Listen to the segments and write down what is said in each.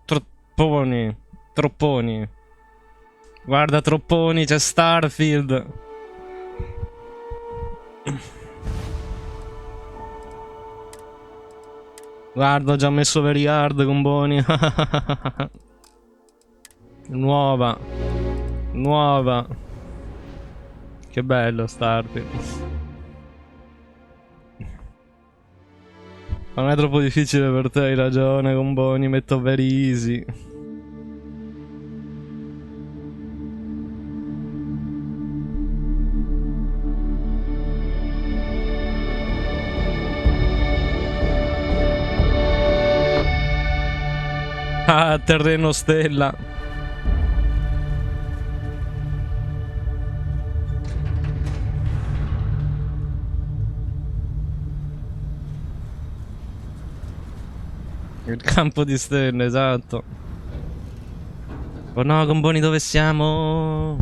tropponi. Tropponi. Guarda, tropponi, c'è Starfield. Guarda, ho già messo very hard con Boni. Nuova. Nuova. Che bello Starfield. Non è troppo difficile per te, hai ragione, con Boni metto very easy. Ah, terreno stella. Il campo di stelle, esatto. Oh no, Gomboni, dove siamo?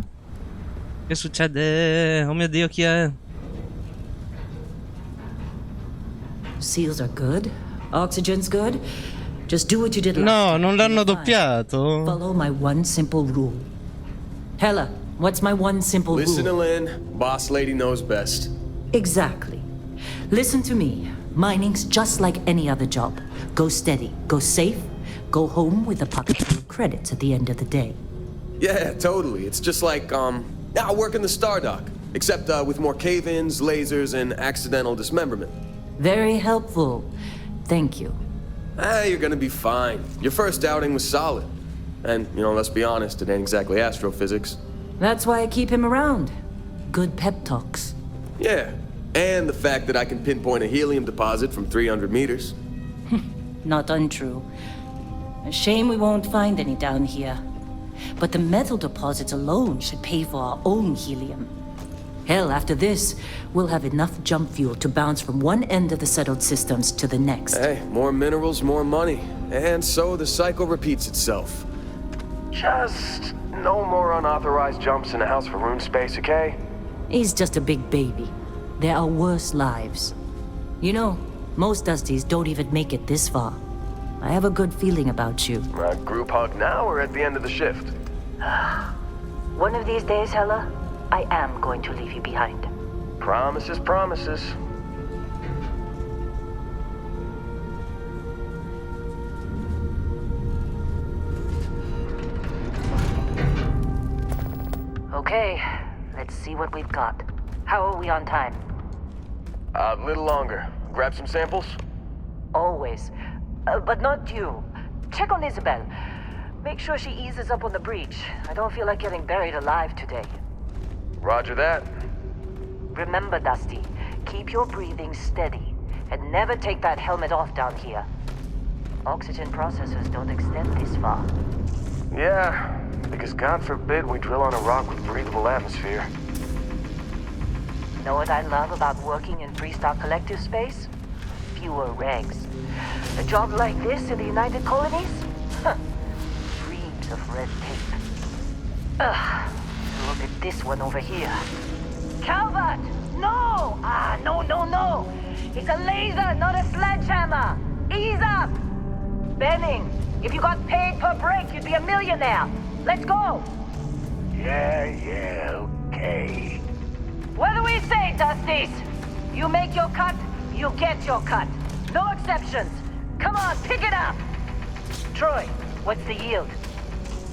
Che succede? Oh mio Dio, chi è? Seals are good. Oxygen's good. Just do what you did last No, time. non l'hanno You're fine. doppiato. Follow my one simple rule. Hella, what's my one simple Listen to rule? Lynn. Boss lady knows best. Exactly. Listen to me. Mining's just like any other job. Go steady, go safe, go home with a pocket full of credits at the end of the day. Yeah, totally. It's just like, I work in the Star Dock. Except, with more cave-ins, lasers, and accidental dismemberment. Very helpful. Thank you. You're gonna be fine. Your first outing was solid. And, let's be honest, it ain't exactly astrophysics. That's why I keep him around. Good pep talks. Yeah, and the fact that I can pinpoint a helium deposit from 300 meters. Not untrue. A shame we won't find any down here. But the metal deposits alone should pay for our own helium. Hell, after this, we'll have enough jump fuel to bounce from one end of the settled systems to the next. Hey, more minerals, more money. And so the cycle repeats itself. Just no more unauthorized jumps in the house for rune space, okay? He's just a big baby. There are worse lives. You know, most Dusties don't even make it this far. I have a good feeling about you. Group hug now or at the end of the shift? One of these days, Hella, I am going to leave you behind. Promises, promises. Okay, let's see what we've got. How are we on time? A little longer. Grab some samples? Always. But not you. Check on Isabel. Make sure she eases up on the breach. I don't feel like getting buried alive today. Roger that. Remember, Dusty, keep your breathing steady and never take that helmet off down here. Oxygen processors don't extend this far. Yeah, because God forbid we drill on a rock with breathable atmosphere. Know what I love about working in Freestar Collective space? Fewer regs. A job like this in the United Colonies? Huh. Reams of red tape. Ugh. Look at this one over here. Calvert! No! No. It's a laser, not a sledgehammer. Ease up! Benning, if you got paid per break, you'd be a millionaire. Let's go! Yeah, okay. What do we say, Dusties? You make your cut, you get your cut. No exceptions. Come on, pick it up. Troy, what's the yield?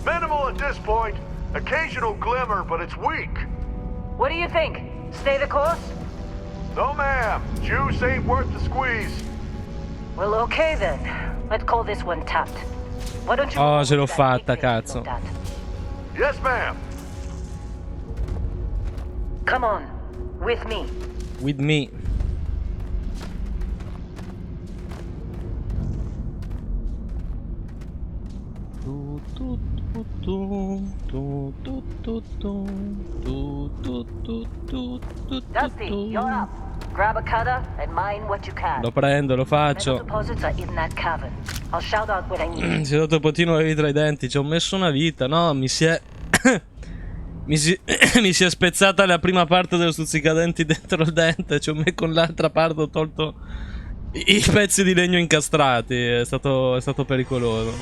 Minimal at this point. Occasional glimmer, but it's weak. What do you think? Stay the course? No, ma'am. Juice ain't worth the squeeze. Well, okay then. Let's call this one tapped. Why don't you... Oh, ce l'ho that fatta, big thing you cazzo. looked at? Yes, ma'am. Come on, with me. With me. Dusty, you're up. Grab a cutter and mine what you can. Lo prendo, lo Metal faccio. deposits are in that cavern. I'll shout out what I need. Si è dato potino avevi tra i denti. Ci ho messo una vita. No, mi si è... mi si è spezzata la prima parte dello stuzzicadenti dentro il dente. Con l'altra parte ho tolto I pezzi di legno incastrati, è stato pericoloso.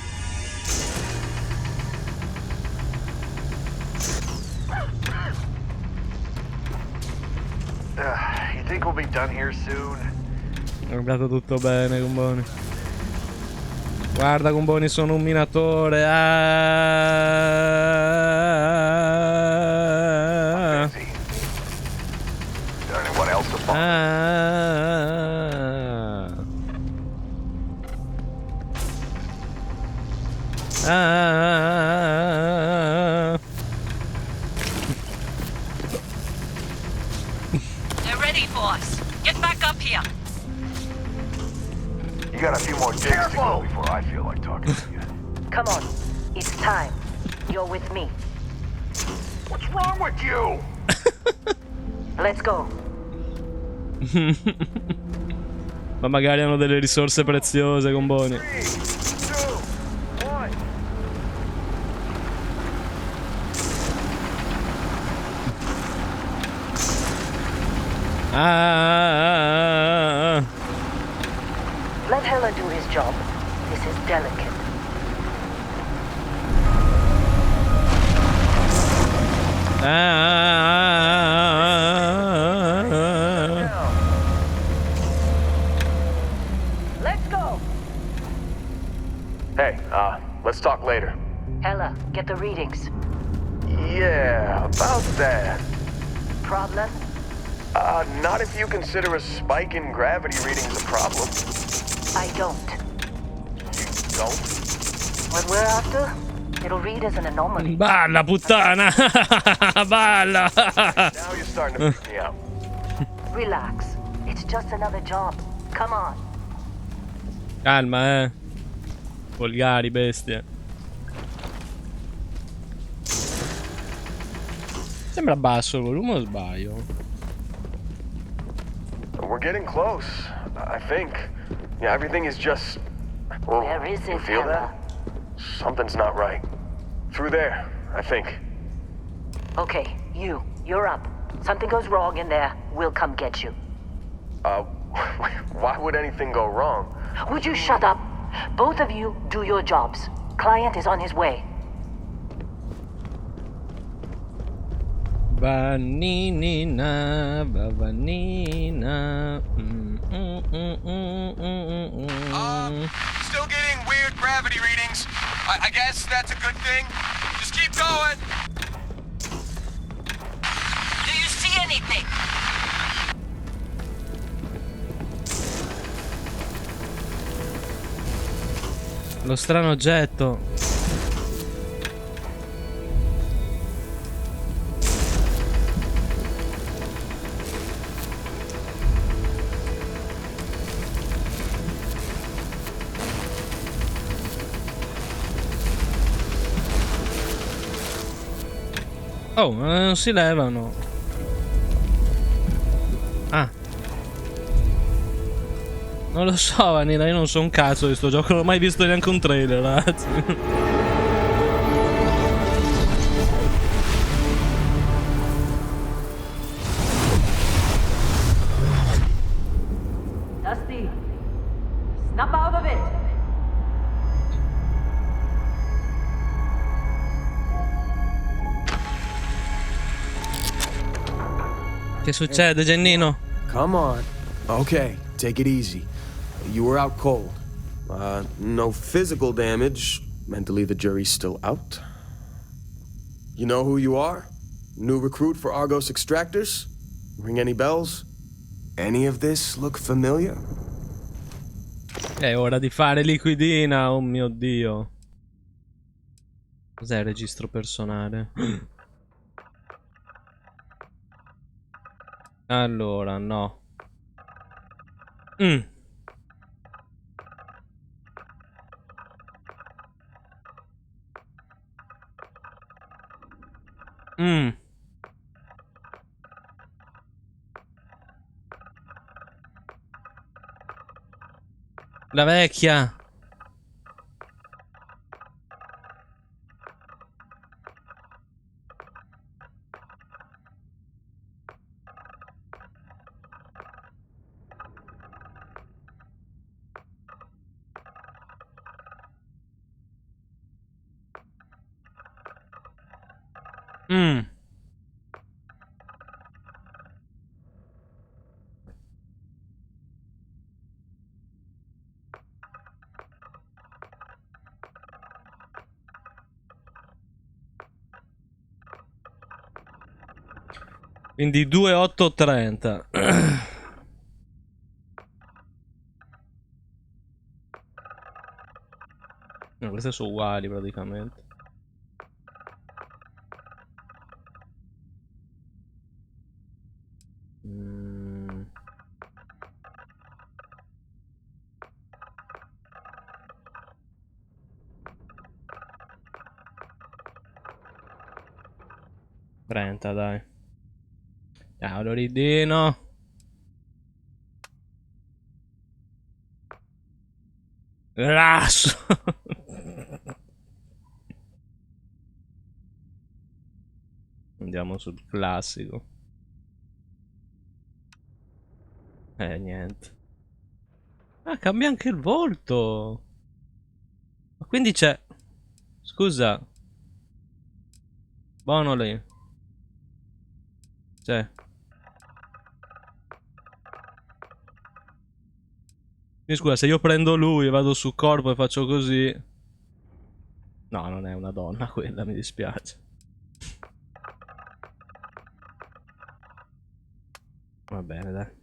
You think we'll be done here soon? È andato tutto bene, Comboni. Guarda, Comboni, sono un minatore. Busy. Is there anyone else to follow? They're ready, boss. Get back up here. You got a few more digs to go before I feel like talking to you. Come on. It's time. You're with me. What's wrong with you? Let's go. Ma magari hanno delle risorse preziose, Comboni. 3, 2, 1. Let Hella do his job. This is delicate. Let's go. Hey, let's talk later. Hella, get the readings. Yeah, about that. Problem? Not if you consider a spike in gravity readings a problem. I don't. You don't? What we're after, it'll read as an anomaly. Balla, puttana! Balla! Now you're starting to freak me out. Relax. It's just another job. Come on. Calma, volgari bestie. Sembra basso il volume o sbaglio? We're getting close, I think. Yeah, everything is just... Well, Where is you it, feel Hella? that? Something's not right. Through there, I think. Okay, you're up. Something goes wrong in there, we'll come get you. Why would anything go wrong? Would you shut up? Both of you do your jobs. Client is on his way. Vanina, vanina. Still getting weird gravity readings. I guess that's a good thing. Just keep going. Do you see anything? Lo strano oggetto. Oh, non si levano. Ah. Non lo so, Vanilla, io non so un cazzo di sto gioco, non ho mai visto neanche un trailer, ragazzi. Dusty, snap out of it. Che succede, Gennino? Come on. Okay, take it easy. You were out cold. No physical damage. Mentally, the jury's still out. You know who you are? New recruit for Argos Extractors? Ring any bells? Any of this look familiar? È ora di fare liquidina, oh mio Dio. Cos'è il registro personale? Allora, no. Mm. La vecchia. Mm. Quindi 2,830. No, queste sono uguali praticamente. Mm. Trenta, dai. Ciao, Loridino. Grasso. Andiamo sul classico. Niente. Ah, cambia anche il volto. Ma quindi c'è... Scusa. Buono lì. C'è. Quindi scusa, se io prendo lui e vado su corpo e faccio così... No, non è una donna quella, mi dispiace. Va bene, dai.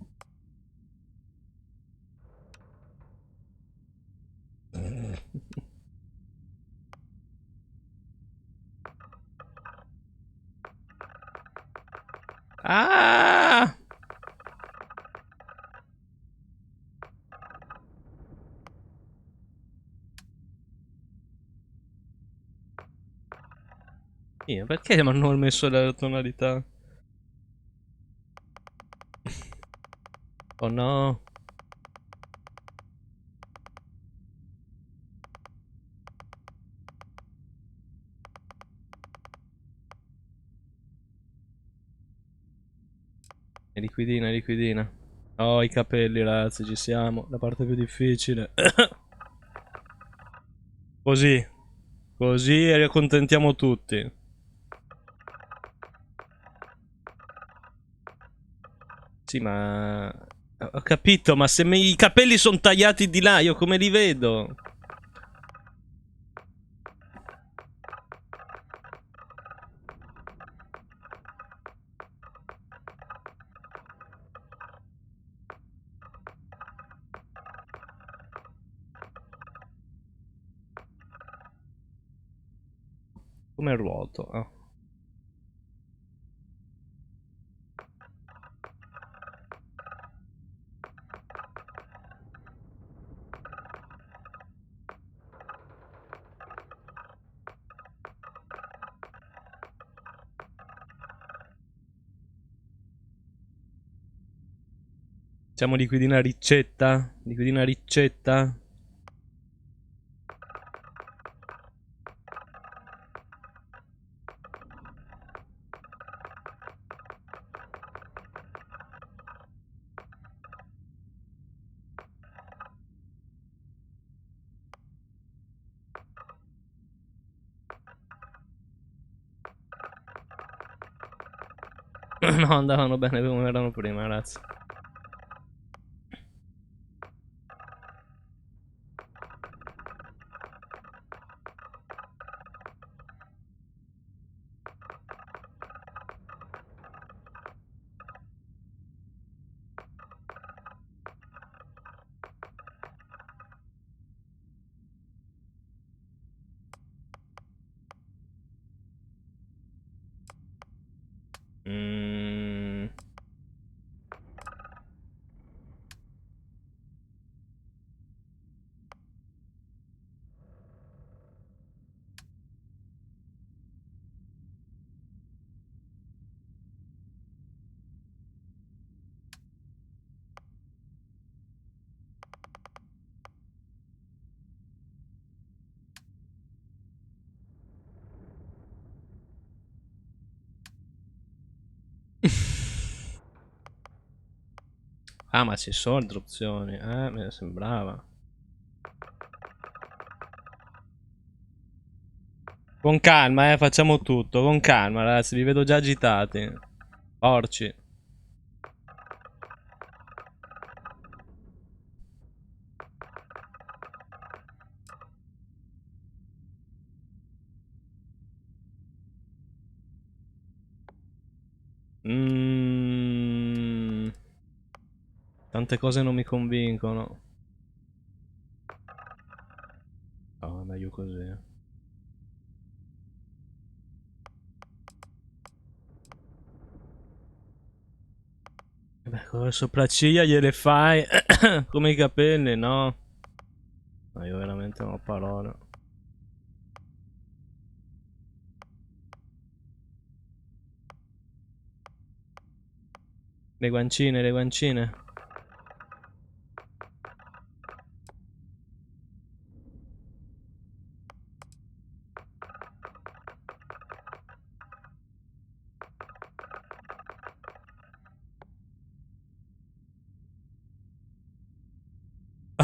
Ah! Perché mi hanno messo la tonalità? Oh no. È liquidina, è liquidina. Oh, i capelli, ragazzi, ci siamo. La parte più difficile. Così. Così e accontentiamo tutti. Sì, ma... Ho capito, ma se i capelli sono tagliati di là, io come li vedo? Come ruoto? Ah. Facciamo liquidina ricetta? Liquidina ricetta? No, andavano bene come erano prima, ragazzi. Mm. Ah, ma ci sono altre opzioni. Me ne sembrava. Con calma, facciamo tutto. Con calma, ragazzi. Vi vedo già agitati. Porci. Tante cose non mi convincono. No, è meglio così. Beh, con le sopracciglia gliele fai come i capelli, no? Ma io veramente non ho parole. Le guancine, le guancine.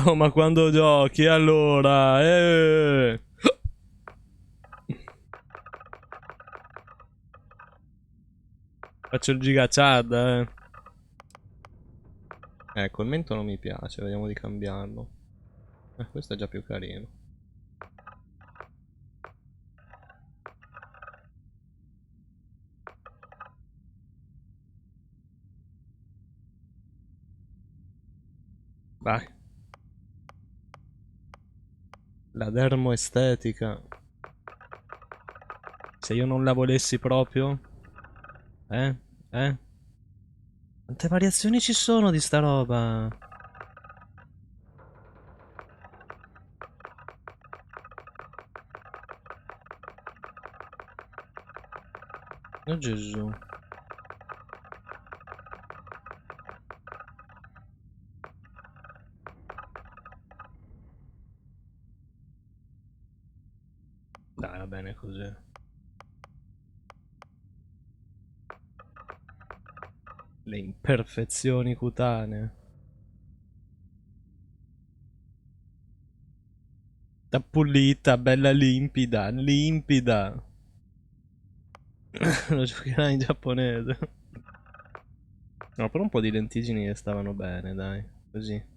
Oh, ma quando giochi, allora? Faccio il giga chad, Ecco, il mento non mi piace, vediamo di cambiarlo. Questo è già più carino. Vai. La dermoestetica. Se io non la volessi proprio? Eh? Eh? Quante variazioni ci sono di sta roba? Oh Gesù. Dai, va bene così. Le imperfezioni cutanee. Da pulita, bella limpida, limpida. Lo giocherai in giapponese. No, però un po' di lentiggini stavano bene, dai. Così.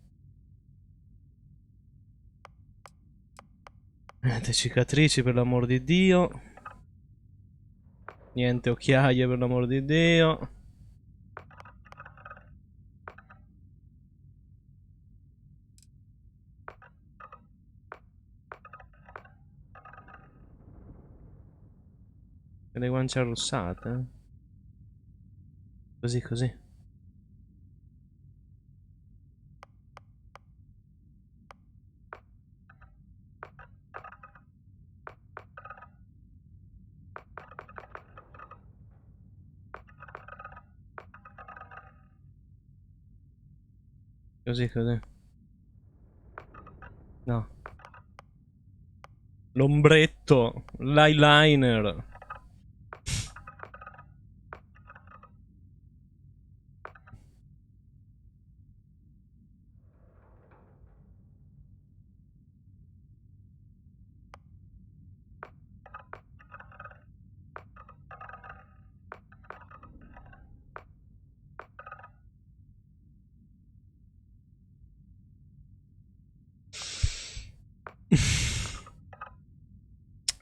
Niente cicatrici per l'amor di Dio. Niente occhiaie per l'amor di Dio. E le guance arrossate. Così, così. Così, così. No. L'ombretto. L'eyeliner.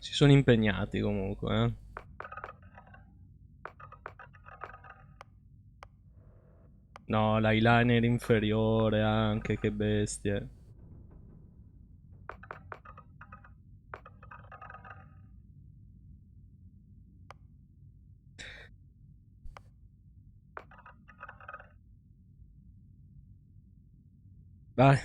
Si sono impegnati comunque, No, l'eyeliner inferiore anche, che bestie. Vai.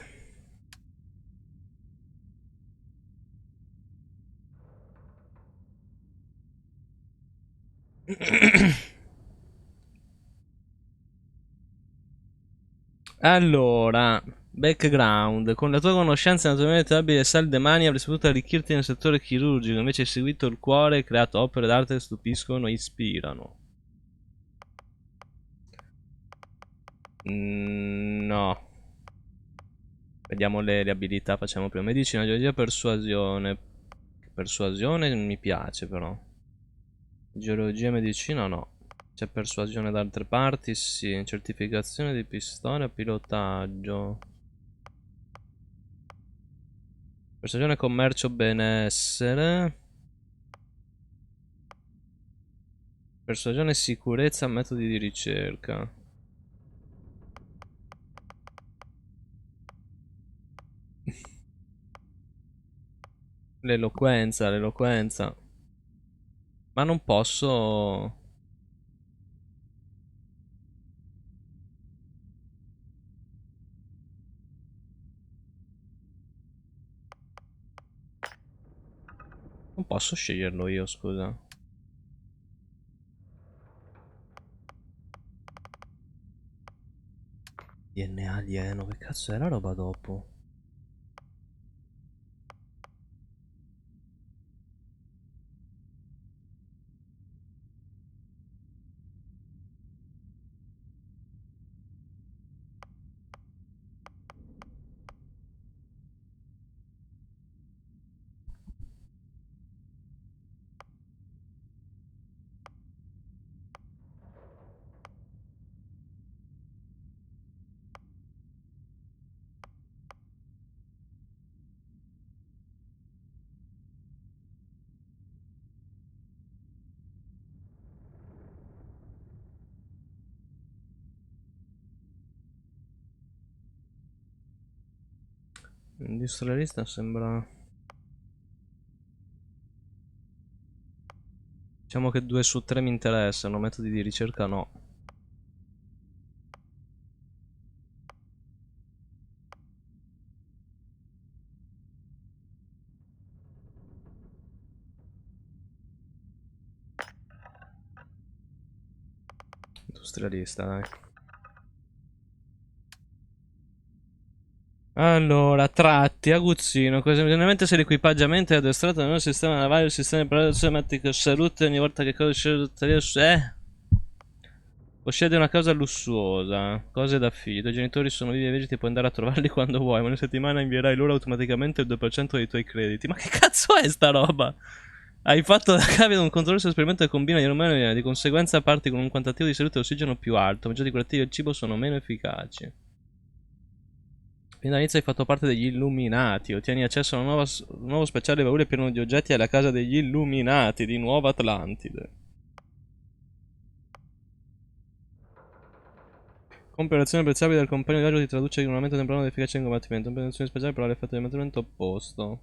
Allora, background. Con la tua conoscenza naturalmente abile e sal de mani avresti potuto arricchirti nel settore chirurgico, invece hai seguito il cuore e creato opere d'arte che stupiscono e ispirano. No. Vediamo le abilità, facciamo prima. Medicina, geologia, persuasione. Persuasione mi piace però. Geologia e medicina no. C'è persuasione da altre parti, sì. Certificazione di pistola, pilotaggio. Persuasione, commercio, benessere. Persuasione, sicurezza, metodi di ricerca. L'eloquenza, l'eloquenza. Ma non posso... Non posso sceglierlo io, scusa. DNA alieno, che cazzo è la roba dopo? Industrialista sembra... Diciamo che 2 su 3 mi interessano, metodi di ricerca no. Industrialista, dai. Allora, tratti, aguzzino, generalmente se l'equipaggiamento è addestrato nel nuovo sistema navale, il sistema di preparazione automatico salute ogni volta che cosa scende possiede una casa lussuosa, cose da figlio, i tuoi genitori sono vivi e vegeti, puoi andare a trovarli quando vuoi, ma in una settimana invierai loro automaticamente il 2% dei tuoi crediti. Ma che cazzo è sta roba? Hai fatto da cavia un controllo esperimento che combina gli ormoni, di conseguenza parti con un quantitativo di salute e ossigeno più alto, mangiati curativi e il cibo sono meno efficaci. Fin dall'inizio hai fatto parte degli Illuminati, ottieni accesso a un nuovo speciale baule pieno di oggetti alla casa degli Illuminati di Nuova Atlantide. Compie un'azione apprezzabile del compagno di viaggio ti traduce in un aumento temporaneo di efficacia in combattimento. Un'azione speciale però ha l'effetto di mantenimento opposto.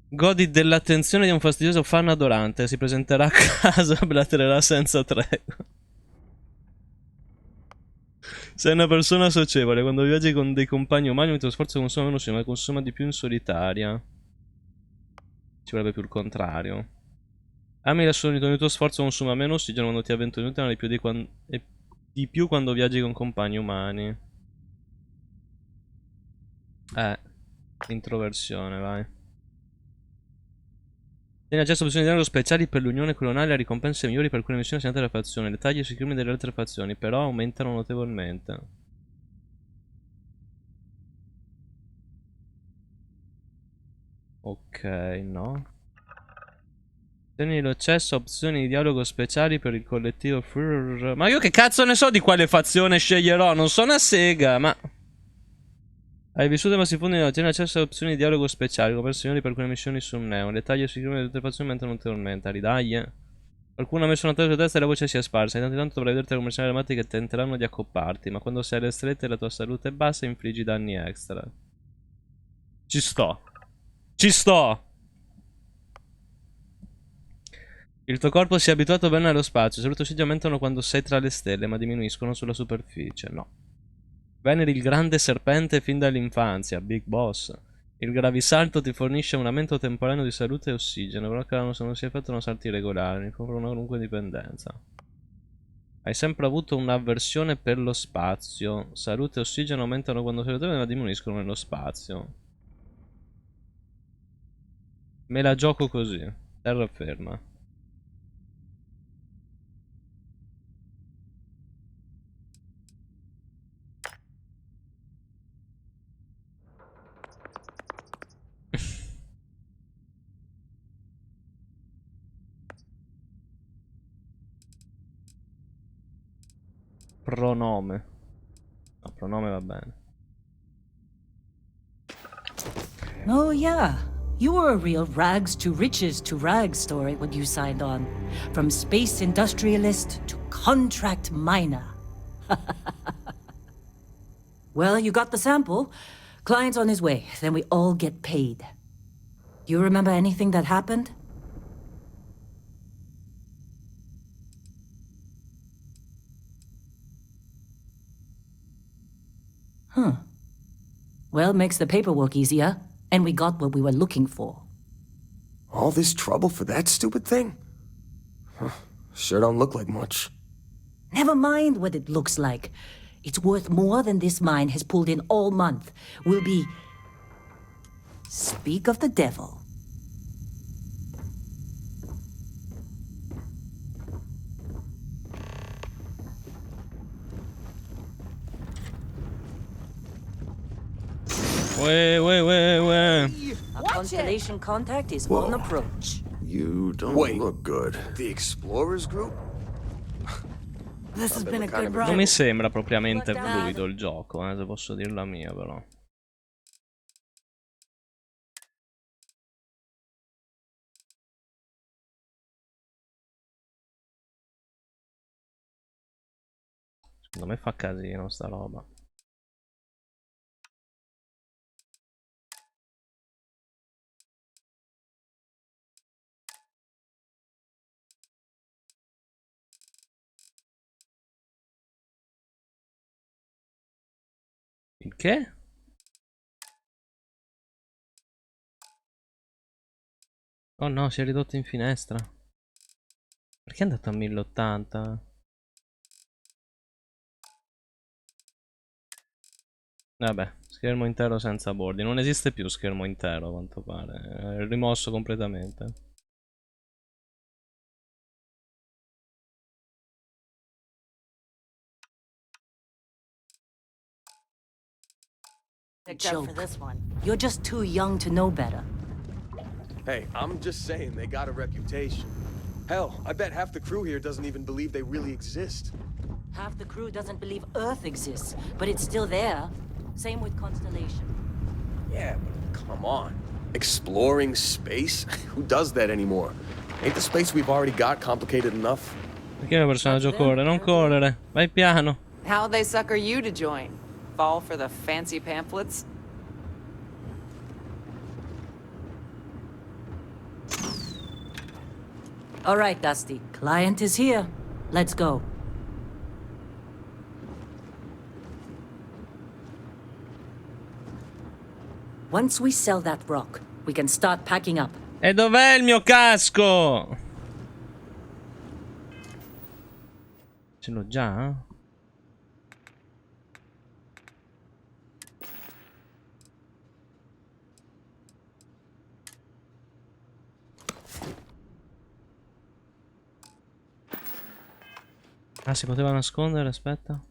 Godi dell'attenzione di un fastidioso fan adorante. Si presenterà a casa e blatterà senza tregua. Sei una persona socievole. Quando viaggi con dei compagni umani il tuo sforzo consuma meno ossigeno, ma consuma di più in solitaria. Ci vorrebbe più il contrario. Ami l'assoluto, il tuo sforzo consuma meno ossigeno quando ti avventuri in di più e di più quando viaggi con compagni umani. Introversione, vai. Tieni accesso a opzioni di dialogo speciali per l'unione coloniale e a ricompense migliori per alcune missioni assegnate alla fazione. Le taglie sui crimini delle altre fazioni, però aumentano notevolmente. Ok, no. Tieni l'accesso a opzioni di dialogo speciali per il collettivo. Ma io che cazzo ne so di quale fazione sceglierò? Non sono una sega, ma... Hai vissuto ma si fondono. Tieni accesso a opzioni di dialogo speciali, come signori per alcune missioni su Neo. Le taglie sui crimini delle altre fazioni aumentano notevolmente. Ridaglie. Qualcuno ha messo una testa sulla testa e la voce si è sparsa. Intanto tanto dovrai vederti commerciali armati che tenteranno di accopparti. Ma quando sei alle strette e la tua salute è bassa, infliggi danni extra. Ci sto. Ci sto. Il tuo corpo si è abituato bene allo spazio. Salute e ossigeno aumentano quando sei tra le stelle, ma diminuiscono sulla superficie. No. Veneri il grande serpente fin dall'infanzia. Big Boss. Il gravisalto ti fornisce un aumento temporaneo di salute e ossigeno, però calano se non si effettuano salti regolari, ne copre una qualunque dipendenza. Hai sempre avuto un'avversione per lo spazio. Salute e ossigeno aumentano quando sei ma diminuiscono nello spazio. Me la gioco così. Terraferma. Pronome. No, pronome va bene. Oh, yeah. You were a real rags to riches to rags story when you signed on. From space industrialist to contract miner. Well, you got the sample. Client's on his way. Then we all get paid. Do you remember anything that happened? Huh. Well, makes the paperwork easier. And we got what we were looking for. All this trouble for that stupid thing? Huh, sure don't look like much. Never mind what it looks like. It's worth more than this mine has pulled in all month. We'll be... Speak of the devil. Uè. A constellation contact is on approach. You don't look good. The Explorers Group? This has been a good Non ride. mi sembra propriamente fluido il gioco, se posso dir la mia però. Secondo me fa casino sta roba. Il che? Oh no, si è ridotto in finestra. Perché è andato a 1080? Vabbè, schermo intero senza bordi. Non esiste più schermo intero, a quanto pare. È rimosso completamente. Joke. You're just too young to know better. Hey, I'm just saying they got a reputation. Hell, I bet half the crew here doesn't even believe they really exist. Half the crew doesn't believe Earth exists, but it's still there. Same with Constellation. Yeah, but come on. Exploring space? Who does that anymore? Ain't the space we've already got complicated enough? Perché il personaggio corre? Non correre, vai piano. How'd they sucker you to join? Fall for the fancy pamphlets? All right, Dusty. Client is here. Let's go. Once we sell that rock, we can start packing up. E dov'è il mio casco? Ce l'ho già? Ah, si poteva nascondere, aspetta.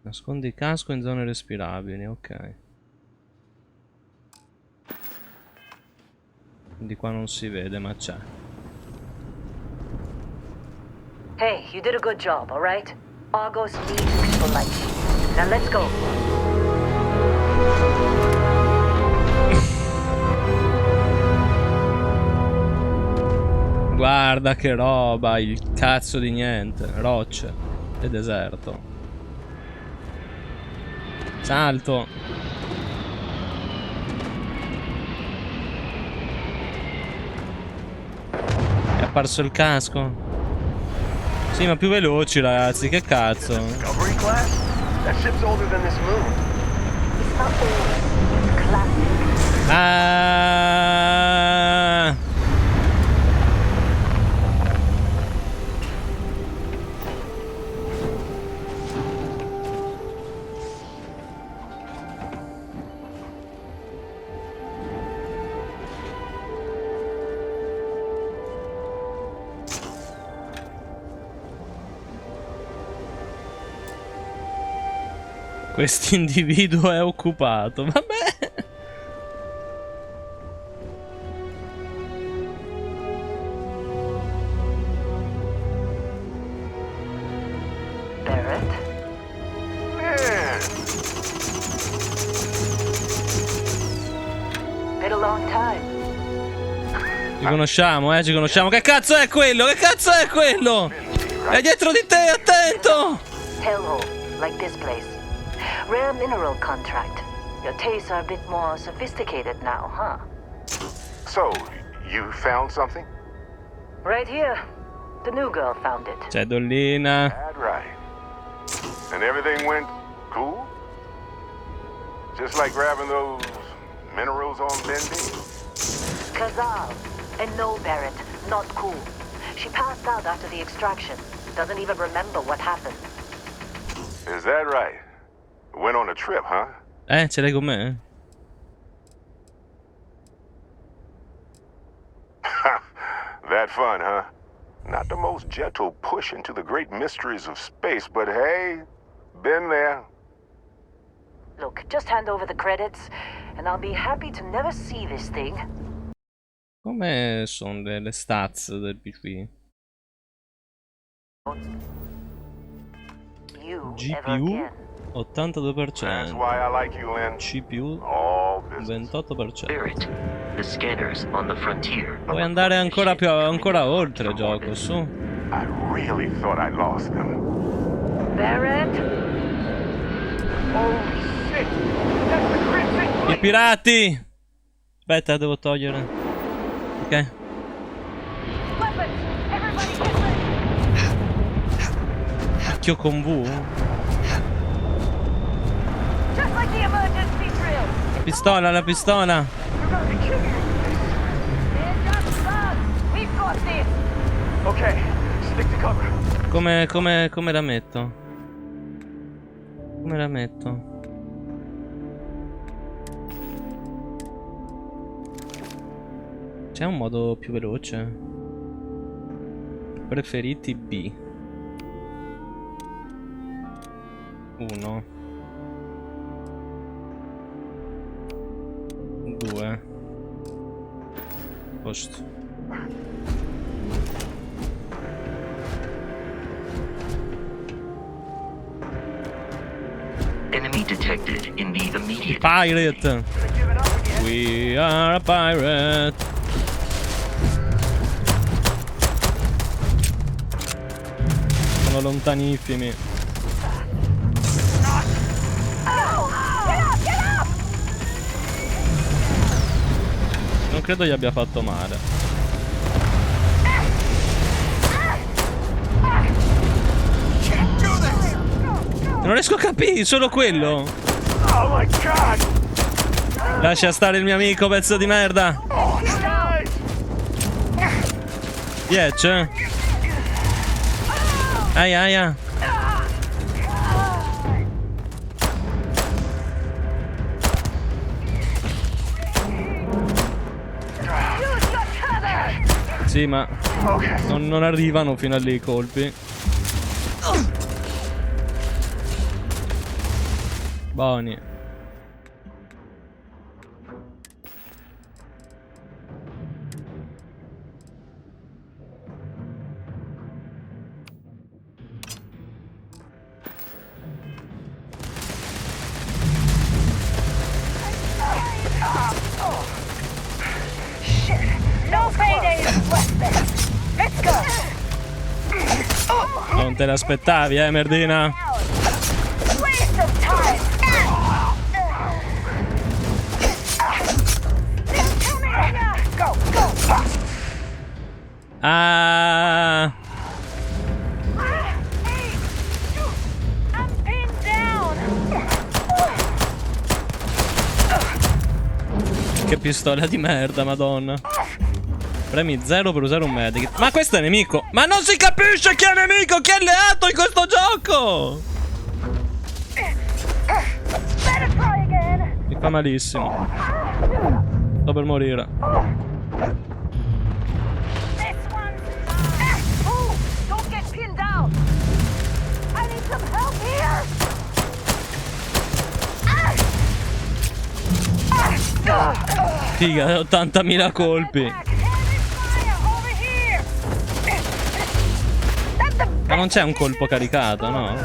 Nascondi casco in zone respirabili, ok. Quindi qua non si vede, ma c'è. Hey, you did a good job, all right? Argos needs people like you. Now let's go. Guarda che roba, il cazzo di niente. Rocce e deserto. Salto. È apparso il casco. Sì, ma più veloci, ragazzi, che cazzo. Discovery class? That ship's older than this moon. It's not old. It's classic. Ah! Quest'individuo è occupato. Vabbè. Ci conosciamo, ci conosciamo. Che cazzo è quello? Che cazzo è quello? È dietro di te, attento! Hellhole, like this place. Rare mineral contract. Your tastes are a bit more sophisticated now, huh? So, you found something? Right here. The new girl found it. C'è Dollina. That's right. And everything went cool? Just like grabbing those minerals on Bendy? Kazal. And no, Barrett, not cool. She passed out after the extraction. Doesn't even remember what happened. Is that right? Went on a trip, huh? Ce l'hai con me? That fun, huh? Not the most gentle push into the great mysteries of space, but hey, been there. Look, just hand over the credits, and I'll be happy to never see this thing. Come sono le stats del PC? You ever GPU again. 82%, That's why I like you, Lynn. CPU All business. 28%. Barrett, the scanners on the frontier. Puoi andare ancora più ancora oltre, gioco, su. I really thought I lost them. Barrett? Holy shit! That's the crimson. I pirati! Aspetta, devo togliere. Ok. Weapons! Everybody get ready! Picchio con V? Just like the emergency drill! La pistola, la pistola! We're going to kill you! They're just thugs! We've got this! Okay, stick to cover. Come la metto? Come la metto? C'è un modo più veloce? Preferiti B. 1 2 Posto. Enemy detected in the immediate. Pirate! We are a pirate! Sono lontanissimi. Non credo gli abbia fatto male. Non riesco a capire, solo quello. Oh my god! Lascia stare il mio amico, pezzo di merda. Diec. Aia, aia. Sì, ma non arrivano fino a lì i colpi. Buoni. No payday is less than. Let's go! Non te l'aspettavi, merdina? Waste of time! Go, go! Ah, Hey! I'm pinned down! che pistola di merda, madonna. Premi 0 per usare un medikit. Ma questo è nemico. Ma non si capisce chi è nemico, chi è alleato in questo gioco. Better try again! Mi fa malissimo. Sto per morire. This one's mine! Ooh! Don't get pinned down! I need some help here! Figa, 80.000 colpi. Ma non c'è un colpo caricato, no?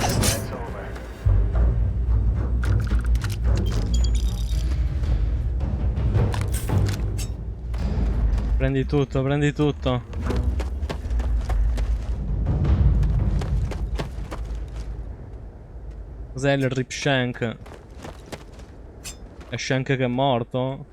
Prendi tutto, prendi tutto. Cos'è il Rip Shank? È Shank che è morto?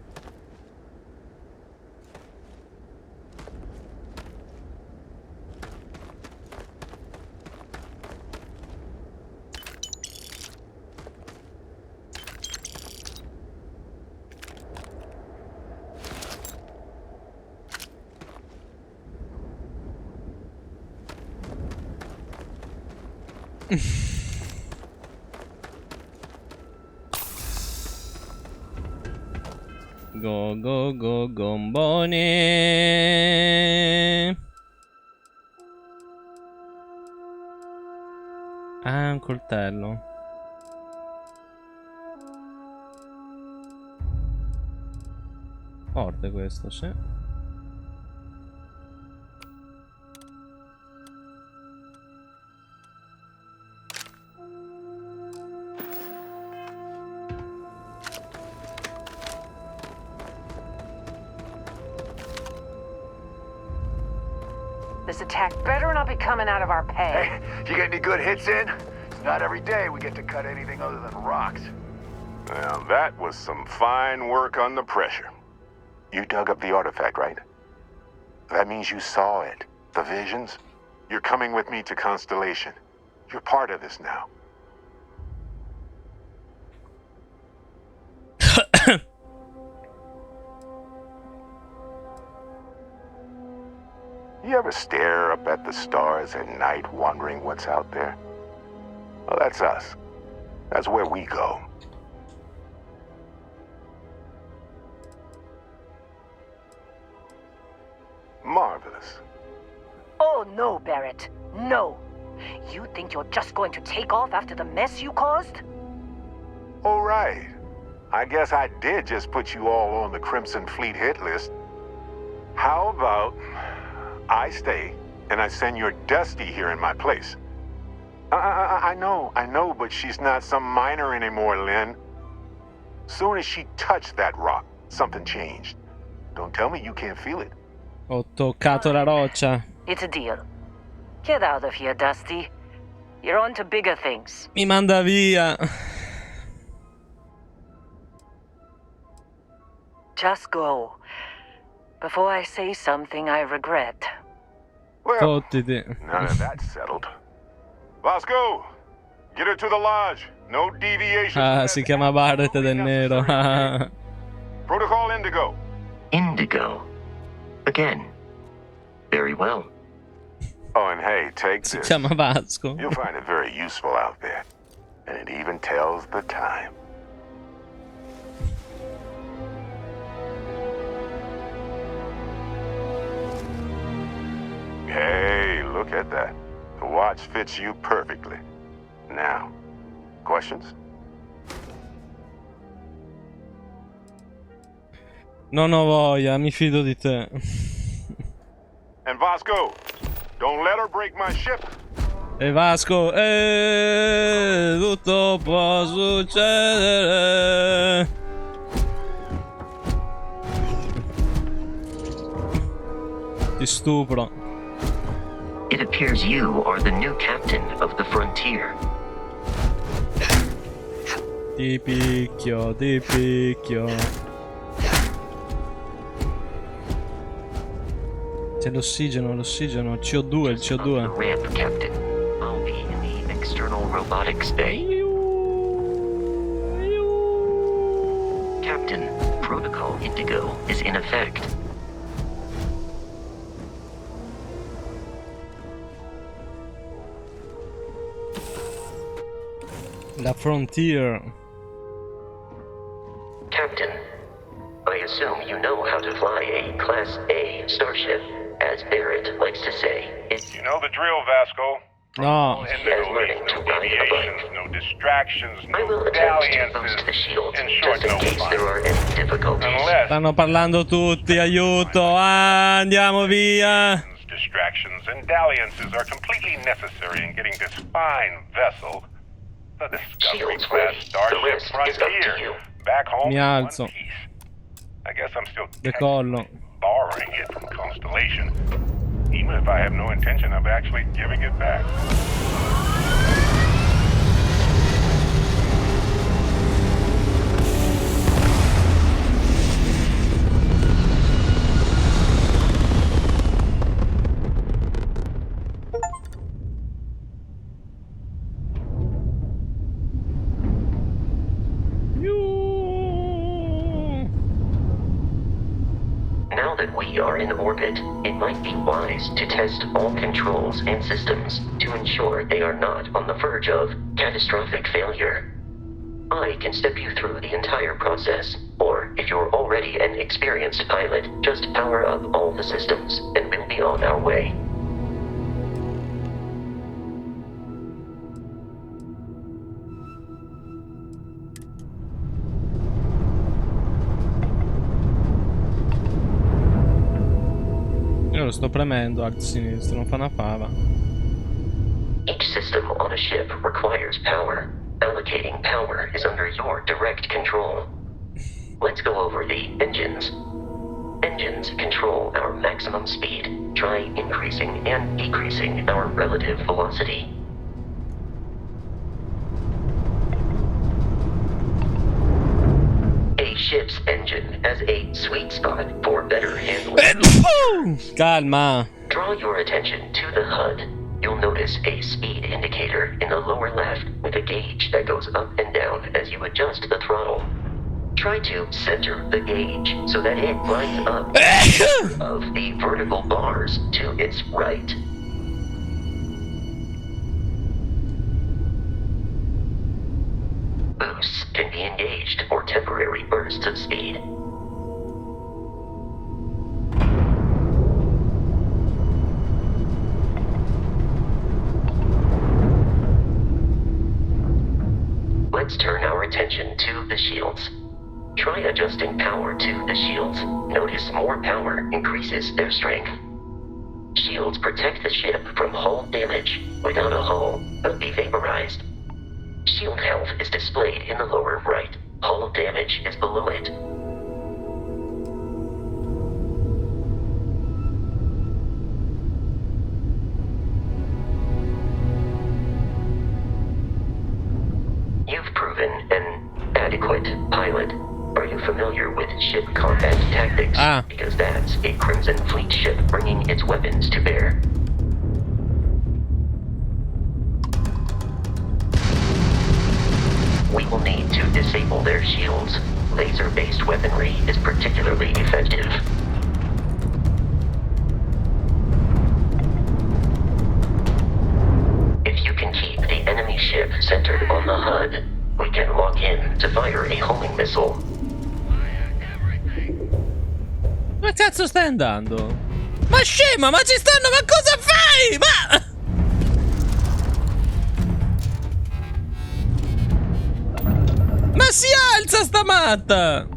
Go go go gomboni. Ah, un coltello. Forte questo, sì. This attack better not be coming out of our pay. Hey, you get any good hits in? It's not every day we get to cut anything other than rocks. Well, that was some fine work under pressure. You dug up the artifact, right? That means you saw it. The visions? You're coming with me to Constellation. You're part of this now. You ever stare up at the stars at night wondering what's out there? Well, that's us. That's where we go. Marvelous. Oh, no, Barrett. No. You think you're just going to take off after the mess you caused? Oh, right. I guess I did just put you all on the Crimson Fleet hit list. How about I stay and I send your Dusty here in my place? I know, but she's not some minor anymore, Lynn. Soon as she touched that rock, something changed. Don't tell me you can't feel it. Ho toccato la roccia. It's a deal. Get out of here, Dusty. You're on to bigger things. Mi manda via. Just go. Before I say something I regret. Well, Fottiti. none of that's settled. Vasco, get her to the lodge. No deviation. Ah, si chiama Barrett del Nero. Protocol Indigo. Indigo. Again. Very well. Oh, and hey, take Si this. chiama Vasco. You'll find it very useful out there. And it even tells the time. Hey, look at that. The watch fits you perfectly. Now, questions? Non ho voglia, mi fido di te. And Vasco, don't let her break my ship. E Vasco, tutto può succedere. Ti stupro. It appears you are the new captain of the frontier. Ti picchio, ti picchio. C'è l'ossigeno, l'ossigeno. CO2, il Of the CO2. ramp, Captain. I'll be in the external robotics bay. Captain, Protocol Indigo is in effect. La Frontier. Captain, I assume you know how to fly a Class A starship. As Barrett likes to say, it's You know the drill, Vasco. No. as learning to ride a bike. no distractions, I will attempt to boost the shield, just in case there are any difficulties. Stanno parlando tutti, aiuto. Ah, andiamo via. Distractions and dalliances are completely necessary in getting this fine vessel, the Discovery Shields class ready. The Starship rest is up to Frontier, you. back home Mi in one alzo. piece. I guess I'm still Decollo. technically borrowing it from Constellation, even if I have no intention of actually giving it back. Now that we are in orbit, it might be wise to test all controls and systems to ensure they are not on the verge of catastrophic failure. I can step you through the entire process, or if you're already an experienced pilot, just power up all the systems and we'll be on our way. Io lo sto premendo alt sinistro, non fa una fava. Each system on a ship requires power. Allocating power is under your direct control. Let's go over the engines. Engines control our maximum speed. Try increasing and decreasing our relative velocity. A ship's engine has a sweet spot for better handling. Calma. Draw your attention to the HUD. You'll notice a speed indicator in the lower left with a gauge that goes up and down as you adjust the throttle. Try to center the gauge so that it lines up of the vertical bars to its right. Boosts can be engaged for temporary bursts of speed. Let's turn our attention to the shields. Try adjusting power to the shields. Notice more power increases their strength. Shields protect the ship from hull damage. Without a hull, they'll be vaporized. Shield health is displayed in the lower right. Hull damage is below it. You've proven an adequate pilot. Are you familiar with ship combat tactics? Because that's a Crimson Fleet ship bringing its weapons to bear. We will need to disable their shields. Laser-based weaponry is particularly effective. If you can keep the enemy ship centered on the HUD, we can lock in to fire a homing missile. Ma cazzo stai andando? Ma scema, ma ci stanno, ma cosa fai? Ma si alza sta matta!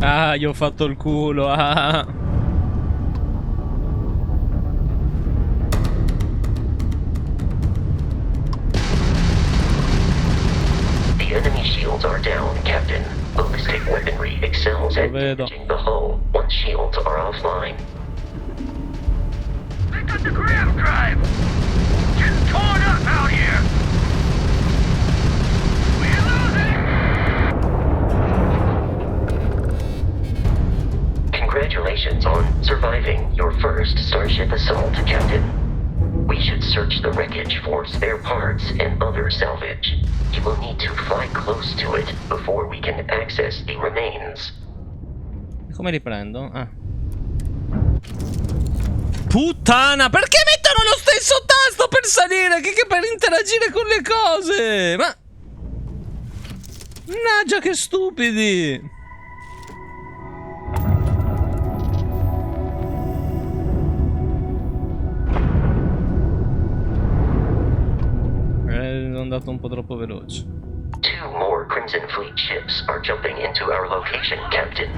Ah, gli ho fatto il culo. Ah. The enemy shields are down, Captain. Ballistic weaponry excels at damaging the hull once shields are offline. They got the grav drive! Getting torn up out here! We're losing! Congratulations on surviving your first Starship assault, Captain. other salvage. You will need to fly close to it before we can access the remains. Come riprendo? Ah. Puttana, perché mettono lo stesso tasto per salire che per interagire con le cose? Ma... Mannaggia, che stupidi! Sono andato un po' troppo veloce. 2 more Crimson Fleet ships are jumping into our location, Captain.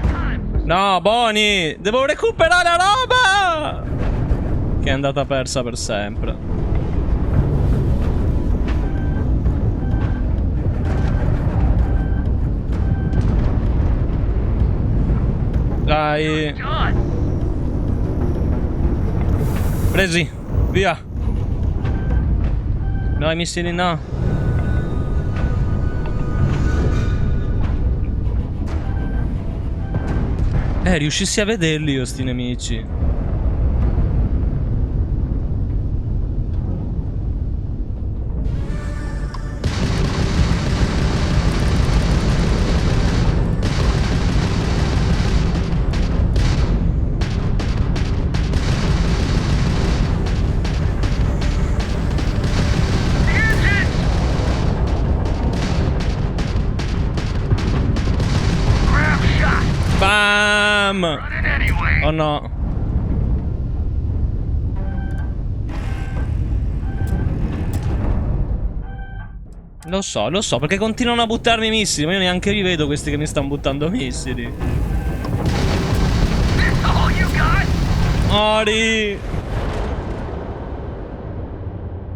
No, Bonnie! Devo recuperare la roba! Che è andata persa per sempre. Dai. Presi. Via. No, i missili no. Riuscissi a vederli io sti nemici. Bam! Oh no. Lo so, perché continuano a buttarmi missili, ma io neanche li vedo questi che mi stanno buttando missili. Ori!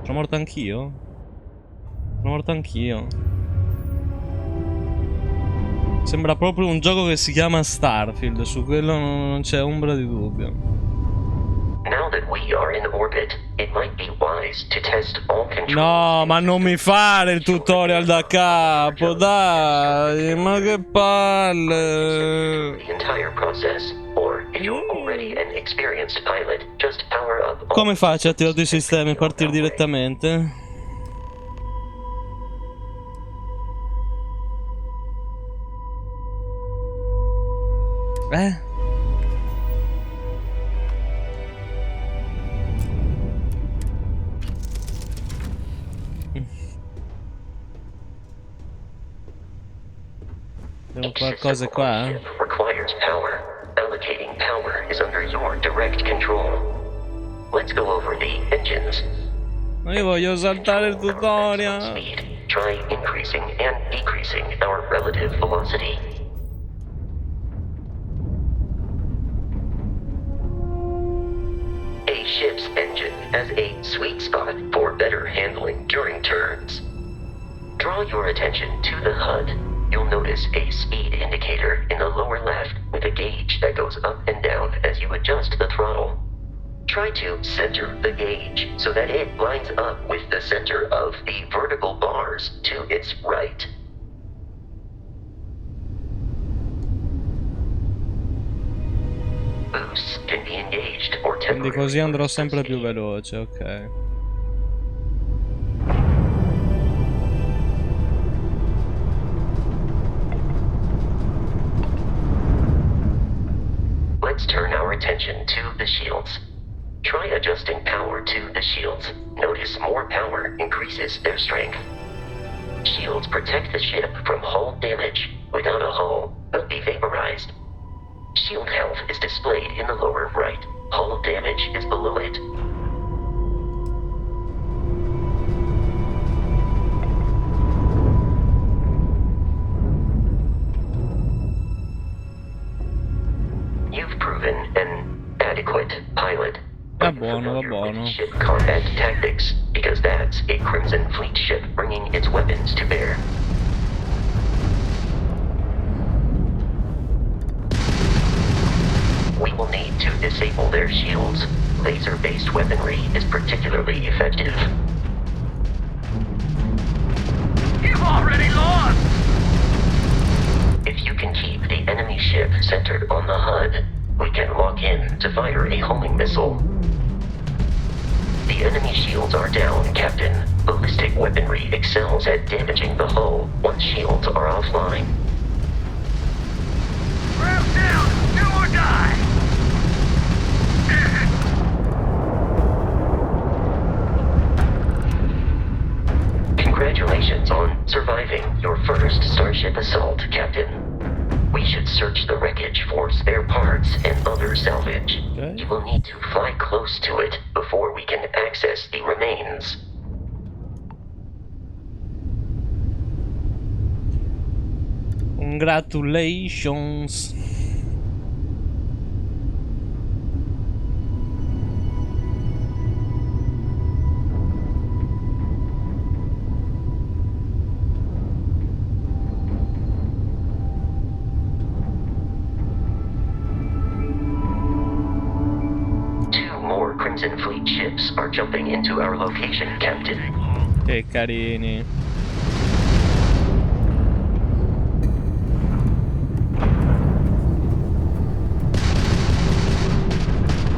Sono morto anch'io? Sono morto anch'io. Sembra proprio un gioco che si chiama Starfield, su quello non c'è ombra di dubbio. No, ma non mi fare il tutorial da capo, dai, ma che palle. Come faccio a attivare i sistemi e partire direttamente? Devo qualcosa qua? Requires power. Allocating power is under your direct control. Let's go over the engines. Ma io voglio saltare il tutorial. Try increasing and decreasing our relative velocity. A ship's engine has a sweet spot for better handling during turns. Draw your attention to the HUD. You'll notice a speed indicator in the lower left with a gauge that goes up and down as you adjust the throttle. Try to center the gauge so that it lines up with the center of the vertical bars to its right. Boosts can be engaged or temporarily. Quindi così andrò sempre più veloce, ok. Let's turn our attention to the shields. Try adjusting power to the shields. Notice more power increases their strength. Shields protect the ship from hull damage. Without a hull, they'll be vaporized. Shield health is displayed in the lower right. Hull damage is below it. You've proven an adequate pilot. Va buono, va buono. Ship combat tactics, because that's a Crimson Fleet ship bringing its weapons to bear. We will need to disable their shields. Laser-based weaponry is particularly effective. You've already lost! If you can keep the enemy ship centered on the HUD, we can lock in to fire a homing missile. The enemy shields are down, Captain, ballistic weaponry excels at damaging the hull once shields are offline. Ramp down! Do or die! Congratulations on surviving your first Starship assault, Captain. We should search the wreckage for spare parts and other salvage. Okay. You will need to fly close to it before we can access the remains. Congratulations. Two more Crimson Fleet ships are jumping into our location, Captain. Che carini.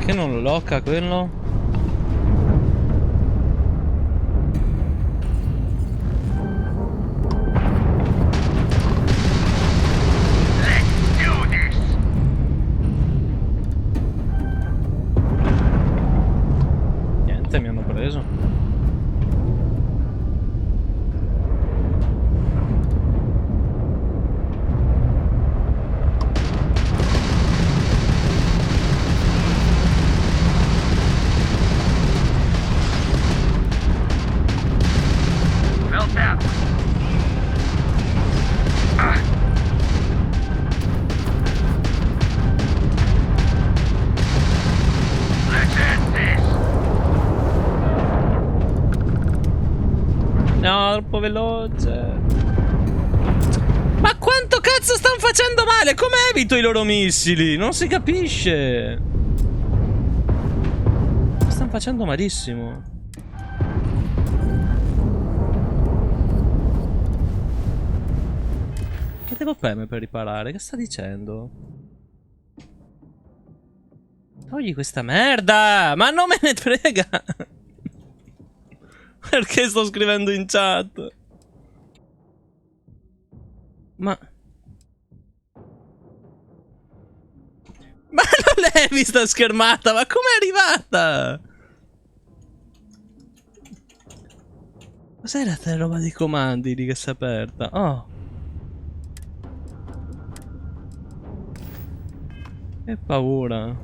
Che non lo locca quello? Niente, mi hanno preso. Melt out! Let's end this! No, troppo veloce. Ma quanto cazzo stanno facendo male? Come evito i loro missili? Non si capisce. Stanno facendo malissimo. Che devo premere per riparare? Che sta dicendo? Togli questa merda! Ma non me ne frega! Perché sto scrivendo in chat? Ma non l'hai vista schermata? Ma com'è arrivata? Cos'era sta roba di comandi lì che si è aperta? Oh. Che paura.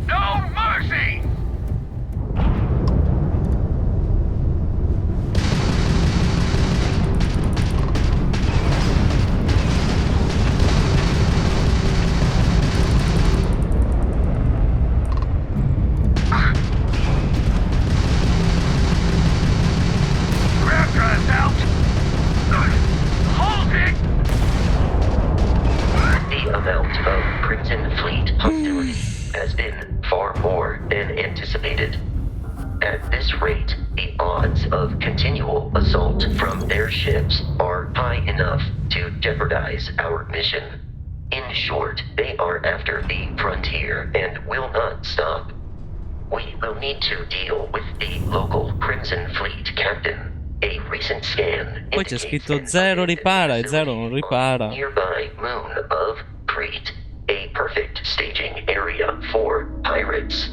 No mercy! Grab drive's out! Hold it! The amount of Crimson Fleet hostility has been far more than anticipated. At this rate, the odds of continual assault from their ships are high enough to jeopardize our mission. In short, they are after the frontier and will not stop. We will need to deal with the local Crimson Fleet captain. A recent scan Poi c'è indicates scritto an 0 abandoned ripara e 0 non facility ripara. on the nearby moon of Crete, a perfect staging area for pirates.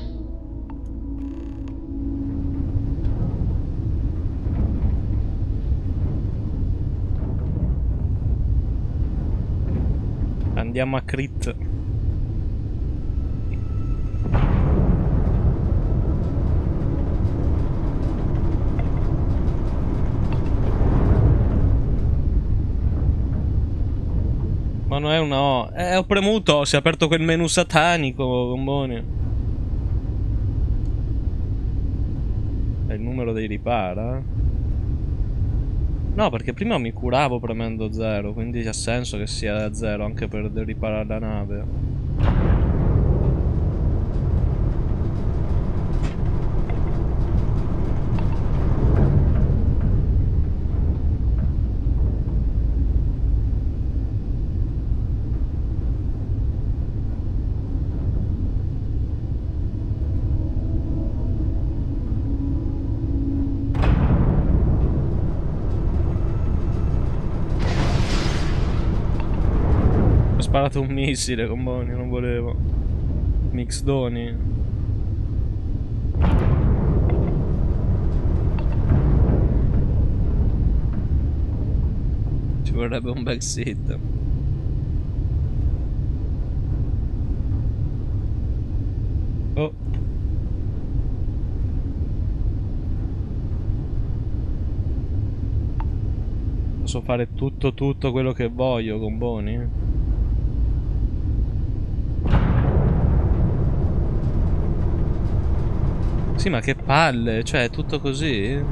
Andiamo a crit. Ma non è una O. Ho premuto, si è aperto quel menu satanico, bomboni. È il numero dei ripara? No, perché prima mi curavo premendo 0, quindi ha senso che sia 0 anche per riparare la nave. sparato un missile con Bonnie, non volevo. Mixdoni. Ci vorrebbe un backseat. Oh. Posso fare tutto quello che voglio con Bonnie? Sì, ma che palle, cioè è tutto così?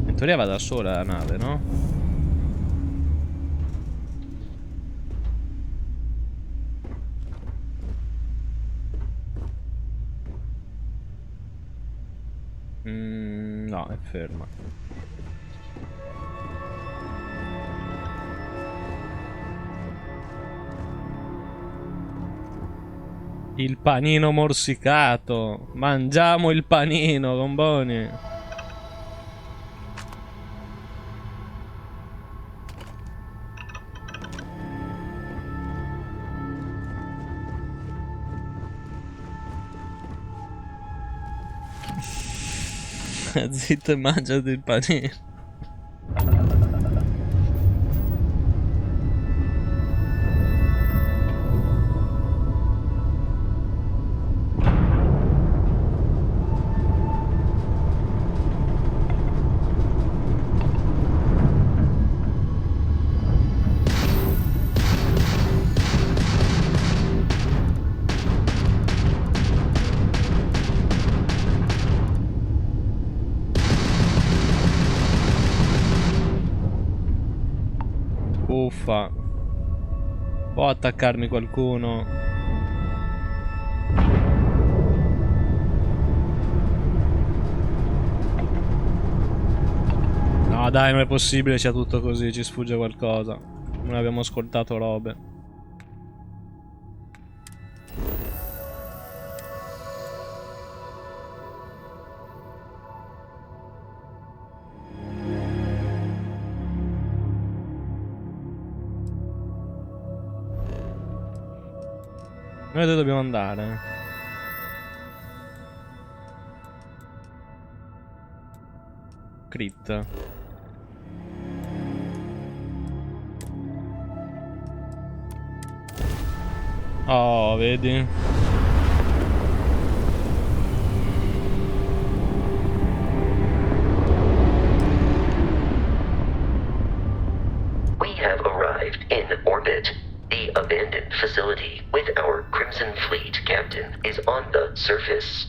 In teoria va da sola la nave, no? No, è ferma. Il panino morsicato. Mangiamo il panino, Gomboni. Zitto e mangiati il panino. Uffa. Può attaccarmi qualcuno? No dai, non è possibile sia tutto così, ci sfugge qualcosa. Non abbiamo ascoltato robe. Noi dove dobbiamo andare? Crit. Oh, vedi? We have arrived in orbit. The abandoned facility with our Crimson Fleet captain is on the surface.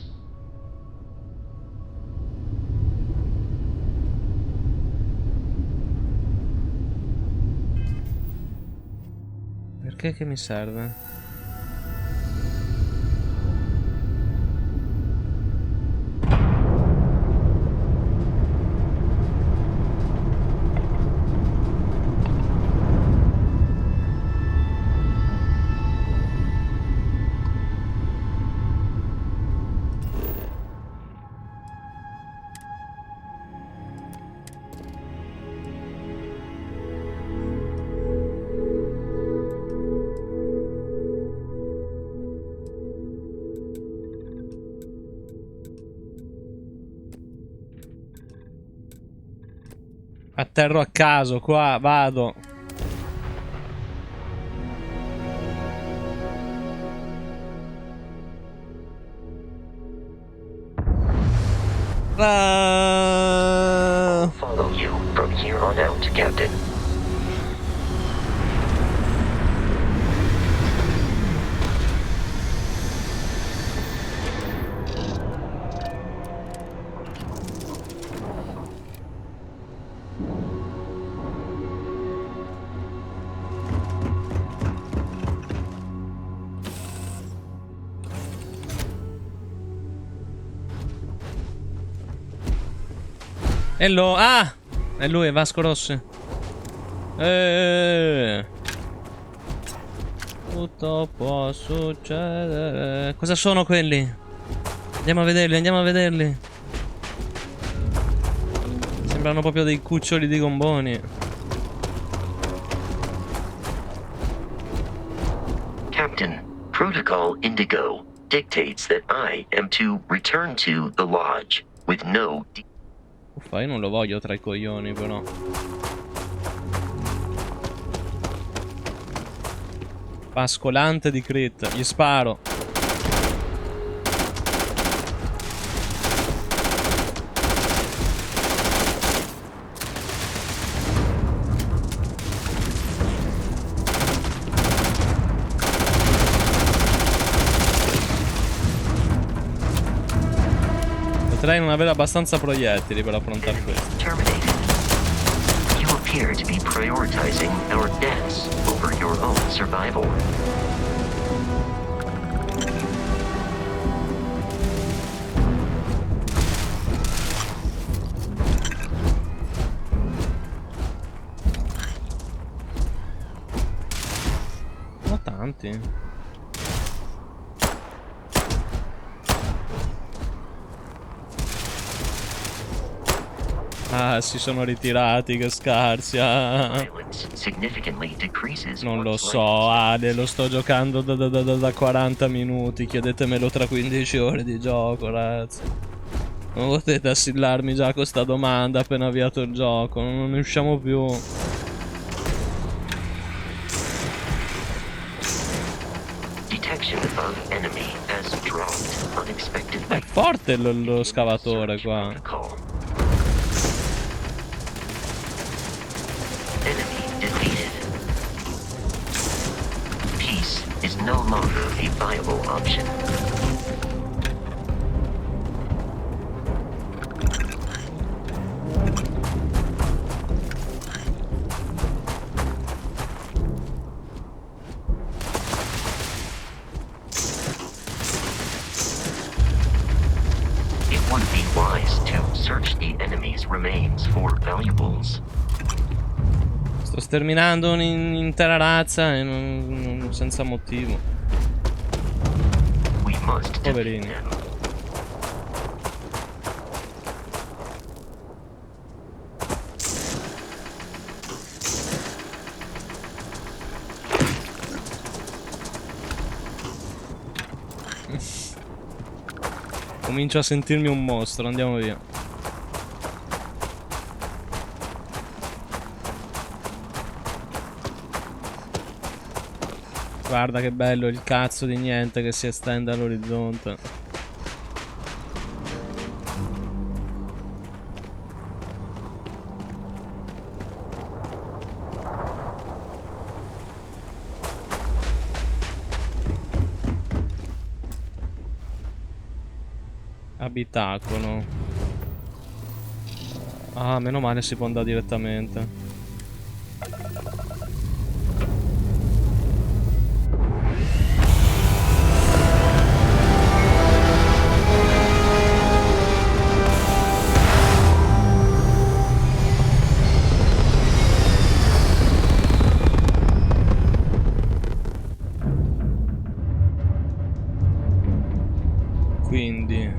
Perché che mi serve? Atterro a caso, qua, vado. I'll follow you from here on out, Captain. Ah! È lui, è Vasco Rossi. Tutto può succedere. Cosa sono quelli? Andiamo a vederli, andiamo a vederli. Sembrano proprio dei cuccioli di gomboni. Captain, Protocol Indigo dictates that I am to return to the lodge with no... Uffa, io non lo voglio tra i coglioni però. Pascolante di crit, gli sparo. Potrei non avere abbastanza proiettili per affrontare questo. Terminated. You appear to be prioritizing our deaths over your own survival. Ma tanti. Ah, si sono ritirati, che scarsi. Violence significantly decreases Non lo one's so, life. Ale, lo sto giocando da 40 minuti. Chiedetemelo tra 15 ore di gioco, ragazzi. Non potete assillarmi già con sta domanda appena avviato il gioco. Non ne usciamo più. Detection of enemy has dropped unexpectedly. È forte lo scavatore qua. Protocol. Enemy defeated. Peace is no longer a viable option. It would be wise to search the enemy's remains for valuables. Sto sterminando un'intera razza e senza motivo. We must defeat Poverini. them. Comincio a sentirmi un mostro, andiamo via. Guarda che bello il cazzo di niente che si estende all'orizzonte. Abitacolo. Ah, meno male si può andare direttamente. Quindi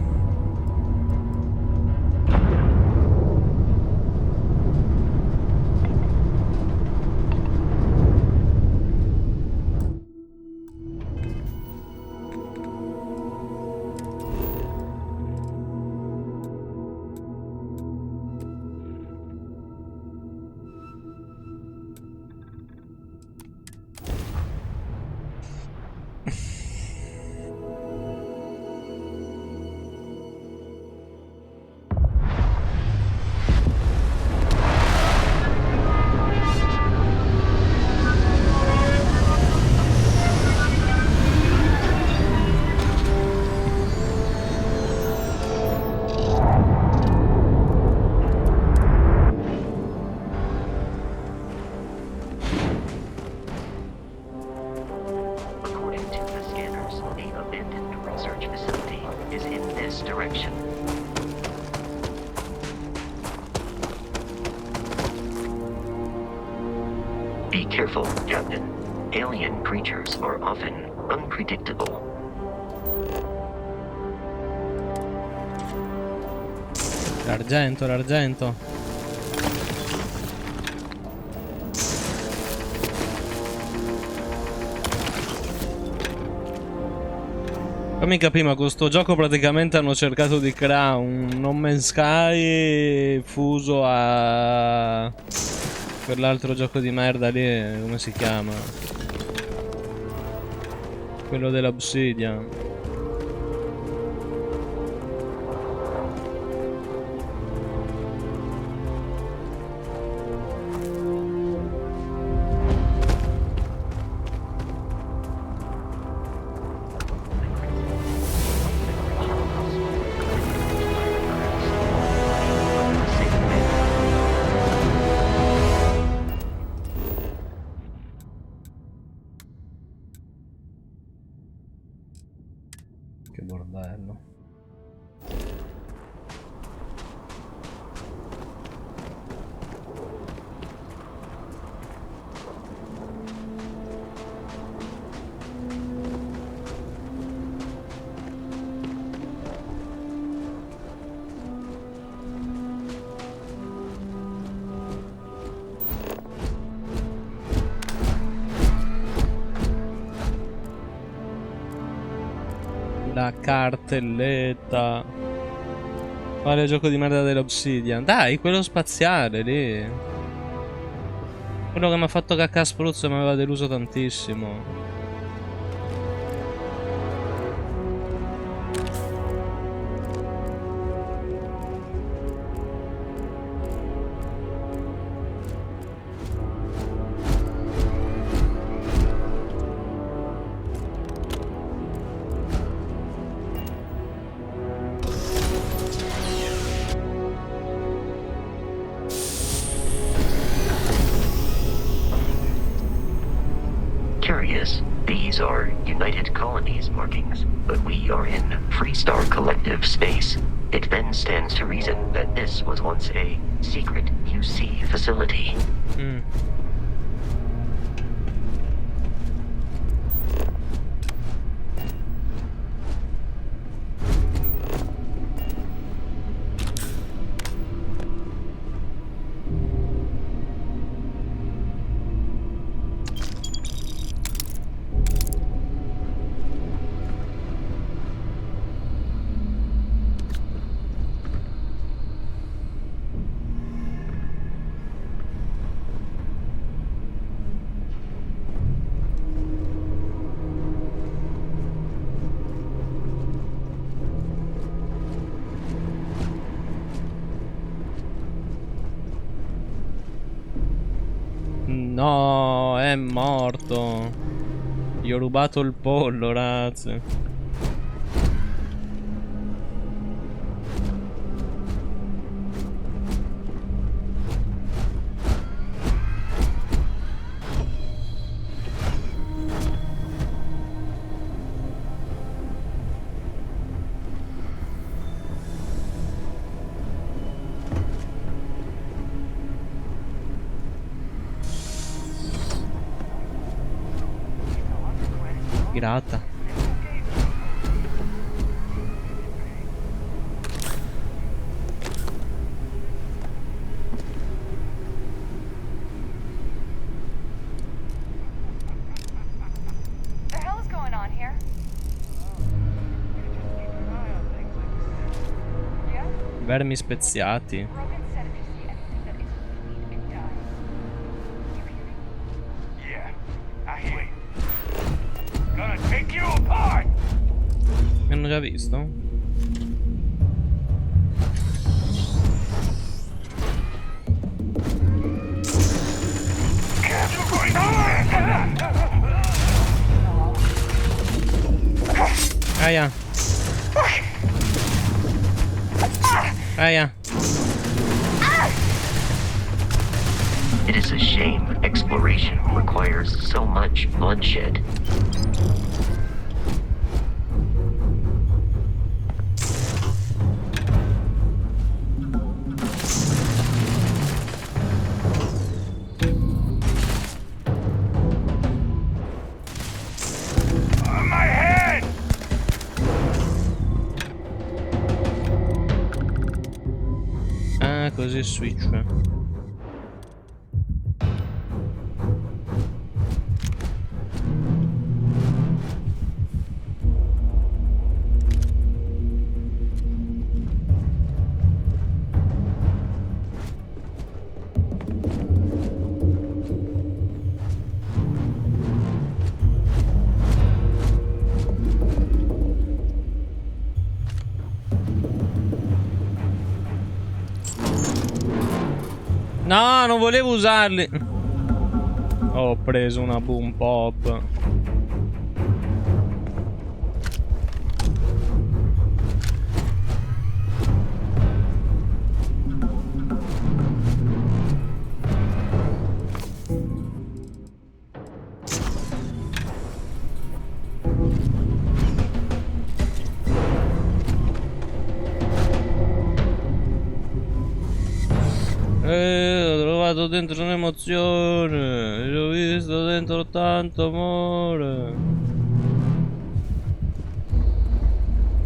According to the scanners, the abandoned research facility is in this direction. Be careful, Captain. Alien creatures are often unpredictable. L'argento, l'argento. Fammi capire, ma con sto gioco praticamente hanno cercato di creare un No Man's Sky fuso a quell'altro gioco di merda lì, come si chiama? Quello dell'Obsidian. Che bordello. La cartelletta. Quale gioco di merda dell'Obsidian? Dai, quello spaziale lì. Quello che mi ha fatto cacca spruzzo e mi aveva deluso tantissimo. Curious, these are United Colonies markings, but we are in Freestar Collective space. It then stands to reason that this was once a secret UC facility. No, è morto. Gli ho rubato il pollo, razze. Pirata. The hell is going on here? Yeah? Vermi speziati. Rogan said if you see anything that isn't clean and done, you hear me? Yeah, I hear you. Gonna take you apart! Mi hanno già visto? Aia. Aia. It is a shame exploration requires so much bloodshed. presi il switch. No, non volevo usarli. Ho preso una boom pop. Ho trovato dentro un'emozione. Ho visto dentro tanto amore.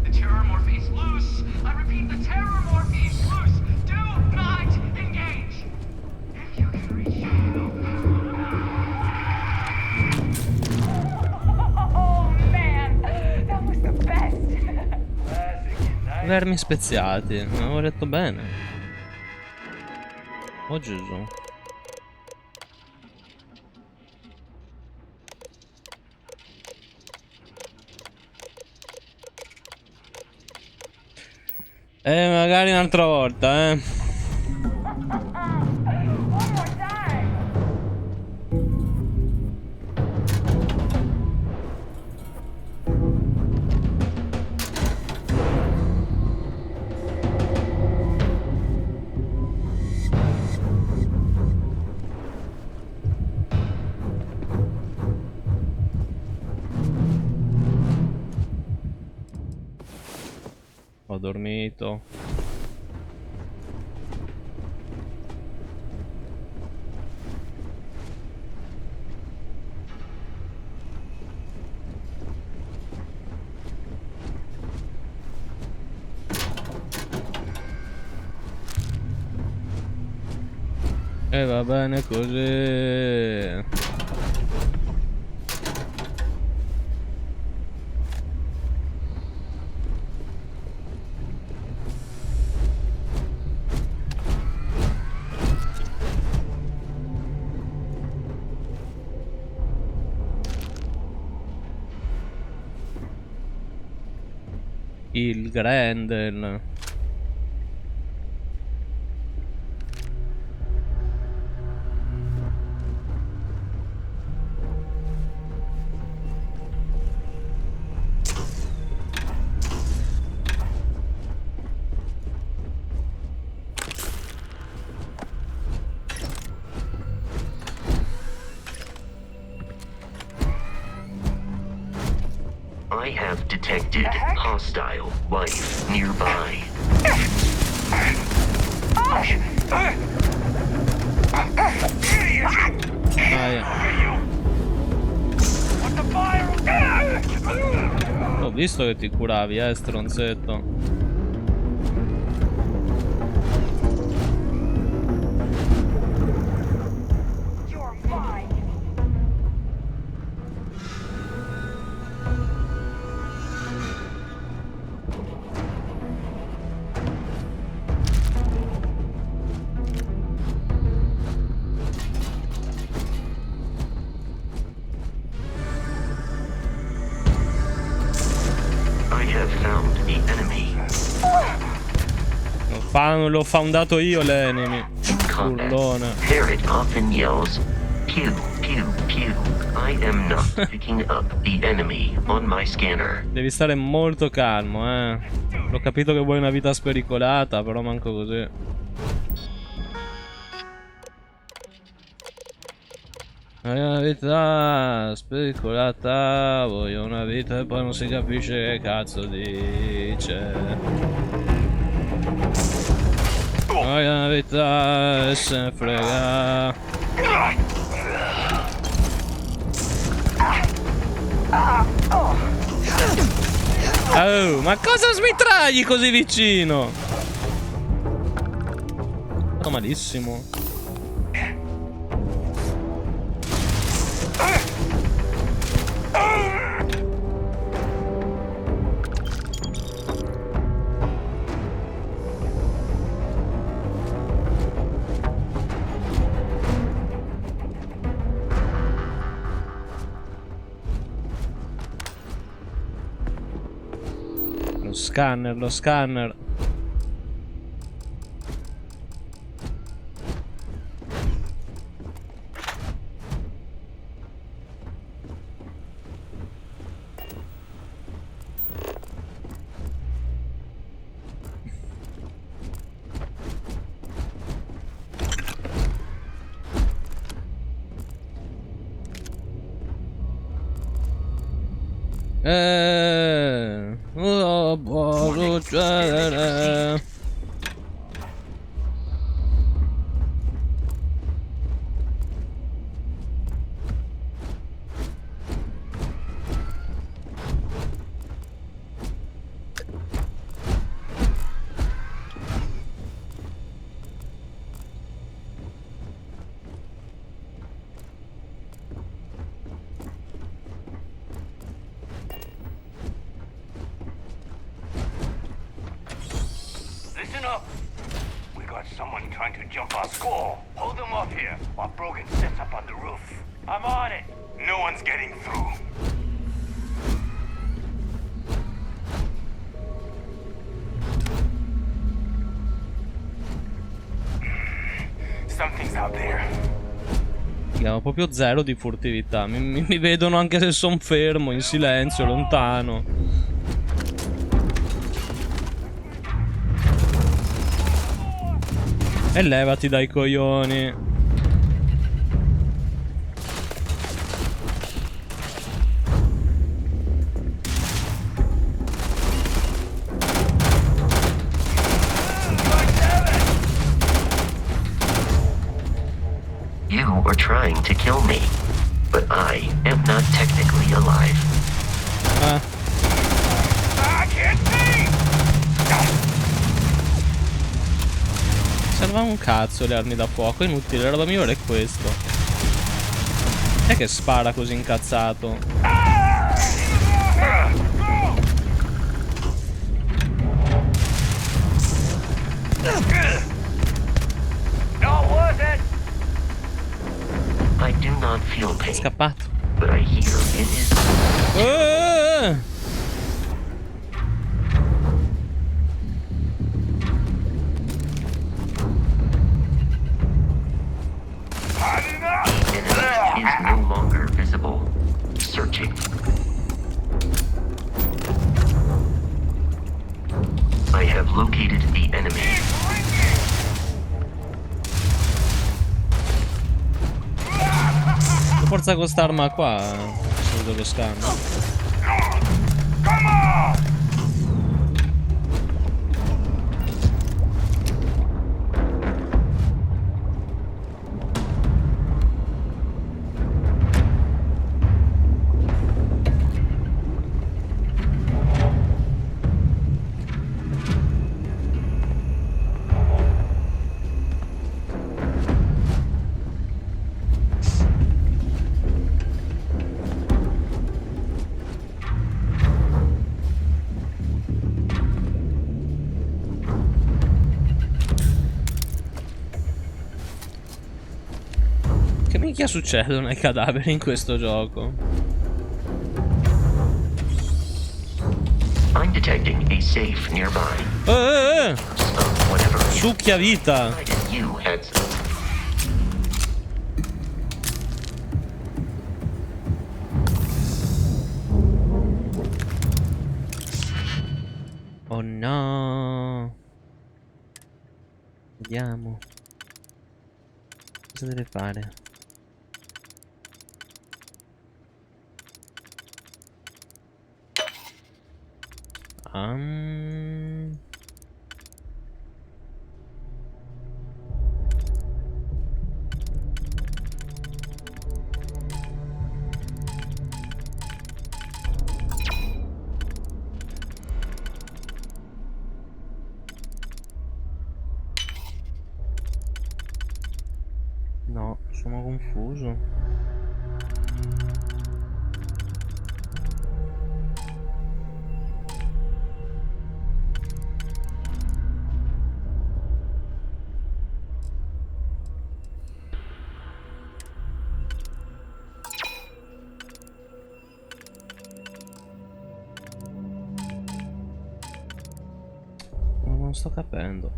The terror morphe is loose. I repeat, the terror morphe is loose. Do not engage. If you can reach Oh man, that was the best. Vermi speziati. Avevo detto bene. Oh Gesù. Magari un'altra volta, One more time. Ho dormito. E va bene così. Il Grendel. I have detected hostile life nearby. Ho visto che ti curavi, stronzetto. L'ho foundato io l'enemy. Urlone. Parrot often yells, pew, pew, pew. I am not picking up the enemy on my scanner. Devi stare molto calmo, L'ho capito che vuoi una vita spericolata, però manco così. Voglio una vita spericolata, voglio una vita e poi non si capisce che cazzo dice. Voglio una vita e se ne frega. Oh, ma cosa smitragli così vicino? Ma fatto malissimo. Lo scanner. Oh, buono, Listen up. We got someone trying to jump our school. Hold them off here while Brogan sets up on the roof. I'm on it. No one's getting through. Something's out there. Abbiamo proprio zero di furtività. Mi vedono anche se sono fermo, in silenzio, lontano. E levati dai coglioni. You were trying to kill me, but I am not technically alive. I can't see! Servono un cazzo le armi da fuoco, è inutile, la roba migliore è questo. È che spara così incazzato. Not worth it! I do not feel È pain, scappato. but I hear it is. The enemy is no longer visible. Searching. I have located the enemy. Forza con st'arma qua. Solo dello scambio. Come on! Che minchia succedono ai cadaveri in questo gioco? I'm detecting a safe nearby. Whatever. Succhia vita. You had some. Oh no. Vediamo. Cosa deve fare? Sono confuso. Non sto capendo.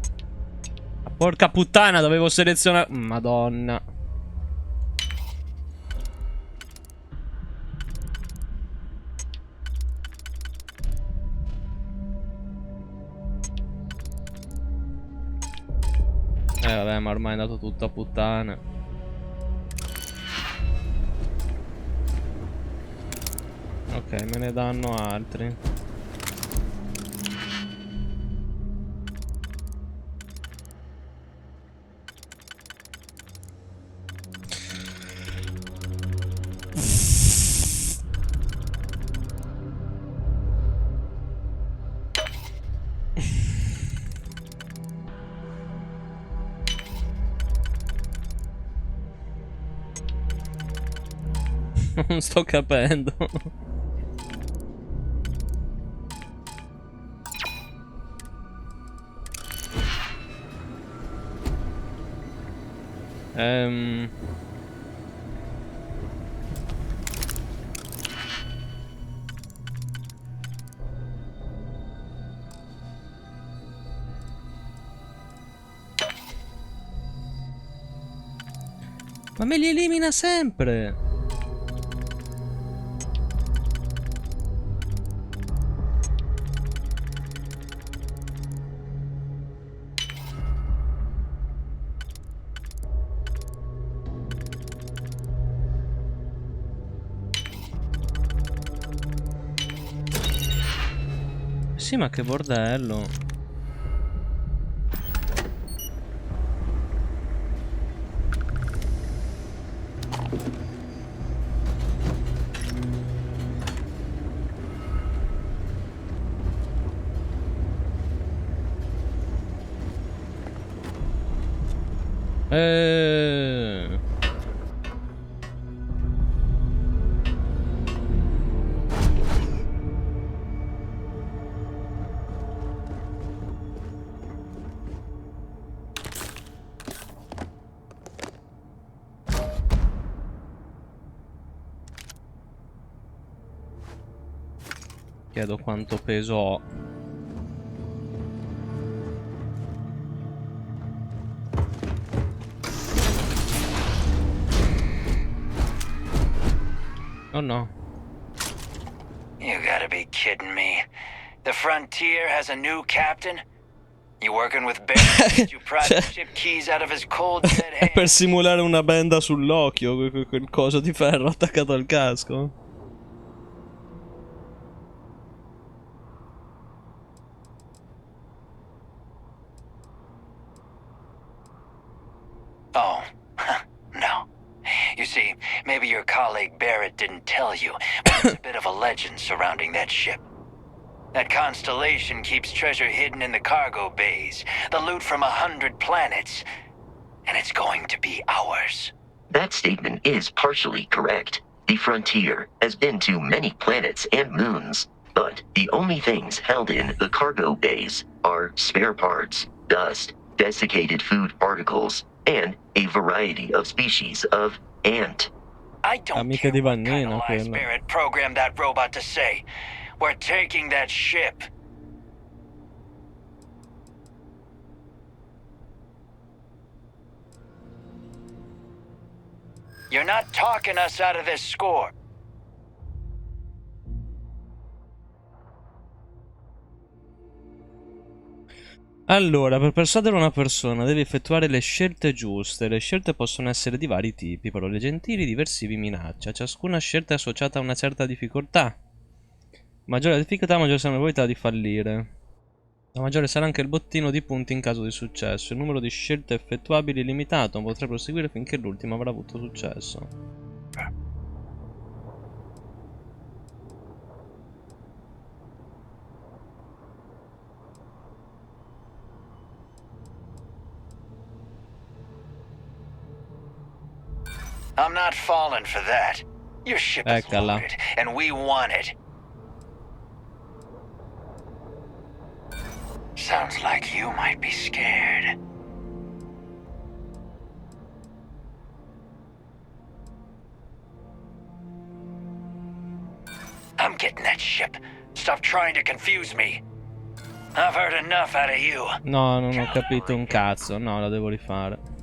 Ah, porca puttana, dovevo selezionare. Madonna. Vabbè, ma ormai è andato tutto a puttana. Ok, me ne danno altri. Non sto capendo. Ehm... Ma me li elimina sempre. Sì, ma che bordello. Eh... Chiedo quanto peso ho. Oh no. You gotta be kidding me. The Frontier has a new captain? You working with Barry? You pry the ship keys out of his cold dead È per hands? simulare una benda sull'occhio, quel coso di ferro attaccato al casco. Oh, no. You see, maybe your colleague Barrett didn't tell you, but there's a bit of a legend surrounding that ship. That constellation keeps treasure hidden in the cargo bays, the loot from 100 planets, and it's going to be ours. That statement is partially correct. The Frontier has been to many planets and moons, but the only things held in the cargo bays are spare parts, dust, desiccated food particles, and a variety of species of ant. I don't Amiche care di what kind of Vannina, lies quella. Barrett programmed that robot to say. We're taking that ship. You're not talking us out of this score. Allora, per persuadere una persona devi effettuare le scelte giuste. Le scelte possono essere di vari tipi, parole gentili, diversivi, minaccia. Ciascuna scelta è associata a una certa difficoltà. Maggiore la difficoltà, maggiore sarà la probabilità di fallire. La maggiore sarà anche il bottino di punti in caso di successo. Il numero di scelte effettuabili è limitato, non potrai proseguire finché l'ultimo avrà avuto successo. I'm not falling for that. Your ship is Eccola. loaded, and we want it. Sounds like you might be scared. I'm getting that ship. Stop trying to confuse me. I've heard enough out of you. No, non ho capito un cazzo. No, la devo rifare.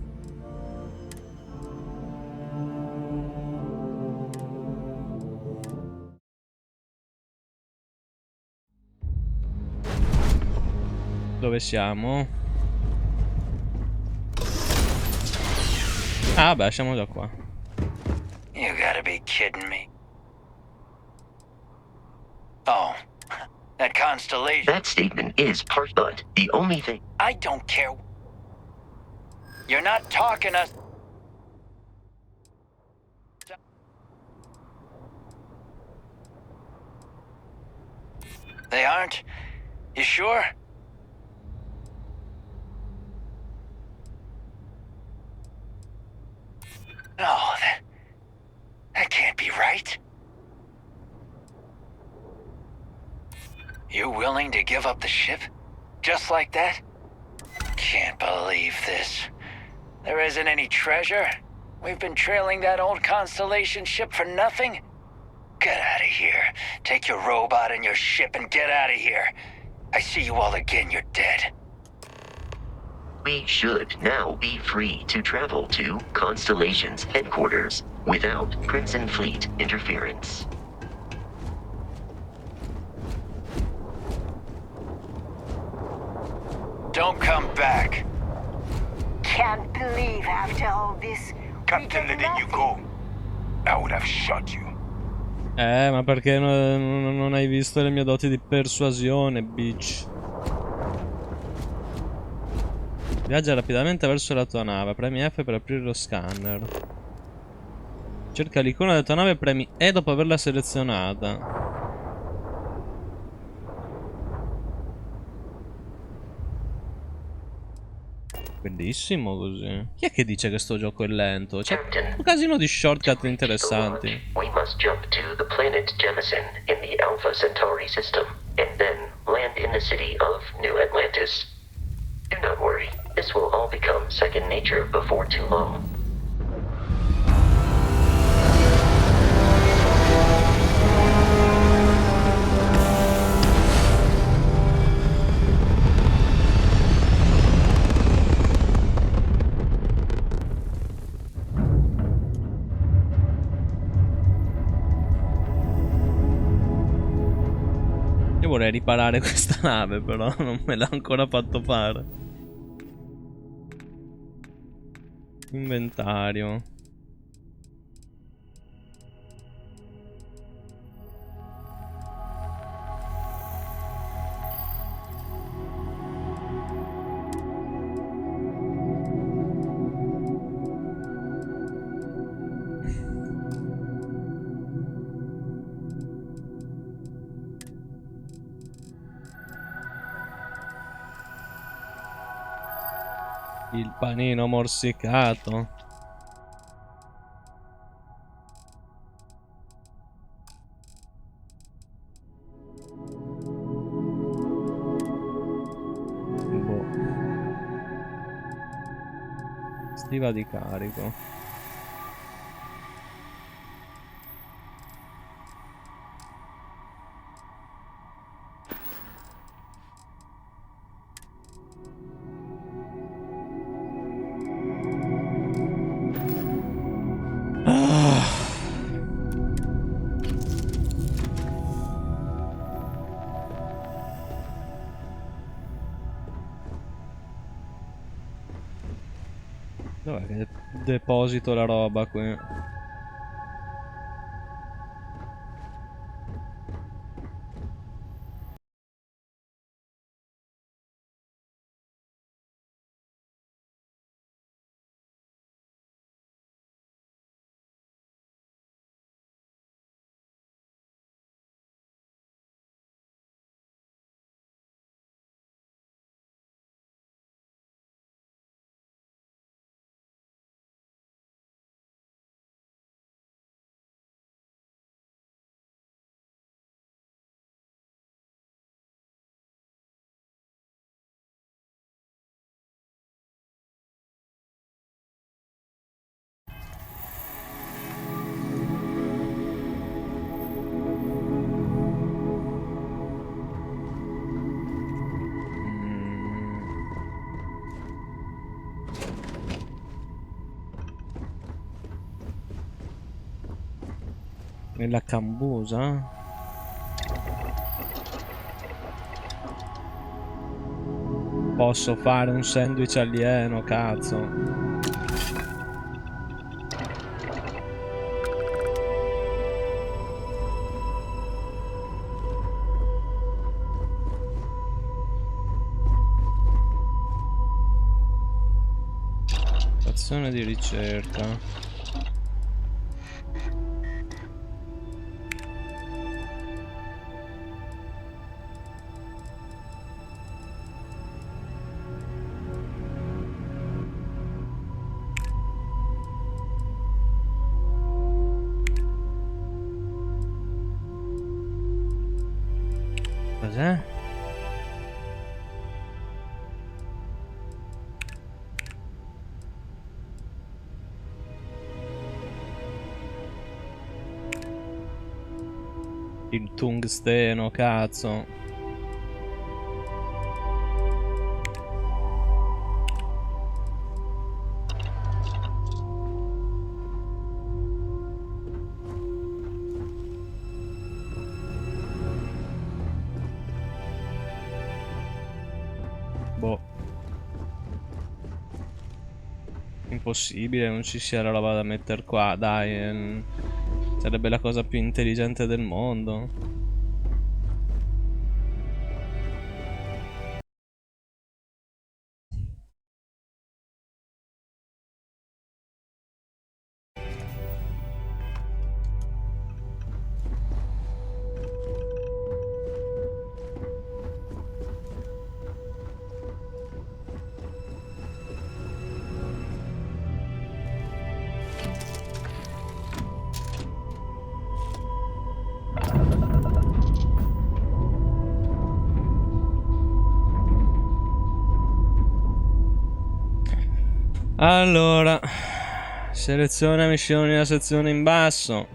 Dove siamo? Ah, beh, siamo già qua. You gotta be kidding me. Oh, that constellation. That statement is part, but the only thing. I don't care. You're not talking us. They aren't? You sure? No, that can't be right. You willing to give up the ship? Just like that? Can't believe this. There isn't any treasure? We've been trailing that old Constellation ship for nothing? Get out of here. Take your robot and your ship and get out of here. I see you all again, you're dead. We should now be free to travel to Constellation's headquarters without Crimson Fleet interference. Don't come back. Can't believe after all this. Captain, letting you go, I would have shot you. Ma perché non hai visto le mie doti di persuasione, bitch? Viaggia rapidamente verso la tua nave. Premi F per aprire lo scanner. Cerca l'icona della tua nave e premi E dopo averla selezionata. Bellissimo così. Chi è che dice che sto gioco è lento? C'è un casino di shortcut interessanti. We must jump to the planet Jemison in the Alpha Centauri system, and then land in the city of New Atlantis. Do not worry, this will all become second nature before too long. Io vorrei riparare questa nave, però non me l'ha ancora fatto fare. Inventario. Il panino morsicato. Boh. Stiva di carico. Dov'è che deposito la roba qui? Nella cambusa? Posso fare un sandwich alieno, cazzo. Stazione di ricerca. Cos'è? Il tungsteno, cazzo. Boh. Impossibile, non ci sia la roba da mettere qua, dai. Sarebbe la cosa più intelligente del mondo. Allora, seleziona missioni nella sezione in basso.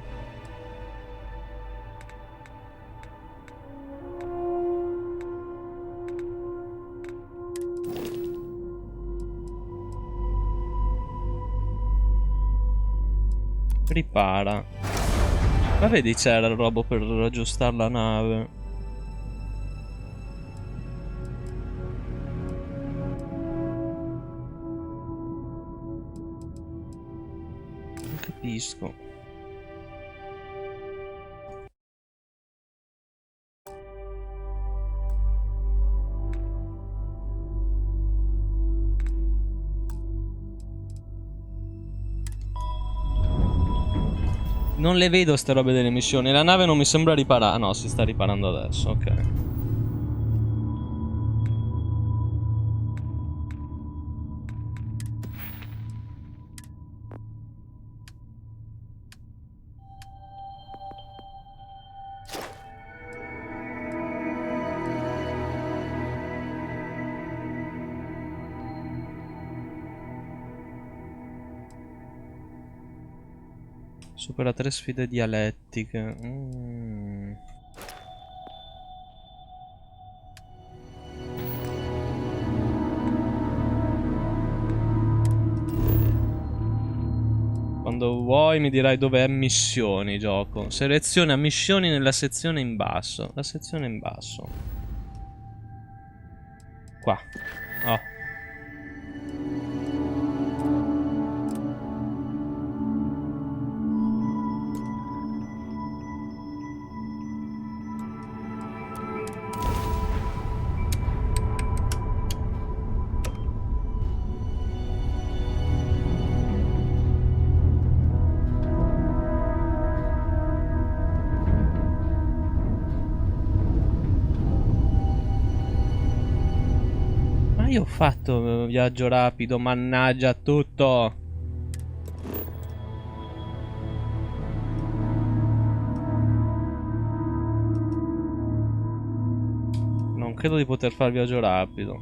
Ripara. Ma vedi c'era il robo per aggiustare la nave. Non capisco. Non le vedo ste robe delle missioni. La nave non mi sembra riparare. No, si sta riparando adesso, ok. Supera 3 sfide dialettiche. Quando vuoi mi dirai dove è missioni, gioco. Seleziona missioni nella sezione in basso. La sezione in basso. Qua. Oh. Ma io ho fatto viaggio rapido, mannaggia tutto. Non credo di poter fare viaggio rapido.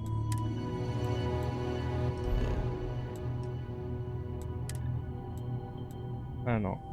Ah no.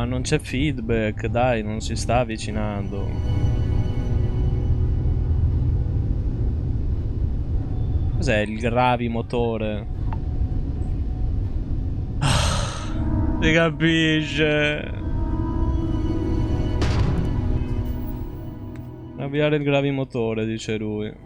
ma non c'è feedback, dai, non si sta avvicinando. Cos'è il gravimotore? Si capisce. Avviare il gravimotore, dice lui.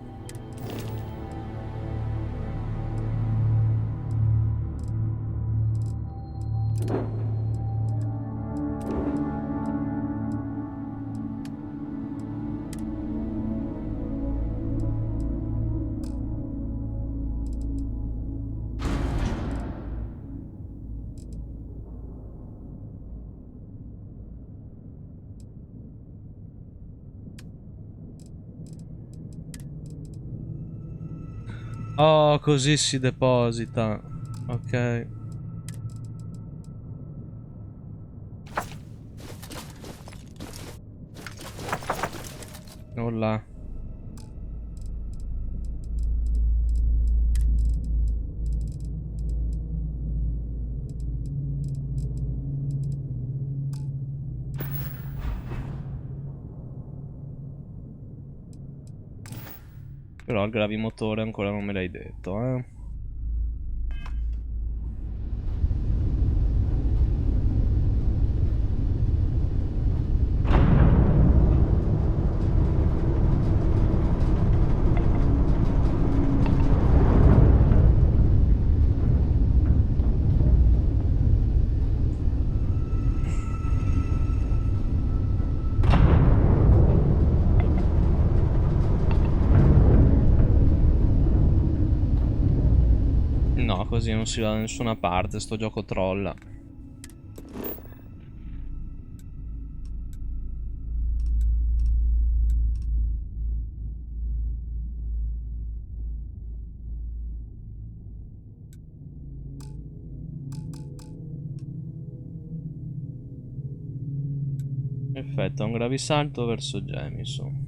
Oh, così si deposita. Ok. Oh là. Però il gravimotore ancora non me l'hai detto, eh. No, così non si va da nessuna parte, sto gioco trolla. Perfetto, un gravisalto verso Jamison.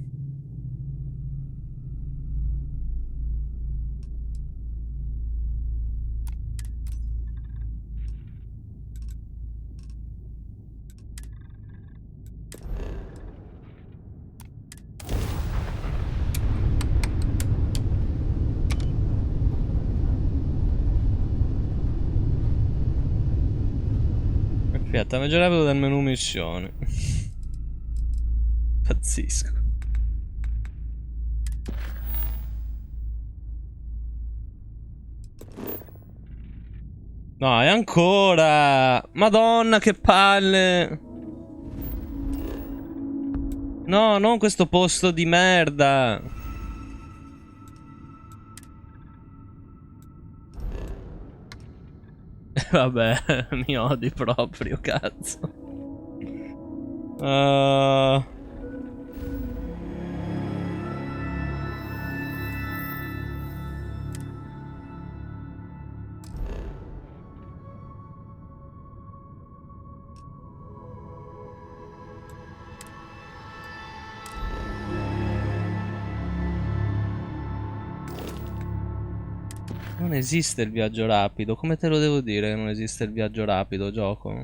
Aspetta, mi già l'avevo del menu missione. Pazzesco. No, e ancora! Madonna, che palle! No, non questo posto di merda! Vabbè, mi odi proprio, cazzo. Non esiste il viaggio rapido. Come te lo devo dire che non esiste il viaggio rapido, gioco?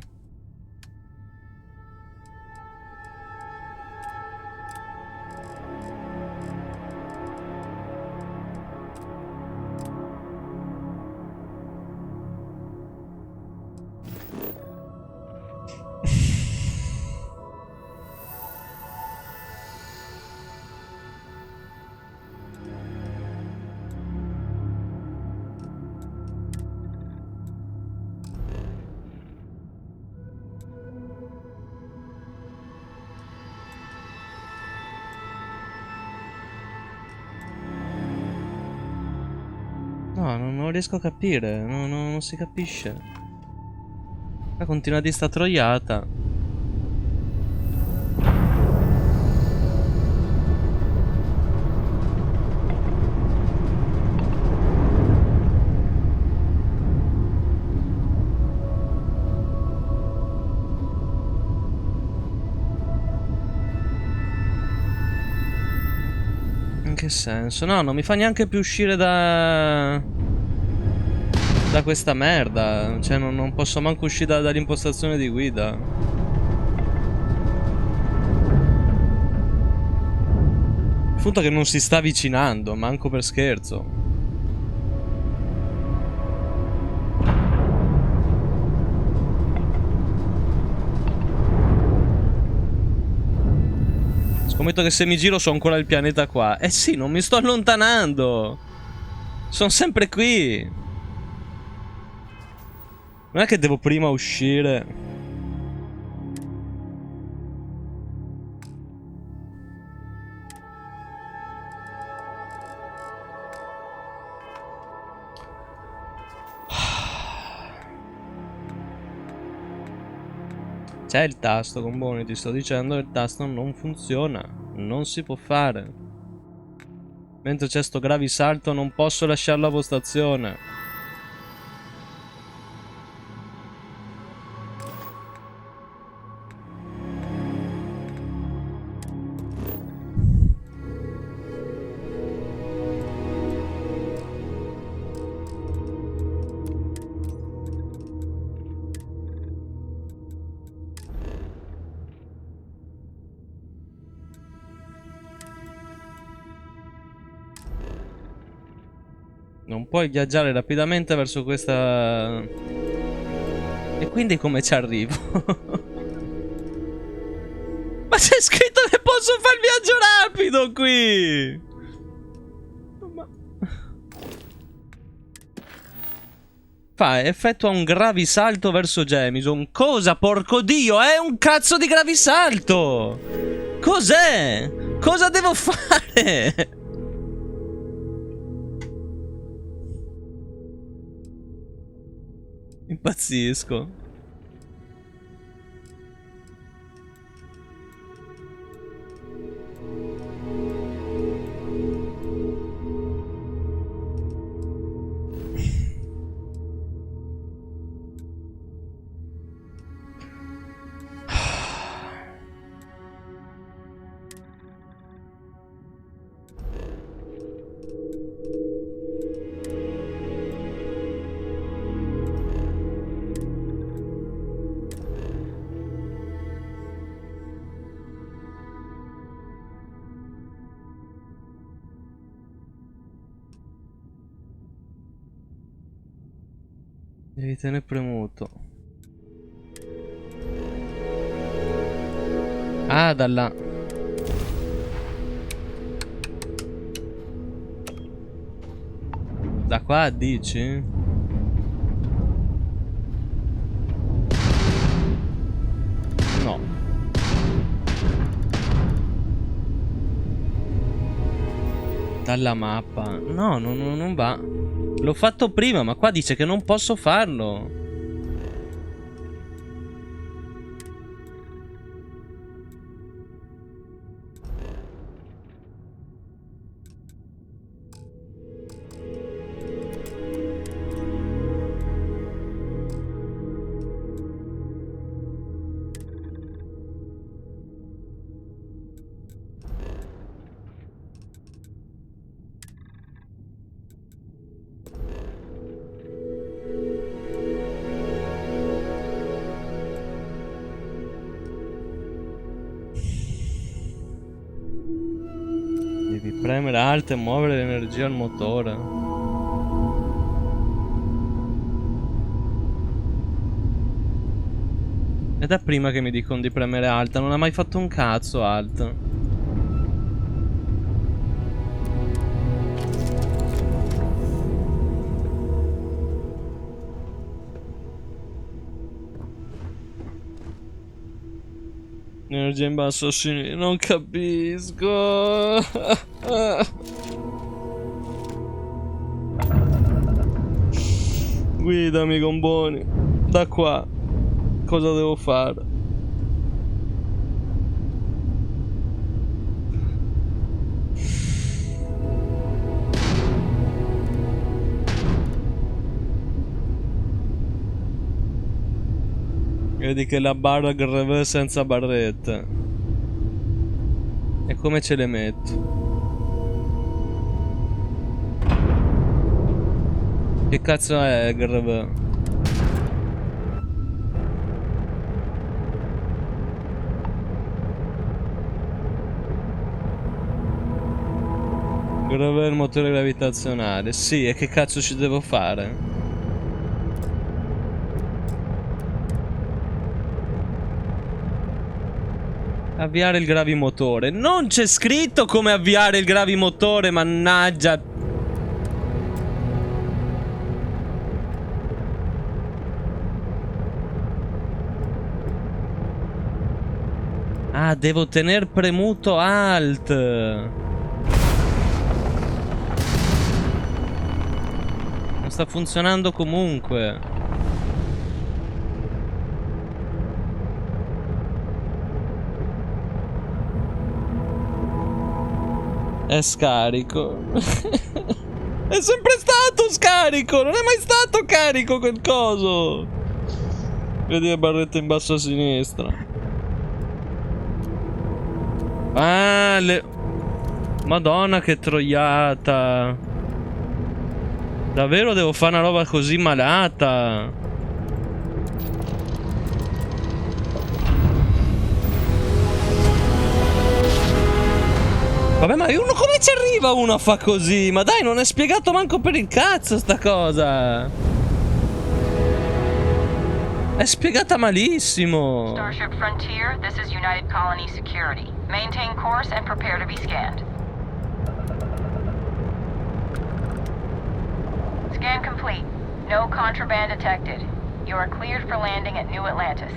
No, non riesco a capire. Non si capisce. Ma continua di sta troiata. In che senso? No, non mi fa neanche più uscire da questa merda. Cioè, non posso manco uscire dall'impostazione di guida. Il punto è che non si sta avvicinando, manco per scherzo. Scommetto che se mi giro sono ancora il pianeta qua. Eh sì, non mi sto allontanando. Sono sempre qui. Non è che devo prima uscire. C'è il tasto, Comboni, ti sto dicendo che il tasto non funziona. Non si può fare. Mentre c'è sto gravisalto non posso lasciarlo a postazione. Non puoi viaggiare rapidamente verso questa... E quindi come ci arrivo? Ma c'è scritto che posso fare il viaggio rapido qui! Ma... effettua un gravisalto verso Jamison. Cosa, porco dio? È un cazzo di gravisalto! Cos'è? Cosa devo fare? Impazzisco. Devi tenere premuto. Ah, da là. Da qua dici? No. Dalla mappa. No, non va. L'ho fatto prima, ma qua dice che non posso farlo. Devi premere Alt e muovere l'energia al motore. È da prima che mi dicono di premere Alt, non ha mai fatto un cazzo Alt. Energia in basso a sinistra, non capisco. Guidami, Comboni. Da qua. Cosa devo fare? Vedi che la barra greve senza barrette. E come ce le metto? Che cazzo è greve? Grave il motore gravitazionale. Sì, e che cazzo ci devo fare? Avviare il gravimotore. Non c'è scritto come avviare il gravimotore, mannaggia. Ah, devo tener premuto Alt. Non sta funzionando comunque. È scarico. È sempre stato scarico. Non è mai stato carico quel coso. Vedi le barrette in basso a sinistra. Ah, Madonna, che troiata. Davvero devo fare una roba così malata? Vabbè, ma uno come ci arriva uno a fa così? Ma dai, non è spiegato manco per il cazzo sta cosa. È spiegata malissimo. Starship Frontier, this is United Colony Security. Maintain course and prepare to be scanned. Scan complete. No contraband detected. You are cleared for landing at New Atlantis.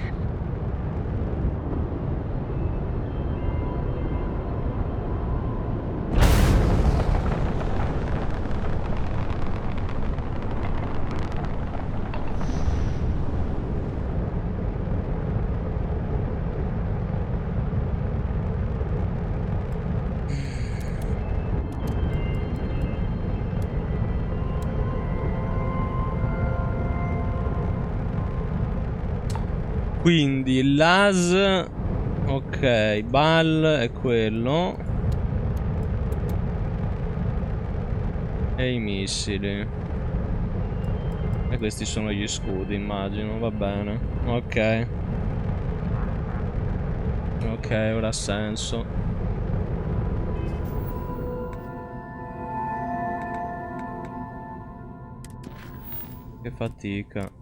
Quindi l'AS. Ok, BAL è quello. E i missili. E questi sono gli scudi, immagino. Va bene. Ok. Ok, ora ha senso. Che fatica.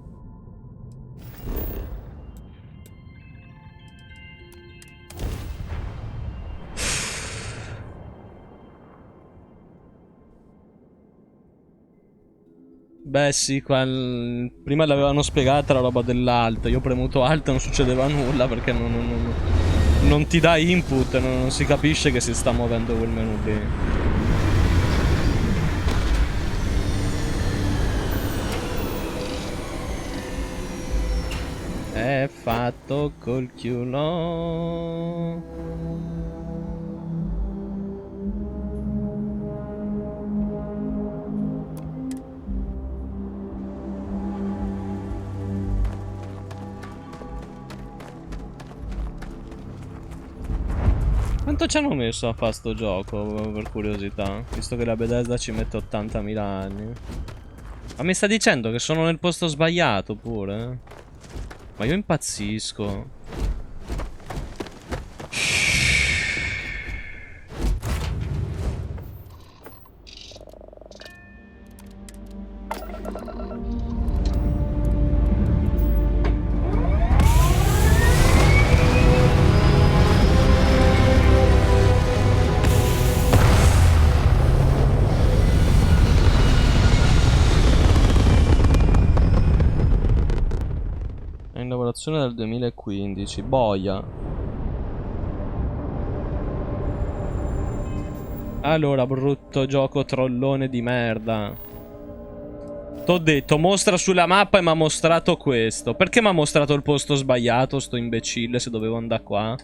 Beh sì, prima l'avevano spiegata la roba dell'alt. Io ho premuto alt e non succedeva nulla perché non ti dà input, non si capisce che si sta muovendo quel menu lì. È fatto col culo. Quanto ci hanno messo a fare sto gioco, per curiosità? Visto che la Bethesda ci mette 80.000 anni. Ma mi sta dicendo che sono nel posto sbagliato pure? Ma io impazzisco. Dal 2015, boia. Allora, brutto gioco trollone di merda. T'ho detto, mostra sulla mappa e mi ha mostrato questo. Perché mi ha mostrato il posto sbagliato, sto imbecille, se dovevo andare qua?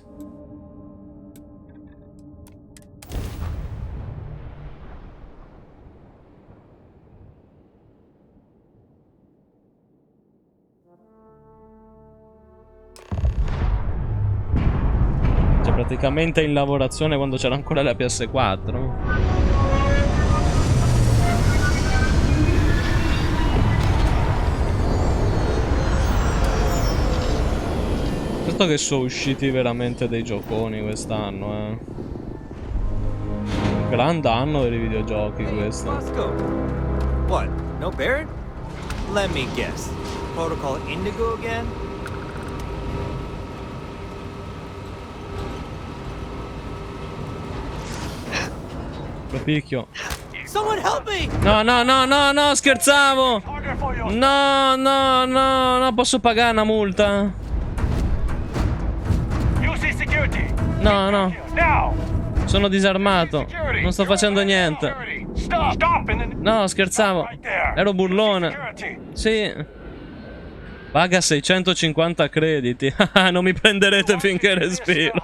Praticamente in lavorazione quando c'era ancora la PS4. Certo che sono usciti veramente dei gioconi quest'anno, Gran danno per i videogiochi questo. Bosco. What? No Barrett? Let me guess. Protocol Indigo again? Lo picchio. Someone help me! No, no, no, no, no, scherzavo! No, no, no, no, posso pagare una multa? No, no. Sono disarmato. Non sto facendo niente. No, scherzavo. Ero burlone. Sì. Paga 650 crediti. Non mi prenderete finché respiro.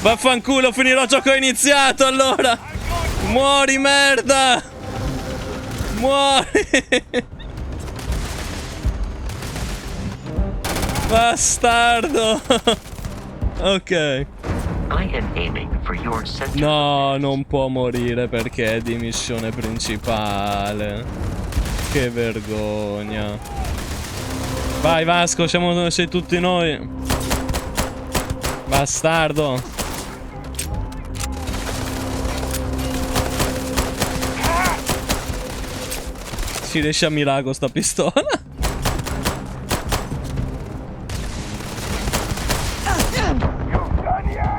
Vaffanculo, finirò gioco iniziato allora. Muori, merda. Muori. Bastardo. Ok. No, non può morire perché è di missione principale. Che vergogna. Vai Vasco, siamo dove sei tutti noi. Bastardo. Si riesce a mirare con sta pistola.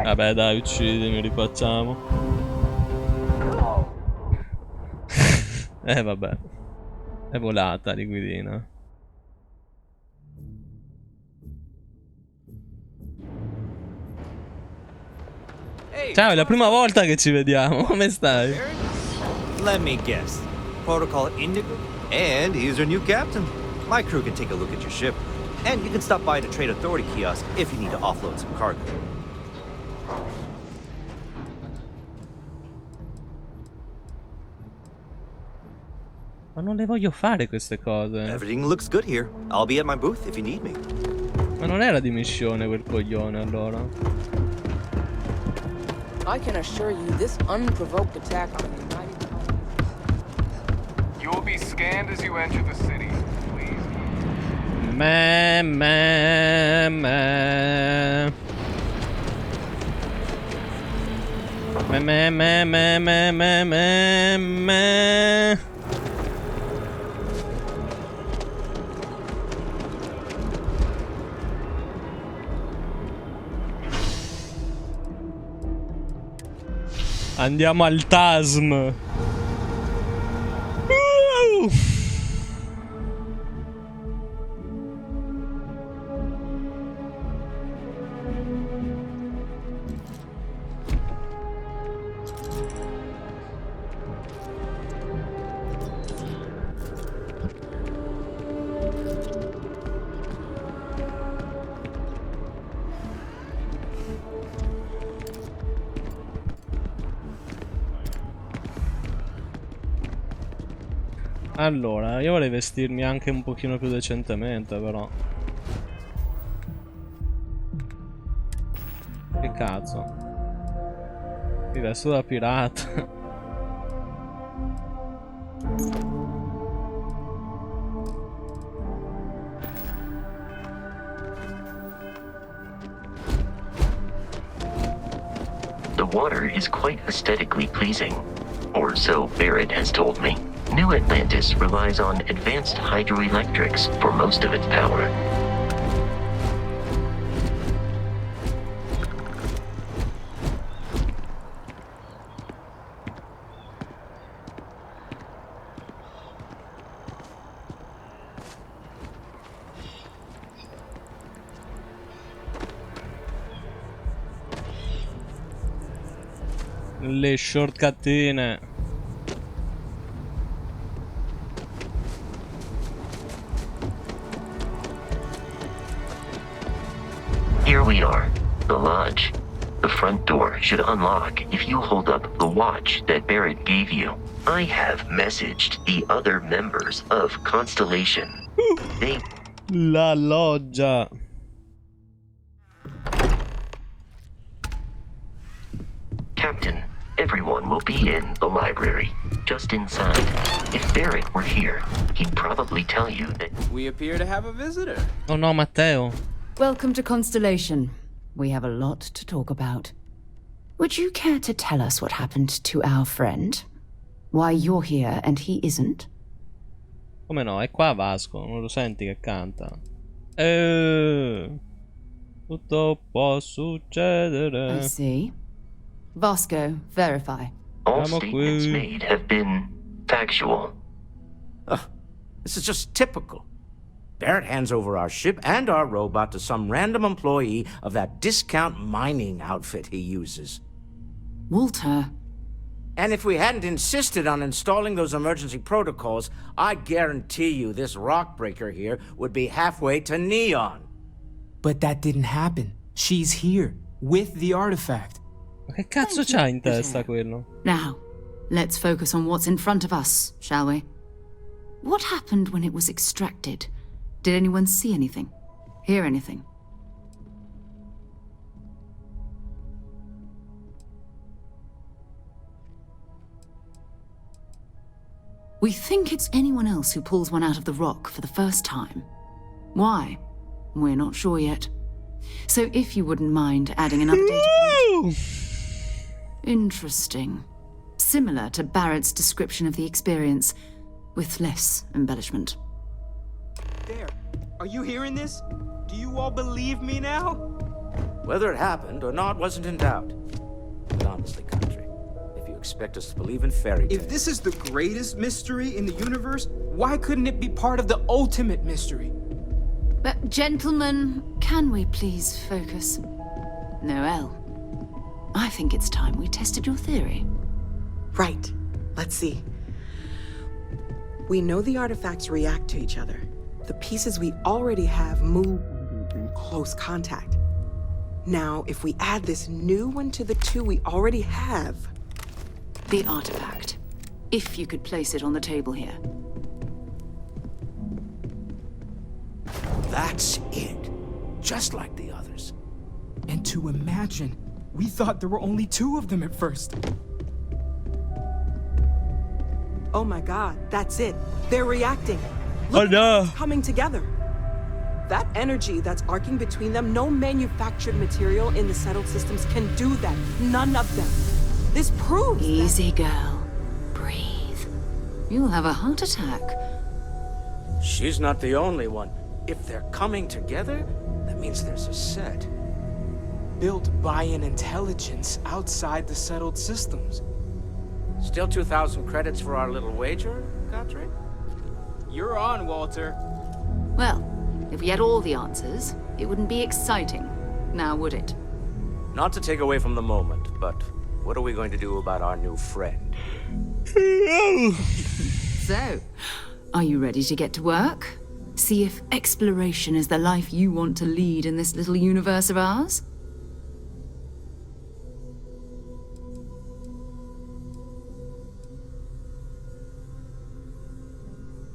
Vabbè dai, uccidimi, rifacciamo. Vabbè. È volata di guidina. Ciao, è la prima volta che ci vediamo. Come stai? Let me guess. Protocol Indigo? And he's your new captain. My crew can take a look at your ship. And you can stop by the Trade Authority kiosk if you need to offload some cargo. Ma non le voglio fare queste cose. Everything looks good here. I'll be at my booth if you need me. Ma non era di missione quel coglione allora. I can assure you this unprovoked attack on the United Colonies. You will be scanned as you enter the city. Please. Meh, meh, meh. Meh, meh, meh, meh, meh, meh, meh, meh. Andiamo al TASM. Allora, io vorrei vestirmi anche un pochino più decentemente, però. Che cazzo? Mi vesto da pirata. The water is quite aesthetically pleasing, or so Barrett has told me. New Atlantis relies on advanced hydroelectrics for most of its power. Le shortcutine. Here we are, the lodge. The front door should unlock if you hold up the watch that Barrett gave you. I have messaged the other members of Constellation. They... La loggia. Captain, every everyone will be in the library, just inside. If Barrett were here, he'd probably tell you that we appear to have a visitor. Oh no, Matteo. Welcome to Constellation. We have a lot to talk about. Would you care to tell us what happened to our friend? Why you're here and he isn't? Come no, è qua Vasco, non lo senti che canta? Tutto può succedere. I see. Vasco, verify. all statements made have been factual. This is just typical. Barrett hands over our ship and our robot to some random employee of that discount mining outfit he uses. Walter. And if we hadn't insisted on installing those emergency protocols, I guarantee you this rock breaker here would be halfway to Neon. But that didn't happen. She's here, with the artifact. Ma che cazzo c'ha in testa quello? Now, let's focus on what's in front of us, shall we? What happened when it was extracted? Did anyone see anything? Hear anything? We think it's anyone else who pulls one out of the rock for the first time. Why? We're not sure yet. So if you wouldn't mind adding another data point. Interesting. Similar to Barrett's description of the experience, with less embellishment. There. Are you hearing this? Do you all believe me now? Whether it happened or not wasn't in doubt. But honestly, Country, if you expect us to believe in fairy tales... If this is the greatest mystery in the universe, why couldn't it be part of the ultimate mystery? But gentlemen, can we please focus? Noelle, I think it's time we tested your theory. Right. Let's see. We know the artifacts react to each other. The pieces we already have move in close contact. Now, if we add this new one to the two we already have... The artifact. If you could place it on the table here. That's it. Just like the others. And to imagine, we thought there were only two of them at first. Oh my god, that's it. They're reacting. Oh no! Coming together. That energy that's arcing between them, no manufactured material in the settled systems can do that. None of them. This proves Easy, girl. Breathe. You'll have a heart attack. She's not the only one. If they're coming together, that means there's a set. Built by an intelligence outside the settled systems. Still 2,000 credits for our little wager, Country? You're on, Walter. Well, if we had all the answers, it wouldn't be exciting, now would it? Not to take away from the moment, but what are we going to do about our new friend? So, are you ready to get to work? See if exploration is the life you want to lead in this little universe of ours?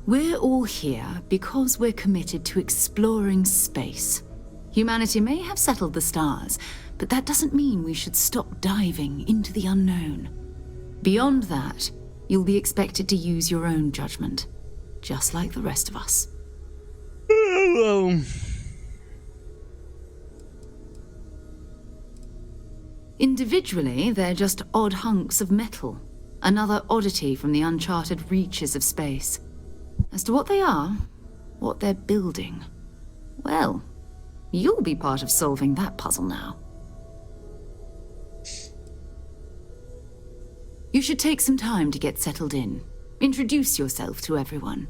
We're all here because we're committed to exploring space. Humanity may have settled the stars, but that doesn't mean we should stop diving into the unknown. Beyond that, you'll be expected to use your own judgment, just like the rest of us. Individually, they're just odd hunks of metal, another oddity from the uncharted reaches of space. As to what they are, what they're building, well, you'll be part of solving that puzzle now. You should take some time to get settled in. Introduce yourself to everyone.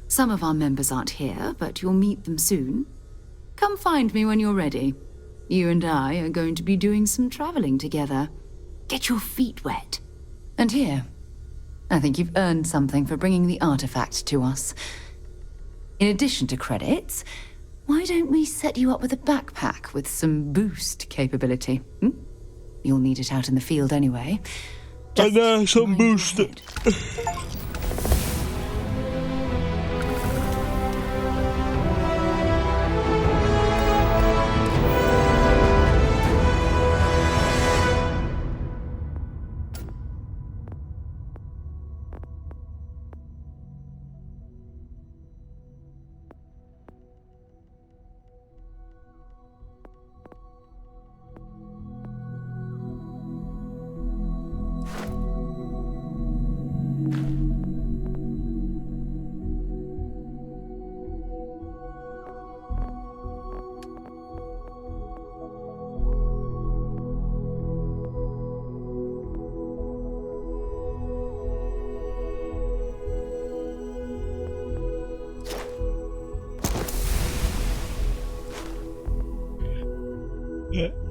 Some of our members aren't here, but you'll meet them soon. Come find me when you're ready. You and I are going to be doing some traveling together. Get your feet wet. And here, I think you've earned something for bringing the artifact to us. In addition to credits, why don't we set you up with a backpack with some boost capability? You'll need it out in the field anyway. I know, some boost.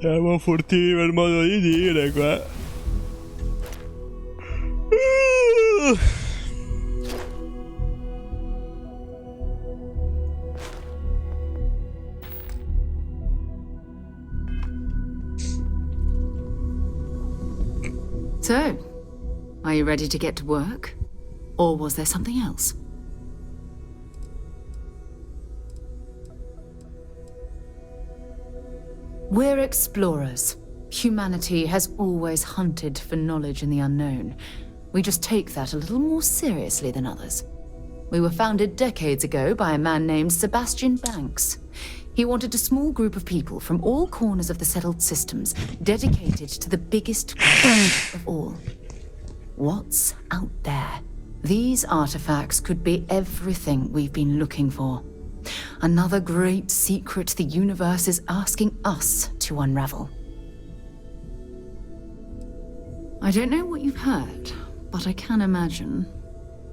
Siamo furtivi per modo di dire qua. So, are you ready to get to work? Or was there something else? We're explorers. Humanity has always hunted for knowledge in the unknown. We just take that a little more seriously than others. We were founded decades ago by a man named Sebastian Banks. He wanted a small group of people from all corners of the settled systems dedicated to the biggest question of all. What's out there? These artifacts could be everything we've been looking for. Another great secret the universe is asking us to unravel. I don't know what you've heard, but I can imagine.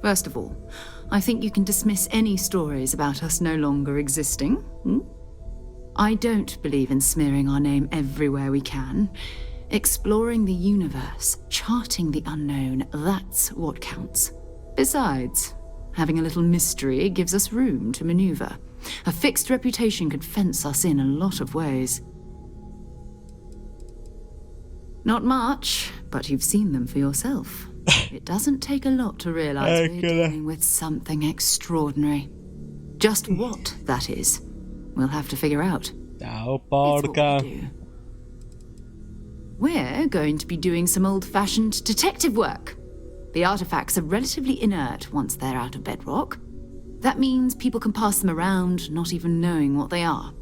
First of all, I think you can dismiss any stories about us no longer existing. I don't believe in smearing our name everywhere we can. Exploring the universe, charting the unknown, that's what counts. Besides, having a little mystery gives us room to maneuver. A fixed reputation could fence us in a lot of ways. Not much, but you've seen them for yourself. It doesn't take a lot to realize we're dealing with something extraordinary. Just what that is, we'll have to figure out. Ciao, porca. We're going to be doing some old-fashioned detective work. The artifacts are relatively inert once they're out of bedrock. That means people can pass them around, not even knowing what they are.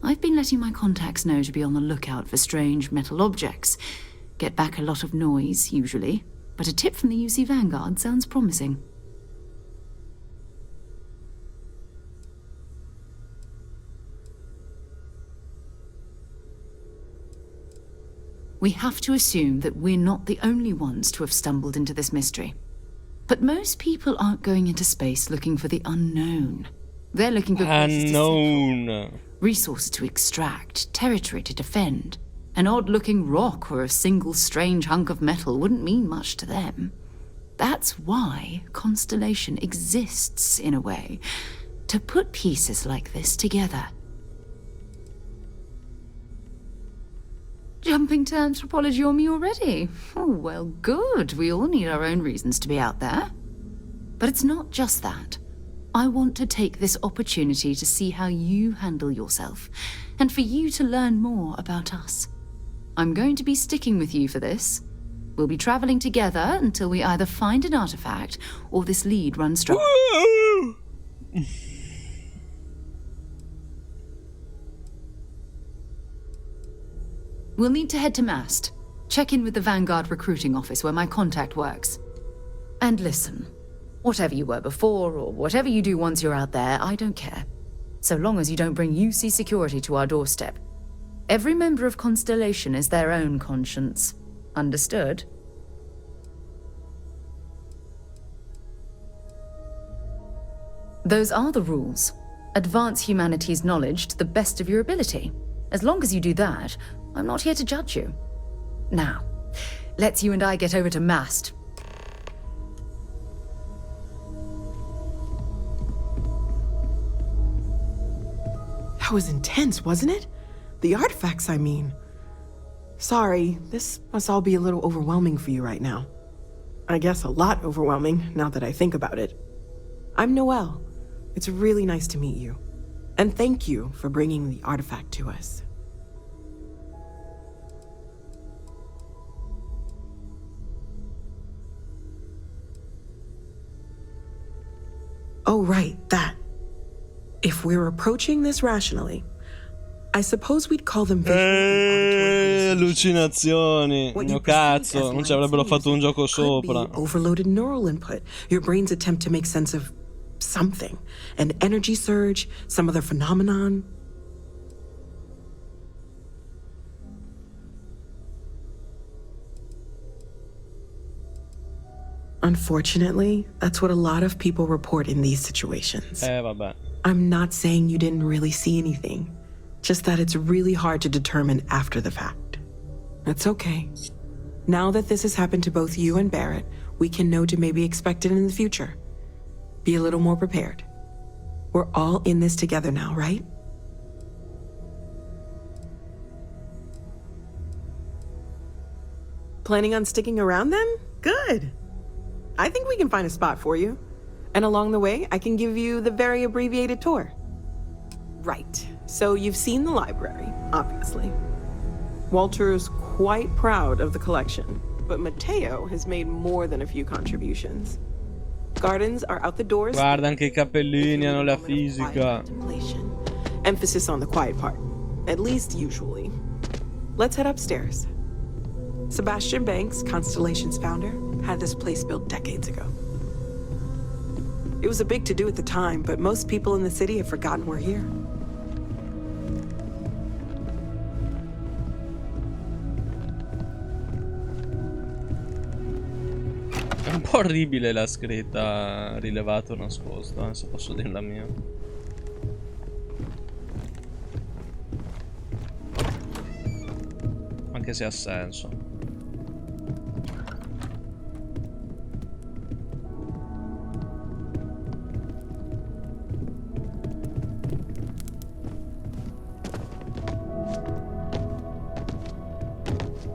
I've been letting my contacts know to be on the lookout for strange metal objects. Get back a lot of noise, usually, but a tip from the UC Vanguard sounds promising. We have to assume that we're not the only ones to have stumbled into this mystery. But most people aren't going into space looking for the unknown. They're looking for unknown. Resources to extract, territory to defend. An odd-looking rock or a single strange hunk of metal wouldn't mean much to them. That's why Constellation exists, in a way. To put pieces like this together. Jumping to anthropology on me already? Oh, well, good. We all need our own reasons to be out there. But it's not just that. I want to take this opportunity to see how you handle yourself, and for you to learn more about us. I'm going to be sticking with you for this. We'll be traveling together until we either find an artifact or this lead runs dry. We'll need to head to Mast. Check in with the Vanguard recruiting office where my contact works. And listen, whatever you were before or whatever you do once you're out there, I don't care. So long as you don't bring UC security to our doorstep. Every member of Constellation is their own conscience. Understood? Those are the rules. Advance humanity's knowledge to the best of your ability. As long as you do that, I'm not here to judge you. Now, let's you and I get over to Mast. That was intense, wasn't it? The artifacts, I mean. Sorry, this must all be a little overwhelming for you right now. I guess a lot overwhelming, now that I think about it. I'm Noelle. It's really nice to meet you. And thank you for bringing the artifact to us. Oh, right, that. If we're approaching this rationally, I suppose we'd call them allucinazioni. Mio cazzo, non ci avrebbero fatto un gioco sopra. Overloaded neural input. Your brain's attempt to make sense of something. An energy surge, some other phenomenon. Unfortunately, that's what a lot of people report in these situations. Vabbè. I'm not saying you didn't really see anything. Just that it's really hard to determine after the fact. That's okay. Now that this has happened to both you and Barrett, we can know to maybe expect it in the future. Be a little more prepared. We're all in this together now, right? Planning on sticking around then? Good. I think we can find a spot for you. And along the way, I can give you the very abbreviated tour. Right. So you've seen the library, obviously. Walter is quite proud of the collection, but Matteo has made more than a few contributions. Gardens are out the doors. Guarda, anche i capellini hanno la fisica. Emphasis on the quiet part, at least usually. Let's head upstairs. Sebastian Banks, Constellation's founder, had this place built decades ago. It was a big to-do at the time, but most people in the city have forgotten we're here. È un po' orribile la scritta rilevato nascosto, se posso dire la mia. Anche se ha senso.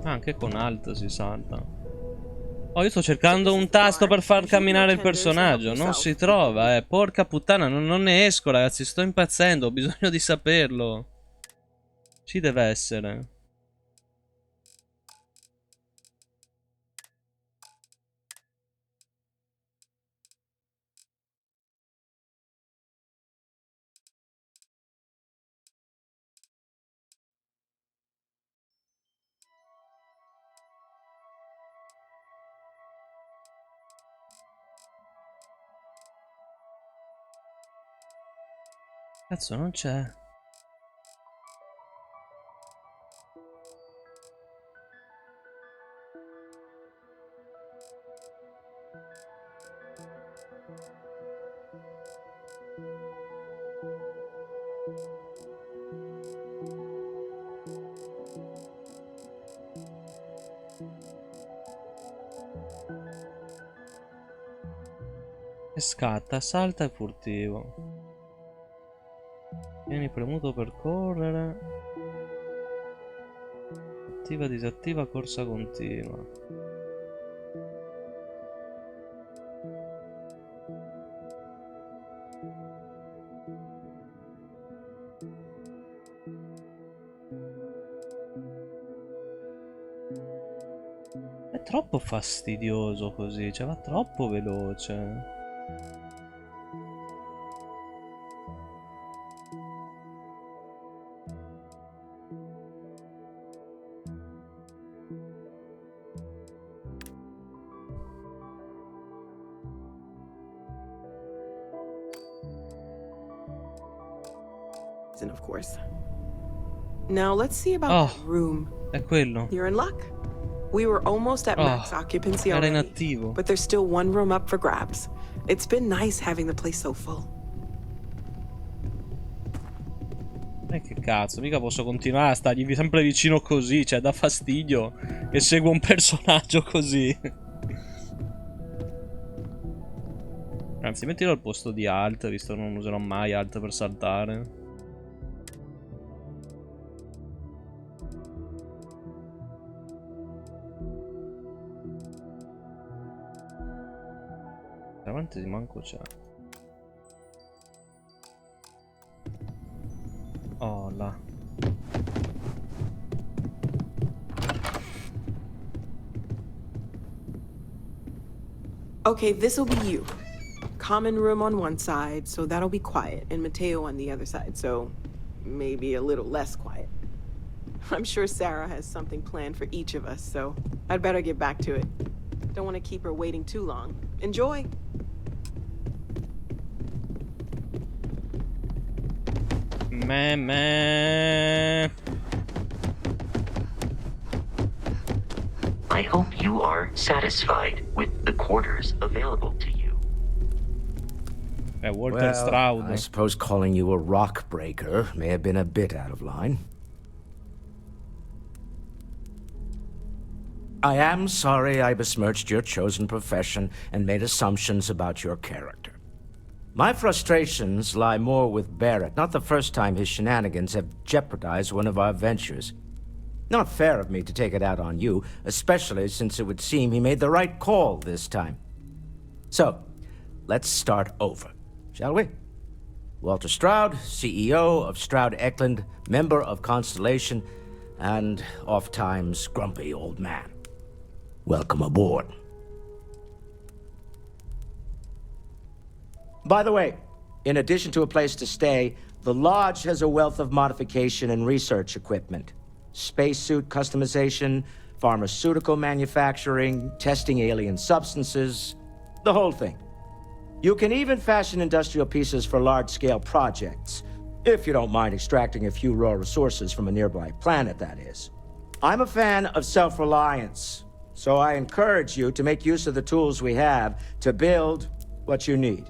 Anche con Alt si salta. Oh, io sto cercando un tasto per far camminare il personaggio. Non si trova, porca puttana, non ne esco, ragazzi. Sto impazzendo, ho bisogno di saperlo. Ci deve essere. Cazzo, non c'è. E scatta, salta e furtivo. Tieni premuto per correre. Attiva, disattiva, corsa continua. È troppo fastidioso così, cioè va troppo veloce. Of course. Now let's see about that room. È quello. You're in luck. We were almost at max occupancy era already, inattivo. but there's still one room up for grabs. It's been nice having the place so full. Che cazzo, mica posso continuare a stargli sempre vicino così, cioè dà fastidio che segua un personaggio così. Anzi, mettilo al posto di Alt, visto che non userò mai Alt per saltare. Davanti manco c'è. Oh là. Okay, this'll be you. Common room on one side, so that'll be quiet, and Matteo on the other side, so maybe a little less quiet. I'm sure Sarah has something planned for each of us, so I'd better get back to it. Don't want to keep her waiting too long. Enjoy! Meh. I hope you are satisfied with the quarters available to you. Walter Stroud. I suppose calling you a rock breaker may have been a bit out of line. I am sorry I besmirched your chosen profession and made assumptions about your character. My frustrations lie more with Barrett, not the first time his shenanigans have jeopardized one of our ventures. Not fair of me to take it out on you, especially since it would seem he made the right call this time. So, let's start over, shall we? Walter Stroud, CEO of Stroud Eklund, member of Constellation, and oft-times grumpy old man. Welcome aboard. By the way, in addition to a place to stay, the Lodge has a wealth of modification and research equipment. Spacesuit customization, pharmaceutical manufacturing, testing alien substances, the whole thing. You can even fashion industrial pieces for large-scale projects, if you don't mind extracting a few raw resources from a nearby planet, that is. I'm a fan of self-reliance, so I encourage you to make use of the tools we have to build what you need.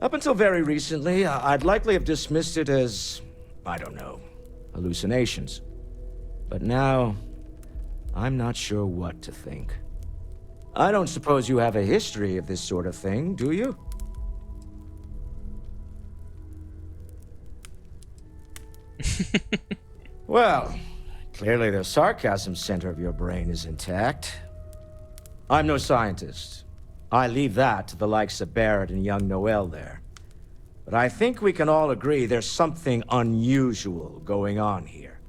Up until very recently, I'd likely have dismissed it as, I don't know, hallucinations. But now, I'm not sure what to think. I don't suppose you have a history of this sort of thing, do you? Well, clearly the sarcasm center of your brain is intact. I'm no scientist. I leave that to the likes of Barrett and young Noel there. But I think we can all agree there's something unusual going on here.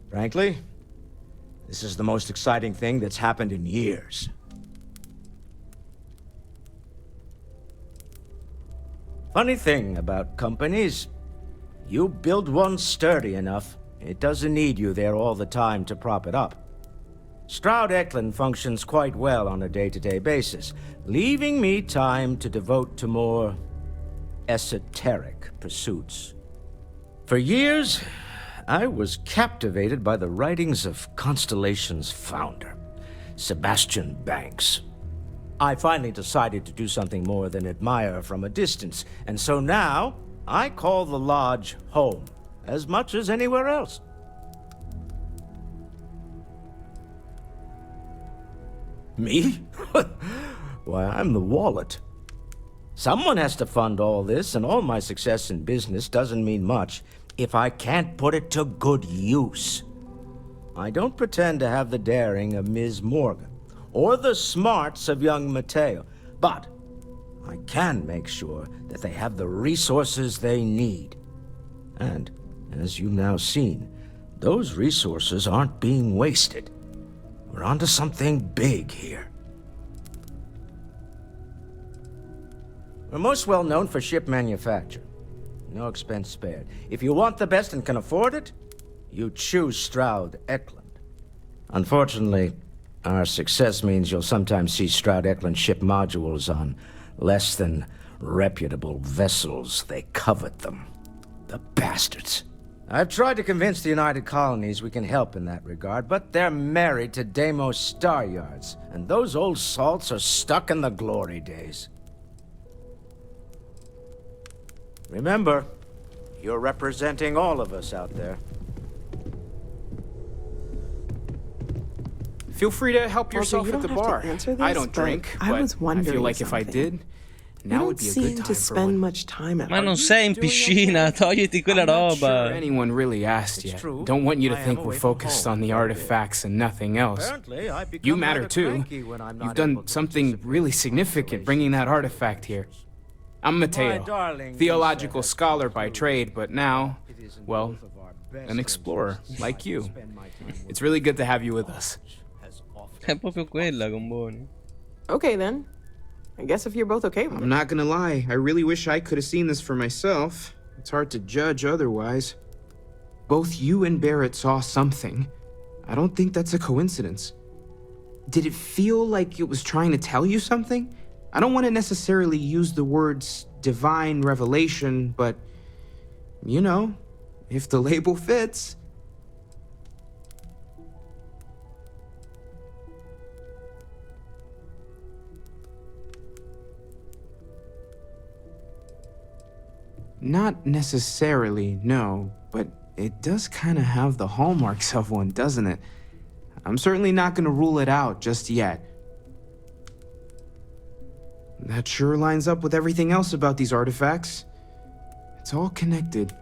Frankly, this is the most exciting thing that's happened in years. Funny thing about companies, you build one sturdy enough, it doesn't need you there all the time to prop it up. Stroud Eklund functions quite well on a day-to-day basis, leaving me time to devote to more esoteric pursuits. For years, I was captivated by the writings of Constellation's founder, Sebastian Banks. I finally decided to do something more than admire from a distance, and so now I call the Lodge home, as much as anywhere else. Me? Why, I'm the wallet. Someone has to fund all this, and all my success in business doesn't mean much if I can't put it to good use. I don't pretend to have the daring of Ms. Morgan, or the smarts of young Mateo, but I can make sure that they have the resources they need. And, as you've now seen, those resources aren't being wasted. We're onto something big here. We're most well known for ship manufacture. No expense spared. If you want the best and can afford it, you choose Stroud Eklund. Unfortunately, our success means you'll sometimes see Stroud Eklund ship modules on less than reputable vessels. They covet them. The bastards. I've tried to convince the United Colonies we can help in that regard, but they're married to Deimos Star Yards, and those old salts are stuck in the glory days. Remember, you're representing all of us out there. Feel free to help Also, yourself you at the don't have to bar. answer I this, don't but drink, I but was I wondering feel like if I something. did, now would be a good seem time to for spend one. much time at Ma non sei in piscina, togliti quella I'm not roba. sure anyone really asked yet. true. Don't want you to I am think away we're from focused home on the quite a bit. artifacts and nothing else. Apparently, I've become You matter rather too. cranky when I'm not You've done able to something really significant bringing that artifact here. I'm Mateo, darling theological Lisa, scholar by trade, but now, it is in well, both of our best an explorer interests like you. to spend my time with It's really good to have you with us. as often È proprio quella, Gomboni. Okay, then. I guess if you're both okay with I'm it. not gonna lie, I really wish I could have seen this for myself. It's hard to judge otherwise. Both you and Barrett saw something. I don't think that's a coincidence. Did it feel like it was trying to tell you something? I don't want to necessarily use the words divine revelation, but, you know, if the label fits. Not necessarily, no, but it does kind of have the hallmarks of one, doesn't it? I'm certainly not going to rule it out just yet. That sure lines up with everything else about these artifacts. It's all connected.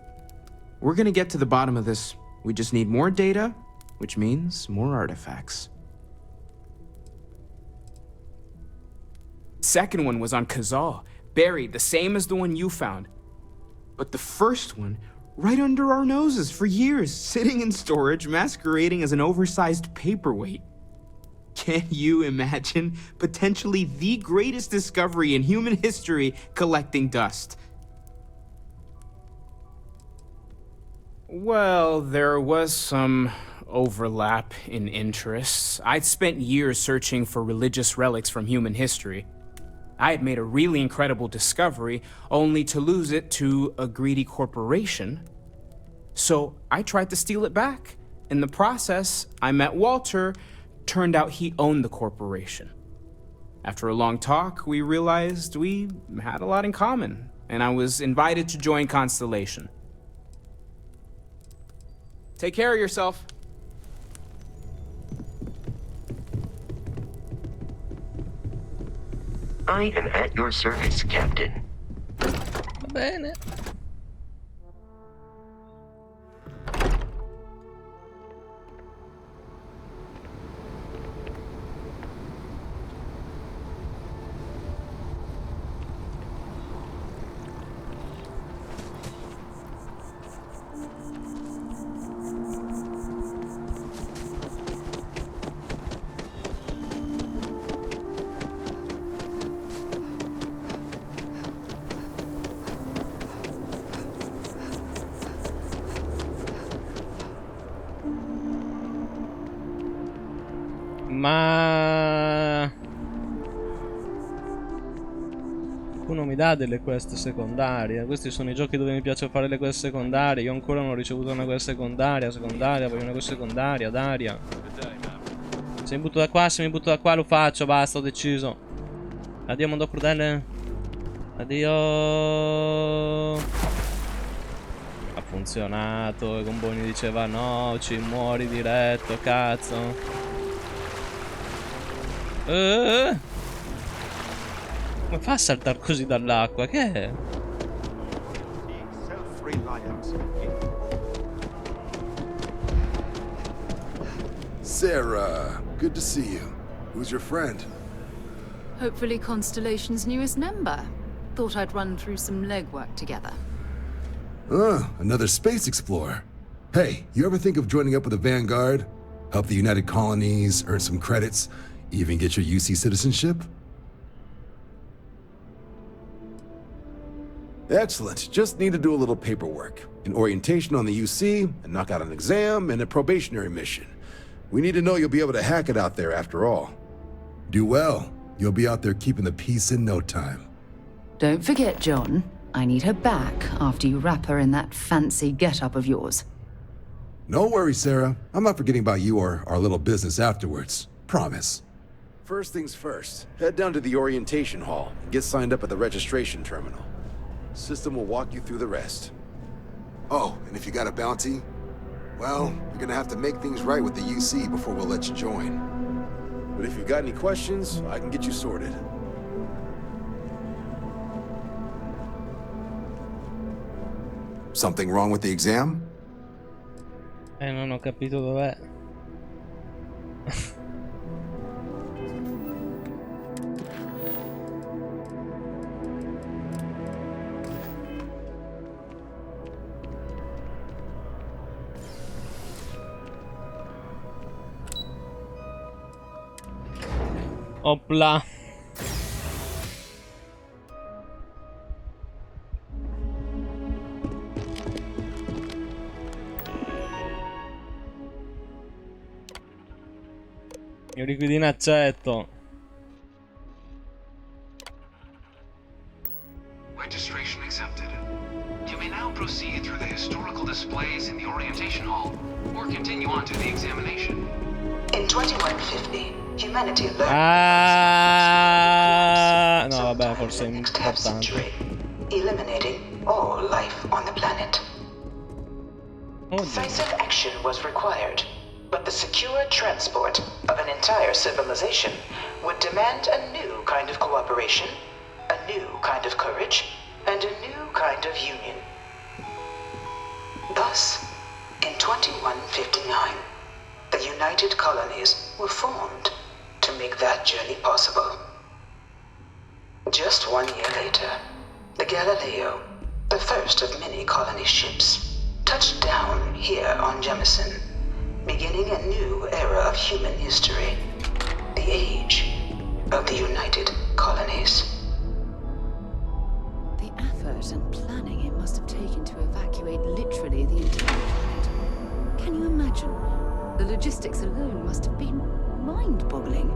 We're going to get to the bottom of this. We just need more data, which means more artifacts. Second one was on Kazal, buried, the same as the one you found. But the first one, right under our noses for years, sitting in storage, masquerading as an oversized paperweight. Can you imagine potentially the greatest discovery in human history collecting dust? Well, there was some overlap in interests. I'd spent years searching for religious relics from human history. I had made a really incredible discovery, only to lose it to a greedy corporation. So I tried to steal it back. In the process, I met Walter. Turned out he owned the corporation. After a long talk, we realized we had a lot in common, and I was invited to join Constellation. Take care of yourself. I am at your service, Captain. Va bene. Ma qualcuno mi dà delle quest secondarie? Questi sono i giochi dove mi piace fare le quest secondarie. Io ancora non ho ricevuto una quest secondaria. Voglio una quest secondaria, Daria. Se mi butto da qua lo faccio, basta, ho deciso. Addio mondo crudele. Addio. Ha funzionato. Gomboni diceva no, ci muori diretto, cazzo. Come fa a saltare così dall'acqua? Che è? Sarah, good to see you. Who's your friend? Hopefully Constellation's newest member. Thought I'd run through some legwork together. Another space explorer. Hey, you ever think of joining up with the Vanguard? Help the United Colonies, earn some credits, even get your UC citizenship? Excellent. Just need to do a little paperwork. An orientation on the UC, and knock out an exam, and a probationary mission. We need to know you'll be able to hack it out there after all. Do well. You'll be out there keeping the peace in no time. Don't forget, John. I need her back after you wrap her in that fancy get-up of yours. No worries, Sarah. I'm not forgetting about you or our little business afterwards. Promise. First things first, head down to the orientation hall and get signed up at the registration terminal. System will walk you through the rest. Oh, and if you got a bounty, well, you're gonna have to make things right with the UC before we'll let you join. But if you've got any questions, I can get you sorted. Something wrong with the exam? Non ho capito dov'è. Opla. Io liquidino accetto. Registration accepted. You may now proceed through the historical displays in the orientation hall, or continue on to the examination. In 2150, humanity learned No, vabbè, forse è importante. eliminating all life on the planet. Decisive action was required, but the secure transport of an entire civilization would demand a new kind of cooperation, a new kind of courage, and a new kind of union. Thus, in 2159, the United Colonies were formed to make that journey possible. Just 1 year later, the Galileo, the first of many colony ships, touched down here on Jemison, beginning a new era of human history, the age of the United Colonies. The effort and planning it must have taken to evacuate literally the entire planet. Can you imagine? The logistics alone must have been mind-boggling.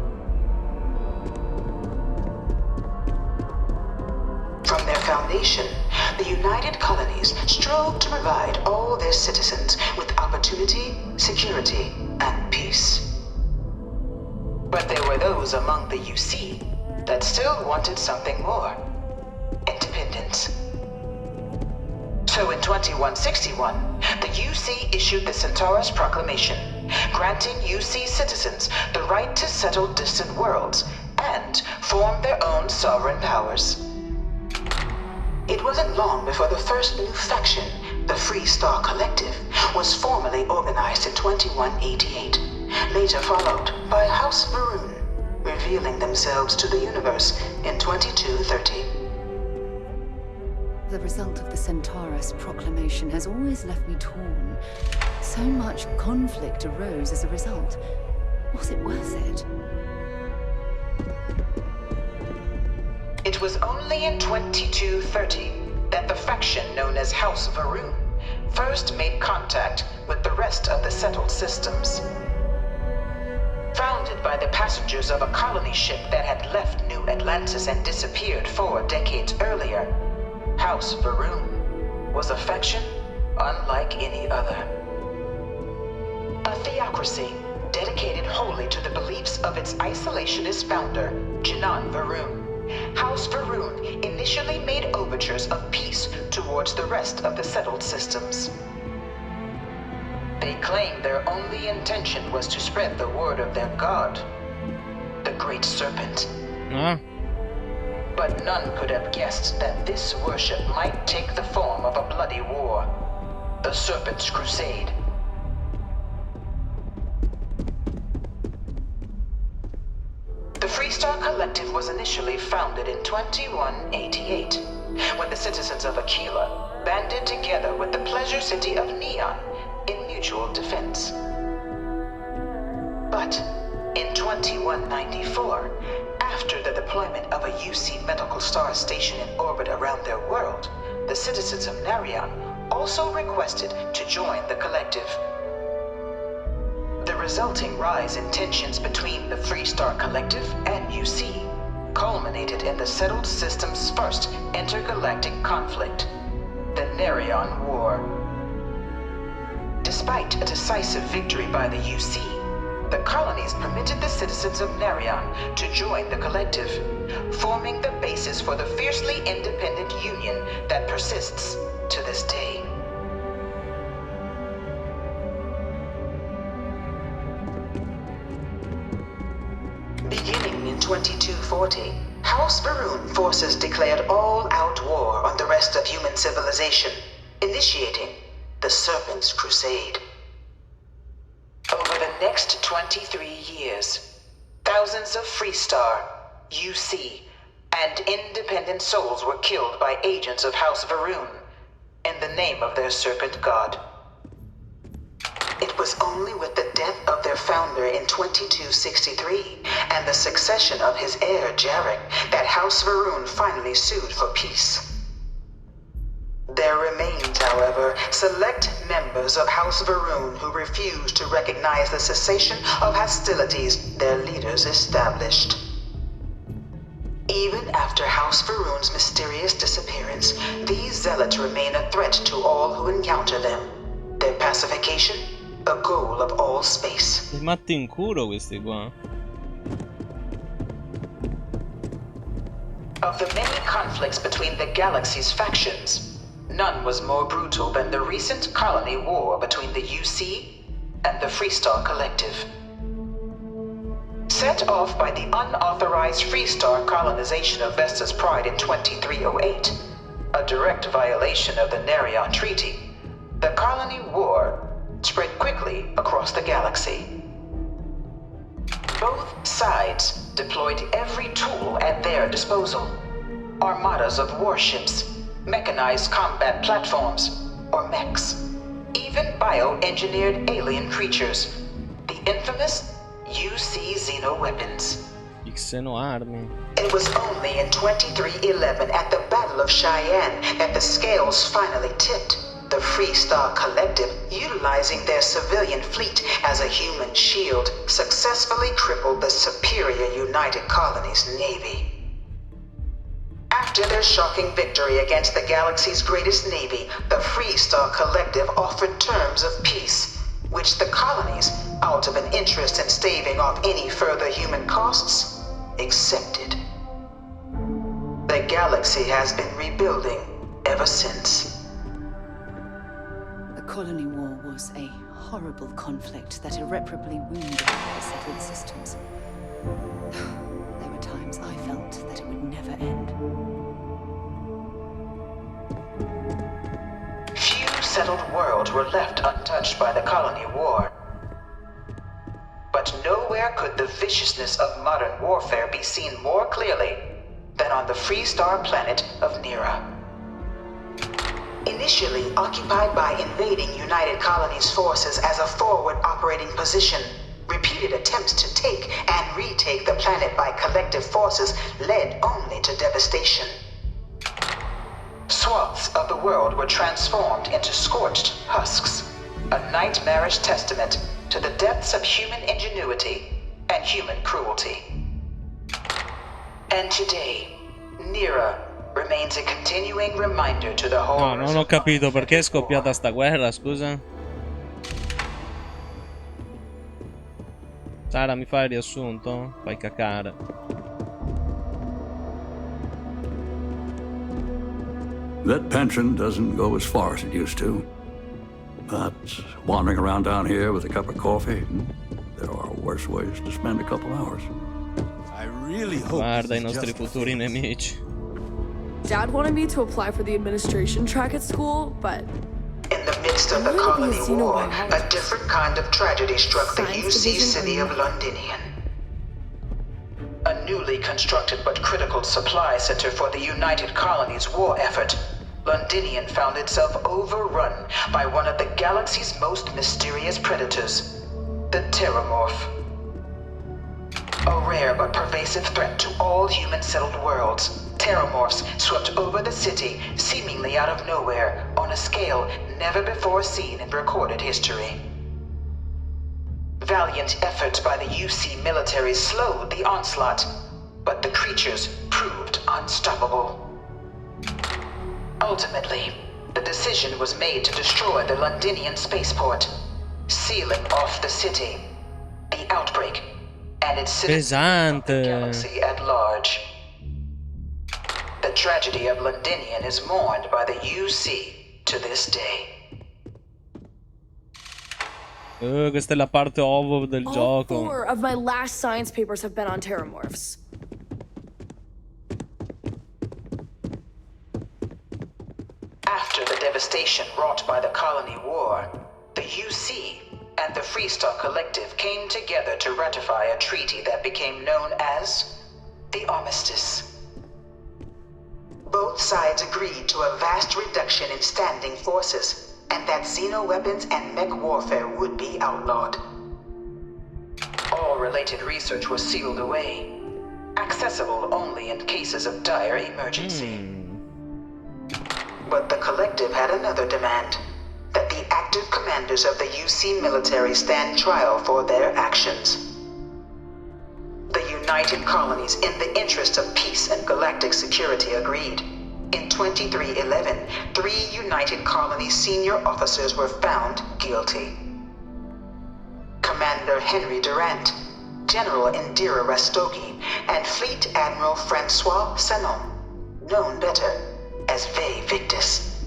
From their foundation, the United Colonies strove to provide all their citizens with opportunity, security, and peace. But there were those among the UC that still wanted something more: independence. So in 2161, the UC issued the Centaurus Proclamation, granting UC citizens the right to settle distant worlds and form their own sovereign powers. It wasn't long before the first new faction, the Free Star Collective, was formally organized in 2188, later followed by House Varun, revealing themselves to the universe in 2230. The result of the Centaurus Proclamation has always left me torn. So much conflict arose as a result. Was it worth it? It was only in 2230 that the faction known as House Varun first made contact with the rest of the settled systems. Founded by the passengers of a colony ship that had left New Atlantis and disappeared 4 decades earlier, House Varun was a faction unlike any other. A theocracy dedicated wholly to the beliefs of its isolationist founder, Jinan Varun. House Varun initially made overtures of peace towards the rest of the settled systems. They claimed their only intention was to spread the word of their god, the Great Serpent. But none could have guessed that this worship might take the form of a bloody war, the Serpent's Crusade. The Freestar Collective was initially founded in 2188, when the citizens of Aquila banded together with the pleasure city of Neon in mutual defense. But in 2194, after the deployment of a UC medical star station in orbit around their world, the citizens of Narion also requested to join the collective. The resulting rise in tensions between the Freestar Collective and UC culminated in the settled system's first intergalactic conflict, the Narion War. Despite a decisive victory by the UC, the colonies permitted the citizens of Narion to join the collective, forming the basis for the fiercely independent union that persists to this day. Beginning in 2240, House Varun forces declared all-out war on the rest of human civilization, initiating the Serpent's Crusade. Over the next 23 years, thousands of Freestar, UC, and independent souls were killed by agents of House Varun in the name of their serpent god. It was only with the death of their founder in 2263 and the succession of his heir, Jarek, that House Varun finally sued for peace. There remained, however, select members of House Varun who refused to recognize the cessation of hostilities their leaders established. Even after House Varun's mysterious disappearance, these zealots remain a threat to all who encounter them. Their pacification, a goal of all space. Matti in culo questi qua. Of the many conflicts between the galaxy's factions, none was more brutal than the recent colony war between the UC and the Freestar Collective. Set off by the unauthorized Freestar colonization of Vesta's Pride in 2308, a direct violation of the Nerion Treaty, the colony war spread quickly across the galaxy. Both sides deployed every tool at their disposal. Armadas of warships, mechanized combat platforms, or mechs, even bioengineered alien creatures, the infamous UC xeno-weapons. Xeno-armi. It was only in 2311 at the Battle of Cheyenne that the scales finally tipped. The Freestar Collective, utilizing their civilian fleet as a human shield, successfully crippled the superior United Colonies Navy. After their shocking victory against the galaxy's greatest navy, the Freestar Collective offered terms of peace, which the colonies, out of an interest in staving off any further human costs, accepted. The galaxy has been rebuilding ever since. The colony war was a horrible conflict that irreparably wounded the settled systems. There were times I felt that it would never end. Few settled worlds were left untouched by the colony war. But nowhere could the viciousness of modern warfare be seen more clearly than on the Freestar planet of Nera. Initially occupied by invading United Colonies forces as a forward operating position, repeated attempts to take and retake the planet by collective forces led only to devastation. Swaths of the world were transformed into scorched husks, a nightmarish testament to the depths of human ingenuity and human cruelty. And today, Nera remains a continuing reminder to the No, horrors. non ho capito perché è scoppiata sta guerra, scusa. Sara, mi fai il riassunto? Fai cacare. That pension doesn't go as far as it used to. But wandering around down here with a cup of coffee, there are worse ways to spend a couple hours. I really hope. Guarda i nostri futuri nemici. Dad wanted me to apply for the administration track at school, but in the midst of the colony war, a different kind of tragedy struck the UC city of Londinian. A newly constructed but critical supply center for the United Colonies war effort, Londinian found itself overrun by one of the galaxy's most mysterious predators, the Terramorph. A rare but pervasive threat to all human-settled worlds, Terramorphs swept over the city, seemingly out of nowhere, on a scale never before seen in recorded history. Valiant efforts by the UC military slowed the onslaught, but the creatures proved unstoppable. Ultimately, the decision was made to destroy the Londinian spaceport, sealing off the city, the outbreak, and its citizens of the galaxy at large. The tragedy of Londinian is mourned by the UC to this day. Questa è la parte ovo del gioco. 4 of my last science papers have been on terramorphs. After the devastation wrought by the colony war, the UC and the Freestar Collective came together to ratify a treaty that became known as the Armistice. Both sides agreed to a vast reduction in standing forces, and that xeno-weapons and mech warfare would be outlawed. All related research was sealed away, accessible only in cases of dire emergency. But the Collective had another demand, that the active commanders of the UC military stand trial for their actions. The United Colonies, in the interest of peace and galactic security, agreed. In 2311, 3 United Colonies senior officers were found guilty. Commander Henry Durant, General Indira Rastogi, and Fleet Admiral Francois Sanon, known better as Ve Victus.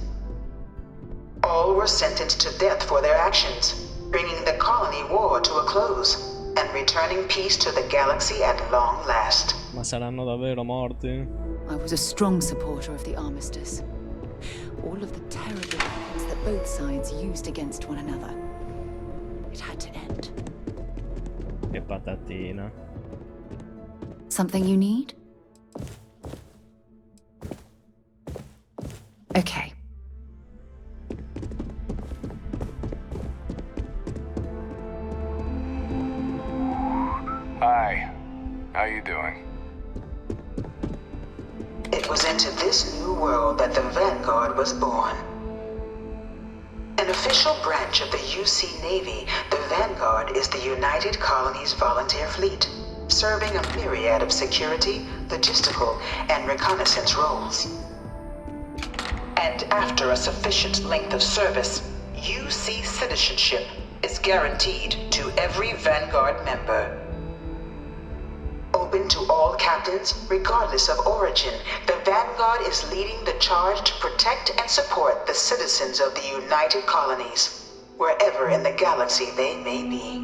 All were sentenced to death for their actions, bringing the colony war to a close and returning peace to the galaxy at long last. Ma saranno davvero morti? I was a strong supporter of the armistice. All of the terrible weapons that both sides used against one another. It had to end. Che patatina. Something you need? Okay. Hi. How you doing? It was into this new world that the Vanguard was born. An official branch of the UC Navy, the Vanguard is the United Colonies Volunteer Fleet, serving a myriad of security, logistical, and reconnaissance roles. And after a sufficient length of service, UC citizenship is guaranteed to every Vanguard member. Open to all captains, regardless of origin, the Vanguard is leading the charge to protect and support the citizens of the United Colonies, wherever in the galaxy they may be.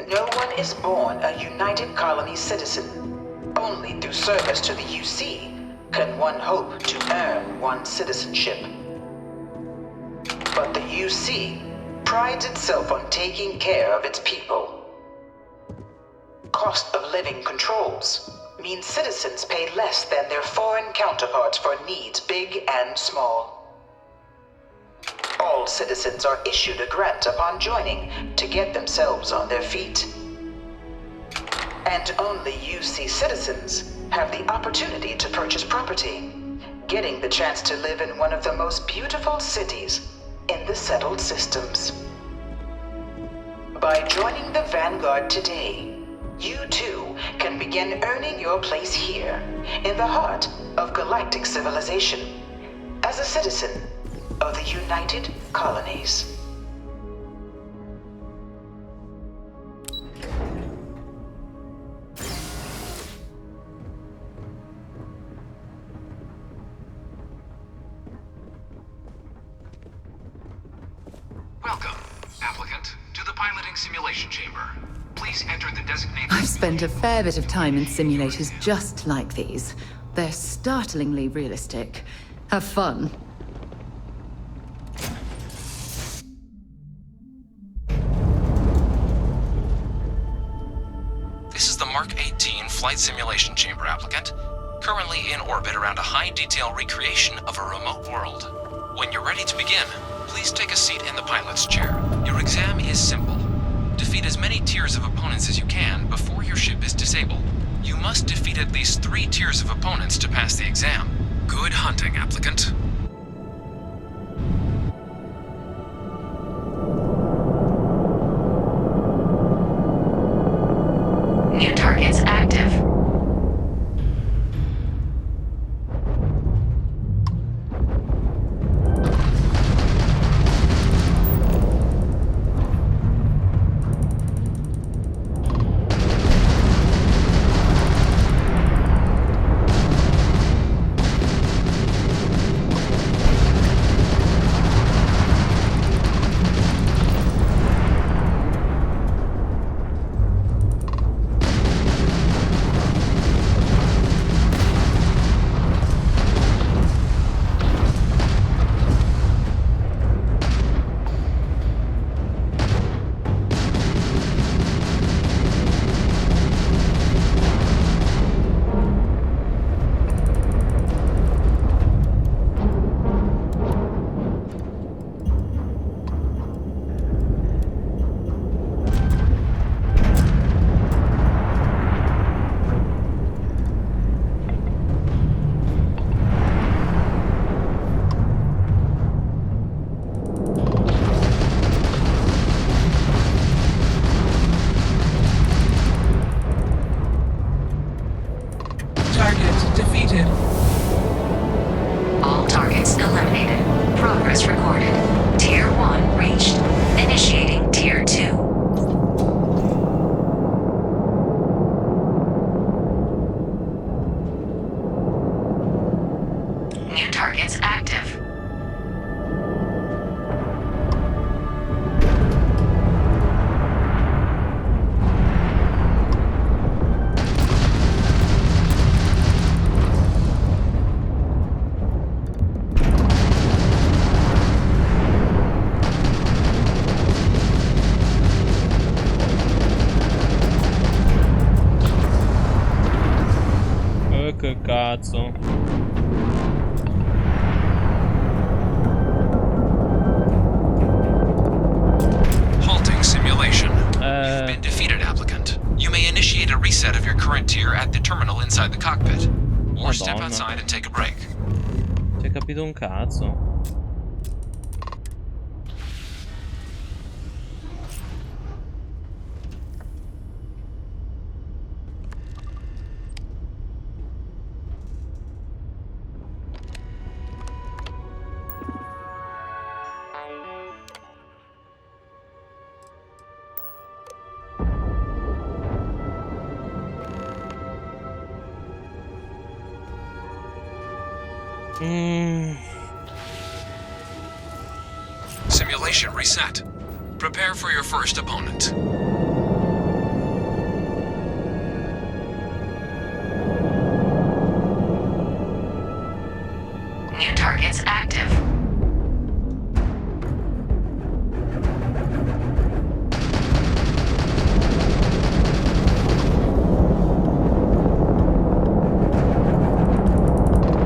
No one is born a United Colony citizen. Only through service to the UC can one hope to earn one's citizenship. But the UC prides itself on taking care of its people. Cost of living controls mean citizens pay less than their foreign counterparts for needs big and small. All citizens are issued a grant upon joining to get themselves on their feet. And only UC citizens have the opportunity to purchase property, getting the chance to live in one of the most beautiful cities in the settled systems. By joining the Vanguard today, you too can begin earning your place here, in the heart of galactic civilization, as a citizen of the United Colonies. Welcome, applicant, to the piloting simulation chamber. Please enter the designated... I've spent a fair bit of time in simulators just like these. They're startlingly realistic. Have fun. This is the Mark 18 flight simulation chamber, applicant. Currently in orbit around a high-detail recreation of a remote world. When you're ready to begin, please take a seat in the pilot's chair. Your exam is simple. Defeat as many tiers of opponents as you can before your ship is disabled. You must defeat at least 3 tiers of opponents to pass the exam. Good hunting, applicant. New targets active. All targets eliminated. Progress recorded. Tier 1 reached. Initiating Tier 2. Che cazzo. Halting simulation. You've been defeated, applicant. You may initiate a reset of your current tier at the terminal inside the cockpit. Or step Madonna. outside and take a break. Ci hai capito un cazzo. Simulation reset. Prepare for your first opponent. New targets active.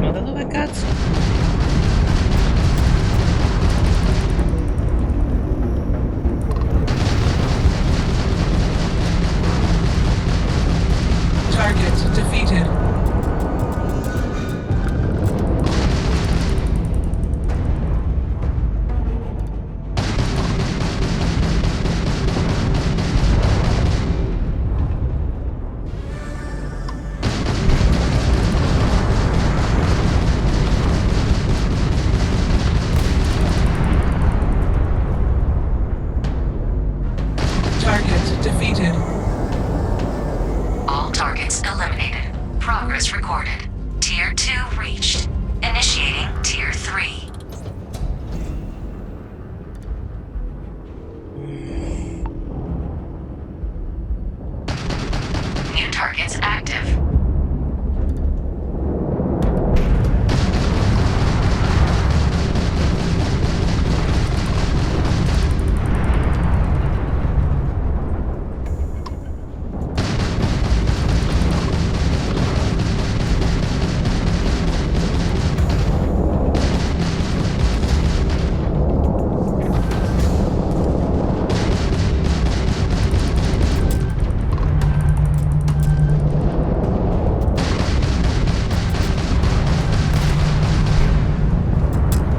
Ma da dove cazzo? Target defeated. Target defeated. All targets eliminated. Progress recorded. Tier 2 reached. Initiating Tier 3. New targets active.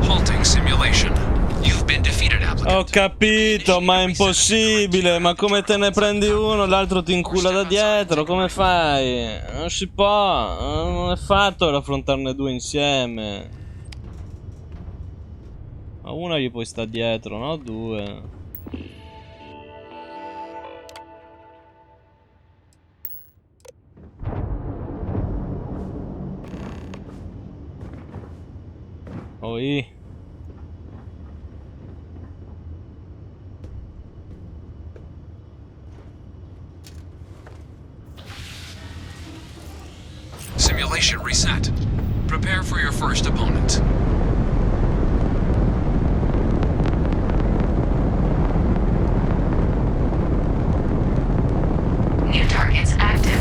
Halting simulation. You've been defeated, applicant. Ho capito, ma è impossibile. Ma come te ne prendi uno, l'altro ti incula da dietro? Come fai? Non si può. Non è fatto per affrontarne due insieme. Ma uno gli puoi stare dietro, no? Due. Oi. Simulation reset. Prepare for your first opponent. New targets active.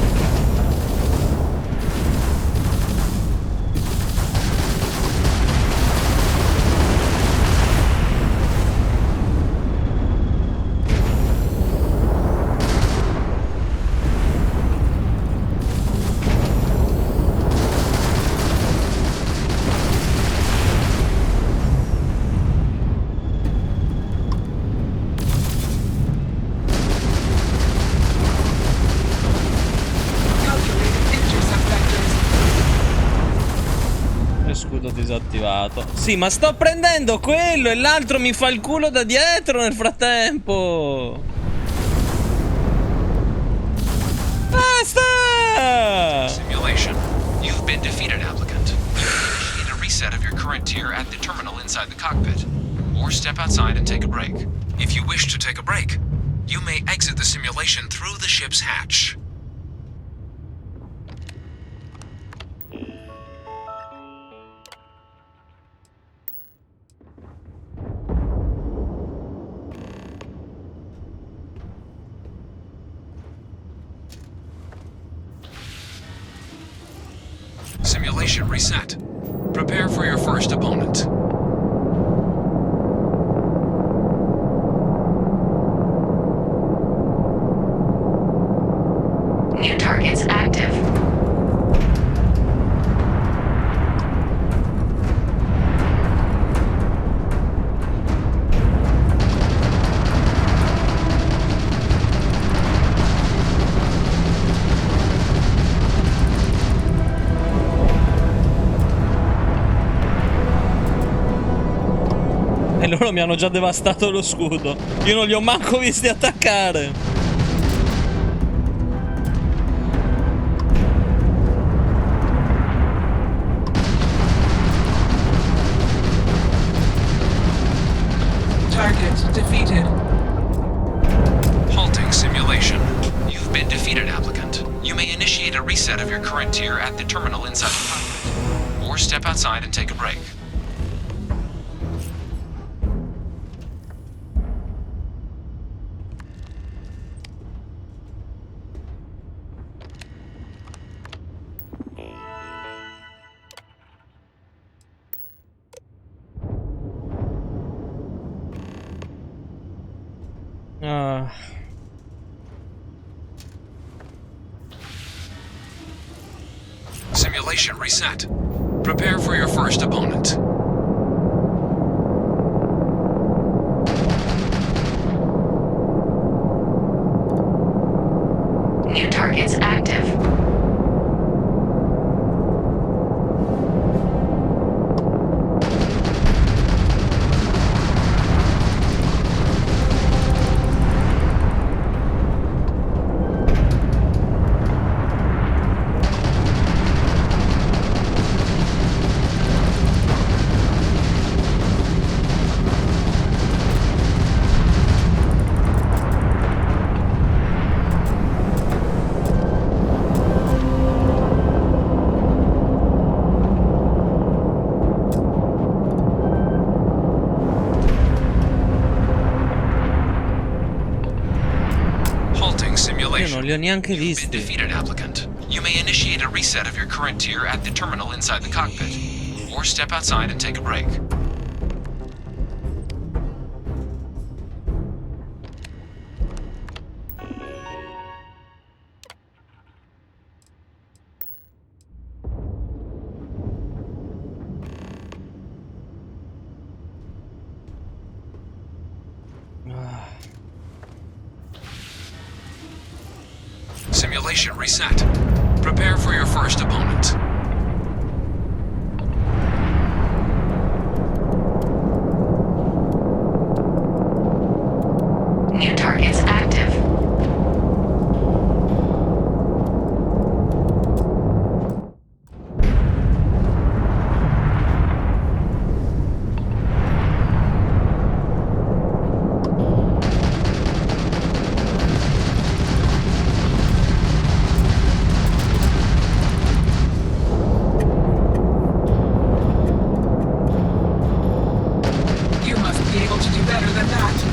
Scudo disattivato. Sì, ma sto prendendo quello e l'altro mi fa il culo da dietro nel frattempo. Basta! Simulation. You've been defeated, applicant. Initiate a reset of your current tier at the terminal inside the cockpit. Or step outside and take a break. If you wish to take a break, you may exit the simulation through the ship's hatch. Simulation reset. Prepare for your first opponent. New targets active. E loro mi hanno già devastato lo scudo. Io non li ho manco visti attaccare. Target defeated. Halting simulation. You've been defeated, applicant. You may initiate a reset of your current tier at the terminal inside the cockpit, or step outside and take a break. Simulation reset. Prepare for your first opponent. New targets active. Io non li ho neanche visti. Defeated, applicant. You may initiate a reset of your current tier at the terminal inside the cockpit, or step outside and take a break. Simulation reset. Prepare for your first opponent. New targets active. You must be able to do better than that.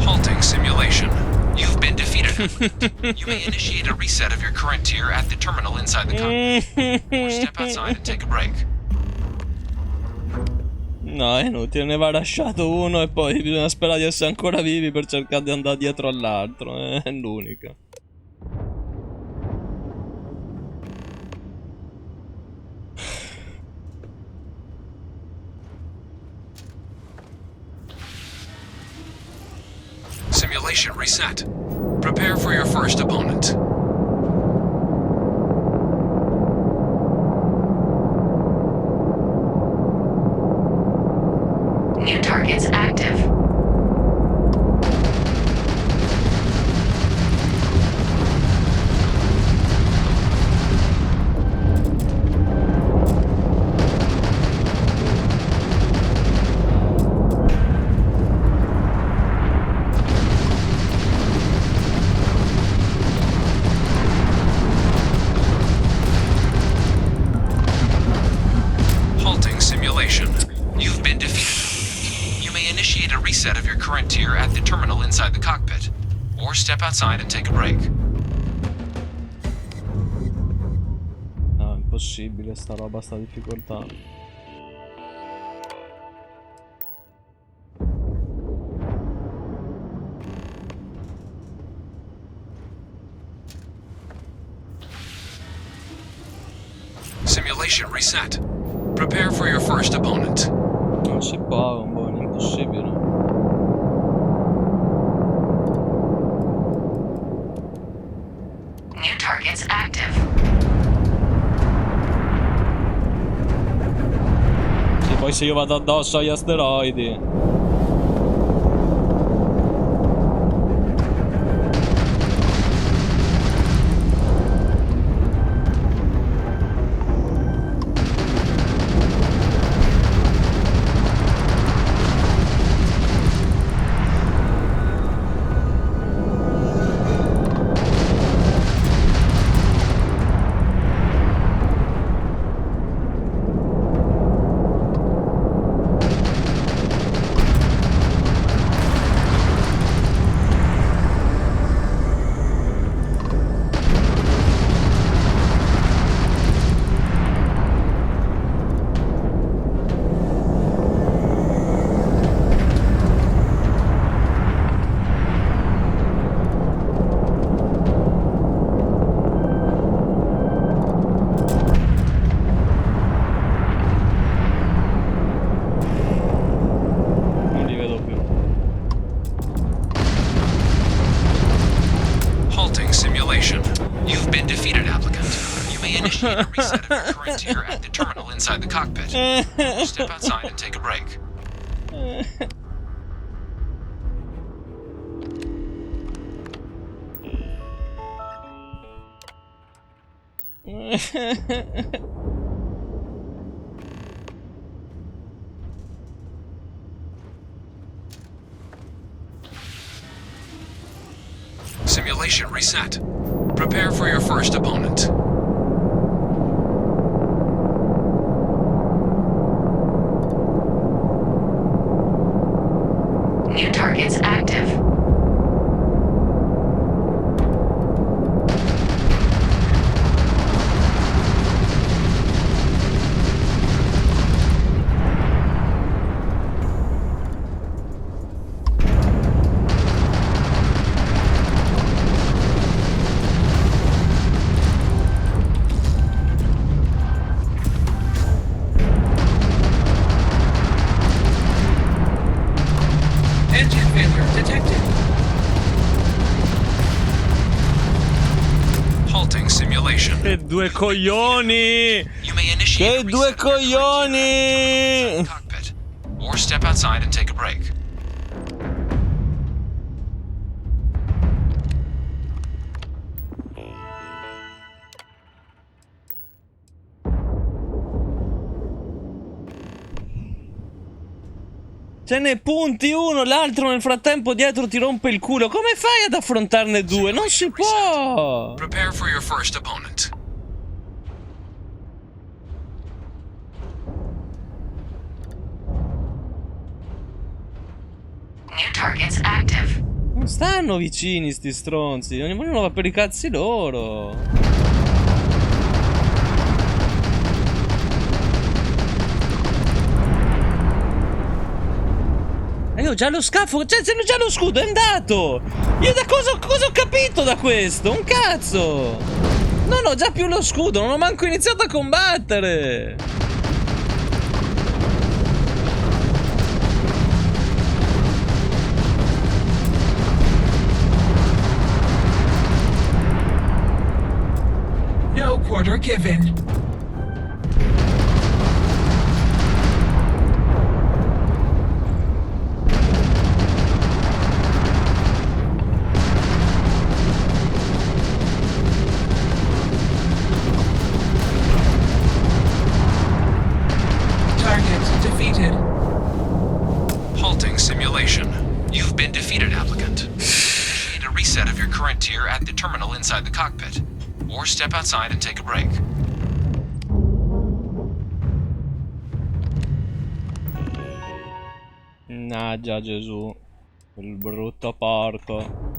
Halting simulation. You've been defeated. You may initiate a reset of your current tier at the terminal inside the cockpit, or step outside and take a break. No, è inutile, ne va lasciato uno e poi bisogna sperare di essere ancora vivi per cercare di andare dietro all'altro. È l'unica. Simulation reset. Prepare for your first opponent. New targets active. Halting simulation. You've been defeated. You may initiate a reset of your current tier at the terminal inside the cockpit, or step outside and take a break. No, impossibile sta roba, sta difficoltà. Simulation reset. Prepare for your first opponent. Non si può, è impossibile. New targets active. Sì, poi se io vado addosso agli asteroidi. A reset of your current tier at the terminal inside the cockpit. Step outside and take a break. Simulation reset. Prepare for your first opponent. New targets active. Engine failure detected. Halting simulation. Che due coglioni! You may initiate Che due coglioni! cockpit, or step outside and take a break. Ce ne punti uno, l'altro nel frattempo dietro ti rompe il culo. Come fai ad affrontarne due? Non si può! Prepare for your first opponent. New targets active. Non stanno vicini sti stronzi, ognuno va per i cazzi loro. E io ho già lo scafo, cioè c'è già lo scudo, è andato! Io da cosa ho capito da questo? Un cazzo! Non ho già più lo scudo, non ho manco iniziato a combattere! No quarter given. Target defeated. Halting simulation. You've been defeated, applicant. Initiate a reset of your current tier at the terminal inside the cockpit, or step outside and take a break. Mannaggia Gesù, quel brutto porco.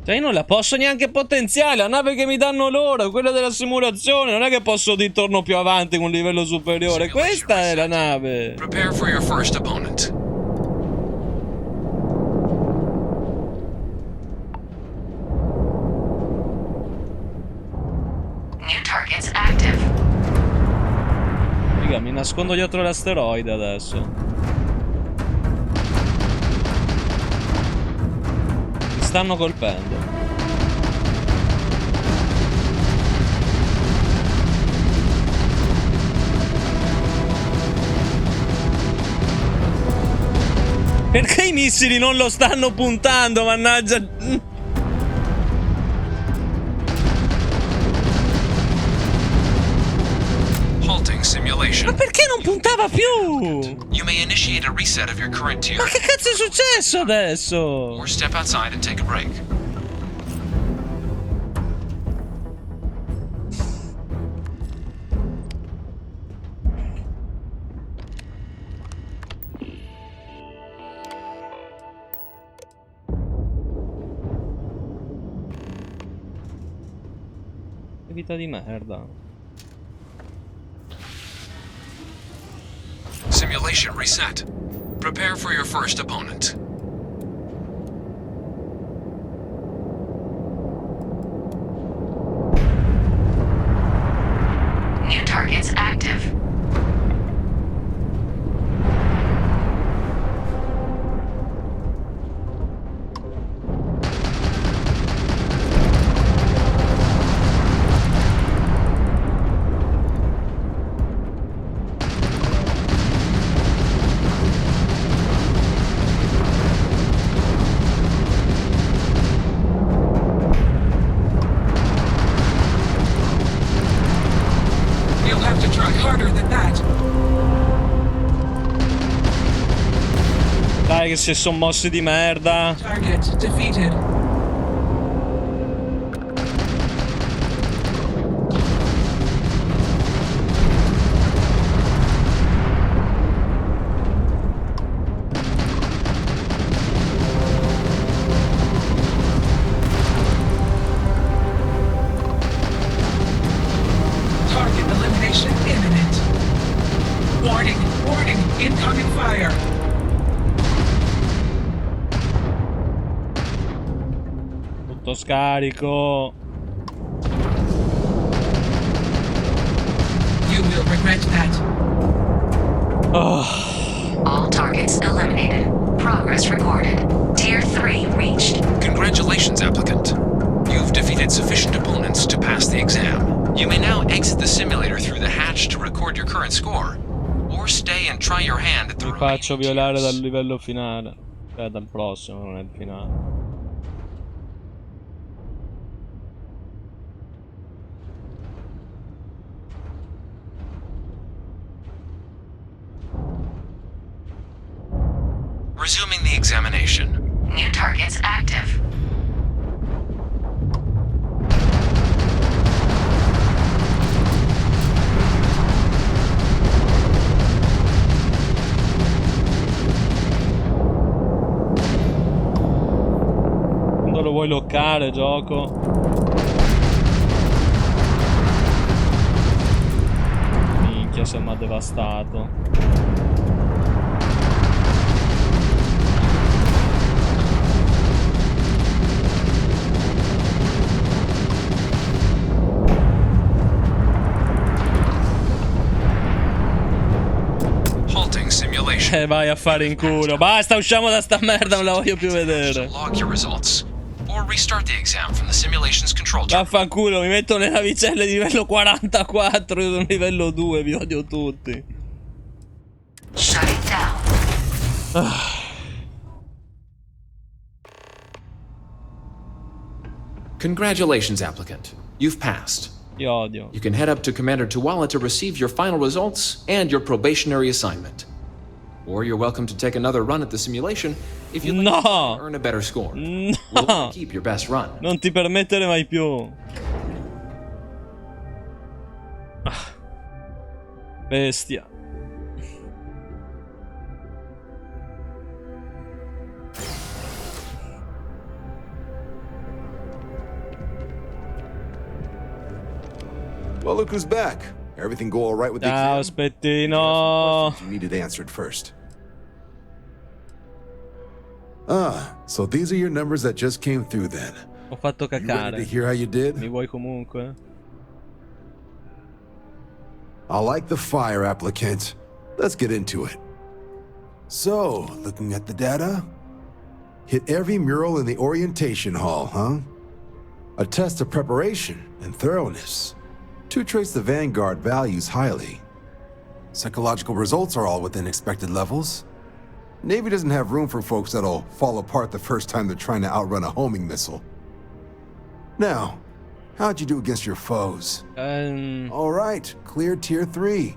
Cioè io non la posso neanche potenziare, la nave che mi danno loro, quella della simulazione, non è che posso di torno più avanti con un livello superiore, questa è la nave. Prepare for your first opponent. New targets active. Raga, mi nascondo dietro l'asteroide adesso. Mi stanno colpendo. Perché i missili non lo stanno puntando, mannaggia? Halting simulation. Ma perché non puntava più? You may initiate a reset of your current tier. Ma che cazzo è successo adesso? Or step outside and take a break. Che vita di merda. Simulation reset. Prepare for your first opponent. New targets active. You'll have to try harder than that. Dai che si sono mossi di merda. Target defeated. Target elimination imminent. Warning, warning, incoming fire. Tutto scarico. You will regret that. All targets eliminated. Progress recorded. Tier 3 reached. Congratulations, applicant. You've defeated sufficient opponents to pass the exam. You may now exit the simulator through the hatch to record your current score, or stay and try your hand at the Mi faccio violare dal livello finale. Cioè dal prossimo, non è il finale. Resuming the examination. New targets active. Quando lo vuoi loccare, gioco. Minchia, se mi ha devastato. Halting simulation. Vai a fare in culo. Basta, usciamo da sta merda, non la voglio più vedere. Log your results, or restart the exam from the simulation's control terminal. Vaffanculo, mi metto le navicelle di livello 44, io sono livello 2, vi odio tutti. Shutting down. Congratulations, applicant. You've passed. Ti odio. You can head up to Commander Tuwala to receive your final results and your probationary assignment. Or you're welcome to take another run at the simulation if you'd like to earn a better score. We'll keep your best run. Non ti permettere mai più. Bestia. Well, look who's back. Everything go all right with the Ciao, exam? aspettino. You needed answered first. Ah, so these are your numbers that just came through then. Ho fatto You ready cacare. to hear how you did? Mi vuoi comunque? I like the fire, applicant. Let's get into it. So, looking at the data, hit every mural in the orientation hall, huh? A test of preparation and thoroughness. To trace the Vanguard values highly. Psychological results are all within expected levels. Navy doesn't have room for folks that'll fall apart the first time they're trying to outrun a homing missile. Now, how'd you do against your foes? All right, clear tier 3.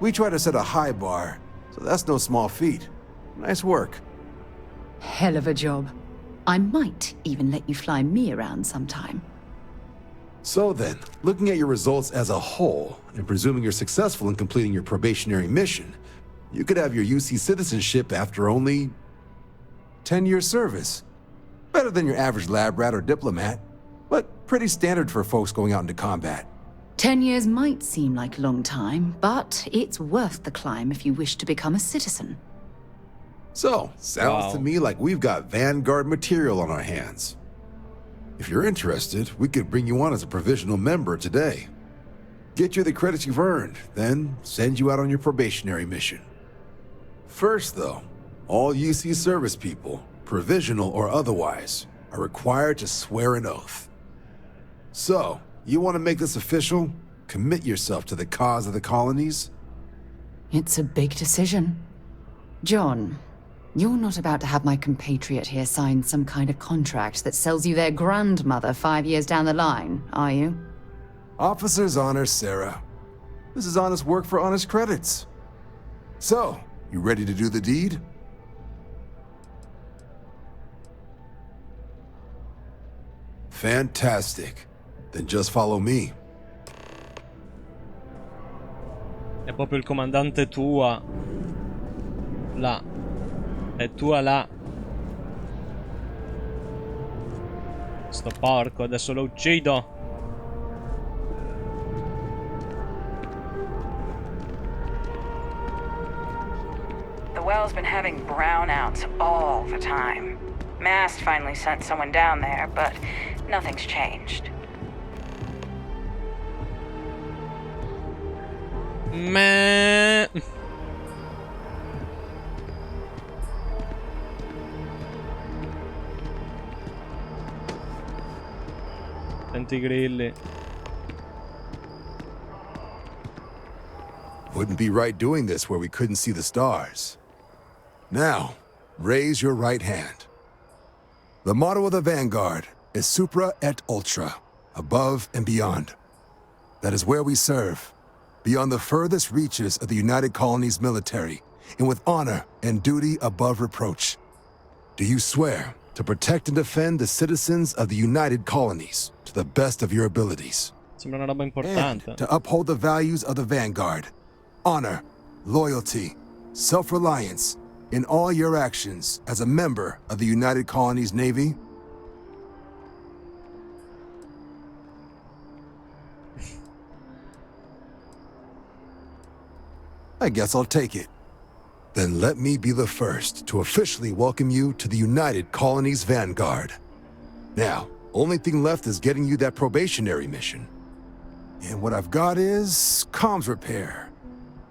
We try to set a high bar, so that's no small feat. Nice work. Hell of a job. I might even let you fly me around sometime. So then, looking at your results as a whole, and presuming you're successful in completing your probationary mission, you could have your UC citizenship after only 10 years service. Better than your average lab rat or diplomat, but pretty standard for folks going out into combat. 10 years might seem like a long time, but it's worth the climb if you wish to become a citizen. So, sounds to me like we've got Vanguard material on our hands. If you're interested, we could bring you on as a provisional member today. Get you the credits you've earned, then send you out on your probationary mission. First, though, all UC service people, provisional or otherwise, are required to swear an oath. So, you want to make this official? Commit yourself to the cause of the colonies? It's a big decision. John, you're not about to have my compatriot here sign some kind of contract that sells you their grandmother 5 years down the line, are you? Officer's honor, Sarah. This is honest work for honest credits. So, you ready to do the deed? Fantastic. Then just follow me. È proprio il comandante tua. Là. È tua là. Sto porco, adesso lo uccido. The well's been having brownouts all the time. Mast finally sent someone down there, but nothing's changed. Meh. Senti i grilli. Wouldn't be right doing this where we couldn't see the stars. Now, raise your right hand. The motto of the Vanguard is Supra et Ultra, above and beyond. That is where we serve, beyond the furthest reaches of the United Colonies military, and with honor and duty above reproach. Do you swear to protect and defend the citizens of the United Colonies to the best of your abilities? Sembra una roba And importante. to uphold the values of the Vanguard, honor, loyalty, self-reliance, in all your actions as a member of the United Colonies Navy? I guess I'll take it. Then let me be the first to officially welcome you to the United Colonies Vanguard. Now, only thing left is getting you that probationary mission. And what I've got is comms repair.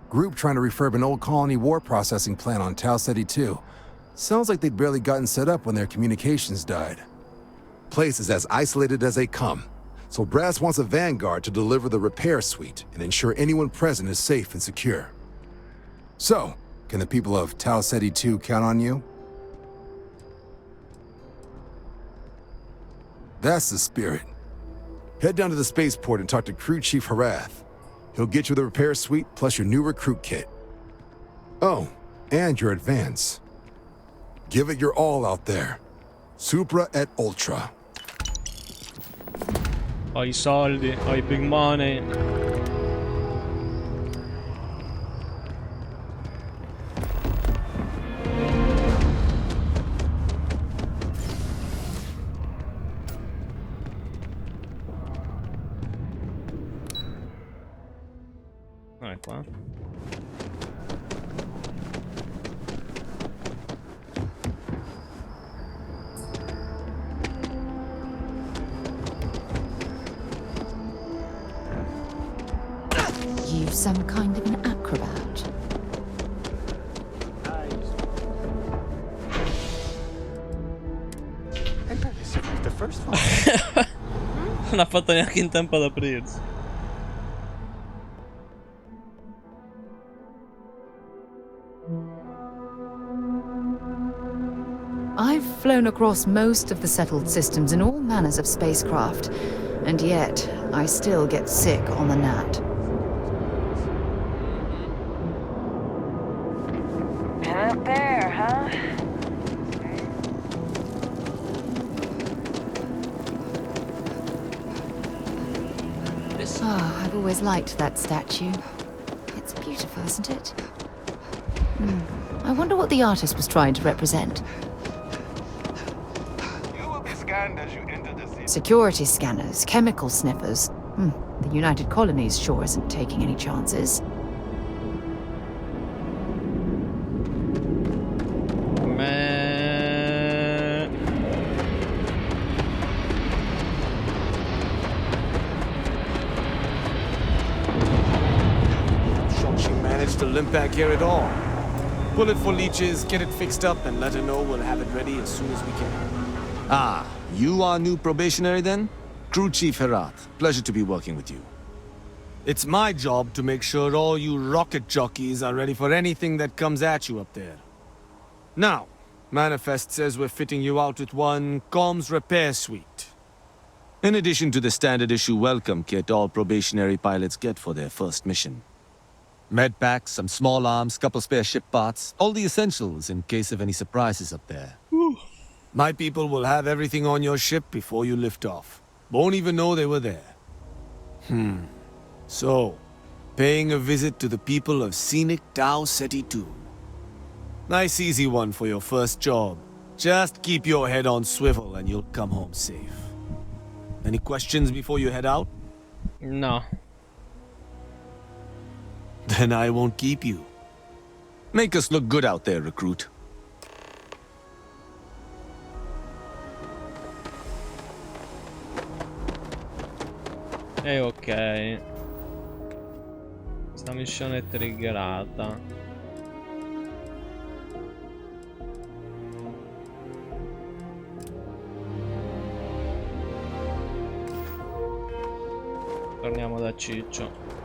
Group trying to refurb an old colony war processing plant on Tau Ceti 2. Sounds like they'd barely gotten set up when their communications died. Place is as isolated as they come, so Brass wants a Vanguard to deliver the repair suite and ensure anyone present is safe and secure. So, can the people of Tau Ceti 2 count on you? That's the spirit. Head down to the spaceport and talk to Crew Chief Harath. He'll get you the repair suite plus your new recruit kit. Oh, and your advance. Give it your all out there. Supra et Ultra. Ho I soldi, ho I big money. some kind of an acrobat. The first one. Non ha fatto neanche in tempo ad aprirsi. I've flown across most of the settled systems in all manners of spacecraft, and yet I still get sick on the gnat. Been up there, huh? I've always liked that statue. It's beautiful, isn't it? I wonder what the artist was trying to represent. You will be scanned as you enter the city. Security scanners, chemical sniffers. The United Colonies sure isn't taking any chances. To limp back here at all. Pull it for leeches, get it fixed up, and let her know we'll have it ready as soon as we can. Ah, you are new probationary then? Crew Chief Herat. Pleasure to be working with you. It's my job to make sure all you rocket jockeys are ready for anything that comes at you up there. Now, Manifest says we're fitting you out with one comms repair suite. In addition to the standard issue welcome kit all probationary pilots get for their first mission. Medpacks, some small arms, couple spare ship parts, all the essentials in case of any surprises up there. My people will have everything on your ship before you lift off. Won't even know they were there. So, paying a visit to the people of scenic Tau Ceti 2. Nice easy one for your first job. Just keep your head on swivel and you'll come home safe. Any questions before you head out? No. Then I won't keep you. Make us look good out there, recruit. E ok. Sta missione è triggerata. Torniamo da Ciccio.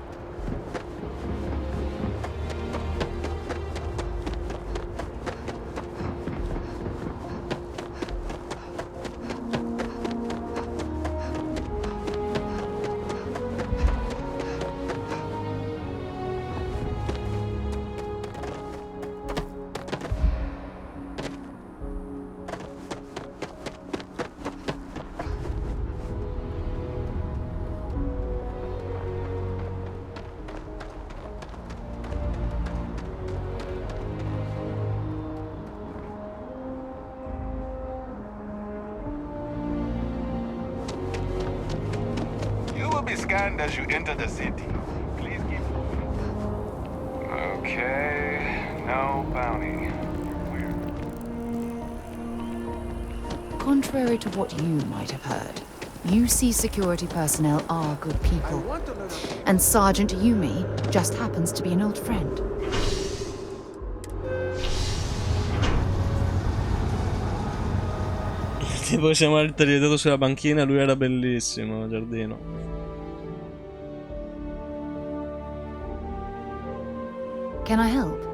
Scanned as you enter the city. Please keep moving. Okay, no bounty. Contrary to what you might have heard, UC security personnel are good people. And Sergeant Yumi just happens to be an old friend. Tipo siamo al tagliato sulla banchina, lui era bellissimo, Giardino. Can I help?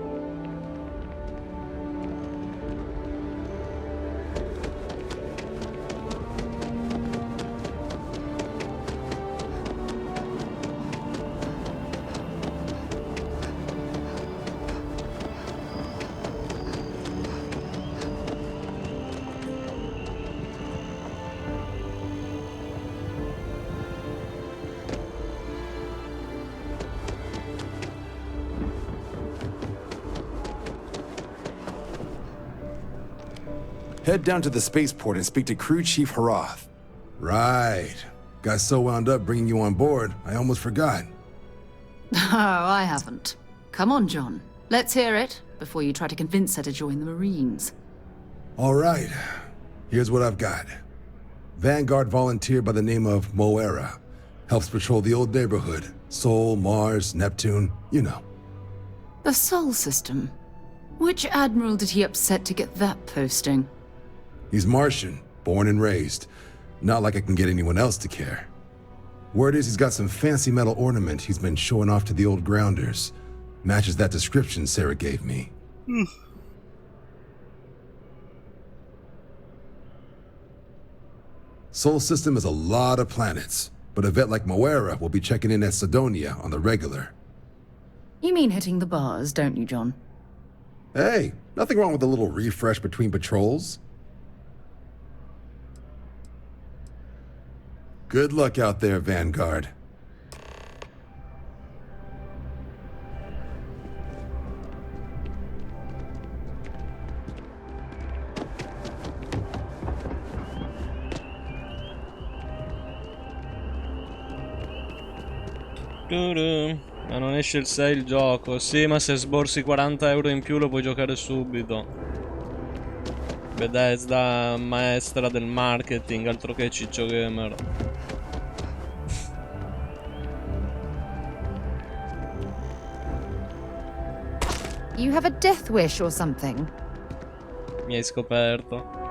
Head down to the spaceport and speak to Crew Chief Harath. Right. Got so wound up bringing you on board, I almost forgot. Oh, I haven't. Come on, John. Let's hear it before you try to convince her to join the Marines. All right. Here's what I've got. Vanguard volunteer by the name of Moera. Helps patrol the old neighborhood. Sol, Mars, Neptune, you know. The Sol system. Which admiral did he upset to get that posting? He's Martian, born and raised. Not like I can get anyone else to care. Word is he's got some fancy metal ornament he's been showing off to the old grounders. Matches that description Sarah gave me. Sol system is a lot of planets, but a vet like Moera will be checking in at Sidonia on the regular. You mean hitting the bars, don't you, John? Hey, nothing wrong with a little refresh between patrols. Good luck out there, Vanguard. Ma non esce il 6 il gioco. Sì, ma se sborsi 40 euro in più lo puoi giocare subito. Bethesda, maestra del marketing, altro che ciccio gamer. You have a death wish or something? Mi hai scoperto.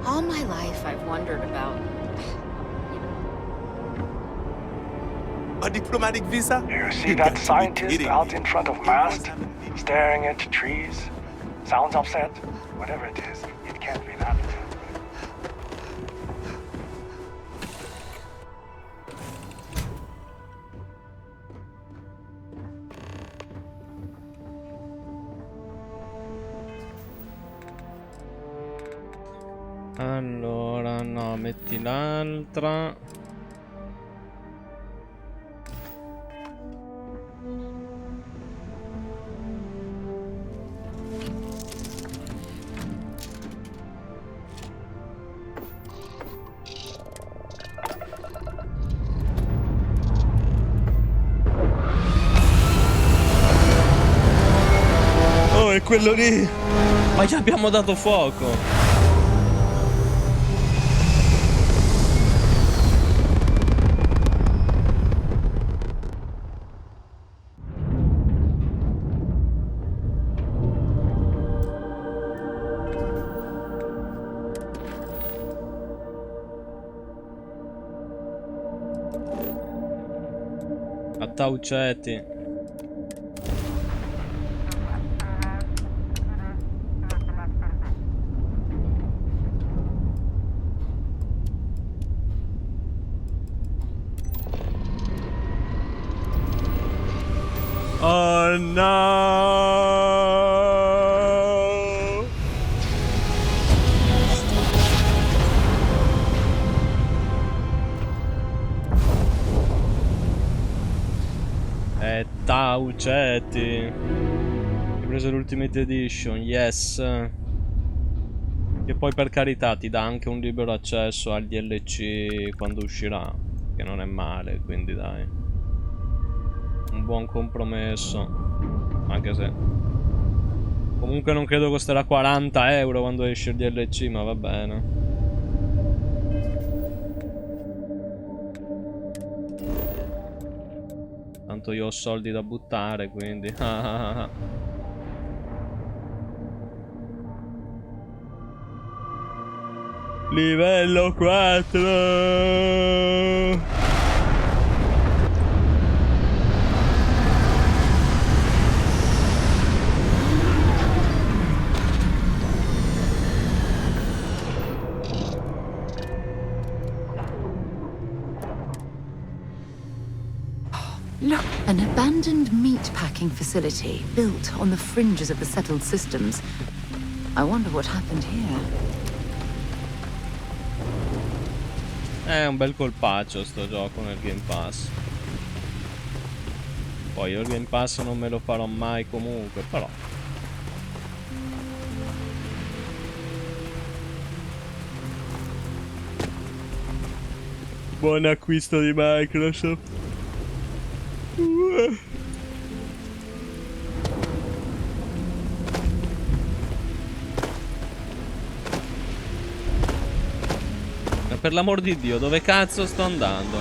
All my life I've wondered about... A diplomatic visa? You see that scientist out in front of mast, staring at trees? Sounds upset? Whatever it is, it can't be that. Allora, no, metti l'altra. Oh, è quello lì! Ma gli abbiamo dato fuoco! Attauceti. Oh no! Tauceti. Ho preso l'Ultimate Edition, yes. Che poi per carità ti dà anche un libero accesso al DLC quando uscirà, che non è male, quindi dai. Un buon compromesso. Anche se comunque non credo costerà 40 euro quando esce il DLC, ma va bene. Tanto io ho soldi da buttare, quindi. Livello 4. Look, an abandoned meat packing facility built on the fringes of the settled systems. I wonder what happened here. È un bel colpaccio sto gioco nel Game Pass. Poi io il Game Pass non me lo farò mai comunque, però. Buon acquisto di Microsoft. Ma per l'amor di Dio, dove cazzo sto andando?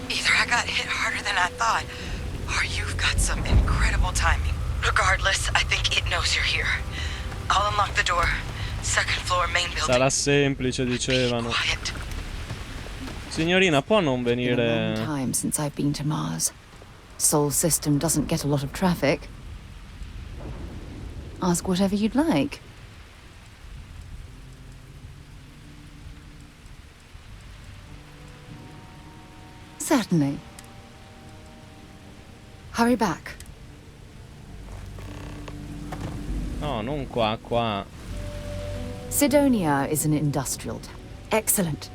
Either I got hit harder than I thought, or you've got some incredible timing. Regardless, I think it knows you're here. I'll unlock the door. Second floor, main building. Sarà semplice, dicevano. Signorina, può non Been a long venire... time since I've been to Mars. Sol system doesn't get a lot of traffic. Ask whatever you'd like. Certainly. Hurry back. No, non qua, qua. Sidonia is an industrial town. Excellent.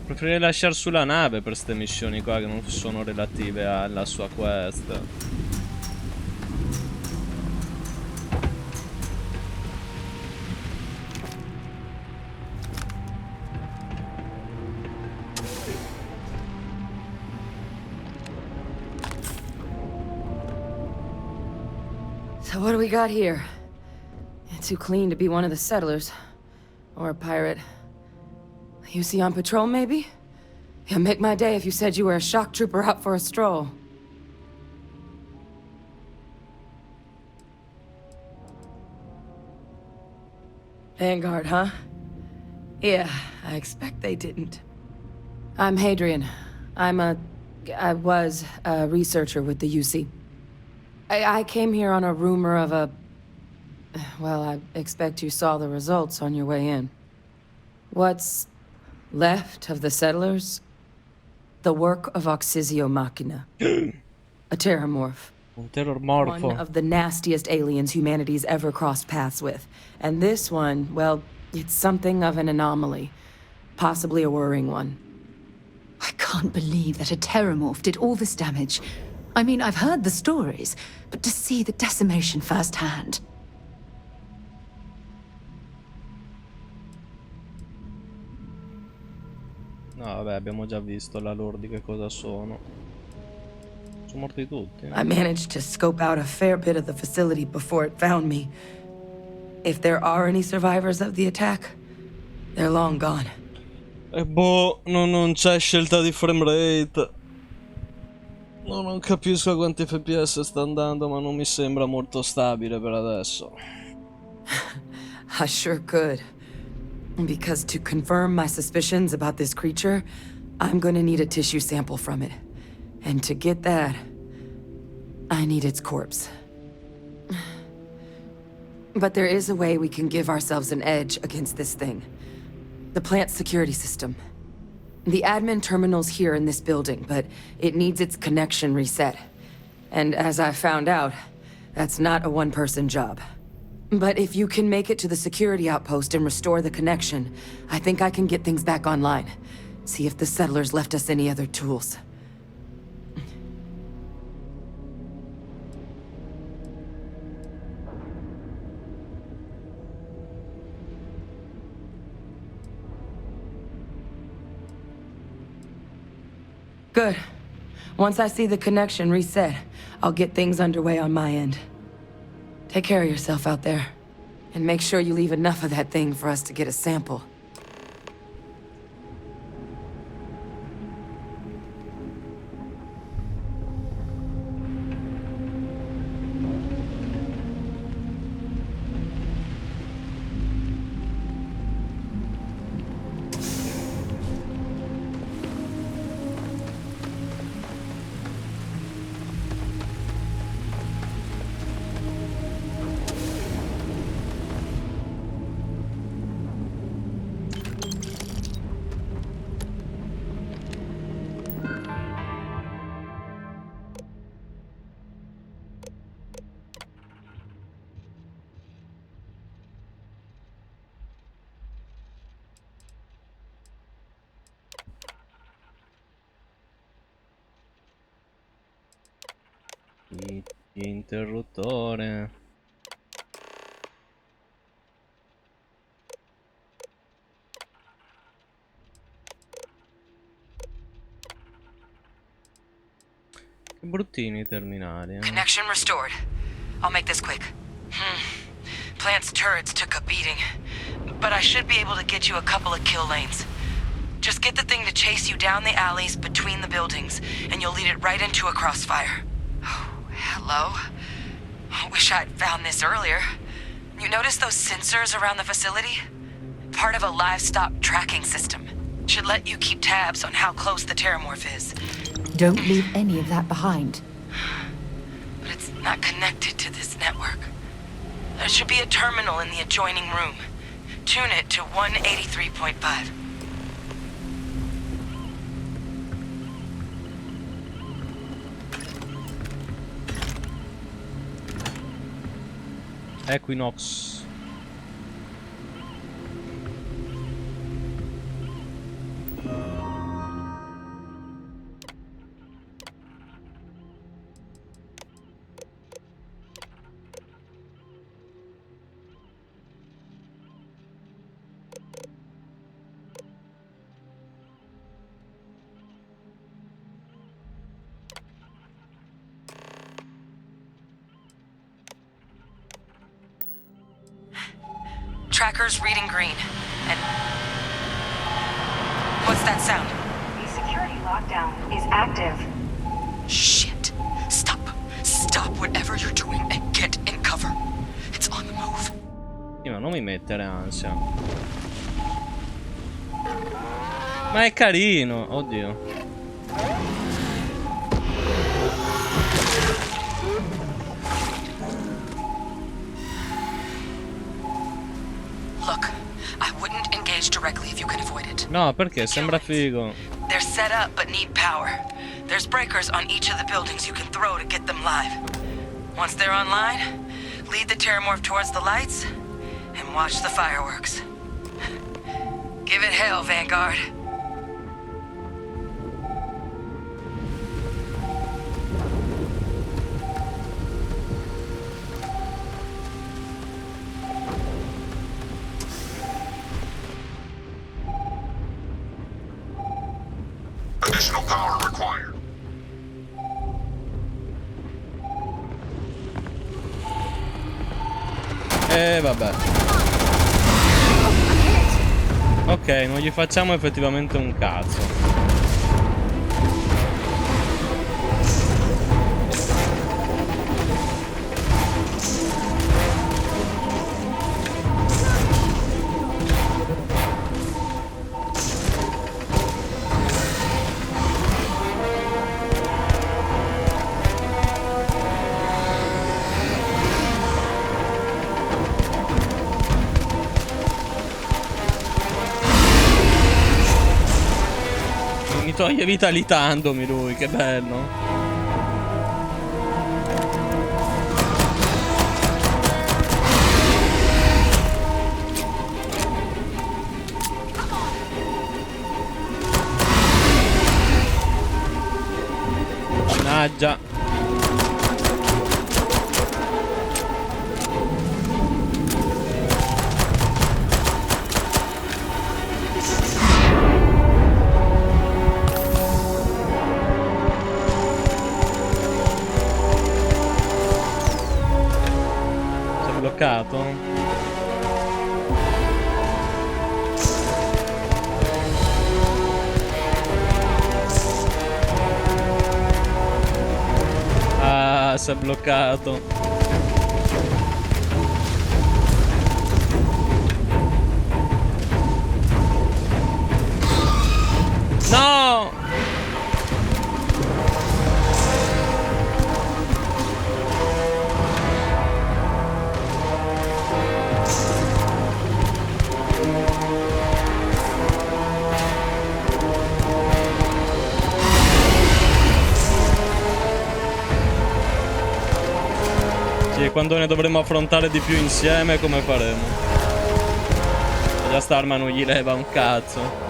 Preferirei lasciare sulla nave per ste missioni qua che non sono relative alla sua quest. So what do we got here? Too clean to be one of the settlers. Or a pirate. You see on patrol, maybe? Yeah, make my day if you said you were a shock trooper out for a stroll. Vanguard, huh? Yeah, I expect they didn't. I'm Hadrian. I was a researcher with the UC. I came here on a rumor of a... Well, I expect you saw the results on your way in. What's left of the settlers? The work of Oxysio Machina. A terramorph. Un terrormorfo. One of the nastiest aliens humanity's ever crossed paths with. And this one, well, it's something of an anomaly. Possibly a worrying one. I can't believe that a terramorph did all this damage. I mean, I've heard the stories, but to see the decimation firsthand. No, vabbè, abbiamo già visto la lore di che cosa sono. Sono morti tutti. I managed to scope out a fair bit of the facility before it found me. If there are any survivors of the attack, they're long gone. E boh, non c'è scelta di frame rate. No, non capisco a quanti FPS sta andando, ma non mi sembra molto stabile per adesso. I sure could. Because to confirm my suspicions about this creature, I'm gonna need a tissue sample from it. And to get that, I need its corpse. But there is a way we can give ourselves an edge against this thing. The plant security system. The admin terminal's here in this building, but it needs its connection reset. And as I found out, that's not a one-person job. But if you can make it to the security outpost and restore the connection, I think I can get things back online. See if the settlers left us any other tools. Good. Once I see the connection reset, I'll get things underway on my end. Take care of yourself out there. And make sure you leave enough of that thing for us to get a sample. Interruttore. Che bruttini i terminali, eh. Connection restored. I'll make this quick. Plant's turrets took a beating, but I should be able to get you a couple of kill lanes. Just get the thing to chase you down the alleys between the buildings, and you'll lead it right into a crossfire. Oh, hello? I wish I'd found this earlier. You notice those sensors around the facility? Part of a livestock tracking system. Should let you keep tabs on how close the terramorph is. Don't leave any of that behind. But it's not connected to this network. There should be a terminal in the adjoining room. Tune it to 183.5. Equinox. Tracker's reading green. And... what's that sound? The security lockdown is active. Shit. Stop. Stop whatever you're doing and get in cover. It's on the move. Sì, ma non mi mettere ansia. Ma è carino. Oddio. Look, I wouldn't engage directly if you can avoid it. No, perché sembra figo. They're set up but need power. There's breakers on each of the buildings you can throw to get them live. Once they're online, lead the terramorph towards the lights and watch the fireworks. Give it hell, Vanguard. Additional power required. Vabbè. Ok, non gli facciamo effettivamente un cazzo. Mi toglie vita litandomi lui, che bello. Mannaggia. Bloccato. Ah, si è bloccato. No! E quando ne dovremo affrontare di più insieme, come faremo? Già sta arma non gli leva un cazzo.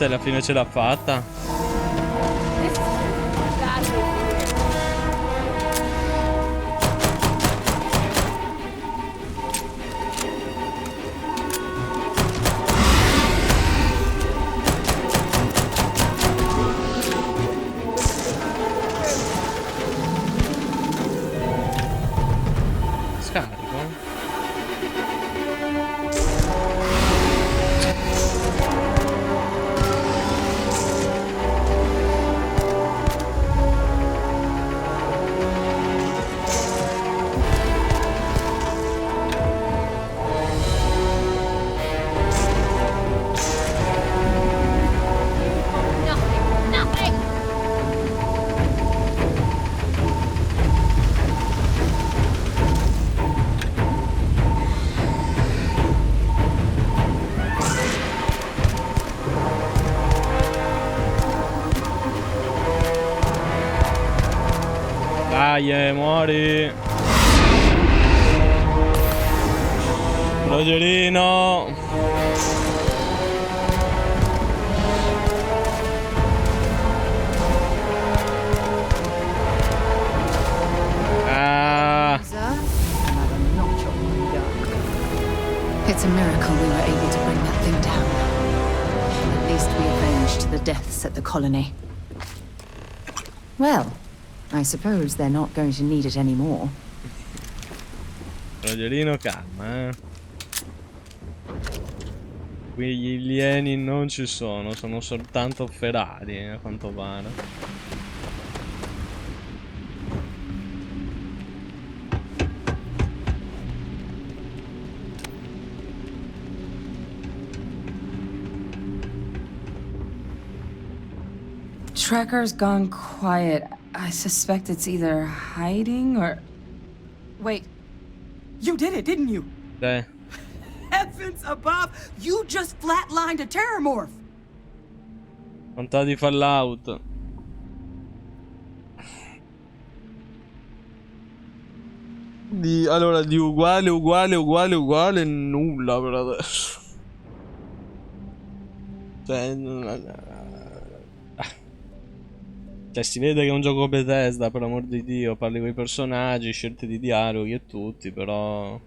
alla fine ce l'ha fatta. Dai, muori. Rogerino. Ah. It's a miracle we were able to bring that thing down. At least we avenged the deaths at the colony. Well, I suppose they're not going to need it anymore. Rogerino, calma, Qui gli alieni non ci sono soltanto Ferrari, a quanto pare. Tracker's gone quiet. I suspect it's either hiding or... Wait. You did it, didn't you? Heavens above! You just flatlined a terramorph! Quantità di Fallout. Allora, di uguale nulla per adesso. Cioè, si vede che è un gioco Bethesda, per amor di Dio. Parli con i personaggi, scelte di dialoghi e tutti, però...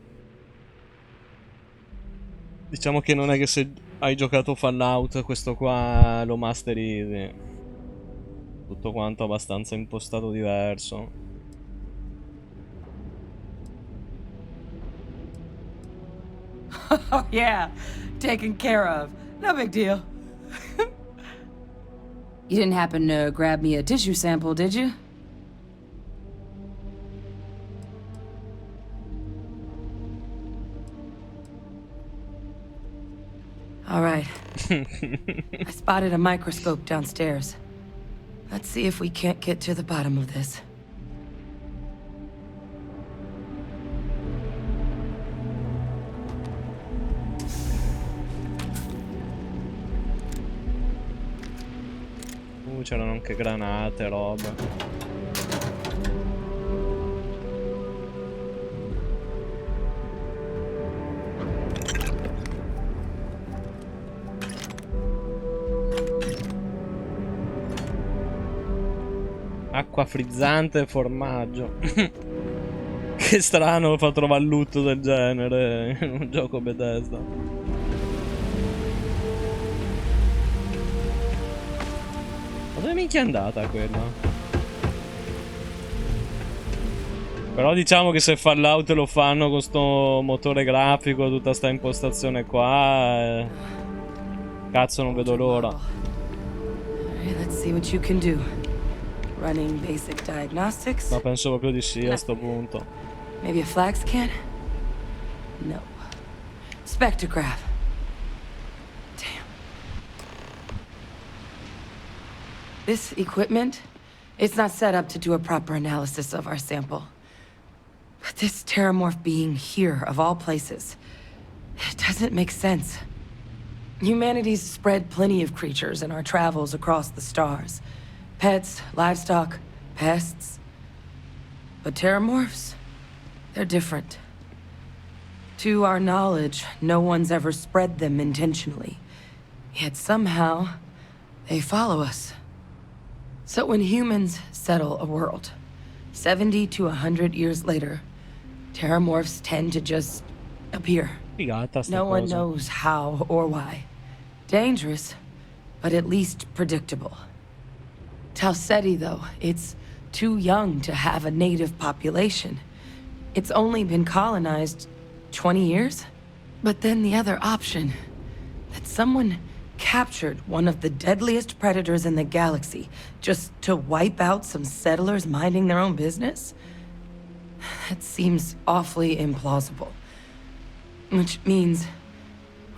Diciamo che non è che se hai giocato Fallout, questo qua lo masterizzi. Tutto quanto abbastanza impostato diverso. Oh yeah, taken care of. No big deal. You didn't happen to grab me a tissue sample, did you? All right. I spotted a microscope downstairs. Let's see if we can't get to the bottom of this. C'erano anche granate, roba. Acqua frizzante e formaggio. Che strano fa trovare loot del genere in un gioco Bethesda. Dove minchia è andata quella? Però diciamo che se Fallout lo fanno con sto motore grafico, tutta sta impostazione qua, cazzo non vedo l'ora. Let's see what you can do. Running basic diagnostics. Ma penso proprio di sì a sto punto. Maybe a flag scan? No. Spectrograph. This equipment, it's not set up to do a proper analysis of our sample. But this terramorph being here, of all places, it doesn't make sense. Humanity's spread plenty of creatures in our travels across the stars. Pets, livestock, pests. But terramorphs, they're different. To our knowledge, no one's ever spread them intentionally. Yet somehow, They follow us. So when humans settle a world, 70 to 100 years later, terramorphs tend to just appear. No one knows how or why. Dangerous, but at least predictable. Talseti, though, it's too young to have a native population. It's only been colonized 20 years? But then the other option, that someone captured one of the deadliest predators in the galaxy just to wipe out some settlers minding their own business? That seems awfully implausible. Which means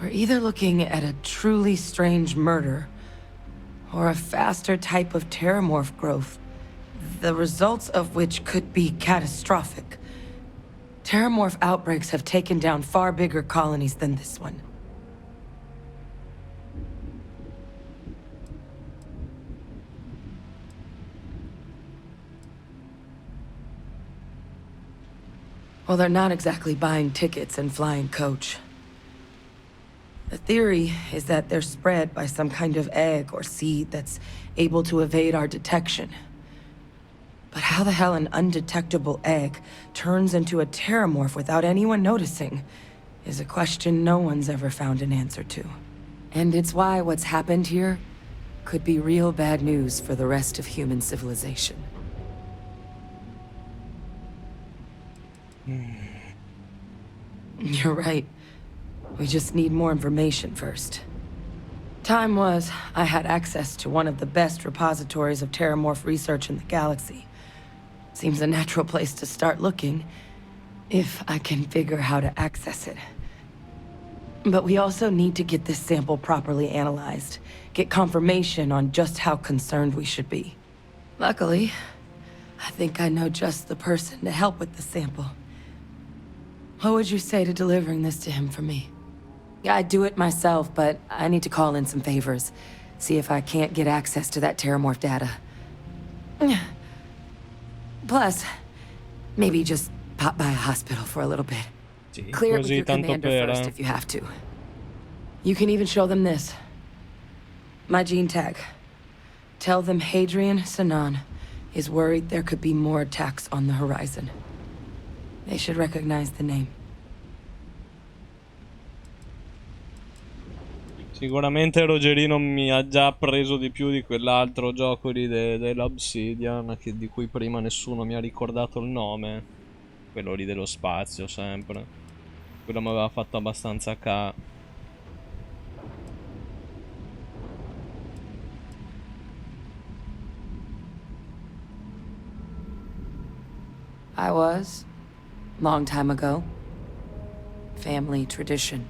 we're either looking at a truly strange murder or a faster type of terramorph growth, the results of which could be catastrophic. Terramorph outbreaks have taken down far bigger colonies than this one. Well, they're not exactly buying tickets and flying coach. The theory is that they're spread by some kind of egg or seed that's able to evade our detection. But how the hell an undetectable egg turns into a terramorph without anyone noticing is a question no one's ever found an answer to. And it's why what's happened here could be real bad news for the rest of human civilization. You're right. We just need more information first. Time was, I had access to one of the best repositories of terramorph research in the galaxy. Seems a natural place to start looking, if I can figure how to access it. But we also need to get this sample properly analyzed, get confirmation on just how concerned we should be. Luckily, I think I know just the person to help with the sample. What would you say to delivering this to him for me? I'd do it myself, but I need to call in some favors. See if I can't get access to that terramorph data. Plus, maybe just pop by a hospital for a little bit. Clear it with your commander first if you have to. You can even show them this. My gene tag. Tell them Hadrian Sanan is worried there could be more attacks on the horizon. They should recognize the name. Sicuramente Rogerino mi ha già preso di più di quell'altro gioco lì dell'Obsidian, di cui prima nessuno mi ha ricordato il nome. Quello lì dello spazio, sempre. Quello mi aveva fatto abbastanza I was. Long time ago. Family tradition.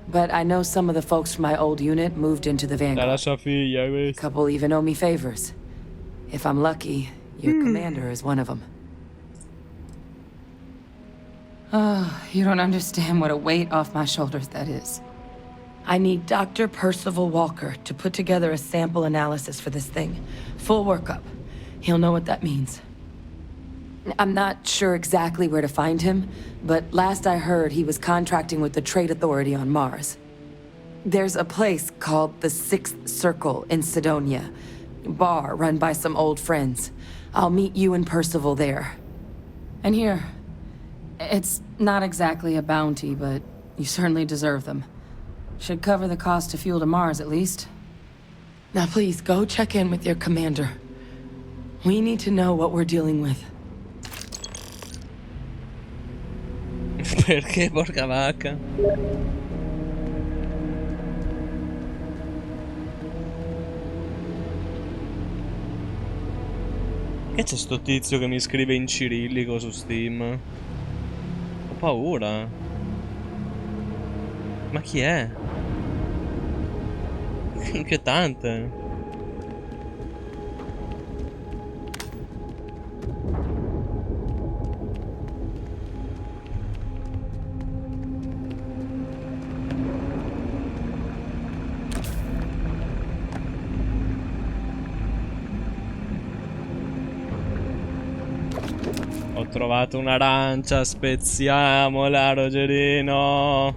But I know some of the folks from my old unit moved into the Vanguard. A couple even owe me favors. If I'm lucky, your commander is one of them. Oh, you don't understand what a weight off my shoulders that is. I need Dr. Percival Walker to put together a sample analysis for this thing. Full workup. He'll know what that means. I'm not sure exactly where to find him, but last I heard he was contracting with the Trade Authority on Mars. There's a place called the Sixth Circle in Sidonia. Bar run by some old friends. I'll meet you and Percival there. And here, it's not exactly a bounty, but you certainly deserve them. Should cover the cost to fuel to Mars, at least. Now please, go check in with your commander. We need to know what we're dealing with. Perché, porca vacca? Che c'è sto tizio che mi scrive in cirillico su Steam? Ho paura. Ma chi è? Inquietante. Ho trovato un'arancia, spezziamola, Rogerino.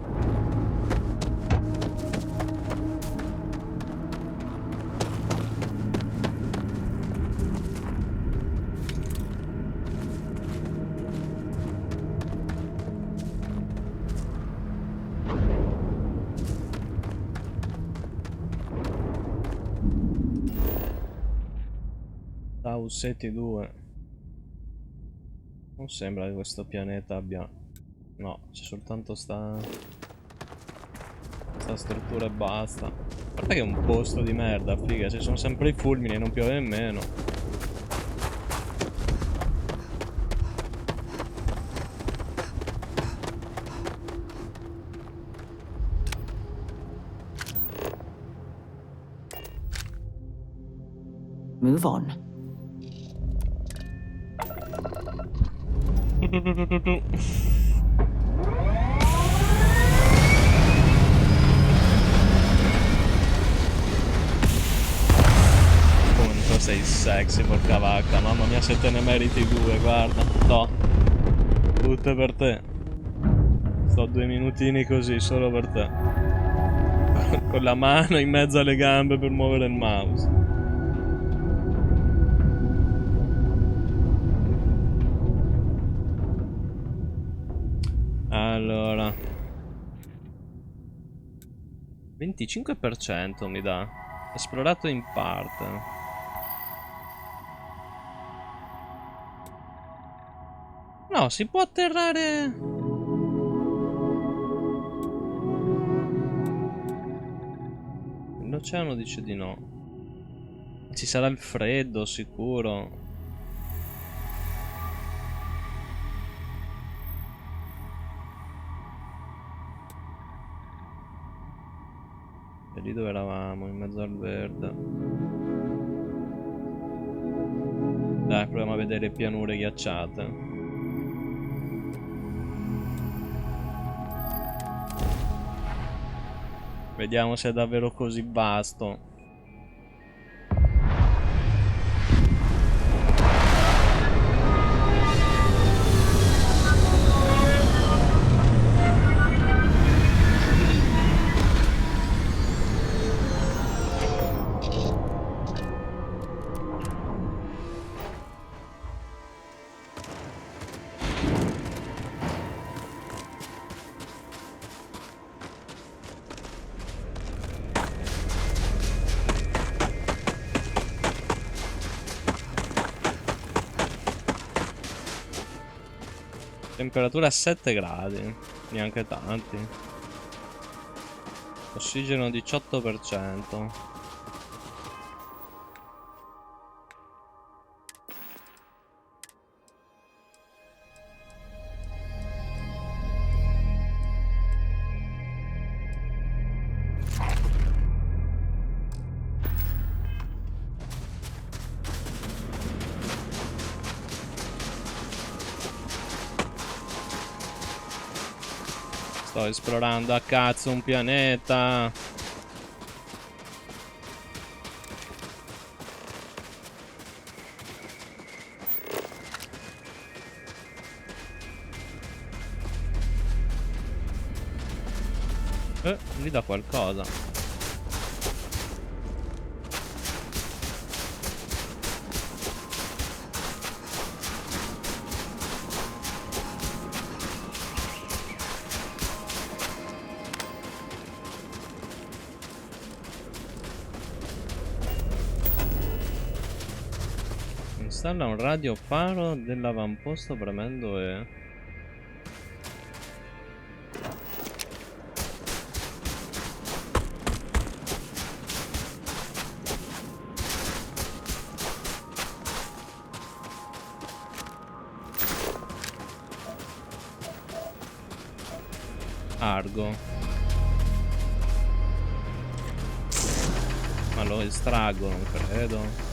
Tau Ceti 2. Non sembra che questo pianeta abbia... No, c'è soltanto sta struttura e basta. Guarda che è un posto di merda, figa. Ci sono sempre i fulmini e non piove nemmeno. Move on. Quanto sei sexy, porca vacca. Mamma mia, se te ne meriti due, guarda. No. Tutte per te. Sto 2 minutini così, solo per te. Con la mano in mezzo alle gambe per muovere il mouse. Allora 25% mi dà. Esplorato in parte. No, si può atterrare. L'oceano dice di no. Ci sarà il freddo, sicuro. E lì dove eravamo, in mezzo al verde. Dai, proviamo a vedere pianure ghiacciate. Vediamo se è davvero così vasto. Temperatura a 7 gradi, neanche tanti. Ossigeno 18%. Sto esplorando a cazzo un pianeta. Lì da qualcosa. Installa un radiofaro dell'avamposto premendo E. Argo. Ma lo estraggo, non credo.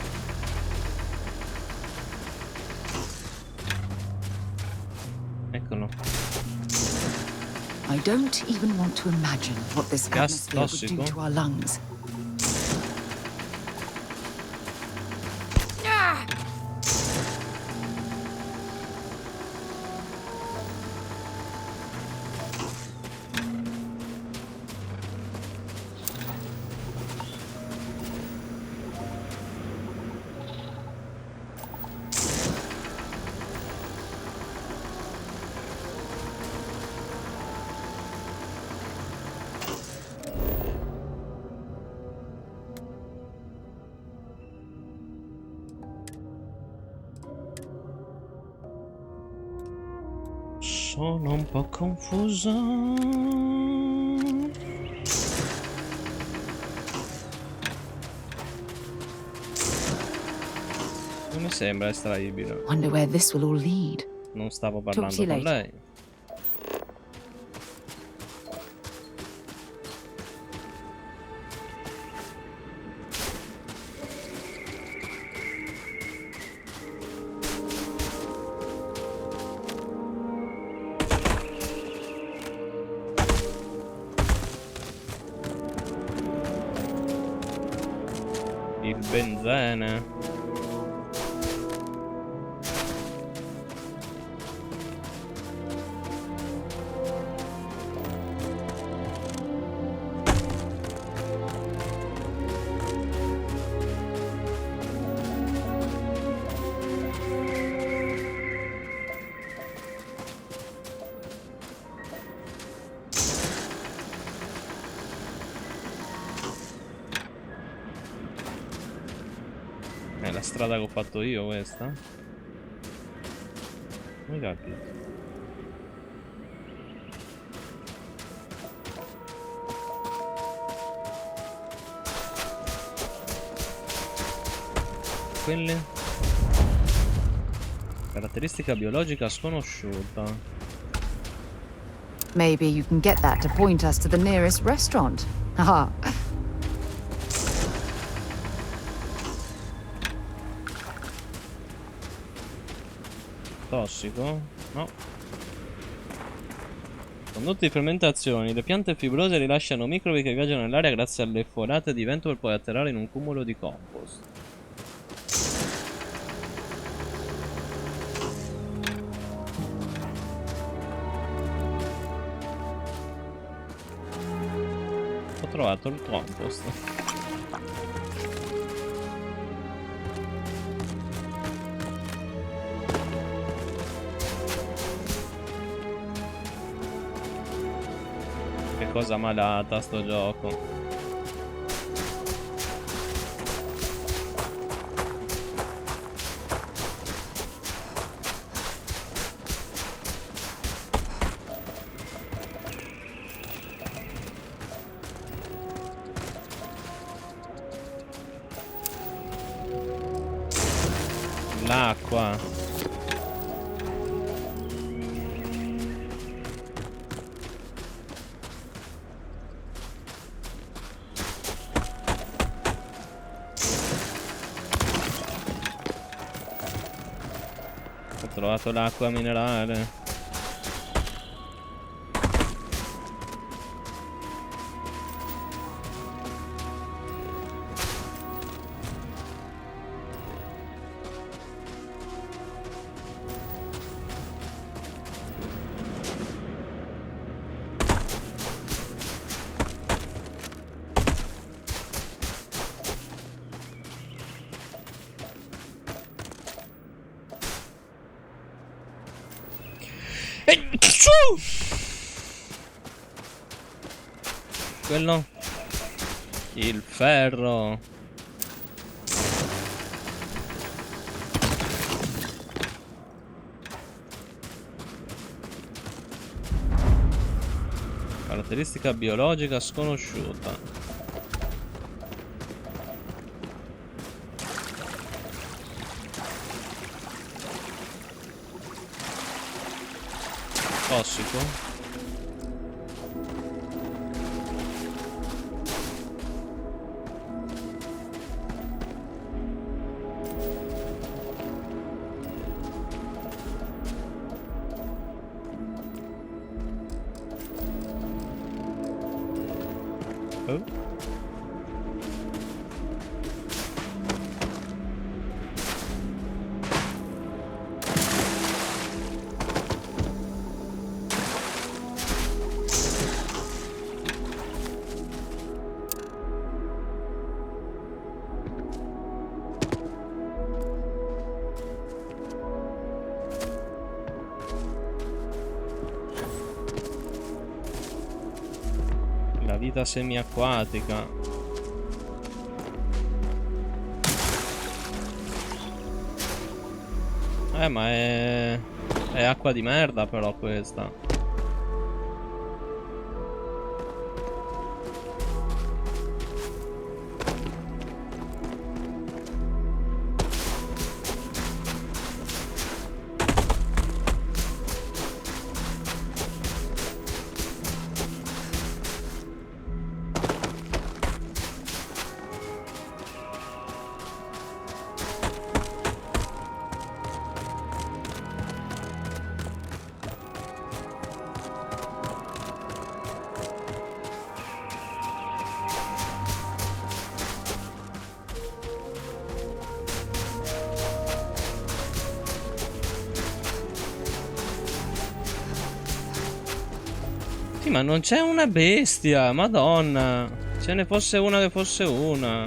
Eccolo. I don't even want to imagine what this Gas atmosphere would do tossico. to our lungs. Sono un po' confuso. Non mi sembra estraibile. Wonder where this will all lead. Non stavo Talk to parlando you con later. lei. Il benzene. È la strada che ho fatto io questa? Non capito. Quelle? Caratteristica biologica sconosciuta. Maybe you can get that to point us to the nearest restaurant. Haha. Tossico? No. Condotti di fermentazioni. Le piante fibrose rilasciano microbi che viaggiano nell'aria grazie alle forate di vento per poi atterrare in un cumulo di compost. Ho trovato il compost. Che cosa malata sto gioco. L'acqua. Ho trovato l'acqua minerale. Quello? Il ferro. Caratteristica biologica sconosciuta. Tossico. Oh. La vita semiacquatica. Ma è È acqua di merda però questa. Sì, ma non c'è una bestia, madonna. Se ne fosse una che fosse una.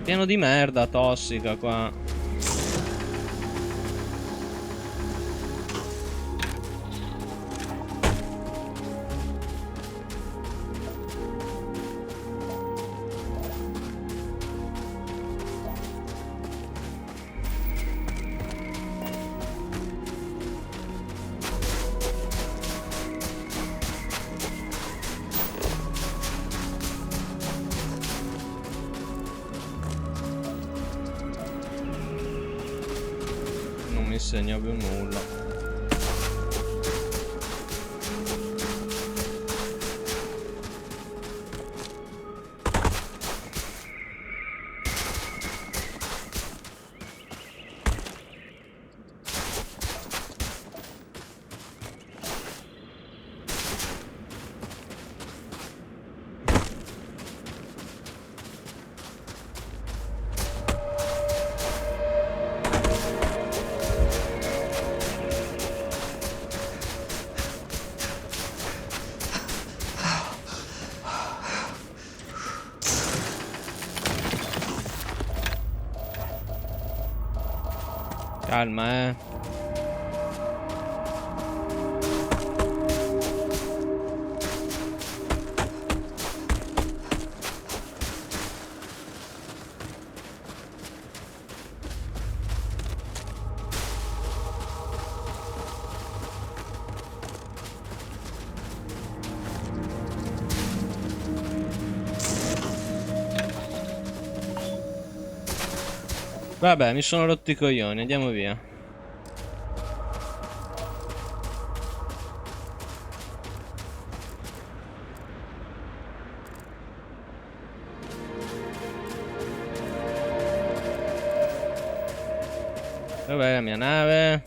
Pieno di merda tossica qua. Non mi segna più nulla. Calma, Vabbè, mi sono rotti i coglioni, andiamo via. Dov'è la mia nave?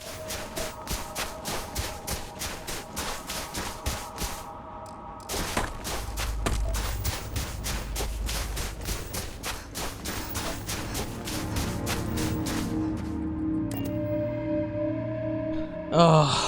Oh.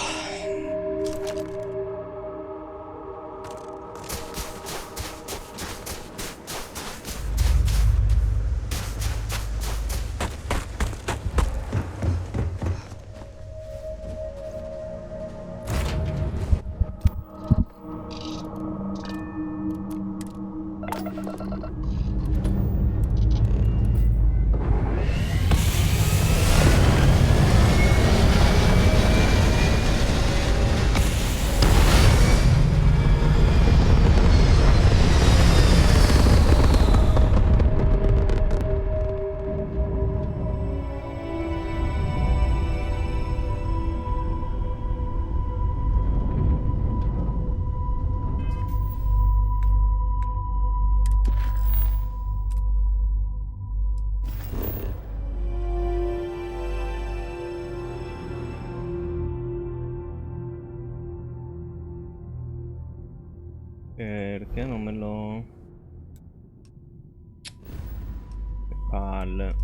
Perché non me lo... Che palle.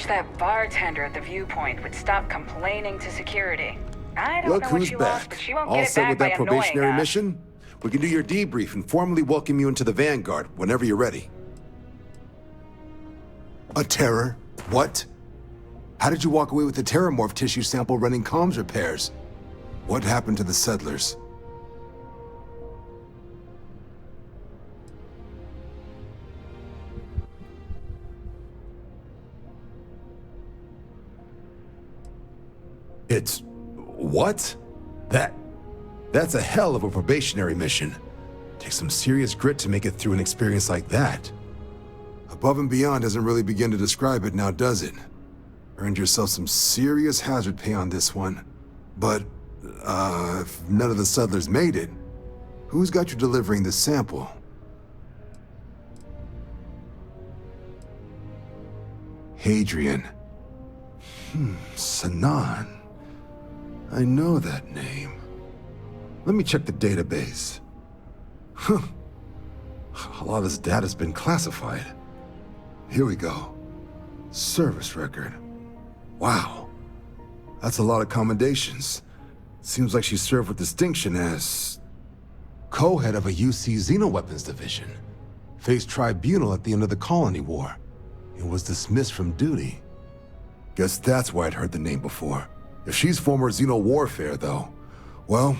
wish that bartender at the viewpoint would stop complaining to security. I don't Look know what who's she back. lost, but she won't All get it set back with by that annoying probationary us. mission? We can do your debrief and formally welcome you into the Vanguard whenever you're ready. A terror? What? How did you walk away with the terramorph tissue sample running comms repairs? What happened to the settlers? It's... what? That's a hell of a probationary mission. Takes some serious grit to make it through an experience like that. Above and beyond doesn't really begin to describe it now, does it? Earned yourself some serious hazard pay on this one. But, if none of the settlers made it, who's got you delivering the sample? Hadrian. Sanan. I know that name. Let me check the database. Huh. A lot of this data's been classified. Here we go. Service record. Wow. That's a lot of commendations. Seems like she served with distinction as co-head of a UC Xenoweapons division. Faced tribunal at the end of the Colony War and was dismissed from duty. Guess that's why I'd heard the name before. If she's former Xeno warfare, though, well,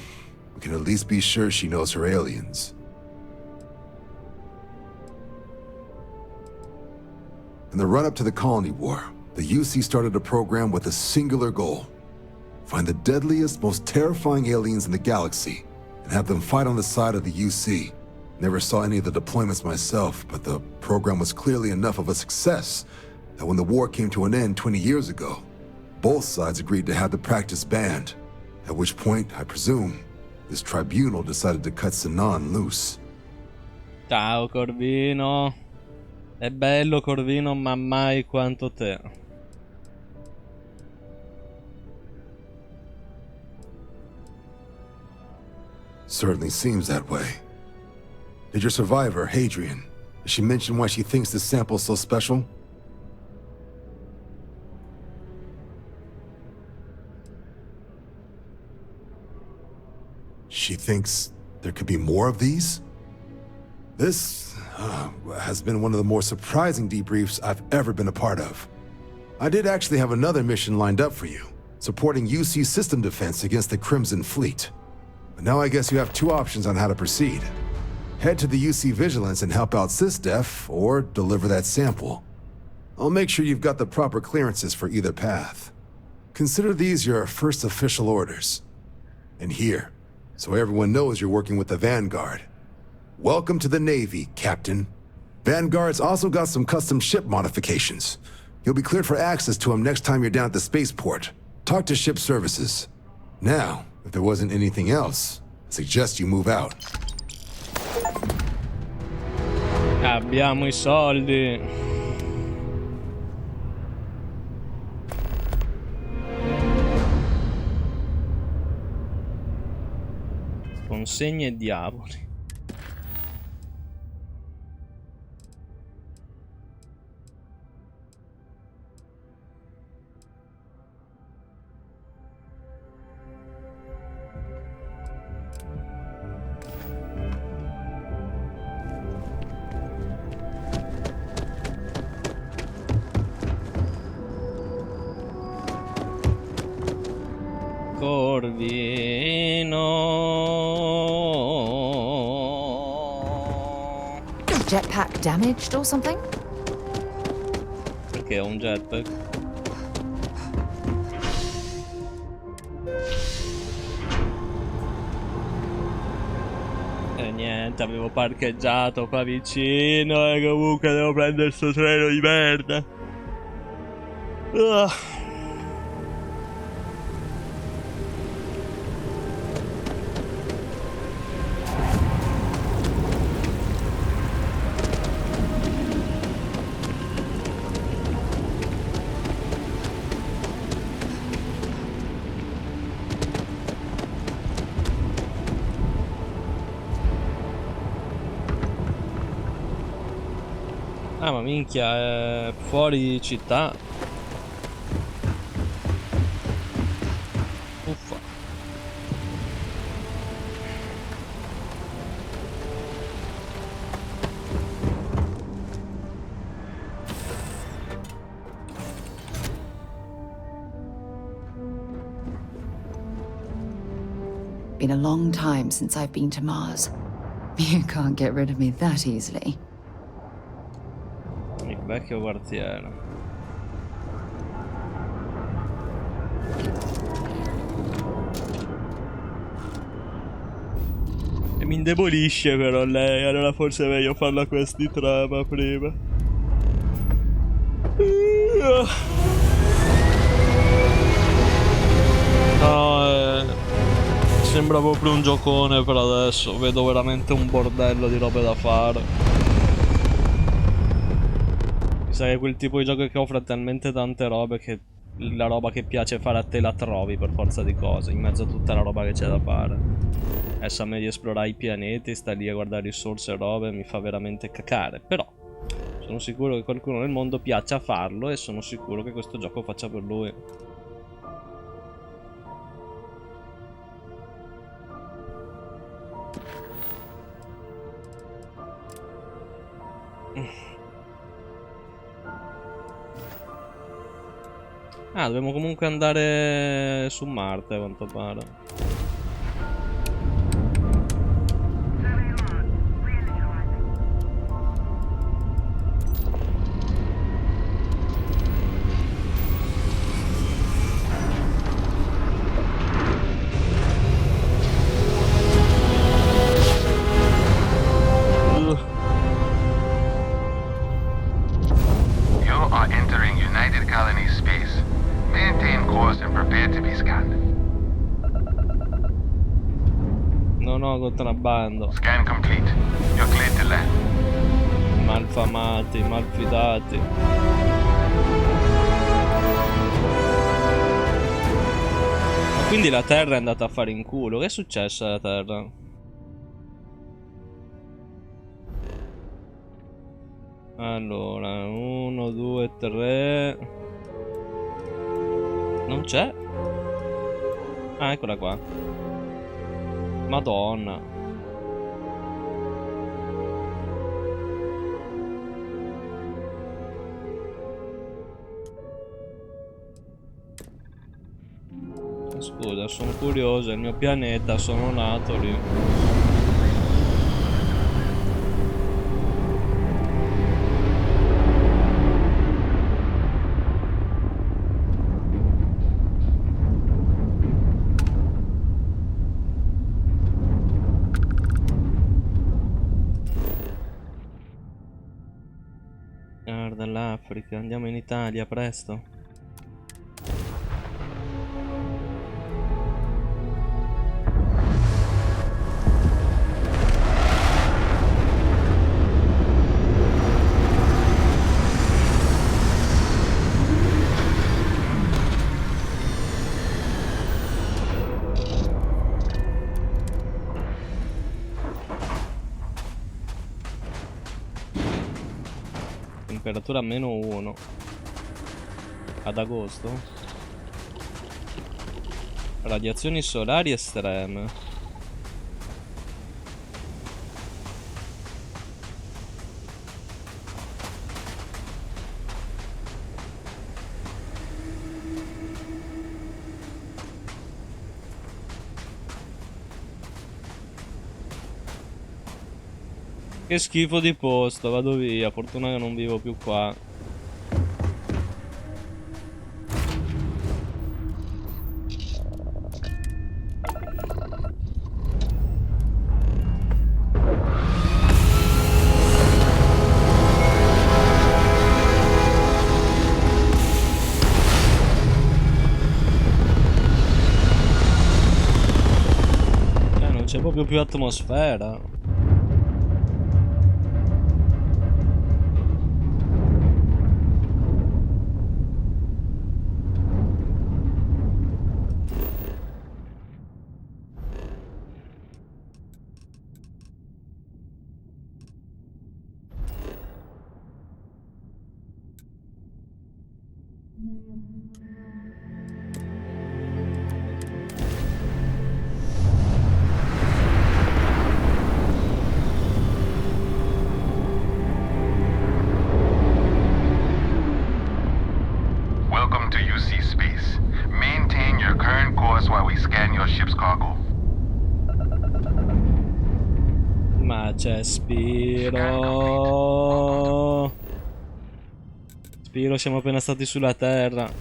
we can at least be sure she knows her aliens. In the run-up to the Colony War, the UC started a program with a singular goal. Find the deadliest, most terrifying aliens in the galaxy and have them fight on the side of the UC. Never saw any of the deployments myself, but the program was clearly enough of a success that when the war came to an end 20 years ago, both sides agreed to have the practice banned, at which point, I presume, this tribunal decided to cut Sanan loose. Ciao Corvino. È bello Corvino, ma mai quanto te. Certainly seems that way. Did your survivor, Hadrian, did she mention why she thinks this sample's so special? She thinks there could be more of these? This has been one of the more surprising debriefs I've ever been a part of. I did actually have another mission lined up for you, supporting UC system defense against the Crimson Fleet. But now I guess you have two options on how to proceed. Head to the UC Vigilance and help out SysDef, or deliver that sample. I'll make sure you've got the proper clearances for either path. Consider these your first official orders. And here, so everyone knows you're working with the Vanguard. Welcome to the Navy, Captain. Vanguard's also got some custom ship modifications. You'll be cleared for access to them next time you're down at the spaceport. Talk to ship services. Now, if there wasn't anything else, I suggest you move out. Abbiamo I soldi. Consegne e diavoli. Corvino. Jetpack damaged or something? Perché ho un jetpack? E niente, avevo parcheggiato qua vicino e comunque devo prendere sto treno di merda. Ah, ma minchia, è fuori città. been a long time since I've been to Mars. You can't get rid of me that easily. Il vecchio quartiere. E mi indebolisce però lei, allora forse è meglio farla questi trama prima. No, sembra proprio un giocone per adesso, vedo veramente un bordello di robe da fare. Mi sa che è quel tipo di gioco che offre talmente tante robe che la roba che piace fare a te la trovi per forza di cose, in mezzo a tutta la roba che c'è da fare. Adesso a me di esplorare i pianeti, sta lì a guardare risorse e robe, mi fa veramente cacare, però sono sicuro che qualcuno nel mondo piaccia farlo e sono sicuro che questo gioco faccia per lui. Ah, dobbiamo comunque andare su Marte, a quanto pare. You are entering United Colony space. Maintain course and prepare to be scanned. No, contrabbando. Scan complete. You're cleared to land. Malfamati, malfidati. Ma quindi la Terra è andata a fare in culo. Che è successo alla Terra? Allora, 1, 2, 3. Non c'è? Ah, eccola qua. Madonna. Scusa, sono curioso, è il mio pianeta, sono nato lì. Guarda l'Africa, andiamo in Italia, presto. Temperatura -1 ad agosto. Radiazioni solari estreme. Che schifo di posto, vado via, fortuna che non vivo più qua. Non c'è proprio più atmosfera. Welcome to UC space. Maintain your current course while we scan your ship's cargo. Spiro. Spiro, siamo appena stati sulla Terra.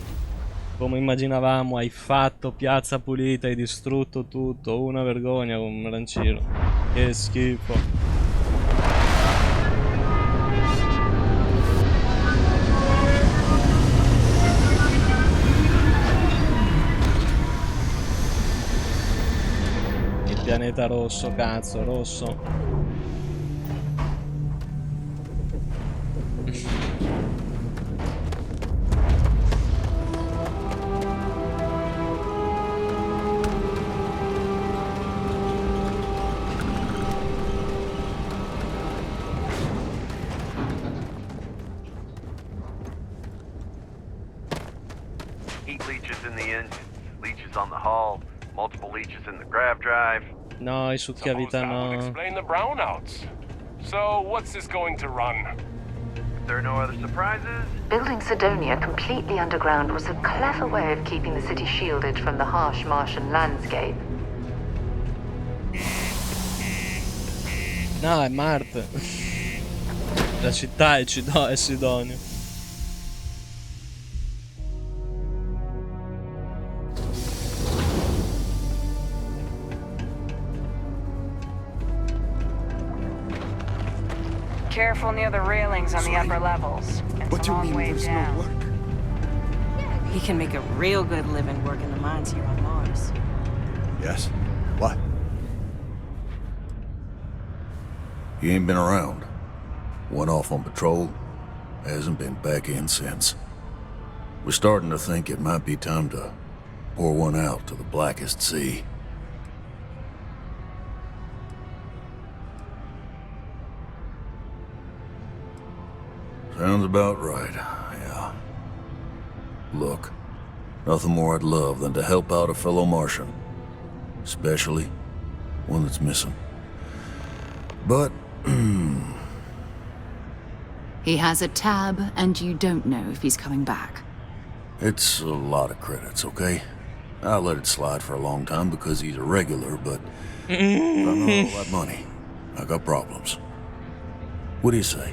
Come immaginavamo, hai fatto piazza pulita, hai distrutto tutto. Una vergogna con un rancino. Che schifo. Il pianeta rosso, cazzo, rosso. Heat leeches in the engines, leeches on the hull, multiple leeches in the grav drive. No, i succhiavita no. Explain the brownouts. So, what's this going to run? If there are no other surprises, Building Sidonia completely underground was a clever way of keeping the city shielded from the harsh Martian landscape. No, è Marte. La città è Sidonia. Careful near the railings on the upper levels. It's a long way down. He can make a real good living working the mines here on Mars. Yes? What? He ain't been around. Went off on patrol. Hasn't been back in since. We're starting to think it might be time to pour one out to the blackest sea. Sounds about right, yeah. Look, nothing more I'd love than to help out a fellow Martian. Especially one that's missing. But, He has a tab, and you don't know if he's coming back. it's a lot of credits, okay? I let it slide for a long time because he's a regular, but if I know all that money, I got problems. What do you say?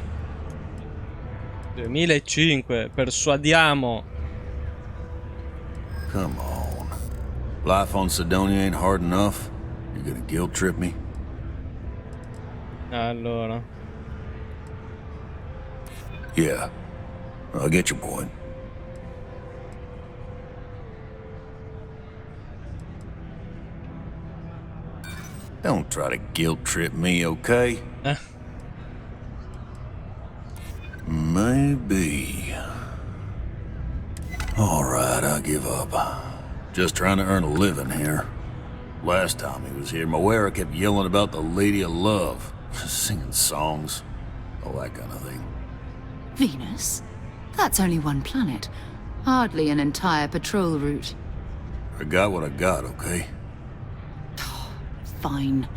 2005, persuadiamo. Come on. Life on Sidonia ain't hard enough? You gonna guilt trip me? Allora. Yeah, I get your point. Don't try to guilt trip me, okay? Maybe. Alright, I give up. Just trying to earn a living here. Last time he was here, Moera kept yelling about the Lady of Love. Singing songs. All that kind of thing. Venus? That's only one planet. Hardly an entire patrol route. I got what I got, okay? Fine.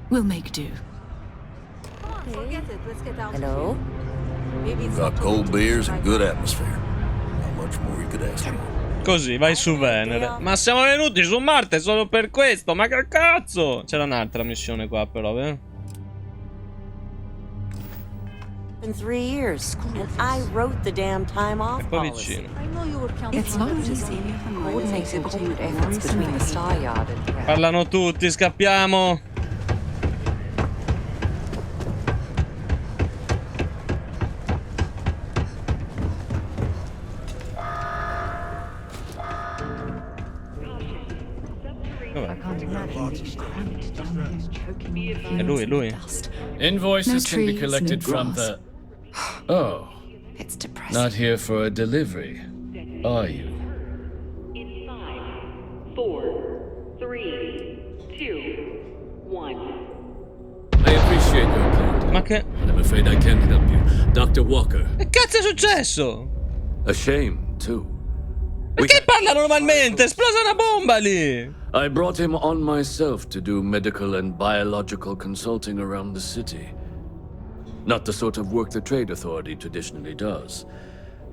We'll make do. Hello? Got cold beers and good atmosphere. Not much more you could ask for. Così, vai su Venere. Ma siamo venuti su Marte solo per questo, ma che cazzo? C'era un'altra missione qua però, eh? In 3 years, and I wrote the damn time off policy. It's not easy. Coordinated team efforts between the Star Yard and Parlano tutti, scappiamo. È lui. Invoices can be collected from the... Oh. It's depressing. Not here for a delivery, are you? 4, 3, 2, 1. I appreciate your candor. Ma che... I'm afraid I can't help you. Dr. Walker. Che cazzo è successo? A shame, too. Perché parla normalmente? È esplosa una bomba lì! I brought him on myself to do medical and biological consulting around the city. Not the sort of work the Trade Authority traditionally does.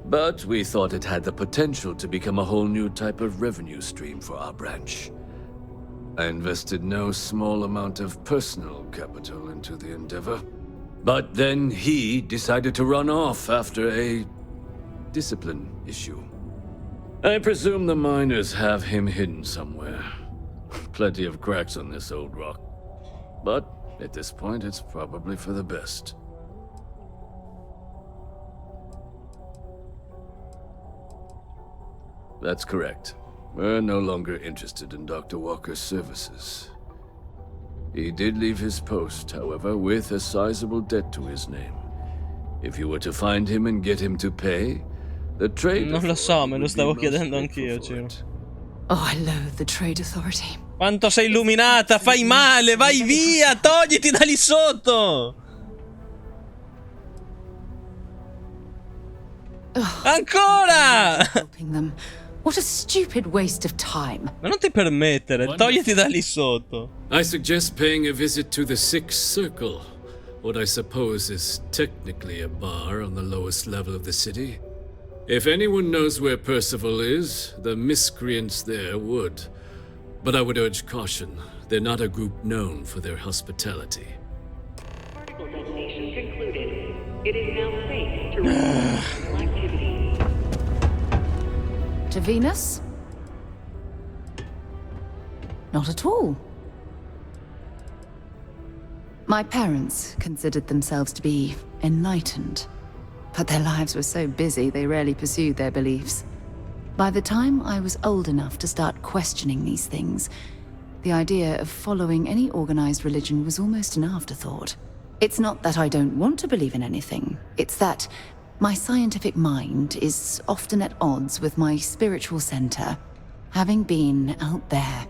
But we thought it had the potential to become a whole new type of revenue stream for our branch. I invested no small amount of personal capital into the endeavor. But then he decided to run off after a discipline issue. I presume the miners have him hidden somewhere. Plenty of cracks on this old rock. But at this point, it's probably for the best. That's correct. We're no longer interested in Dr. Walker's services. He did leave his post, however, with a sizable debt to his name. If you were to find him and get him to pay, the trade... Non lo so, me lo stavo chiedendo anch'io, Ciro. Oh, I loathe the Trade Authority. Quanto sei illuminata, fai male, vai via, togliti da lì sotto! Ancora! Helping them. What a stupid waste of time. Ma non ti permettere, togliti da lì sotto. I suggest paying a visit to the Sixth Circle, what I suppose is technically a bar on the lowest level of the city. If anyone knows where Percival is, the miscreants there would. But I would urge caution. They're not a group known for their hospitality. Particle detonation concluded. It is now safe to resume activity. To Venus? Not at all. My parents considered themselves to be enlightened, but their lives were so busy they rarely pursued their beliefs. By the time I was old enough to start questioning these things, the idea of following any organized religion was almost an afterthought. It's not that I don't want to believe in anything, it's that my scientific mind is often at odds with my spiritual center. Having been out there,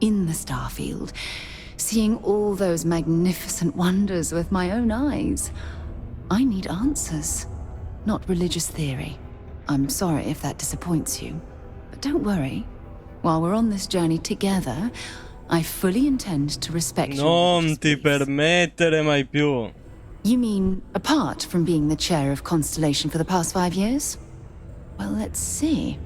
in the Starfield, seeing all those magnificent wonders with my own eyes, I need answers, not religious theory. I'm sorry if that disappoints you, but don't worry. While we're on this journey together, I fully intend to respect your Non ti permettere mai più. You mean, apart from being the chair of Constellation for the past 5 years? Well, let's see.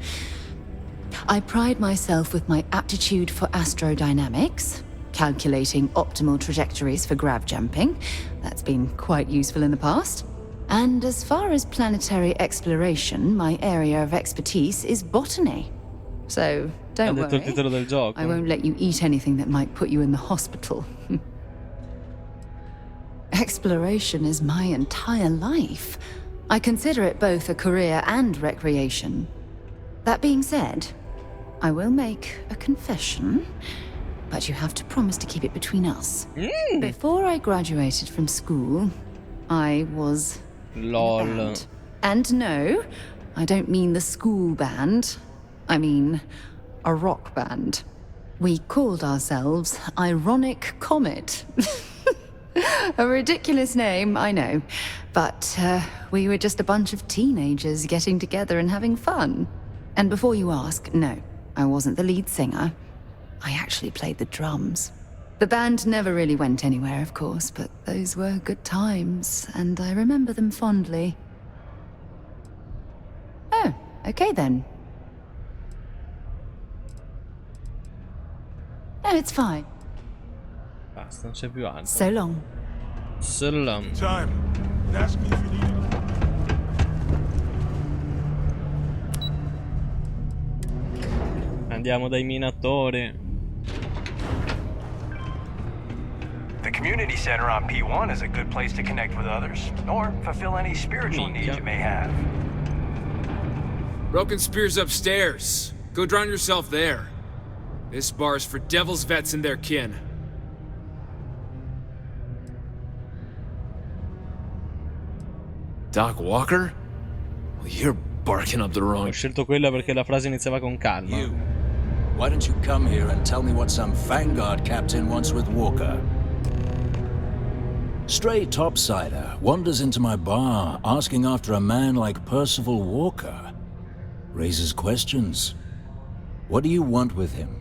I pride myself with my aptitude for astrodynamics, calculating optimal trajectories for grav jumping. That's been quite useful in the past. And as far as planetary exploration, my area of expertise is botany. So, don't Ha detto il titolo del worry. gioco. I won't let you eat anything that might put you in the hospital. Exploration is my entire life. I consider it both a career and recreation. That being said, I will make a confession, but you have to promise to keep it between us. Before I graduated from school, I was LOL. in a band. And no, I don't mean the school band. I mean a rock band. We called ourselves Ironic Comet. A ridiculous name, I know. But we were just a bunch of teenagers getting together and having fun. And before you ask, no, I wasn't the lead singer. I actually played the drums. The band never really went anywhere, of course, but those were good times, and I remember them fondly. Oh, okay then. No, it's fine. Basta, non c'è più altro. So long. So long. Time. Ask me if you need it. Andiamo dai minatori. The community center on P1 is a good place to connect with others, or fulfill any spiritual needs you may have. Broken Spear's upstairs. Go drown yourself there. This bar's for devil's vets and their kin. Doc Walker? Well, you're barking up the wrong... Ho scelto quella perché la frase iniziava con calma. You. Why don't you come here and tell me what some Vanguard captain wants with Walker? Stray topsider wanders into my bar asking after a man like Percival Walker. Raises questions. What do you want with him?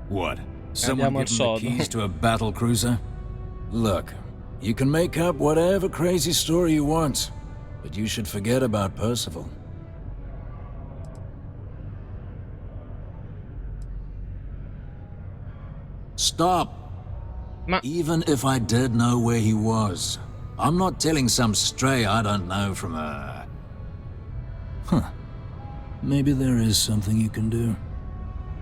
What? Someone give him the keys to a battle cruiser? Look, you can make up whatever crazy story you want, but you should forget about Percival. Stop! Even if I did know where he was, I'm not telling some stray I don't know from a... Huh. Maybe there is something you can do.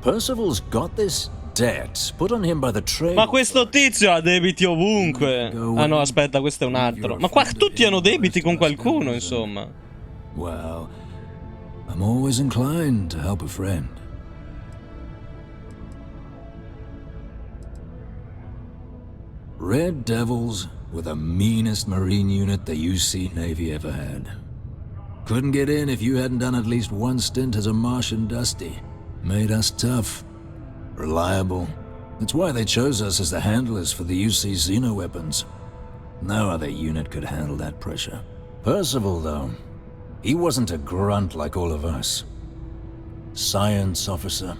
Percival's got this debt put on him by the trade. Ma questo tizio ha debiti ovunque. Ah no, aspetta, questo è un altro. Ma qua tutti hanno debiti con qualcuno, insomma. Well, I'm always inclined to help a friend. Red Devils were the meanest Marine unit the UC Navy ever had. Couldn't get in if you hadn't done at least one stint as a Martian Dusty. Made us tough, reliable. That's why they chose us as the handlers for the UC Xeno weapons. No other unit could handle that pressure. Percival, though, he wasn't a grunt like all of us. Science officer.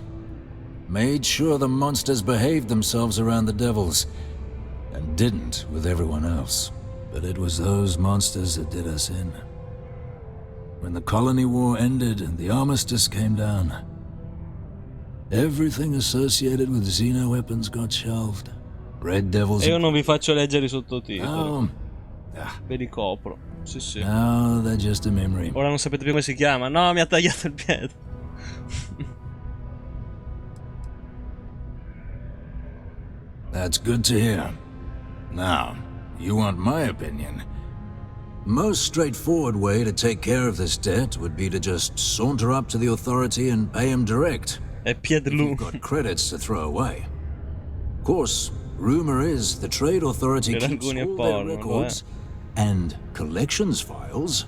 Made sure the monsters behaved themselves around the Devils, and didn't with everyone else. But it was those monsters that did us in. When the colony war ended and the armistice came down, everything associated with Xeno weapons got shelved. Red Devils... E io non vi faccio leggere i sottotitoli. Ve li copro. Sì, sì. Now they're just a memory. Ora non sapete più come si chiama. No, mi ha tagliato il piede. That's good to hear. Now, you want my opinion? Most straightforward way to take care of this debt would be to just saunter up to the authority and pay him direct. You've got credits to throw away. Of course, rumor is the trade authority keeps all their records and collections files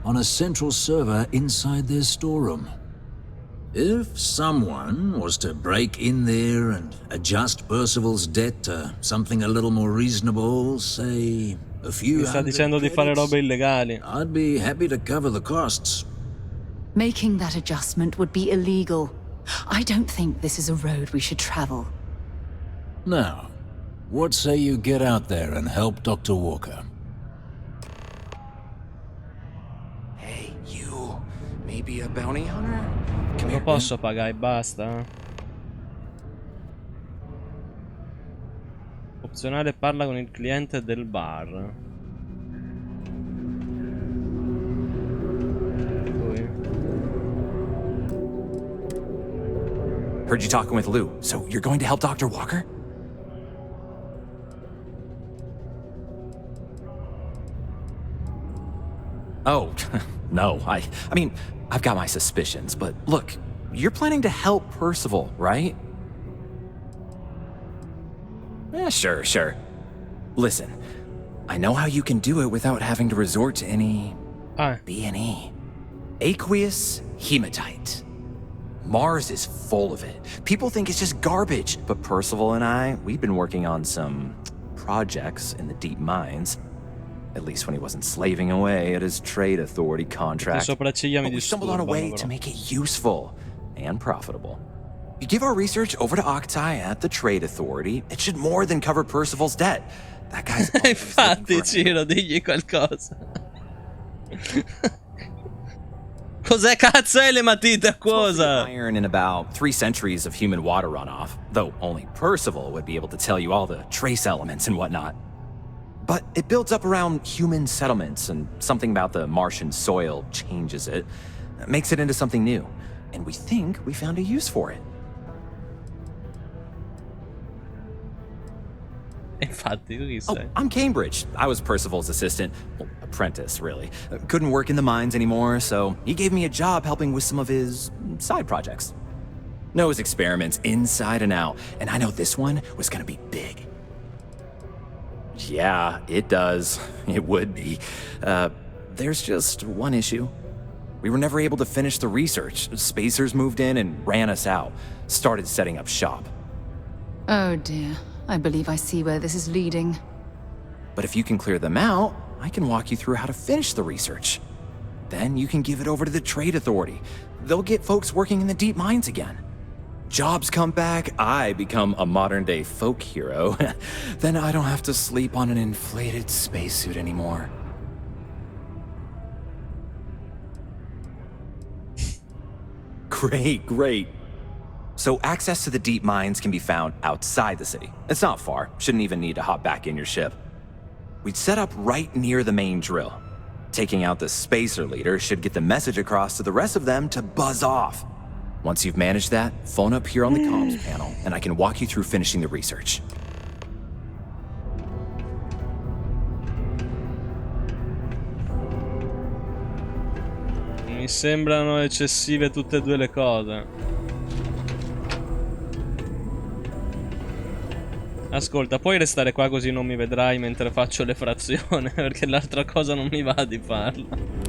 on a central server inside their storeroom. If someone was to break in there and adjust Percival's debt to something a little more reasonable, say a few Mi sta dicendo di fare robe illegali. I'd be happy to cover the costs. Making that adjustment would be illegal. I don't think this is a road we should travel. Now, what say you get out there and help Dr. Walker? Hey, you. Maybe a bounty hunter? Lo posso pagare, basta. Opzionale, parla con il cliente del bar. Poi. Heard you talking with Lou, so you're going to help Dr. Walker? Oh, no, I mean, I've got my suspicions, but look, you're planning to help Percival, right? Yeah, sure. Listen, I know how you can do it without having to resort to any B&E. Aqueous hematite. Mars is full of it. People think it's just garbage, but Percival and I, we've been working on some projects in the deep mines. At least when he wasn't slaving away at his trade authority contract. But we stumbled on a way to make it useful and profitable. You give our research over to Octai at the trade authority, it should more than cover Percival's debt. That guy's Infatti, Ciro, digli qualcosa. Cos'è cazzo è le matite acquosa? Iron in about 3 centuries of human water runoff, though only Percival would be able to tell you all the trace elements and whatnot. But it builds up around human settlements, and something about the Martian soil changes it, makes it into something new. And we think we found a use for it. Infatti, who sei? I'm Cambridge. I was Percival's assistant. Well, apprentice, really. Couldn't work in the mines anymore, so he gave me a job helping with some of his side projects. Knows experiments inside and out, and I know this one was gonna be big. Yeah, it does. It would be. There's just one issue. We were never able to finish the research. Spacers moved in and ran us out. Started setting up shop. Oh dear. I believe I see where this is leading. But if you can clear them out, I can walk you through how to finish the research. Then you can give it over to the trade authority. They'll get folks working in the deep mines again. Jobs come back, I become a modern-day folk hero. Then I don't have to sleep on an inflated spacesuit anymore. Great. So access to the deep mines can be found outside the city. It's not far. Shouldn't even need to hop back in your ship. We'd set up right near the main drill. Taking out the spacer leader should get the message across to the rest of them to buzz off. Once you've managed that, phone up here on the comms panel, and I can walk you through finishing the research. Mi sembrano eccessive tutte e due le cose. Ascolta, puoi restare qua così non mi vedrai mentre faccio le frazioni, perché l'altra cosa non mi va di farla.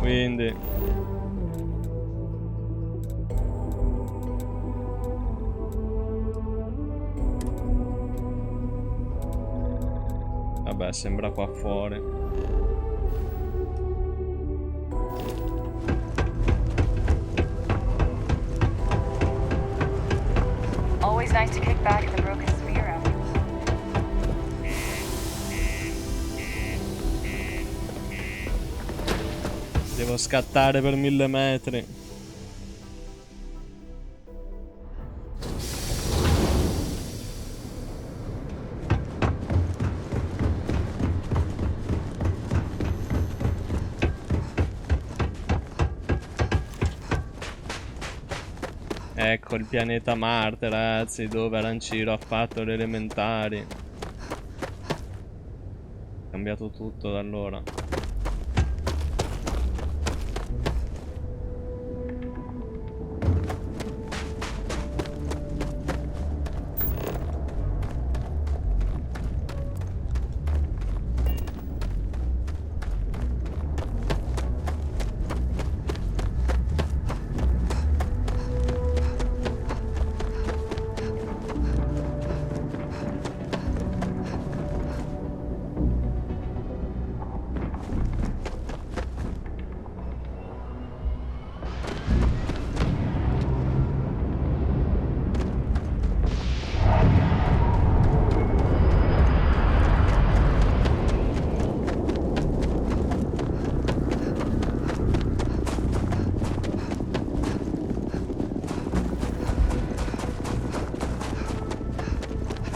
Quindi vabbè, sembra qua fuori. Always nice to kick back at the broken sphere after. Devo scattare per 1000 metri. Ecco il pianeta Marte, ragazzi, dove Aranciro ha fatto le elementari. È cambiato tutto da allora.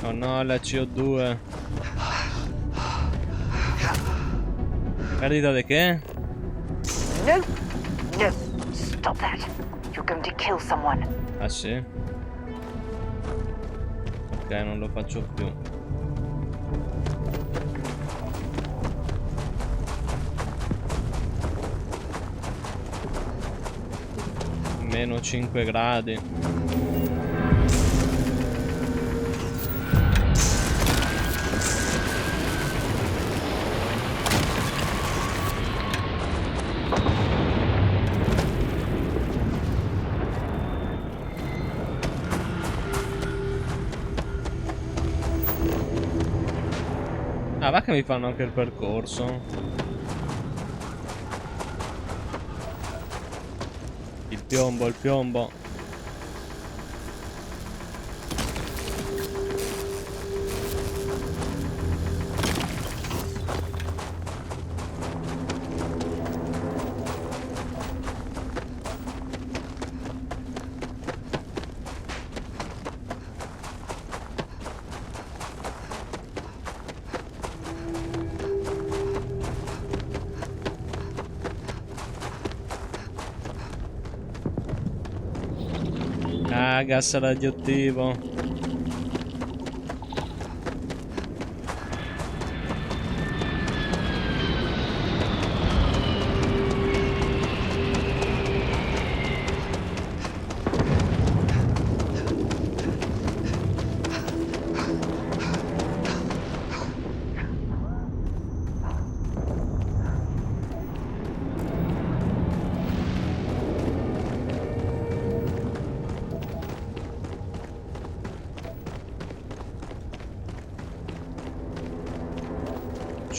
Oh no, la CO2. Perdita di che? No! No! Stop that! You're going to kill someone. Ah sì? Ok, non lo faccio più. Meno 5 gradi. Ah, va che mi fanno anche il percorso. Il piombo. Ah, gas radioattivo.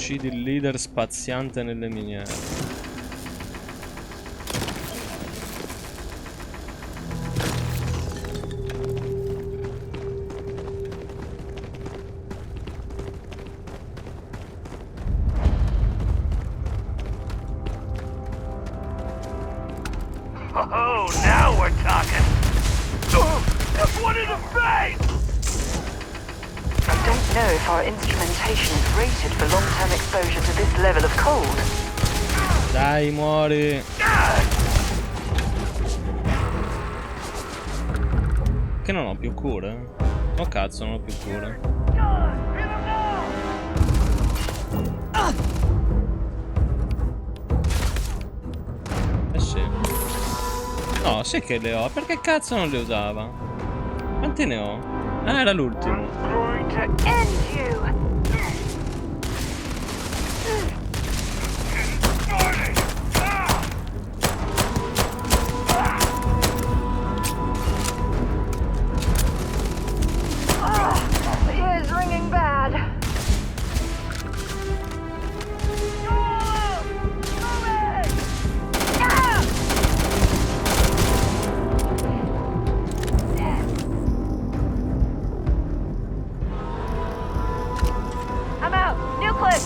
Uccidi il leader spaziante nelle miniere. I don't know if our instrumentation is rated for long-term exposure to this level of cold. Dai, muori. Che non ho più cure? Oh cazzo, non ho più cure. Eh sì. No, sì che le ho. Perché cazzo non le usava? Quanti ne ho? Ah, era l'ultimo. Ears ringing bad. I'm out. New clip.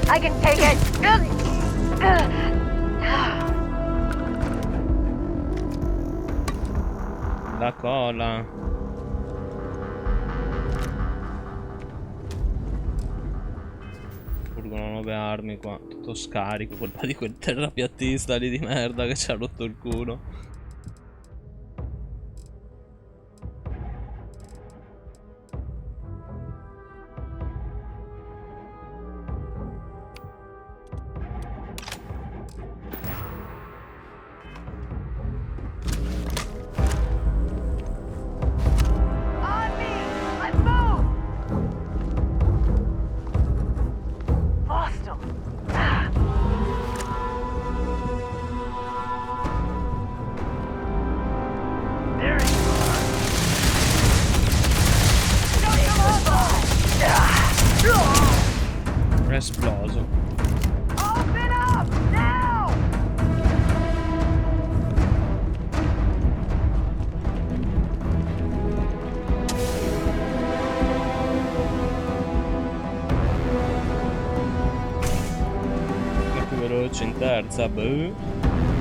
I can take it. La cola. Furgono nuove armi qua. Tutto scarico. Colpa di quel terrapiattista lì di merda che ci ha rotto il culo. Esploso. Open up now! È più veloce in terza. Boh.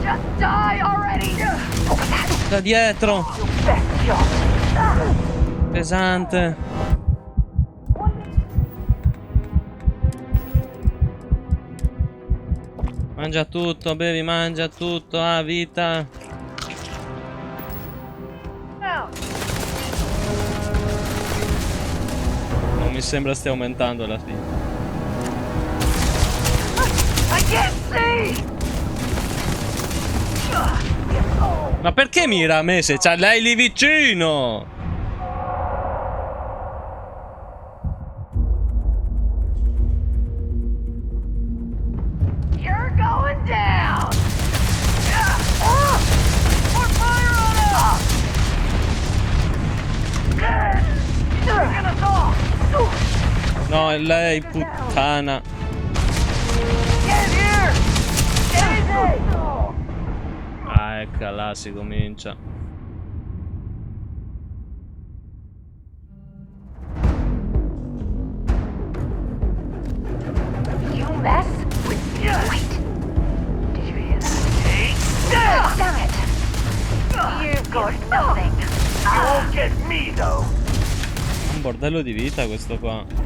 Just die already! Da dietro. Pesante. Mangia tutto, bevi, mangia tutto, ha vita. Non mi sembra stia aumentando alla fine. Ma perché mira a me se c'ha lei lì vicino? No, è lei, puttana. Ah, ecco là, si comincia. You mess with me. Wait. Did you hear that? Damn it. You've got nothing. You won't get me though. Un bordello di vita questo qua.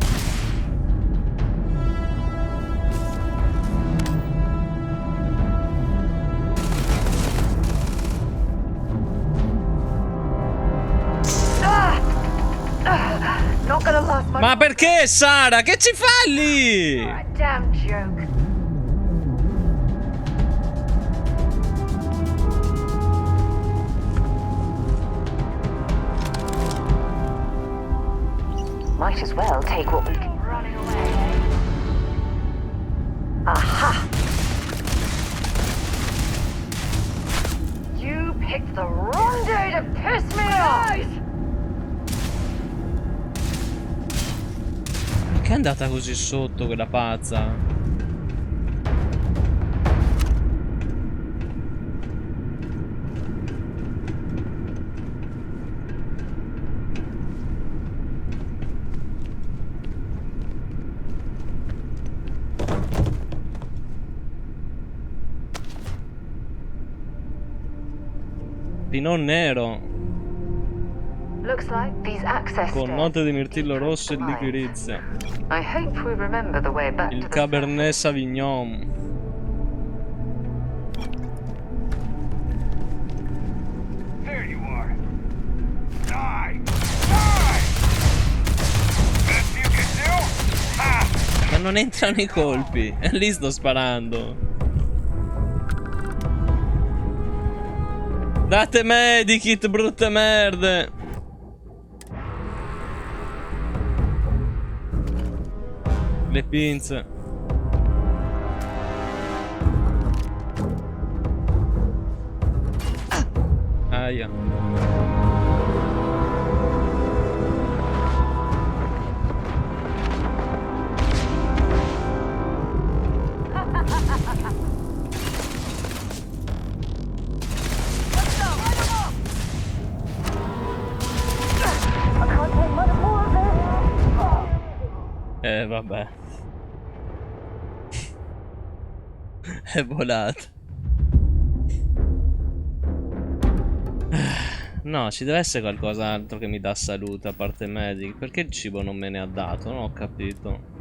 Ma perché Sara? Che ci fa lì? Damn joke. Might as well take what we can. Running away. Aha! You picked the wrong day to piss me off! Perché è andata così sotto quella pazza? Pinot nero. Looks like these access Con stairs note di mirtillo rosso e liquirizia. I hope we remember the way back Il to the Cabernet Sauvignon. There you are. Die! Die! Best you can do? Ha! Ma non entrano i colpi. E lì sto sparando. Date medikit, brutte merde. Le pinze. Aia. Vabbè. È volato. No, ci deve essere qualcos'altro che mi dà salute a parte medic. Perché il cibo non me ne ha dato? Non ho capito.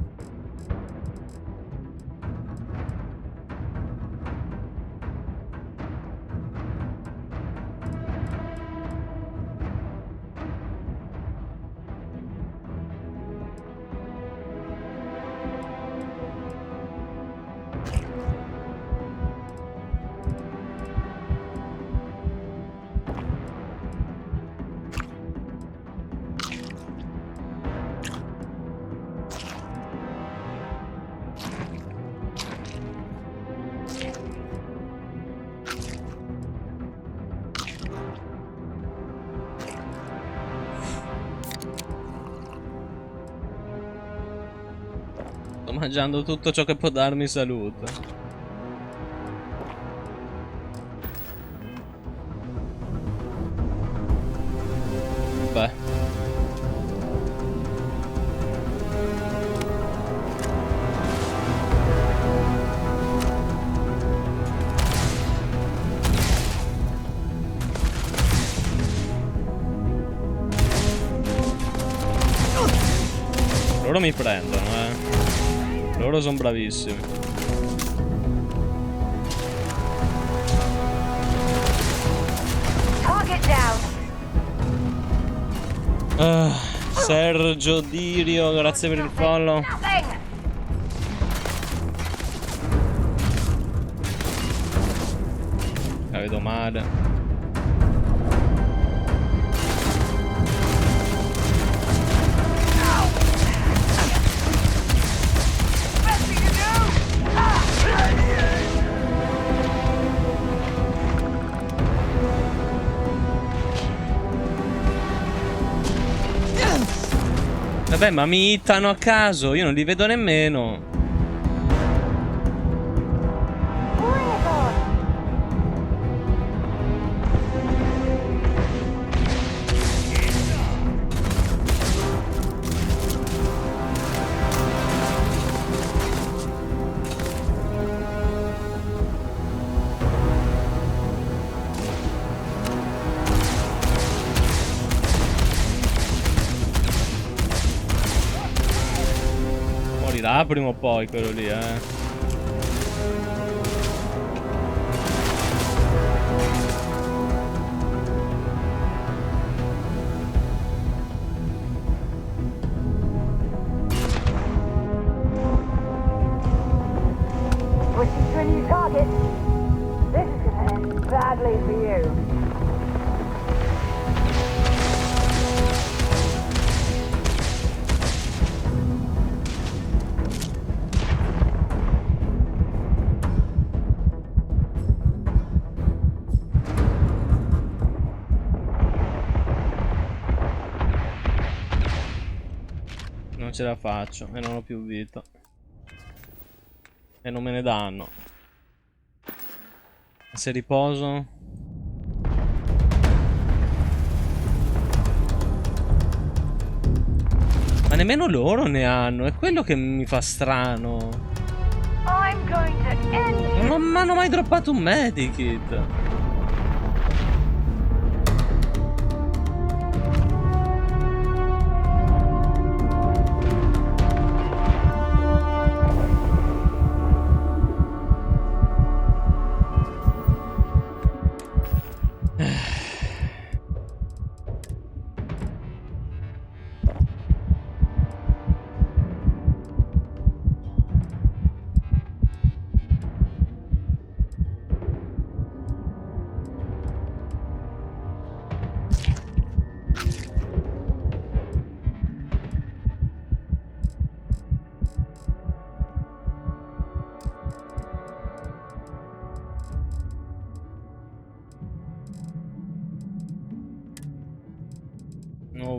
Sto mangiando tutto ciò che può darmi salute. Beh. Loro mi prendono, Loro sono bravissimi. Sergio Dirio, grazie per il follow. La vedo male. Vabbè, ma mi hittano a caso, io non li vedo nemmeno. Morirà prima o poi quello lì, Switching to a new target. This is gonna end badly for you. Non ce la faccio e non ho più vita. E non me ne danno. Se riposo. Ma nemmeno loro ne hanno. È quello che mi fa strano. Non mi hanno mai droppato un medikit.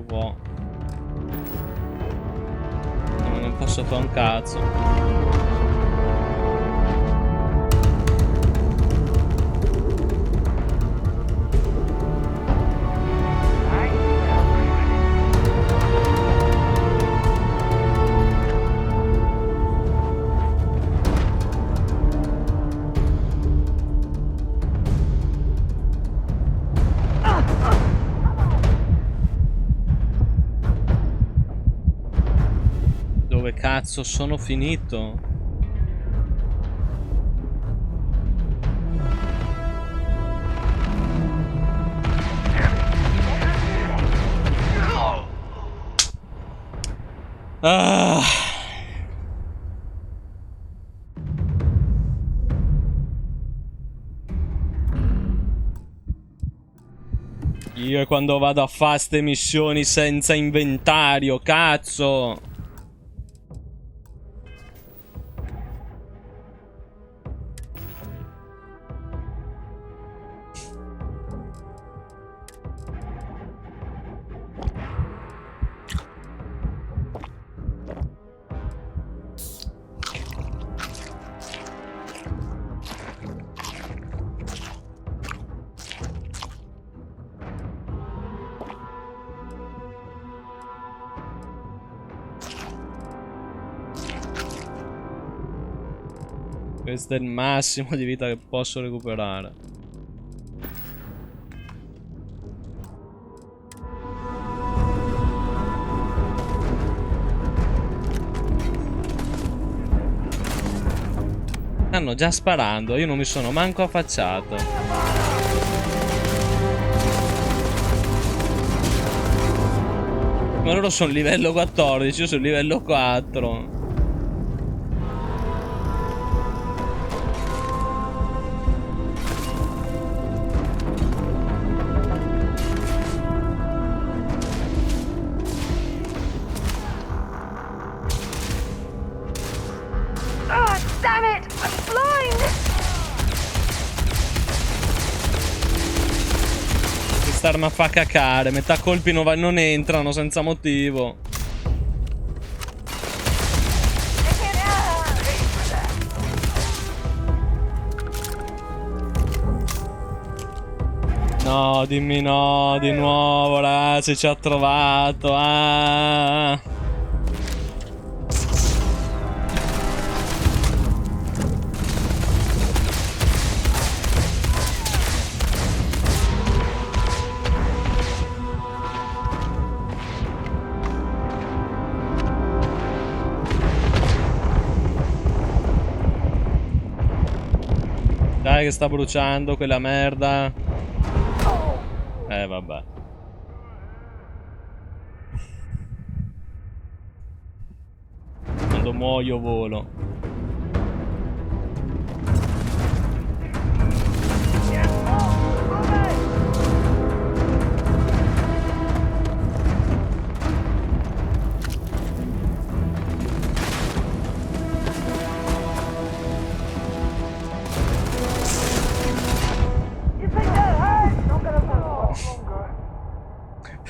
Wow. No, non posso fare un cazzo. Dove cazzo sono finito? Ah. Io quando vado a fare ste missioni senza inventario, cazzo! Questo è il massimo di vita che posso recuperare. Stanno già sparando, io non mi sono manco affacciato. Ma loro sono livello 14, io sono livello 4. Quest'arma fa cacare, metà colpi non entrano senza motivo. No, dimmi no, di nuovo, ragazzi, ci ha trovato. Ah. Dai che sta bruciando quella merda. Vabbè. Quando muoio volo.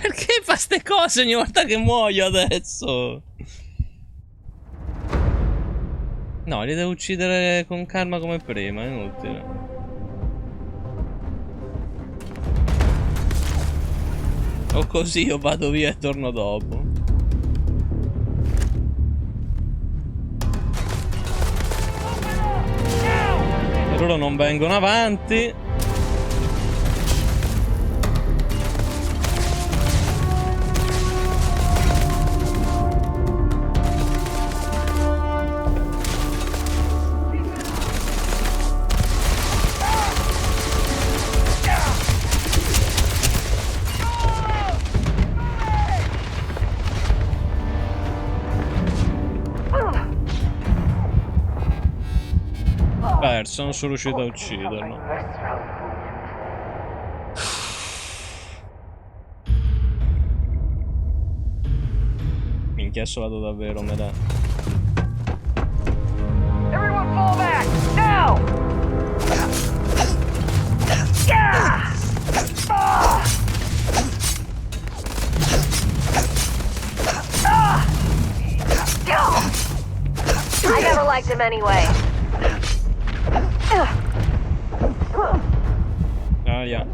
Perché fa ste cose ogni volta che muoio adesso? No, li devo uccidere con calma come prima, è inutile. O così io vado via e torno dopo. E loro non vengono avanti. Perso, non sono riuscito a ucciderlo. Minchia, adesso vado davvero, me da. Everyone fall back now! liked him anyway. Ah, yeah.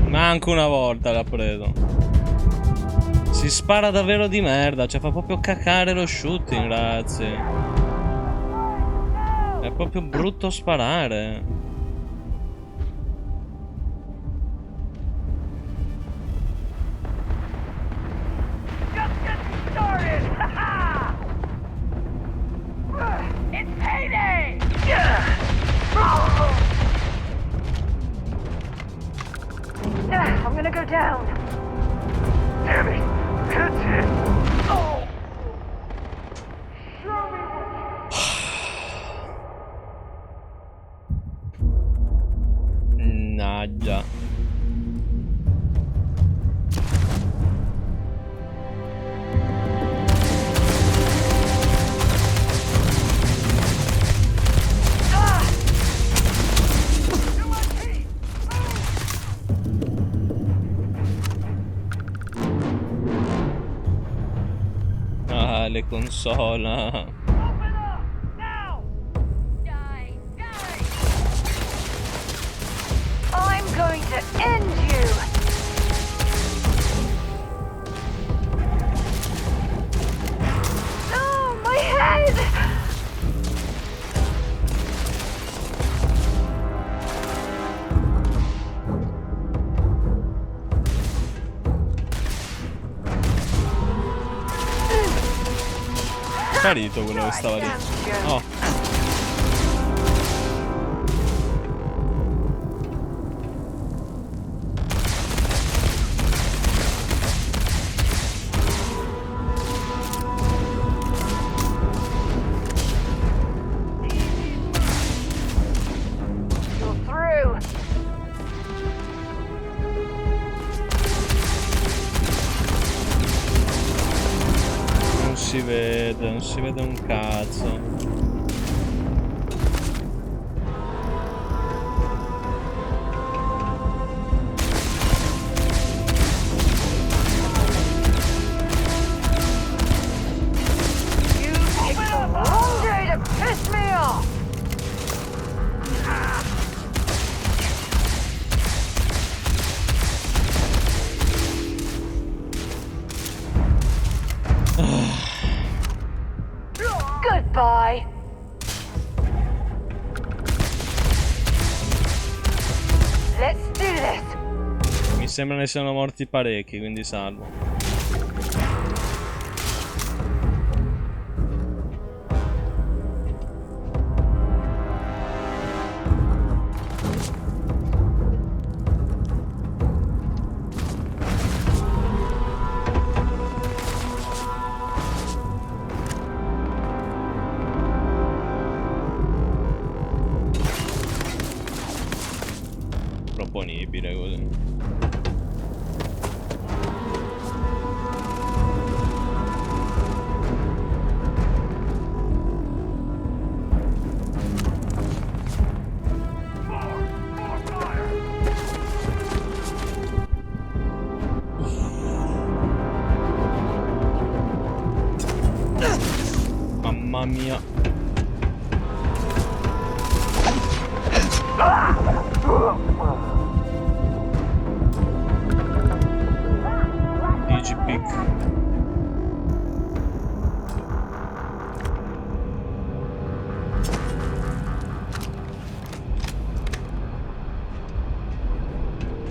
Manco una volta l'ha preso. Si spara davvero di merda, cioè fa proprio cacare lo shooting, ragazzi. È proprio brutto sparare. Just get started! It's payday! I'm gonna go down. Damn it! That's it! Oh! Mannaggia. Ah, le console. I'm going to end you! Oh, my head! Sparito quello che stava lì. Oh. You're through! Non si vede un cazzo. You picked the wrong day to piss me off! Goodbye. Let's do this. Mi sembra ne siano morti parecchi, quindi salvo. Proponibile così. Mamma mia. DGP.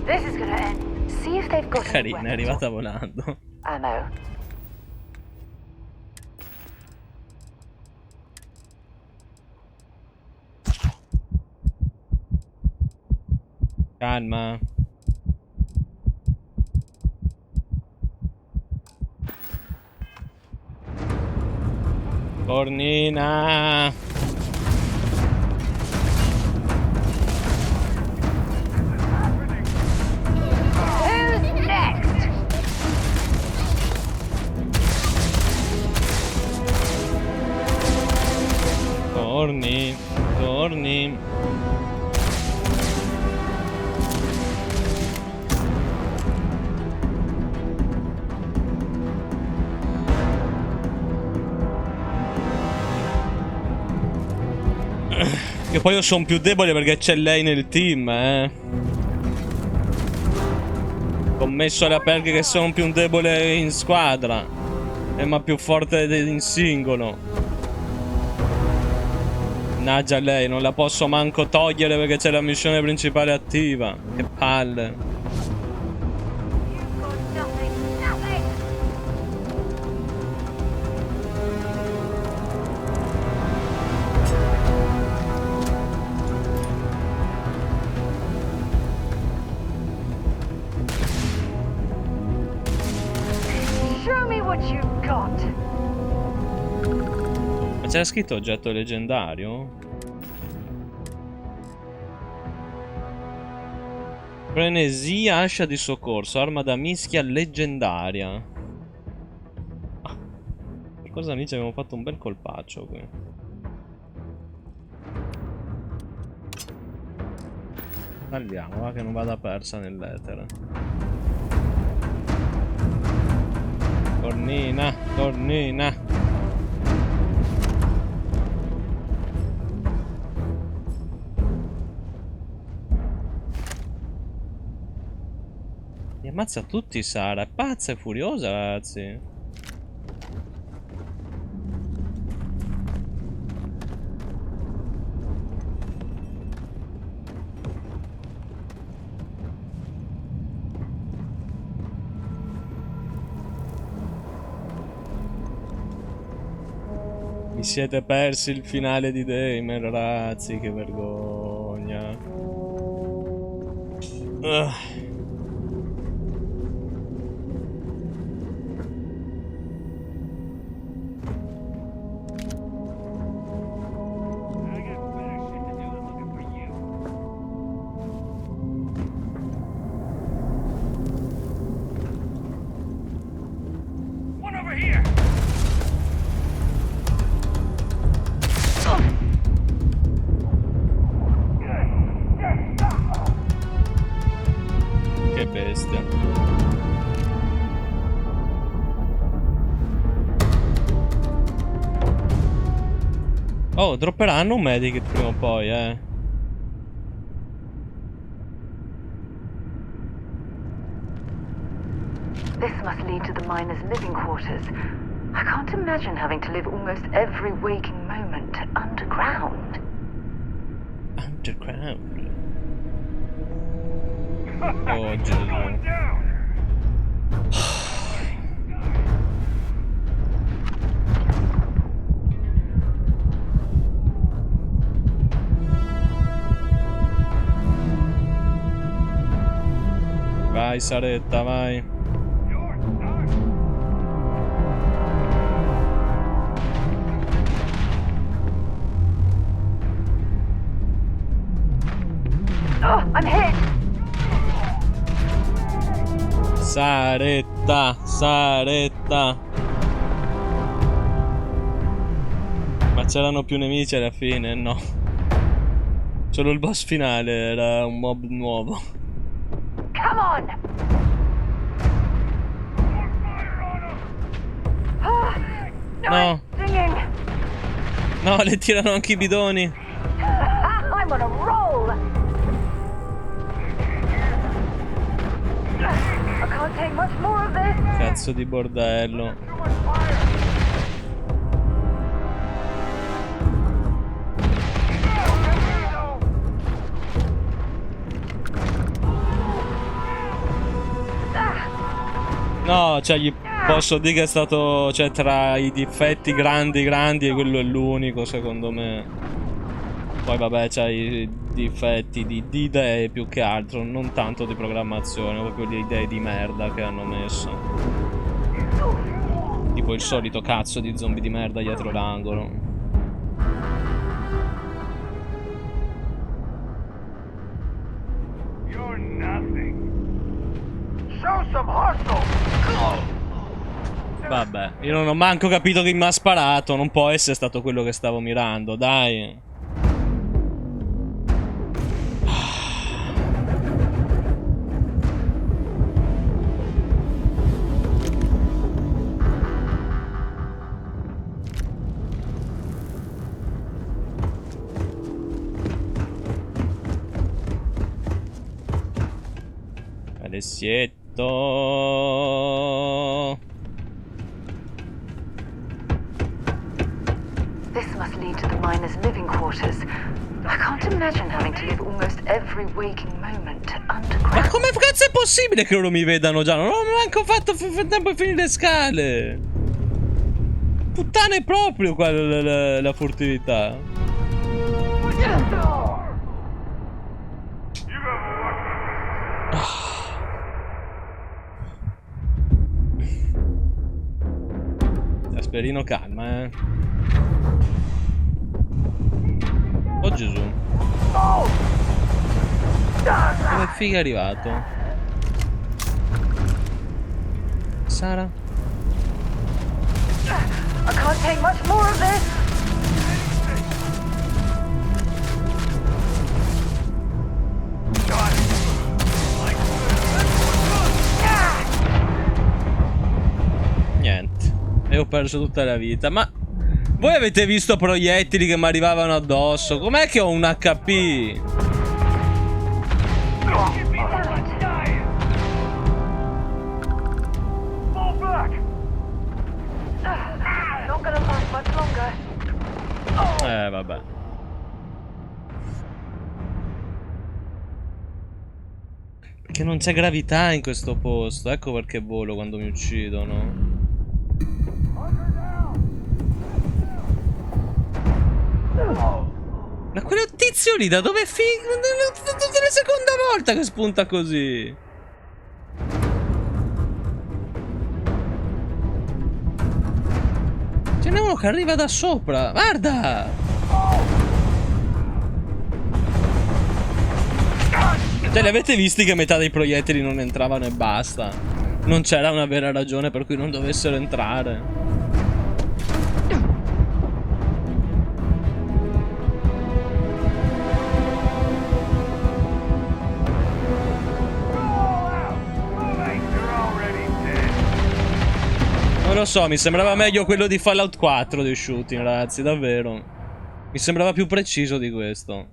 This is gonna end. See if they've got Carina, è arrivata volando. ammo. Calma. Cornina. Who's next? Che poi io sono più debole perché c'è lei nel team, Commesso alle perche che sono più debole in squadra. Ma più forte in singolo. Mannaggia lei, non la posso manco togliere perché c'è la missione principale attiva. Che palle. Ma c'era scritto oggetto leggendario? Frenesia, ascia di soccorso, arma da mischia leggendaria. Per cosa amici abbiamo fatto un bel colpaccio qui. Tagliamo, va che non vada persa nell'etere. Cornina, cornina. Mi ammazza tutti Sara, è pazza e furiosa, ragazzi. Vi siete persi il finale di Damer, ragazzi, che vergogna. Che bestia. Oh, dropperanno un medikit prima o poi, This must lead to the miners' living quarters. I can't imagine having to live almost every waking moment underground. Underground. Oh, Gesù. Vai, Saretta, vai. Oh, I'm hit! Saretta, Saretta. Ma c'erano più nemici alla fine? No. Solo il boss finale era un mob nuovo. Come on! No. No, le tirano anche i bidoni. I'm on a roll! I can't take much more of this. Cazzo di bordello. No, cioè gli posso dire che è stato, cioè, tra i difetti grandi e quello è l'unico secondo me. Poi vabbè, c'ha i difetti di idee più che altro, non tanto di programmazione, proprio le idee di merda che hanno messo. Tipo il solito cazzo di zombie di merda dietro l'angolo. You're nothing. Show some hustle. Vabbè, io non ho manco capito chi mi ha sparato, non può essere stato quello che stavo mirando, dai. Alessietto. This must lead to the miners' living quarters. I can't imagine having to live almost every waking moment underground. Ma come cazzo è possibile che loro mi vedano già? Non ho manco fatto tempo a finire le scale. Puttane proprio qua la furtività. Asperino, calma, eh. Oh Gesù. Come figa è arrivato? Sara? I can't take much more of this. Niente. E ho perso tutta la vita. Ma voi avete visto proiettili che mi arrivavano addosso? Com'è che ho un HP? Vabbè. Perché non c'è gravità in questo posto. Ecco perché volo quando mi uccidono. Ma quello tizio lì da dove tutte le seconda volta che spunta così. Ce n'è uno che arriva da sopra. Guarda. Cioè, li avete visti che metà dei proiettili non entravano e basta? Non c'era una vera ragione per cui non dovessero entrare. Non lo so, mi sembrava meglio quello di Fallout 4 di shooting, ragazzi, davvero. Mi sembrava più preciso di questo.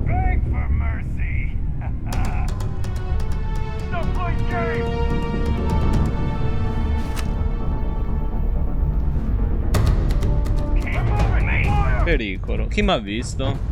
Beg for mercy. Stop playing games. Pericolo. Chi mi ha visto?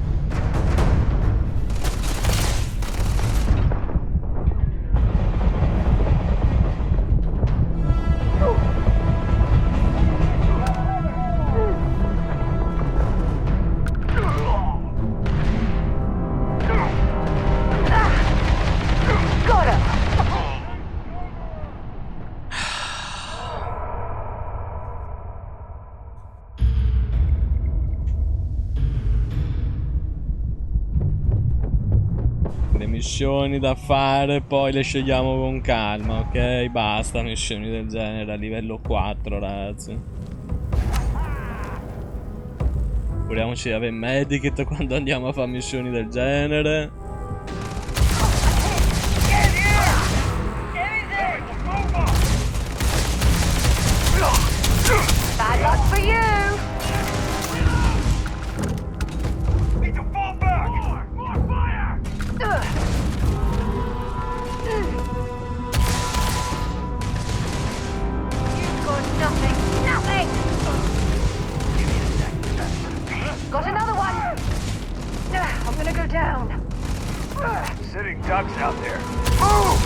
Missioni da fare, poi le scegliamo con calma, ok? Basta missioni del genere a livello 4, ragazzi. Curiamoci di avere medikit quando andiamo a fare missioni del genere. Bad luck for you. Got another one! I'm gonna go down. Sitting ducks out there. Move!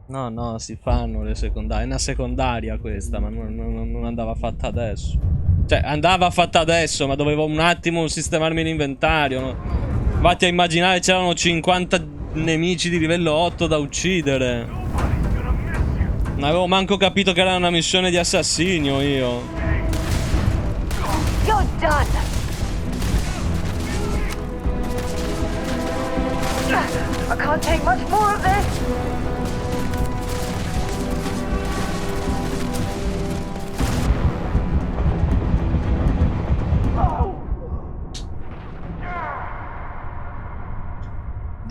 No, no, si fanno le secondarie. È una secondaria questa, ma non andava fatta adesso. Cioè, andava fatta adesso, ma dovevo un attimo sistemarmi l'inventario, no? Vatti a immaginare c'erano 50 nemici di livello 8 da uccidere. Non avevo manco capito che era una missione di assassinio io. You're done. I can't take much more of this.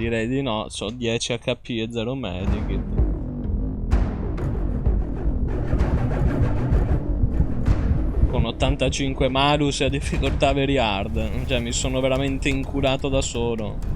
Direi di no, ho 10 HP e 0 medikit. Con 85 malus e a difficoltà very hard. Cioè mi sono veramente inculato da solo.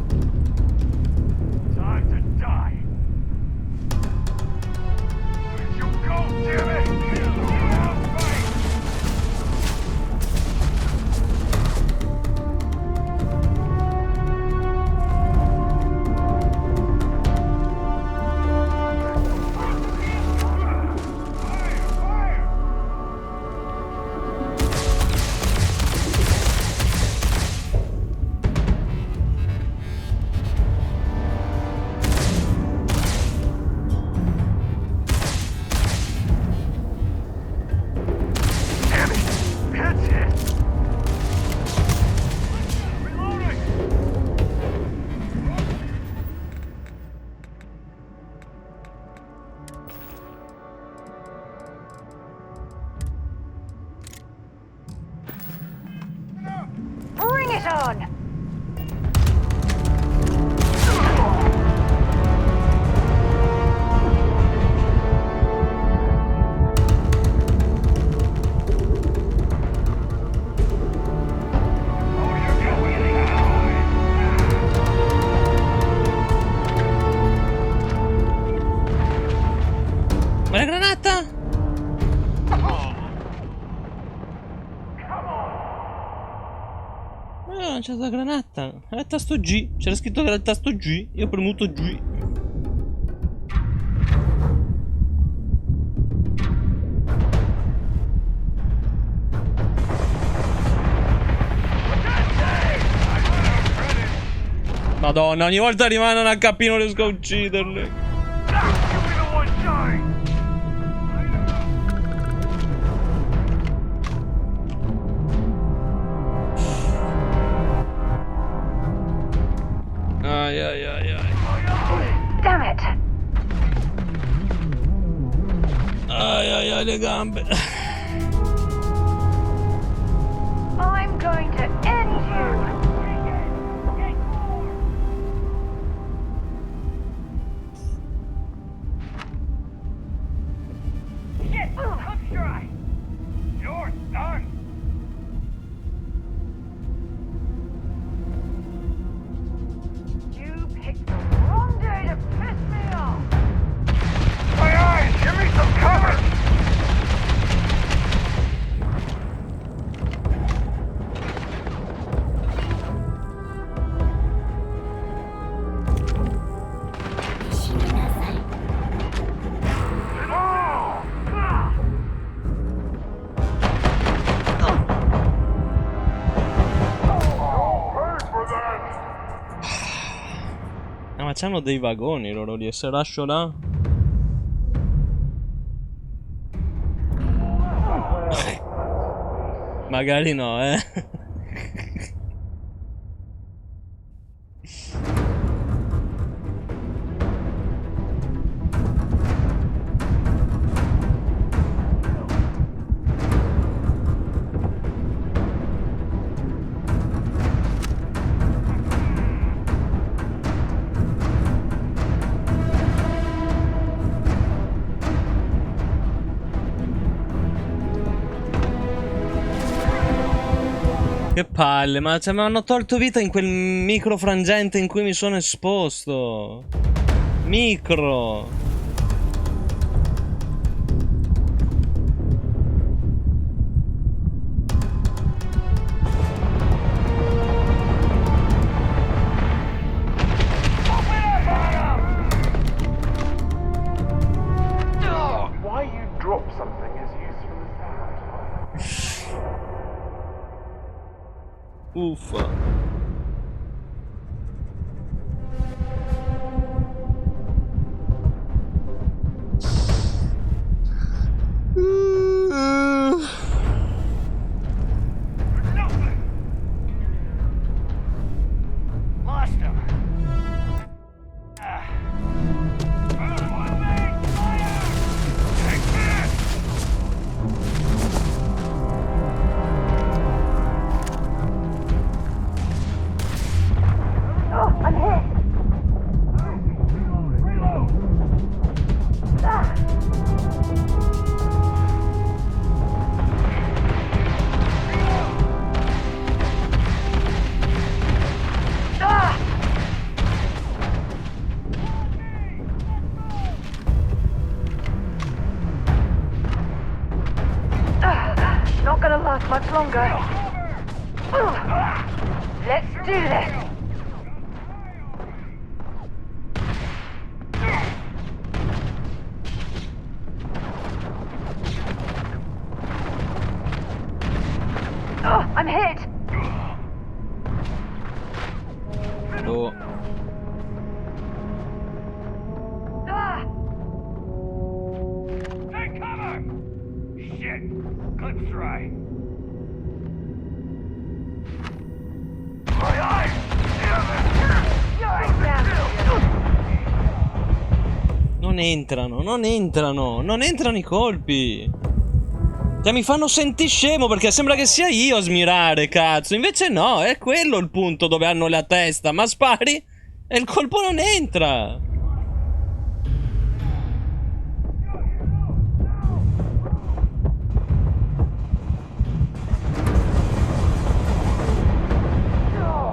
Bring it on! Ma la granata? Ma io ho lanciato la granata. Era il tasto G. C'era scritto che era il tasto G. Io ho premuto G. Madonna, ogni volta rimane un HP, non riesco a ucciderli. Ai ai ai ai. Damn it! Ai ai ai le gambe. I'm going to end you! Shit! Hook strike! You're done! You picked the wrong day to piss me off! My eyes! Give me some cover! Ma c'hanno dei vagoni loro lì, e se lascio là... Magari no, Che palle, ma cioè, mi hanno tolto vita in quel micro frangente in cui mi sono esposto. Micro. Why you drop something as useful as that? Uffa. Lost him. Let's do this! Oh, I'm hit! Oh. Take cover! Shit! Good try. Non entrano, non entrano, non entrano i colpi. Cioè mi fanno sentire scemo perché sembra che sia io a smirare, cazzo. Invece no, è quello il punto dove hanno la testa. Ma spari e il colpo non entra.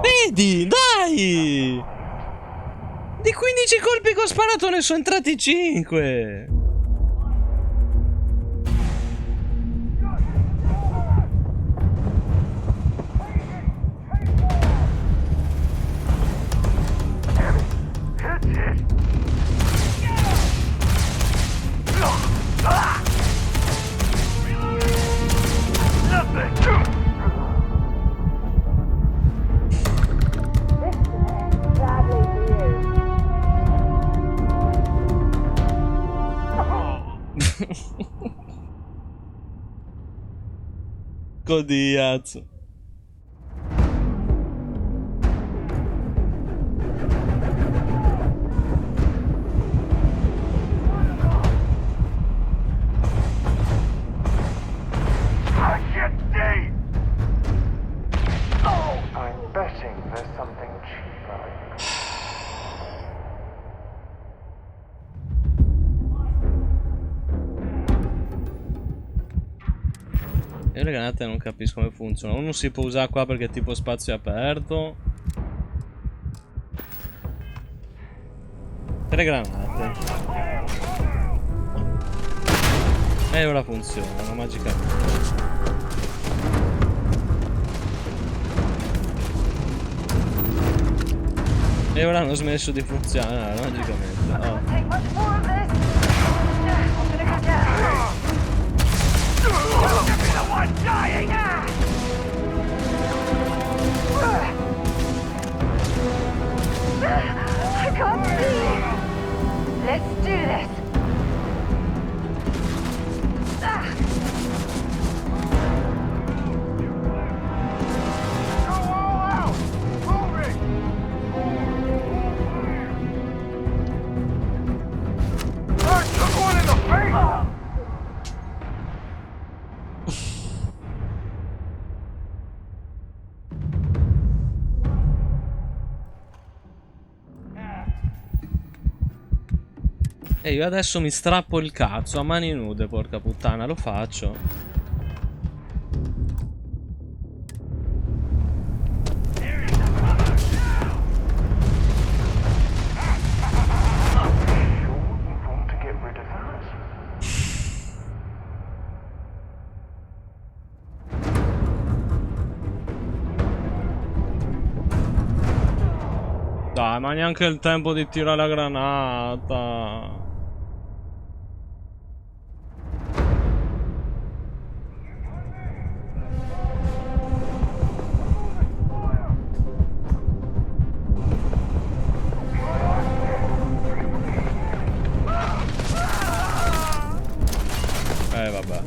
Vedi, dai! Di 15 colpi che ho sparato ne sono entrati 5. Codiazzo. I'm betting there's something cheaper. Io le granate non capisco come funzionano. Uno si può usare qua perché è tipo spazio aperto. 3 granate. E ora funzionano magicamente. E ora hanno smesso di funzionare magicamente. Oh. I can't see! Let's do this! E io adesso mi strappo il cazzo a mani nude, porca puttana, lo faccio. Dai, ma neanche il tempo di tirare la granata. Vabbè.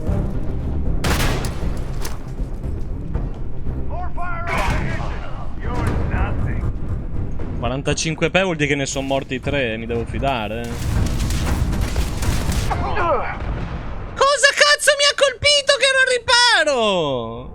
45 p vuol dire che ne sono morti 3, mi devo fidare. Cosa cazzo mi ha colpito che ero al riparo?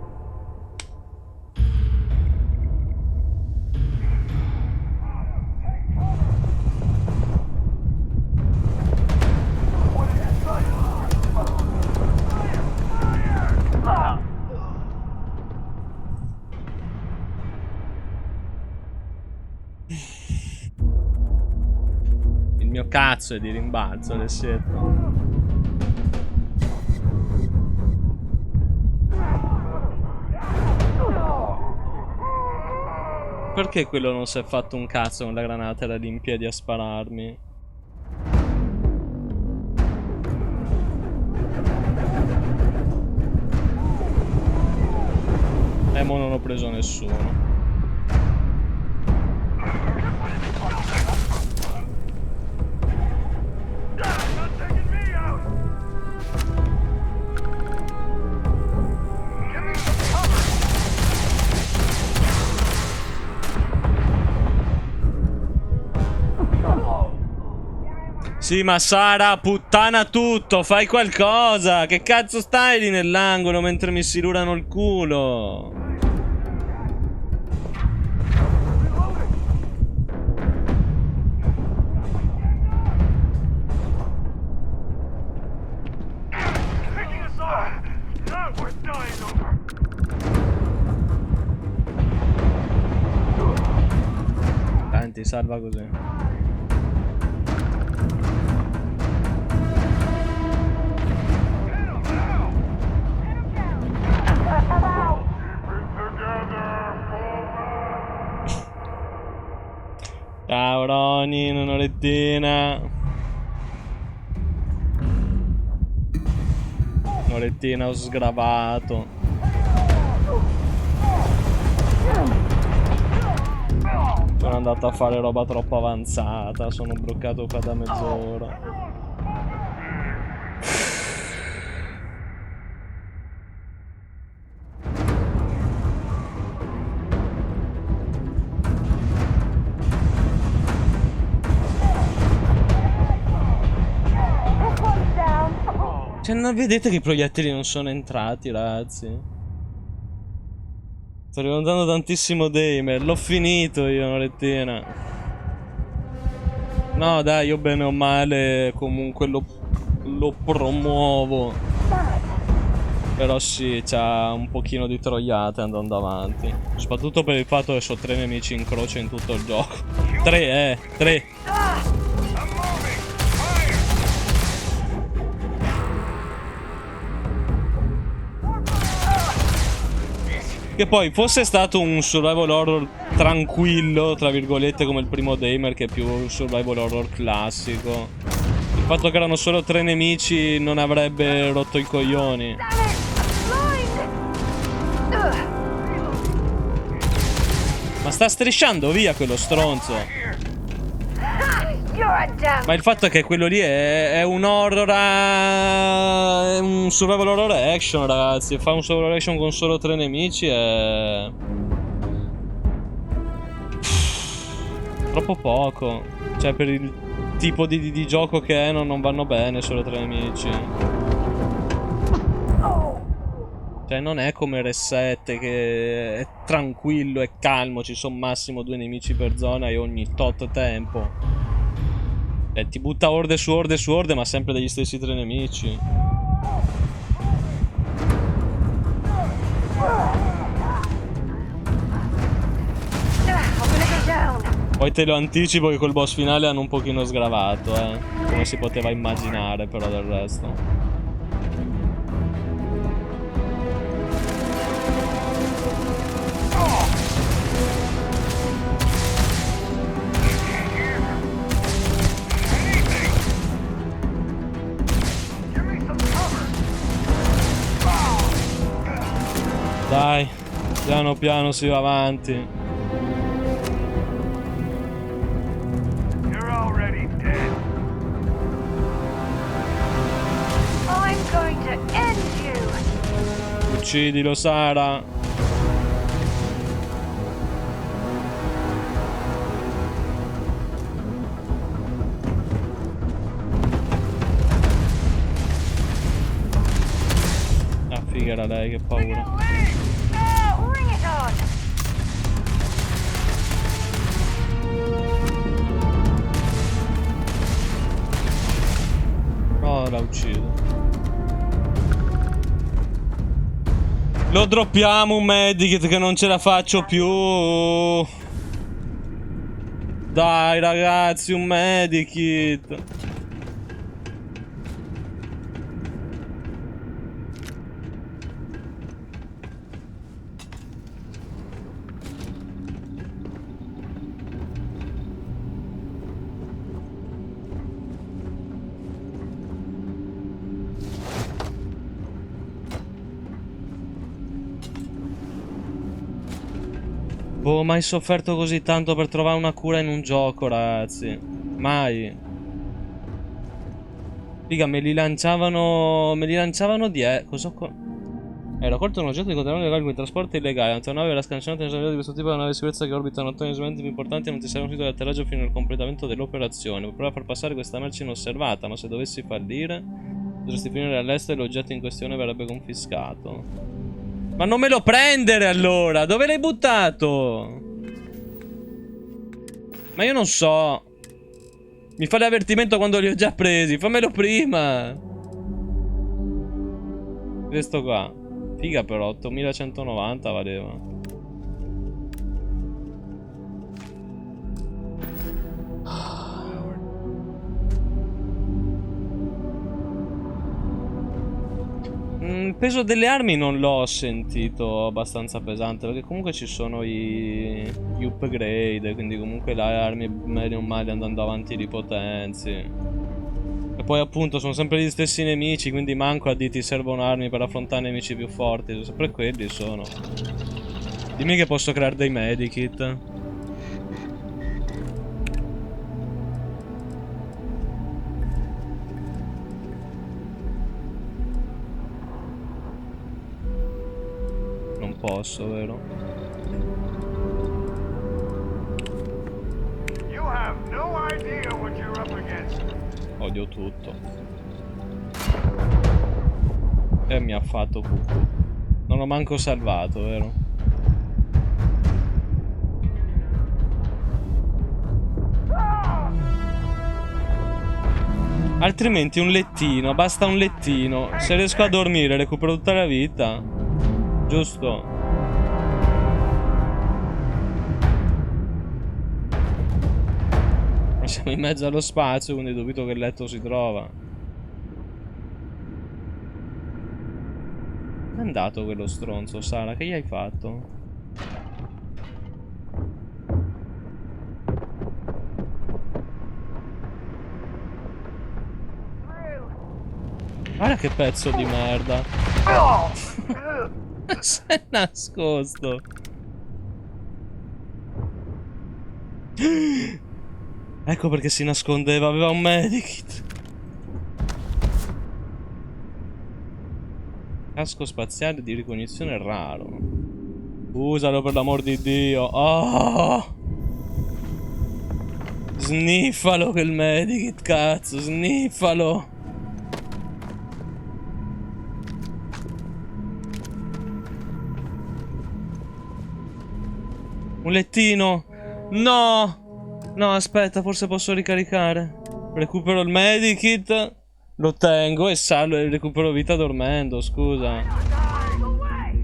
Il mio cazzo è di rimbalzo, Alessietto. Perché quello non si è fatto un cazzo con la granata, era lì in piedi a spararmi? Mo non ho preso nessuno. Sì, ma Sara, puttana tutto, fai qualcosa! Che cazzo stai lì nell'angolo mentre mi silurano il culo? Tanti, salva così. Ciao Ronin, un'orettina. Un'orettina ho sgravato. Sono andato a fare roba troppo avanzata, sono bloccato qua da mezz'ora. Cioè, non vedete che i proiettili non sono entrati, ragazzi? Sto rimontando tantissimo Damer. L'ho finito io, un'orettina. No, dai, io bene o male comunque lo promuovo. Però sì, c'ha un pochino di troiate andando avanti. Soprattutto per il fatto che so 3 nemici in croce in tutto il gioco. 3, 3. Che poi fosse stato un survival horror tranquillo, tra virgolette, come il primo Damer, che è più un survival horror classico, il fatto che erano solo 3 nemici non avrebbe rotto i coglioni. Ma sta strisciando via quello stronzo. Ma il fatto è che quello lì è un horror, è un survival horror action, ragazzi. Fa un survival action con solo 3 nemici è troppo poco. Cioè, per il tipo di gioco che è, non vanno bene solo 3 nemici. Cioè, non è come Reset che è tranquillo e calmo. Ci sono massimo 2 nemici per zona e ogni tot tempo. Ti butta orde su orde su orde, ma sempre degli stessi 3 nemici. Poi te lo anticipo che col boss finale hanno un pochino sgravato, come si poteva immaginare, però del resto. Dai, piano piano si va avanti. You're already dead. I'm going to end you. Uccidilo, Sara. Ah, figa era lei, che paura. No, la uccido. Lo droppiamo un medikit che non ce la faccio più. Dai ragazzi, un medikit. Boh, mai sofferto così tanto per trovare una cura in un gioco, ragazzi. Mai. Figa, me li lanciavano di... Cosa Era colto un oggetto di controllo legali con i trasporti illegali. L'antonave era scansata di questo tipo di nave di sicurezza che orbitano attorno agli strumenti più importanti e non ti sarà un sito di atterraggio fino al completamento dell'operazione. Puoi provare a far passare questa merce inosservata, ma se dovessi fallire, potresti finire all'estero e l'oggetto in questione verrebbe confiscato. Ma non me lo prendere allora! Dove l'hai buttato? Ma io non so. Mi fa l'avvertimento quando li ho già presi. Fammelo prima. Questo qua. Figa però, 8190 valeva. Il peso delle armi non l'ho sentito abbastanza pesante, perché comunque ci sono gli upgrade, quindi comunque le armi bene o male andando avanti li potenzi. E poi appunto sono sempre gli stessi nemici, quindi manco a ti servono armi per affrontare nemici più forti, sono sempre quelli sono. Dimmi che posso creare dei medikit. Non posso, vero? You have no idea what you're up against. Odio tutto. E mi ha fatto cucù. Non ho manco salvato, vero? Altrimenti un lettino, basta un lettino. Se riesco a dormire recupero tutta la vita. Giusto? Siamo in mezzo allo spazio, quindi dubito che il letto si trova. È andato quello stronzo, Sara? Che gli hai fatto? Guarda che pezzo di merda. Si è nascosto. Ecco perché si nascondeva, aveva un medikit. Casco spaziale di ricognizione raro. Usalo per l'amor di Dio. Oh! Sniffalo quel medikit, cazzo, sniffalo. Un lettino. No! No, aspetta, forse posso ricaricare. Recupero il medikit, lo tengo e salvo e recupero vita dormendo, scusa.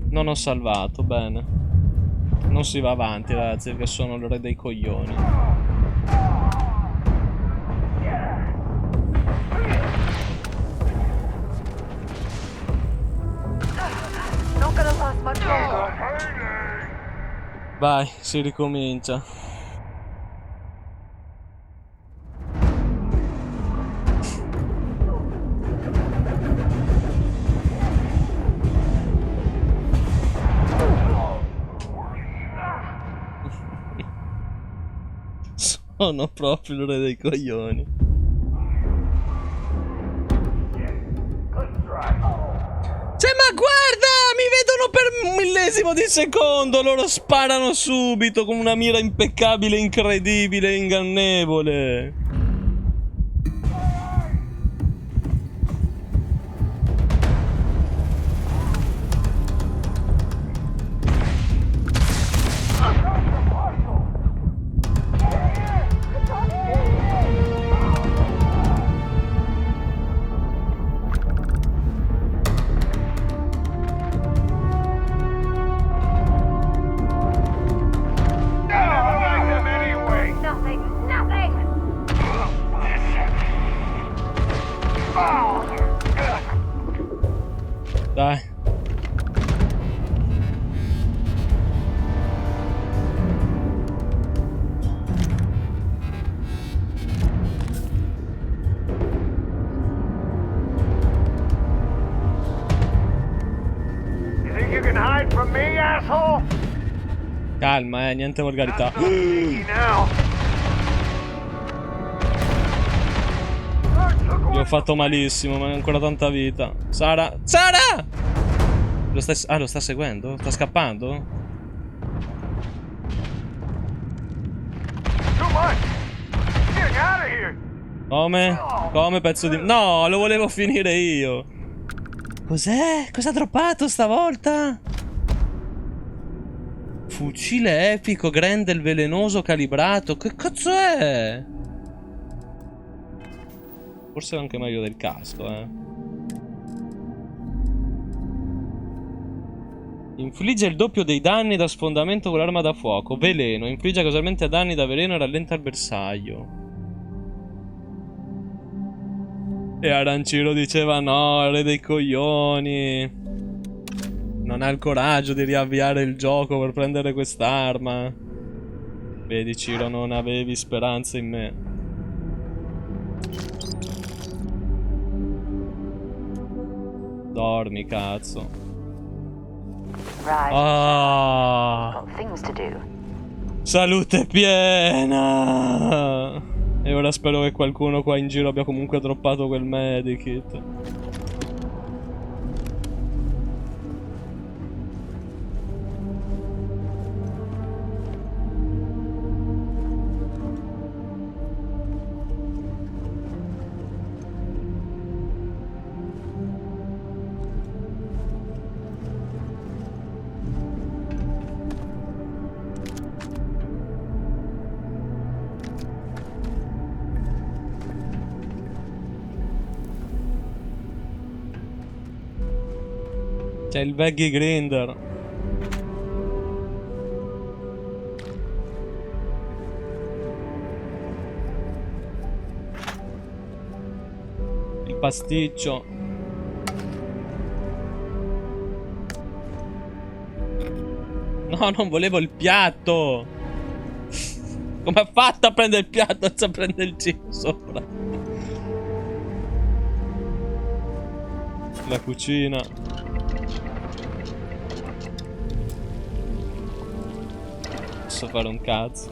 Non ho salvato, bene. Non si va avanti, ragazzi, perché sono il re dei coglioni. Vai, si ricomincia. Sono proprio il re dei coglioni. Cioè, ma guarda! Mi vedono per un millesimo di secondo! Loro sparano subito con una mira impeccabile, incredibile, ingannevole. Dai. calma, niente volgarità. Gli ho fatto malissimo, ma ha ancora tanta vita. Sara! Sara! Lo sta seguendo? Sta scappando? Come? Come pezzo di... No, lo volevo finire io. Cos'è? Cosa ha droppato stavolta? Fucile epico, Grendel velenoso calibrato. Che cazzo è? Forse è anche meglio del casco, Infligge il doppio dei danni da sfondamento con l'arma da fuoco. Veleno. Infligge casualmente danni da veleno e rallenta il bersaglio. E Arancino diceva no, re dei coglioni. Non ha il coraggio di riavviare il gioco per prendere quest'arma. Vedi Ciro, non avevi speranze in me. Dormi, cazzo. Ah, salute piena. E ora spero che qualcuno qua in giro abbia comunque droppato quel medikit. C'è il veggie grinder. Il pasticcio. No, non volevo il piatto. Come ha fatto a prendere il piatto senza prendere il cibo sopra? La cucina. Posso fare un cazzo.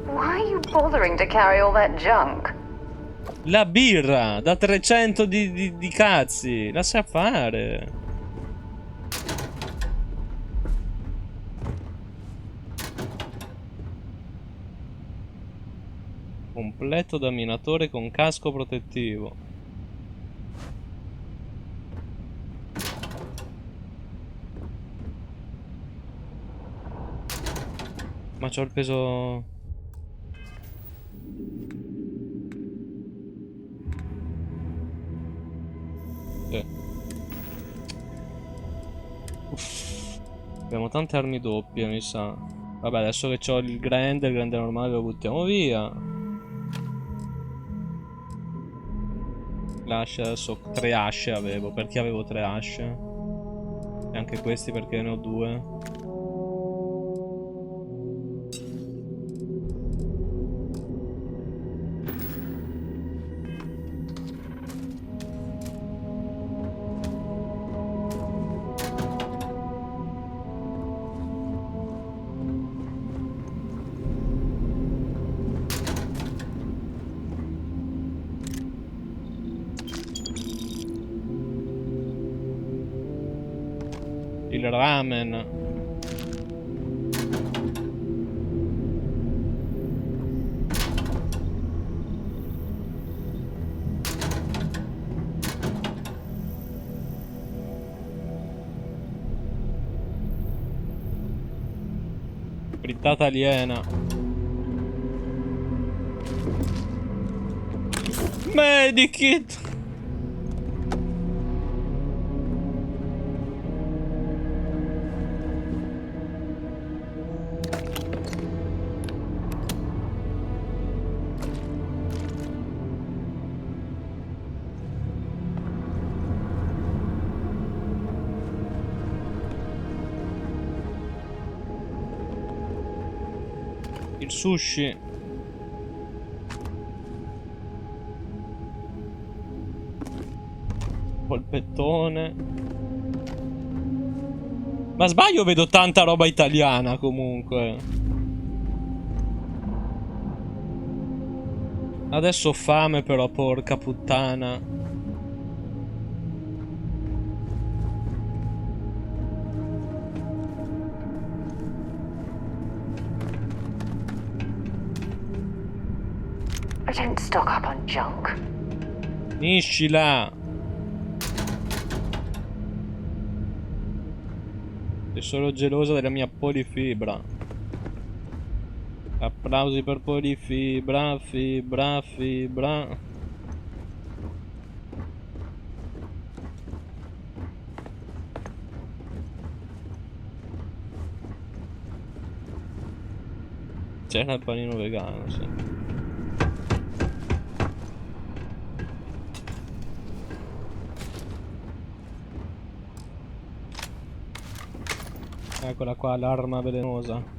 Why are you bothering to carry all that junk? La birra da 300 di cazzi. Lascia fare. Completo da minatore con casco protettivo. Ma c'ho il peso... Uff. Abbiamo tante armi doppie, mi sa. Vabbè, adesso che c'ho il grande normale lo buttiamo via. L'ascia adesso 3 asce avevo. Perché avevo 3 asce? E anche questi perché ne ho 2. Il ramen. Frittata aliena. Medikit. Il sushi. polpettone. Ma sbaglio, vedo tanta roba italiana comunque. Adesso ho fame però, porca puttana. I didn't stock up on junk. Finiscila. Sei solo gelosa della mia polifibra. Applausi per polifibra, fibra, fibra. C'era il panino vegano, sì. Eccola qua, l'arma velenosa.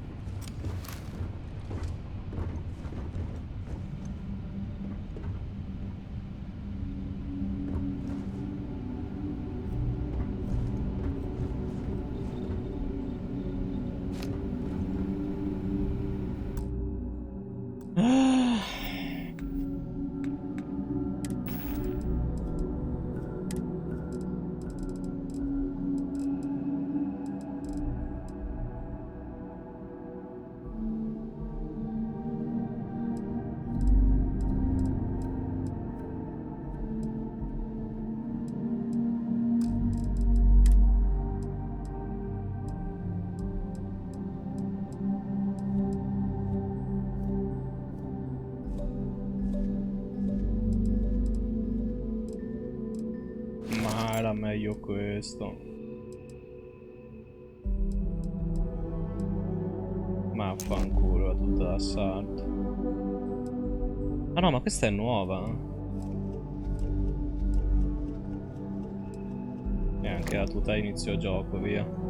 Ma era meglio questo. Ma fanculo, tutta d'assalto. Ah no, ma questa è nuova. E anche la tuta inizio gioco, via.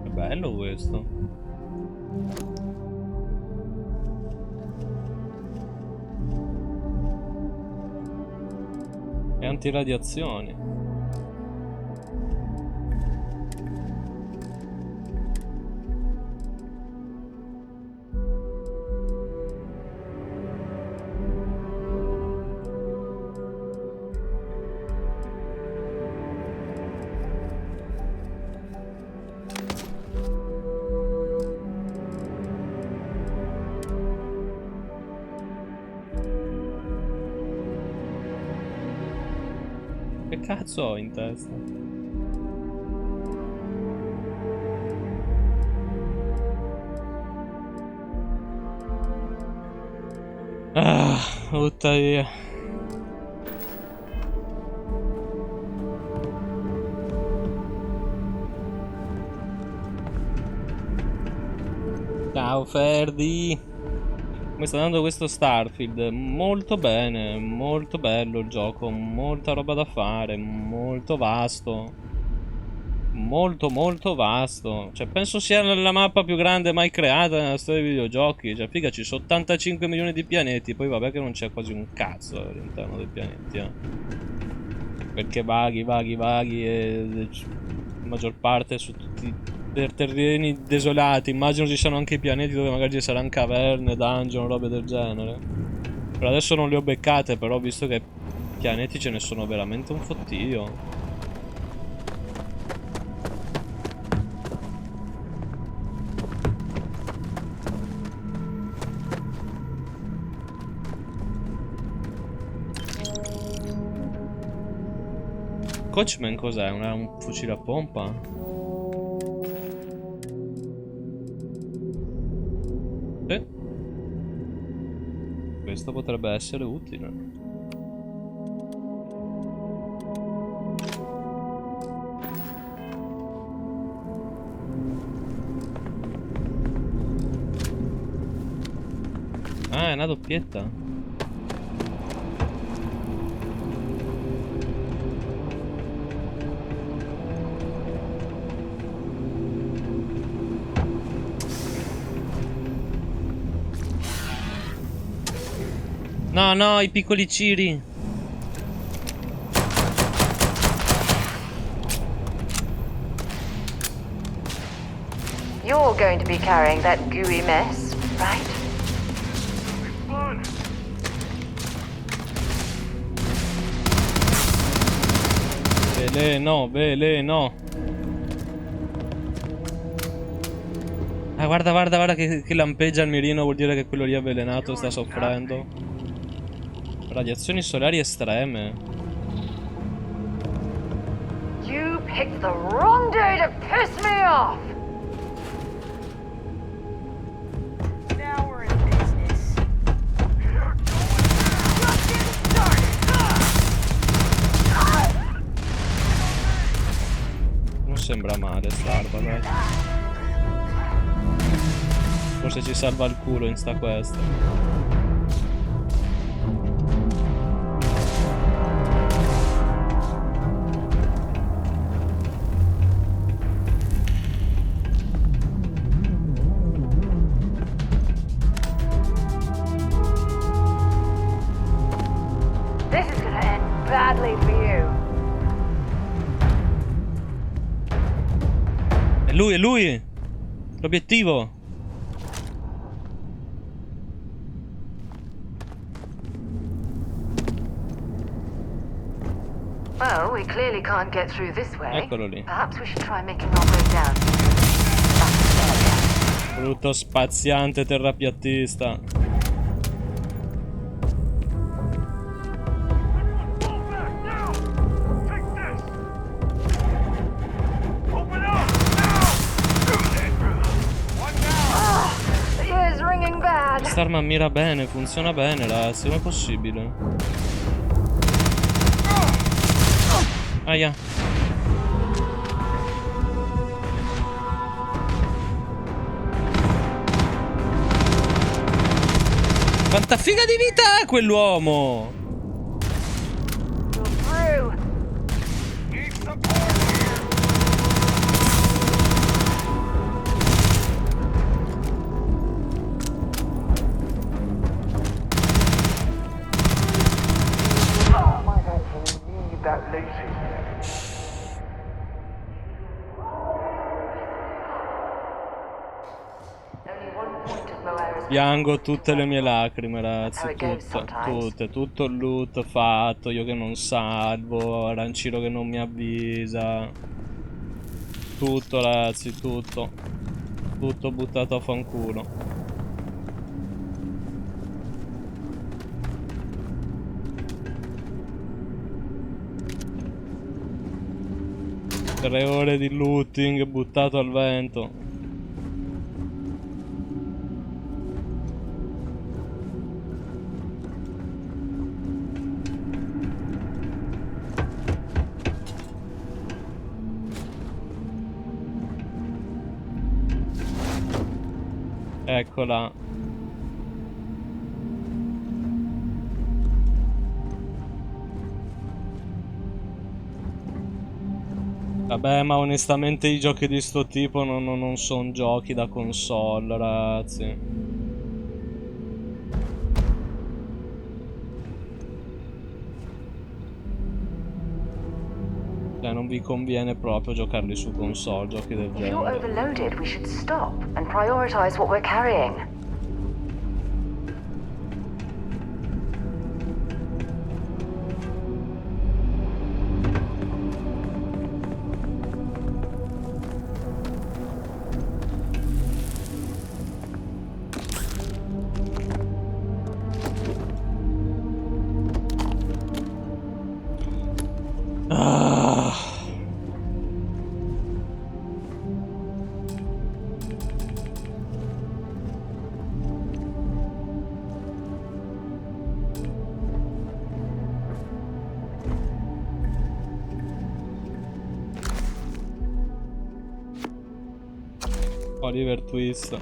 È bello questo. E antiradiazioni. Che cazzo ho in testa? Ah, butta via. Ciao Ferdi. Come sta andando questo Starfield? Molto bene, molto bello il gioco, molta roba da fare, molto vasto. Molto molto vasto. Cioè penso sia la mappa più grande mai creata nella storia dei videogiochi. Cioè figa, ci sono 85 milioni di pianeti. Poi vabbè che non c'è quasi un cazzo all'interno dei pianeti, perché vaghi e la maggior parte su tutti per terreni desolati. Immagino ci siano anche i pianeti dove magari ci saranno caverne, dungeon, robe del genere. Per adesso non le ho beccate, però ho visto che pianeti ce ne sono veramente un fottio. Coachman cos'è? Un fucile a pompa? Sì. Questo potrebbe essere utile. Ah, è una doppietta. No, no, i piccoli ciri. You're going to be carrying that gooey mess, right? Veleno, veleno. Ah, guarda, guarda, guarda che lampeggia il mirino, vuol dire che quello lì è avvelenato, sta soffrendo. Radiazioni solari estreme. You picked the wrong day to piss me off! Now we're in business. Just getting started! Non sembra male starva, dai. Forse ci salva il culo in sta quest. This is gonna end badly for you. È lui, è lui! L'obiettivo! Well, we clearly can't get through this way. Eccolo lì. Perhaps we should try making our way down. Brutto spaziante terrapiattista. Quest'arma mira bene, funziona bene, ragazzi, com'è possibile? Aia. Quanta figa di vita ha quell'uomo! Piango tutte le mie lacrime, ragazzi, tutte, tutto il loot fatto, io che non salvo, Arancino che non mi avvisa. Tutto, ragazzi, tutto. Tutto buttato a fanculo. Tre ore di looting buttato al vento. Eccola. Vabbè, ma onestamente i giochi di sto tipo non sono giochi da console, ragazzi. Cioè, non vi conviene proprio giocarli su console, giochi del If you're genere. overloaded, we should stop and prioritize what we're carrying. Ah. Oliver Twist.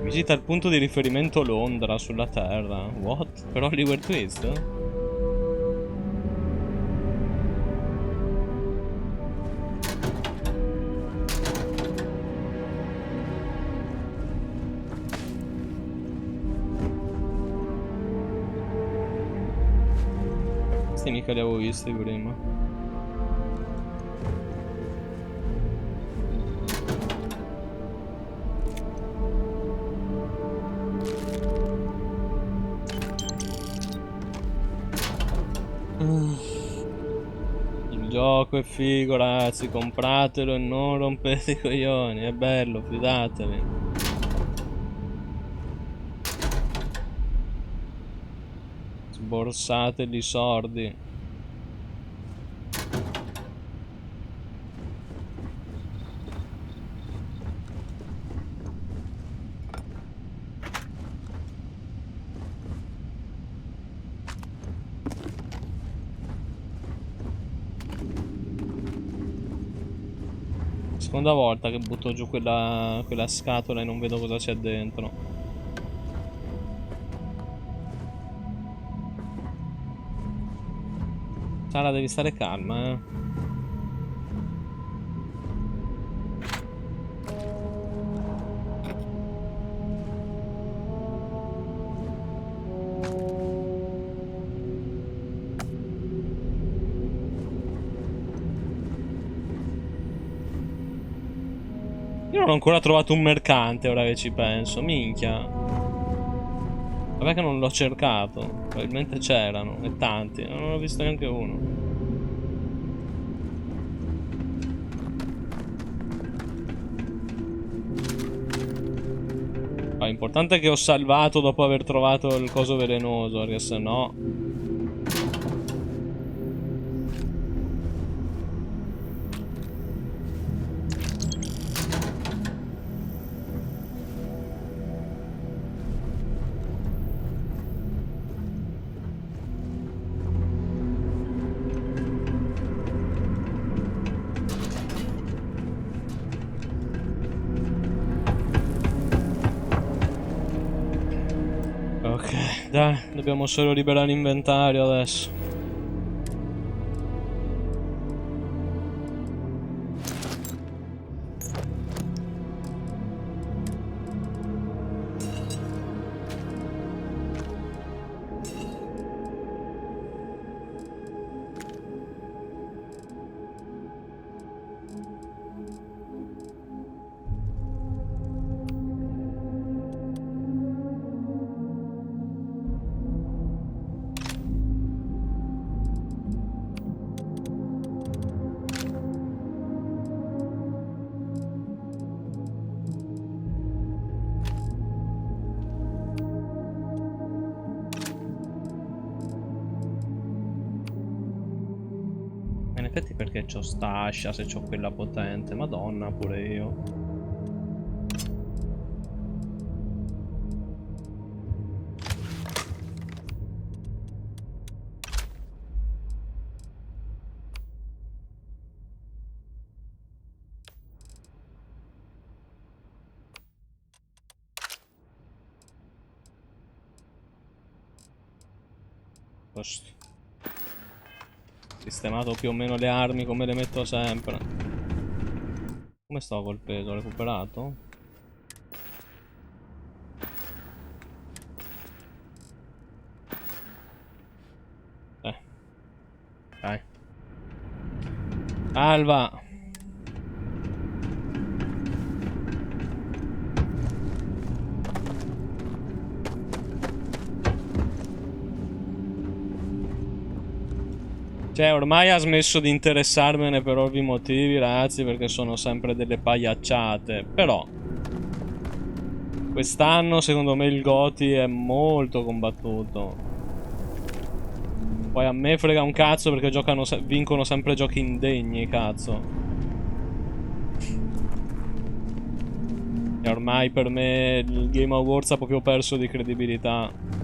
Visita il punto di riferimento Londra sulla Terra. What? Per Oliver Twist? Questi mica li avevo visti prima. Il gioco è figo, ragazzi, compratelo e non rompete i coglioni, è bello, fidatevi. Sborsateli i sordi. Seconda volta che butto giù quella scatola e non vedo cosa c'è dentro. Sara, devi stare calma, eh. Io non ho ancora trovato un mercante, ora che ci penso. Minchia. Vabbè che non l'ho cercato. Probabilmente c'erano, e tanti. Non ho visto neanche uno. Ma l'importante è che ho salvato dopo aver trovato il coso velenoso, perché sennò... Ok, dai, dobbiamo solo liberare l'inventario adesso. In effetti perché c'ho sta ascia se c'ho quella potente? Madonna, pure io. Posto. Sistemato più o meno le armi come le metto sempre. Come sto col peso? Ho recuperato? Dai. Alva. Cioè, ormai ha smesso di interessarmene per ovvi motivi, ragazzi, perché sono sempre delle pagliacciate. Però quest'anno, secondo me, il GOTY è molto combattuto. Poi a me frega un cazzo perché vincono sempre giochi indegni, cazzo. E ormai per me il Game Awards ha proprio perso di credibilità.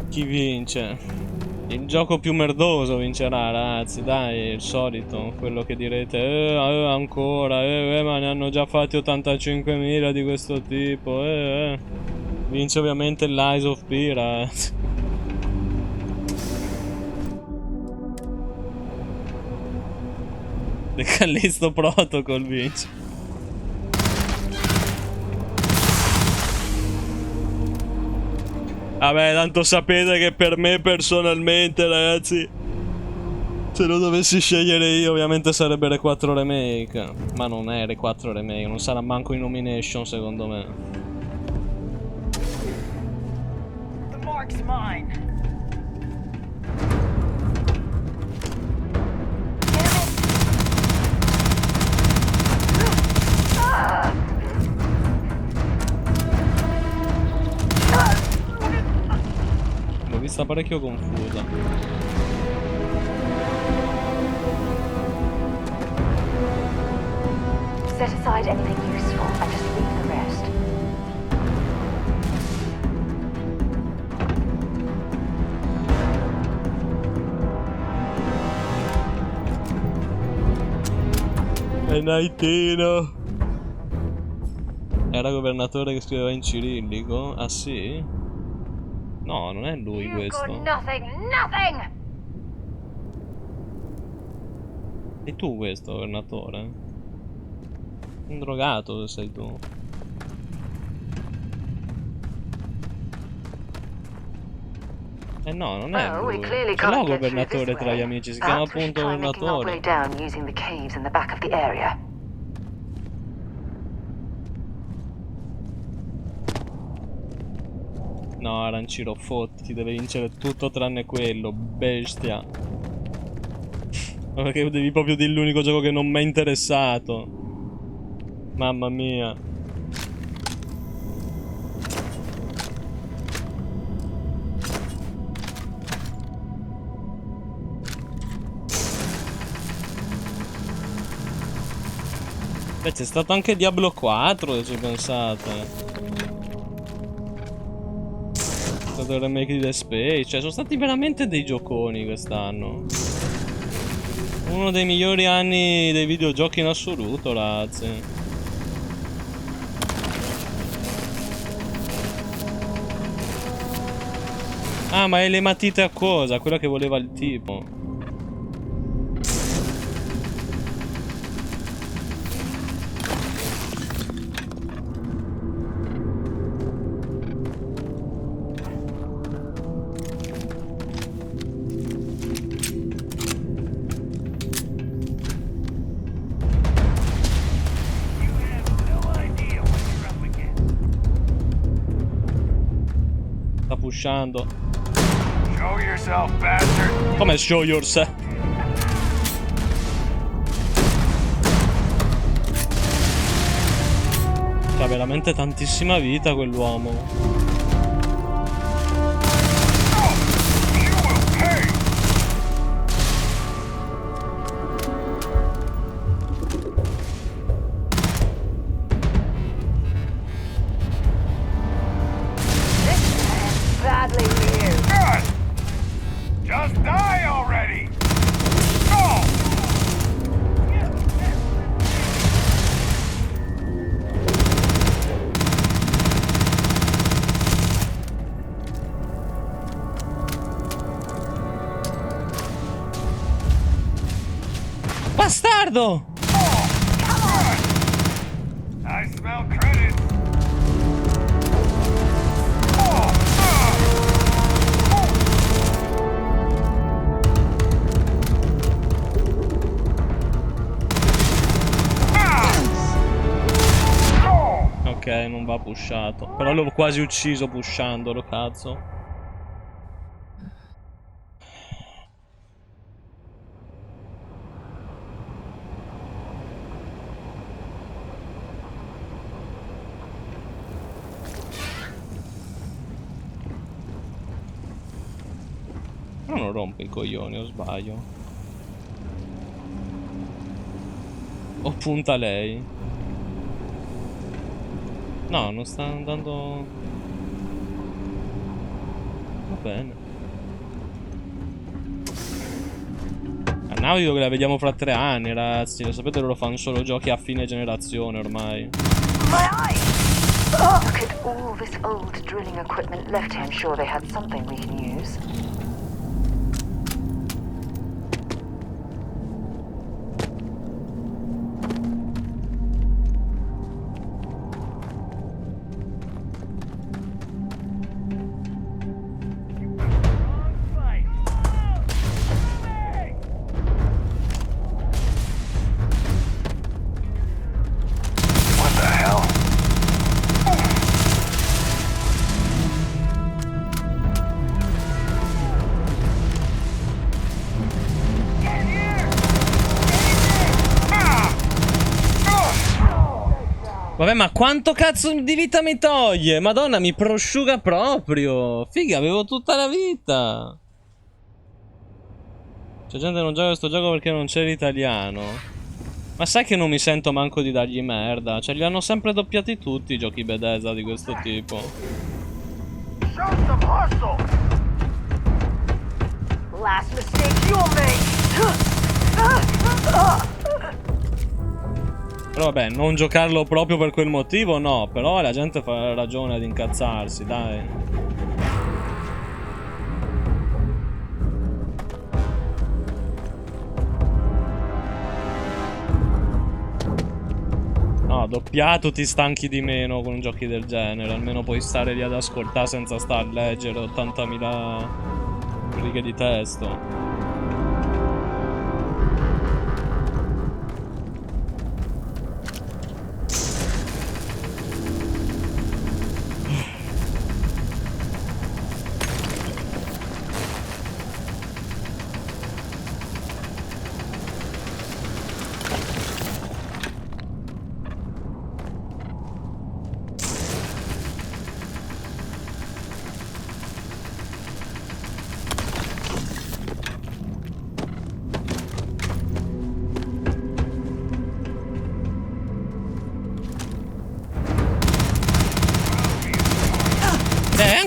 Chi vince? Il gioco più merdoso vincerà, ragazzi, dai, il solito, quello che direte, ancora, ma ne hanno già fatti 85.000 di questo tipo, Vince ovviamente il Lies of P, ragazzi. The Callisto Protocol, vince. Vabbè, tanto sapete che per me personalmente, ragazzi, se lo dovessi scegliere io, ovviamente sarebbe R4 Remake. Ma non è R4 Remake, non sarà manco in nomination, secondo me. The mark's mine. L'ho vista parecchio confusa. Set aside anything useful and just leave the rest. È Naitino. Era governatore che scriveva in cirillico? Ah sì? No, non è lui questo. Nothing. Sei tu questo, governatore? Un drogato sei tu. Eh no, non è lui. Ce l'ho governatore tra gli amici, si chiama appunto governatore. No, Arancino, fotti, deve vincere tutto tranne quello, bestia. Ma perché devi proprio dire l'unico gioco che non mi è interessato. Mamma mia. Beh, c'è stato anche Diablo 4, se ci pensate. Il remake di The Space, cioè sono stati veramente dei gioconi quest'anno. Uno dei migliori anni dei videogiochi in assoluto, ragazzi. Ah, ma è le matite a cosa? Quella che voleva il tipo. Sta pushando. Show yourself, bastard. Come show yourself? C'ha veramente tantissima vita quell'uomo. Badly here. Good. Just die already. Go. Bastardo! I smell credit. Ok, non va pushato. Però l'ho quasi ucciso pushandolo, cazzo. Ma non rompe i coglioni, o sbaglio? O punta lei? No, non sta andando... Va bene. A Naughty che la vediamo fra 3 anni, ragazzi. Lo sapete, loro fanno solo giochi a fine generazione ormai. My eye! Look at all this old drilling equipment left here. I'm sure they had something we can use. Vabbè, ma quanto cazzo di vita mi toglie? Madonna, mi prosciuga proprio. Figa, avevo tutta la vita. C'è gente che non gioca a questo gioco perché non c'è l'italiano. Ma sai che non mi sento manco di dargli merda? Cioè, li hanno sempre doppiati tutti i giochi Bethesda di questo tipo. Last mistake you'll make. Però vabbè, non giocarlo proprio per quel motivo no. Però la gente fa ragione ad incazzarsi, dai. No, doppiato ti stanchi di meno con giochi del genere. Almeno puoi stare lì ad ascoltare senza star a leggere 80.000 righe di testo.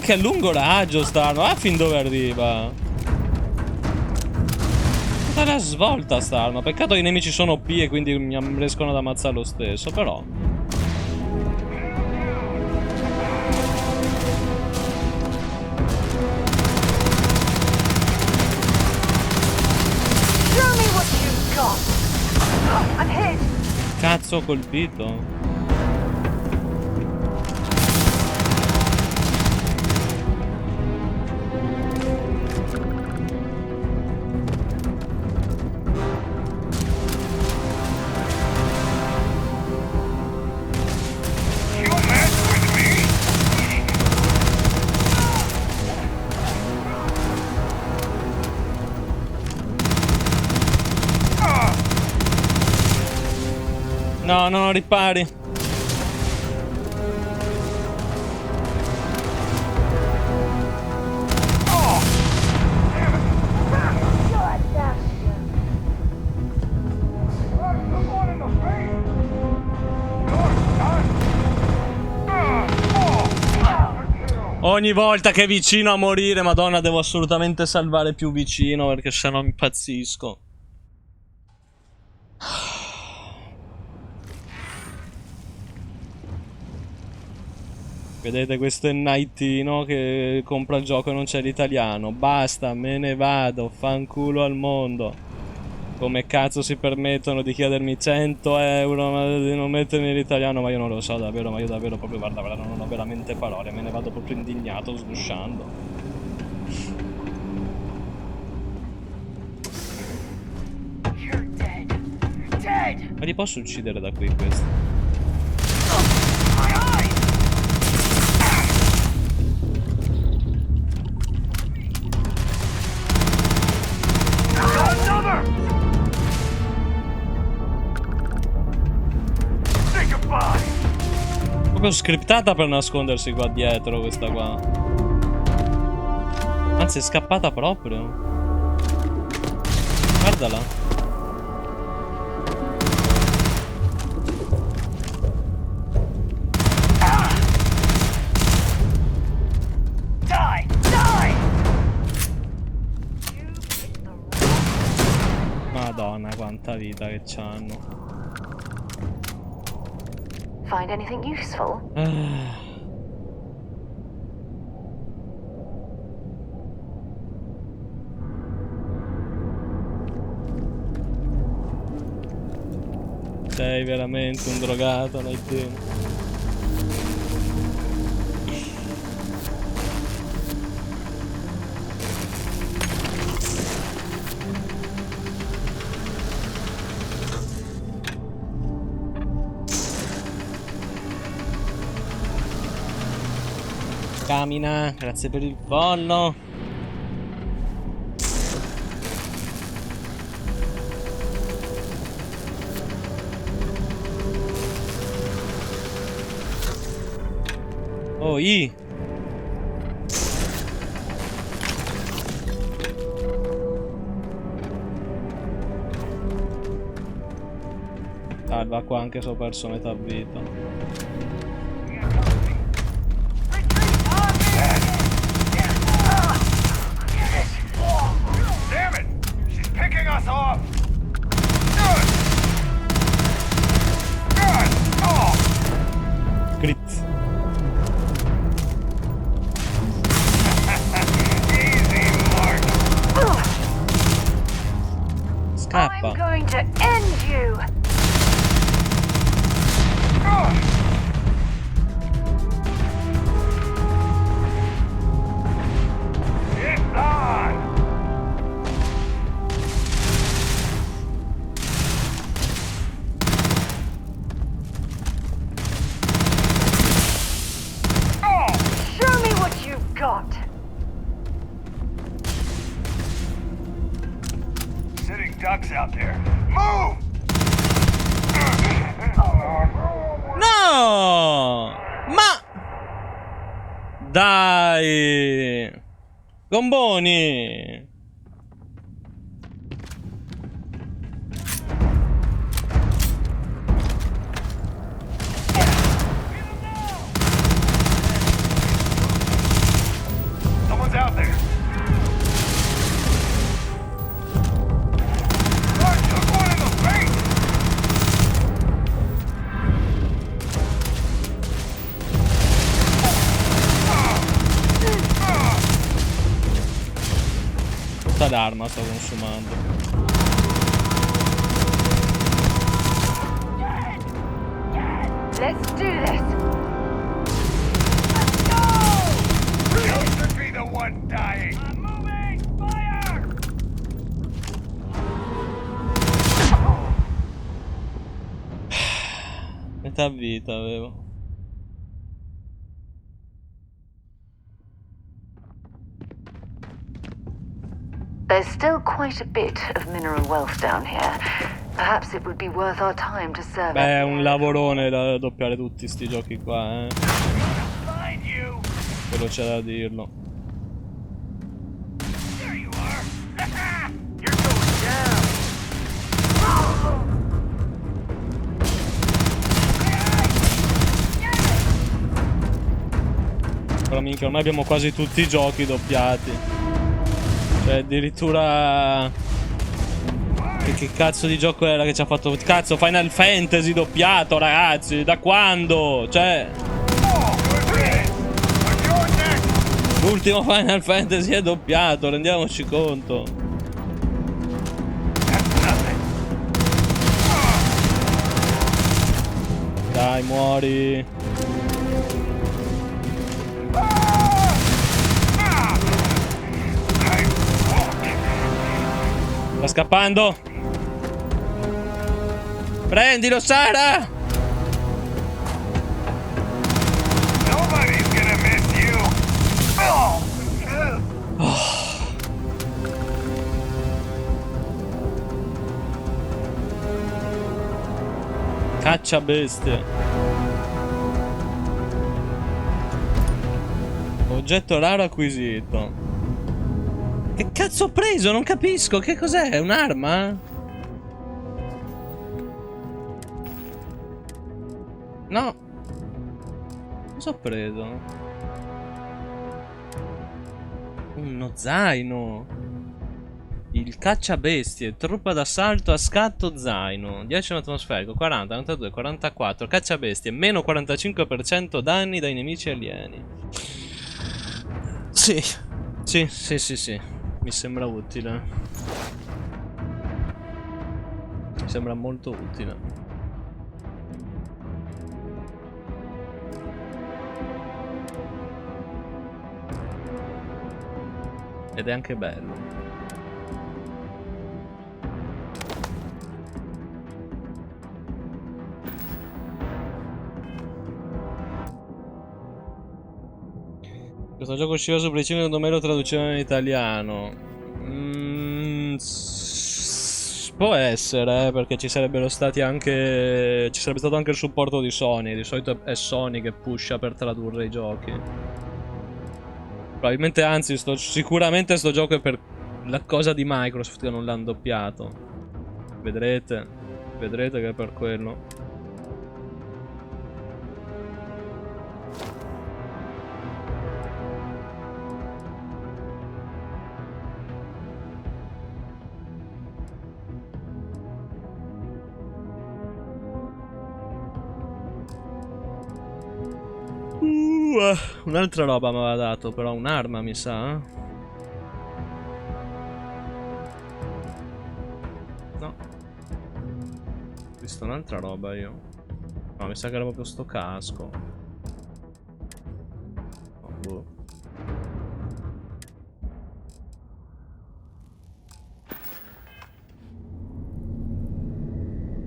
Anche a lungo raggio stanno, ah, fin dove arriva. Tutta la svolta stanno. Peccato che i nemici sono OP e quindi mi riescono ad ammazzare lo stesso, però. Cazzo, ho colpito. No, no, ripari. Ogni volta che è vicino a morire, madonna, devo assolutamente salvare più vicino perché sennò mi impazzisco. Vedete, questo è Nightino che compra il gioco e non c'è l'italiano. Basta, me ne vado, fanculo al mondo. Come cazzo si permettono di chiedermi 100 euro ma di non mettermi l'italiano? Ma io non lo so davvero, ma io davvero proprio, guarda, non ho veramente parole. Me ne vado proprio indignato, sgusciando. Ma li posso uccidere da qui questi? Proprio scriptata per nascondersi qua dietro questa qua. Anzi, è scappata proprio. Guardala. Madonna, quanta vita che c'hanno. Find anything useful? Sei veramente un drogato, Nightino. Camina, grazie per il follow. Oh, I. Salva qua anche se ho perso metà vita. Damn it! She's picking us off! Crit. Scappa. I'm going to end you. It's on! Show me what you've got. Sitting ducks out there. Move! No! Ma... Dai! Gomboni! Someone's out there. I took one in the face! Tutta l'arma sto consumando. Let's do this. You should be the one dying. I'm moving! Fire! Metà vita avevo. There's still quite a bit of mineral wealth down here. Perhaps it would be worth our time to serve. Beh, è un lavorone da doppiare tutti sti giochi qua, Quello c'è da dirlo. There you are! You're going down! Però minchia, ormai abbiamo quasi tutti i giochi doppiati. Cioè, addirittura... Che cazzo di gioco era che ci ha fatto... Cazzo, Final Fantasy doppiato, ragazzi! Da quando? Cioè... L'ultimo Final Fantasy è doppiato, rendiamoci conto. Dai, muori. Sta scappando. Prendilo, Sara. Nobody's gonna miss you. Caccia bestie. Oggetto raro acquisito. Che cazzo ho preso? Non capisco. Che cos'è? Un'arma? No. Cosa ho preso? Uno zaino. Il cacciabestie. Truppa d'assalto a scatto zaino. 10 atmosferico. 40, 92, 44. Cacciabestie. Meno 45% danni dai nemici alieni. Sì. Sì. Mi sembra utile. Mi sembra molto utile. Ed è anche bello. Questo gioco usciva su Play 5 quando me lo traducevano in italiano. Può essere, perché ci sarebbero stati anche. Ci sarebbe stato anche il supporto di Sony. Di solito è Sony che pusha per tradurre i giochi. Probabilmente, anzi, sicuramente sto gioco è per la cosa di Microsoft che non l'hanno doppiato. Vedrete. Vedrete che è per quello. Un'altra roba mi aveva dato, però un'arma mi sa. No. Ho visto un'altra roba io. No, mi sa che era proprio sto casco. Oh, boh.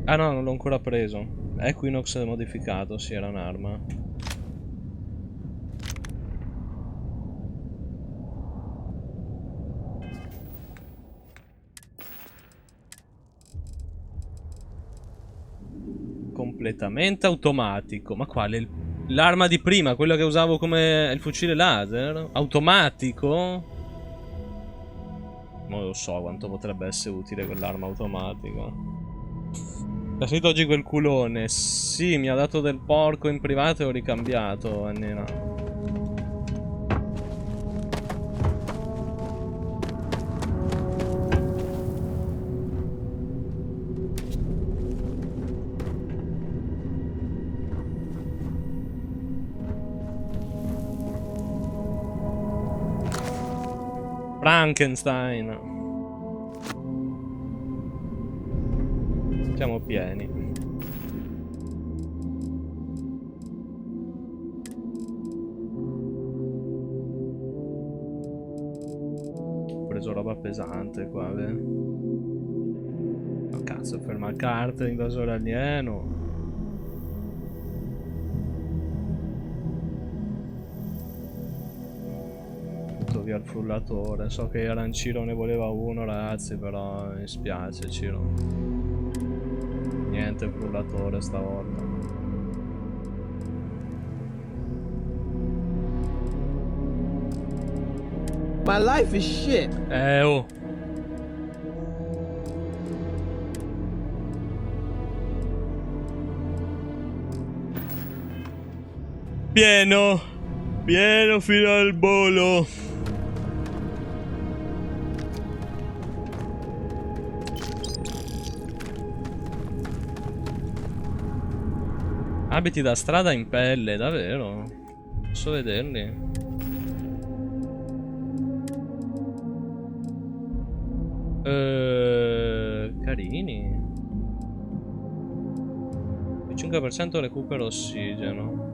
Ah no, non l'ho ancora preso. Equinox modificato, sì, era un'arma. Completamente automatico. Ma quale? L'arma di prima, quella che usavo come il fucile laser? Automatico? Non lo so quanto potrebbe essere utile quell'arma automatica. Ha sentito oggi quel culone. Sì, mi ha dato del porco in privato e ho ricambiato, Annina. Frankenstein. Siamo pieni. Ho preso roba pesante qua, beh. Oh, cazzo, ferma carte, invasore alieno. Via il frullatore. So che arancino ne voleva uno, ragazzi, però mi spiace, Ciro. Niente frullatore stavolta. My life is shit. Oh. Pieno. Pieno fino al volo. Abiti da strada in pelle, davvero? Posso vederli? Carini. Il 5% recupero ossigeno.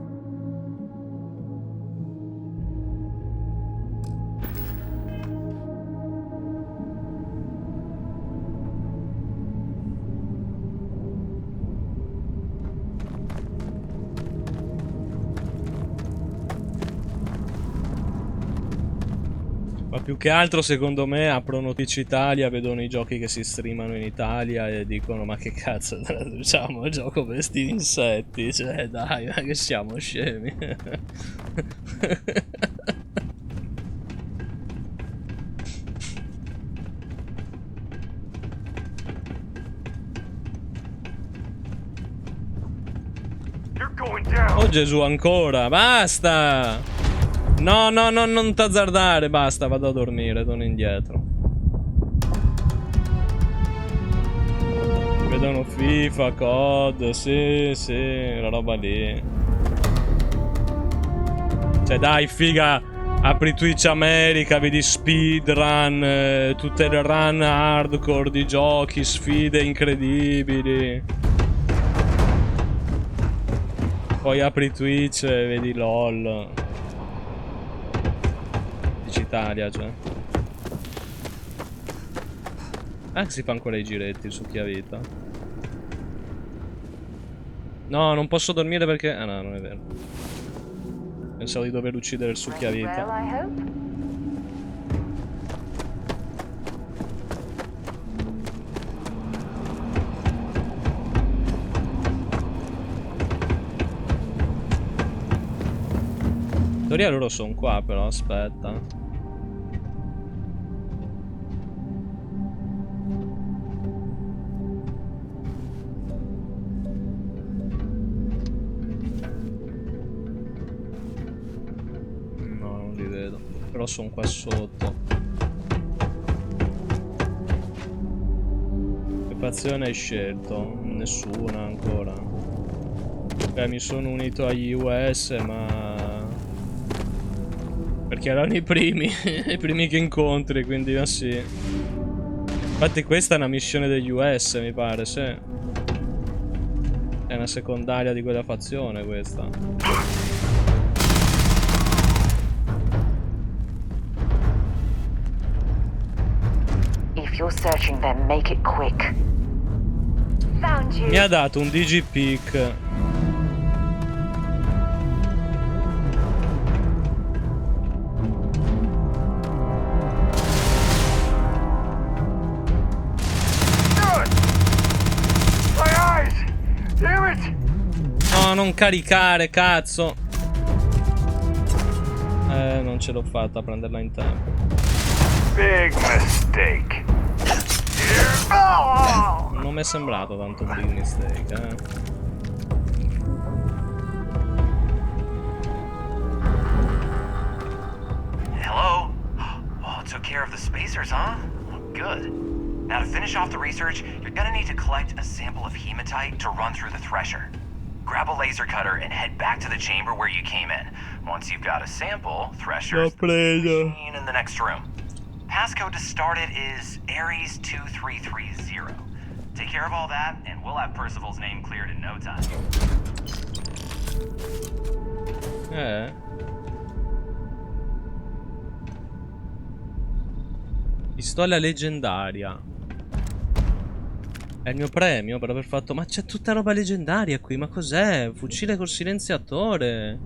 Ma più che altro secondo me aprono Twitch Italia, vedono i giochi che si streamano in Italia e dicono ma che cazzo traduciamo il gioco per sti insetti, cioè dai, ma che siamo scemi. Oh Gesù, ancora, basta! No, no, no, non t'azzardare, basta, vado a dormire, torno indietro. Vedono FIFA, COD, sì, sì, la roba lì. Cioè dai, figa, apri Twitch America, vedi speedrun, tutte le run hardcore di giochi, sfide incredibili. Poi apri Twitch e vedi LOL. Italia, cioè. Ah, si fa ancora i giretti su Chiavita. No, non posso dormire perché... Ah no, non è vero. Pensavo di dover uccidere il succhiavita. teoria loro sono qua però, aspetta. No, non li vedo. Però sono qua sotto. Che fazione hai scelto? Nessuna ancora. Beh, mi sono unito agli US, ma... perché erano i primi, i primi che incontri, quindi ma sì. Infatti questa è una missione degli US, mi pare, sì. È una secondaria di quella fazione, questa. If you're searching them, make it quick. Found you. Mi ha dato un digipic. No, non caricare, cazzo. Non ce l'ho fatta a prenderla in tempo. Big mistake. Non mi è sembrato tanto un big mistake, Hello? Oh, took care of the spacers, huh? Good. Now to finish off the research, you're gonna need to collect a sample of hematite to run through the thresher. Grab a laser cutter and head back to the chamber where you came in. Once you've got a sample, thresher's the machine in the next room. Passcode to start it is Ares 2330. Take care of all that, and we'll have Percival's name cleared in no time. Pistola leggendaria. È il mio premio per aver fatto... Ma c'è tutta roba leggendaria qui, ma cos'è? Fucile col silenziatore.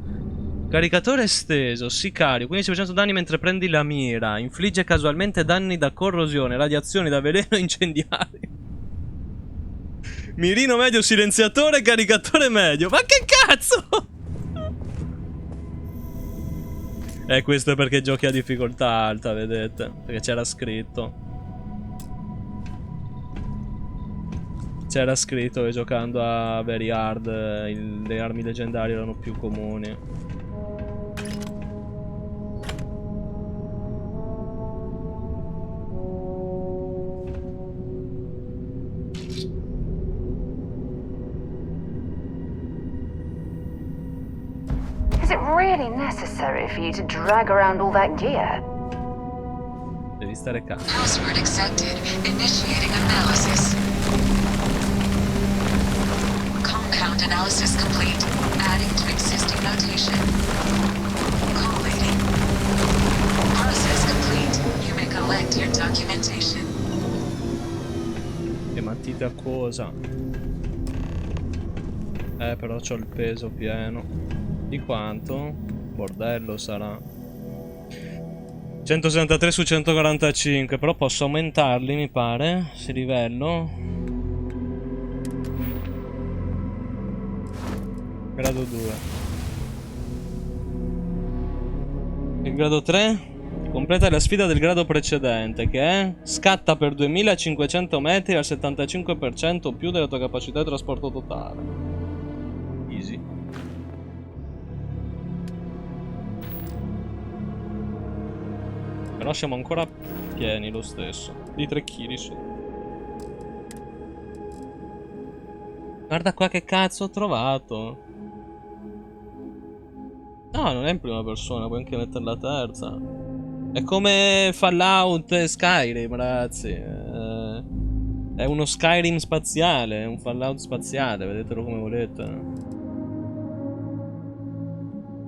Caricatore esteso, sicario, 15% danni mentre prendi la mira. Infligge casualmente danni da corrosione, radiazioni da veleno incendiario. Mirino medio, silenziatore, caricatore medio. Ma che cazzo? Questo è perché giochi a difficoltà alta, vedete? Perché c'era scritto. C'era scritto che giocando a Very Hard le armi leggendarie erano più comuni. Is it really necessary for you to drag around all that gear? Devi stare calmo. Password accepted. Initiating analysis. Compound analysis complete. Adding to existing notation. Collating. Process complete. You may collect your documentation. Che matite acquosa. Però c'ho il peso pieno. Di quanto? Bordello sarà. 163 su 145. Però posso aumentarli, mi pare. Se livello. Grado 2. Il grado 3 completa la sfida del grado precedente, che è scatta per 2500 metri al 75% più della tua capacità di trasporto totale. Easy. Però siamo ancora pieni lo stesso. Di 3 kg su. Guarda qua che cazzo ho trovato. No, non è in prima persona, puoi anche metterla terza. È come Fallout e Skyrim, ragazzi. È uno Skyrim spaziale, è un Fallout spaziale, vedetelo come volete.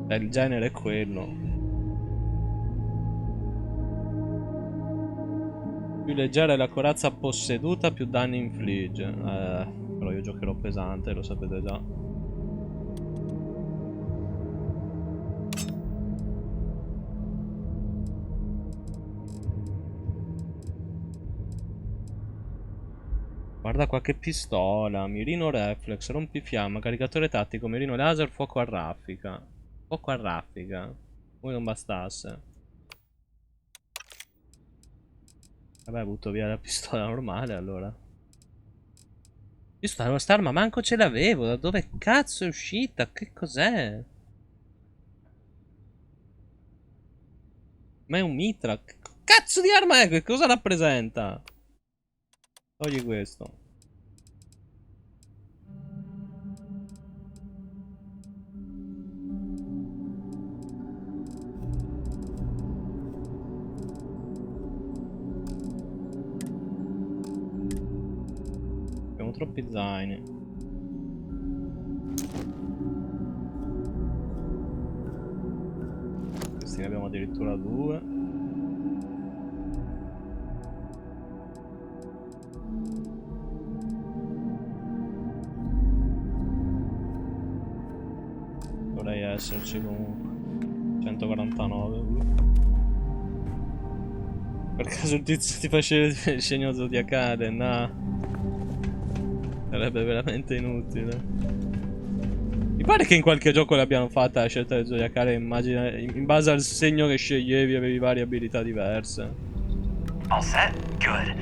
Il genere è quello. Più leggera è la corazza posseduta, più danni infligge. Però io giocherò pesante, lo sapete già. Guarda qua che pistola. Mirino reflex, rompifiamma, caricatore tattico, mirino laser, fuoco a raffica. Fuoco a raffica. Come non bastasse. Vabbè, butto via la pistola normale allora. Io st'arma manco ce l'avevo. Da dove cazzo è uscita? Che cos'è? Ma è un mitra. Che cazzo di arma è? Che cosa rappresenta? Togli questo. Abbiamo troppi zaini. Questi ne abbiamo addirittura 2. Dovrei esserci comunque. 149. Per caso il tizio ti faceva il segno zodiacale? No. Sarebbe veramente inutile. Mi pare che in qualche gioco l'abbiano fatta la scelta del zodiacale, in base al segno che sceglievi avevi varie abilità diverse. All set? Good.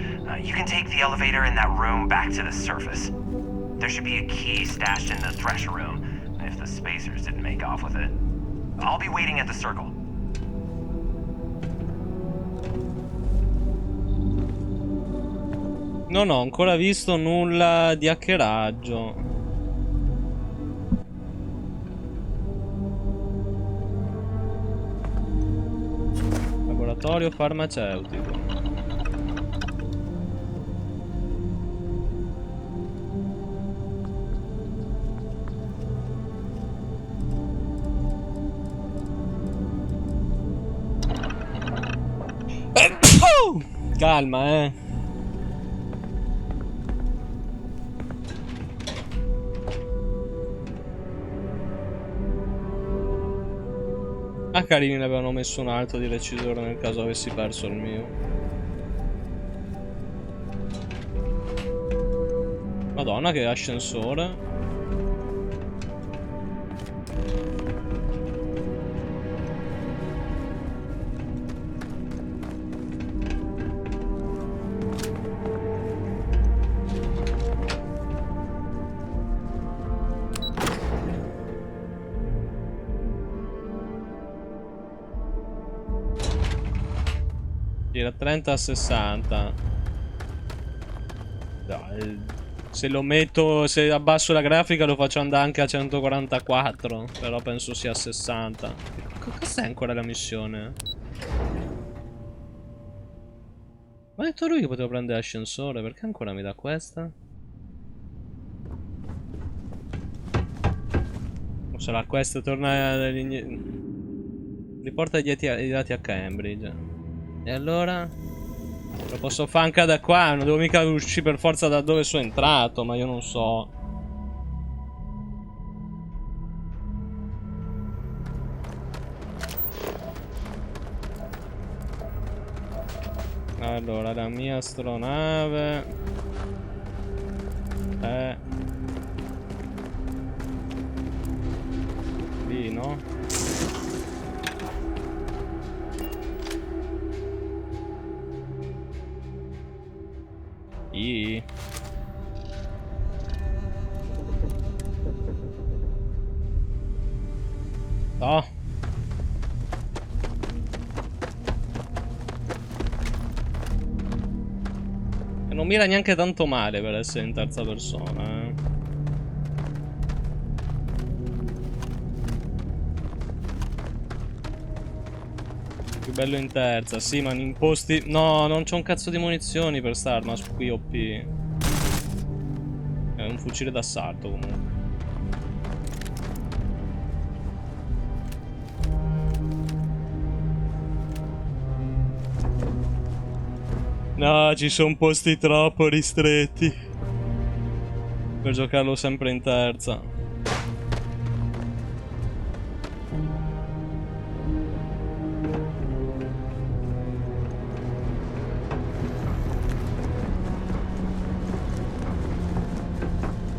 You can take the elevator in that room back to the surface. There should be a key stashed in the thresh room, if the spacers didn't make off with it. I'll be waiting at the circle. Non ho ancora visto nulla di hackeraggio. Laboratorio farmaceutico. Calma, Ah, carini, ne avevano messo un altro di recisore nel caso avessi perso il mio. Madonna, che ascensore. Da 30 a 60. Dai, se lo metto, se abbasso la grafica lo faccio andare anche a 144. Però penso sia a 60. Cos'è ancora la missione? Ma ha detto lui che potevo prendere l'ascensore. Perché ancora mi dà questa? O sarà questa? Torna. Riporta i dati a Cambridge. E allora? Lo posso fare anche da qua, non devo mica uscire per forza da dove sono entrato, ma io non so. Allora, la mia astronave è lì, no? No. E non mira neanche tanto male per essere in terza persona, Più bello in terza, sì, ma in posti... No, non c'ho un cazzo di munizioni per starma qui OP. È un fucile d'assalto comunque. No, ci sono posti troppo ristretti per giocarlo sempre in terza.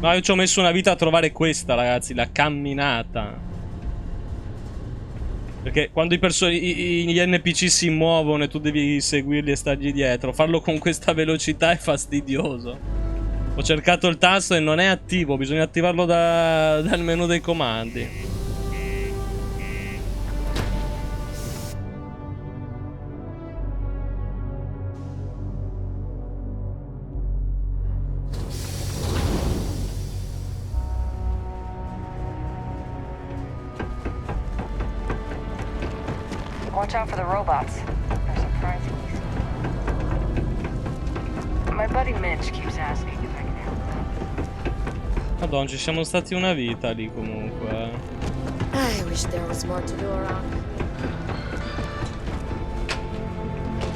No, io ci ho messo una vita a trovare questa, ragazzi, la camminata. Perché quando gli NPC si muovono e tu devi seguirli e stargli dietro, farlo con questa velocità è fastidioso. Ho cercato il tasto e non è attivo, bisogna attivarlo dal menu dei comandi. Watch out for the robots. They're surprising easy. My buddy Mitch keeps asking if I can help him. Madonna, ci siamo stati una vita lì comunque. I wish there was more to do around.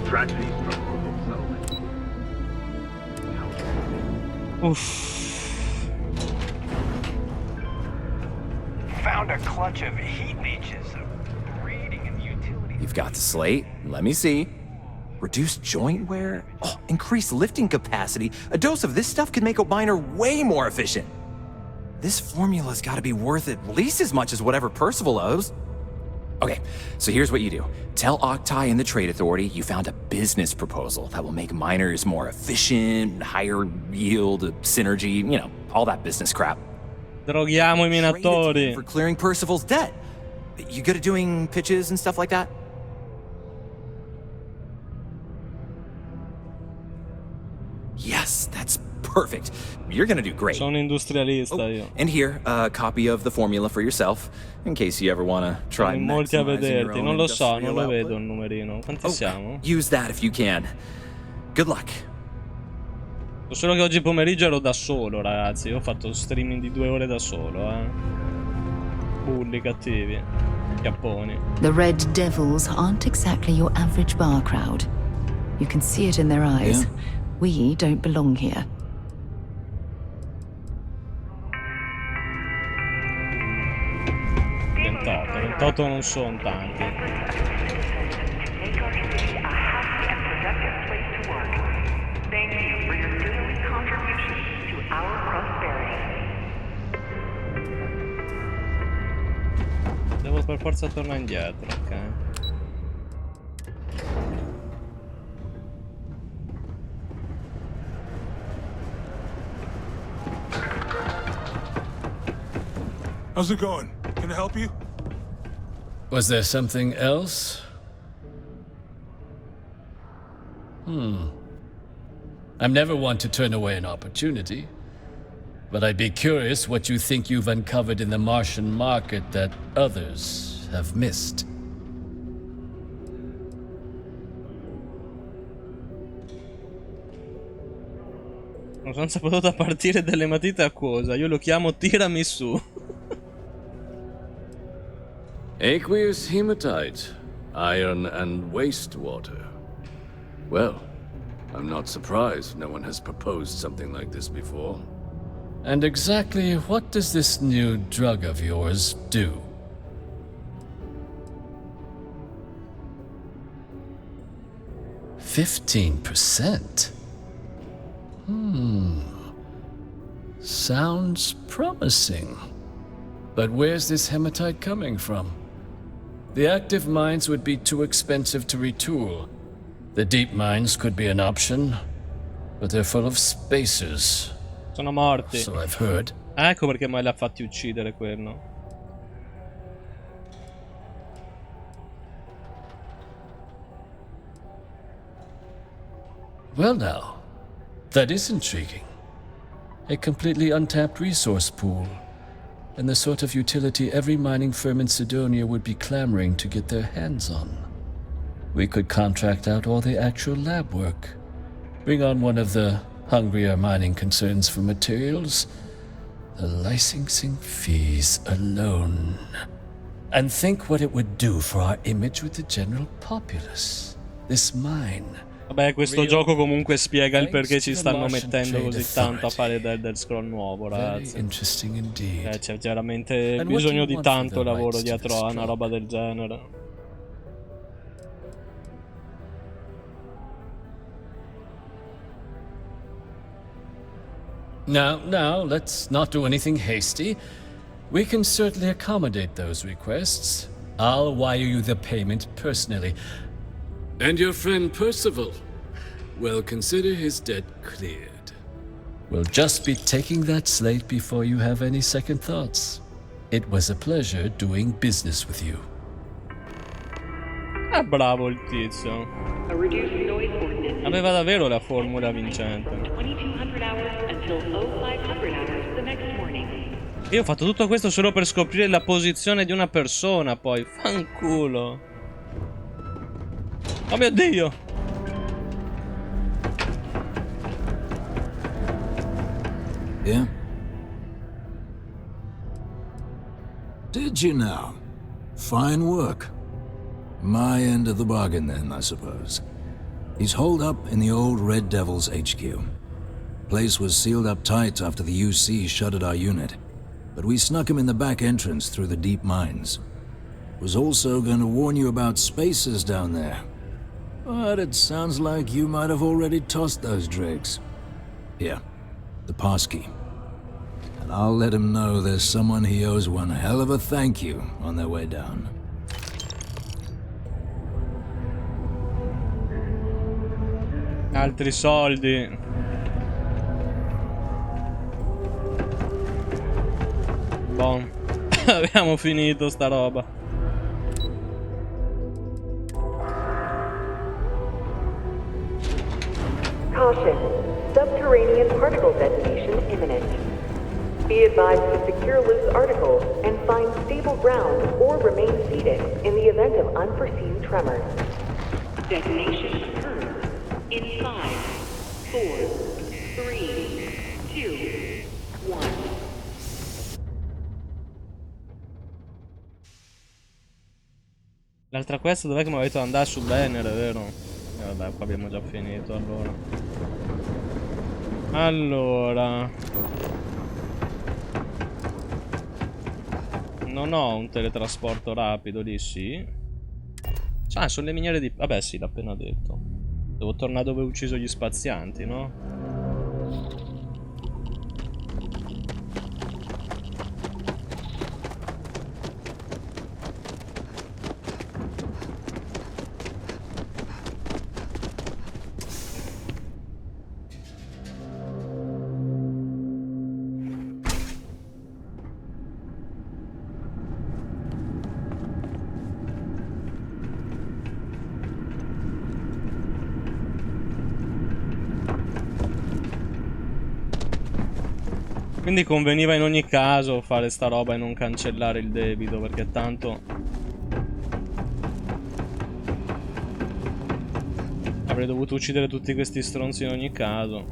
Tragedies from local settlement. Found a clutch of heat leeches. You've got the slate. Let me see. Reduced joint wear? Oh, increased lifting capacity. A dose of this stuff could make a miner way more efficient. This formula's gotta be worth at least as much as whatever Percival owes. Okay, so here's what you do. Tell Octai and the Trade Authority you found a business proposal that will make miners more efficient, higher yield, synergy, you know, all that business crap. Droghiamo I minatori. For clearing Percival's debt. You good at doing pitches and stuff like that? Yes, that's perfect. You're gonna do great. Sono industrialista io. And here, a copy of the formula for yourself, in case you ever wanna try in molti a maximizing your vederti, own non lo so, non lo industrial vedo il numerino. Quanti siamo? Use that if you can. Good luck. So solo che oggi pomeriggio ero da solo, ragazzi. Io ho fatto streaming di 2 ore da solo, Bulli cattivi. Capponi. The Red Devils aren't exactly your average bar crowd. You can see it in their eyes. Yeah. We don't belong here. 28 non sono tanti. Devo per forza tornare indietro, ok? How's it going? Can I help you? Was there something else? I'm never one to turn away an opportunity, but I'd be curious what you think you've uncovered in the Martian market that others have missed. Non sono saputo da partire dalle matite acquose. Io lo chiamo tirami su. Aqueous hematite, iron and wastewater. Well, I'm not surprised no one has proposed something like this before. And exactly what does this new drug of yours do? %15%? Sounds promising. But where's this hematite coming from? The active mines would be too expensive to retool. The deep mines could be an option, but they're full of spacers. Sono morti. So I've heard. Ecco perché mai l'ha fatti uccidere quello. Well now, that is intriguing. A completely untapped resource pool, and the sort of utility every mining firm in Sidonia would be clamoring to get their hands on. We could contract out all the actual lab work, bring on one of the hungrier mining concerns for materials, the licensing fees alone. And think what it would do for our image with the general populace. This mine. Vabbè, questo gioco comunque spiega il perché ci stanno mettendo così tanto a fare del Scroll nuovo, ragazzi. C'è veramente bisogno di tanto lavoro dietro a una roba del genere. Now, let's not do anything hasty. We can certainly accommodate those requests. I'll wire you the payment personally. And your friend Percival? Well, consider his debt cleared. We'll just be taking that slate before you have any second thoughts. It was a pleasure doing business with you. Ah, bravo il tizio. Aveva davvero la formula vincente. Io ho fatto tutto questo solo per scoprire la posizione di una persona, poi. Fanculo. Oh mio Dio. Yeah? Did you now? Fine work. My end of the bargain then, I suppose. He's holed up in the old Red Devil's HQ. Place was sealed up tight after the UC shuttered our unit, but we snuck him in the back entrance through the deep mines. Was also going to warn you about spacers down there. But it sounds like you might have already tossed those dregs. Here, the passkey. And I'll let him know there's someone he owes one hell of a thank you on their way down. Altri soldi. Boh. Abbiamo finito sta roba. Caution. Subterranean particle detonation imminent. Be advised to secure loose articles and find stable ground or remain seated in the event of unforeseen tremors. Detonation occurs in 5, 4, 3, 2, 1. L'altra quest dov'è che mi avete andare su banner, vero? Vabbè, qua abbiamo già finito allora. Allora. Non ho un teletrasporto rapido lì, sì. Ah, sono le miniere di... Vabbè, sì, l'ho appena detto. Devo tornare dove ho ucciso gli spazianti, no? Quindi conveniva in ogni caso fare sta roba e non cancellare il debito, perché tanto avrei dovuto uccidere tutti questi stronzi in ogni caso.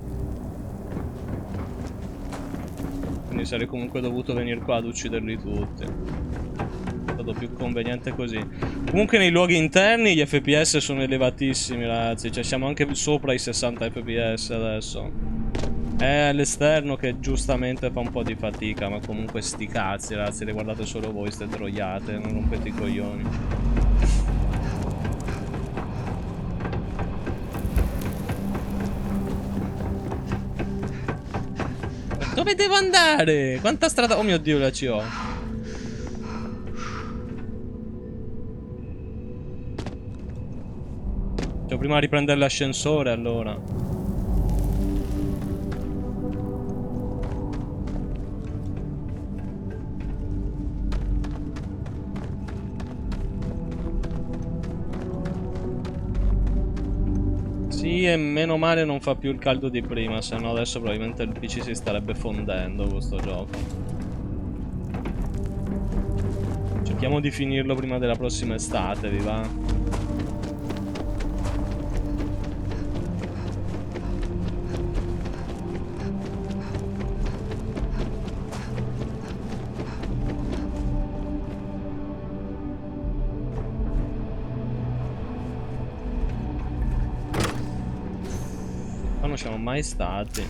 Quindi sarei comunque dovuto venire qua ad ucciderli tutti. È stato più conveniente così. Comunque nei luoghi interni gli FPS sono elevatissimi, ragazzi. Cioè siamo anche sopra i 60 FPS adesso. È all'esterno che giustamente fa un po' di fatica, ma comunque sti cazzi, ragazzi, le guardate solo voi, ste troiate, non rompete i coglioni. Dove devo andare? Quanta strada... Oh mio Dio, la CO. Devo prima riprendere l'ascensore, allora. Sì, e meno male non fa più il caldo di prima, se no adesso probabilmente il PC si starebbe fondendo questo gioco. Cerchiamo di finirlo prima della prossima estate, vi va? Non siamo mai stati.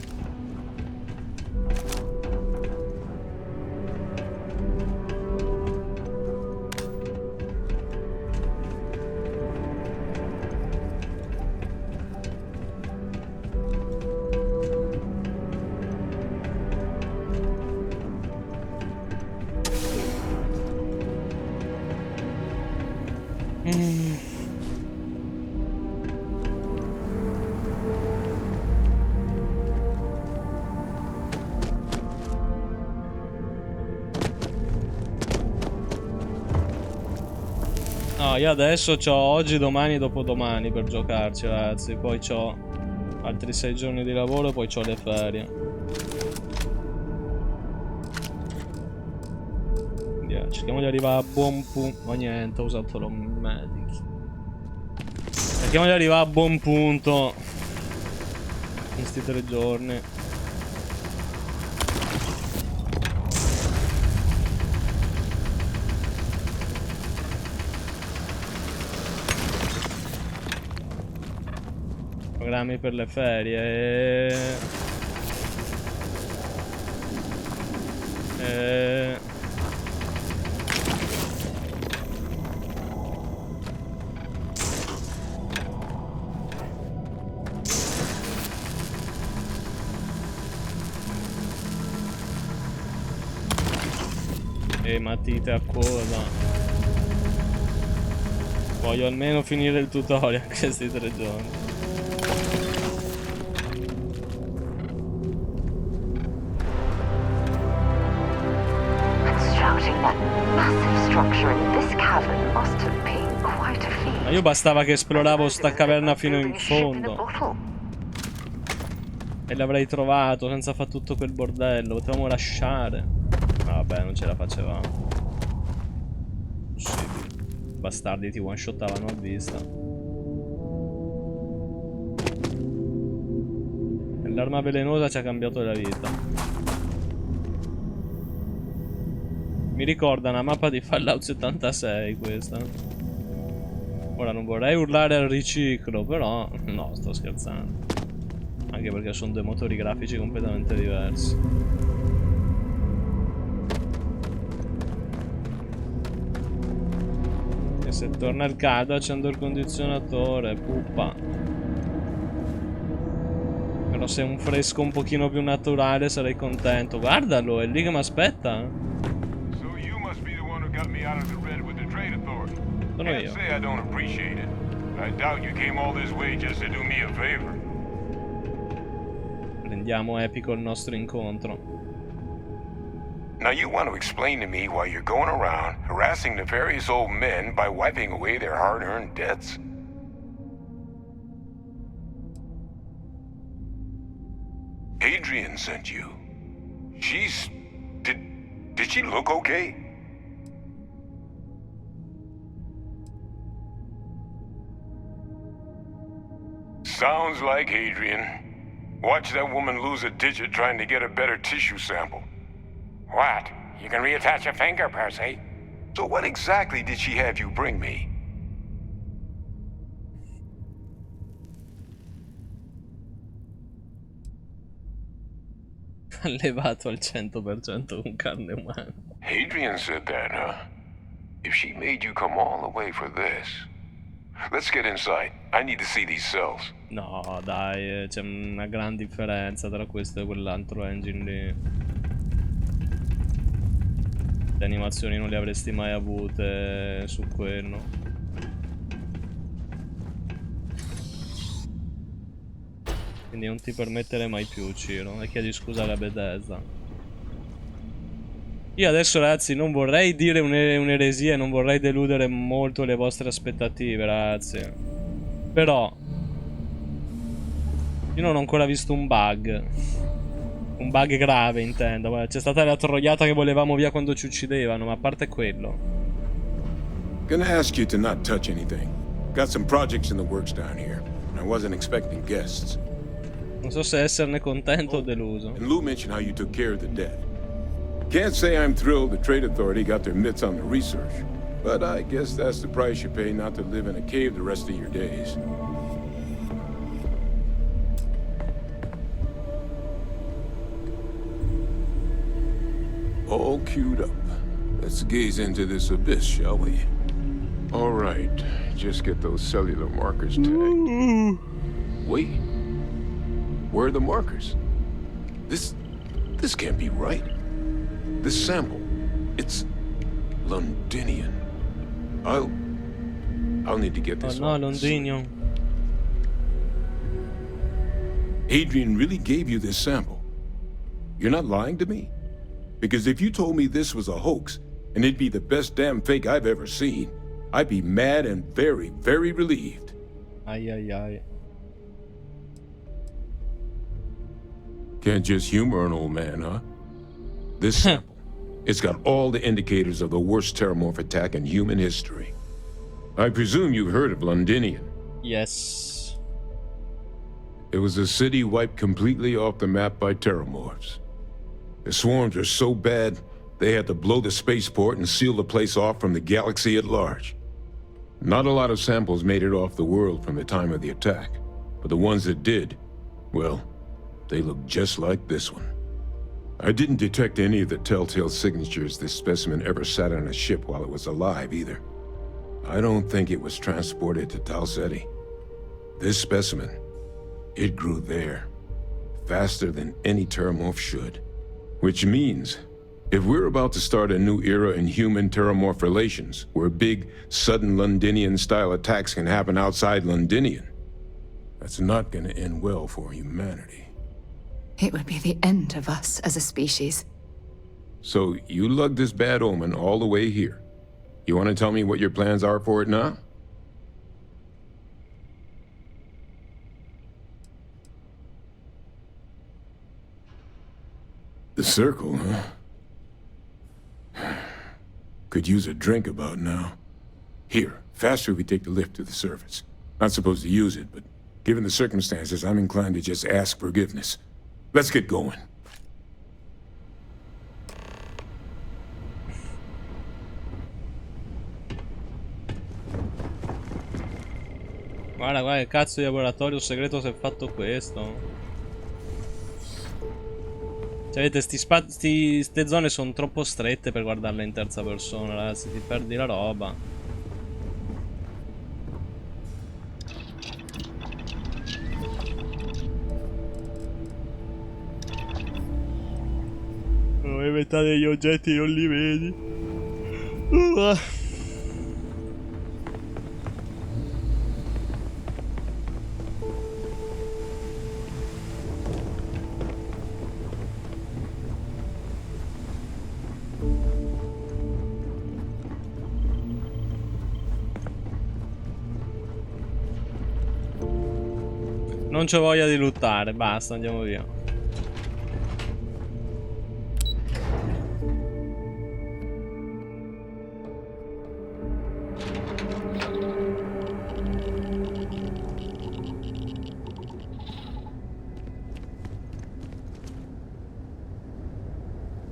io adesso c'ho oggi, domani e dopodomani per giocarci, ragazzi. Poi c'ho altri 6 giorni di lavoro e poi c'ho le ferie. Cerchiamo di arrivare a buon punto. Ma niente, ho usato lo medic. Cerchiamo di arrivare a buon punto in sti 3 giorni. Programmi per le ferie. Matite a coda. Voglio almeno finire il tutorial questi 3 giorni. Ma io bastava che esploravo sta caverna fino in fondo e l'avrei trovato senza fare tutto quel bordello. Potevamo lasciare. Vabbè, non ce la facevamo. Bastardi ti one-shottavano a vista. L'arma velenosa ci ha cambiato la vita. Mi ricorda una mappa di Fallout 76 questa. Ora non vorrei urlare al riciclo, però... No, sto scherzando. Anche perché sono due motori grafici completamente diversi. Se torna il caldo accendo il condizionatore, puppa. Però se è un fresco un pochino più naturale sarei contento. Guardalo, è lì che mi aspetta. Sono io. Rendiamo epico il nostro incontro. Now you want to explain to me why you're going around harassing nefarious old men by wiping away their hard-earned debts? Adrian sent you. She's... Did she look okay? Sounds like Adrian. Watch that woman lose a digit trying to get a better tissue sample. What? You can reattach a finger, Percy. So what exactly did she have you bring me? Allevato al 100% con carne umana. Adrian said that, huh? If she made you come all the way for this... Let's get inside. I need to see these cells. No, dai, c'è una gran differenza tra questo e quell'altro engine lì. Le animazioni non le avresti mai avute su quello. Quindi non ti permettere mai più, Ciro. E chiedi scusa alla Bethesda. Io adesso, ragazzi, non vorrei dire un'eresia e non vorrei deludere molto le vostre aspettative, ragazzi. Però io non ho ancora visto un bug. Un bug grave, intendo. C'è stata la troiata che volevamo via quando ci uccidevano, ma a parte quello. Gonna ask you to not touch anything. Got some projects in the works down here. I wasn't expecting guests. Non so se esserne contento o deluso. And Lou mentioned how you took care of the dead. Can't say I'm thrilled the Trade Authority got their mitts on the research, but I guess that's the price you pay not to live in a cave the rest of your days. All queued up. Let's gaze into this abyss, shall we? All right, just get those cellular markers tagged. Wait, where are the markers? This can't be right. This sample, it's Londinian. I'll need to get this. Oh no, Londinian. Adrian really gave you this sample. You're not lying to me? Because if you told me this was a hoax, and it'd be the best damn fake I've ever seen, I'd be mad and very, very relieved. Ai ai ai. Can't just humor an old man, huh? This sample, it's got all the indicators of the worst terramorph attack in human history. I presume you've heard of Londinian. Yes. It was a city wiped completely off the map by terramorphs. The swarms were so bad, they had to blow the spaceport and seal the place off from the galaxy at large. Not a lot of samples made it off the world from the time of the attack, but the ones that did, well, they look just like this one. I didn't detect any of the telltale signatures this specimen ever sat on a ship while it was alive, either. I don't think it was transported to Tal Ceti. This specimen, it grew there, faster than any terramorph should. Which means, if we're about to start a new era in human-terramorph relations, where big, sudden Londinian-style attacks can happen outside Londinian, that's not gonna end well for humanity. It would be the end of us as a species. So, you lugged this bad omen all the way here. You want to tell me what your plans are for it now? The circle, huh? Could use a drink about now. Here, faster we take the lift to the surface. Not supposed to use it, but given the circumstances, I'm inclined to just ask forgiveness. Let's get going. Guarda, che cazzo di laboratorio segreto si è fatto questo. Cioè, vedete, ste zone sono troppo strette per guardarle in terza persona, ragazzi, ti perdi la roba. La metà degli oggetti non li vedi. Non c'ho voglia di lottare, basta, andiamo via.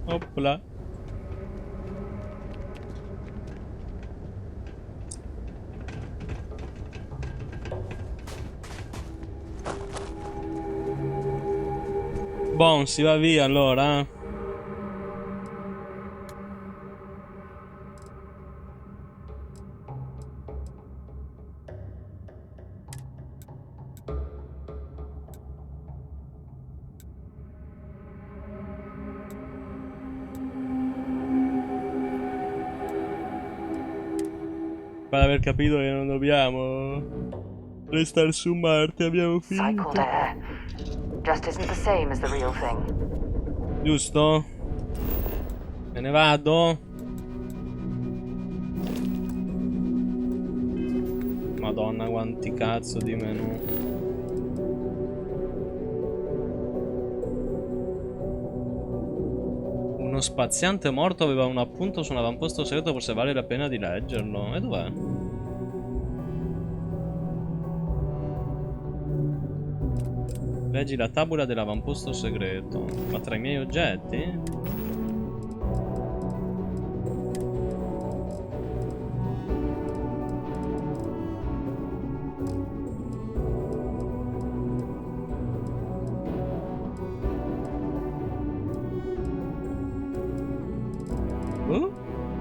Opla. Bon, si va via allora. Per aver capito che non dobbiamo restare su Marte, abbiamo finito. Cycled air. Just isn't the same as the real thing. Giusto? Me ne vado. Madonna, quanti cazzo di menu. Uno spaziante morto aveva un appunto su un avamposto segreto, forse vale la pena di leggerlo. E dov'è? Leggi la tabula dell'avamposto segreto. Ma tra i miei oggetti?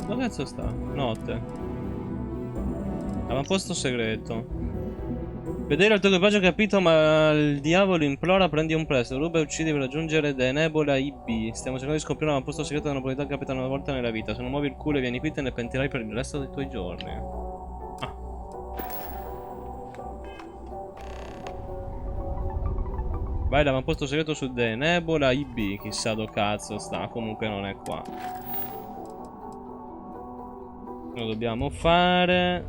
Dove cazzo sta? Notte. Avamposto segreto. Vedere il tuo equipaggio capito, ma il diavolo implora, prendi un prestito, ruba e uccidi per raggiungere The Nebula IB. Stiamo cercando di scoprire un avamposto segreto della novità che capita una volta nella vita. Se non muovi il culo e vieni qui te ne pentirai per il resto dei tuoi giorni. Ah. Vai l'avamposto segreto su The Nebula IB. Chissà dove cazzo sta, comunque non è qua. Lo dobbiamo fare.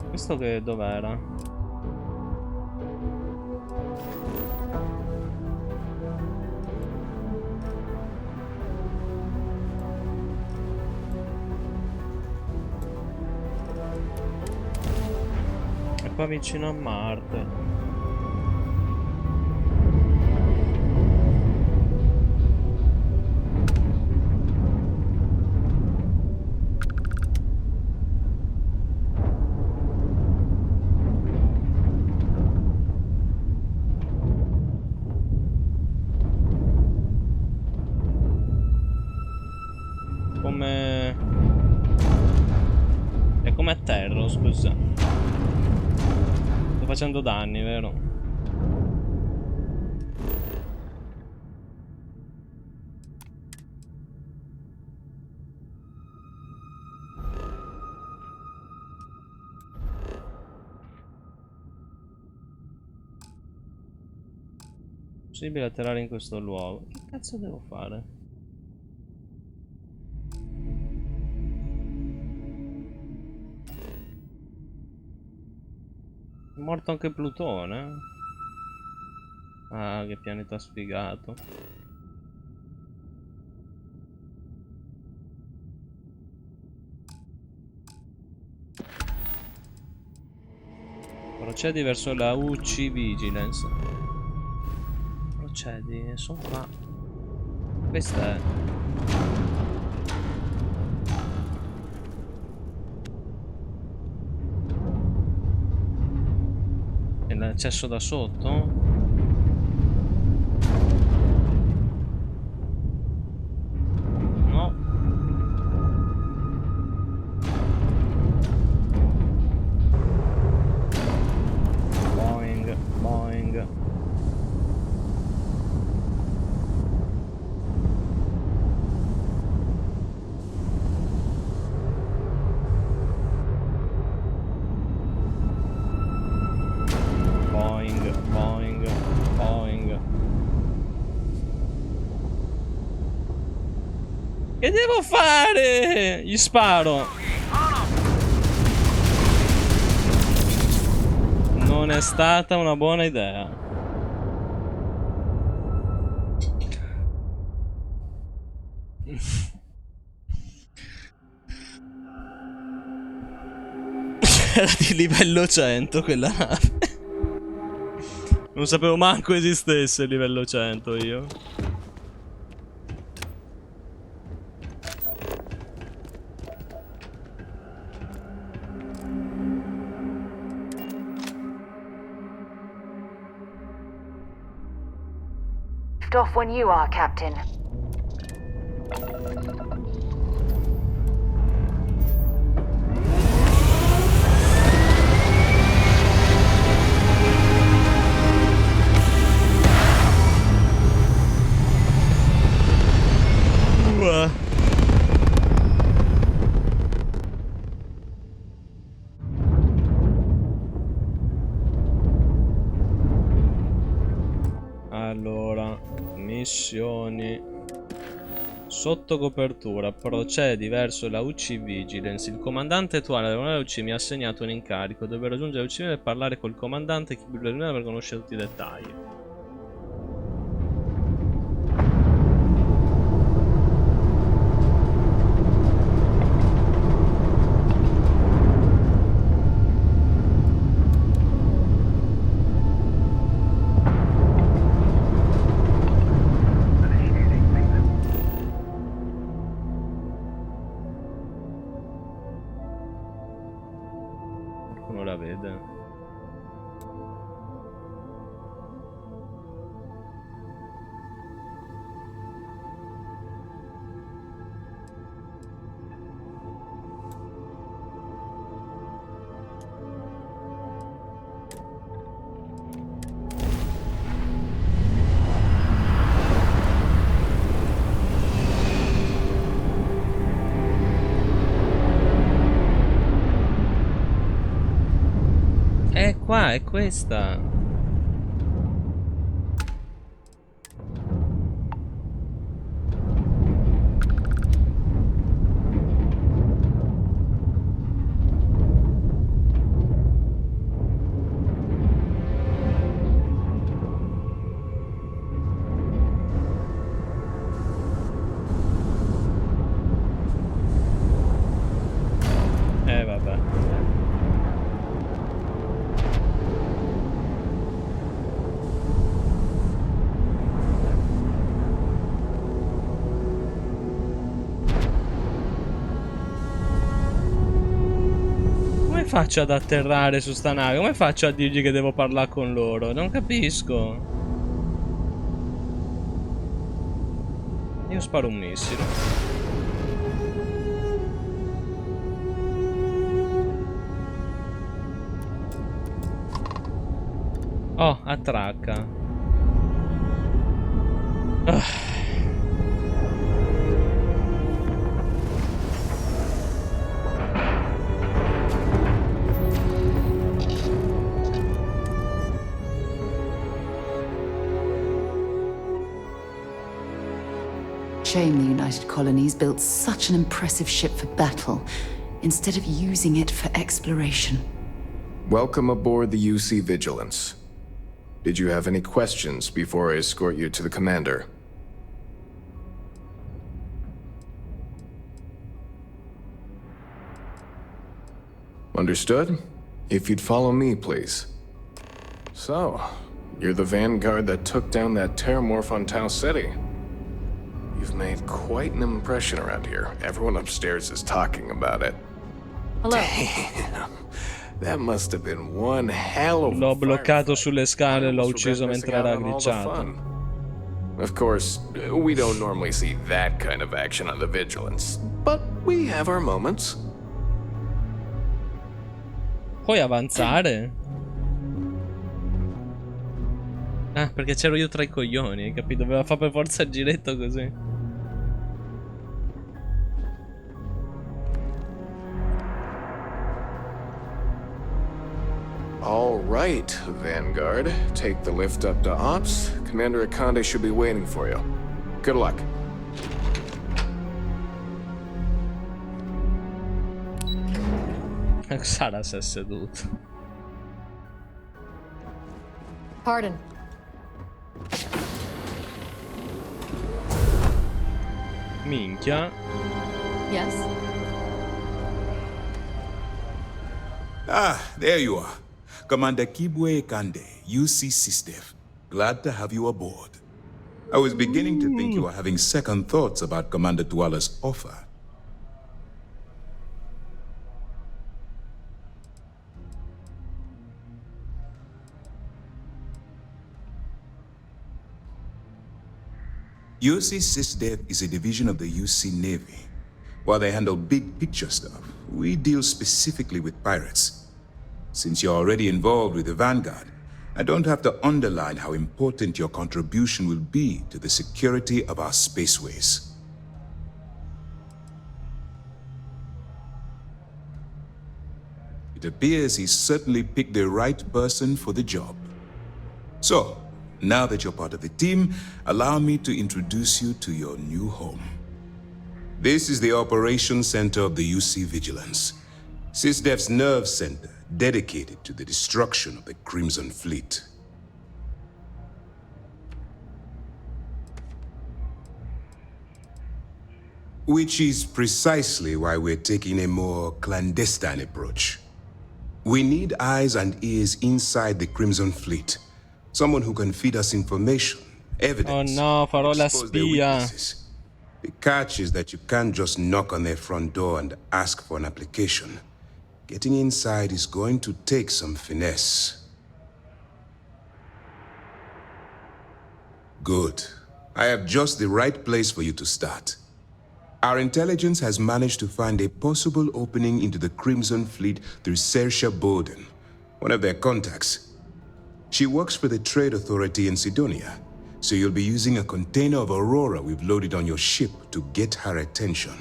Questo che dov'era? È qua vicino a Marte. È come a terra, scusa. Sto facendo danni, vero? Possibile atterrare in questo luogo. Che cazzo devo fare? È morto anche Plutone? Ah, che pianeta sfigato. Procedi verso la UC Vigilance. Procedi, sono qua. Questa è. È l'accesso da sotto? No. Boing, boing. Boing, boing, boing. Che devo fare? Gli sparo. Non è stata una buona idea. Era di livello 100 quella nave. Non sapevo manco esistesse il livello 100 io. Off when you are, Captain. Allora, missioni. Sotto copertura, procedi verso la UC Vigilance. Il comandante attuale della UC mi ha assegnato un incarico. Devo raggiungere la UC e parlare col comandante per conoscere tutti i dettagli. Qualcuno la vede. Qua, è questa. faccio ad atterrare su sta nave? Come faccio a dirgli che devo parlare con loro? Non capisco. Io sparo un missile. Oh, attracca. Shame the United Colonies built such an impressive ship for battle, instead of using it for exploration. Welcome aboard the UC Vigilance. Did you have any questions before I escort you to the commander? Understood? If you'd follow me, please. So, you're the vanguard that took down that terramorph on Tau Ceti. You've made quite an impression around here. Everyone upstairs is talking about it. Hello. Damn. That must have been one hell of a L'ho bloccato sulle scale e l'ho ucciso mentre era glitchato. Of course, we don't normally see that kind of action on the Vigilance, but we have our moments. Puoi avanzare? Ah, perché c'ero io tra i coglioni, hai capito? Doveva fare per forza il giretto così. All right, Vanguard. Take the lift up to Ops. Commander Akande should be waiting for you. Good luck. Sara si è seduto. Pardon. Minchia. Yes? Ah, there you are. Commander Kibwe Kande, UC SysDev. Glad to have you aboard. I was beginning to think you were having second thoughts about Commander Tuala's offer. UC SysDev is a division of the UC Navy. While they handle big picture stuff, we deal specifically with pirates. Since you're already involved with the Vanguard, I don't have to underline how important your contribution will be to the security of our spaceways. It appears he's certainly picked the right person for the job. So, now that you're part of the team, allow me to introduce you to your new home. This is the Operations Center of the UC Vigilance, SysDev's nerve center dedicated to the destruction of the Crimson Fleet. Which is precisely why we're taking a more clandestine approach. We need eyes and ears inside the Crimson Fleet. Someone who can feed us information, evidence. Oh no, farò la spia. The catch is that you can't just knock on their front door and ask for an application. Getting inside is going to take some finesse. Good. I have just the right place for you to start. Our intelligence has managed to find a possible opening into the Crimson Fleet through Saoirse Bowden, one of their contacts. She works for the Trade Authority in Sidonia, so you'll be using a container of Aurora we've loaded on your ship to get her attention.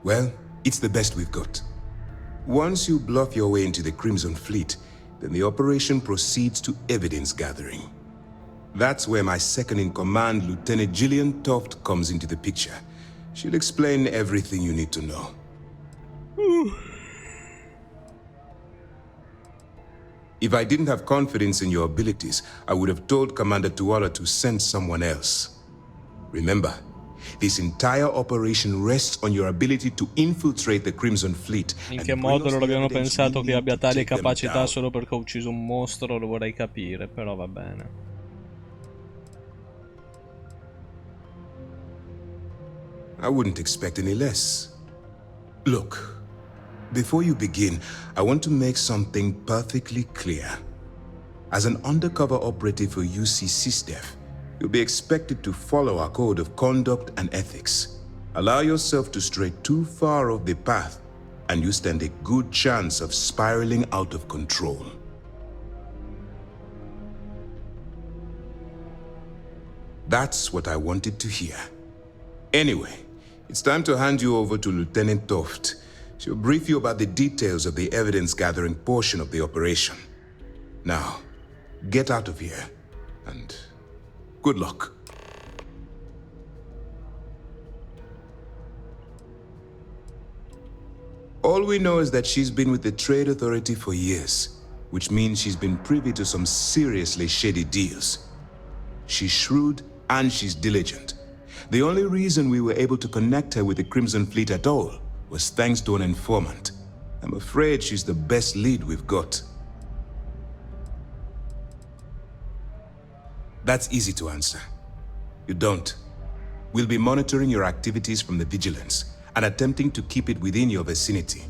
Well, it's the best we've got. Once you bluff your way into the Crimson Fleet, then the operation proceeds to evidence gathering. That's where my second-in-command, Lieutenant Gillian Toft, comes into the picture. She'll explain everything you need to know. If I didn't have confidence in your abilities, I would have told Commander Tuala to send someone else. Remember, this entire operation rests on your ability to infiltrate the Crimson Fleet. In che modo loro abbiano pensato che abbia tali capacità solo perché ho ucciso un mostro lo vorrei capire, però va bene. I wouldn't expect any less. Look, before you begin, I want to make something perfectly clear. As an undercover operative for UC SysDef, you'll be expected to follow our code of conduct and ethics. Allow yourself to stray too far off the path, and you stand a good chance of spiraling out of control. That's what I wanted to hear. Anyway, it's time to hand you over to Lieutenant Toft. She'll brief you about the details of the evidence-gathering portion of the operation. Now, get out of here, and good luck. All we know is that she's been with the Trade Authority for years, which means she's been privy to some seriously shady deals. She's shrewd and she's diligent. The only reason we were able to connect her with the Crimson Fleet at all was thanks to an informant. I'm afraid she's the best lead we've got. That's easy to answer. You don't. We'll be monitoring your activities from the Vigilance and attempting to keep it within your vicinity.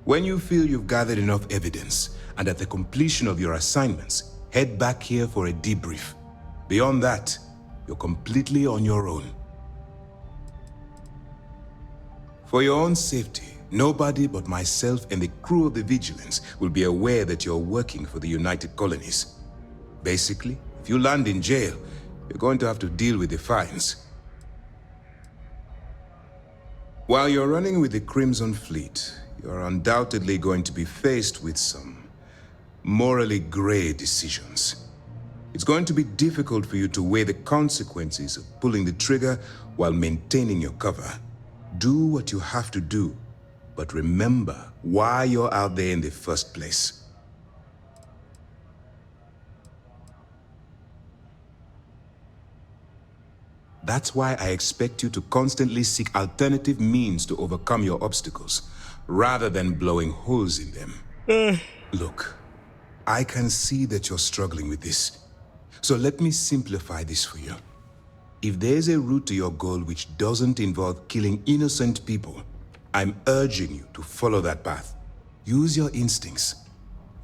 When you feel you've gathered enough evidence and at the completion of your assignments, head back here for a debrief. Beyond that, you're completely on your own. For your own safety, nobody but myself and the crew of the Vigilance will be aware that you're working for the United Colonies. Basically, if you land in jail, you're going to have to deal with the fines. While you're running with the Crimson Fleet, you're undoubtedly going to be faced with some morally gray decisions. It's going to be difficult for you to weigh the consequences of pulling the trigger while maintaining your cover. Do what you have to do, but remember why you're out there in the first place. That's why I expect you to constantly seek alternative means to overcome your obstacles, rather than blowing holes in them. Look, I can see that you're struggling with this. So let me simplify this for you. If there's a route to your goal which doesn't involve killing innocent people, I'm urging you to follow that path. Use your instincts.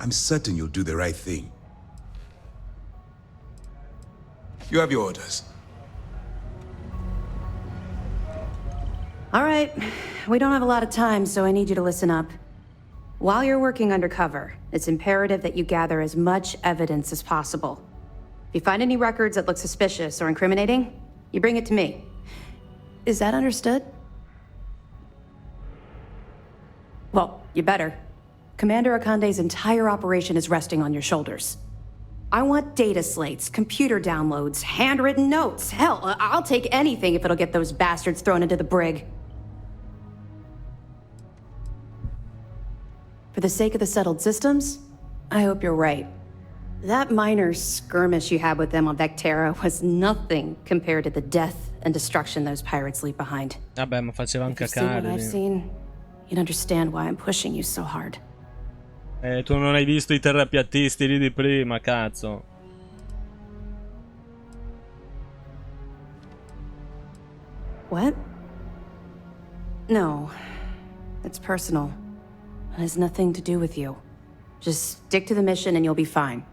I'm certain you'll do the right thing. You have your orders. All right, we don't have a lot of time, so I need you to listen up. While you're working undercover, it's imperative that you gather as much evidence as possible. If you find any records that look suspicious or incriminating, you bring it to me. Is that understood? Well, you better. Commander Akande's entire operation is resting on your shoulders. I want data slates, computer downloads, handwritten notes. Hell, I'll take anything if it'll get those bastards thrown into the brig. For the sake of the settled systems, I hope you're right. That minor skirmish you had with them on Vectera was nothing compared to the death and destruction those pirates leave behind. Vabbè, ma faceva anche If you've seen what I've cagare. seen, you'd understand why I'm pushing you so hard. Tu non hai visto I terrapiattisti lì di prima, cazzo. What? No. It's personal. It has nothing to do with you. Just stick to the mission and you'll be fine.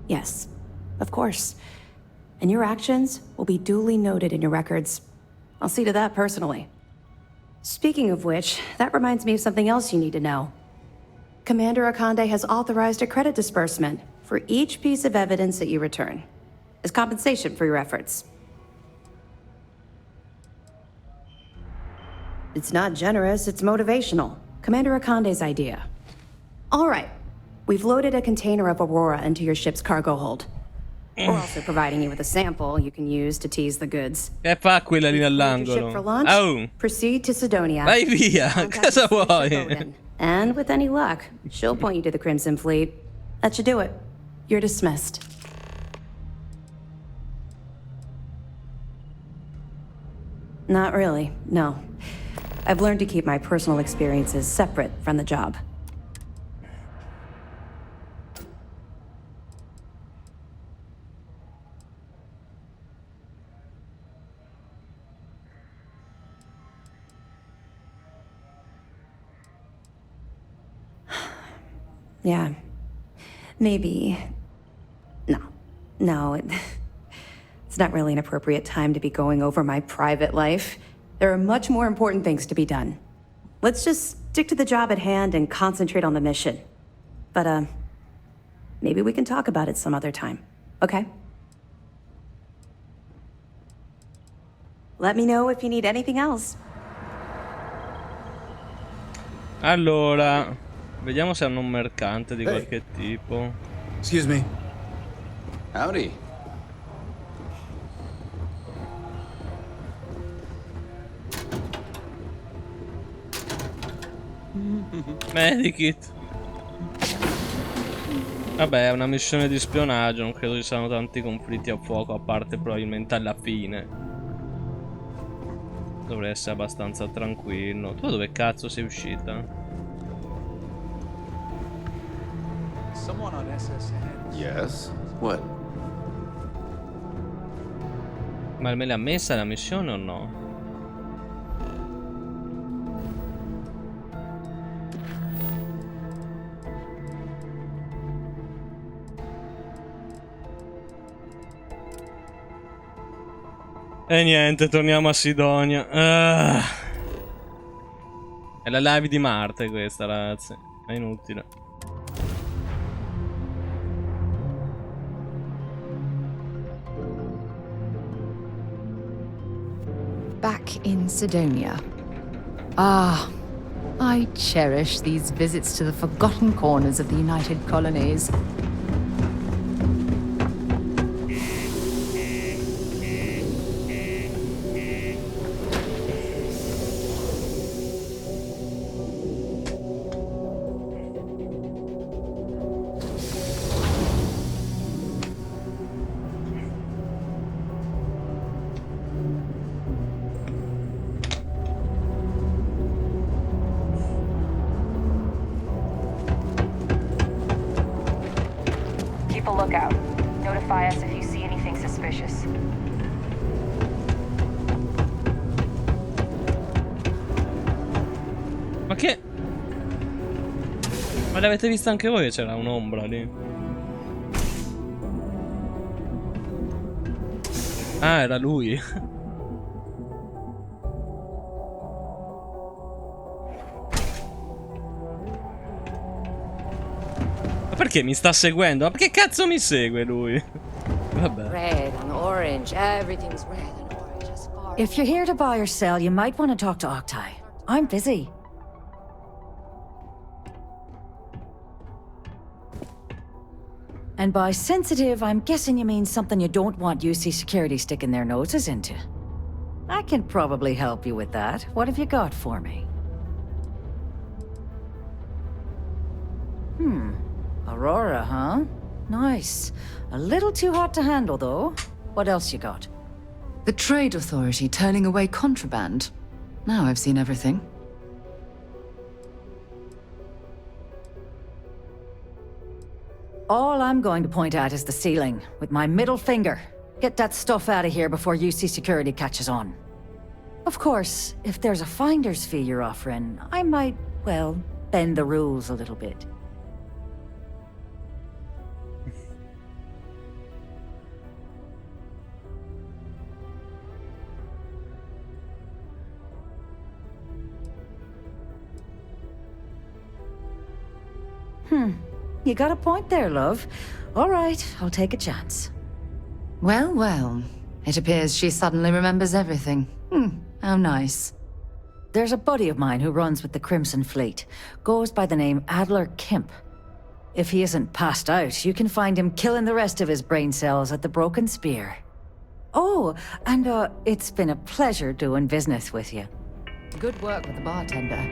Yes, of course. And your actions will be duly noted in your records. I'll see to that personally. Speaking of which, that reminds me of something else you need to know. Commander Akande has authorized a credit disbursement for each piece of evidence that you return, as compensation for your efforts. It's not generous, it's motivational. Commander Akande's idea. All right, we've loaded a container of Aurora into your ship's cargo hold. We're also providing you with a sample you can use to tease the goods. Che fa quella lì Your all'angolo? ship for launch, Oh, proceed to Sidonia. vai via, cosa vuoi? And with any luck, she'll point you to the Crimson Fleet. That should do it. You're dismissed. Not really, no. I've learned to keep my personal experiences separate from the job. Yeah. Maybe. No. No, it's not really an appropriate time to be going over my private life. There are much more important things to be done. Let's just stick to the job at hand and concentrate on the mission. But, maybe we can talk about it some other time, okay? Let me know if you need anything else. Allora, vediamo se hanno un mercante di qualche tipo. Excuse me. Howdy. Medikit. Vabbè, è una missione di spionaggio, non credo ci siano tanti conflitti a fuoco, a parte probabilmente alla fine. Dovrei essere abbastanza tranquillo. Tu dove cazzo sei uscita? Someone on SSN. Yes. What? Ma me l'ha messa la missione o no? E niente, torniamo a Sidonia. È la live di Marte questa, ragazzi. È inutile. Back in Sidonia. Ah, I cherish these visits to the forgotten corners of the United Colonies. Keep a lookout. Notify us if you see anything suspicious. Ma che? Ma l'avete vista anche voi che c'era un'ombra lì? Ah, era lui. Ma perché mi sta seguendo? Ma perché cazzo mi segue lui? Vabbè. Red and orange. Everything's red and orange as far If you're here to buy or sell, you might want to talk to Octai. I'm busy. And by sensitive, I'm guessing you mean something you don't want UC Security sticking their noses into. I can probably help you with that. What have you got for me? Aurora, huh? Nice. A little too hot to handle, though. What else you got? The Trade Authority turning away contraband. Now I've seen everything. All I'm going to point at is the ceiling, with my middle finger. Get that stuff out of here before UC Security catches on. Of course, if there's a finder's fee you're offering, I might, well, bend the rules a little bit. You got a point there, love. All right, I'll take a chance. Well, well. It appears she suddenly remembers everything. How nice. There's a buddy of mine who runs with the Crimson Fleet. Goes by the name Adler Kemp. If he isn't passed out, you can find him killing the rest of his brain cells at the Broken Spear. Oh, and it's been a pleasure doing business with you. Good work with the bartender.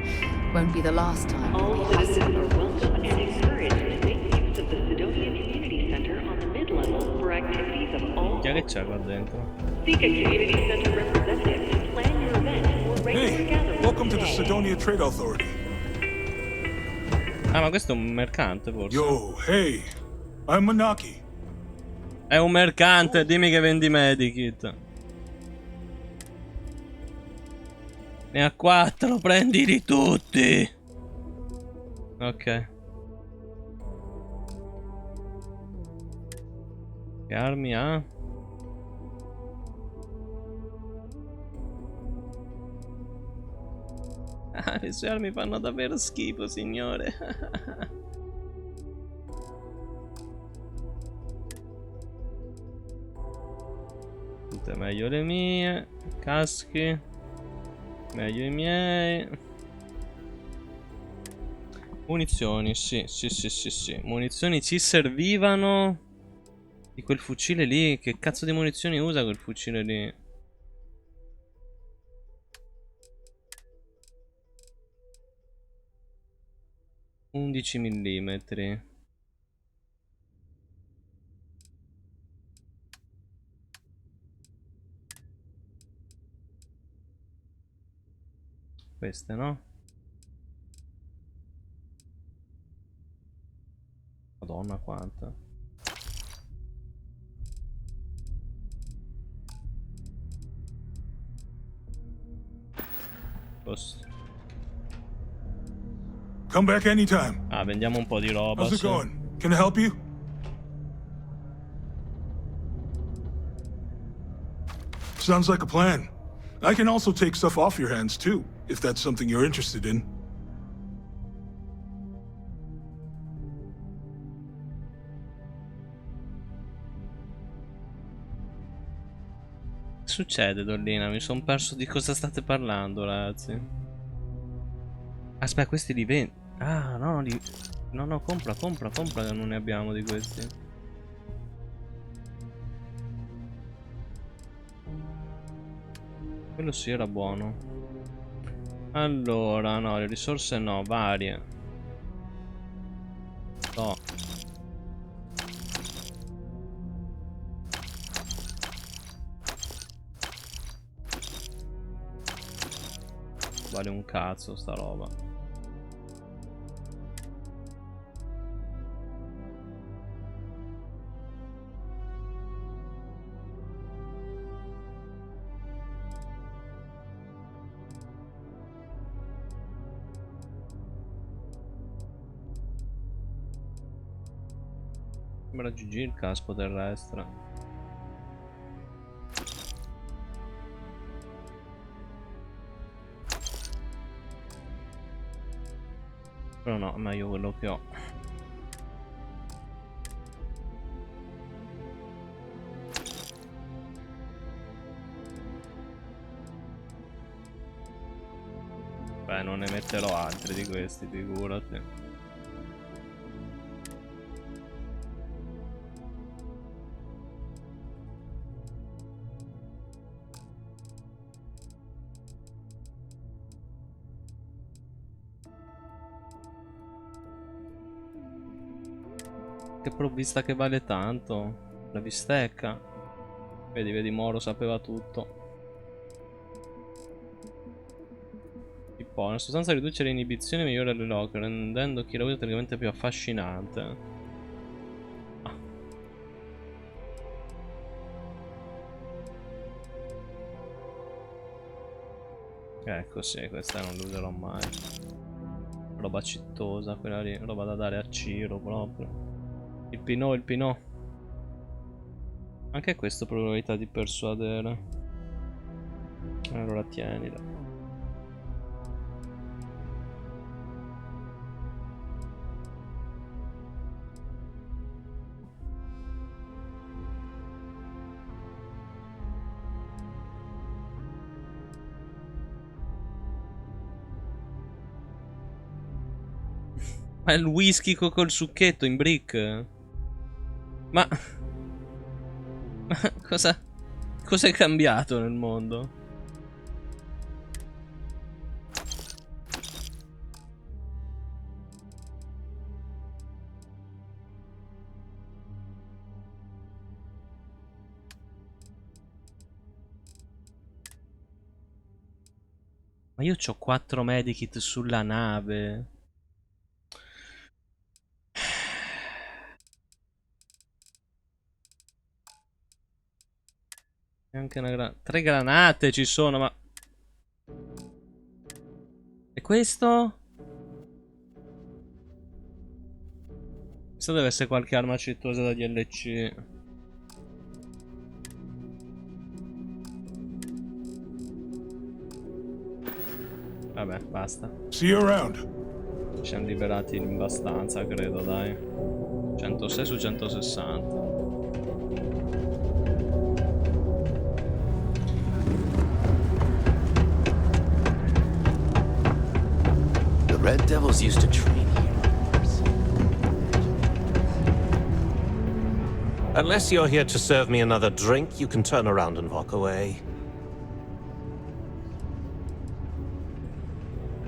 Won't be the last time. All citizens are welcome and encouraged to make use of the Sidonia Community Center on the mid-level for activities of all. Chi è che c'è qua dentro? Seek a community center representative to plan your event or regular gatherings. Welcome to the Sidonia Trade Authority. Ah, ma questo è un mercante, forse. Yo, hey, I'm Manaki. È un mercante, dimmi che vendi medikit. Ne ha 4, prendili tutti. Ok. Che armi ha? Ah, le sue armi fanno davvero schifo, signore. Tutte meglio le mie. Caschi. Meglio i miei. Munizioni, sì, sì, sì, sì, sì. Munizioni ci servivano. Di quel fucile lì. Che cazzo di munizioni usa quel fucile lì? (11 millimetri). Queste no? Madonna quanta. Posto. Come back anytime. Ah, vendiamo un po' di roba. How's it Sì. going? Can I help you? Sounds like a plan. I can also take stuff off your hands too, if that's something you're interested in. Che succede, Dollina? Mi sono perso di cosa state parlando, ragazzi. Aspetta, questi li vendi. Ah, no, li... No, no, compra, compra, compra, che non ne abbiamo di questi. Quello sì era buono. Allora, no, le risorse no, varie. No. Vale un cazzo sta roba. Sembra GG il casco terrestre. Però no, è meglio quello che ho. Beh, non ne metterò altri di questi, figurati. Che provvista che vale tanto. La bistecca. Vedi, vedi, Moro sapeva tutto. Tipo, una sostanza riduce le inibizioni e migliora le lock, rendendo chi la usa teoricamente più affascinante. Ah. Ecco, sì, questa non l'userò mai. Roba cittosa, quella lì, roba da dare a Ciro proprio. Il Pinot, il Pinot. Anche questo probabilità di persuadere. Allora tienila. Ma è il whisky col succhetto in brick. Ma... Ma cosa è cambiato nel mondo? Ma io c'ho 4 medikit sulla nave. E anche una granata. 3 granate ci sono, ma... E questo? Questo deve essere qualche arma cittosa da DLC. Vabbè, basta. See you around. Ci siamo liberati abbastanza, credo, dai. 106 su 160. The Red Devils used to train here. Unless you're here to serve me another drink, you can turn around and walk away.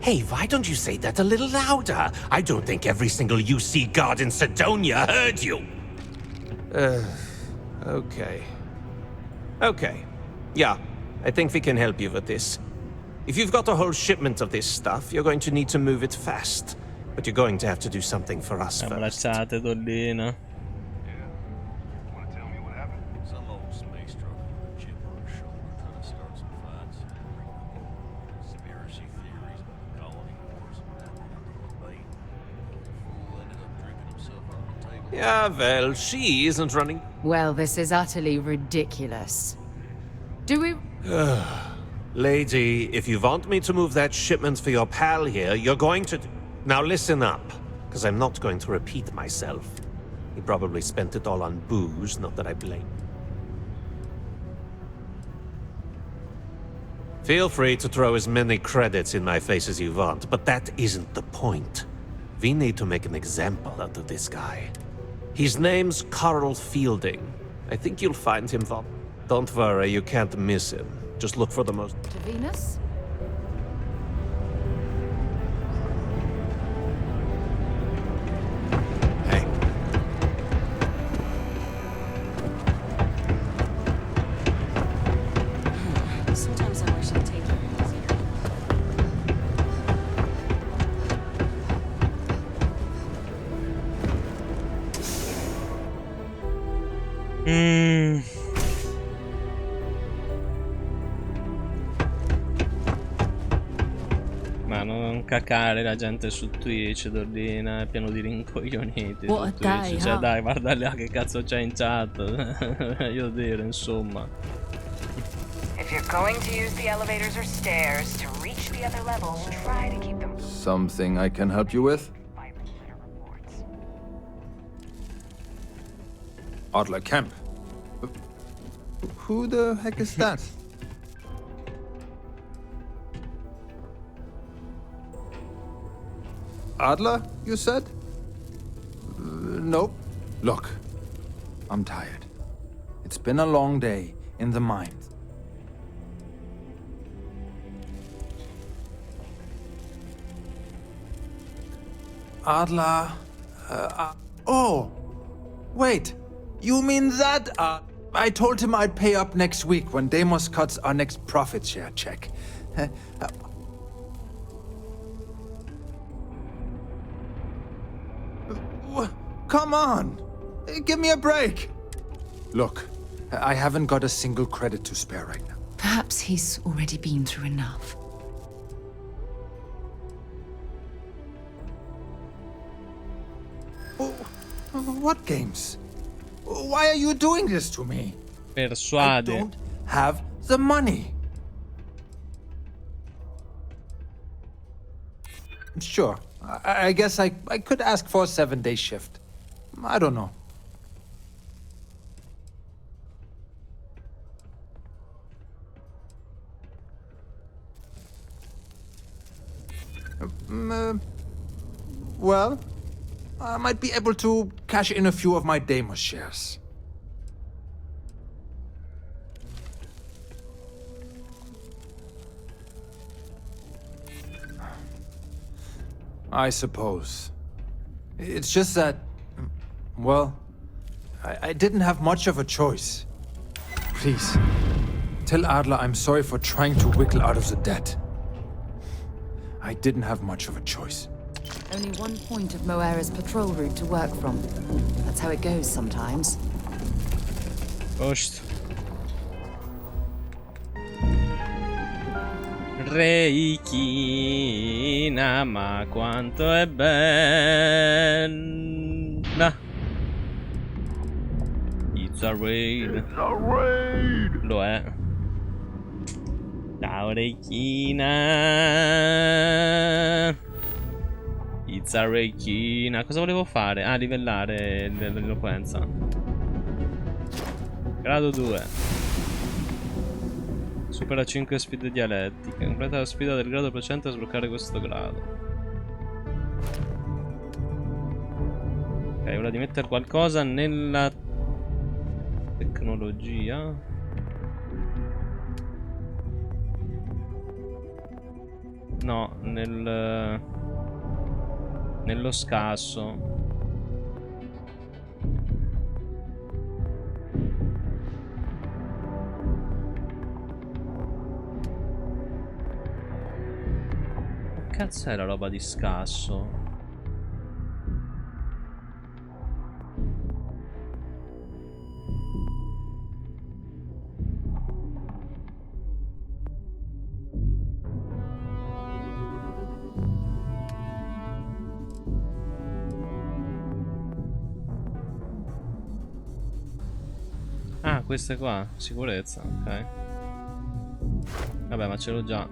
Hey, why don't you say that a little louder? I don't think every single UC guard in Sidonia heard you. Okay. Okay. Yeah, I think we can help you with this. If you've got a whole shipment of this stuff, you're going to need to move it fast. But you're going to have to do something for us first. Abbracciate, Dollina. Yeah, well, she isn't running. Well, this is utterly ridiculous. Do we... Lady, if you want me to move that shipment for your pal here, you're going to... Now listen up, because I'm not going to repeat myself. He probably spent it all on booze, not that I blame. Feel free to throw as many credits in my face as you want, but that isn't the point. We need to make an example out of this guy. His name's Carl Fielding. I think you'll find him fun. Don't worry, you can't miss him. Just look for the most... To Venus? Hey. Sometimes I wish I'd take it easier. Ma non cacare la gente su Twitch, Dollina, è pieno di rincoglioniti What su a Twitch. day, Cioè huh? dai, guarda là che cazzo c'è in chat. Io dire, insomma. If you're going to use the elevators or stairs to reach the other levels, try to keep them... Something I can help you with? Adler Kemp. Who the heck is that? Adler, you said? Nope. Look, I'm tired. It's been a long day in the mines. Adler... oh! Wait, you mean that? I told him I'd pay up next week when Deimos cuts our next profit share check. Come on! Give me a break! Look, I haven't got a single credit to spare right now. Perhaps he's already been through enough. What games? Why are you doing this to me? Persuade. I don't have the money. Sure, I guess I could ask for a 7-day shift. I don't know. Well, I might be able to cash in a few of my Deimos shares. I suppose. It's just that, well, I didn't have much of a choice. Please, tell Adler I'm sorry for trying to wiggle out of the debt. I didn't have much of a choice. Only one point of Moera's patrol route to work from. That's how it goes sometimes. Post. Reikina, ma quanto è bella. It's a raid. It's a raid. Lo è. Ciao Reikina. Pizza Reikina. Cosa volevo fare? Ah, livellare l'eloquenza. Grado 2. Supera 5 sfide dialettiche. Completa la sfida del grado precedente a sbloccare questo grado. Ok, ora di mettere qualcosa nella tecnologia. No, nello scasso. Che cazzo è la roba di scasso? Ah, queste qua, sicurezza, ok. Vabbè, ma ce l'ho già.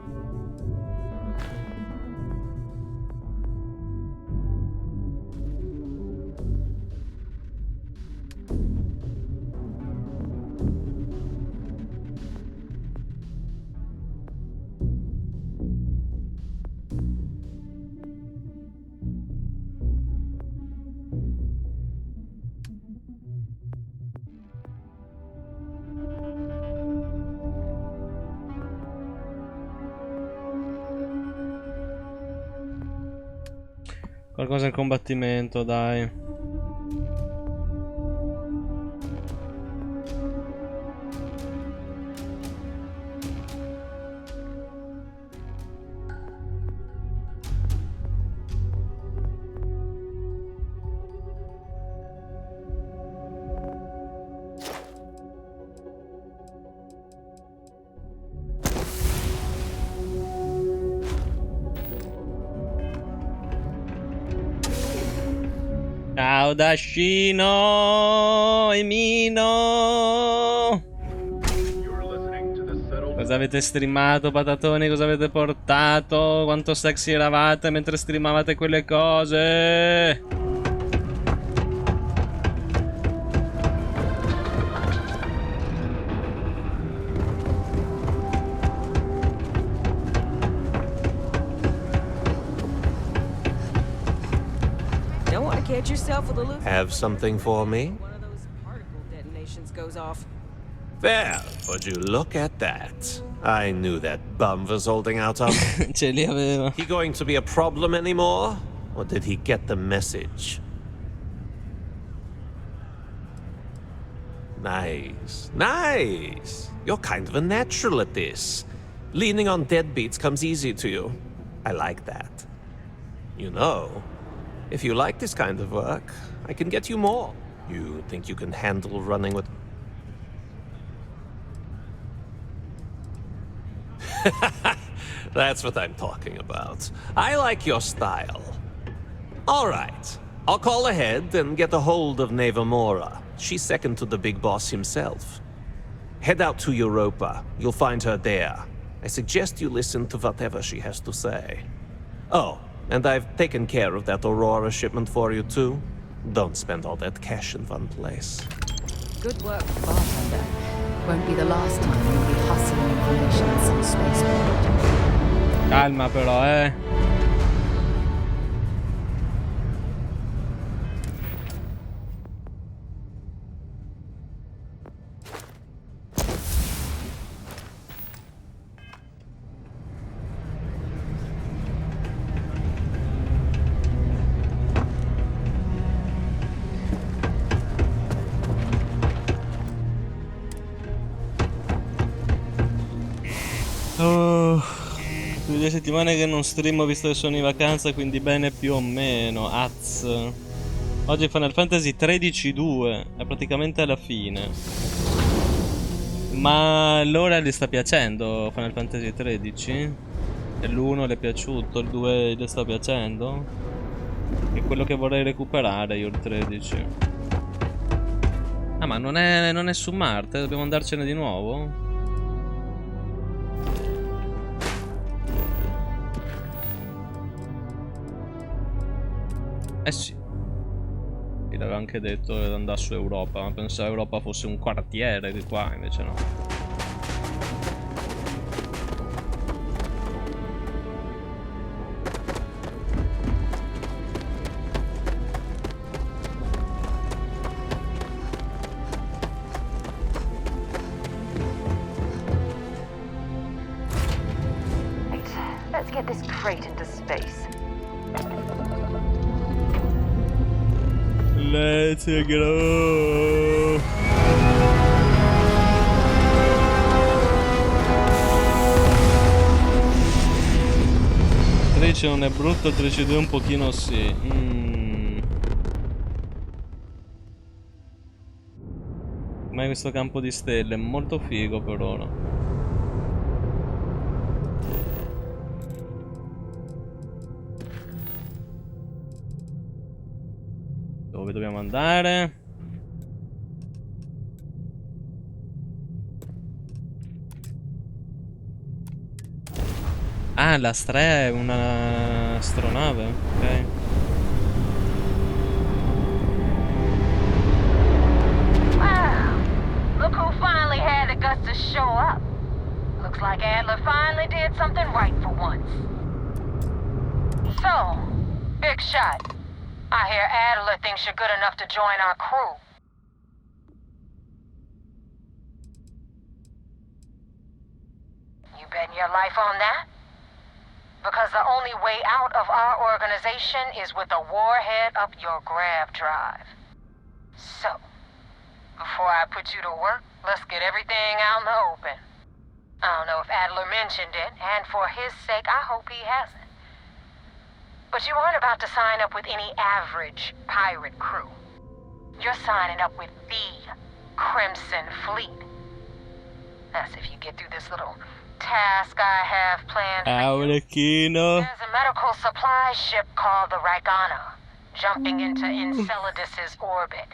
Qualcosa in combattimento, dai. Ciao Dashino Emino. Cosa avete streamato, patatoni? Cosa avete portato? Quanto sexy eravate mentre streamavate quelle cose? Don't want to catch yourself with a loose. Have something for me? Detonations goes off. Well, would you look at that? I knew that bum was holding out on me. Ce li aveva. He going to be a problem anymore? Or did he get the message? Nice. Nice. You're kind of a natural at this. Leaning on deadbeats comes easy to you. I like that. You know, if you like this kind of work, I can get you more. You think you can handle running with... That's what I'm talking about. I like your style. All right. I'll call ahead and get a hold of Nevamora. She's second to the big boss himself. Head out to Europa. You'll find her there. I suggest you listen to whatever she has to say. Oh, and I've taken care of that Aurora shipment for you too. Don't spend all that cash in one place. Good work, bartender. Won't be the last time you'll be hustling information in some spaceport. Calma però, Oh, 2 settimane che non streamo visto che sono in vacanza, quindi bene più o meno. Az. Oggi Final Fantasy 13-2, è praticamente alla fine. Ma l'ora le sta piacendo Final Fantasy 13? E l'1 le è piaciuto, il 2 le sta piacendo? È quello che vorrei recuperare io, il 13. Ah, ma non è su Marte? Dobbiamo andarcene di nuovo? Eh sì. Ti l'avevo anche detto di andare su Europa, ma pensavo Europa fosse un quartiere di qua, invece no. Let's get this crate into space. Let's go. Trice non è brutto, il Trice 2 un pochino sì. Ma questo campo di stelle è molto figo per ora. Dove dobbiamo andare? Ah, la Strea è una astronave, ok. Wow! Look who finally had the guts to show up. Looks like Adler finally did something right for once. So, big shot. I hear Adler thinks you're good enough to join our crew. You betting your life on that? Because the only way out of our organization is with a warhead up your grav drive. So, before I put you to work, let's get everything out in the open. I don't know if Adler mentioned it, and for his sake, I hope he hasn't. But you aren't about to sign up with any average pirate crew. You're signing up with the Crimson Fleet. That's if you get through this little task I have planned for you. There's a medical supply ship called the Ragana, jumping into Enceladus's orbit.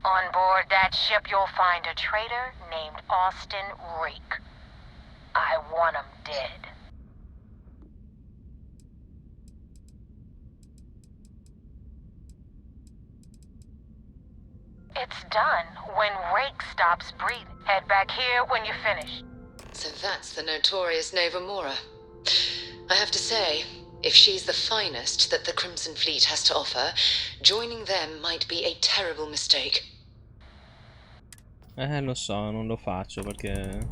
On board that ship, you'll find a traitor named Austin Rake. I want him dead. It's done when Rake stops breathing. Head back here when you finish. So that's the notorious Nova Mora. I have to say, if she's the finest that the Crimson Fleet has to offer, joining them might be a terrible mistake. Lo so, non lo faccio perché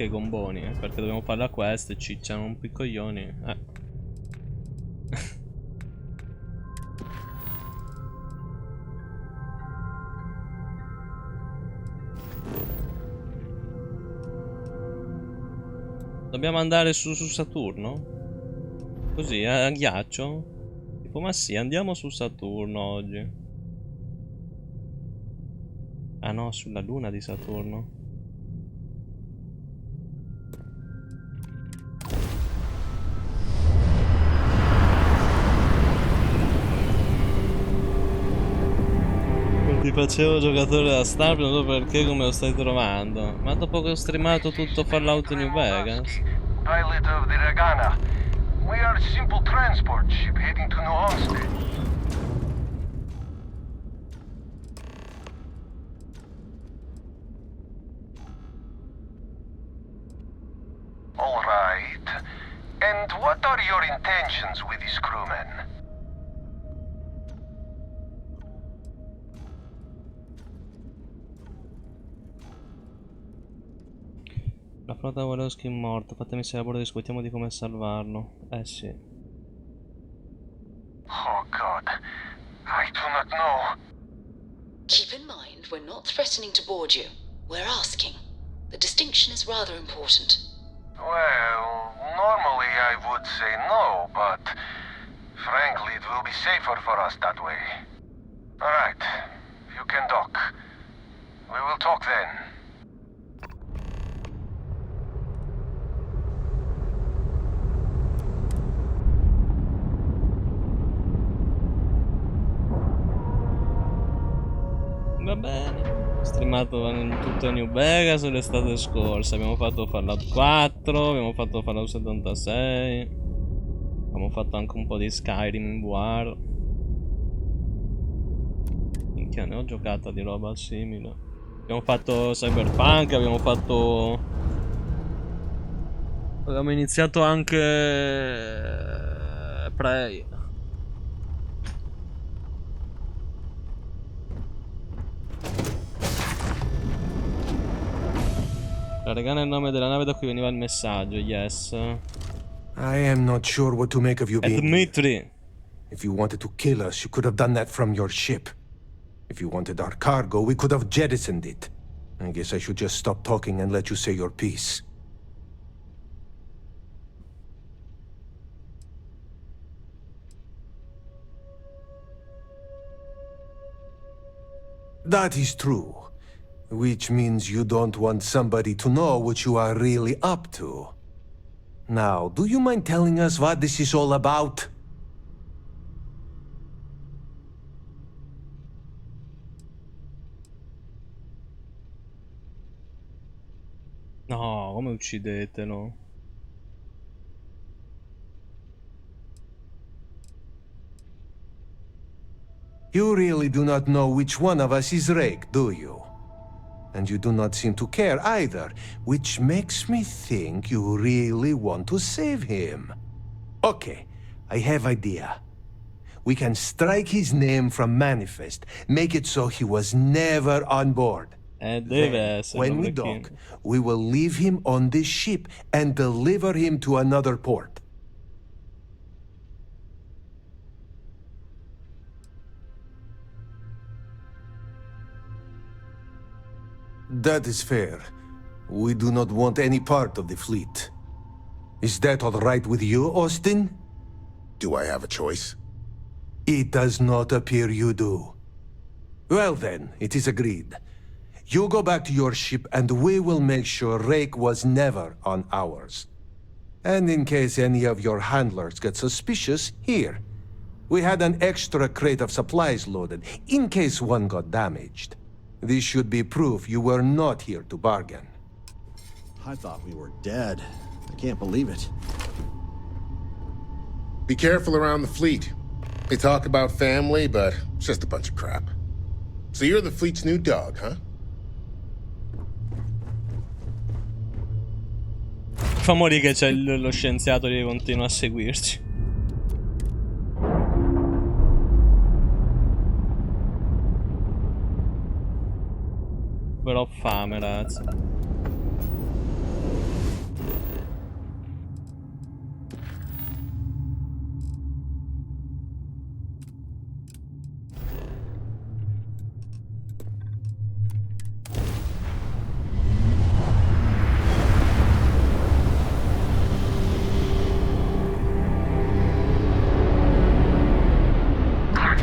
gomboni, perché dobbiamo fare la quest e cicciano un po' i coglioni. Dobbiamo andare su Saturno? Così, a ghiaccio? Tipo, ma sì, andiamo su Saturno oggi. Ah no, sulla luna di Saturno. Non ti facevo giocatore da Starfield, non so perché, come lo stai trovando. Ma dopo che ho streamato tutto Fallout New Vegas. Pilot of the Ragana. We are a simple transport ship heading to New Homestead. All right. And what are your intentions with these crewmen? La flotta Walowski è morta, fatemi se lavoro discutiamo di come salvarlo. Sì. Oh God, I do not know. Keep in mind, we're not threatening to board you. We're asking. The distinction is rather important. Well, normally I would say no, but frankly it will be safer for us that way. All right, you can dock. We will talk then. Va bene. Streamato in tutto New Vegas l'estate scorsa. Abbiamo fatto Fallout 4, abbiamo fatto Fallout 76. Abbiamo fatto anche un po' di Skyrim in VR. Minchia, ne ho giocata di roba simile. Abbiamo fatto Cyberpunk, abbiamo fatto... Abbiamo iniziato anche... Prey. Regala il nome della nave da cui veniva il messaggio, yes. I am not sure what to make of you being here. Dmitri. If you wanted to kill us, you could have done that from your ship. If you wanted our cargo, we could have jettisoned it. I guess I should just stop talking and let you say your piece. That is true. Which means you don't want somebody to know what you are really up to. Now, do you mind telling us what this is all about? No, come uccidetelo? You really do not know which one of us is Rake, do you? And you do not seem to care either, which makes me think you really want to save him. Okay, I have idea. We can strike his name from Manifest, make it so he was never on board. Then, when we dock, we will leave him on this ship and deliver him to another port. That is fair. We do not want any part of the fleet. Is that all right with you, Austin? Do I have a choice? It does not appear you do. Well then, it is agreed. You go back to your ship and we will make sure Rake was never on ours. And in case any of your handlers get suspicious, here. We had an extra crate of supplies loaded, in case one got damaged. This should be proof you were not here to bargain. I thought we were dead. I can't believe it. Be careful around the fleet. They talk about family, but it's just a bunch of crap. So you're the fleet's new dog, huh? Fa morire che c'è lo scienziato che continua a seguirci. Però ho fame, ragazzi.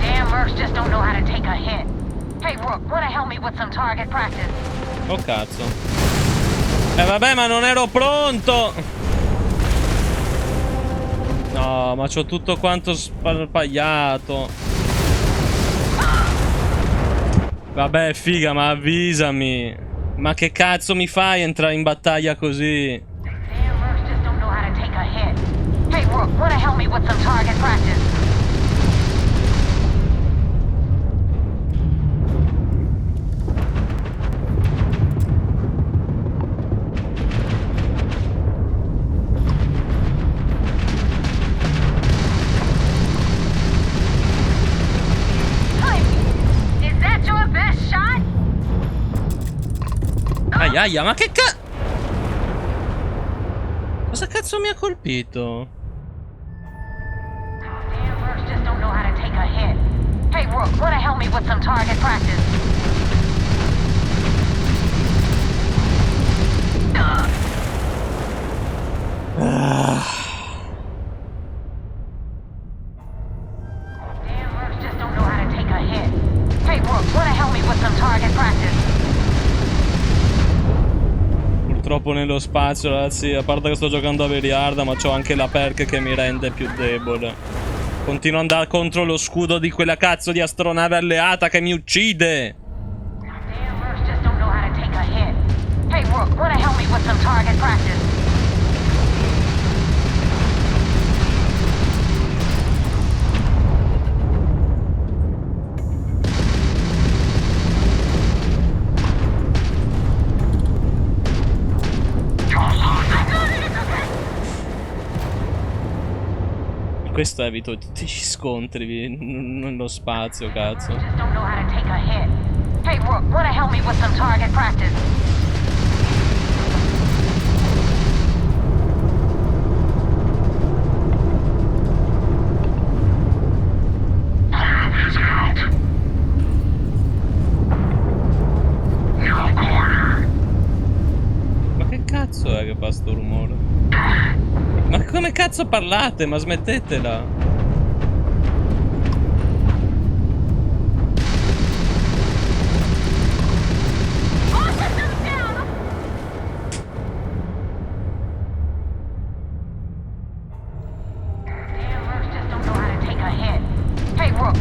Damn mercs just don't know how to take a hit. Hey, Rook, wanna help me with some target practice? Oh cazzo. Vabbè, ma non ero pronto. No, ma c'ho tutto quanto sparpagliato. Vabbè, figa, ma avvisami. Ma che cazzo mi fai entrare in battaglia così? Damn mercs just don't know how to take a hit. Hey, Rook, wanna help me with some target practice? Aia, ma che cosa cazzo mi ha colpito? Damn mercs just don't know how to take a hit. Hey, Rook, wanna help me with some target practice? Damn mercs just don't know how to take a hit. Hey, Rook, wanna help me with some target practice? Purtroppo nello spazio, ragazzi, a parte che sto giocando a Veriarda, ma c'ho anche la perk che mi rende più debole. Continuo ad andare contro lo scudo di quella cazzo di astronave alleata che mi uccide. Damn mercs just don't know how to take a hit. Hey, Rook, wanna help me with some target practice? questo evito tutti gli scontri nello spazio, cazzo. Just don't know how to take a hit. Hey, Rook, wanna help me with some target practice? Ma che cazzo è che fa sto rumore? Ma come cazzo parlate? Ma smettetela!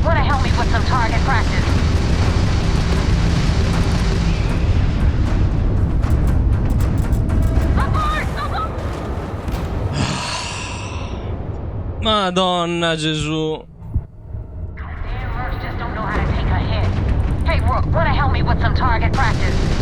Wanna help me with some target practice? Madonna Gesù. Just don't know how to take a hit. Hey, Rook, wanna help me with some target practice?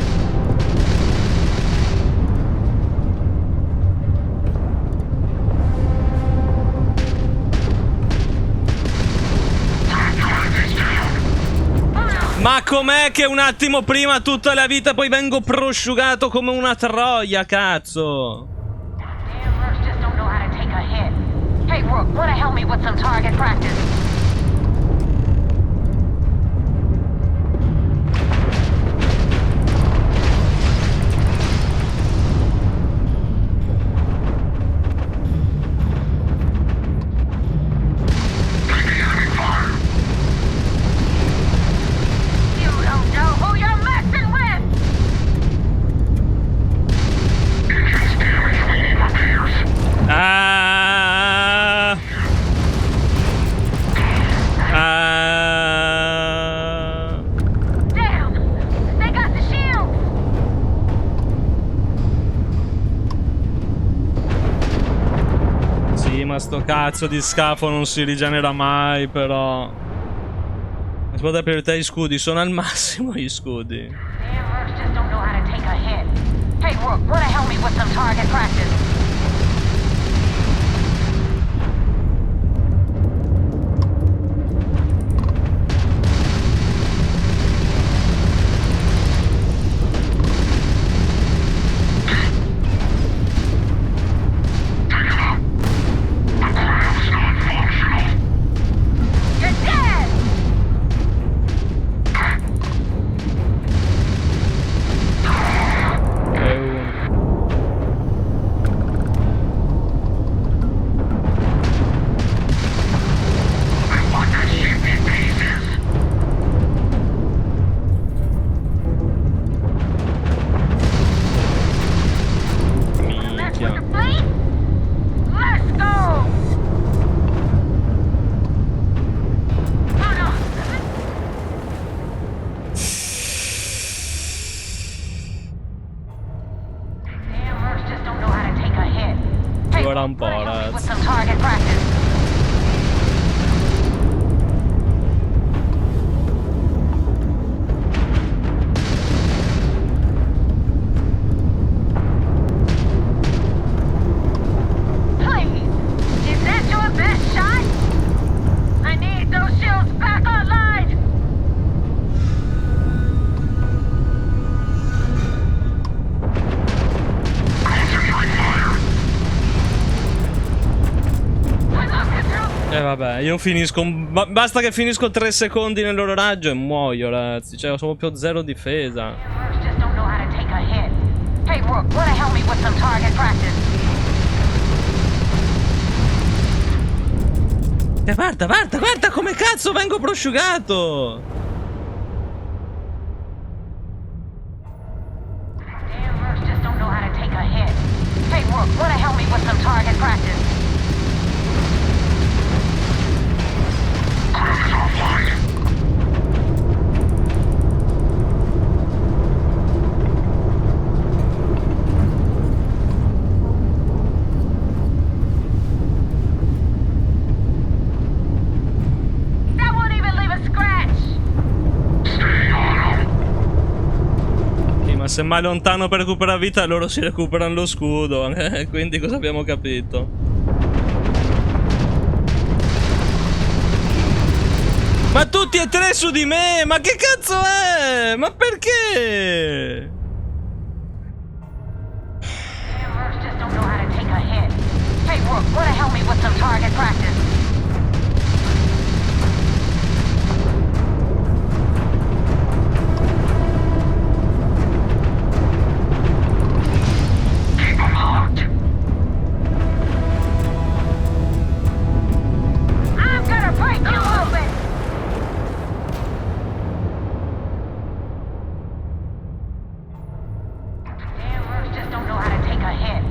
Ma com'è che un attimo prima tutta la vita poi vengo prosciugato come una troia, cazzo? Just don't know how to take a hit. Hey, Rook, wanna help me with some target practice? Ma sto cazzo di scafo non si rigenera mai, però. Risposta priorità gli scudi, sono al massimo gli scudi. Just don't know how to take a hit. Hey, Rook, wanna help me with some target practice? Ora un po', ragazzi. Vabbè, io finisco. Basta che finisco 3 secondi nel loro raggio e muoio, ragazzi. Cioè, ho proprio zero difesa. E guarda come cazzo vengo prosciugato! Just don't know how to take a hit. Hey, Rook, wanna help me with some target practice? That won't even leave a scratch. Sì, ma se mai lontano per recuperare vita, loro si recuperano lo scudo. Quindi cosa abbiamo capito? Ma tutti e tre su di me! Ma che cazzo è? Ma perché? Just don't know how to take a hit. Hey, Rook, wanna help me with some target practice? Keep 'em hooked. I'm gonna break you open! Damn, Rooks just don't know how to take a hit.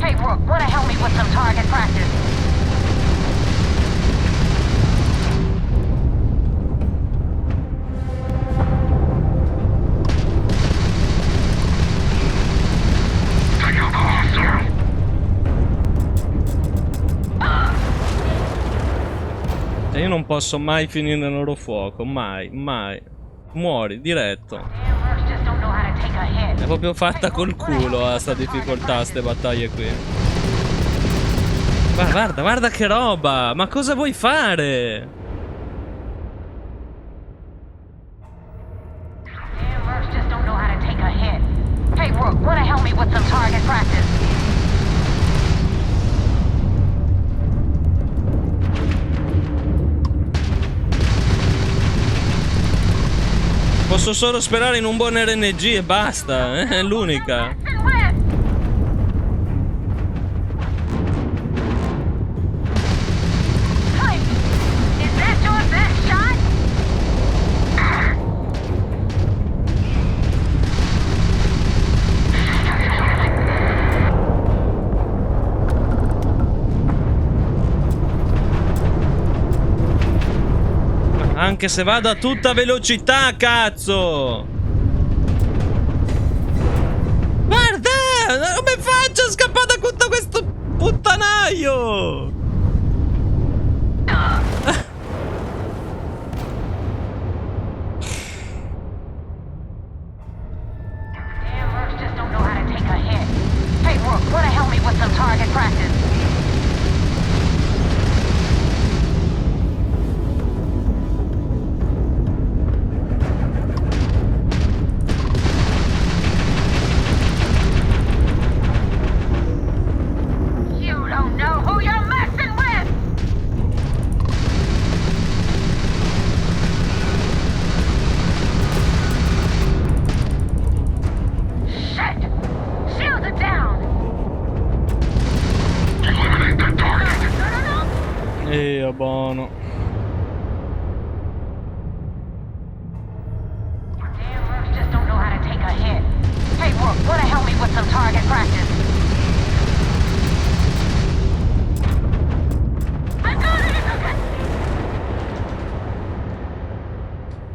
Hey, Rook, wanna help me with some target practice? Take out the hostile. E io non posso mai finire nel loro fuoco, mai, mai. Muori, diretto. Just don't know how to take a hit. È proprio fatta col culo a sta difficoltà, ste battaglie qui. Guarda, guarda, guarda che roba! Ma cosa vuoi fare? Damn, just don't know how to take a hit. Hey, Rook, wanna help me with some target practice? Posso solo sperare in un buon RNG e basta, è l'unica. Is that your best shot? Anche se vado a tutta velocità, cazzo! Guarda! Come faccio a scappare da tutto questo puttanaio? Damn, Rooks just don't know how to take a hit. Hey, Rook, wanna help me with some target practice? You don't know who you're messing with! Shit! Shields it down! Eliminate the target! Buono. Damn, Rooks just don't know how to take a hit. Hey, Rook, wanna help me with some target practice? I got it!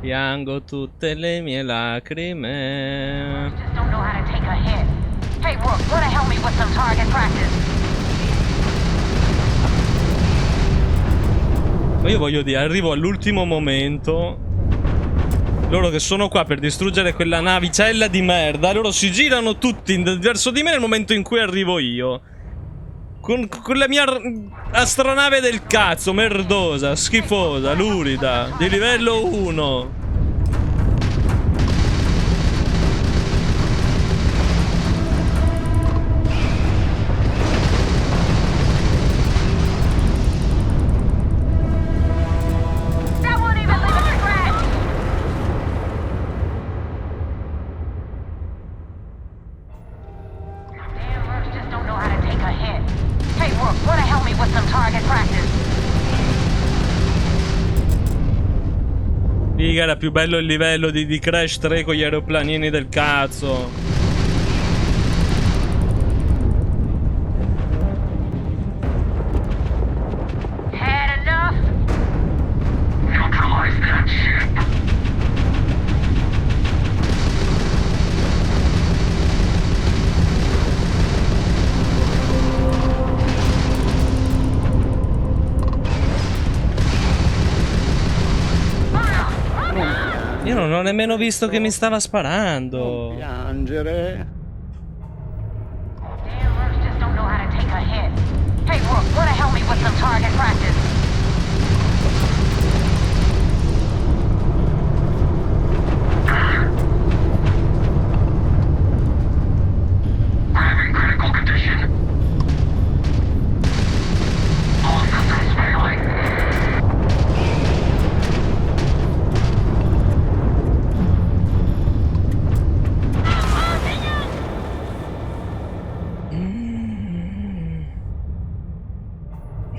Piango tutte le mie lacrime. Just don't know how to take a hit. Hey, Rook, wanna help me with some target practice? Ma io voglio dire, arrivo all'ultimo momento. Loro che sono qua per distruggere quella navicella di merda, loro si girano tutti verso di me nel momento in cui arrivo io. Con la mia astronave del cazzo, merdosa, schifosa, lurida, di livello 1. That won't even leave a scratch! Damn, Rooks just don't know how to take a hit. Hey, Rook, wanna help me with some target practice? Figa, era più bello il livello di Crash 3 con gli aeroplanini del cazzo. Had enough? Neutralize that ship. Io non ho nemmeno visto che mi stava sparando. Piangere. Damn, Rooks just don't know how to take a hit. Hey, Rook, wanna help me with some target practice?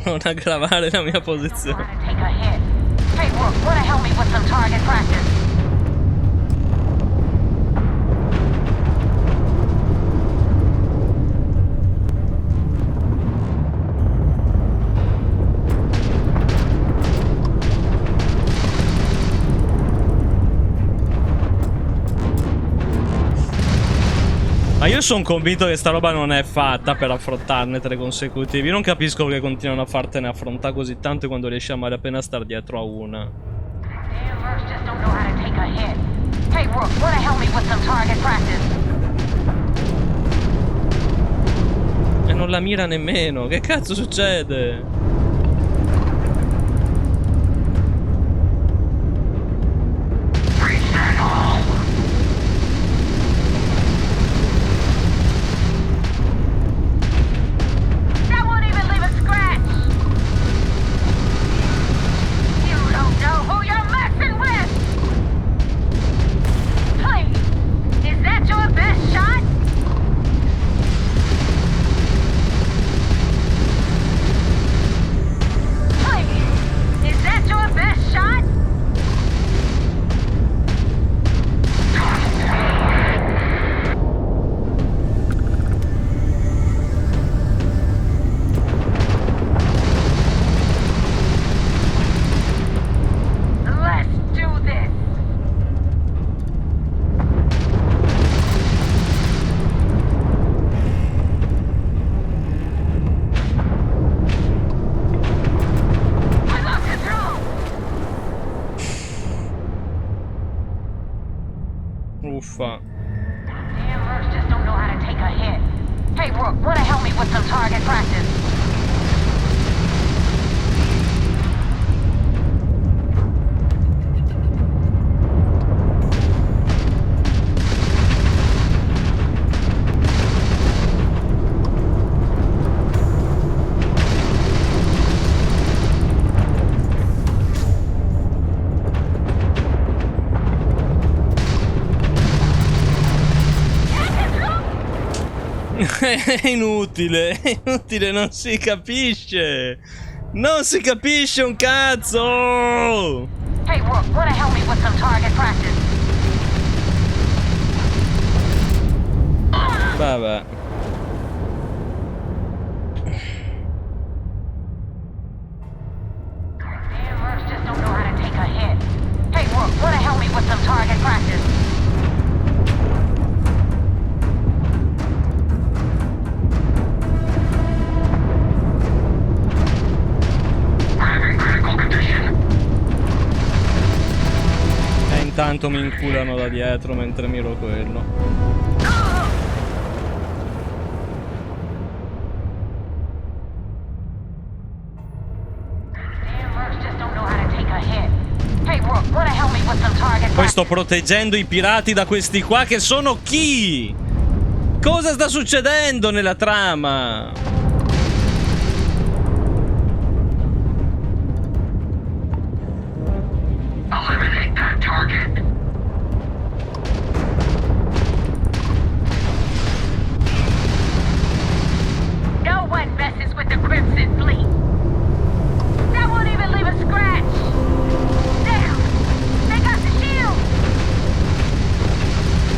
non aggravare la mia posizione. Take a hit. Hey, Rook, wanna help me with some target practice? Ma io sono convinto che sta roba non è fatta per affrontarne 3 consecutivi. Io non capisco perché continuano a fartene affrontare così tanto quando riesci a malapena star dietro a una. Hey, Rook, wanna help me with some target practice? E non la mira nemmeno. Che cazzo succede? That won't even leave a scratch! You don't know who you're messing with! Please, is that your best shot? Please, is that your best shot? Let's do this! I lost control! Uffa. Damn mercs just don't know how to take a hit. Hey, Rook, wanna help me with some target practice? È inutile, non si capisce. Non si capisce un cazzo. Hey, Rook, wanna help me with some target practice? Vabbè. Damn mercs just don't know how to take a hit. Hey, Rook, wanna help me with some target practice? E intanto mi inculano da dietro mentre miro quello. Damn mercs just don't know how to take a hit. Hey, Rook, wanna help me with some target Poi practice? sto proteggendo i pirati da questi qua che sono chi? Cosa sta succedendo nella trama? Eliminate that target. No one messes with the Crimson Fleet. That won't even leave a scratch. Damn! They got the shield.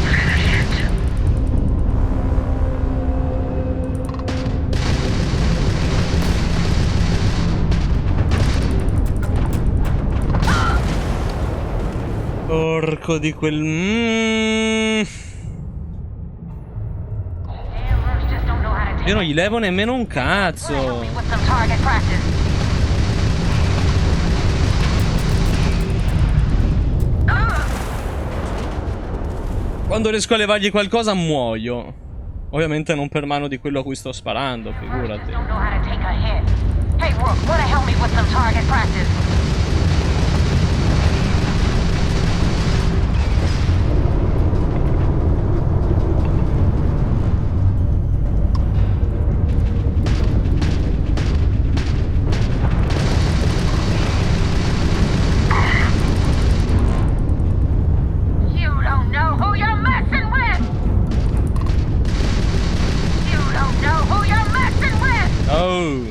Finish it. Porco di quel... Io non gli levo nemmeno un cazzo. With some target practice. Quando riesco a levargli qualcosa muoio. Ovviamente non per mano di quello a cui sto sparando, figurati. Don't know how to take a hit. Hey, Rook, wanna help me with some target practice? You don't know who you're messing with. You don't know who you're messing with. Oh.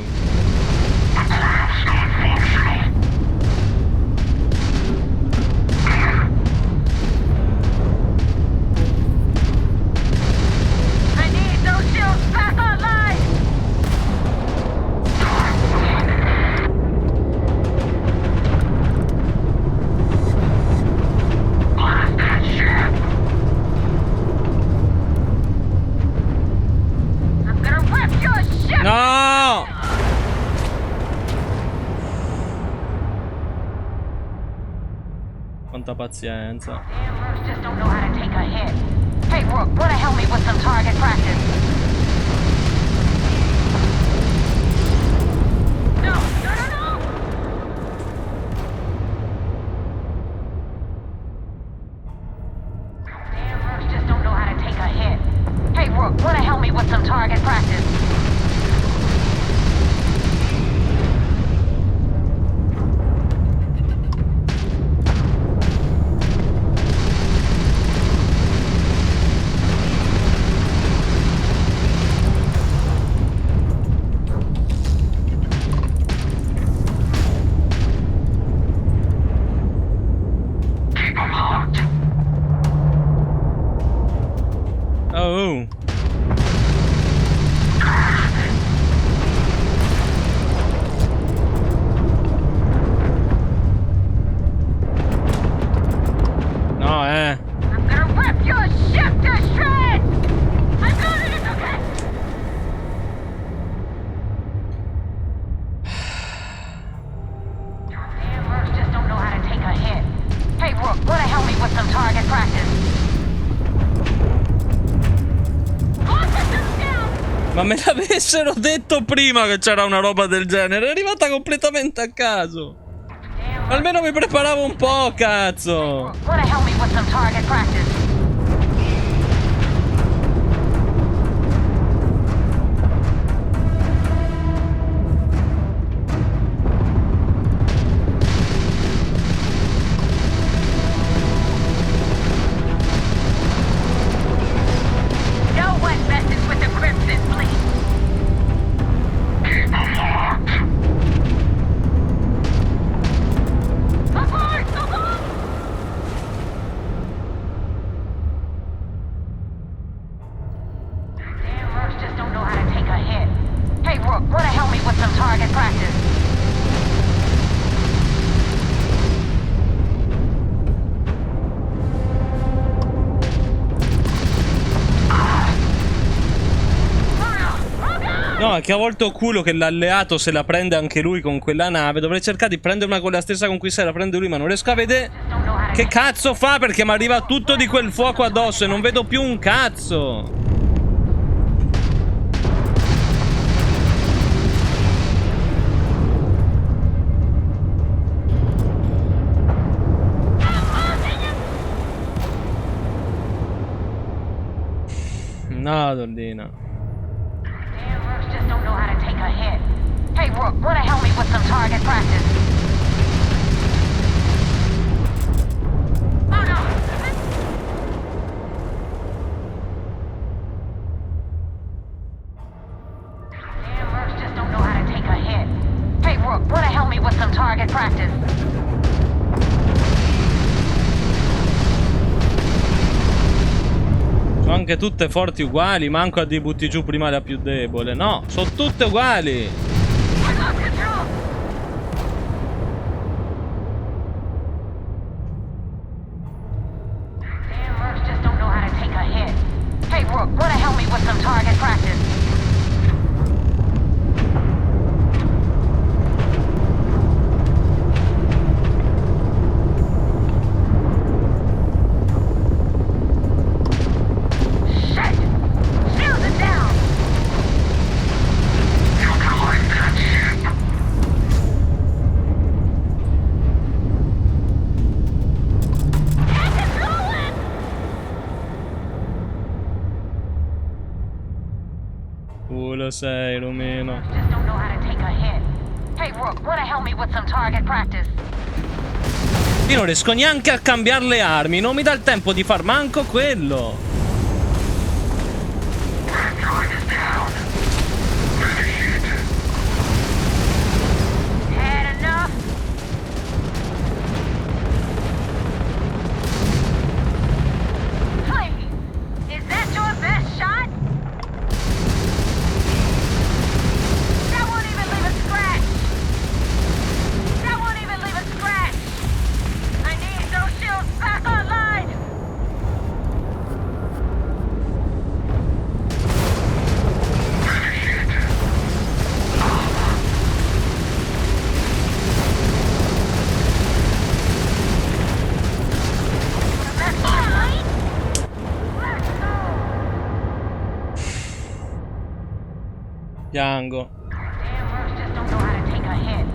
Quanta pazienza. Just don't know how to take a hit. Hey, Rook, wanna help me with some target practice? No, no, no, no! Damn, Rooks just don't know how to take a hit. Hey, Rook, wanna help me with some target practice? Oh. No, I'm gonna rip your ship to shreds! I'm gonna, it's okay! Damn, Rooks just don't know how to take a hit. Hey, Rook, wanna help me with some target practice? Ma me l'avessero detto prima che c'era una roba del genere. È arrivata completamente a caso. Almeno mi preparavo un po', cazzo. Wanna help me with some target practice? No one messes with the Crimson Fleet. Abort! Abort! Damn, Rooks just don't know how to take a hit. Hey, Rook, wanna help me with some target practice? No, è che a volte ho culo che l'alleato se la prende anche lui con quella nave. Dovrei cercare di prenderla con la stessa con cui se la prende lui, ma non riesco a vedere che cazzo fa perché mi arriva tutto di quel fuoco addosso e non vedo più un cazzo. No, Dondina. Damn, Rooks just don't know how to take a hit. Hey, Rook, wanna help me with some target practice? Oh no! Damn, Rooks just don't know how to take a hit. Hey, Rook, wanna help me with some target practice? Sono anche tutte forti uguali, manco a di butti giù prima la più debole. No, sono tutte uguali. Damn, Rooks just don't know how to take a hit. Hey, Rook, wanna help me with some target practice? Shit! Shields it down! Lo sei, Romeno. Just don't know how to take a hit. Hey, Rook, wanna help me with some target practice? Io non riesco neanche a cambiare le armi, non mi dà il tempo di far manco quello. Had enough? Please, is that your best shot? That won't even leave a scratch. That won't even leave a scratch. I need those shields back online. Piango. Damn mercs just don't know how to take a hit.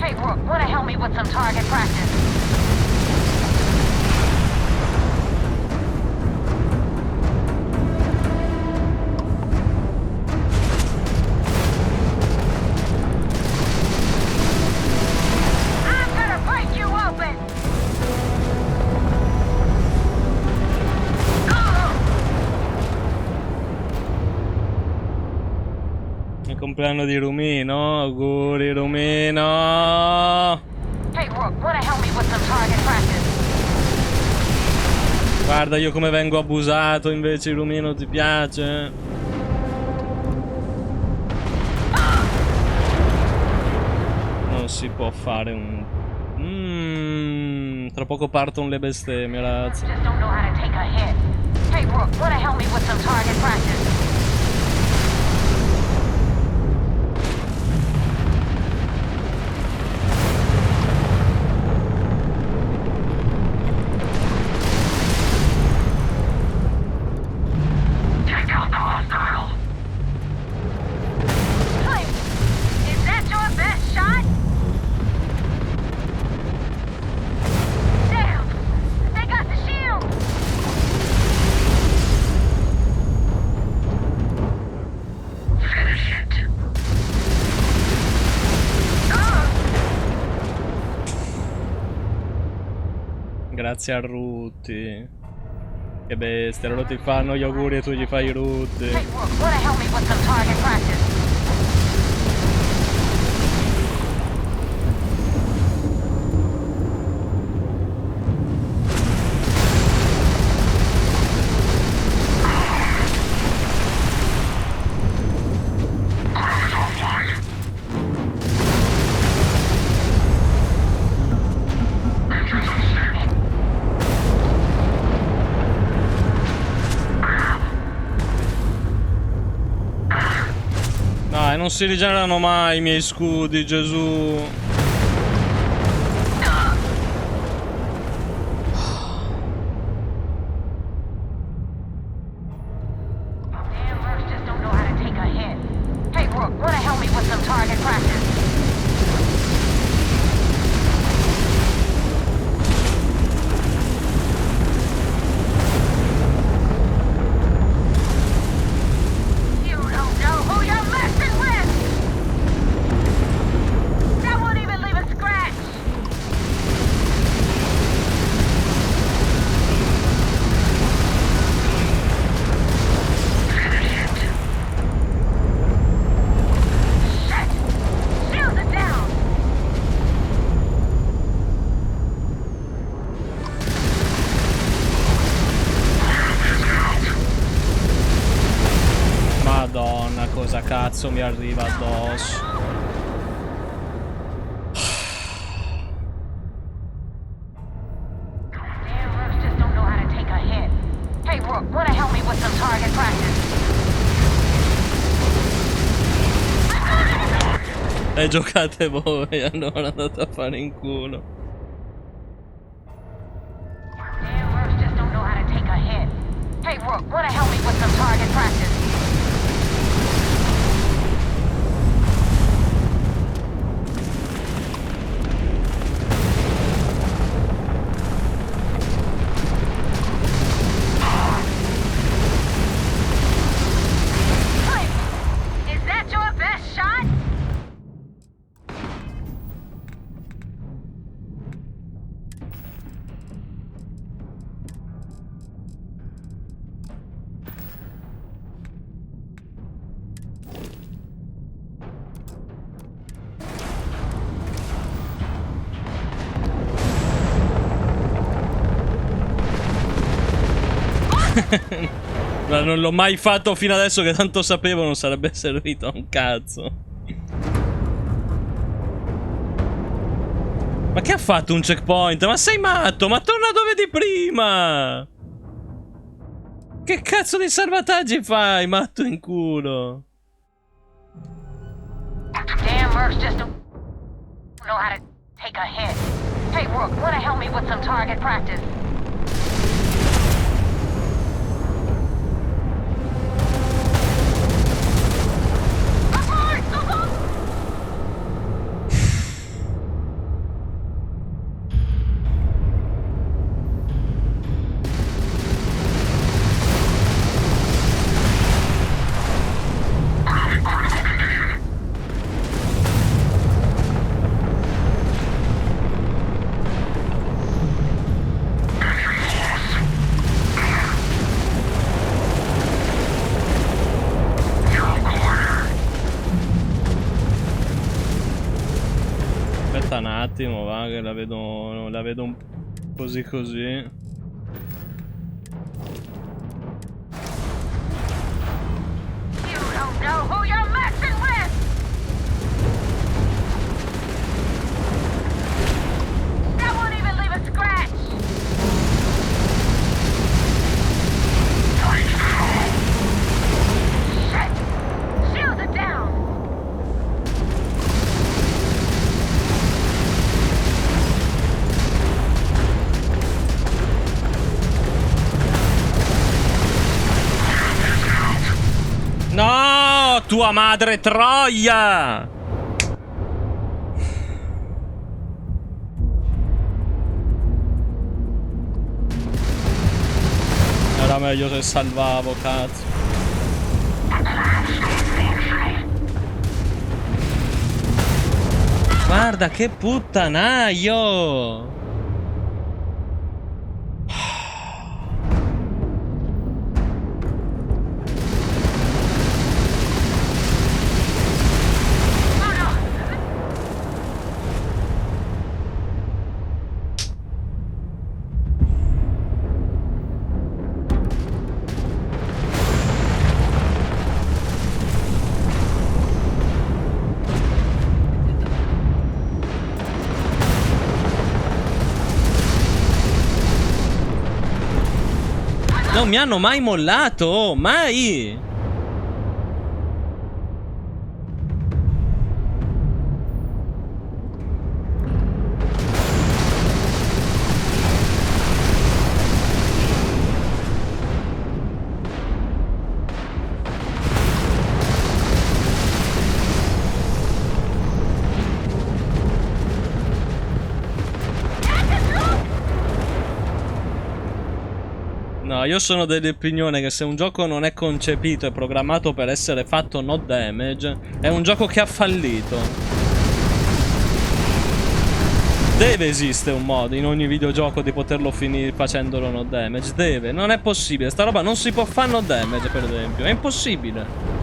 Hey, Rook, wanna help me with some target practice? I'm gonna break you open! Il compleanno di Rumino, auguri Rumino. Hey, Rook, wanna help me with some target practice? Guarda io come vengo abusato, invece Rumino ti piace? Non si può fare un... tra poco partono le bestemmie, ragazzi. Just don't know how to take a hit. Hey, Rook, wanna help me with some target practice? Take out the hostile. Hey, is that your best shot? Damn, they got the shield. Finish it. Grazie a Rutti. Che bestia, loro ti fanno gli auguri e tu gli fai i Rutti. Hey, Rook, wanna help me with some target practice? Dai, non si rigenerano mai i miei scudi, Gesù. Damn mercs just don't know how to take a hit. Hey, Rook, wanna help me with some target practice? You don't know who you're messing with! That won't even leave a scratch! Shit! Shield it down! Madonna, cosa cazzo mi arriva addosso? Damn mercs just don't know how to take a hit. Hey, Rook, wanna help me with some target practice? E giocate voi, allora andate a fare in culo. Damn mercs just don't know how to take a hit. Hey, Rook, wanna help me with some target practice? Hey, is that your best shot? Ma non l'ho mai fatto fino adesso, che tanto sapevo non sarebbe servito a un cazzo. Ma che ha fatto un checkpoint? Ma sei matto? Ma torna dove di prima! Che cazzo di salvataggi fai, matto in culo? Damn mercs just don't know how to take a hit. Hey, Rook, wanna help me with some target practice? attimo, va, che la vedo un così così. You don't know who you're messing with! That won't even leave a scratch! Shit! Shields it down! No, tua madre troia! Era meglio se salvavo, cazzo. Guarda che puttanaio! Non mi hanno mai mollato, mai! No, io sono dell'opinione che se un gioco non è concepito e programmato per essere fatto no damage, è un gioco che ha fallito. Deve esistere un modo in ogni videogioco di poterlo finire facendolo no damage. Deve, non è possibile. Sta roba non si può fare no damage, per esempio. È impossibile.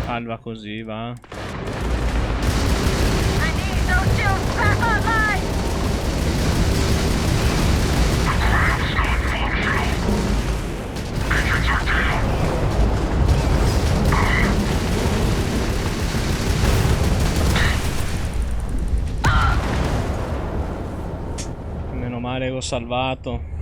Salva così, va. Meno male che ho salvato.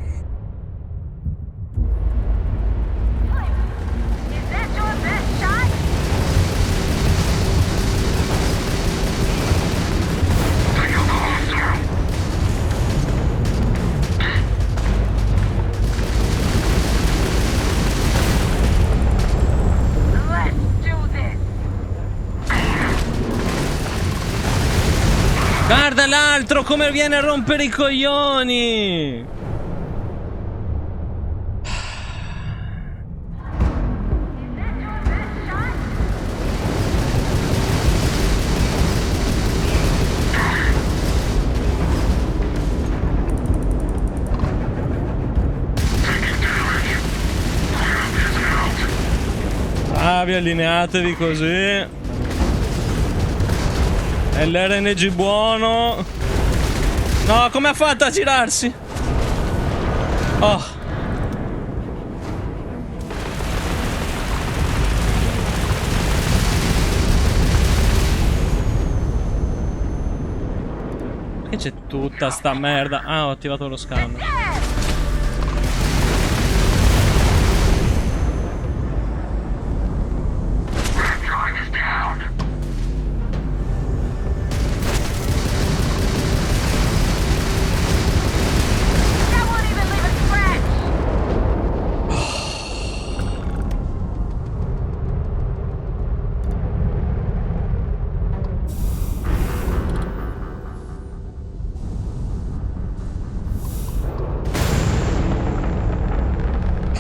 Guarda l'altro come viene a rompere i coglioni! Bravi, allineatevi così. È l'RNG buono. No, come ha fatto a girarsi? Oh. Perché c'è tutta sta merda? Ah, ho attivato lo scanner.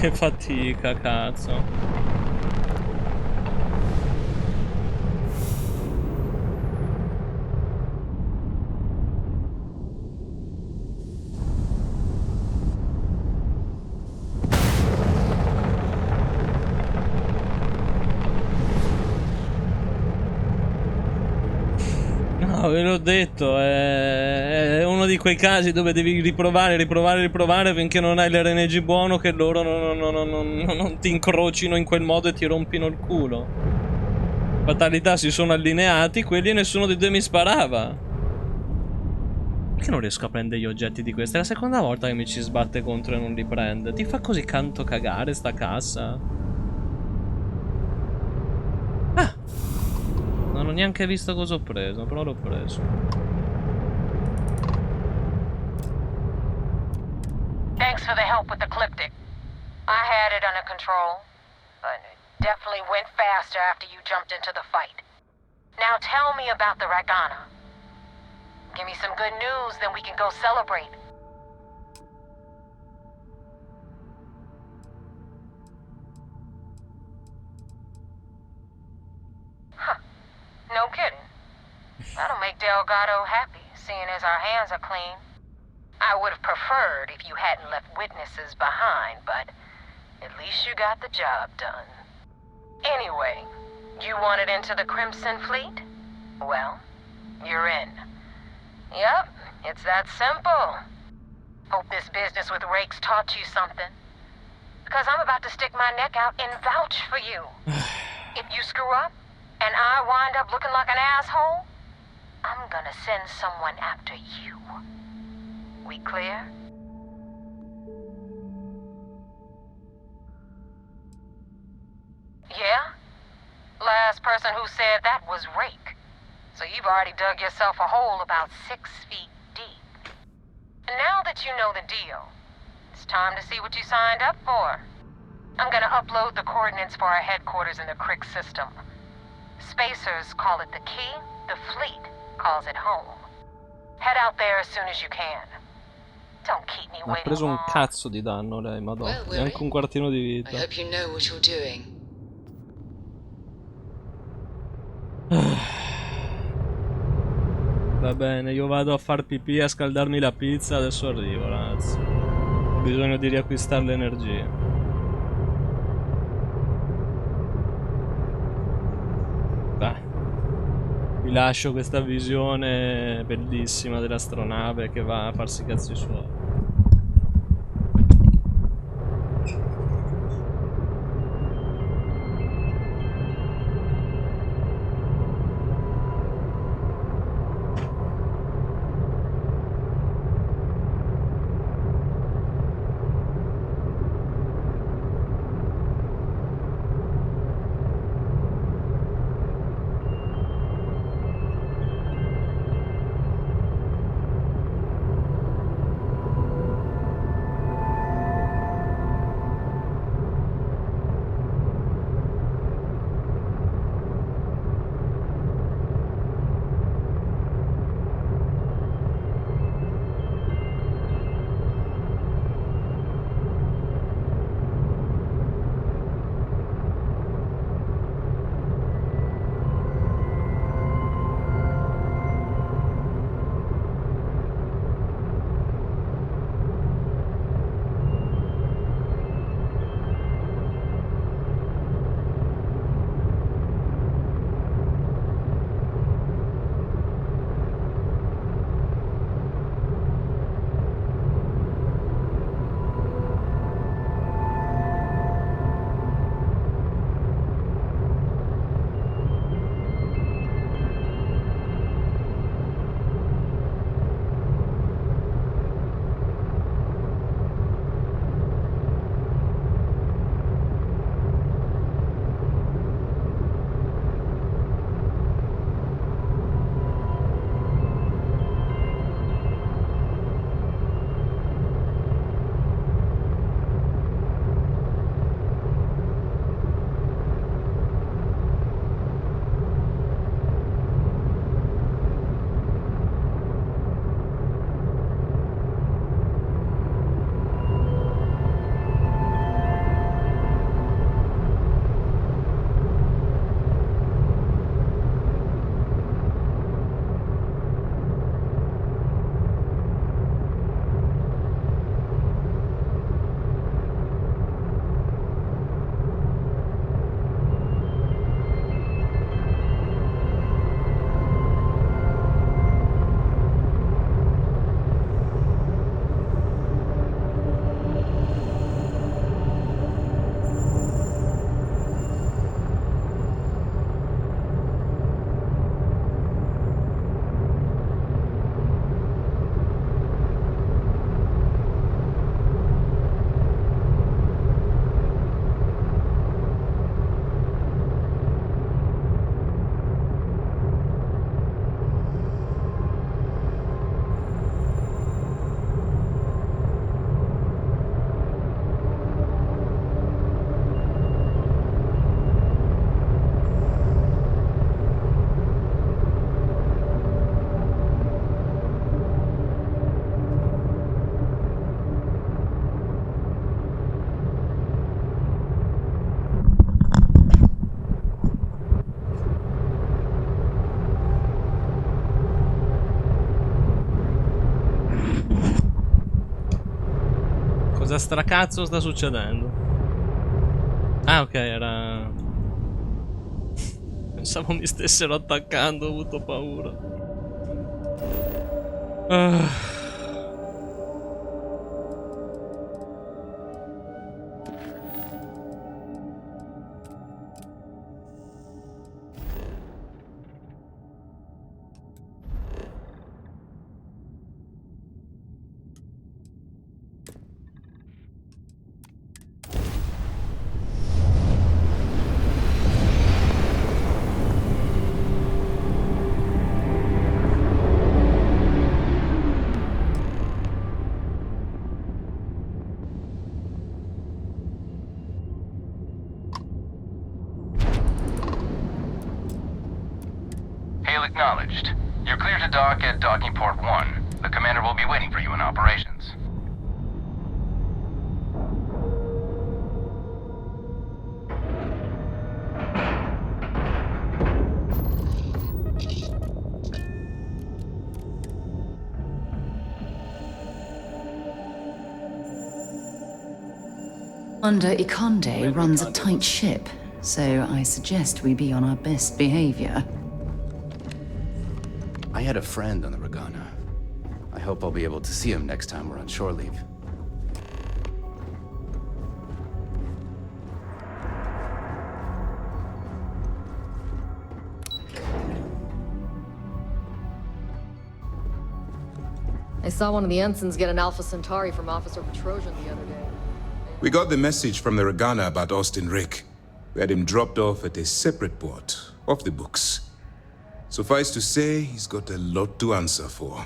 Che fatica, cazzo. No, ve l'ho detto, è uno di quei casi dove devi riprovare finché non hai l'RNG buono, che loro non ti incrocino in quel modo e ti rompino il culo. Fatalità, si sono allineati quelli e nessuno dei due mi sparava. Perché non riesco a prendere gli oggetti di questa? È la seconda volta che mi ci sbatte contro e non li prende. Ti fa così tanto cagare sta cassa? Non ho neanche visto cosa ho preso, però l'ho preso. Thanks for the help with the Ecliptic. I had it under control, but it definitely went faster after you jumped into the fight. Now tell me about the Ragana. Give me some good news, then we can go celebrate. Huh. No kidding. That'll make Delgado happy, seeing as our hands are clean. I would have preferred if you hadn't left witnesses behind, but at least you got the job done. Anyway, you wanted into the Crimson Fleet? Well, you're in. Yep, it's that simple. Hope this business with Rakes taught you something. Because I'm about to stick my neck out and vouch for you. If you screw up, and I wind up looking like an asshole, I'm gonna send someone after you. We clear? Yeah? Last person who said that was Rake. So you've already dug yourself a hole about 6 feet deep. And now that you know the deal, it's time to see what you signed up for. I'm gonna upload the coordinates for our headquarters in the Crick system. Spacers call it the key, the fleet calls it home. Head out there as soon as you can. Don't keep me Ha waiting preso un long. cazzo di danno lei, madonna. Well, Neanche un quartino di I vita. hope you know what you're doing. Va bene, io vado a far pipì, a scaldarmi la pizza, adesso arrivo, ragazzi. Ho bisogno di riacquistare l'energia. Beh. Vi lascio questa visione bellissima dell'astronave che va a farsi i cazzi suoi. Cosa stracazzo sta succedendo? Ah, ok, era... Pensavo mi stessero attaccando, ho avuto paura. Ah. Hail acknowledged. You're clear to dock at docking port 1. The commander will be waiting for you in operations. Commander Ikonde runs a tight ship, so I suggest we be on our best behavior. I had a friend on the Regana. I hope I'll be able to see him next time we're on shore leave. I saw one of the ensigns get an Alpha Centauri from Officer Petrosian the other day. We got the message from the Regana about Austin Rick. We had him dropped off at a separate port, off the books. Suffice to say, he's got a lot to answer for.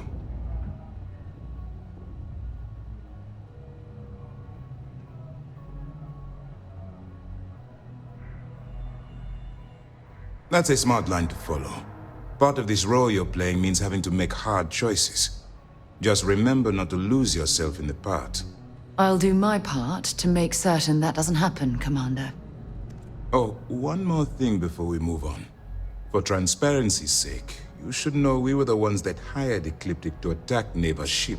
That's a smart line to follow. Part of this role you're playing means having to make hard choices. Just remember not to lose yourself in the part. I'll do my part to make certain that doesn't happen, Commander. Oh, one more thing before we move on. For transparency's sake, you should know we were the ones that hired Ecliptic to attack Neva's ship.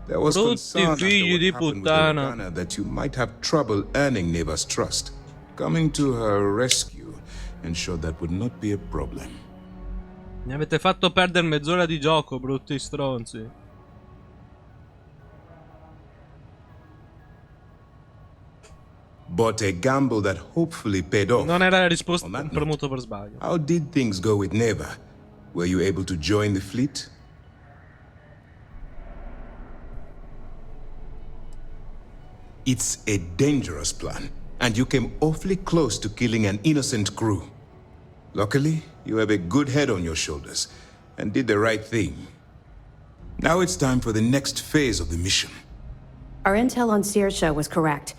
There was concern after what happened with the Regana that you might have trouble earning Neva's trust. Coming to her rescue ensured that would not be a problem. Mi avete fatto perdere mezz'ora di gioco, brutti stronzi. But a gamble that hopefully paid off. Non era la risposta, ho premuto per sbaglio. How did things go with Neva? Were you able to join the fleet? It's a dangerous plan, and you came awfully close to killing an innocent crew. Luckily, you have a good head on your shoulders, and did the right thing. Now it's time for the next phase of the mission. Our intel on Saoirse was correct.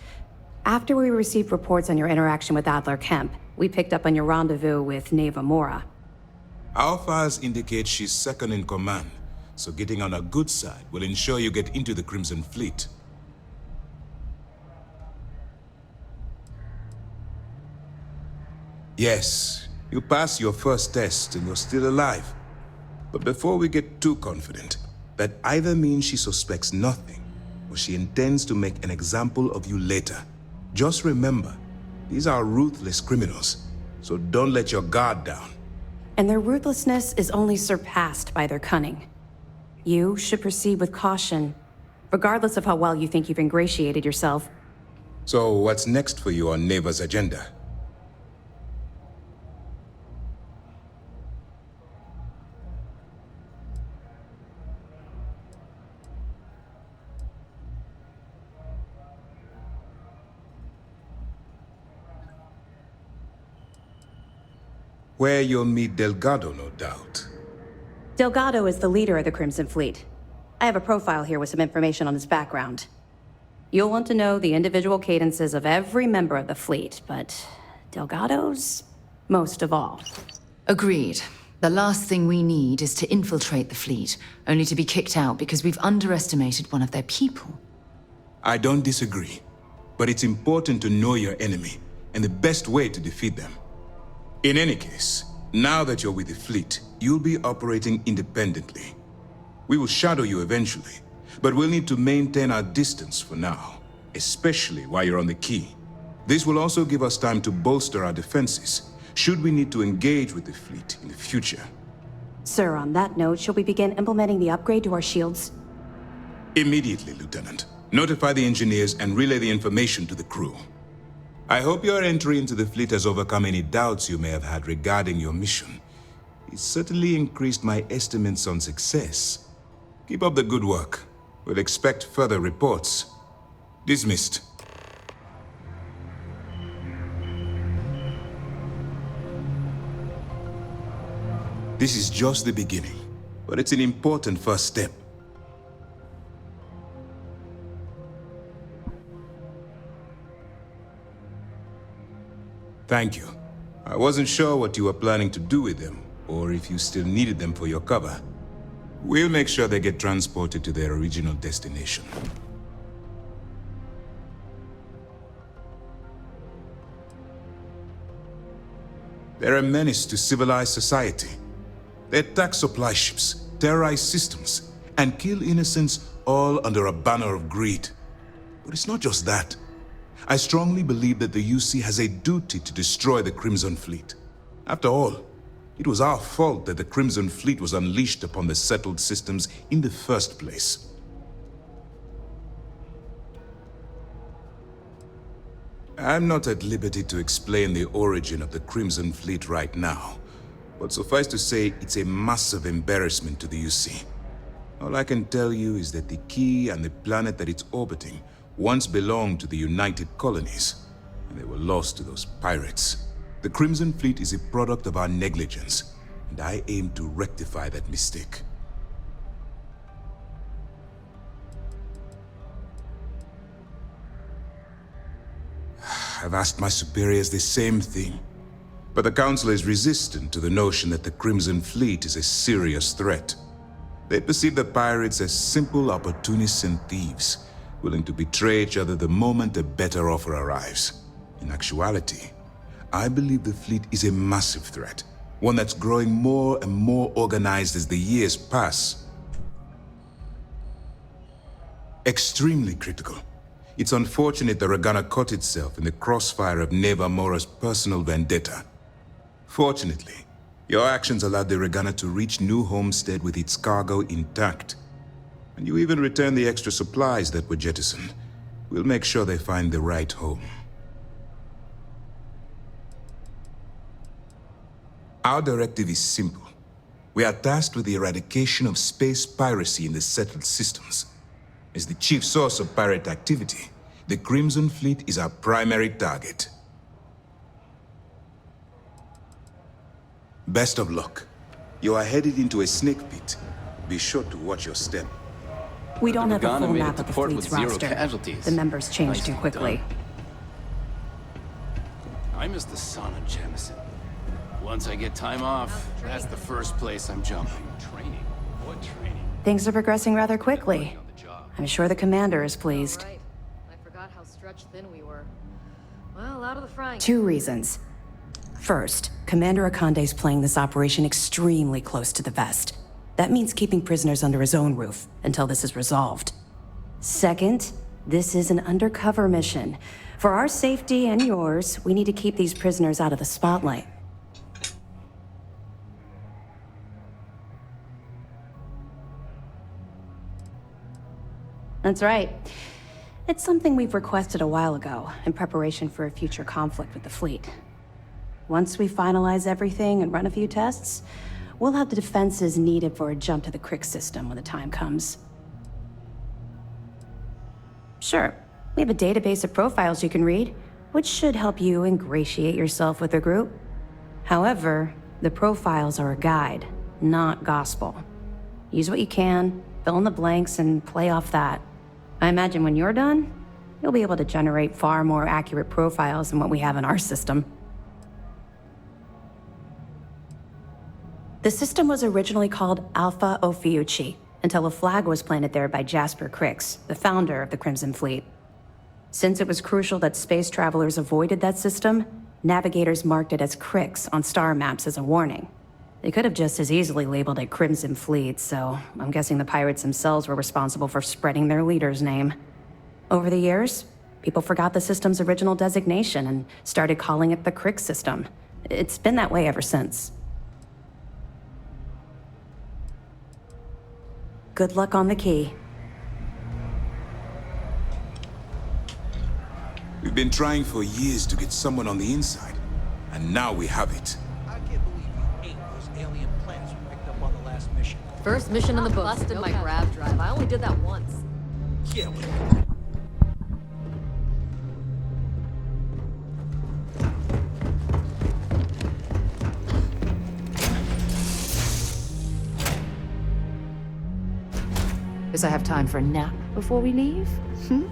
After we received reports on your interaction with Adler Kemp, we picked up on your rendezvous with Neva Mora. Our files indicate she's second in command, so getting on her good side will ensure you get into the Crimson Fleet. Yes, you passed your first test and you're still alive. But before we get too confident, that either means she suspects nothing, or she intends to make an example of you later. Just remember, these are ruthless criminals, so don't let your guard down. And their ruthlessness is only surpassed by their cunning. You should proceed with caution, regardless of how well you think you've ingratiated yourself. So what's next for you on Neva's agenda? Where you'll meet Delgado, no doubt. Delgado is the leader of the Crimson Fleet. I have a profile here with some information on his background. You'll want to know the individual cadences of every member of the fleet, but Delgado's most of all. Agreed. The last thing we need is to infiltrate the fleet, only to be kicked out because we've underestimated one of their people. I don't disagree, but it's important to know your enemy, and the best way to defeat them. In any case, now that you're with the fleet, you'll be operating independently. We will shadow you eventually, but we'll need to maintain our distance for now. especially while you're on the quay. This will also give us time to bolster our defenses, should we need to engage with the fleet in the future. Sir, on that note, shall we begin implementing the upgrade to our shields? Immediately, Lieutenant. Notify the engineers and relay the information to the crew. I hope your entry into the fleet has overcome any doubts you may have had regarding your mission. It certainly increased my estimates on success. Keep up the good work. We'll expect further reports. Dismissed. This is just the beginning, but it's an important first step. Thank you. I wasn't sure what you were planning to do with them, or if you still needed them for your cover. We'll make sure they get transported to their original destination. They're a menace to civilized society. They attack supply ships, terrorize systems, and kill innocents all under a banner of greed. But it's not just that. I strongly believe that the UC has a duty to destroy the Crimson Fleet. After all, it was our fault that the Crimson Fleet was unleashed upon the settled systems in the first place. I'm not at liberty to explain the origin of the Crimson Fleet right now, but suffice to say, it's a massive embarrassment to the UC. All I can tell you is that the key and the planet that it's orbiting once belonged to the United Colonies, and they were lost to those pirates. The Crimson Fleet is a product of our negligence, and I aim to rectify that mistake. I've asked my superiors the same thing, but the Council is resistant to the notion that the Crimson Fleet is a serious threat. They perceive the pirates as simple opportunists and thieves, willing to betray each other the moment a better offer arrives. In actuality, I believe the fleet is a massive threat, one that's growing more and more organized as the years pass. Extremely critical. It's unfortunate that Regana caught itself in the crossfire of Neva Mora's personal vendetta. Fortunately, your actions allowed the Regana to reach New Homestead with its cargo intact. And you even returned the extra supplies that were jettisoned. We'll make sure they find the right home. Our directive is simple. We are tasked with the eradication of space piracy in the settled systems. As the chief source of pirate activity, the Crimson Fleet is our primary target. Best of luck. You are headed into a snake pit. Be sure to watch your step. We don't have a Regana full made map it of to the port fleet's with zero roster. casualties. The members change too Nicely quickly. done. I miss the sun on Jemison. Once I get time off, that's the first place I'm jumping. Training? What training? Things are progressing rather quickly. I'm sure the commander is pleased. Right. I forgot how stretched thin we were. Well, out of the frying. 2 reasons. First, Commander Akande's playing this operation extremely close to the vest. That means keeping prisoners under his own roof until this is resolved. Second, this is an undercover mission. For our safety and yours, we need to keep these prisoners out of the spotlight. That's right. It's something we've requested a while ago, in preparation for a future conflict with the fleet. Once we finalize everything and run a few tests, we'll have the defenses needed for a jump to the Crick system when the time comes. Sure, we have a database of profiles you can read, which should help you ingratiate yourself with the group. However, the profiles are a guide, not gospel. Use what you can, fill in the blanks, and play off that. I imagine when you're done, you'll be able to generate far more accurate profiles than what we have in our system. The system was originally called Alpha Ophiuchi, until a flag was planted there by Jasper Crix, the founder of the Crimson Fleet. Since it was crucial that space travelers avoided that system, navigators marked it as Crix on star maps as a warning. They could have just as easily labeled it Crimson Fleet, so I'm guessing the pirates themselves were responsible for spreading their leader's name. Over the years, People forgot the system's original designation and started calling it the Crick system. It's been that way ever since. Good luck on the key. We've been trying for years to get someone on the inside, and now we have it. I can't believe you ate those alien plants we picked up on the last mission. First mission in the book. Busted my grab drive. I only did that once. Yeah, well, Guess I have time for a nap before we leave? Hmm?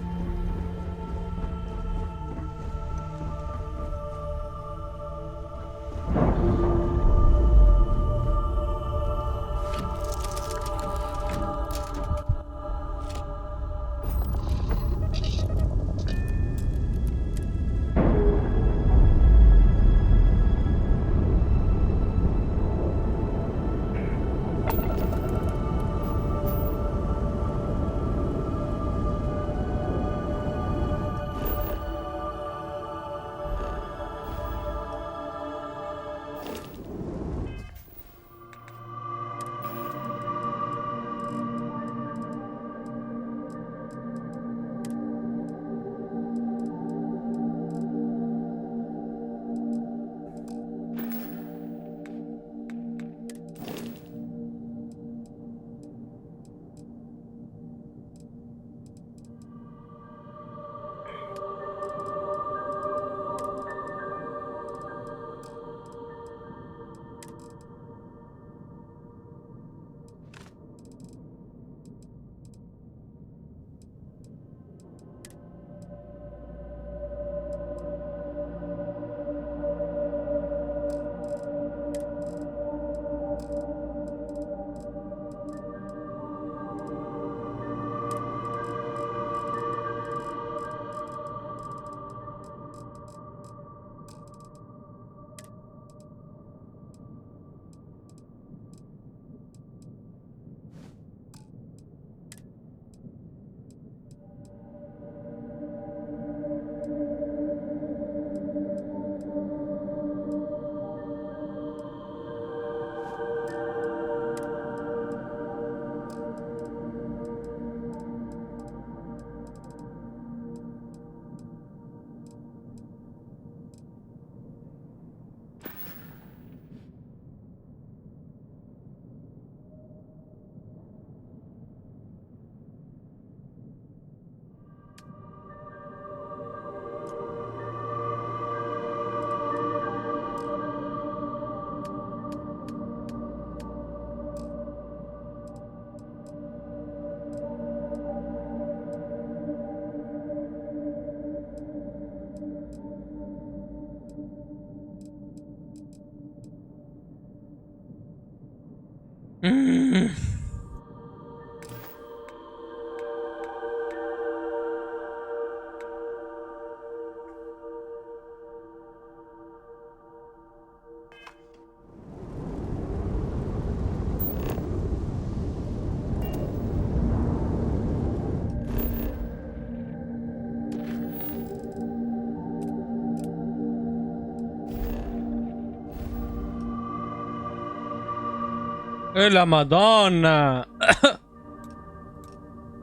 E la Madonna!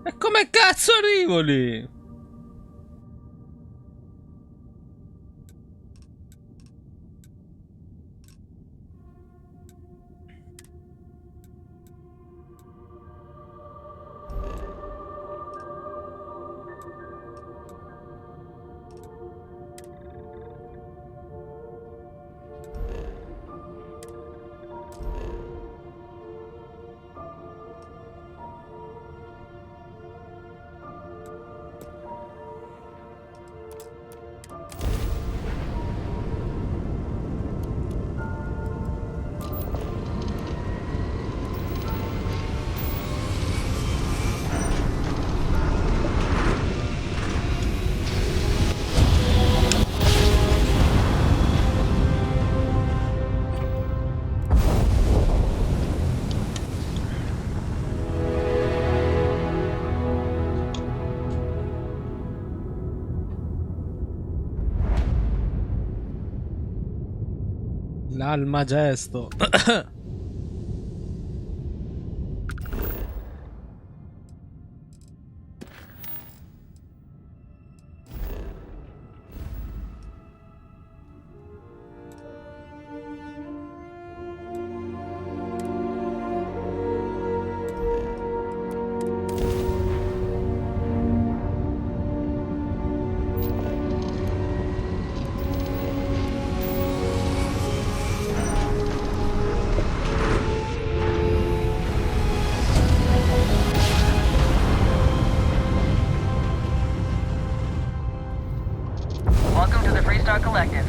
E come cazzo arrivo lì? Al Magesto. Welcome to the Freestar Collective.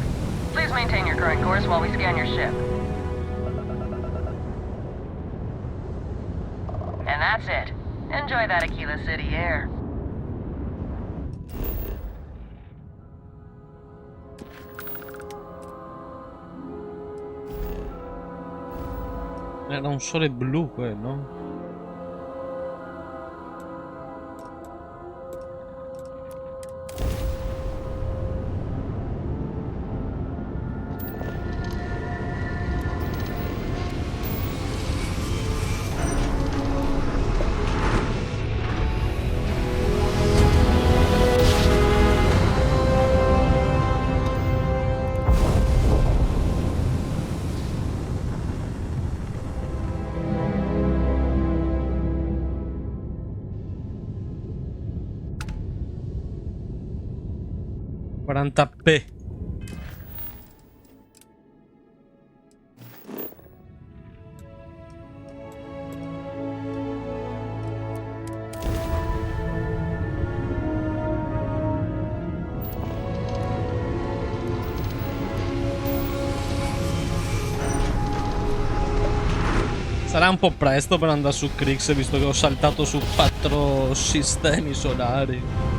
Please maintain your current course while we scan your ship. And that's it. Enjoy that Aquila City air. Era un sole blu quello. P. Sarà un po' presto per andare su Krix, visto che ho saltato su 4 sistemi solari.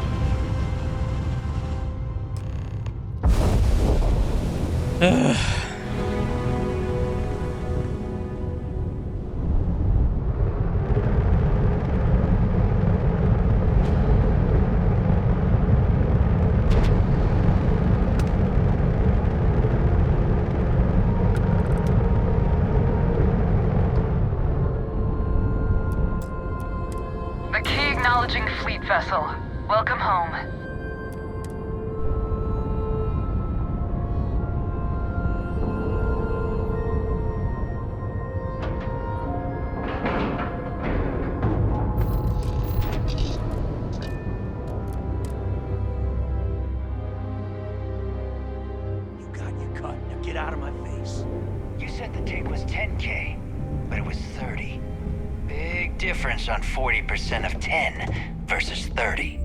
The key acknowledging fleet vessel. Welcome home. You got your cut. Now get out of my face. You said the take was 10K, but it was 30. Big difference on 40% of 10 versus 30.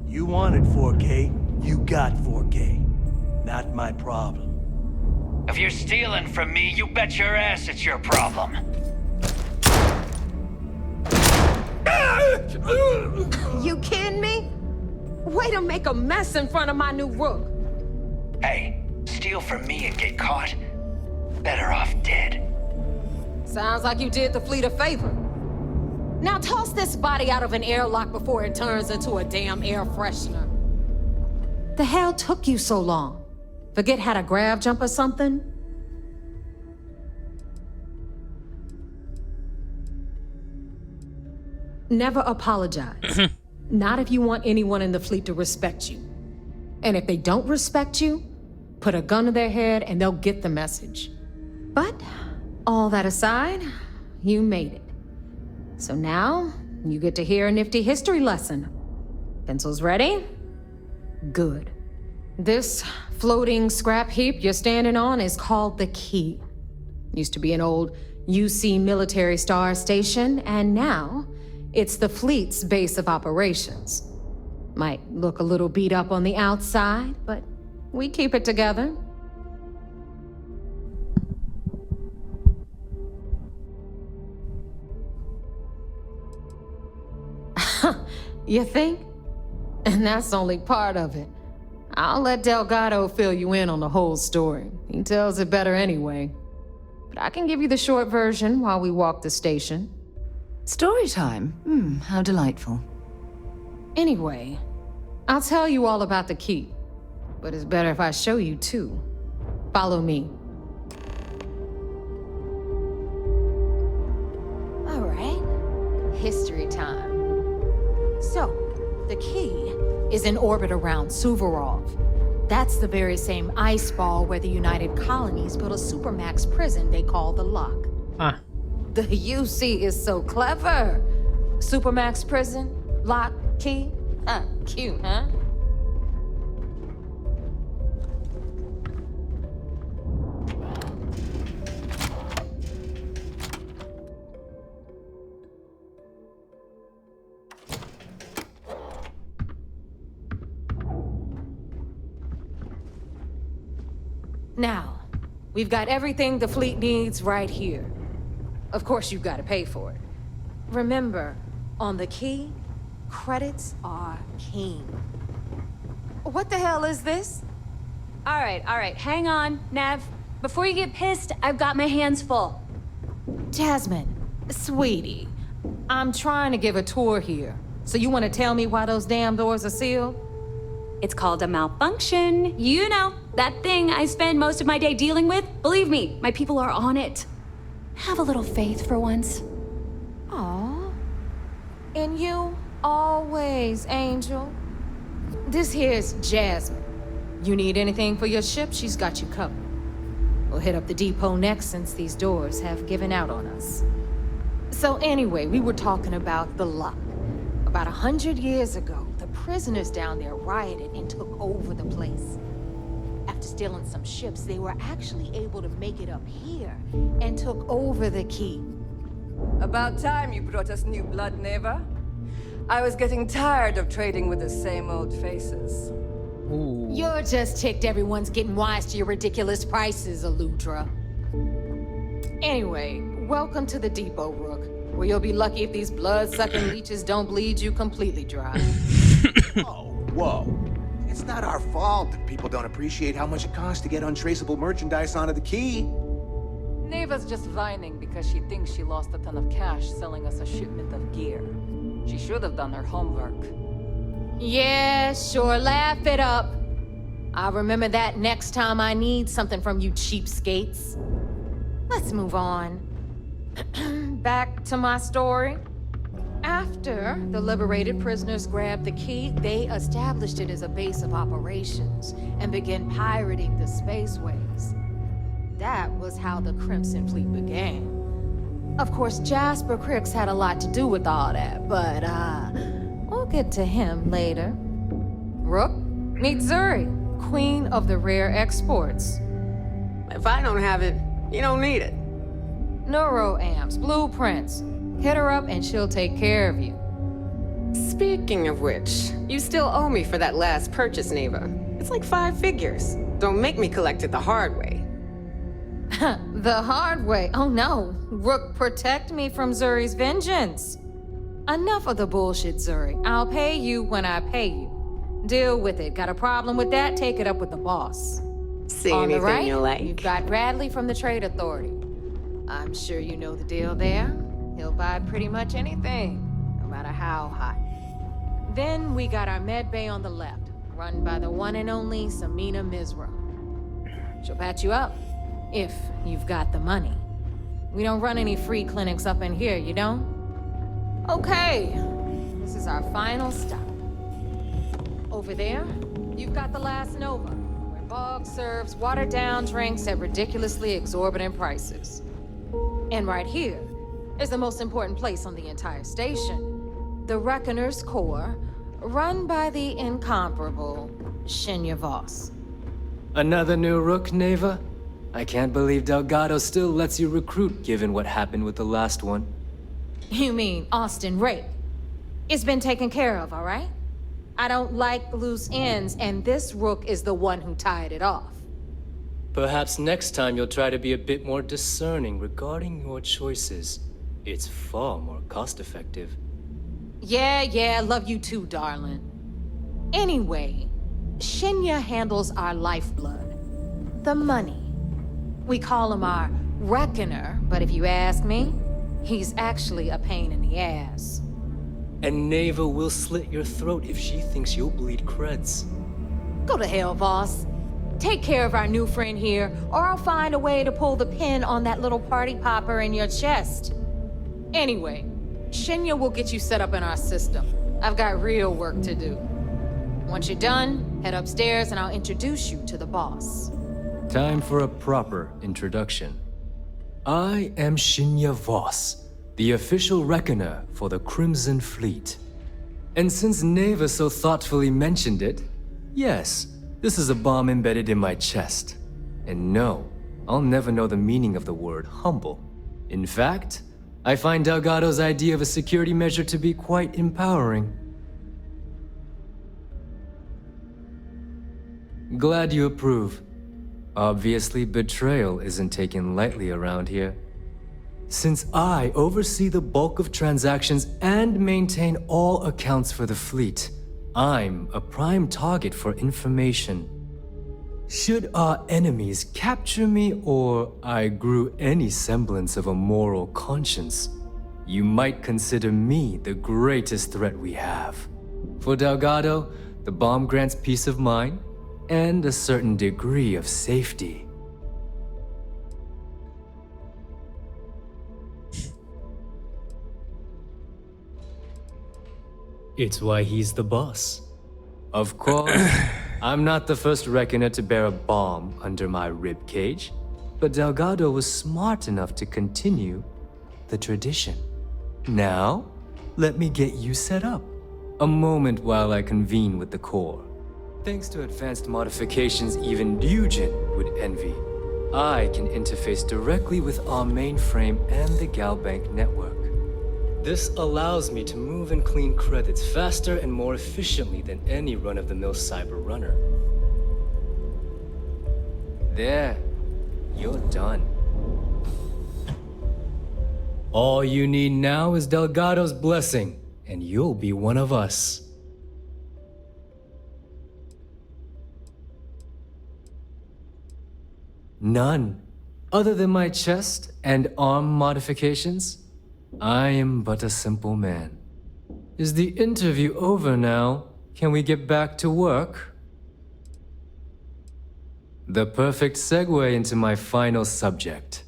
You wanted 4K, you got 4K. Not my problem. If you're stealing from me, you bet your ass it's your problem. You kidding me? Way to make a mess in front of my new rook. Hey, steal from me and get caught. Better off dead. Sounds like you did the fleet a favor. Now toss this body out of an airlock before it turns into a damn air freshener. The hell took you so long? Forget how to grab jump or something? Never apologize. Not if you want anyone in the fleet to respect you. And if they don't respect you, put a gun to their head and they'll get the message. But all that aside, you made it. So now, you get to hear a nifty history lesson. Pencils ready? Good. This floating scrap heap you're standing on is called the Key. Used to be an old UC military star station, and now it's the fleet's base of operations. Might look a little beat up on the outside, but we keep it together. You think? And that's only part of it. I'll let Delgado fill you in on the whole story. He tells it better anyway. But I can give you the short version while we walk the station. Story time? How delightful. Anyway, I'll tell you all about the key. But it's better if I show you too. Follow me. All right. History time. So, the key Is in orbit around Suvorov. That's the very same ice ball where the United Colonies built a supermax prison they call the Lock. Ah. The UC is so clever. Supermax prison, lock, key. Cute, huh? Now, we've got everything the fleet needs right here. Of course, you've got to pay for it. Remember, on the key, credits are king. What the hell is this? All right, hang on, Nev. Before you get pissed, I've got my hands full. Jasmine, sweetie, I'm trying to give a tour here. So you want to tell me why those damn doors are sealed? It's called a malfunction. You know, that thing I spend most of my day dealing with. Believe me, my people are on it. Have a little faith for once. Aw. And you, always, Angel. This here's Jasmine. You need anything for your ship, she's got you covered. We'll hit up the depot next since these doors have given out on us. So anyway, we were talking about the Lock. About 100 years ago, the prisoners down there rioted and took over the place. After stealing some ships, they were actually able to make it up here and took over the key. About time you brought us new blood, Neva. I was getting tired of trading with the same old faces. Ooh. You're just ticked everyone's getting wise to your ridiculous prices, Aludra. Anyway, welcome to the depot, Rook, where you'll be lucky if these blood-sucking leeches don't bleed you completely dry. Oh, whoa. It's not our fault that people don't appreciate how much it costs to get untraceable merchandise onto the key. Neva's just whining because she thinks she lost a ton of cash selling us a shipment of gear. She should have done her homework. Yeah, sure, laugh it up. I'll remember that next time I need something from you cheapskates. Let's move on. Back to my story. After the liberated prisoners grabbed the key, they established it as a base of operations and began pirating the spaceways. That was how the Crimson Fleet began. Of course, Jasper Cricks had a lot to do with all that, but we'll get to him later. Rook, meet Zuri, queen of the rare exports. If I don't have it, you don't need it. Neuroamps, blueprints. Hit her up and she'll take care of you. Speaking of which, you still owe me for that last purchase, Neva. It's like 5 figures. Don't make me collect it the hard way. The hard way? Oh no. Rook, protect me from Zuri's vengeance. Enough of the bullshit, Zuri. I'll pay you when I pay you. Deal with it. Got a problem with that? Take it up with the boss. See On the anything right, you like. you've got Bradley from the Trade Authority. I'm sure you know the deal there. He'll buy pretty much anything, no matter how hot. Then we got our med bay on the left, run by the one and only Samina Mizra. She'll patch you up, if you've got the money. We don't run any free clinics up in here, you don't? Okay, this is our final stop. Over there, you've got the Last Nova, where Bog serves watered-down drinks at ridiculously exorbitant prices. And right here is the most important place on the entire station, the Reckoner's Core, run by the incomparable Shinya Voss. Another new Rook, Neva? I can't believe Delgado still lets you recruit, given what happened with the last one. You mean Austin Rape? It's been taken care of, all right? I don't like loose ends, and this Rook is the one who tied it off. Perhaps next time you'll try to be a bit more discerning regarding your choices. It's far more cost-effective. Yeah, love you too, darling. Anyway, Shinya handles our lifeblood, the money. We call him our Reckoner, but if you ask me, he's actually a pain in the ass. And Neva will slit your throat if she thinks you'll bleed creds. Go to hell, boss. take care of our new friend here, or I'll find a way to pull the pin on that little party popper in your chest. Anyway, Shinya will get you set up in our system. I've got real work to do. Once you're done, head upstairs and I'll introduce you to the boss. Time for a proper introduction. I am Shinya Voss, the official reckoner for the Crimson Fleet. And since Neva so thoughtfully mentioned it, yes, this is a bomb embedded in my chest. And no, I'll never know the meaning of the word humble. In fact, I find Delgado's idea of a security measure to be quite empowering. Glad you approve. Obviously, betrayal isn't taken lightly around here. Since I oversee the bulk of transactions and maintain all accounts for the fleet, I'm a prime target for information. Should our enemies capture me or I grew any semblance of a moral conscience, you might consider me the greatest threat we have. For Delgado, the bomb grants peace of mind and a certain degree of safety. It's why he's the boss. Of course, I'm not the first reckoner to bear a bomb under my ribcage, but Delgado was smart enough to continue the tradition. Now, let me get you set up. A moment while I convene with the core. Thanks to advanced modifications even Ryujin would envy, I can interface directly with our mainframe and the Galbank network. This allows me to move and clean credits faster and more efficiently than any run-of-the-mill cyber runner. There, you're done. All you need now is Delgado's blessing, and you'll be one of us. None. Other than my chest and arm modifications, I am but a simple man. Is the interview over now? Can we get back to work? The perfect segue into my final subject.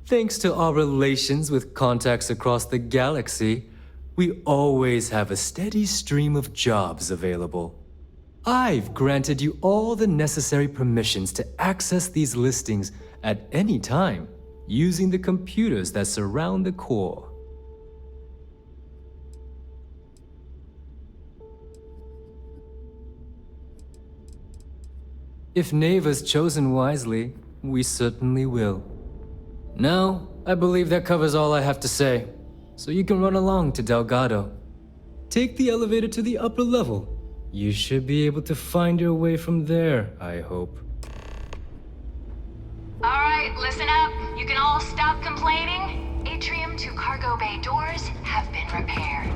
Thanks to our relations with contacts across the galaxy, we always have a steady stream of jobs available. I've granted you all the necessary permissions to access these listings at any time, using the computers that surround the core. If Neva's chosen wisely, we certainly will. Now, I believe that covers all I have to say, so you can run along to Delgado. Take the elevator to the upper level. You should be able to find your way from there, I hope. Alright, listen up. You can all stop complaining. Atrium to cargo bay doors have been repaired.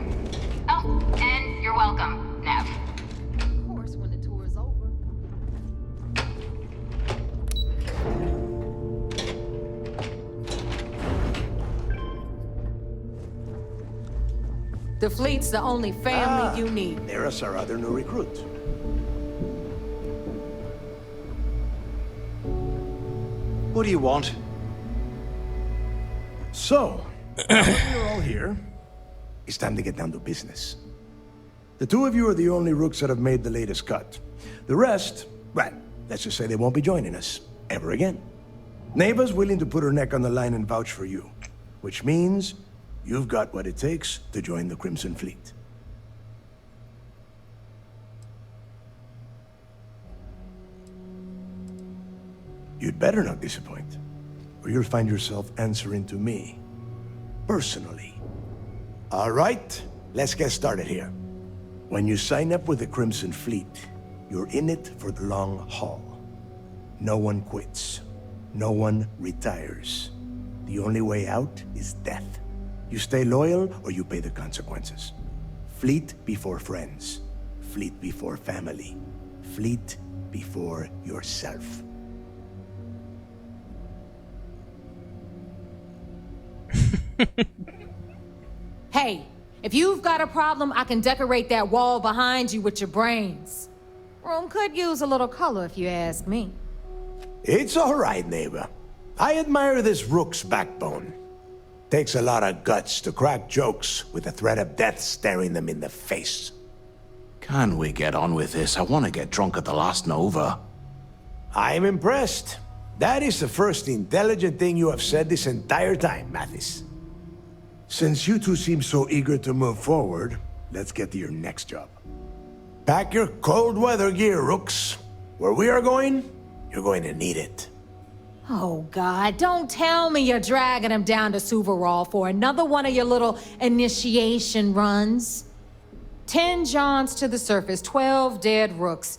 Oh, and you're welcome, Nev. Of course, when the tour is over. The fleet's the only family you need. There's our other new recruit. What do you want? So, now that we're all here, it's time to get down to business. The two of you are the only rooks that have made the latest cut. The rest, well, let's just say they won't be joining us ever again. Neva's willing to put her neck on the line and vouch for you, which means you've got what it takes to join the Crimson Fleet. You'd better not disappoint, or you'll find yourself answering to me, personally. All right, let's get started here. When you sign up with the Crimson Fleet, you're in it for the long haul. No one quits. No one retires. The only way out is death. You stay loyal or you pay the consequences. Fleet before friends. Fleet before family. Fleet before yourself. Hey, if you've got a problem, I can decorate that wall behind you with your brains. Room could use a little color if you ask me. It's all right, neighbor. I admire this rook's backbone. Takes a lot of guts to crack jokes with the threat of death staring them in the face. Can we get on with this? I want to get drunk at the last Nova. I'm impressed. That is the first intelligent thing you have said this entire time, Mathis. Since you two seem so eager to move forward, let's get to your next job. Pack your cold weather gear, rooks. Where we are going, you're going to need it. Oh, God, don't tell me you're dragging him down to Suvarol for another one of your little initiation runs. 10 Johns to the surface, 12 dead rooks.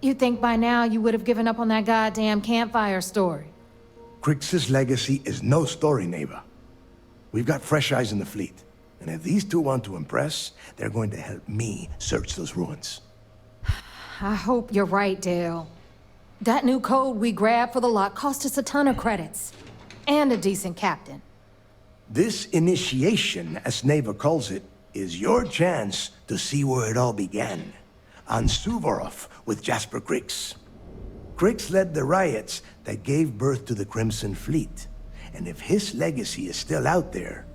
You'd think by now you would have given up on that goddamn campfire story. Crix's legacy is no story, neighbor. We've got fresh eyes in the fleet. And if these two want to impress, they're going to help me search those ruins. I hope you're right, Dale. That new code we grabbed for the lot cost us a ton of credits. And a decent captain. This initiation, as Neva calls it, is your chance to see where it all began. On Suvorov with Jasper Crix. Crix led the riots that gave birth to the Crimson Fleet. And if his legacy is still out there,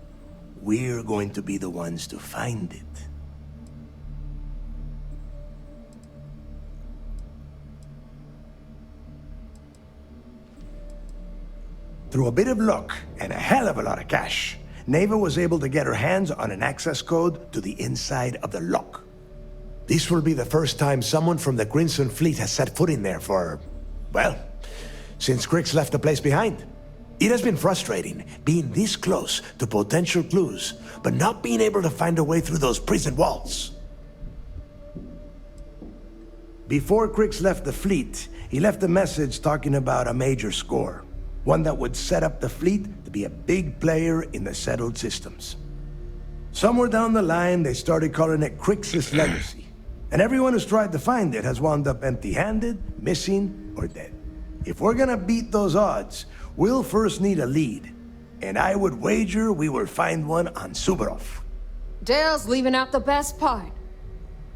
we're going to be the ones to find it. Through a bit of luck and a hell of a lot of cash, Neva was able to get her hands on an access code to the inside of the lock. This will be the first time someone from the Crimson Fleet has set foot in there for, well, since Crix left the place behind. It has been frustrating being this close to potential clues, but not being able to find a way through those prison walls. Before Crix left the fleet, he left a message talking about a major score. One that would set up the fleet to be a big player in the settled systems. Somewhere down the line, they started calling it Crix's legacy. And everyone who's tried to find it has wound up empty-handed, missing, or dead. If we're gonna beat those odds, we'll first need a lead. And I would wager we will find one on Suvorov. Dale's leaving out the best part.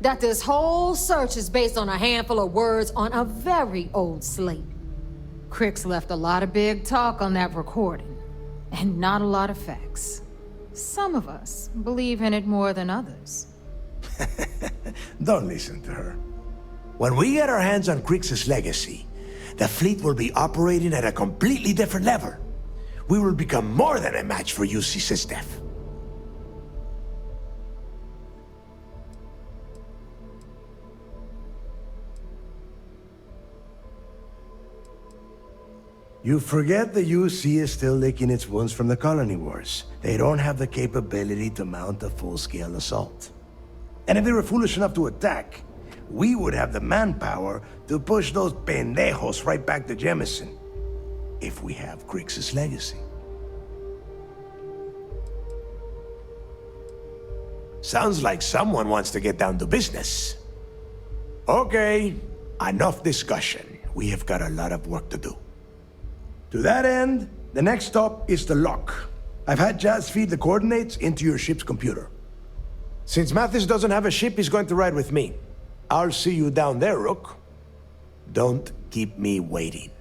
That this whole search is based on a handful of words on a very old slate. Crix left a lot of big talk on that recording, and not a lot of facts. Some of us believe in it more than others. Don't listen to her. When we get our hands on Crix's legacy, the fleet will be operating at a completely different level. We will become more than a match for UC Systef. You forget the UC is still licking its wounds from the colony wars. They don't have the capability to mount a full-scale assault. And if they were foolish enough to attack, we would have the manpower to push those pendejos right back to Jemison. If we have Crix's legacy. Sounds like someone wants to get down to business. Okay, enough discussion. We have got a lot of work to do. To that end, the next stop is the lock. I've had Jazz feed the coordinates into your ship's computer. Since Mathis doesn't have a ship, he's going to ride with me. I'll see you down there, Rook. Don't keep me waiting.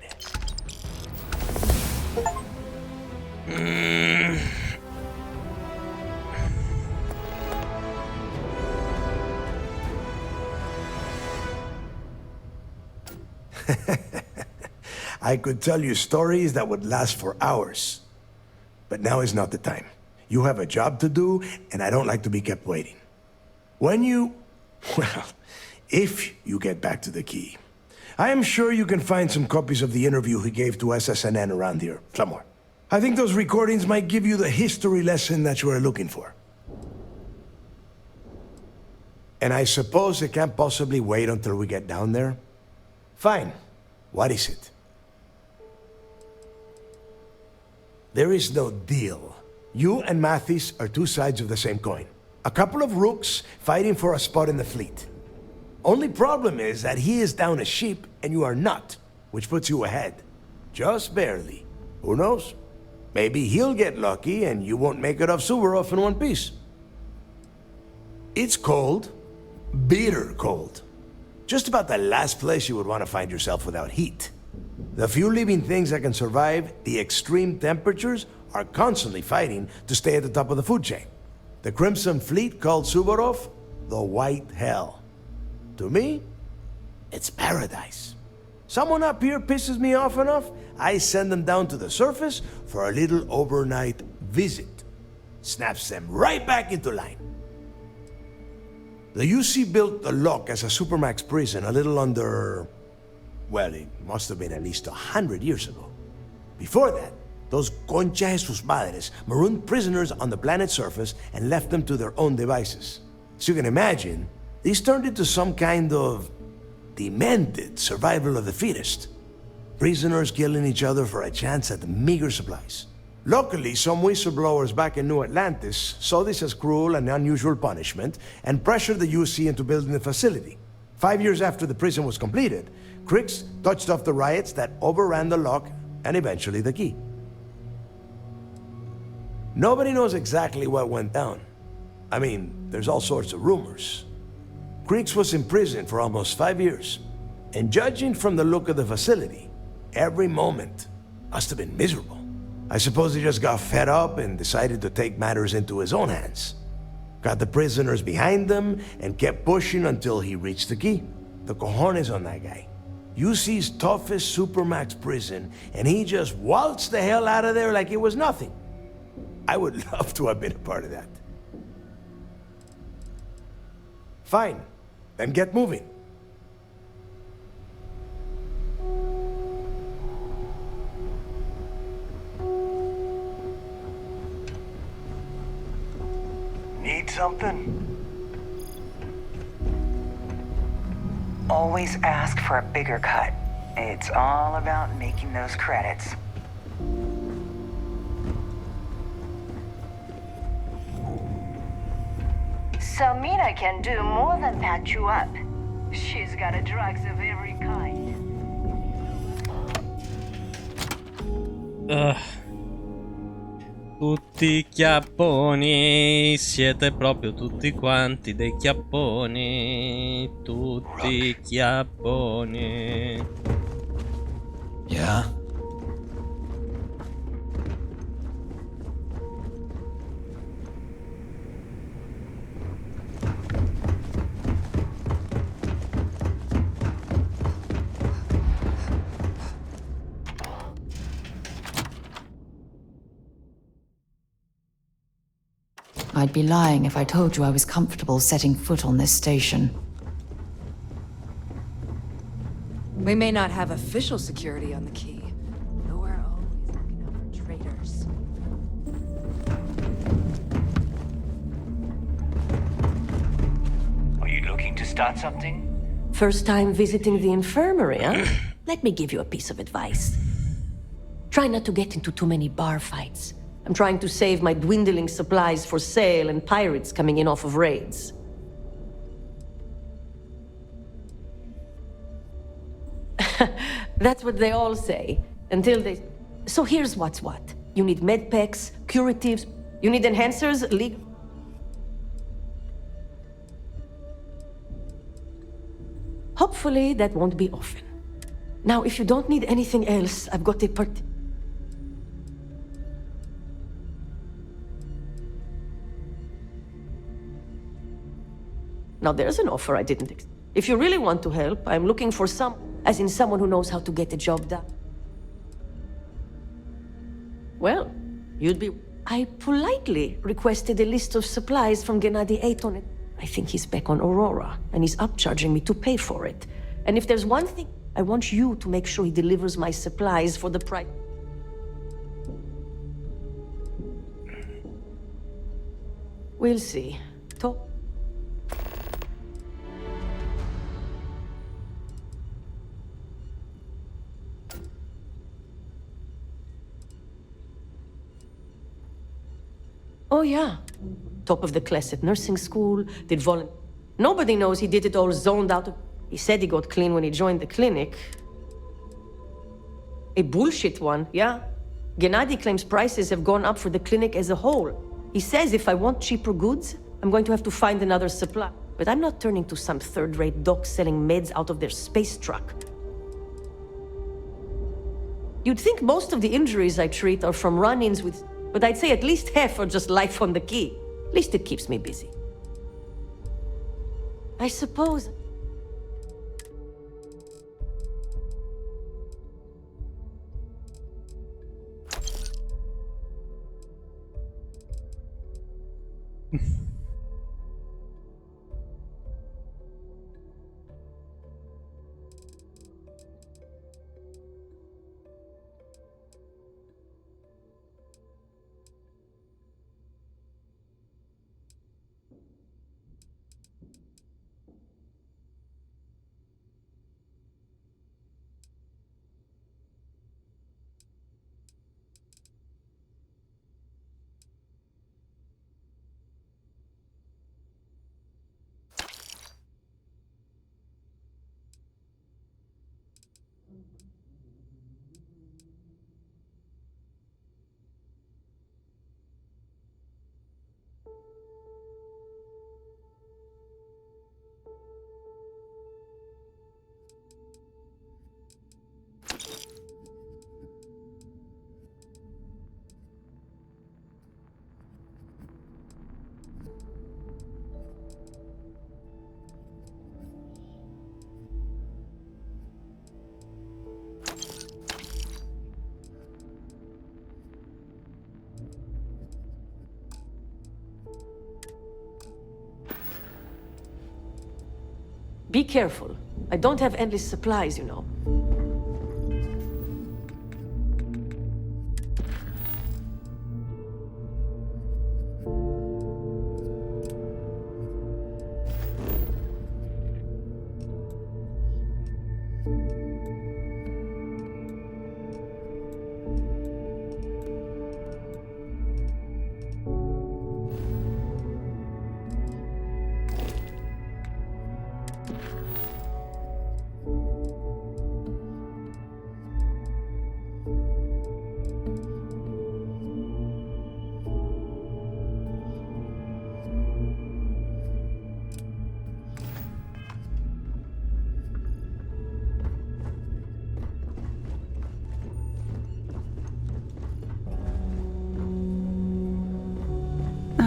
I could tell you stories that would last for hours. But now is not the time. You have a job to do, and I don't like to be kept waiting. When you... well, if you get back to the key, I am sure you can find some copies of the interview he gave to SSNN around here, somewhere. I think those recordings might give you the history lesson that you are looking for. And I suppose it can't possibly wait until we get down there? Fine. What is it? There is no deal. You and Mathis are two sides of the same coin. A couple of rooks fighting for a spot in the fleet. Only problem is that he is down a ship and you are not, which puts you ahead. Just barely. Who knows? Maybe he'll get lucky and you won't make it off Suvorov in one piece. It's cold. Bitter cold. Just about the last place you would want to find yourself without heat. The few living things that can survive the extreme temperatures are constantly fighting to stay at the top of the food chain. The Crimson Fleet called Suvorov the White Hell. To me, it's paradise. Someone up here pisses me off enough, I send them down to the surface for a little overnight visit. Snaps them right back into line. The UC built the Lock as a Supermax prison a little under... well, it must have been at least 100 years ago. Before that, those concha de sus madres marooned prisoners on the planet's surface and left them to their own devices. As you can imagine, these turned into some kind of demented survival of the fittest. Prisoners killing each other for a chance at meager supplies. Luckily, some whistleblowers back in New Atlantis saw this as cruel and unusual punishment and pressured the UC into building the facility. 5 years after the prison was completed, Crix touched off the riots that overran the Lock and eventually the Key. Nobody knows exactly what went down. I mean, there's all sorts of rumors. Crix was in prison for almost 5 years, and judging from the look of the facility, every moment must have been miserable. I suppose he just got fed up and decided to take matters into his own hands. Got the prisoners behind them and kept pushing until he reached the Key. The cojones on that guy. UC's toughest Supermax prison, and he just waltzed the hell out of there like it was nothing. I would love to have been a part of that. Fine, then get moving. Need something? Always ask for a bigger cut. It's all about making those credits. Samina can do more than patch you up. She's got a drugs of every kind. Tutti chiapponi, siete proprio tutti quanti dei chiapponi, tutti chiapponi. Yeah? I'd be lying if I told you I was comfortable setting foot on this station. We may not have official security on the Key, but we're always looking out for traitors. Are you looking to start something? First time visiting the infirmary, huh? Let me give you a piece of advice. Try not to get into too many bar fights. I'm trying to save my dwindling supplies for sale and pirates coming in off of raids. That's what they all say, until they... So here's what's what. You need medpacks, curatives, you need enhancers, Hopefully that won't be often. Now, if you don't need anything else, I've got a Now there's an offer I didn't expect. If you really want to help, I'm looking for as in someone who knows how to get a job done. Well, you'd be... I politely requested a list of supplies from Gennady Aton. I think he's back on Aurora, and he's upcharging me to pay for it. And if there's one thing, I want you to make sure he delivers my supplies for the price. We'll see. Talk. Oh, yeah. Top of the class at nursing school, did volunteer. Nobody knows he did it all zoned out of... He said he got clean when he joined the clinic. A bullshit one, yeah. Gennady claims prices have gone up for the clinic as a whole. He says if I want cheaper goods, I'm going to have to find another supply. but I'm not turning to some third-rate doc selling meds out of their space truck. You'd think most of the injuries I treat are from run-ins with... but I'd say at least half are just life on the key. At least it keeps me busy. I suppose... Be careful. I don't have endless supplies, you know.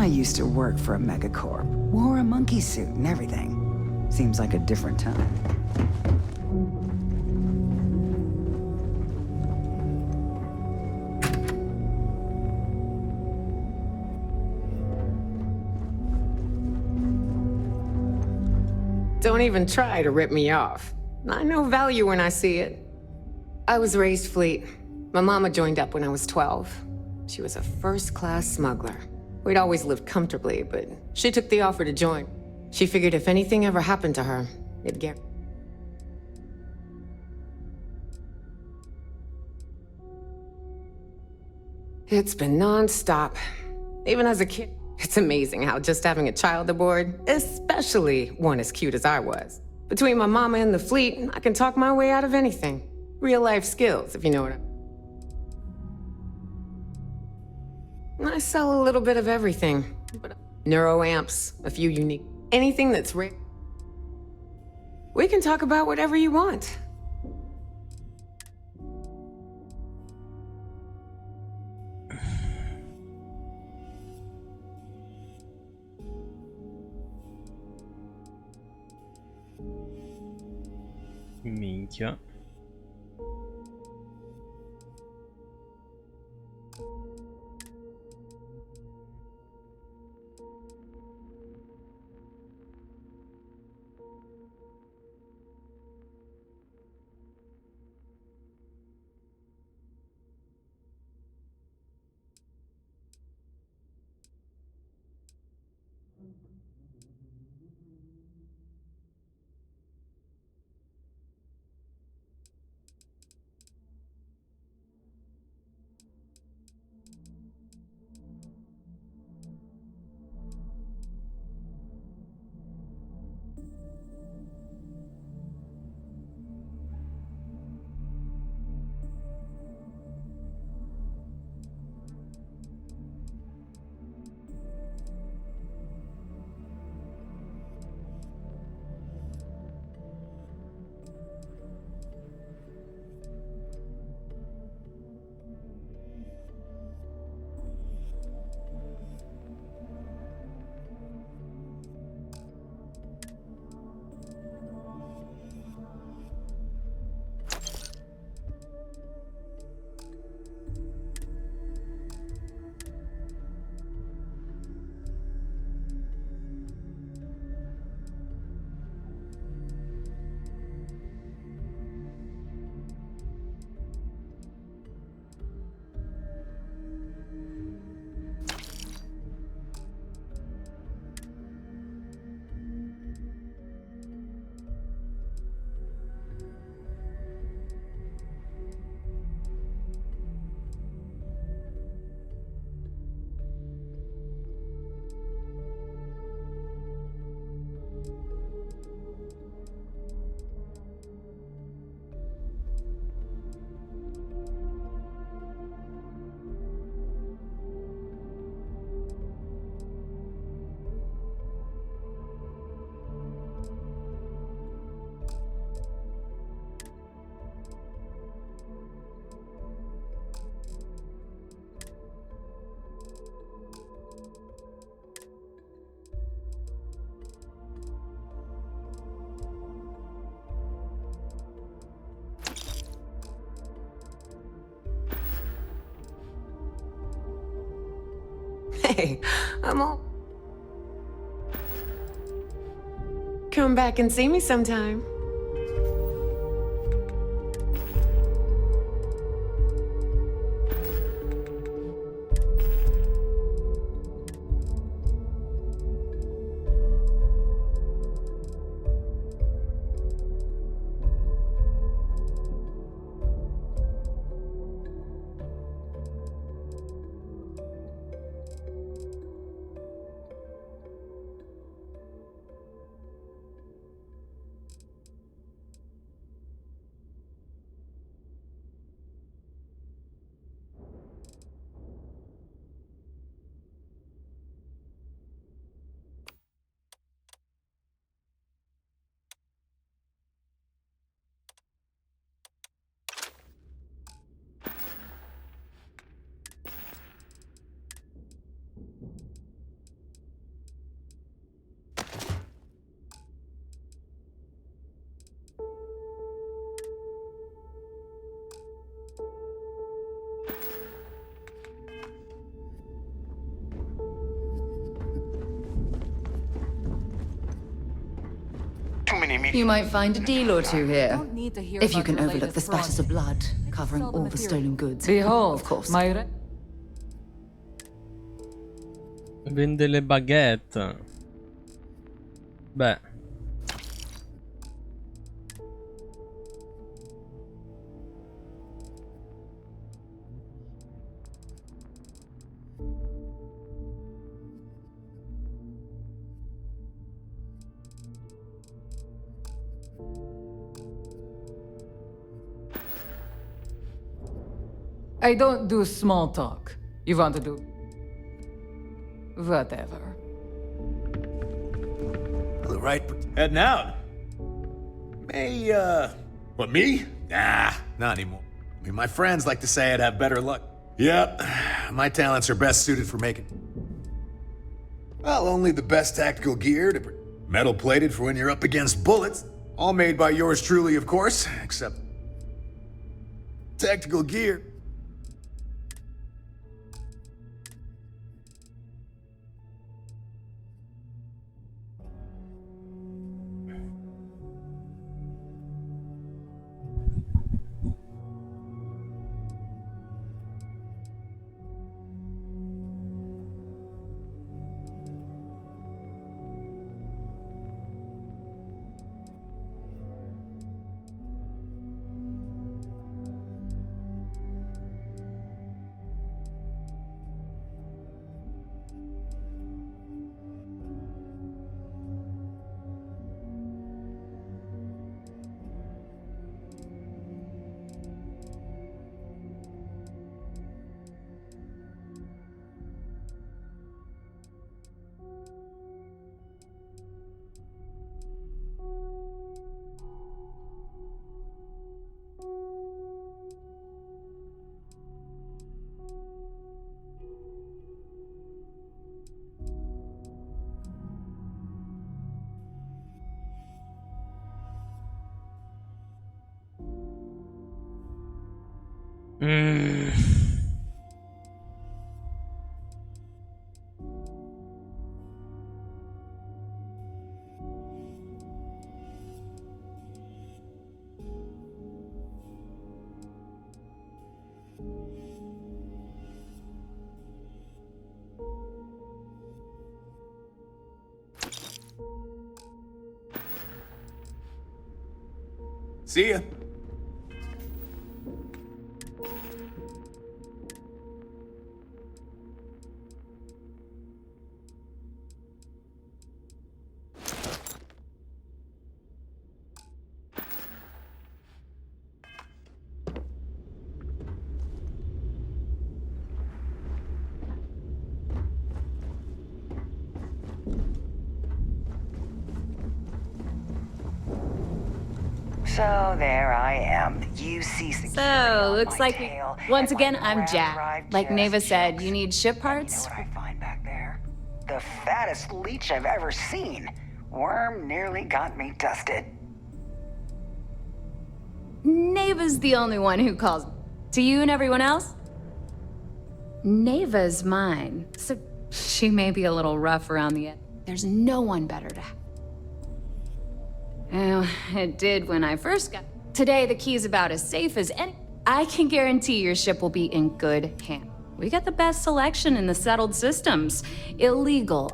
I used to work for a megacorp. Wore a monkey suit and everything. Seems like a different time. Don't even try to rip me off. I know value when I see it. I was raised fleet. My mama joined up when I was 12. She was a first-class smuggler. We'd always lived comfortably, but she took the offer to join. She figured if anything ever happened to her, it'd get... It's been non-stop. Even as a kid, it's amazing how just having a child aboard, especially one as cute as I was. Between my mama and the fleet, I can talk my way out of anything. Real-life skills, if you know what I sell a little bit of everything. Neuroamps, a few unique... anything that's rare. We can talk about whatever you want. Minchia. Hey, I'm all... Come back and see me sometime. You might find a deal or two here. Don't need to hear If you about can your overlook latest the splatters of fraud. blood covering Sell the all the material. stolen goods. Behold, Of course. my... Vende le baguette. Beh. I don't do small talk. You want to do... whatever. All right, heading out. What, me? Nah, not anymore. I mean, my friends like to say I'd have better luck. Yep, my talents are best suited for making... Well, only the best tactical gear, metal plated for when you're up against bullets. All made by yours truly, of course, except... tactical gear. See ya. So there I am, UC security. So, looks like we... tail, Once and my again, I'm round Jack. drive Like just Neva said, chokes. you need ship You parts? know what I find back there? The fattest leech I've ever seen. Worm nearly got me dusted. Neva's the only one who calls. To you and everyone else? Neva's mine. So She may be a little rough around the edge. There's no one better to have. Well, it did when I first got. Today, the key's about as safe as any. I can guarantee your ship will be in good hands. We got the best selection in the settled systems. Illegal,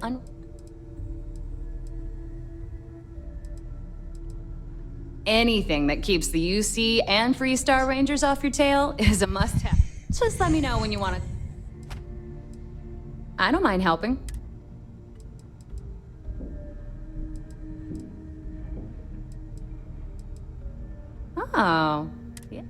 anything that keeps the UC and Freestar Rangers off your tail is a must-have. Just let me know when you want to. I don't mind helping. Oh, yeah.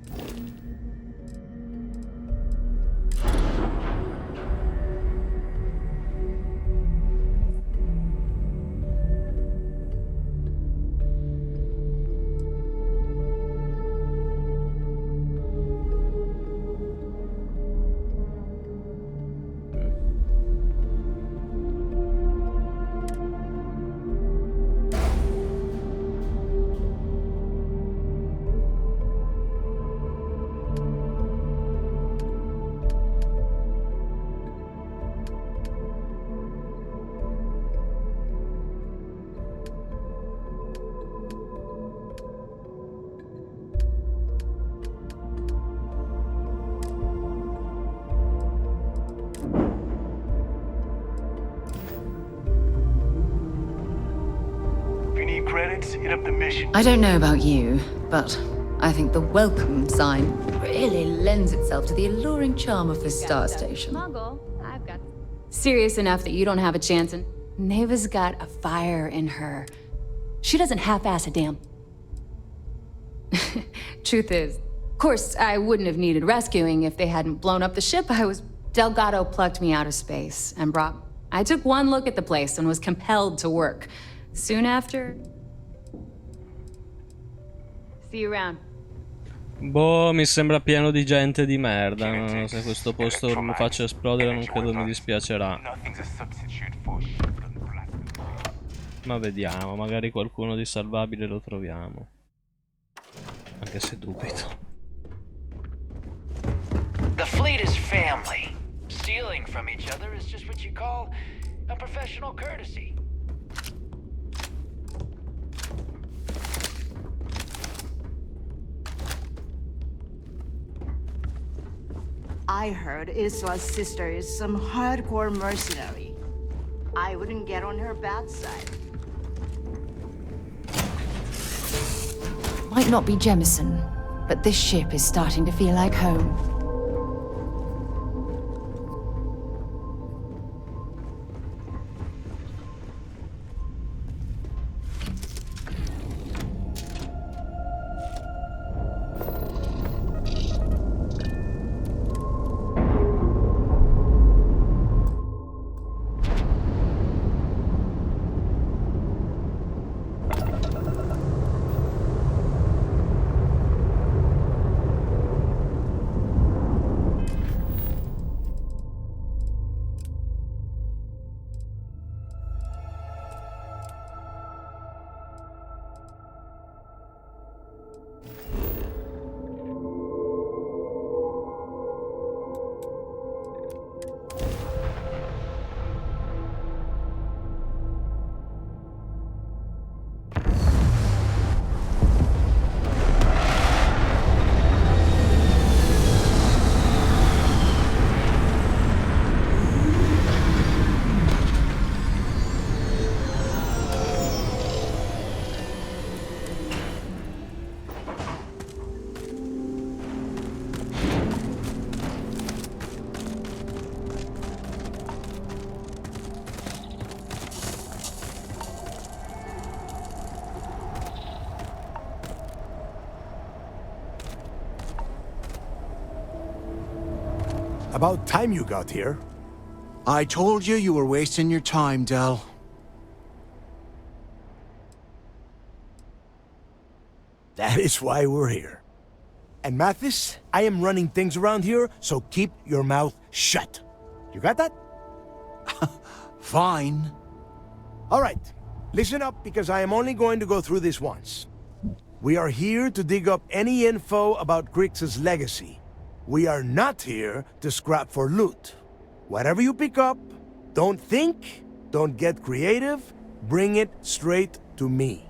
Hit up the mission. I don't know about you, but I think the welcome sign really lends itself to the alluring charm of this star station. I've got. Serious enough that you don't have a chance, and Neva's got a fire in her. She doesn't half-ass a damn. Truth is, of course, I wouldn't have needed rescuing if they hadn't blown up the ship I was. Delgado plucked me out of space and brought. I took one look at the place and was compelled to work. Soon after. See you around. Boh, mi sembra pieno di gente di merda. No? Se questo posto lo faccio esplodere non credo mi dispiacerà. Ma vediamo, magari qualcuno di salvabile lo troviamo. Anche se dubito. The fleet is family. Stealing from each other is just what you call a professional courtesy. I heard Isla's sister is some hardcore mercenary. I wouldn't get on her bad side. Might not be Jemison, but this ship is starting to feel like home. About time you got here. I told you you were wasting your time, Del. That is why we're here. And Mathis, I am running things around here, so keep your mouth shut. You got that? Fine. All right, listen up because I am only going to go through this once. We are here to dig up any info about Grix's legacy. We are not here to scrap for loot. Whatever you pick up, Don't think, don't get creative, bring it straight to me.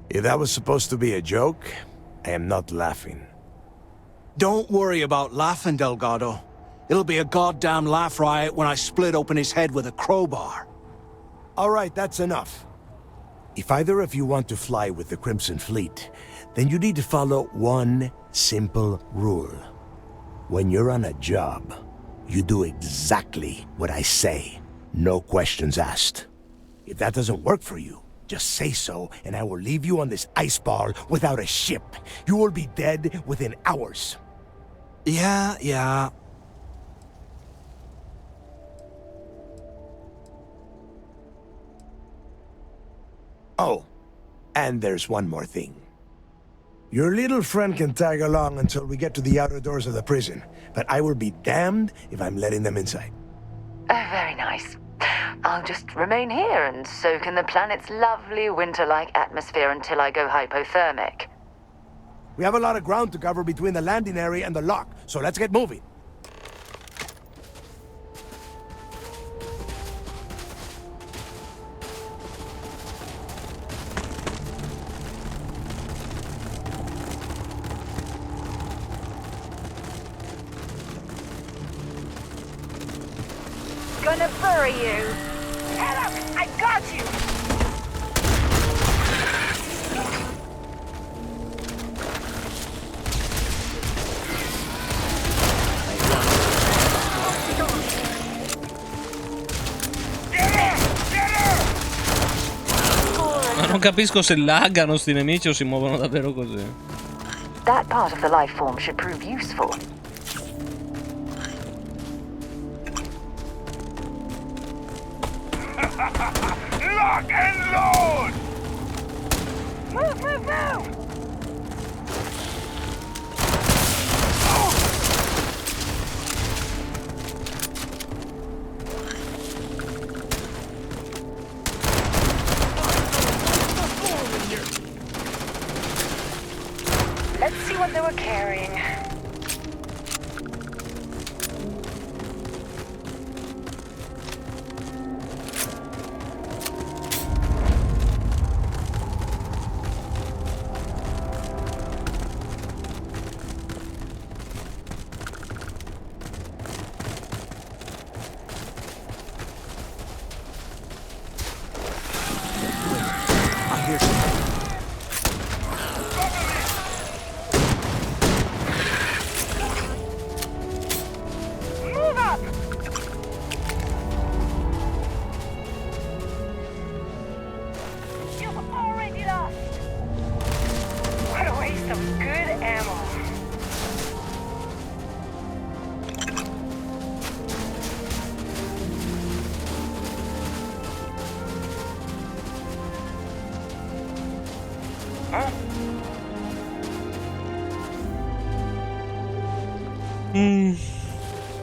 If that was supposed to be a joke, I am not laughing. Don't worry about laughing, Delgado. It'll be a goddamn laugh riot when I split open his head with a crowbar. All right, that's enough. If either of you want to fly with the Crimson Fleet, then you need to follow one simple rule. When you're on a job, you do exactly what I say. No questions asked. If that doesn't work for you, just say so, and I will leave you on this ice ball without a ship. You will be dead within hours. Yeah. Oh, and there's one more thing. Your little friend can tag along until we get to the outer doors of the prison, but I will be damned if I'm letting them inside. Oh, very nice. I'll just remain here and soak in the planet's lovely winter-like atmosphere until I go hypothermic. We have a lot of ground to cover between the landing area and the lock, so let's get moving. Gonna bury you. Head up! I got you! Ma non capisco se laggano sti nemici o si muovono davvero così. That part of the life form should prove useful. Lock and load! Move! Let's see what they were carrying.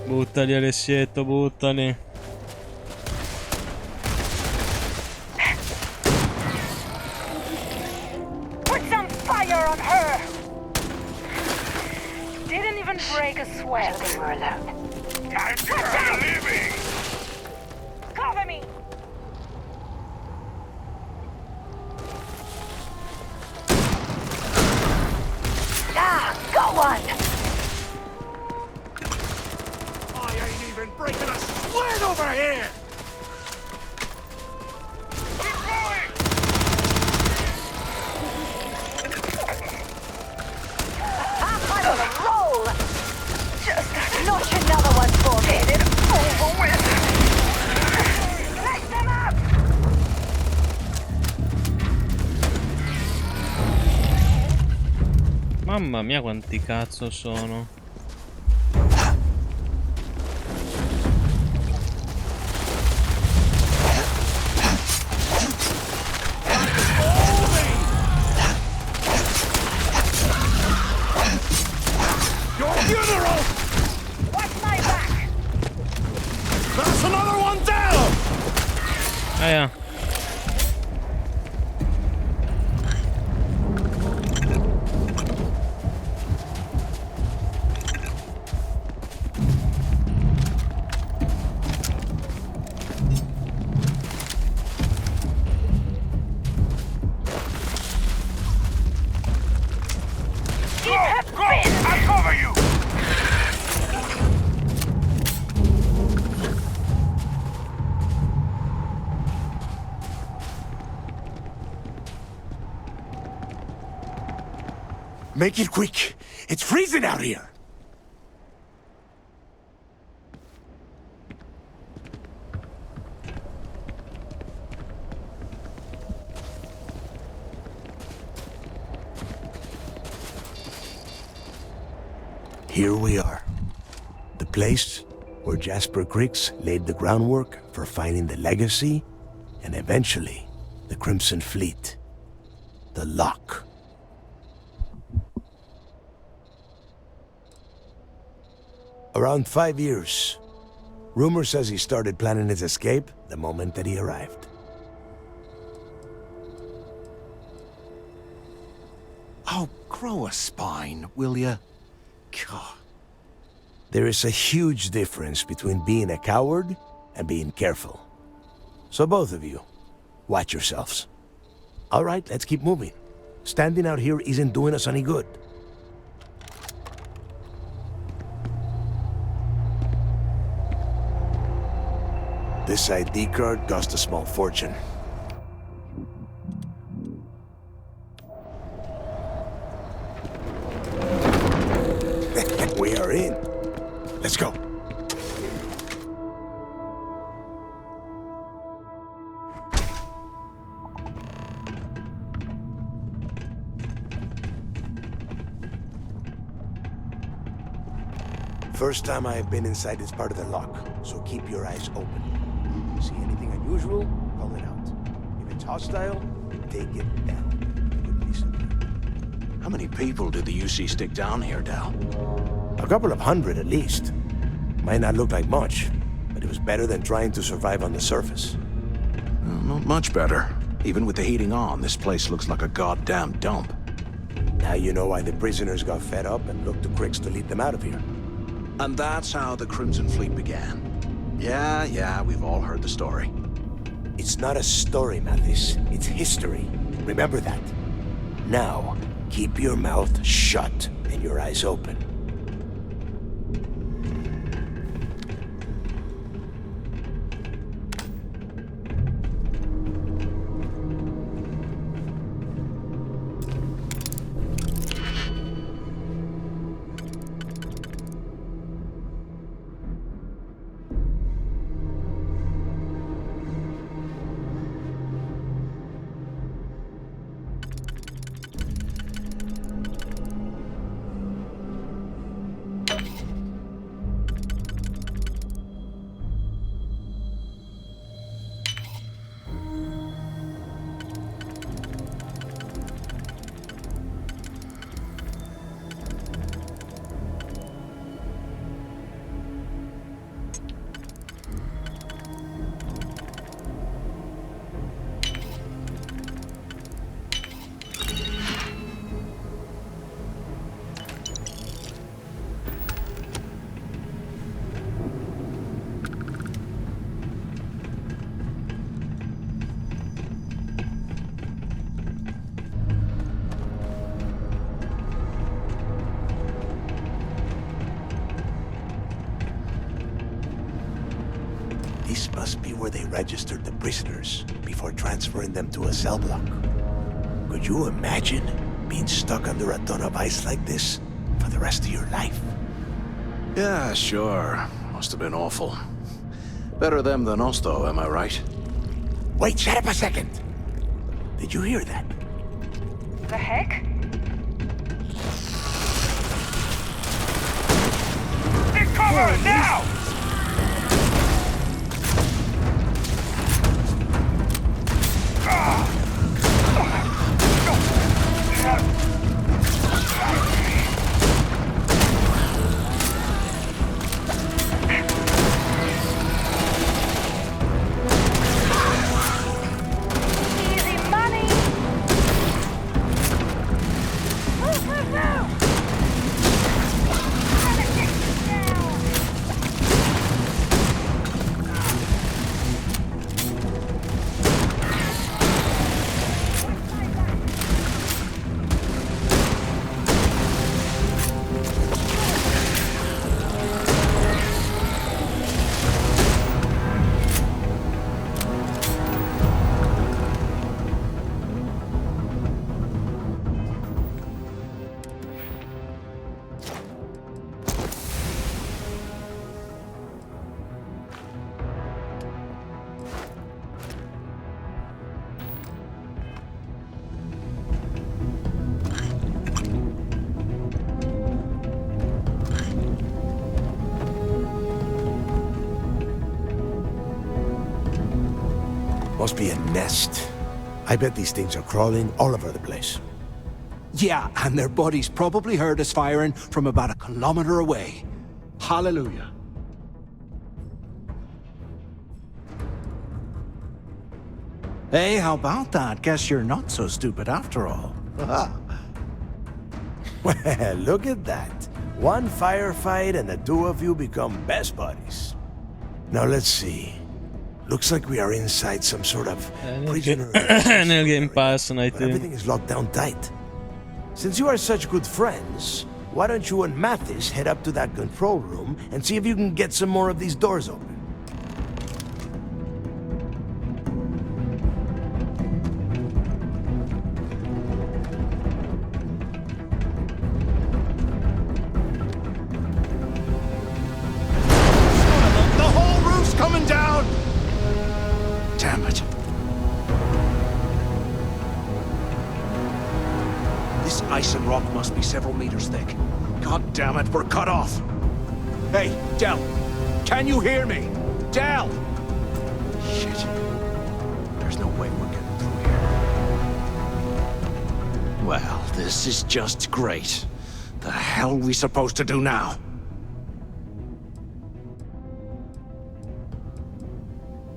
Buttali Alessietto, buttali. Put some fire on her! Didn't even break a sweat. They were alone. I'm living! Cover me! Go on! I ain't even breaking a sweat over here! Keep going! I'm on a roll! Just notch another one for me. Get it over with! Light them up! Mamma mia quanti cazzo sono. Your funeral! Watch my back! That's another one down! Yeah. Make it quick. It's freezing out here. Here we are. The place where Jasper Griggs laid the groundwork for finding the Legacy and eventually the Crimson Fleet. The Lock. Around 5 years. Rumor says he started planning his escape the moment that he arrived. Oh, grow a spine, will ya? God. There is a huge difference between being a coward and being careful. So both of you, watch yourselves. All right, let's keep moving. Standing out here isn't doing us any good. This ID card cost a small fortune. We are in. Let's go. First time I have been inside this part of the lock, so keep your eyes open. See anything unusual, call it out. If it's hostile, take it down. Good listen. How many people did the UC stick down here, Dal? A couple of hundred at least. Might not look like much, but it was better than trying to survive on the surface. Not much better. Even with the heating on, this place looks like a goddamn dump. Now you know why the prisoners got fed up and looked to Griggs to lead them out of here. And that's how the Crimson Fleet began. Yeah, we've all heard the story. It's not a story, Mathis. It's history. Remember that. Now, keep your mouth shut and your eyes open. This must be where they registered the prisoners before transferring them to a cell block. Could you imagine being stuck under a ton of ice like this for the rest of your life? Yeah, sure. Must have been awful. Better them than us, though, am I right? Wait, shut up a second. Did you hear that? The heck? Take cover, now! Must be a nest. I bet these things are crawling all over the place. Yeah, and their buddies probably heard us firing from about 1 kilometer away. Hallelujah. Hey, how about that? Guess you're not so stupid after all. Well, look at that. One firefight and the two of you become best buddies. Now let's see. Looks like we are inside some sort of prisoner. Nel Game Pass, non hai tempo. Everything is locked down tight. Since you are such good friends, why don't you and Mathis head up to that control room and see if you can get some more of these doors open? The whole roof's coming down! Damn it. This ice and rock must be several meters thick. God damn it, we're cut off. Hey, Del, can you hear me? Del! Shit. There's no way we're getting through here. Well, this is just great. The hell are we supposed to do now?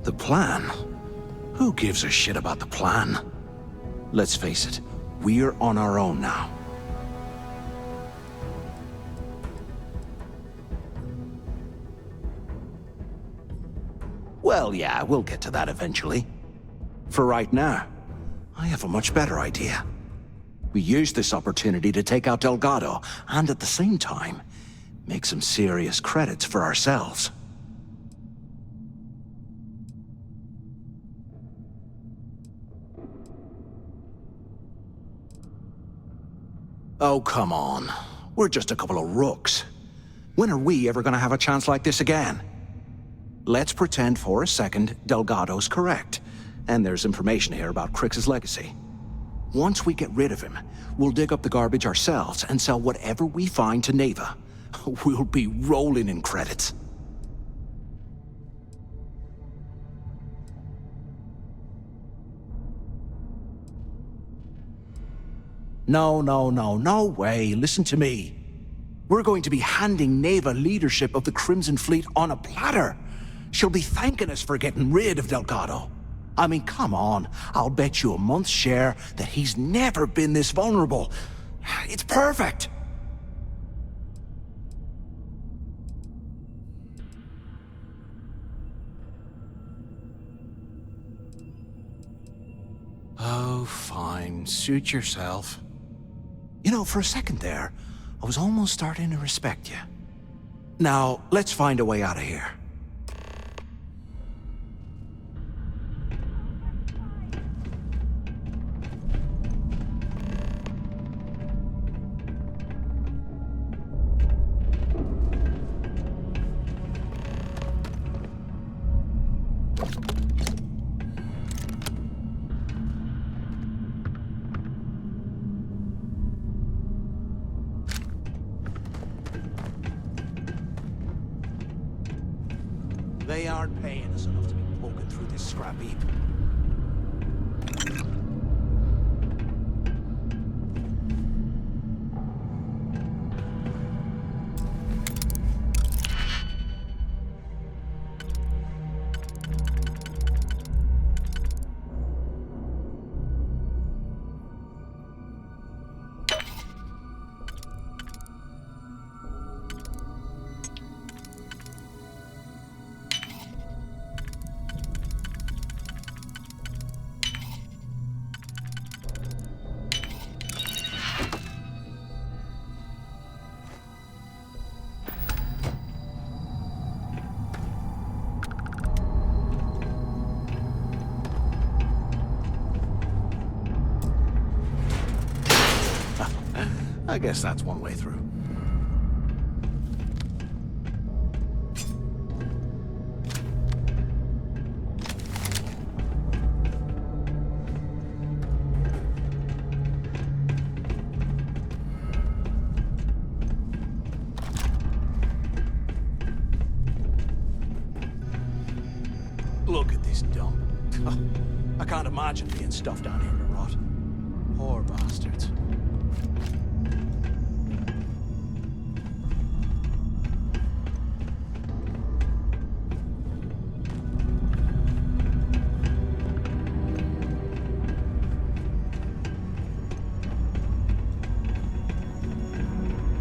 The plan? Who gives a shit about the plan? Let's face it, we're on our own now. Well, yeah, we'll get to that eventually. For right now, I have a much better idea. We use this opportunity to take out Delgado, and at the same time, make some serious credits for ourselves. Oh, come on. We're just a couple of rooks. When are we ever gonna have a chance like this again? Let's pretend for a second Delgado's correct, and there's information here about Crix's legacy. Once we get rid of him, we'll dig up the garbage ourselves and sell whatever we find to Neva. We'll be rolling in credits. No way. Listen to me. We're going to be handing Neva leadership of the Crimson Fleet on a platter. She'll be thanking us for getting rid of Delgado. I mean, come on. I'll bet you a month's share that he's never been this vulnerable. It's perfect. Oh, fine. Suit yourself. You know, for a second there, I was almost starting to respect you. Now, let's find a way out of here. They aren't paying us enough to be poking through this scrap heap. I guess that's one way through. Look at this dump. I can't imagine being stuffed down here to rot. Poor bastards.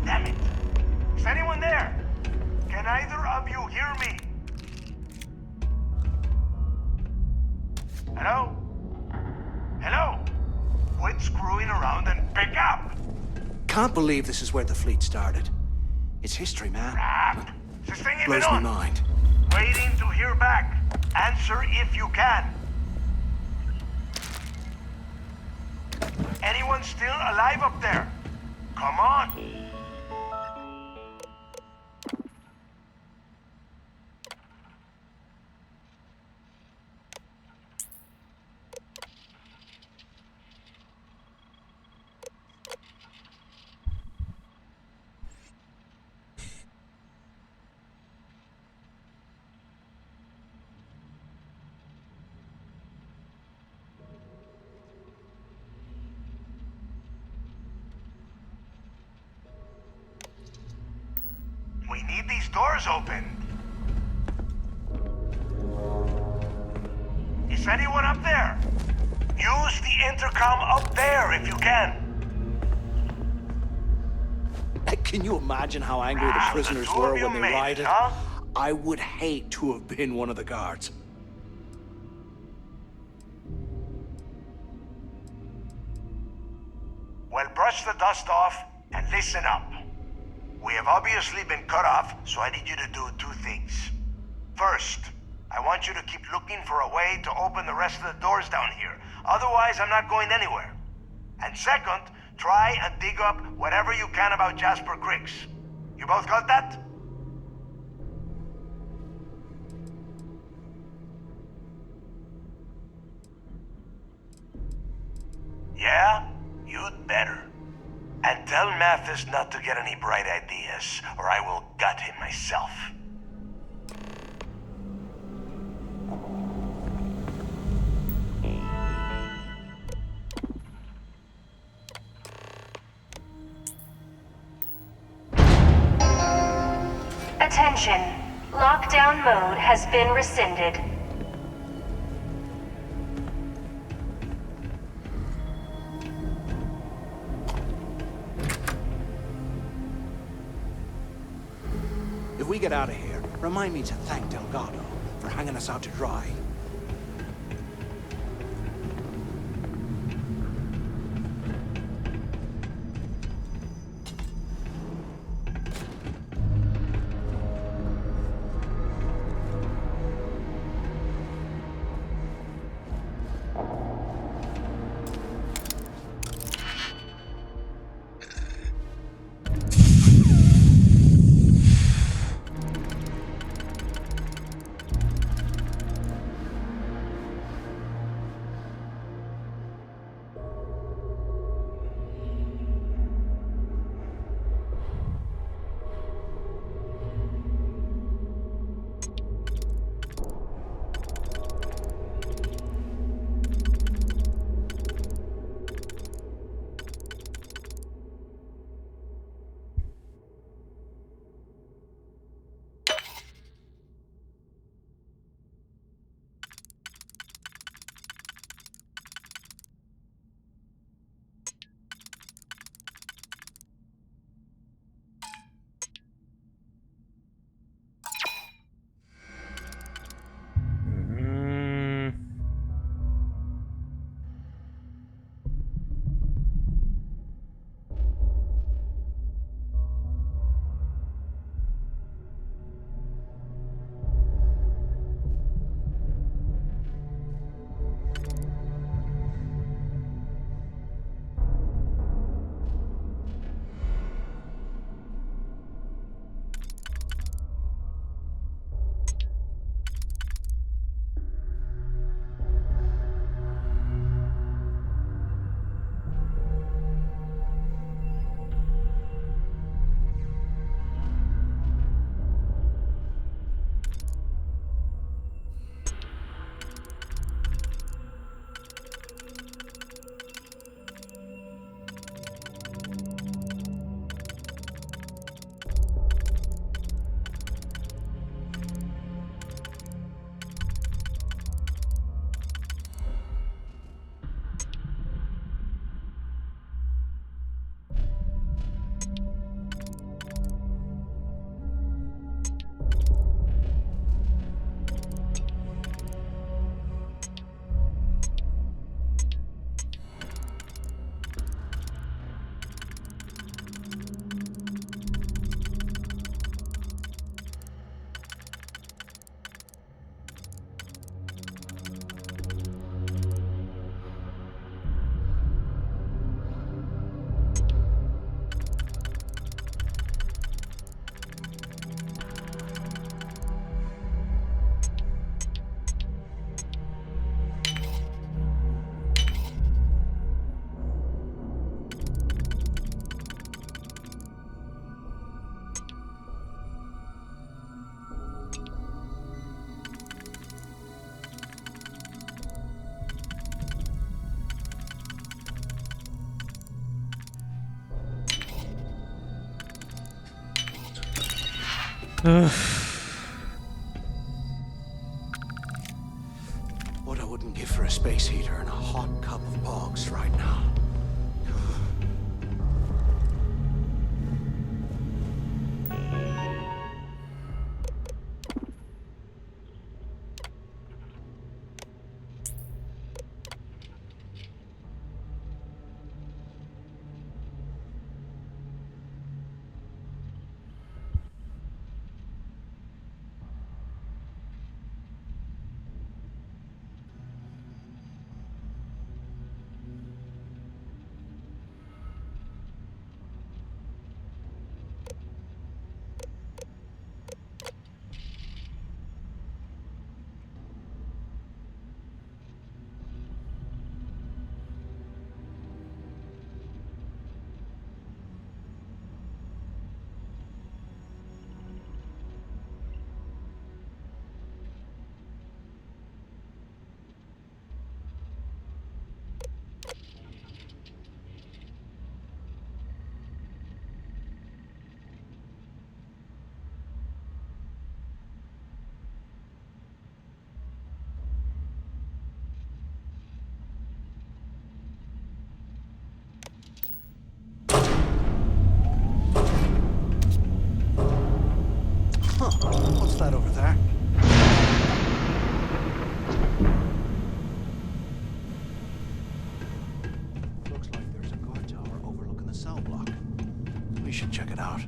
Damn it! Is anyone there? Can either of you hear me? Hello? Hello? Quit screwing around and pick up! Can't believe this is where the fleet started. It's history, man. Crap! This thing even Blows my on. mind. Waiting to hear back. Answer if you can. Anyone still alive up there? Come on. We need these doors open. Is anyone up there? Use the intercom up there if you can. Can you imagine how angry the prisoners were when they rioted? I would hate to have been one of the guards. Well, brush the dust off and listen up. We have obviously been cut off, so I need you to do two things. First, I want you to keep looking for a way to open the rest of the doors down here. Otherwise, I'm not going anywhere. And second, try and dig up whatever you can about Jasper Griggs. You both got that? Yeah? You'd better. And tell Mathis not to get any bright ideas, or I will gut him myself. Attention. Lockdown mode has been rescinded. If we get out of here, remind me to thank Delgado for hanging us out to dry. What I wouldn't give for a space heater and a hot cup of bogs right now. What's that over there? Looks like there's a guard tower overlooking the cell block. We should check it out.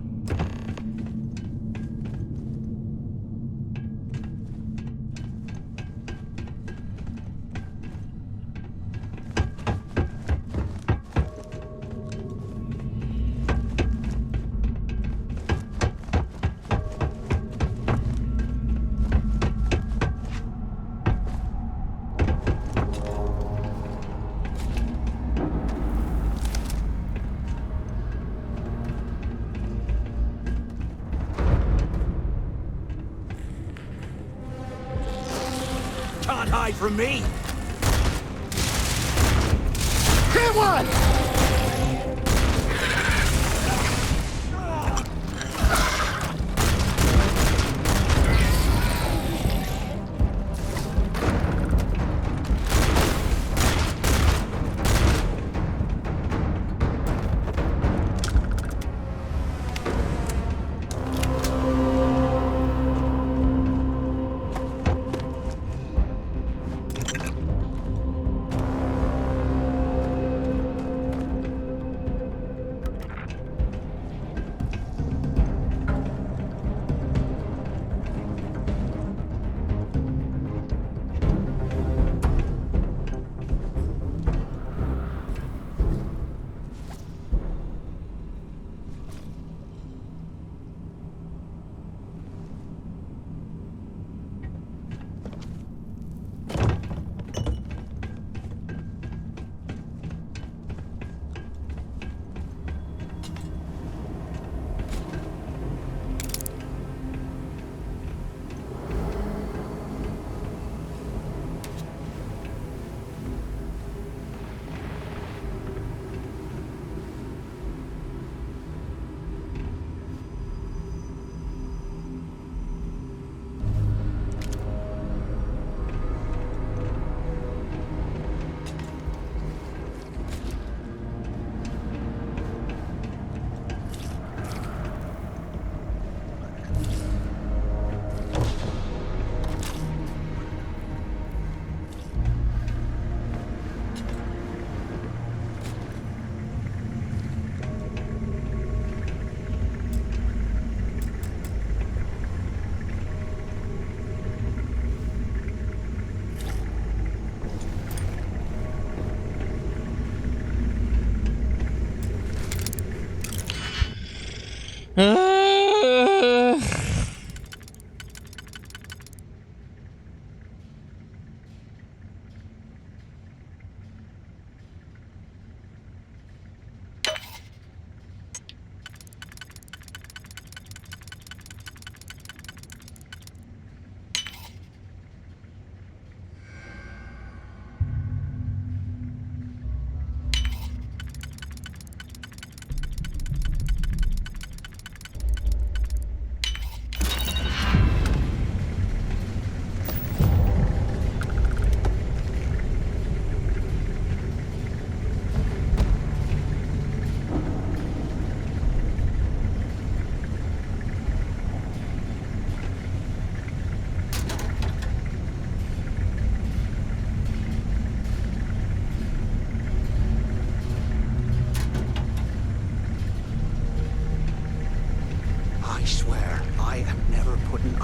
Can't hide from me! Hit one!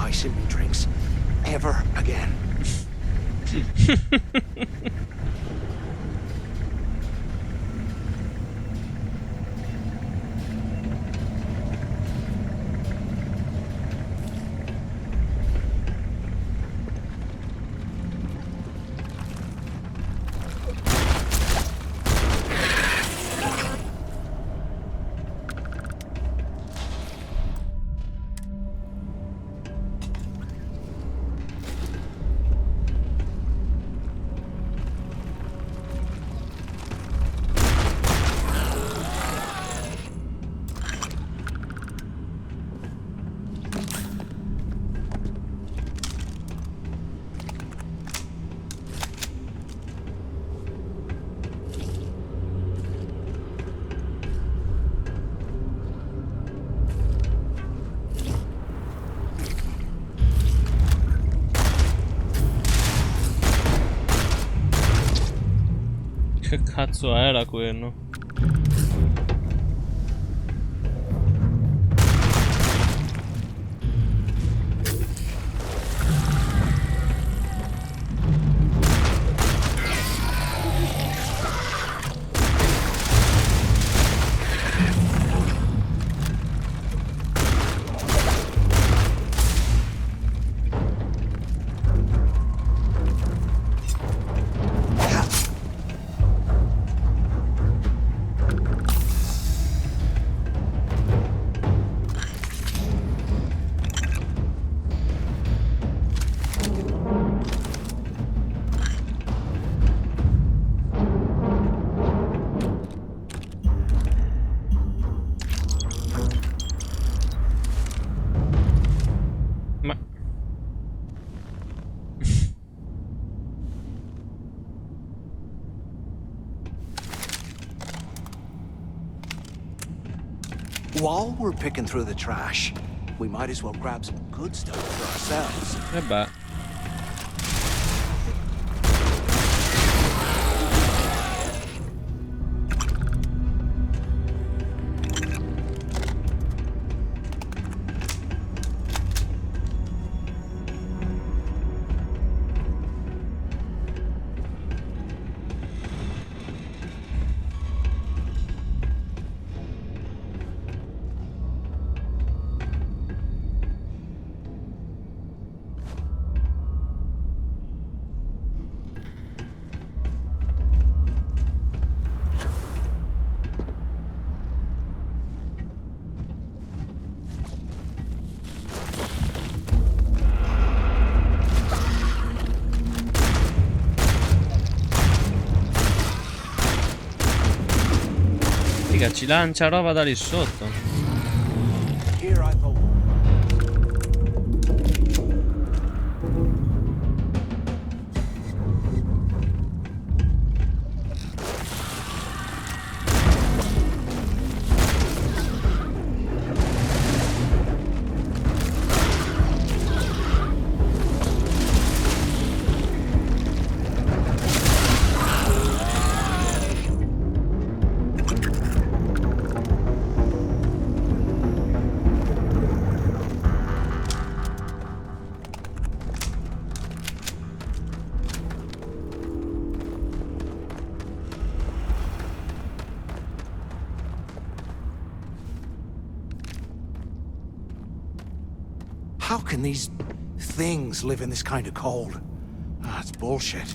enticing me drinks ever again. Che cazzo era quello? Ma... While we're picking through the trash, we might as well grab some good stuff for ourselves. beh. Figa, ci lancia roba da lì sotto. How can these things live in this kind of cold? Ah, it's bullshit.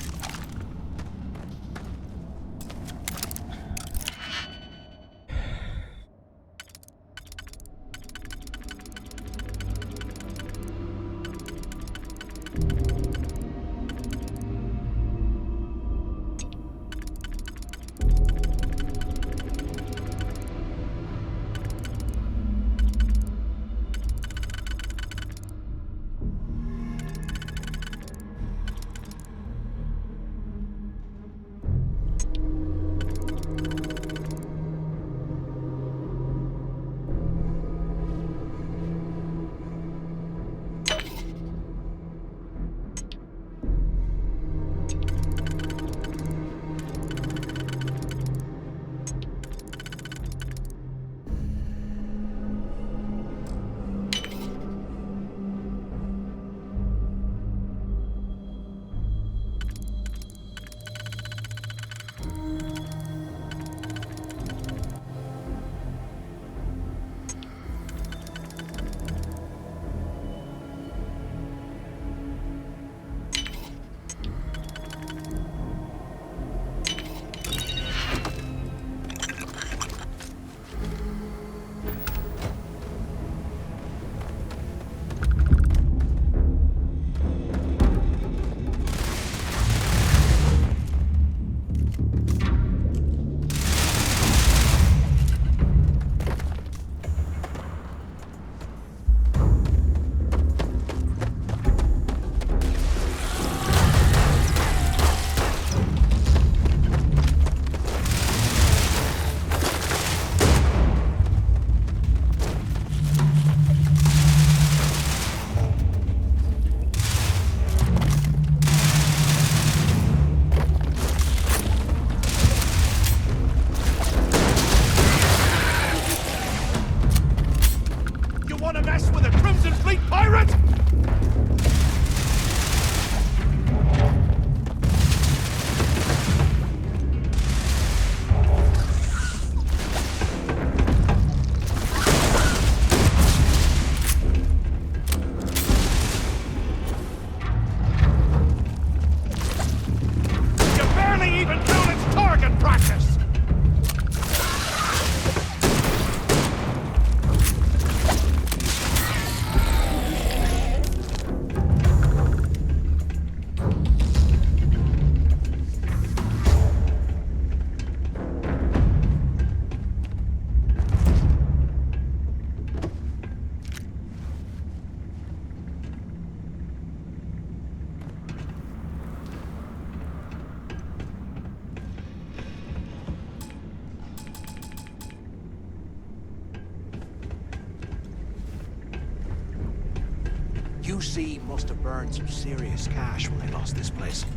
UC must have burned some serious cash when they lost this place.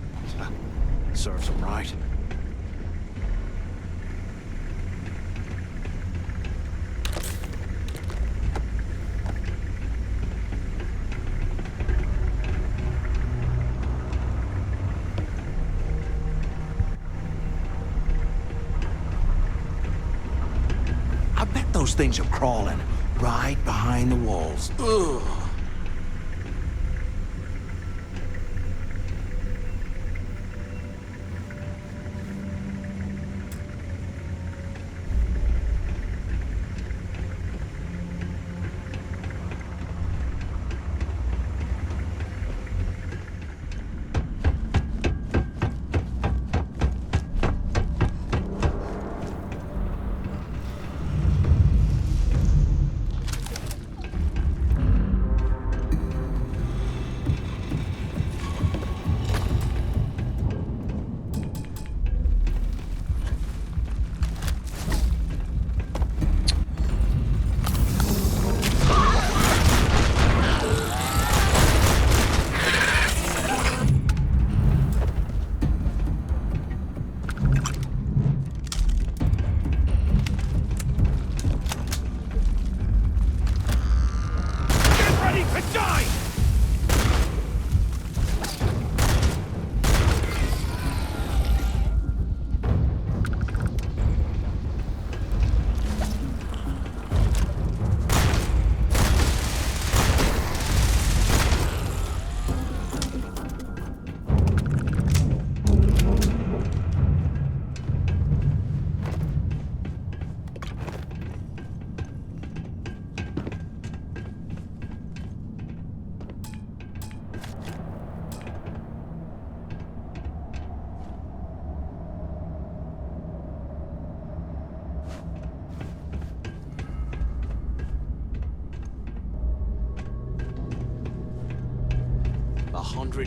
Serves them right. I bet those things are crawling right behind the walls. Ugh.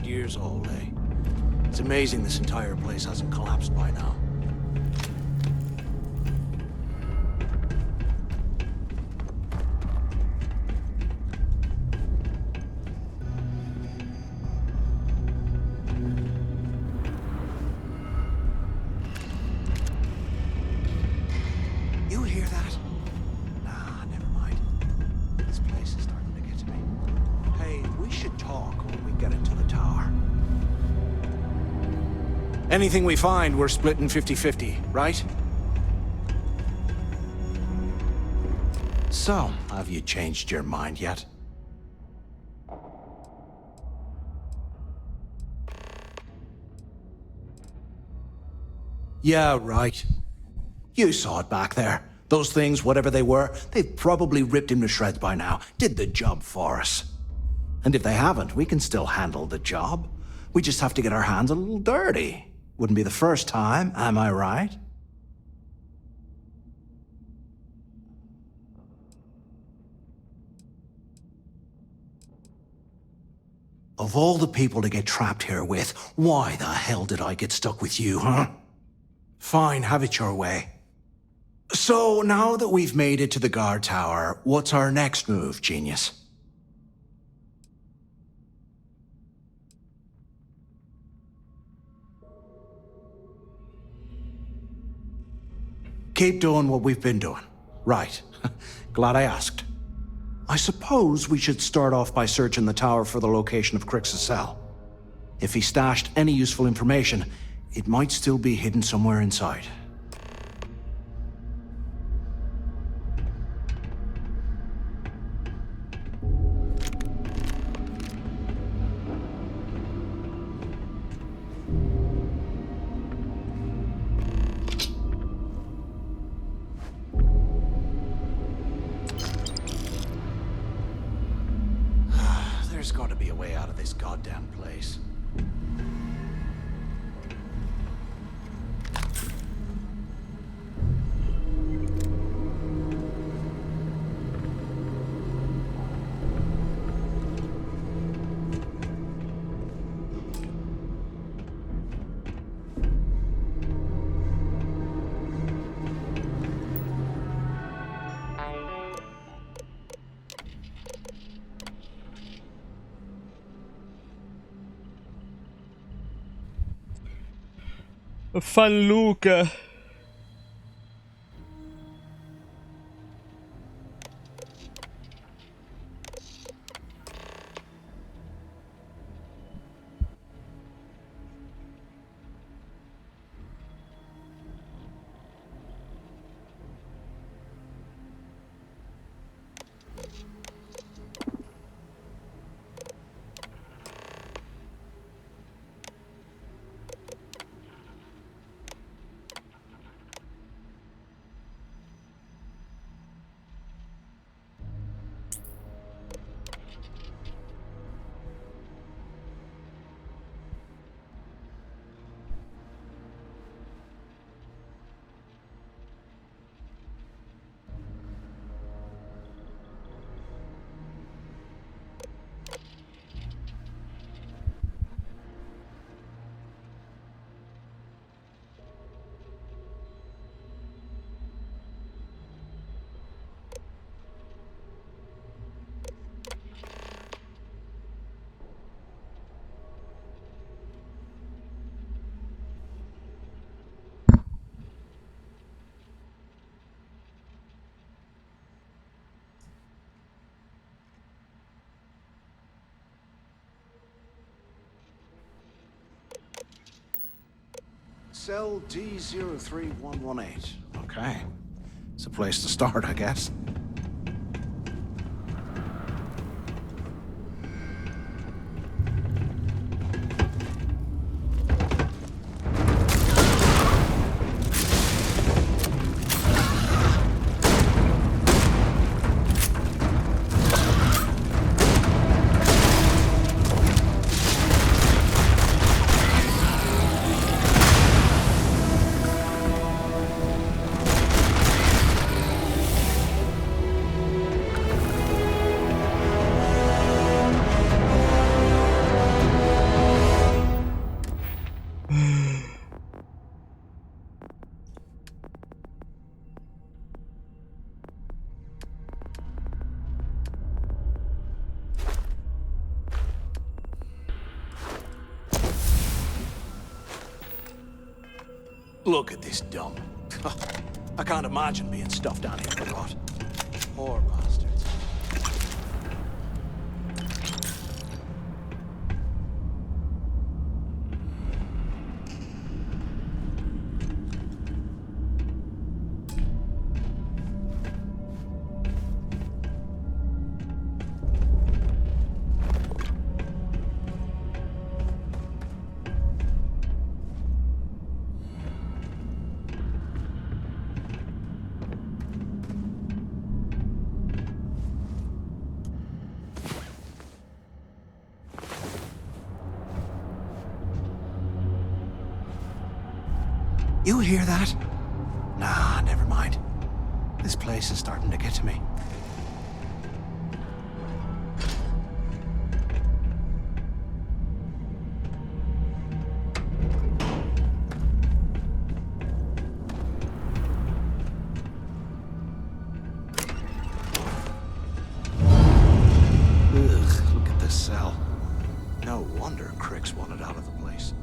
Years old, eh? It's amazing this entire place hasn't collapsed by now. You hear that? Nah, never mind. This place is starting to get to me. Hey, we should talk when we get into the tower. Anything we find, we're splitting 50-50, right? So, have you changed your mind yet? Yeah, right. You saw it back there. Those things, whatever they were, they've probably ripped him to shreds by now. Did the job for us. And if they haven't, we can still handle the job. We just have to get our hands a little dirty. Wouldn't be the first time, am I right? Of all the people to get trapped here with, why the hell did I get stuck with you, huh? Fine, have it your way. So, now that we've made it to the guard tower, what's our next move, genius? Keep doing what we've been doing. Right. Glad I asked. I suppose we should start off by searching the tower for the location of Crix's cell. If he stashed any useful information, it might still be hidden somewhere inside. There's got to be a way out of this goddamn place. Fan Luca. Cell D03118. Okay. It's a place to start, I guess. Look at this dump. I can't imagine being stuffed down here for rot. Poor bastards. You hear that? Nah, never mind. This place is starting to get to me. Ugh, look at this cell. No wonder Crick's wanted out of the place.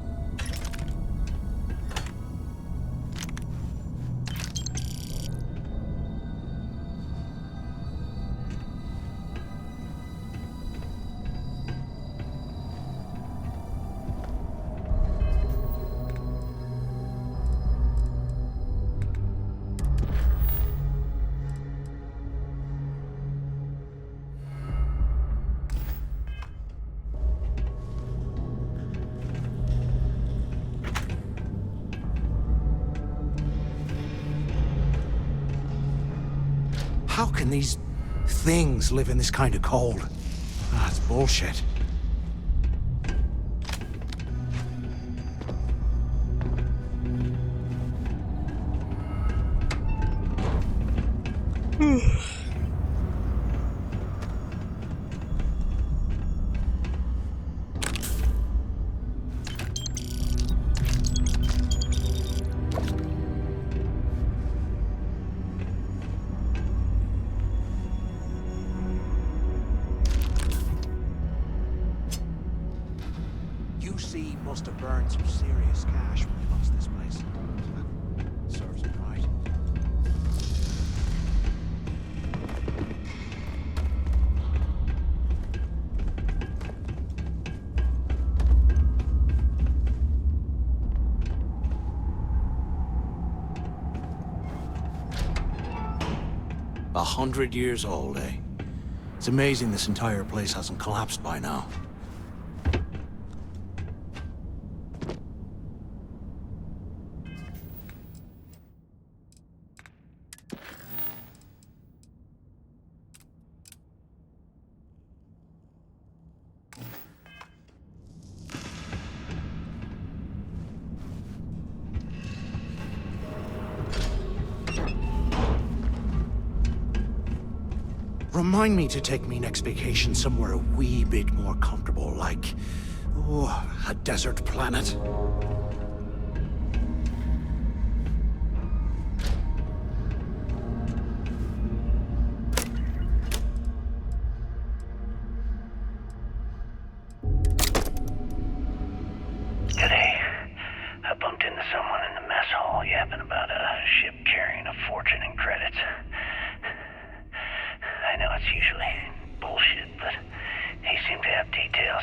How can these things live in this kind of cold? Ah, it's bullshit. must have burned some serious cash when they lost this place. Serves them right. 100 years old, eh? It's amazing this entire place hasn't collapsed by now. Remind me to take me next vacation somewhere a wee bit more comfortable, like, a desert planet. Today, I bumped into someone in the mess hall yapping about a ship carrying a fortune in credits. I know it's usually bullshit, but he seemed to have details.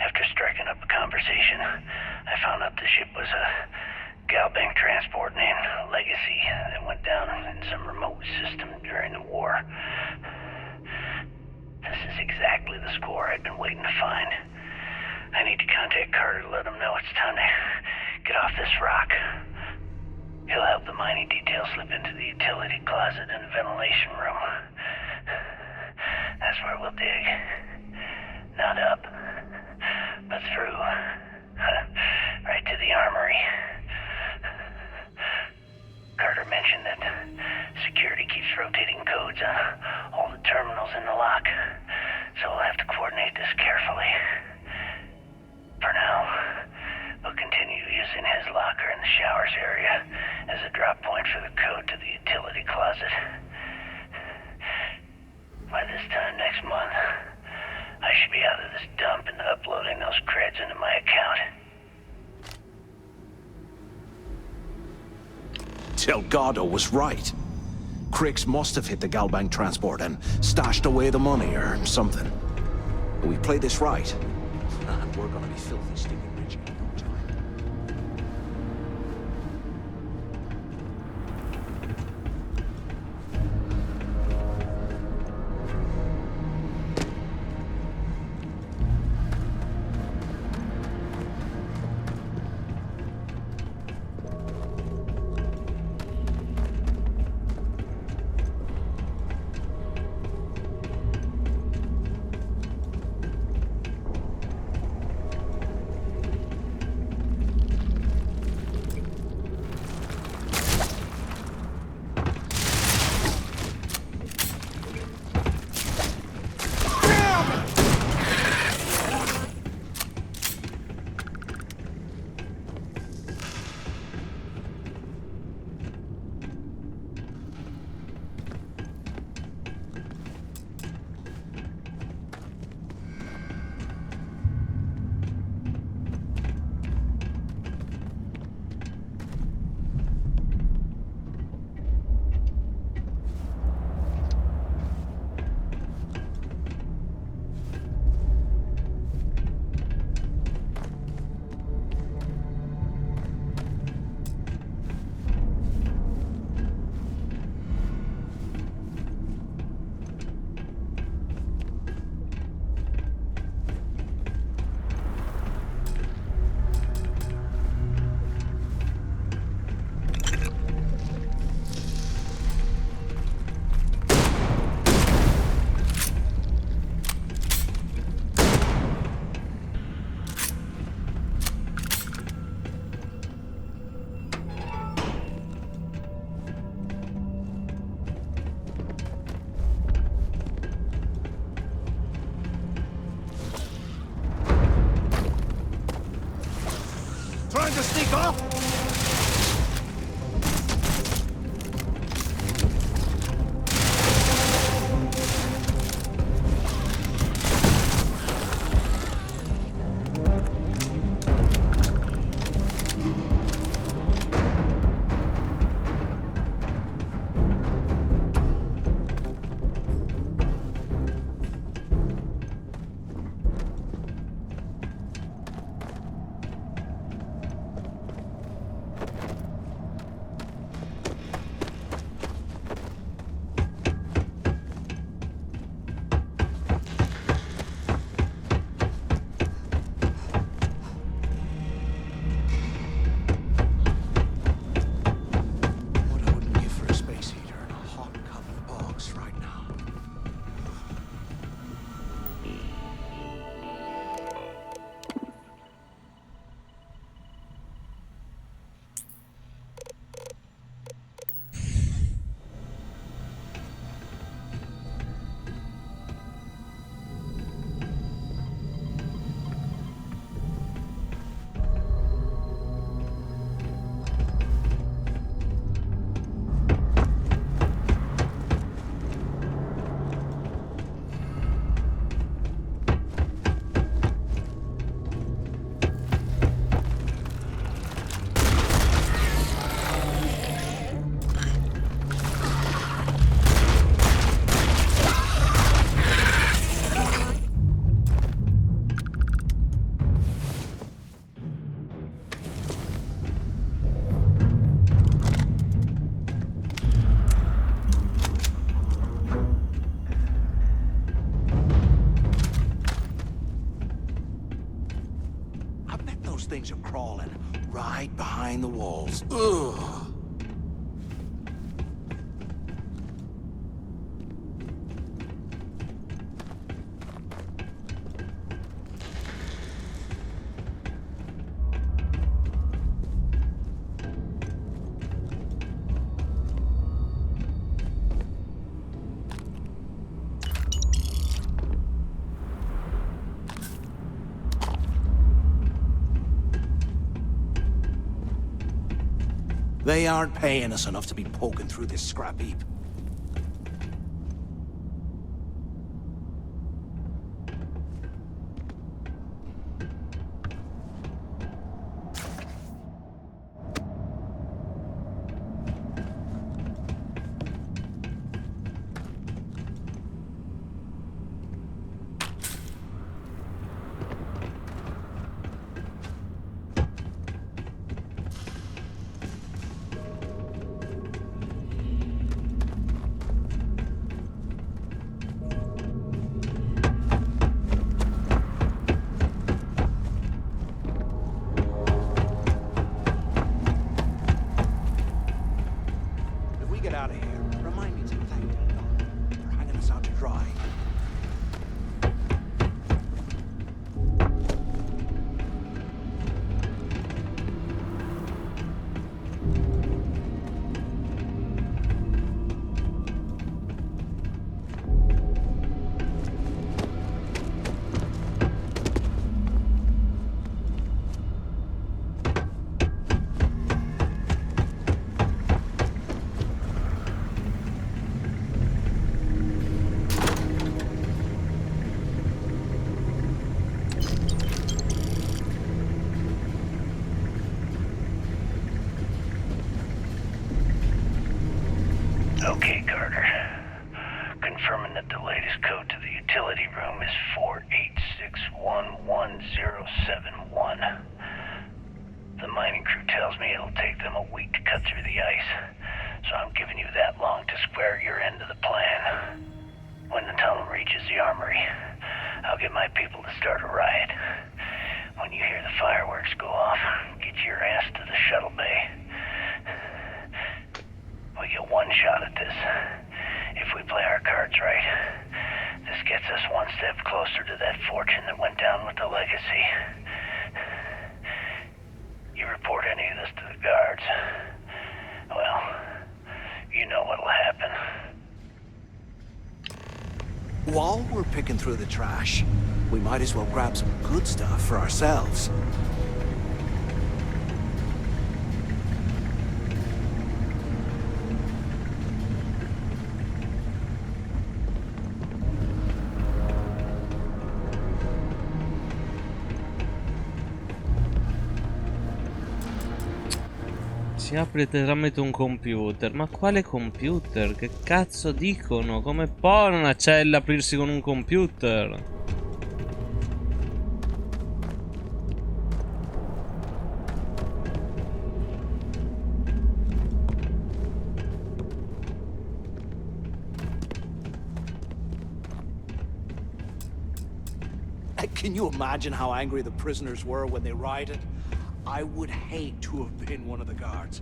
After striking up a conversation, I found out the ship was a Galbank transport named Legacy that went down in some remote system during the war. This is exactly the score I'd been waiting to find. I need to contact Carter to let him know it's time to get off this rock. He'll help the mining detail slip into the utility closet in the ventilation room. That's where we'll dig. Not up, but through. Right to the armory. Carter mentioned that security keeps rotating codes on all the terminals in the lock, so we'll have to coordinate this carefully. For now, we'll continue using his locker in the showers area as a drop point for the code to the utility closet. By this time next month, I should be out of this dump and uploading those creds into my account. Delgado was right. Cricks must have hit the Galbank transport and stashed away the money or something. We play this right, and we're gonna be filthy stinking rich in no time. Trying to sneak off? those things are crawling right behind the walls. Ugh. They aren't paying us enough to be poking through this scrap heap. Get out of here. Remind me to thank you for hanging us out to dry. Okay, Carter. Confirming that the latest code to the utility room is 486111071. The mining crew tells me it'll take them a week to cut through the ice, so I'm giving you that long to square your end of the plan. When the tunnel reaches the armory, I'll get my people to start a riot. When you hear the fireworks go off, get your ass to the shuttle bay. We get one shot at this. If we play our cards right, this gets us one step closer to that fortune that went down with the legacy. You report any of this to the guards, well, you know what'll happen. While we're picking through the trash, we might as well grab some good stuff for ourselves. Si apre tramite un computer. Ma quale computer? Che cazzo dicono? Come può una cella aprirsi con un computer? Can you imagine how angry the prisoners were when they rioted? I would hate to have been one of the guards.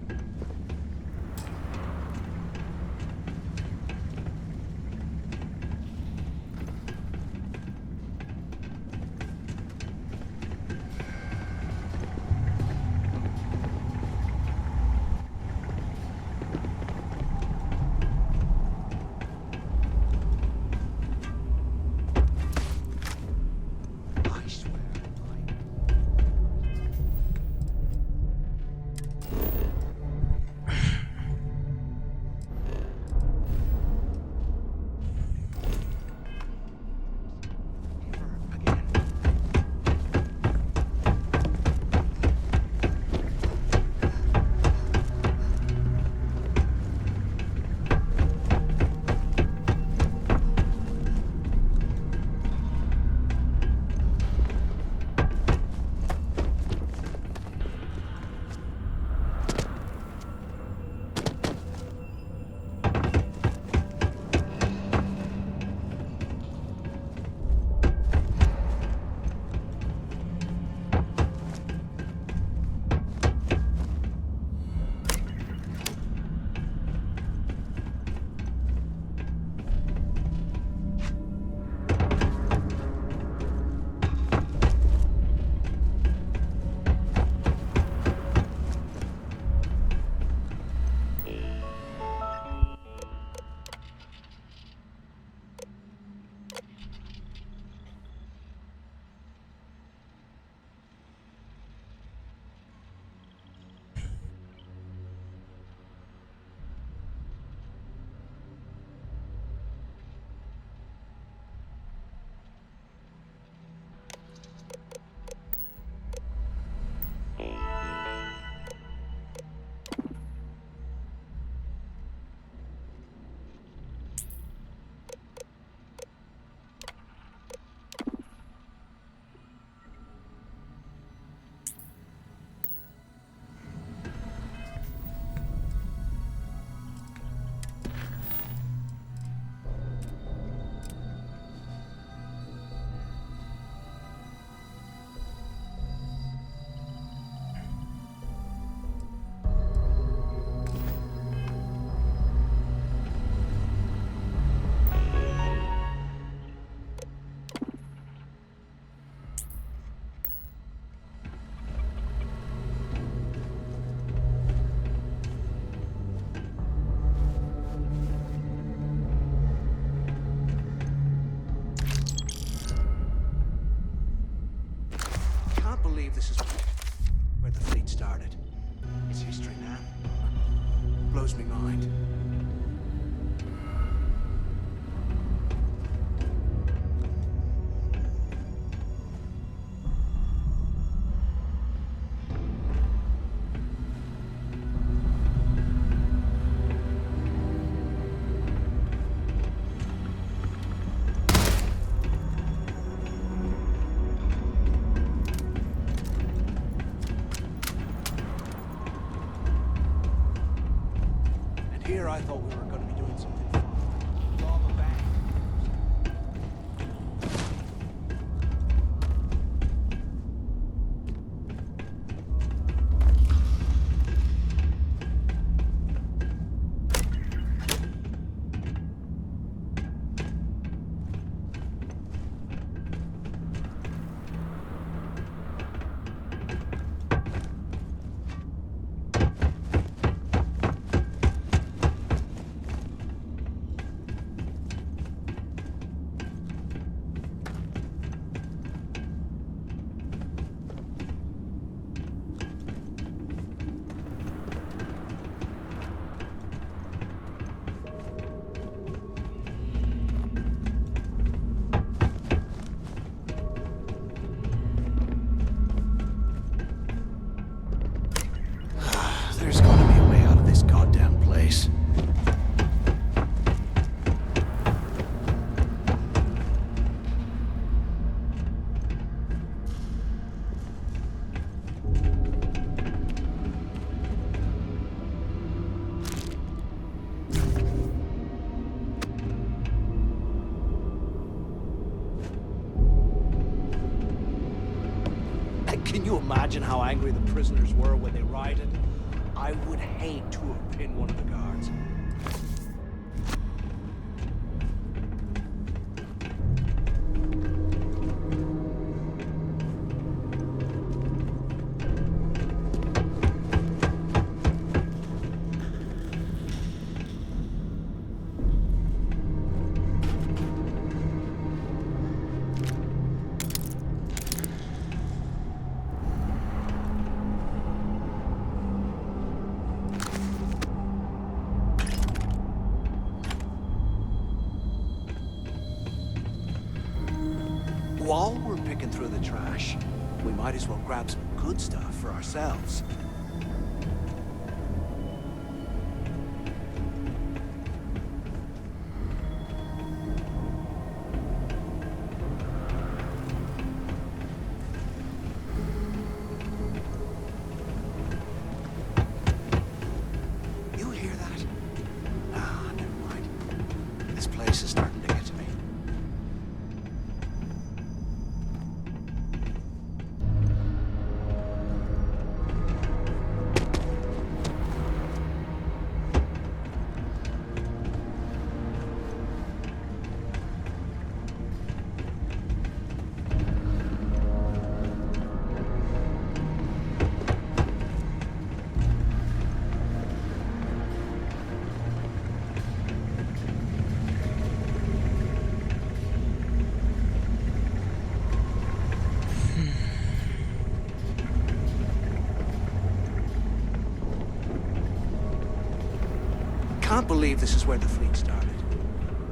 Can't believe this is where the fleet started. It's history now. Blows me mind. Here I thought we were going to be doing something fun. Rob a bank. There's gotta be a way out of this goddamn place. Can you imagine how angry the prisoners were when they rioted? I would hate to have been one of the guards. While we're picking through the trash, we might as well grab some good stuff for ourselves. You hear that? Ah, never mind. This place is starting to get to me. Can't believe this is where the fleet started.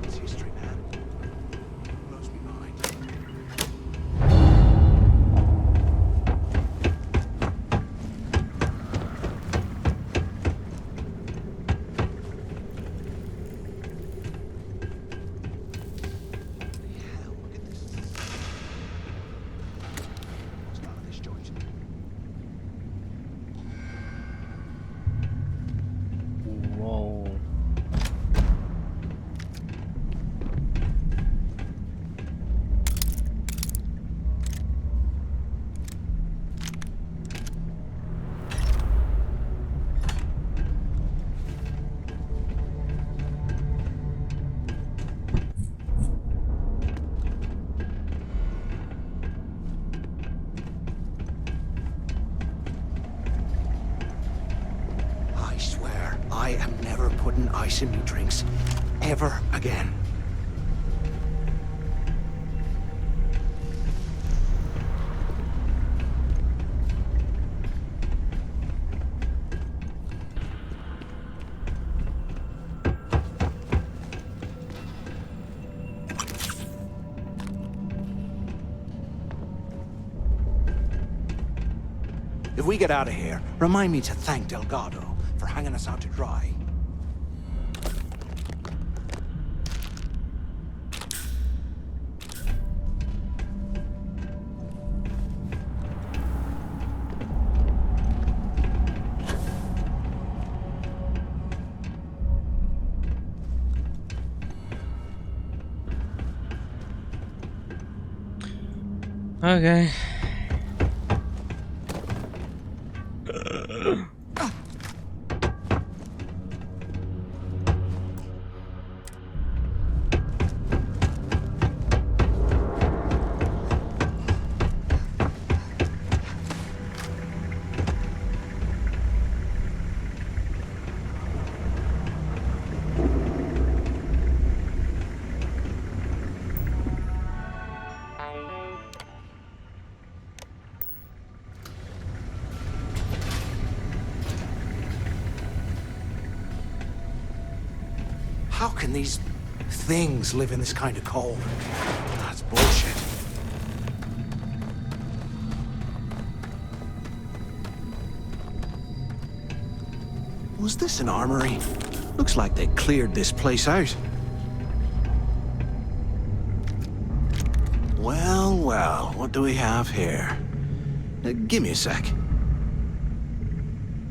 It's history, man. Blows me mind. Hell, look at this. What's out of this joint? Wow. I swear, I am never putting ice in me drinks. Ever again. If we get out of here, remind me to thank Delgado for hanging us out to dry. Ok. How can these things live in this kind of cold? That's bullshit. Was this an armory? Looks like they cleared this place out. Well, well, what do we have here? Give me a sec.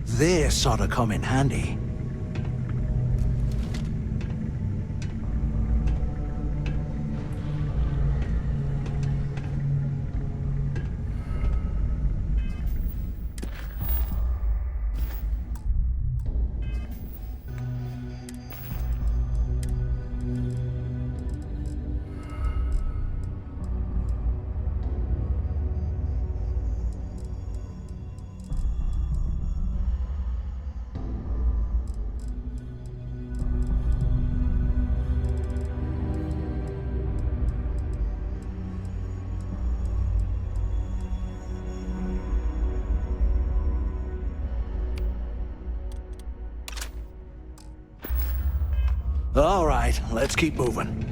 This ought to come in handy. All right, let's keep moving.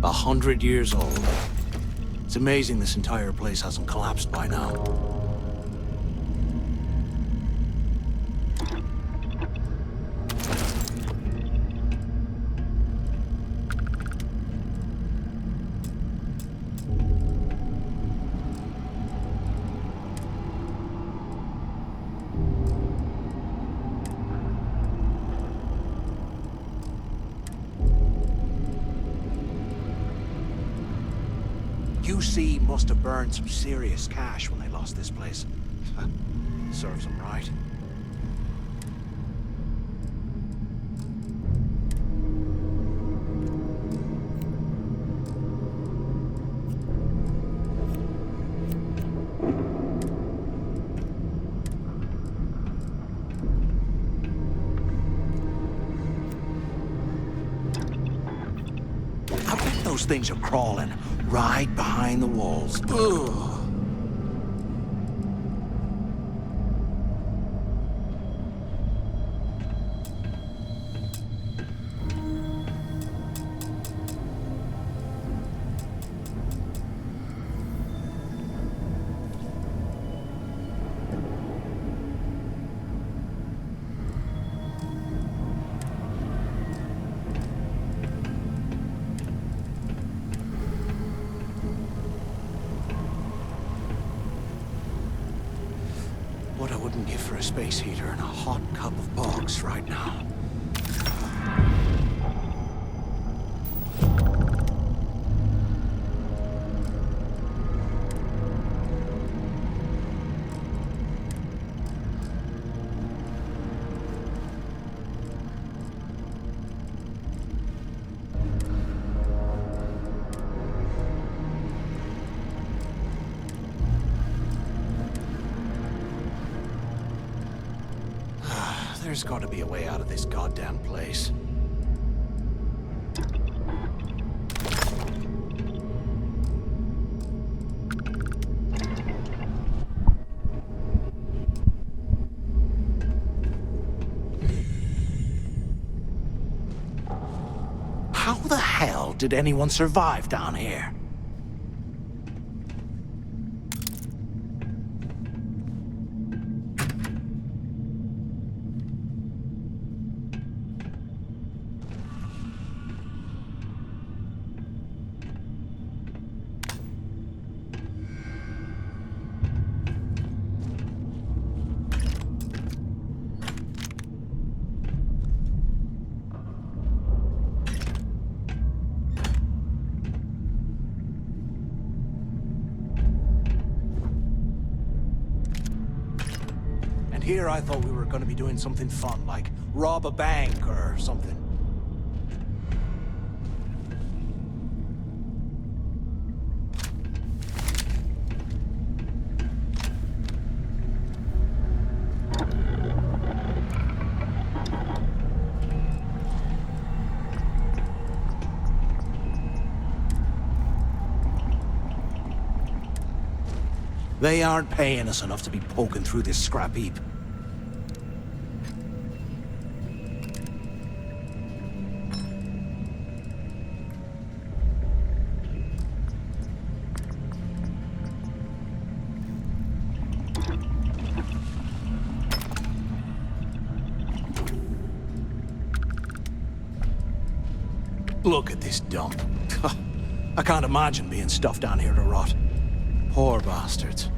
A 100 years old. It's amazing this entire place hasn't collapsed by now. UC must have burned some serious cash when they lost this place. Serves them right. I bet those things are crawling right behind the walls. Ugh. What I wouldn't give for a space heater and a hot cup of box right now. There's got to be a way out of this goddamn place. How the hell did anyone survive down here? Here I thought we were going to be doing something fun, like rob a bank or something. They aren't paying us enough to be poking through this scrap heap. Look at this dump. I can't imagine being stuffed down here to rot. Poor bastards.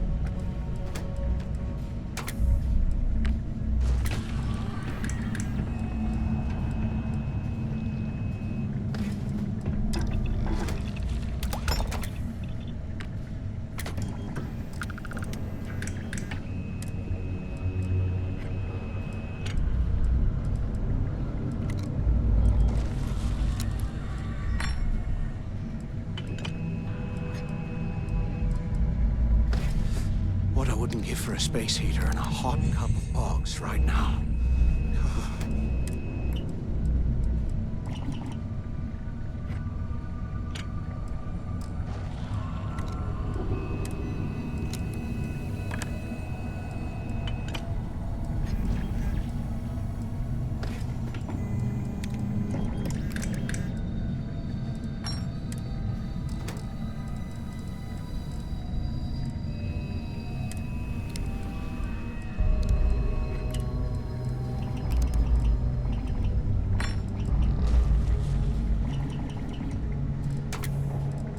What I wouldn't give for a space heater and a hot cup of bogs right now.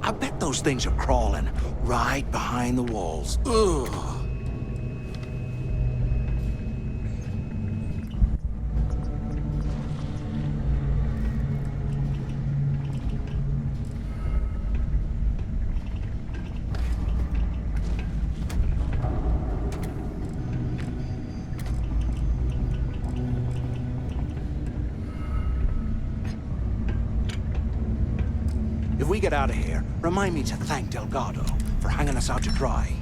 I bet those things are crawling right behind the walls. Ugh. If we get out of here, remind me to thank Delgado for hanging us out to dry.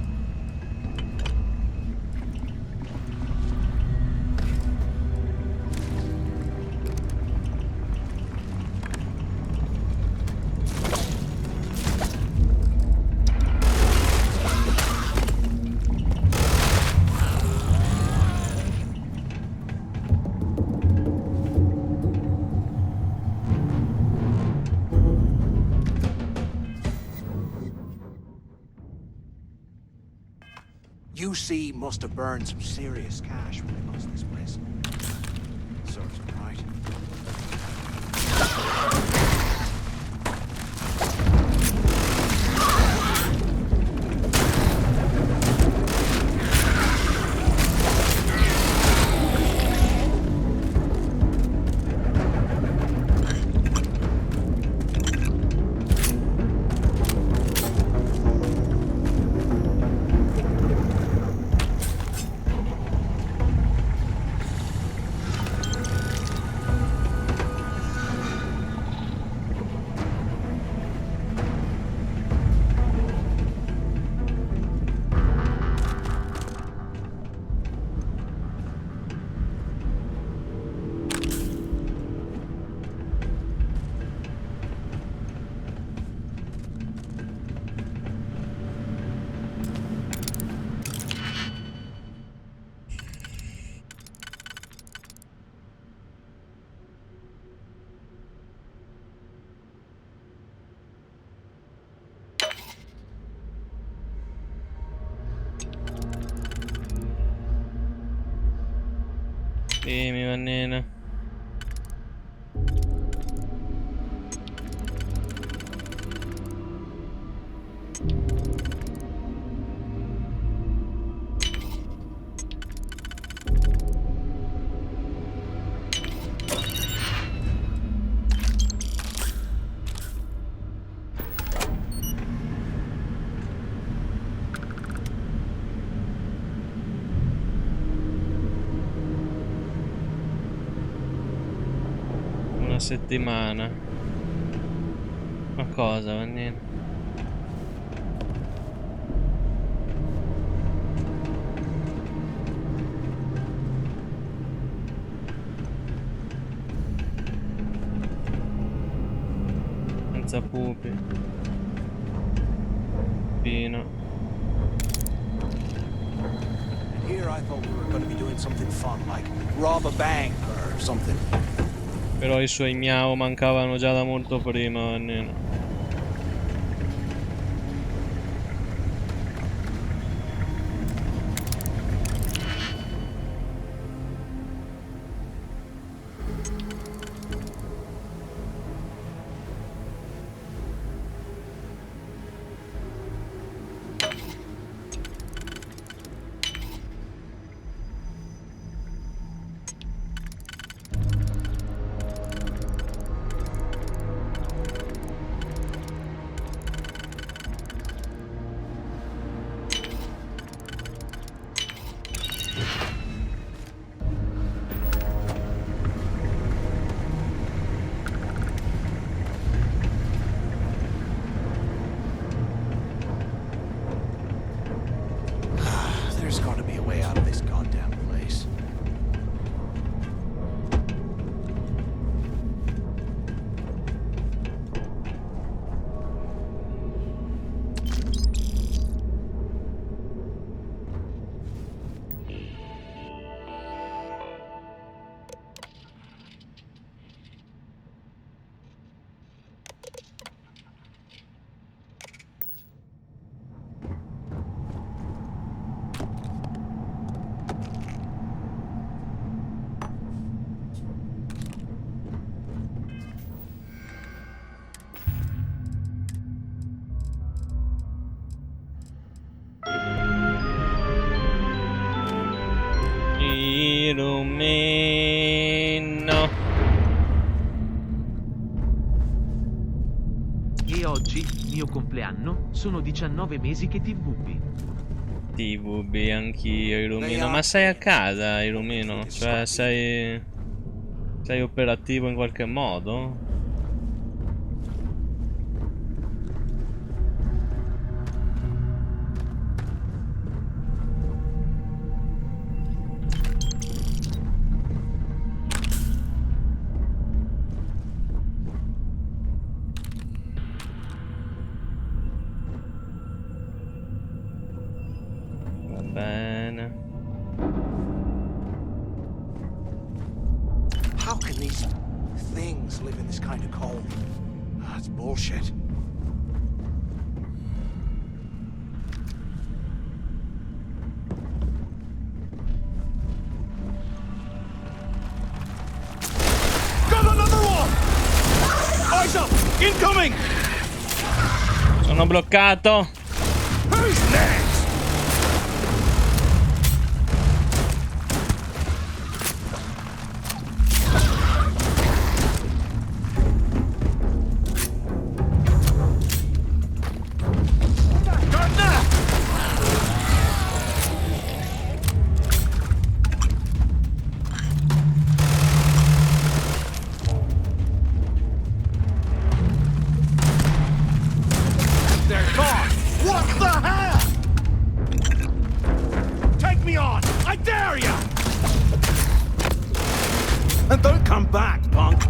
UC must have burned some serious cash when they lost this place. Serves them right. Dimmi, Vannina. Una settimana. Ma cosa, Vannina? Senza pupi. Pino. Here I thought we were going to be doing something fun, like rob a bank or something. Però i suoi miau mancavano già da molto prima, Vannina. There's got to be a way out of this goddamn place. Illumino. E oggi, mio compleanno, sono 19 mesi che ti vubbi. TVB anch'io, Illumino. Ma sei a casa, Illumino? Cioè, sei operativo in qualche modo? Va bene. How can these things live in this kind of cold? That's bullshit. Got another one! Eyes up! Incoming! Sono bloccato. Who's next? They're gone! What the hell? Take me on! I dare ya! And don't come back, punk!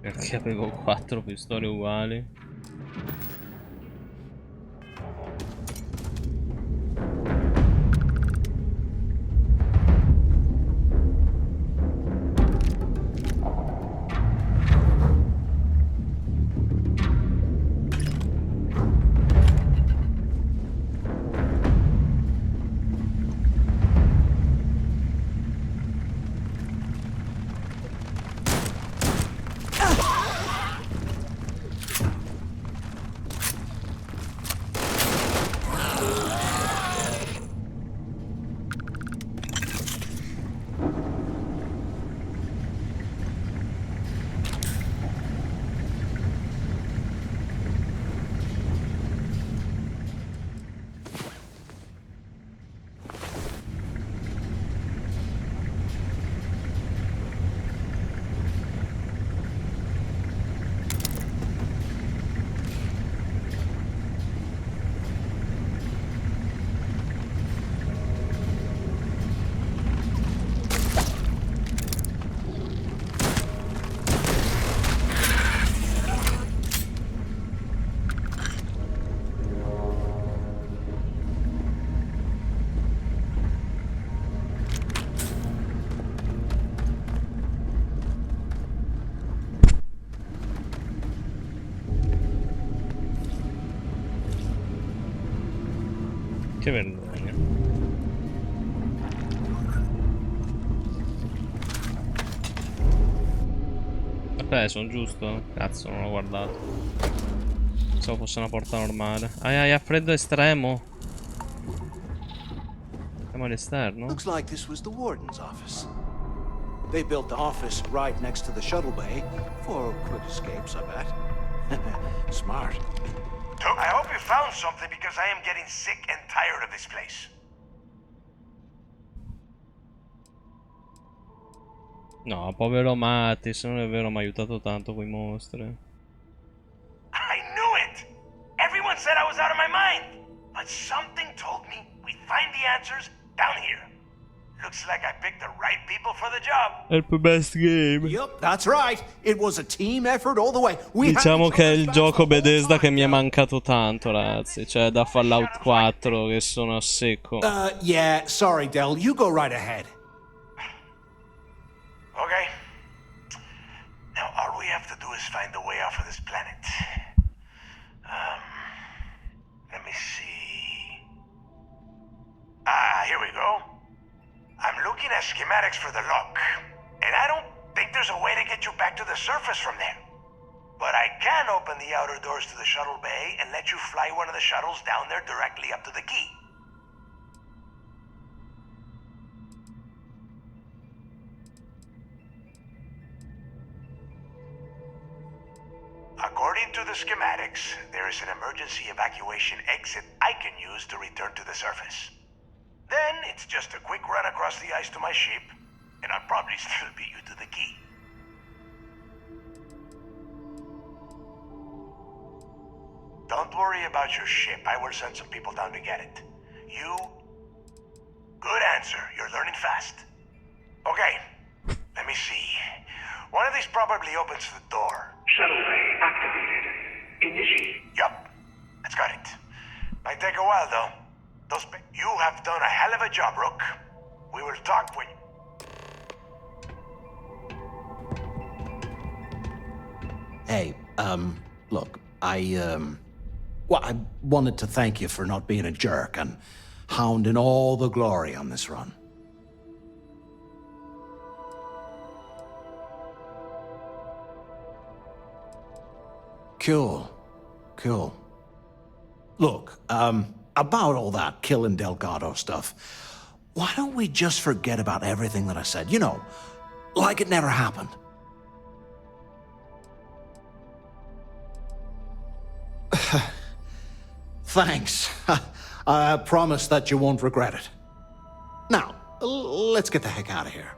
Perché avevo 4 pistole uguali? Che vergogna. Ok, sono giusto? Cazzo, non l'ho guardato. Pensavo fosse una porta normale. Ha freddo estremo. Siamo all'esterno? Looks like this was the warden's office. They built the office right next to the shuttle bay for quick escapes, I bet. Smart. I hope you found something because I am getting sick and tired of this place. No, povero Matti, se non è vero mi ha aiutato tanto quei mostri. I knew it! Everyone said I was out of my mind! But something told me we'd find the answers down here. Looks like I picked the right people for the job. È il best game. Yep, that's right. It was a team effort all the way. Diciamo che è il gioco Bethesda che mi è mancato tanto, ragazzi. Cioè, da Fallout 4 che sono a secco. Yeah, sorry, Del. You go right ahead. Okay. Now all we have to do is find the way off of this planet. Let me see. Here we go. I'm looking at schematics for the lock, and I don't think there's a way to get you back to the surface from there. But I can open the outer doors to the shuttle bay and let you fly one of the shuttles down there directly up to the key. According to the schematics, there is an emergency evacuation exit I can use to return to the surface. Then it's just a quick run across the ice to my ship, and I'll probably still beat you to the key. Don't worry about your ship. I will send some people down to get it. You... Good answer. You're learning fast. Okay, let me see. One of these probably opens the door. Shuttle bay activated. Initiate. Yup, that's got it. Might take a while, though. You have done a hell of a job, Rook. We will talk when... Hey, look, well, I wanted to thank you for not being a jerk and hounding all the glory on this run. Cool. Look, about all that killing Delgado stuff, why don't we just forget about everything that I said? You know, like it never happened. Thanks. I promise that you won't regret it. Now, let's get the heck out of here.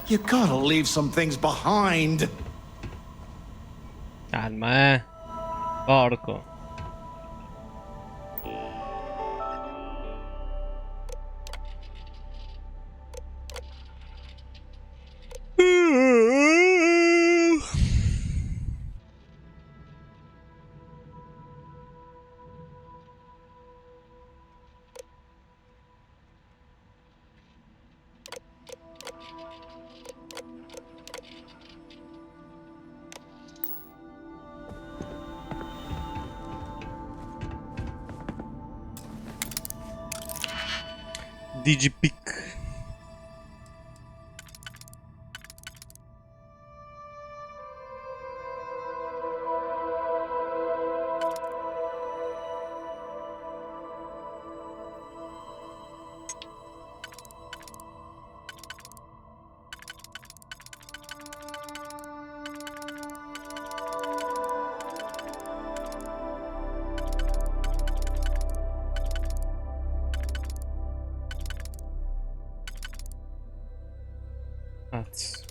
You gotta leave some things behind. Calma, porco. Digipic. Cazzo.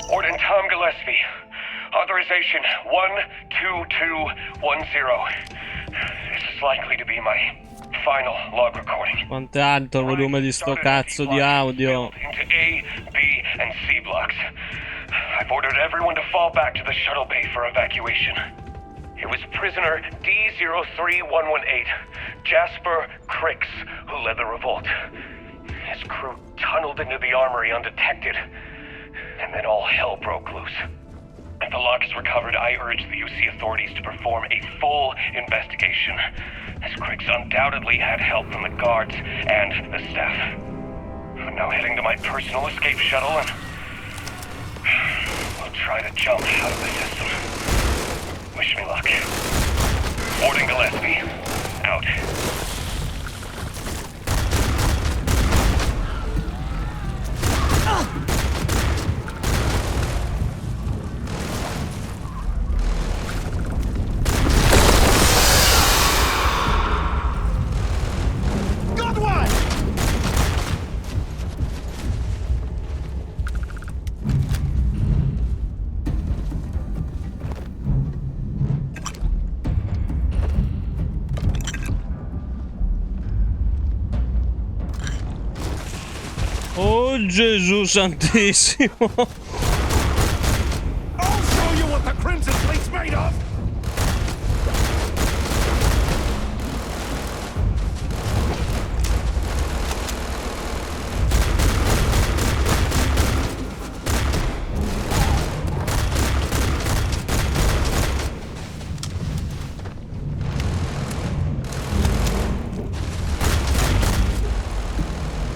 Warden Tom Gillespie. Authorization 12210. This is likely to be my final log recording. Quanto è alto il volume di sto cazzo di audio? Into A, B, and C blocks. I've ordered everyone to fall back to the shuttle bay for evacuation. It was prisoner D03118, Jasper Crix, who led the revolt. His crew tunneled into the armory undetected, and then all hell broke loose. If the log is recovered, I urge the UC authorities to perform a full investigation, as Crix undoubtedly had help from the guards and the staff. I'm now heading to my personal escape shuttle and we'll try to jump out of the system. Wish me luck. Warden Gillespie, out. Oh Gesù santissimo. I'll show you what the Crimson Fleet's made of!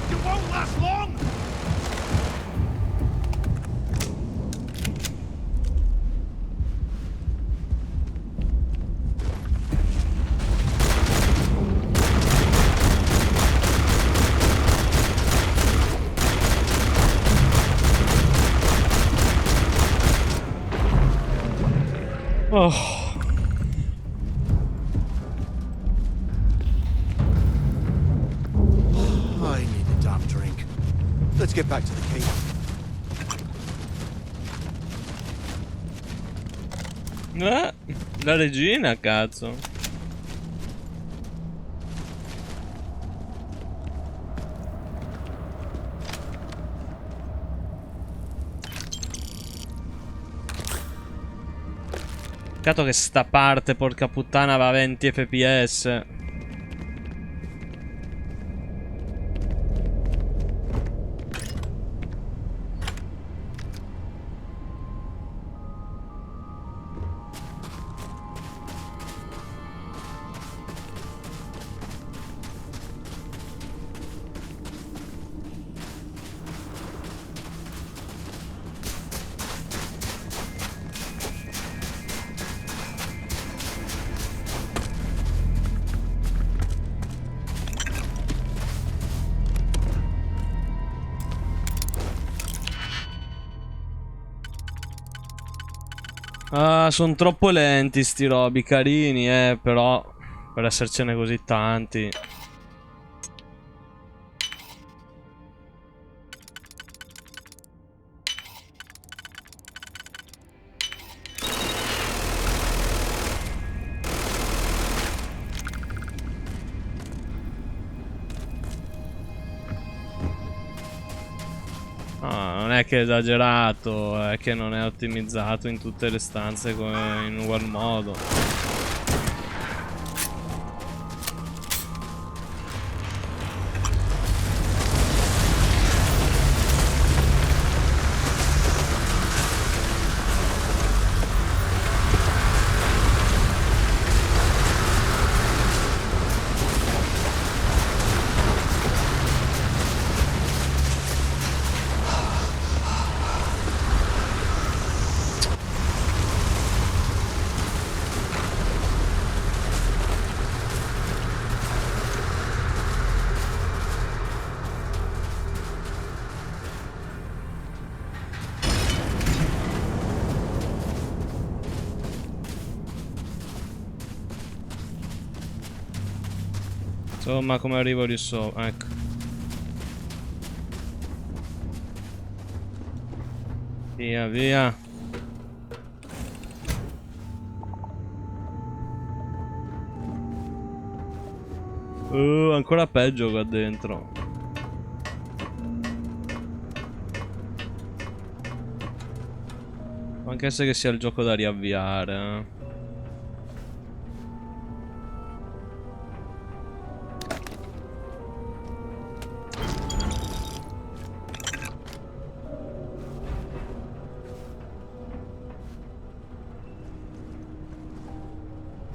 You won't last long! Oh. I need a damn drink. Let's get back to the cave. La regina, cazzo. Peccato che sta parte, porca puttana, va a 20 fps. Ah, sono troppo lenti sti robi, carini, però per essercene così tanti. Ah, non è che è esagerato, è che non è ottimizzato in tutte le stanze in ugual modo. Insomma, come arrivo lì sopra? Ecco. Via, via. Ancora peggio qua dentro. Può anche essere che sia il gioco da riavviare.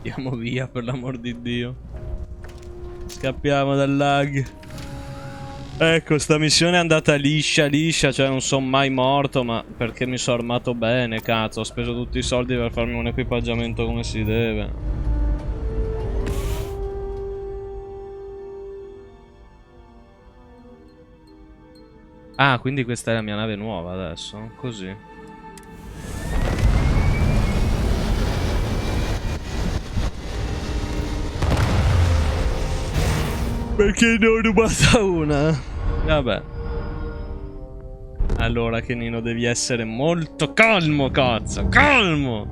Andiamo via, per l'amor di Dio. Scappiamo dal lag. Ecco, sta missione è andata liscia, liscia. Cioè non sono mai morto, ma perché mi sono armato bene, cazzo. Ho speso tutti i soldi per farmi un equipaggiamento come si deve. Ah, quindi questa è la mia nave nuova adesso. Così. Perché ne ho rubata una? Vabbè. Allora, Kenino, devi essere molto calmo, cazzo. Calmo!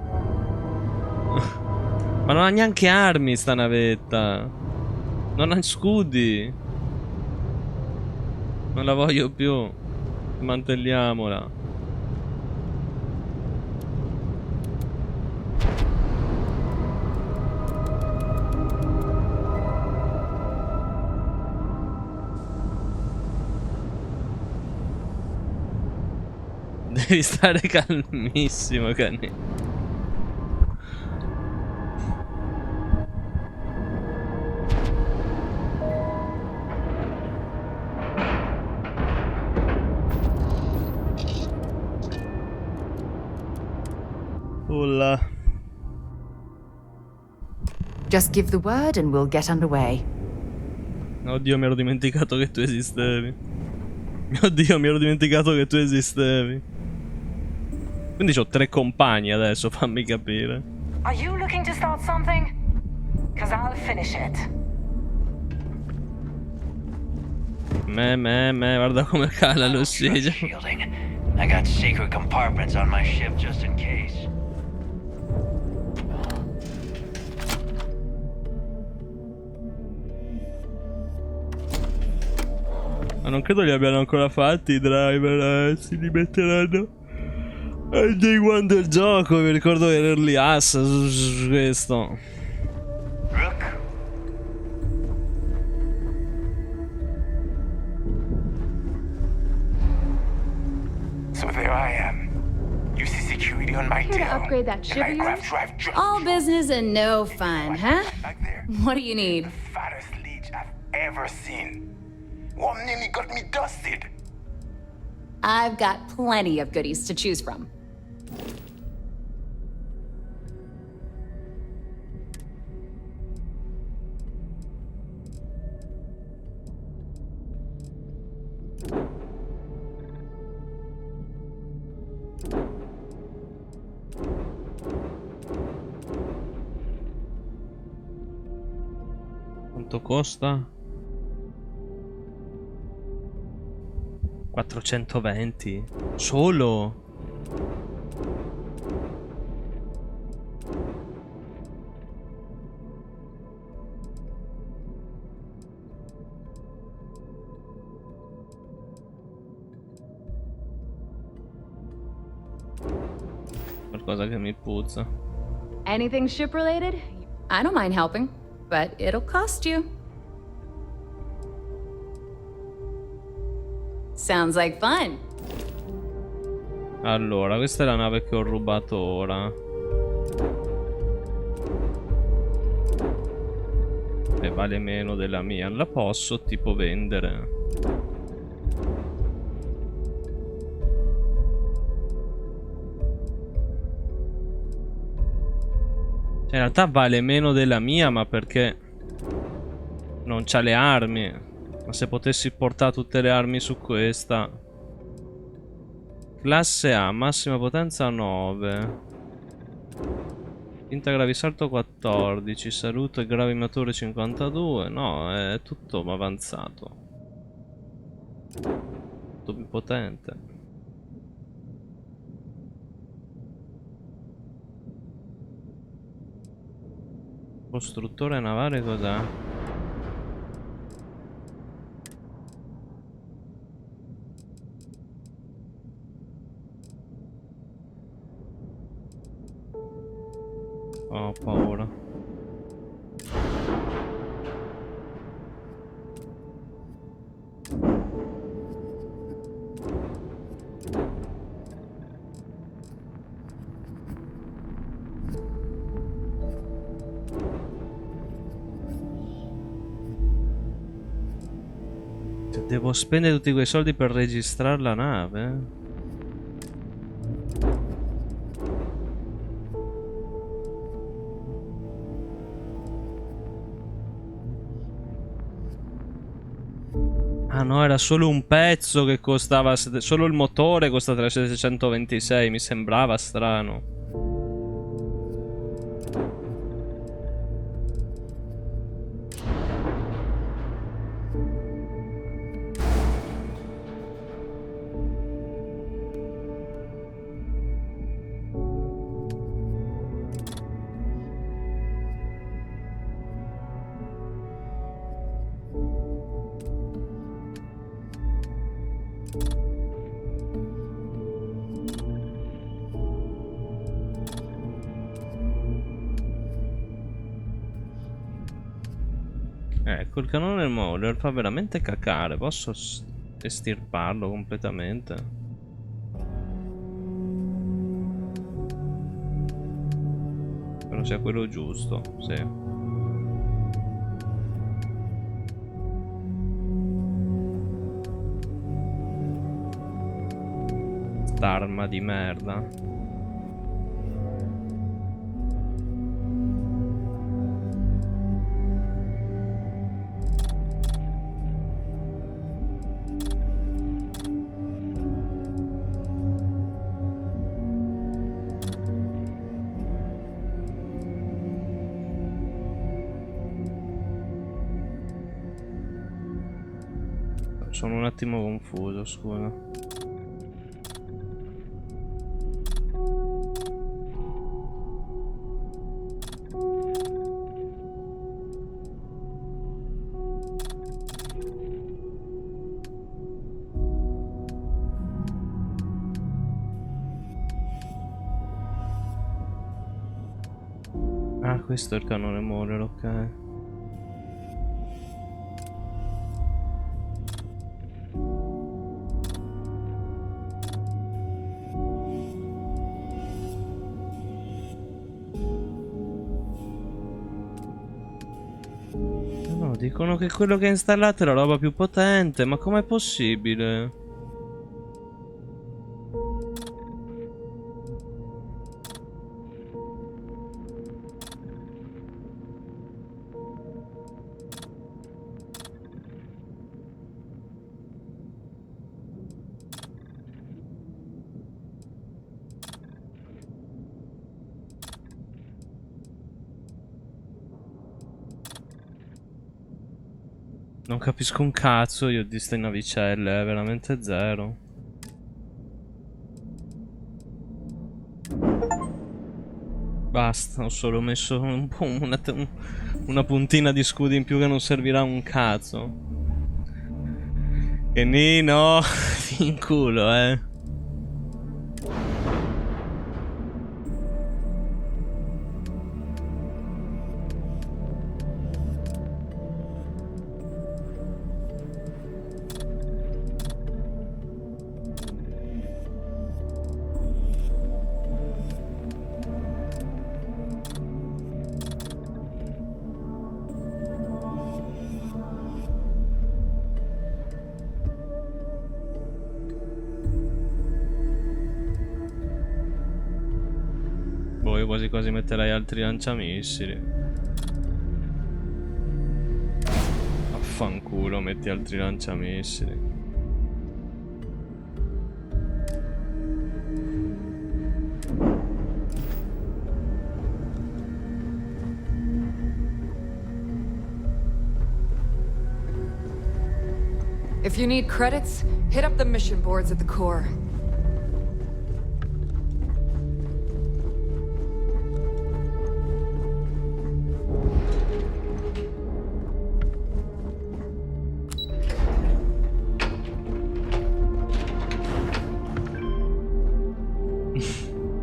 Ma non ha neanche armi sta navetta. Non ha scudi. Non la voglio più. Smantelliamola. Devi stare calmissimo, Cani. Hola. Just give the word and we'll get underway. Oddio, mi ero dimenticato che tu esistevi. Mio Dio, mi ero dimenticato che tu esistevi. Quindi c'ho 3 compagni adesso, fammi capire. Are you looking to start something? 'Cause I'll finish it. Guarda come cala l'ossigeno. Shielding. I got secret compartments on my ship just in case. Ma non credo li abbiano ancora fatti i driver, si li metteranno È il day one del gioco, mi ricordo che era early access su questo. So there I am. You see security on my Here to tail. upgrade that ship and of my yours? grab drive All business and no fun, huh? What do you need? fattest leech I've ever seen. One nearly got me dusted. I've got plenty of goodies to choose from. Quanto costa? 420 solo. Qualcosa che mi puzza. Anything ship related? I don't mind helping, but it'll cost you. Sounds like fun. Allora, questa è la nave che ho rubato ora. E vale meno della mia. La posso tipo vendere. Cioè, in realtà vale meno della mia, ma perché non c'ha le armi. Ma se potessi portare tutte le armi su questa. Classe A, massima potenza 9. Tinta gravisalto 14. Saluto e gravimatore 52. No, è tutto avanzato. Tutto più potente. Costruttore navale cos'è? Ho paura. Devo spendere tutti quei soldi per registrare la nave? Ah no, era solo un pezzo che costava... Solo il motore costa 326, mi sembrava strano. Ecco, il cannone Mauler fa veramente cacare. Posso estirparlo completamente? Spero sia quello giusto, sì. St'arma di merda. Sono un attimo confuso, scusa. questo è il cannone Moller, ok. No, dicono che quello che è installato è la roba più potente, ma com'è possibile? Non capisco un cazzo io di ste navicelle, è veramente zero. Basta, ho solo messo un po' una puntina di scudi in più che non servirà un cazzo. Che Nino, in culo, Boh, io quasi quasi metterei altri lanciamissili. Affanculo, metti altri lanciamissili. If you need credits, hit up the mission boards at the core.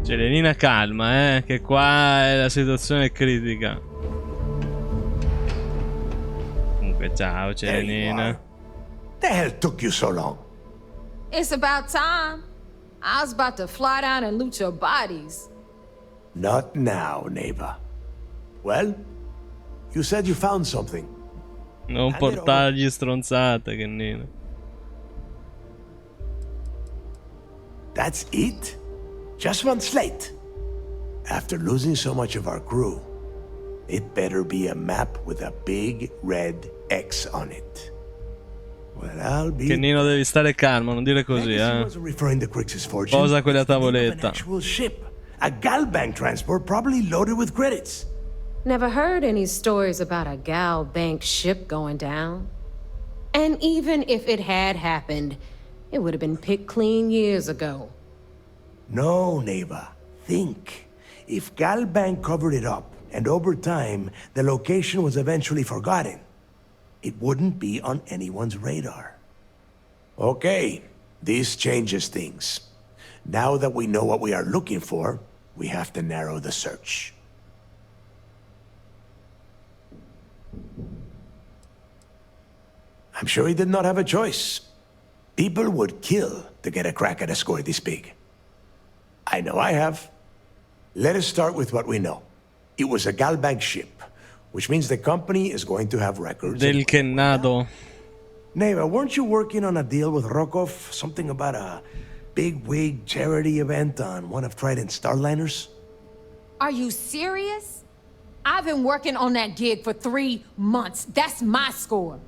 Celenina calma, che qua la situazione è critica. Comunque ciao Celenina. The hell took you so long? It's about time. I was about to fly down and loot your bodies. Not now, neighbor. Well, you said you found something. Non portargli stronzate, che Nino. That's it? Just one slate? After losing so much of our crew, it better be a map with a big red X on it. Well, I'll be... Che Nino, devi stare calmo, non dire così, Posa quella tavoletta. Actual ship. A Galbank transport probably loaded with credits. Never heard any stories about a Gal Bank ship going down. And even if it had happened, it would have been picked clean years ago. No, neighbor. Think. If Galbank covered it up, and over time, the location was eventually forgotten, it wouldn't be on anyone's radar. Okay, this changes things. Now that we know what we are looking for, we have to narrow the search. I'm sure he did not have a choice. People would kill to get a crack at a score this big. I know I have. Let us start with what we know. It was a Galbank ship, which means the company is going to have records. Del Kennado. Neighbor, weren't you working on a deal with Rokov? Something about a big wig charity event on one of Trident's Starliners? Are you serious? I've been working on that gig for 3 months. That's my score.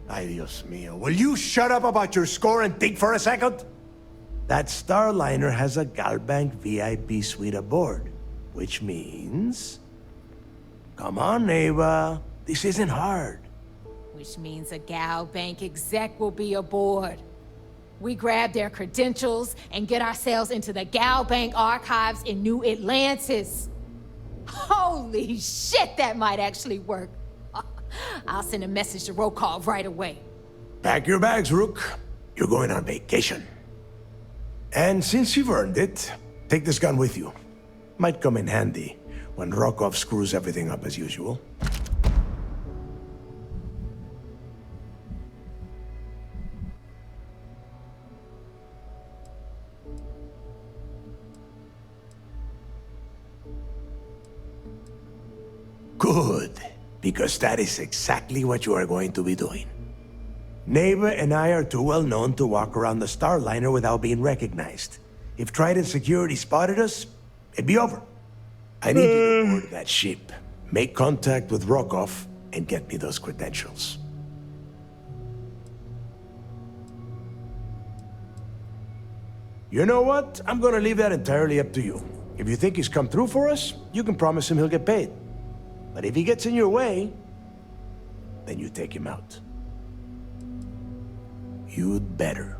Ay, Dios mío. Will you shut up about your score and think for a second? That Starliner has a Galbank VIP suite aboard, which means... Come on, neighbor. This isn't hard. Which means a Gal Bank exec will be aboard. We grab their credentials and get ourselves into the Gal Bank archives in New Atlantis. Holy shit, that might actually work. I'll send a message to Rokov right away. Pack your bags, Rook. You're going on vacation. And since you've earned it, take this gun with you. Might come in handy when Rokov screws everything up as usual. Good, because that is exactly what you are going to be doing. Neighbor and I are too well known to walk around the Starliner without being recognized. If Trident Security spotted us, it'd be over. I need you to board that ship, make contact with Rokov, and get me those credentials. You know what? I'm gonna leave that entirely up to you. If you think he's come through for us, you can promise him he'll get paid. But if he gets in your way, then you take him out. You'd better.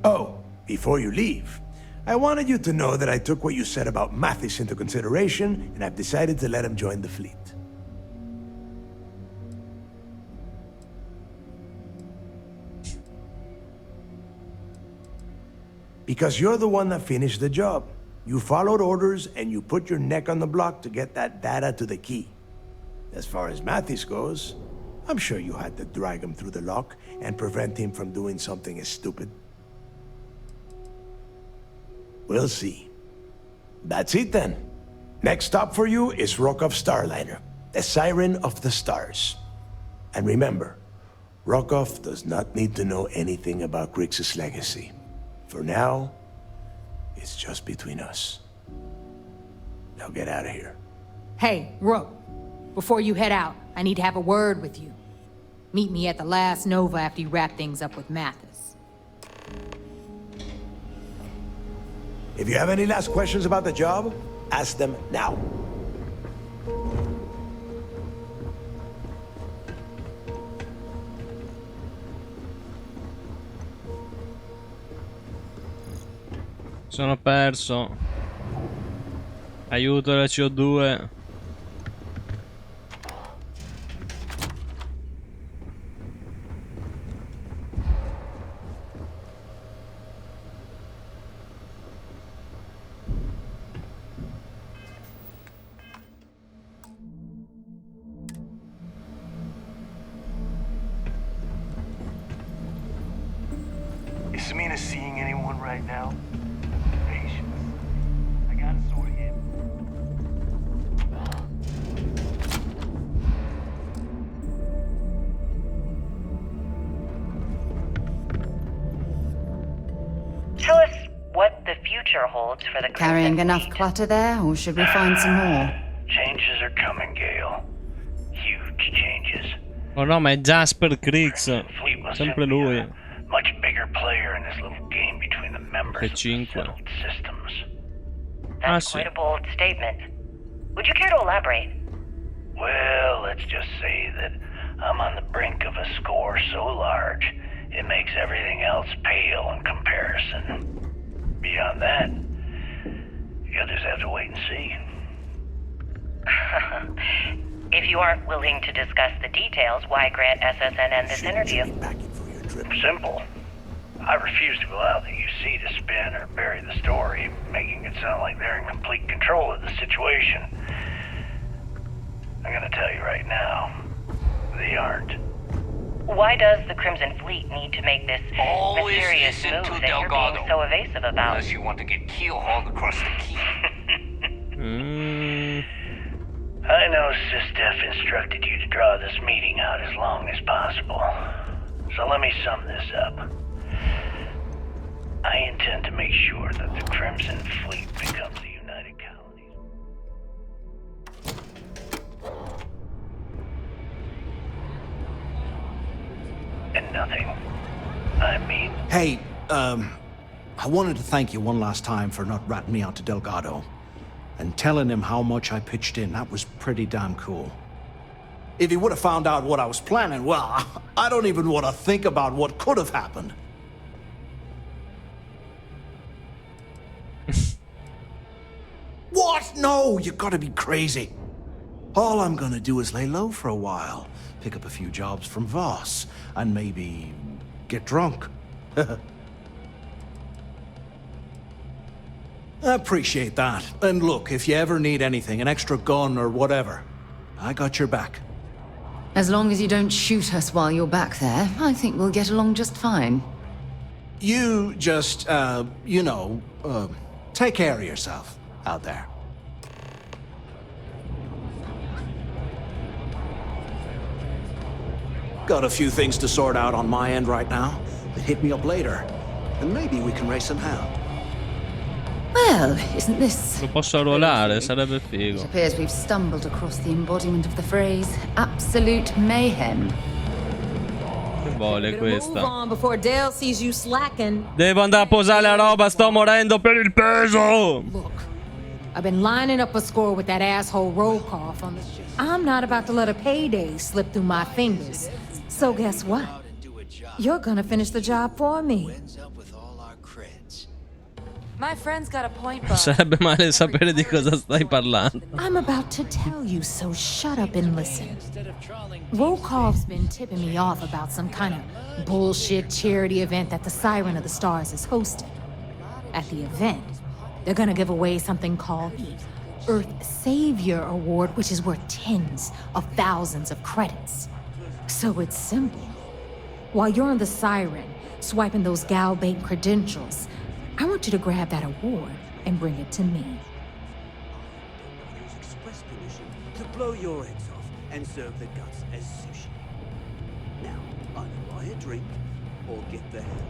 Oh, before you leave, I wanted you to know that I took what you said about Mathis into consideration, and I've decided to let him join the fleet. Because you're the one that finished the job. You followed orders, and you put your neck on the block to get that data to the key. As far as Mathis goes, I'm sure you had to drag him through the lock and prevent him from doing something as stupid. We'll see. That's it then. Next stop for you is Rokov Starliner, the siren of the stars. And remember, Rokov does not need to know anything about Grixis' legacy. For now, it's just between us. Now get out of here. Hey, Rook. Before you head out, I need to have a word with you. Meet me at the last Nova after you wrap things up with Mathis. If you have any last questions about the job, ask them now. Sono perso. Aiuto la CO2. Is Samina seeing anyone right now? Patience. I gotta sort him. Tell us what the future holds for the Carrying enough clutter there, or should we find some more? Changes are coming, Gale. Huge changes. Oh no, ma è Jasper Kriegs. Sempre lui. Much bigger player in this little game between the members of the settled systems. That's quite a bold statement. Would you care to elaborate? Well, let's just say that I'm on the brink of a score so large, it makes everything else pale in comparison. Beyond that, you'll just have to wait and see. If you aren't willing to discuss the details, why grant SSNN this interview? Simple. I refuse to allow the UC to spin or bury the story, making it sound like they're in complete control of the situation. I'm gonna tell you right now, they aren't. Why does the Crimson Fleet need to make this mysterious move that you're being so evasive about? Unless you want to get keel-hauled across the key. I know SysDef instructed you to draw this meeting out as long as possible. So let me sum this up. I intend to make sure that the Crimson Fleet becomes the United Colonies. And nothing. I mean... Hey, I wanted to thank you one last time for not ratting me out to Delgado. And telling him how much I pitched in. That was pretty damn cool. If he would have found out what I was planning, well, I don't even want to think about what could have happened. What? No, you gotta be crazy. All I'm gonna do is lay low for a while, pick up a few jobs from Voss, and maybe get drunk. I appreciate that. And look, if you ever need anything, an extra gun or whatever, I got your back. As long as you don't shoot us while you're back there, I think we'll get along just fine. You just, take care of yourself out there. Got a few things to sort out on my end right now, but hit me up later, and maybe we can raise some hell. Well, isn't this... Lo posso arruolare, sarebbe figo. It appears we've stumbled across the embodiment of the phrase absolute mayhem. Che vuole Move questa? on before Dale sees you slacking. Devo andare a posare la roba, sto morendo per il peso! Look, I've been lining up a score with that asshole roll call from the ship. I'm not about to let a payday slip through my fingers. So guess what? You're gonna finish the job for me. My friend's got a point, Bob. Sarebbe male sapere di cosa stai parlando. I'm about to tell you, so shut up and listen. Rokov's been tipping me off about some kind of bullshit charity event that the Siren of the Stars is hosting. At the event, they're gonna give away something called the Earth Savior Award, which is worth tens of thousands of credits. So it's simple. While you're on the Siren, swiping those Gal Bank credentials, I want you to grab that award and bring it to me. Express permission to blow your eggs off and serve the guts as sushi. Now, either buy a drink or get the hell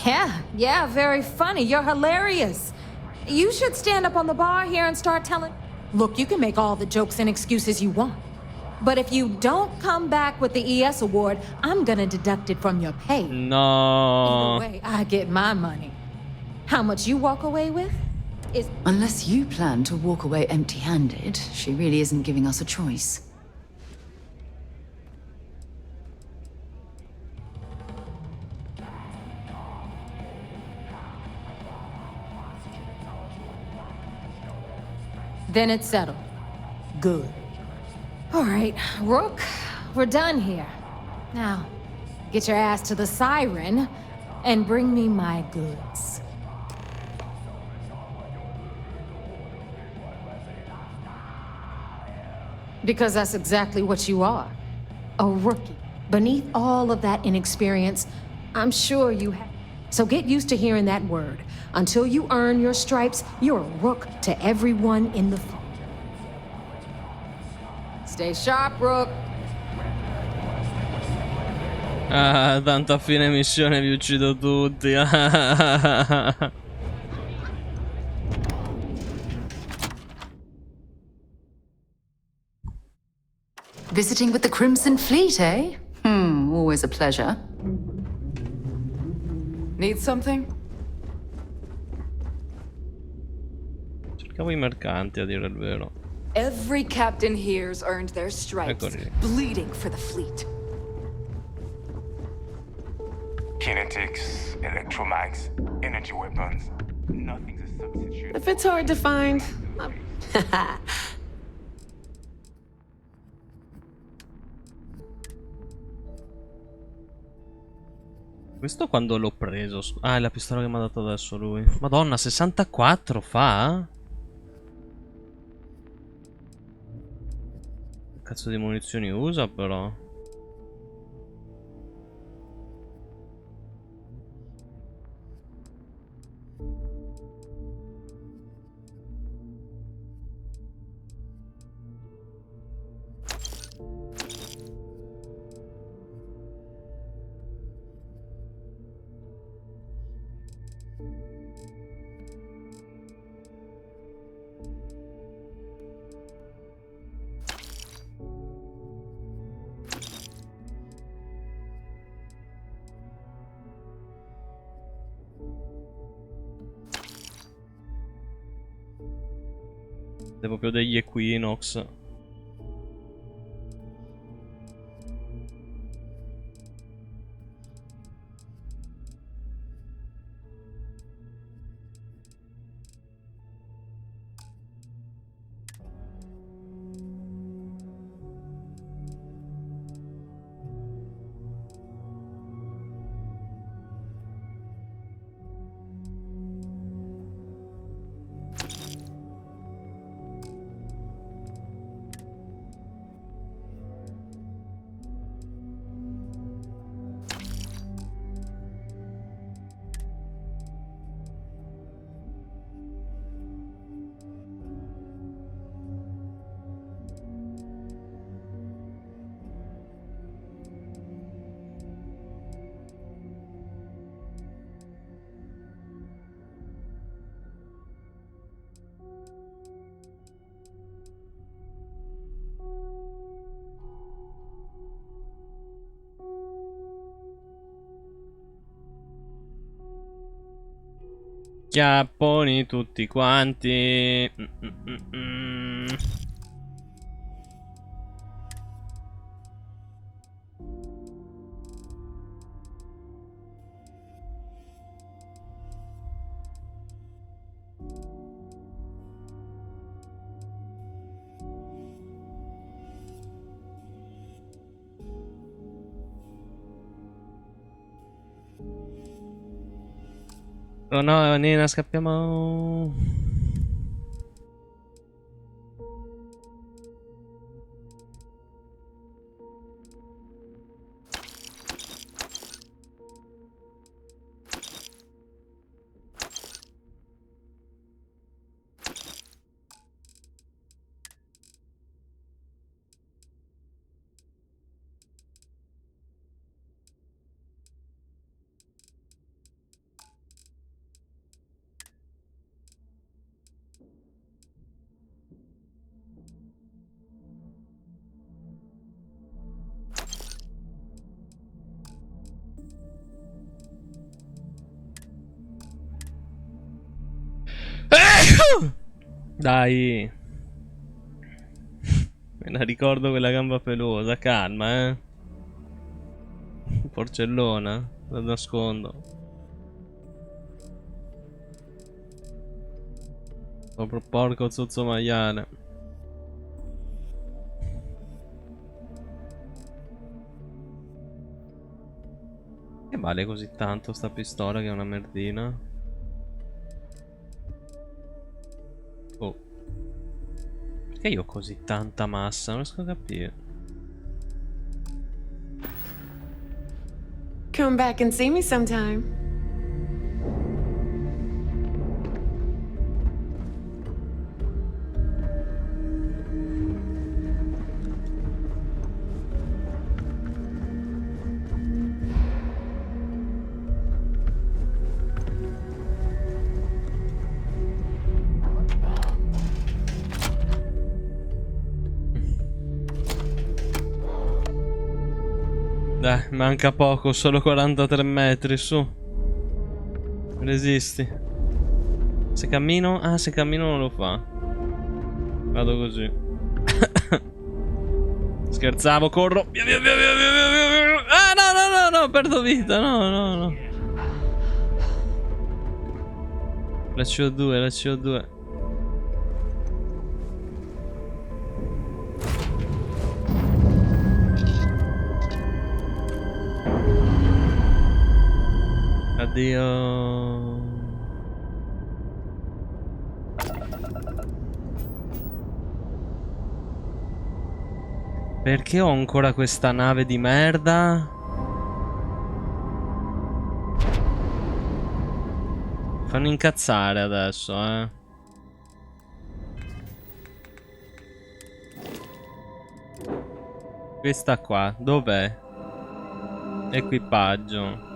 out of Yeah, very funny. You're hilarious. You should stand up on the bar here and start telling... Look, you can make all the jokes and excuses you want. But if you don't come back with the ES award, I'm gonna deduct it from your pay. No. Either way, I get my money. How much you walk away with is... Unless you plan to walk away empty-handed, she really isn't giving us a choice. Then it's settled. Good. All right, Rook, we're done here. Now, get your ass to the Siren and bring me my goods. Because that's exactly what you are. A rookie. Beneath all of that inexperience, I'm sure you have. So get used to hearing that word. Until you earn your stripes, you're a rook to everyone in the fleet. Stay sharp, Rook. Ah, tanto a fine missione vi uccido tutti. Visiting with the Crimson Fleet, eh? Always a pleasure. Need something? Cercavo i mercanti, a dire il vero. Every captain here's earned their stripes, Eccoli. bleeding for the fleet. Kinetics, electromags, energy weapons. Nothing's a substitute. If it's hard to find... Questo quando l'ho preso? Ah, è la pistola che mi ha dato adesso lui. Madonna, 64 fa? Che cazzo di munizioni usa però? È proprio degli Equinox. Chiapponi tutti quanti. Oh no, Nina, scappiamo. Dai. Me la ricordo quella gamba pelosa. Calma, Porcellona. La nascondo. Proprio porco zozzo maiale. Che vale così tanto sta pistola che è una merdina? Oh. Perché io ho così tanta massa? Non riesco a capire. Come back and see me sometime. Dai, manca poco, solo 43 metri, su. Resisti. Se cammino... Ah, se cammino non lo fa. Vado così. Scherzavo, corro. Via, via, via, via, via, via, via. Ah, no, no, no, no, perdo vita. No, no, no. La CO2, la CO2. Addio. Perché ho ancora questa nave di merda? Fanno incazzare adesso, Questa qua, dov'è? Equipaggio.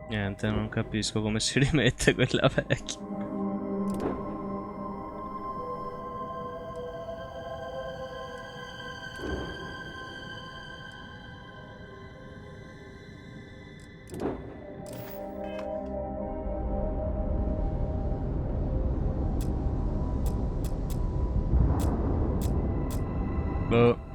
Niente, non capisco come si rimette quella vecchia. Boh.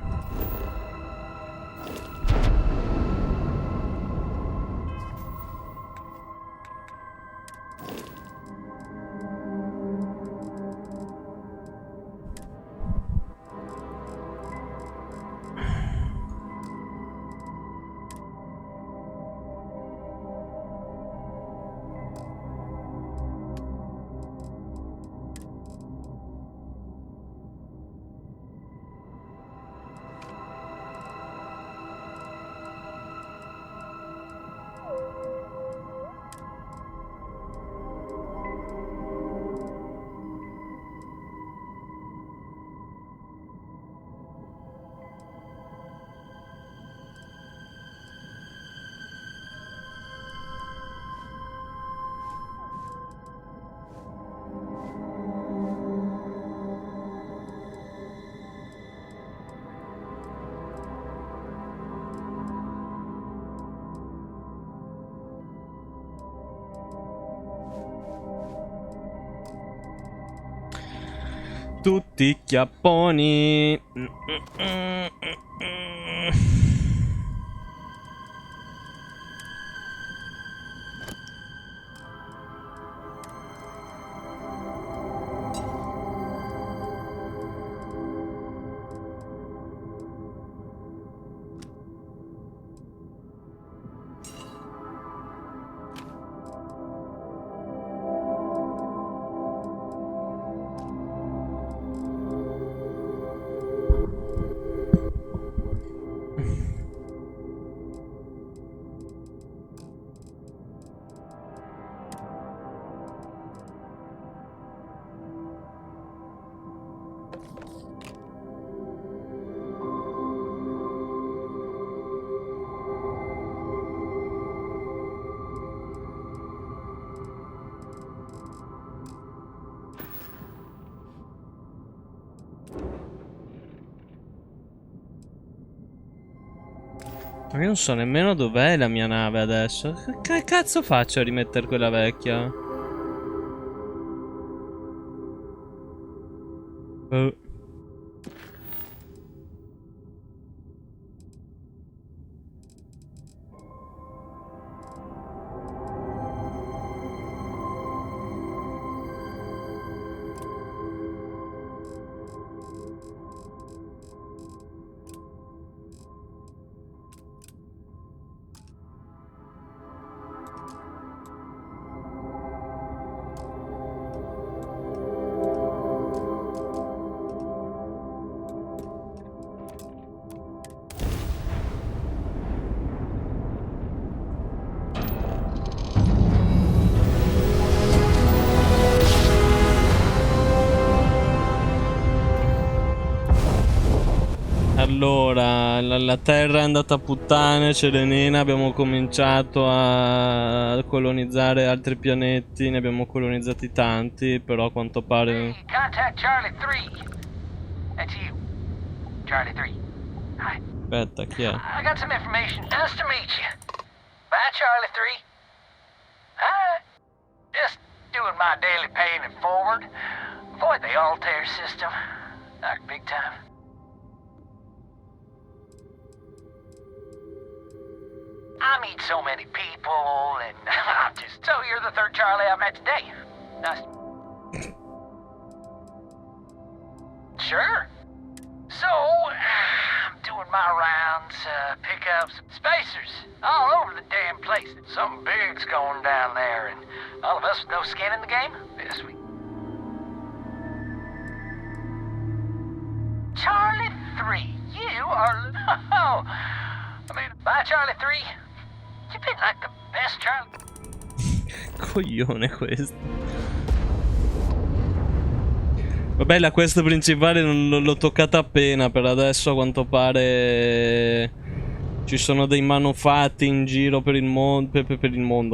tutti chiapponi. Ma io non so nemmeno dov'è la mia nave adesso. Che cazzo faccio a rimettere quella vecchia? Allora, la Terra è andata a puttane, Celenina, abbiamo cominciato a colonizzare altri pianeti, ne abbiamo colonizzati tanti, però a quanto pare... Contact Charlie 3. That's you. Charlie 3. Hi. Aspetta, chi è? I got some information. Nice to meet you. Bye, Charlie 3. Hi. Just doing my daily paying it forward. Avoid the Altair system. Like big time. I meet so many people, and I'm just... So you're the third Charlie I've met today. Nice. Sure. So, I'm doing my rounds, pick up some spacers all over the damn place. Something big's going down there, and all of us with no skin in the game? Yes, we... Charlie 3, you are... Oh, I mean, bye, Charlie 3. You've been like the best Charlie... Coglione questo. Vabbè, la quest principale non l'ho toccata appena. Per adesso a quanto pare ci sono dei manufatti in giro per il mondo,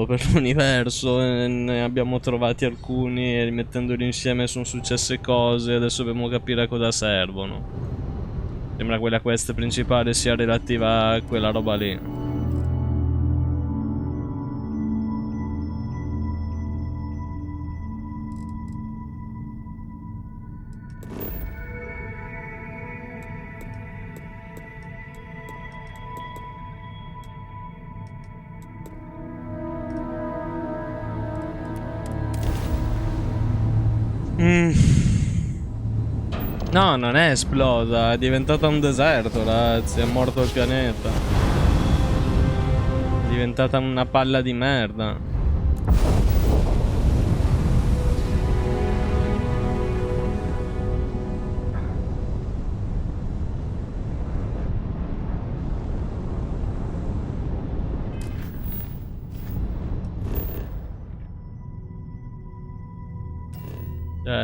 per l'universo, e ne abbiamo trovati alcuni e rimettendoli insieme sono successe cose. Adesso dobbiamo capire a cosa servono. Sembra che quella quest principale sia relativa a quella roba lì. No, non è esplosa, è diventata un deserto, ragazzi, è morto il pianeta. È diventata una palla di merda.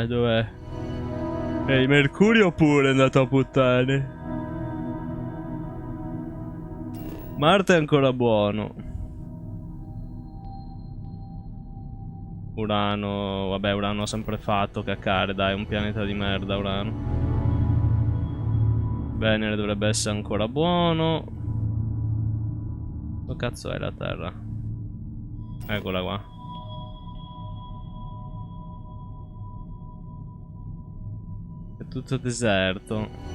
Dov'è? Il Mercurio pure è andato a puttane. Marte è ancora buono. Urano, vabbè, Urano ha sempre fatto cacare, dai, è un pianeta di merda Urano. Venere dovrebbe essere ancora buono. Dove cazzo è la Terra? Eccola qua. È tutto deserto.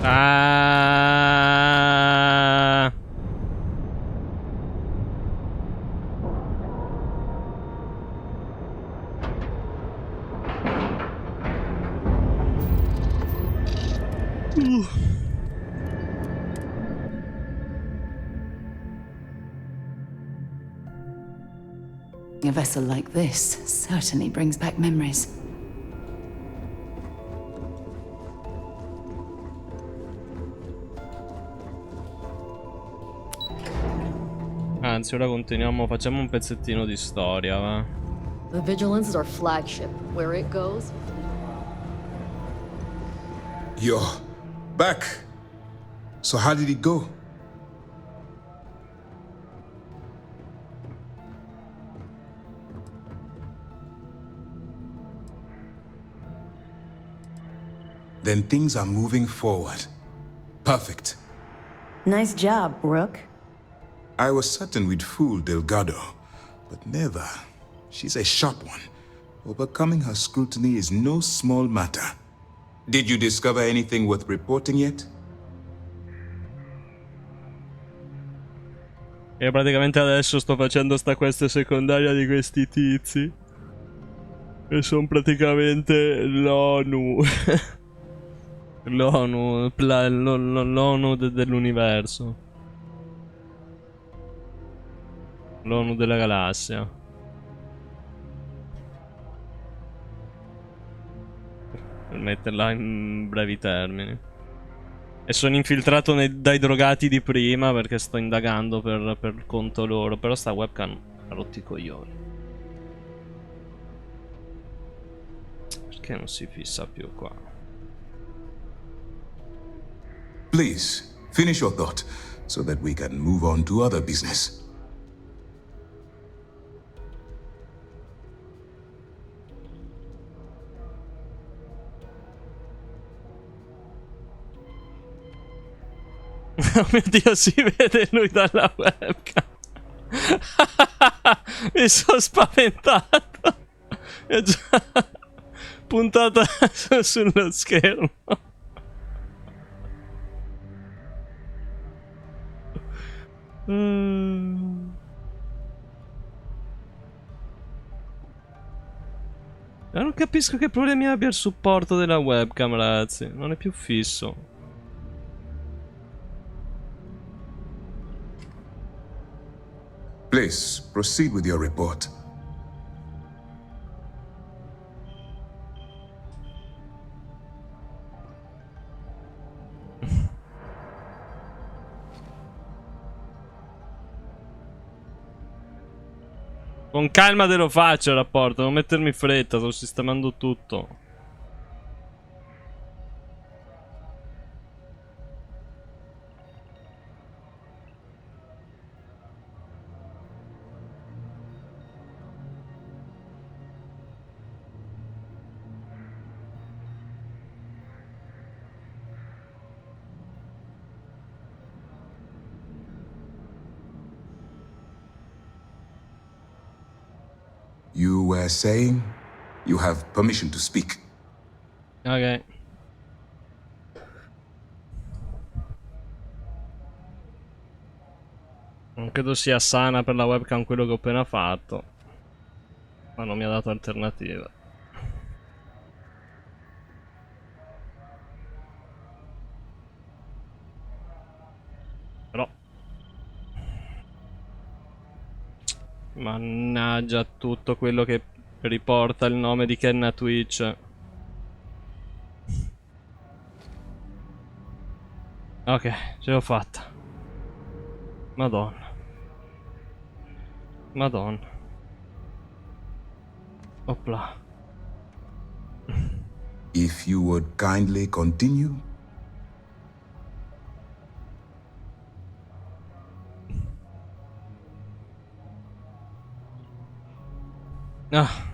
Ah. A vessel like this certainly brings back memories. Anzi, ora continuiamo, facciamo un pezzettino di storia, va. The Vigilance is our flagship. Where it goes. You're back. So how did it go? Then things are moving forward. Perfect. Nice job, Rook. I was certain we'd fool Delgado, but never. She's a sharp one. Overcoming her scrutiny is no small matter. Did you discover anything worth reporting yet? E praticamente adesso sto facendo sta quest secondaria di questi tizi. E sono praticamente l'ONU. L'ONU dell'universo. L'ONU della galassia. Per metterla in brevi termini. E sono infiltrato dai drogati di prima perché sto indagando per conto loro. Però sta webcam ha rotto i coglioni. Perché non si fissa più qua? Please, finish your thought, so that we can move on to other business. Oh mio Dio, si vede lui dalla webcam. Mi sono spaventato. È già puntata sullo schermo. Ma non capisco che problemi abbia il supporto della webcam, ragazzi. Non è più fisso. Please, proceed with your report. Con calma te lo faccio il rapporto, non mettermi fretta, sto sistemando tutto. You were saying? You have permission to speak. Ok. Non credo sia sana per la webcam quello che ho appena fatto. Ma non mi ha dato alternativa. Però mannaggia tutto quello che riporta il nome di Kenna Twitch. Ok, ce l'ho fatta. Madonna. Madonna. Opla. If you would kindly continue. Ah.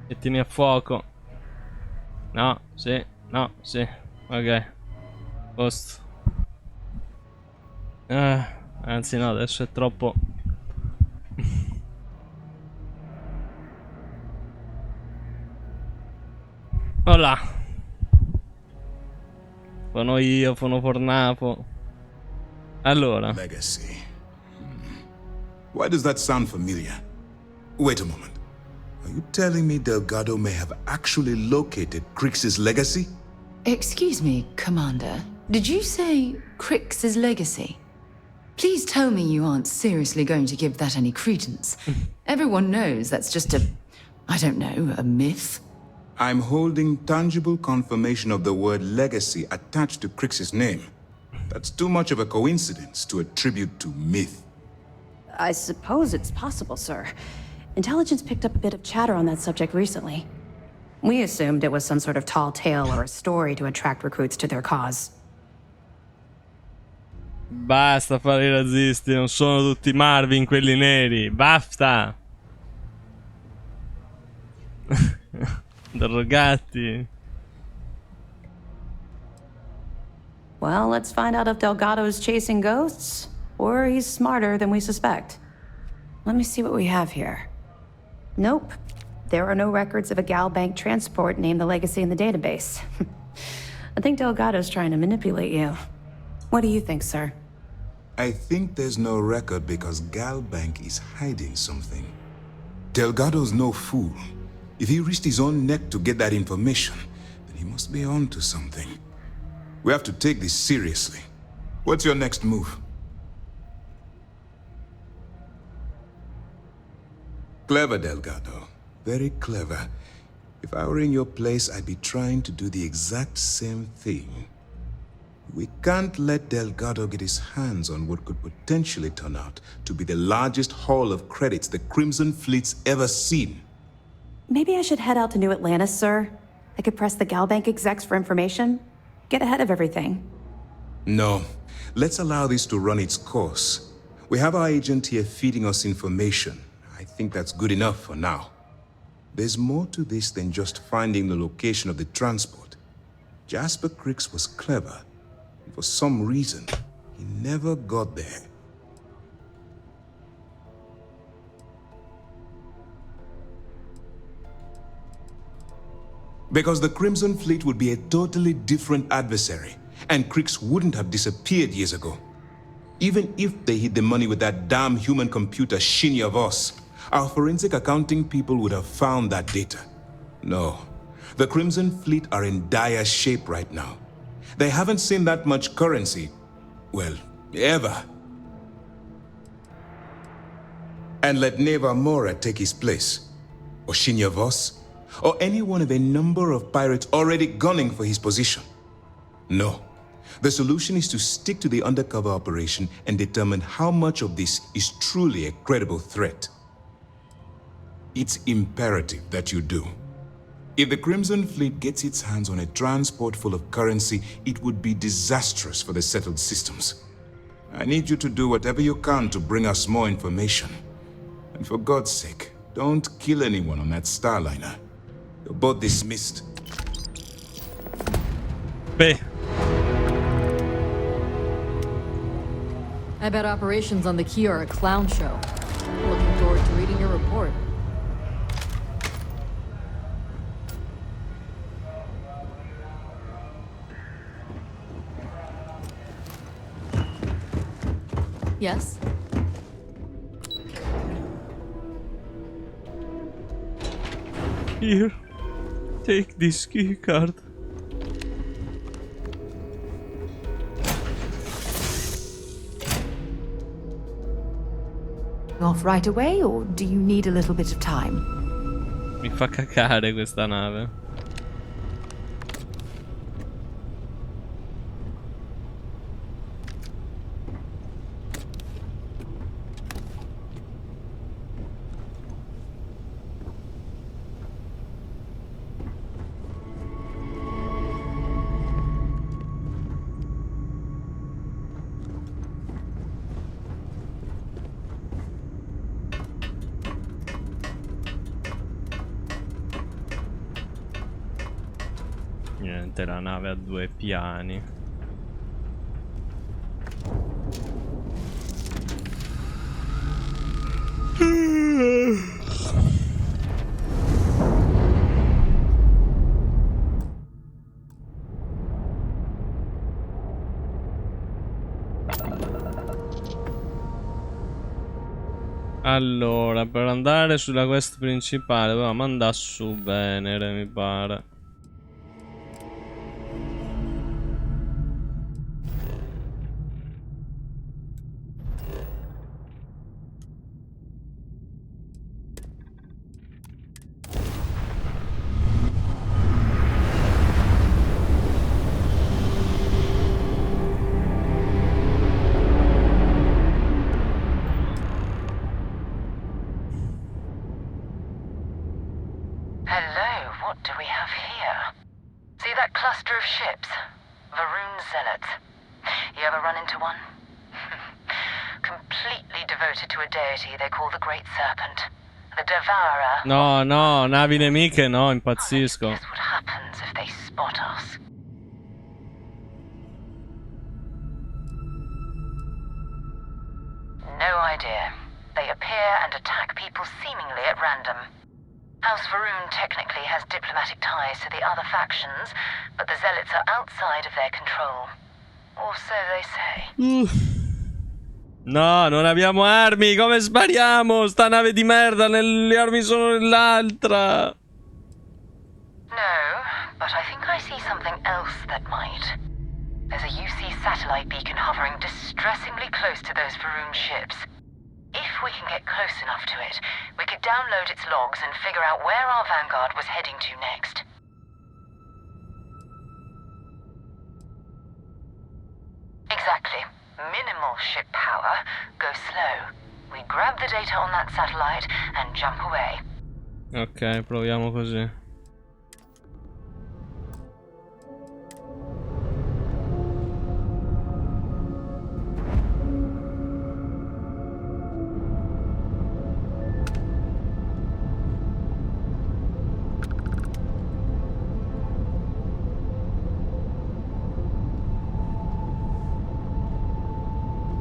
Mettimi a fuoco. No, sì, no, sì. Ok. Posto. Anzi no, adesso è troppo. Olà. Sono io, sono Fornapo. Allora. Legacy. Why does that sound familiar? Wait a moment. Are you telling me Delgado may have actually located Crix's legacy? Excuse me, Commander. Did you say Crix's legacy? Please tell me you aren't seriously going to give that any credence. Everyone knows that's just I don't know, a myth. I'm holding tangible confirmation of the word legacy attached to Crix's name. That's too much of a coincidence to attribute to myth. I suppose it's possible, sir. Intelligence picked up a bit of chatter on that subject recently. We assumed it was some sort of tall tale or a story to attract recruits to their cause. Basta fare i razzisti, non sono tutti Marvin quelli neri. Basta. Drogati. Well, let's find out if Delgado's chasing ghosts, or he's smarter than we suspect. Let me see what we have here. Nope. There are no records of a Gal Bank transport named the Legacy in the database. I think Delgado's trying to manipulate you. What do you think, sir? I think there's no record because Gal Bank is hiding something. Delgado's no fool. If he risked his own neck to get that information, then he must be on to something. We have to take this seriously. What's your next move? Clever, Delgado. Very clever. If I were in your place, I'd be trying to do the exact same thing. We can't let Delgado get his hands on what could potentially turn out to be the largest haul of credits the Crimson Fleet's ever seen. Maybe I should head out to New Atlantis, sir. I could press the Gal Bank execs for information. Get ahead of everything. No. Let's allow this to run its course. We have our agent here feeding us information. I think that's good enough for now. There's more to this than just finding the location of the transport. Jasper Crix was clever. And for some reason, he never got there. Because the Crimson Fleet would be a totally different adversary, and Crix wouldn't have disappeared years ago. Even if they hid the money with that damn human computer Shinny of us, our forensic accounting people would have found that data. No, the Crimson Fleet are in dire shape right now. They haven't seen that much currency, well, ever. And let Neva Mora take his place, or Shinny of us, or any one of a number of pirates already gunning for his position. No. The solution is to stick to the undercover operation and determine how much of this is truly a credible threat. It's imperative that you do. If the Crimson Fleet gets its hands on a transport full of currency, it would be disastrous for the settled systems. I need you to do whatever you can to bring us more information. And for God's sake, don't kill anyone on that Starliner. You're both dismissed. Beh. I bet operations on the key are a clown show. Looking forward to reading your report. Yes? Here, take this key card. Off right away, or do you need a little bit of time? Mi fa cacare questa nave. Niente, la nave a 2 piani. Allora, per andare sulla quest principale dovevamo andare su Venere, mi pare. Hello, what do we have here? See that cluster of ships? Varun Zealots. You ever run into one? Completely devoted to a deity they call the Great Serpent. The Devourer. No, no, navi nemiche no, impazzisco. Guess what happens if they spot us? No idea. They appear and attack people seemingly at random. House Varun technically has diplomatic ties to the other factions, but the Zealots are outside of their control. Or so they say. No, non abbiamo armi, come spariamo? Sta nave di merda, le armi sono nell'altra. No, but I think I see something else that might. There's a UC satellite beacon hovering distressingly close to those Varun ships. If we can get close enough to it, we could download its logs and figure out where our vanguard was heading to next. Exactly. Minimal ship power, go slow. We grab the data on that satellite and jump away. Ok, proviamo così.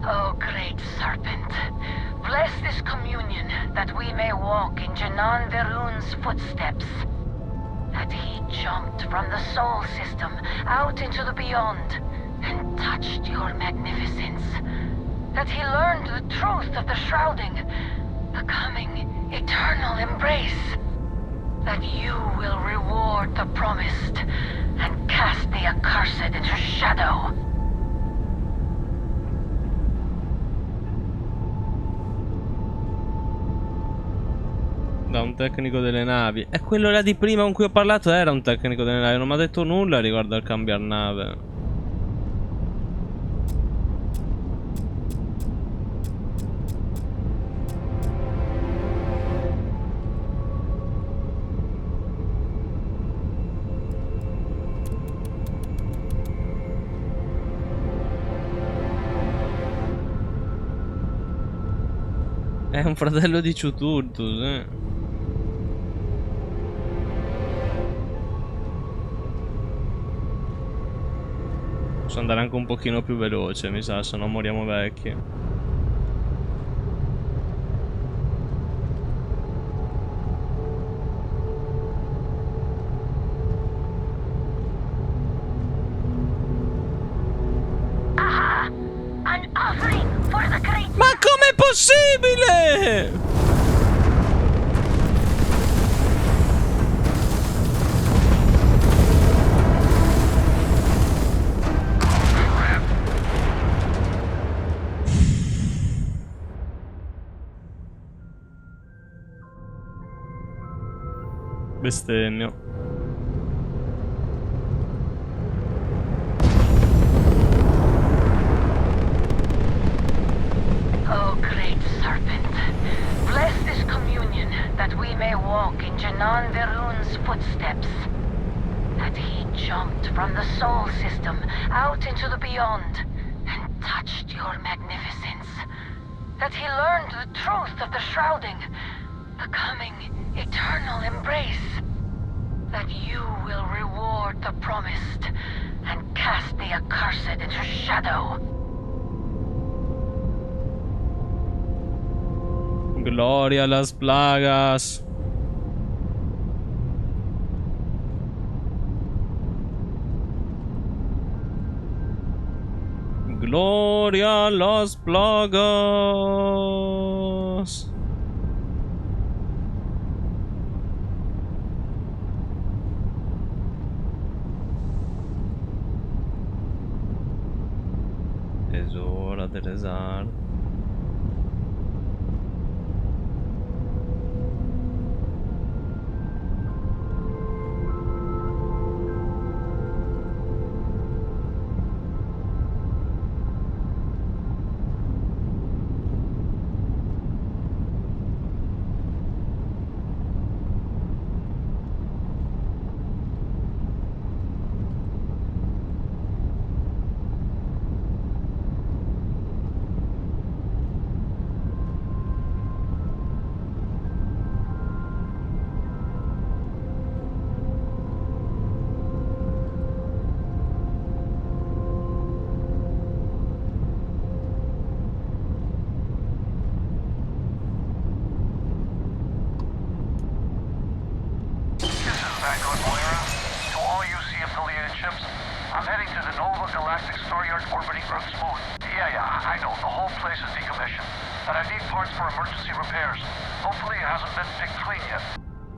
Oh, great serpent, bless this communion that we may walk in Janan Verun's footsteps. That he jumped from the soul system out into the beyond and touched your magnificence. That he learned the truth of the shrouding, the coming eternal embrace. That you will reward the promised and cast the accursed into shadow. Da un tecnico delle navi. E quello là di prima con cui ho parlato era un tecnico delle navi. Non mi ha detto nulla riguardo al cambiare nave. È un fratello di Chuturtus, eh. Posso andare anche un pochino più veloce, mi sa, se no moriamo vecchi. Ma com'è possibile? Bestemmio. Oh, great serpent, bless this communion that we may walk in Janan Verun's footsteps. That he jumped from the soul system out into the beyond and touched your magnificence. That he learned the truth of the shrouding, the coming eternal embrace. that you will reward the promised and cast the accursed into shadow. Gloria a las plagas. Gloria a las plagas. Tesoro del esardo.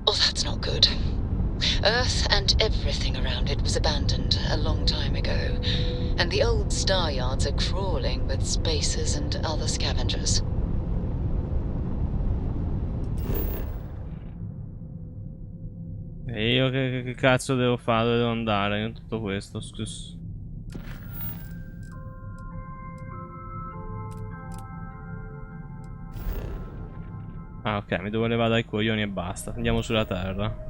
Oh, that's not good. Earth and everything around it was abandoned a long time ago, and the old star yards are crawling with spacers and other scavengers. E io che cazzo devo fare? Dove devo andare in tutto questo? Scusa. Ah, ok, mi devo levare dai coglioni e basta. Andiamo sulla Terra.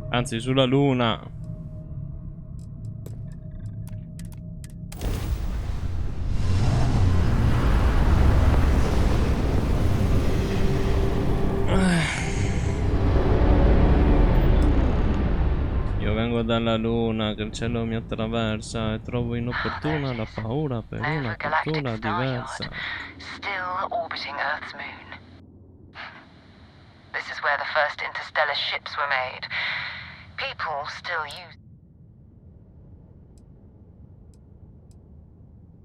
Anzi, sulla Luna. Io vengo dalla Luna, che il cielo mi attraversa e trovo inopportuna la paura per una cultura diversa. Still orbiting Earth's moon. This is where the first interstellar ships were made. People still use.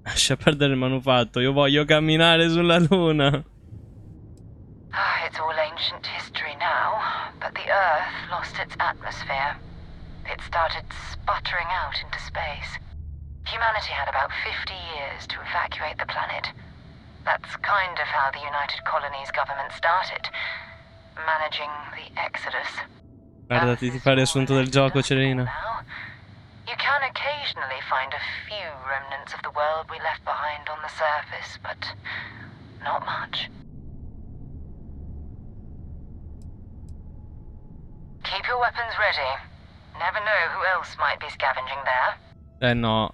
Lascia perdere il manufatto, io voglio camminare sulla Luna. It's all ancient history now, but the Earth lost its atmosphere. It started sputtering out into space. Humanity had about 50 years to evacuate the planet. That's kind of how the United Colonies government started, managing the exodus. Guardati, ti fai il riassunto del gioco, Celina. You can occasionally find a few remnants of the world we left behind on the surface, but not much. Keep your weapons ready. Never know who else might be scavenging there. No.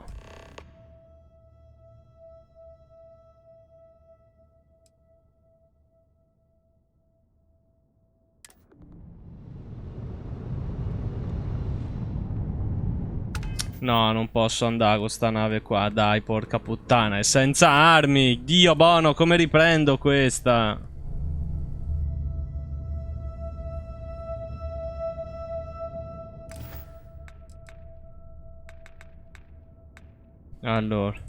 No, non posso andare con sta nave qua, dai, porca puttana. È senza armi. Dio buono, come riprendo questa? Allora.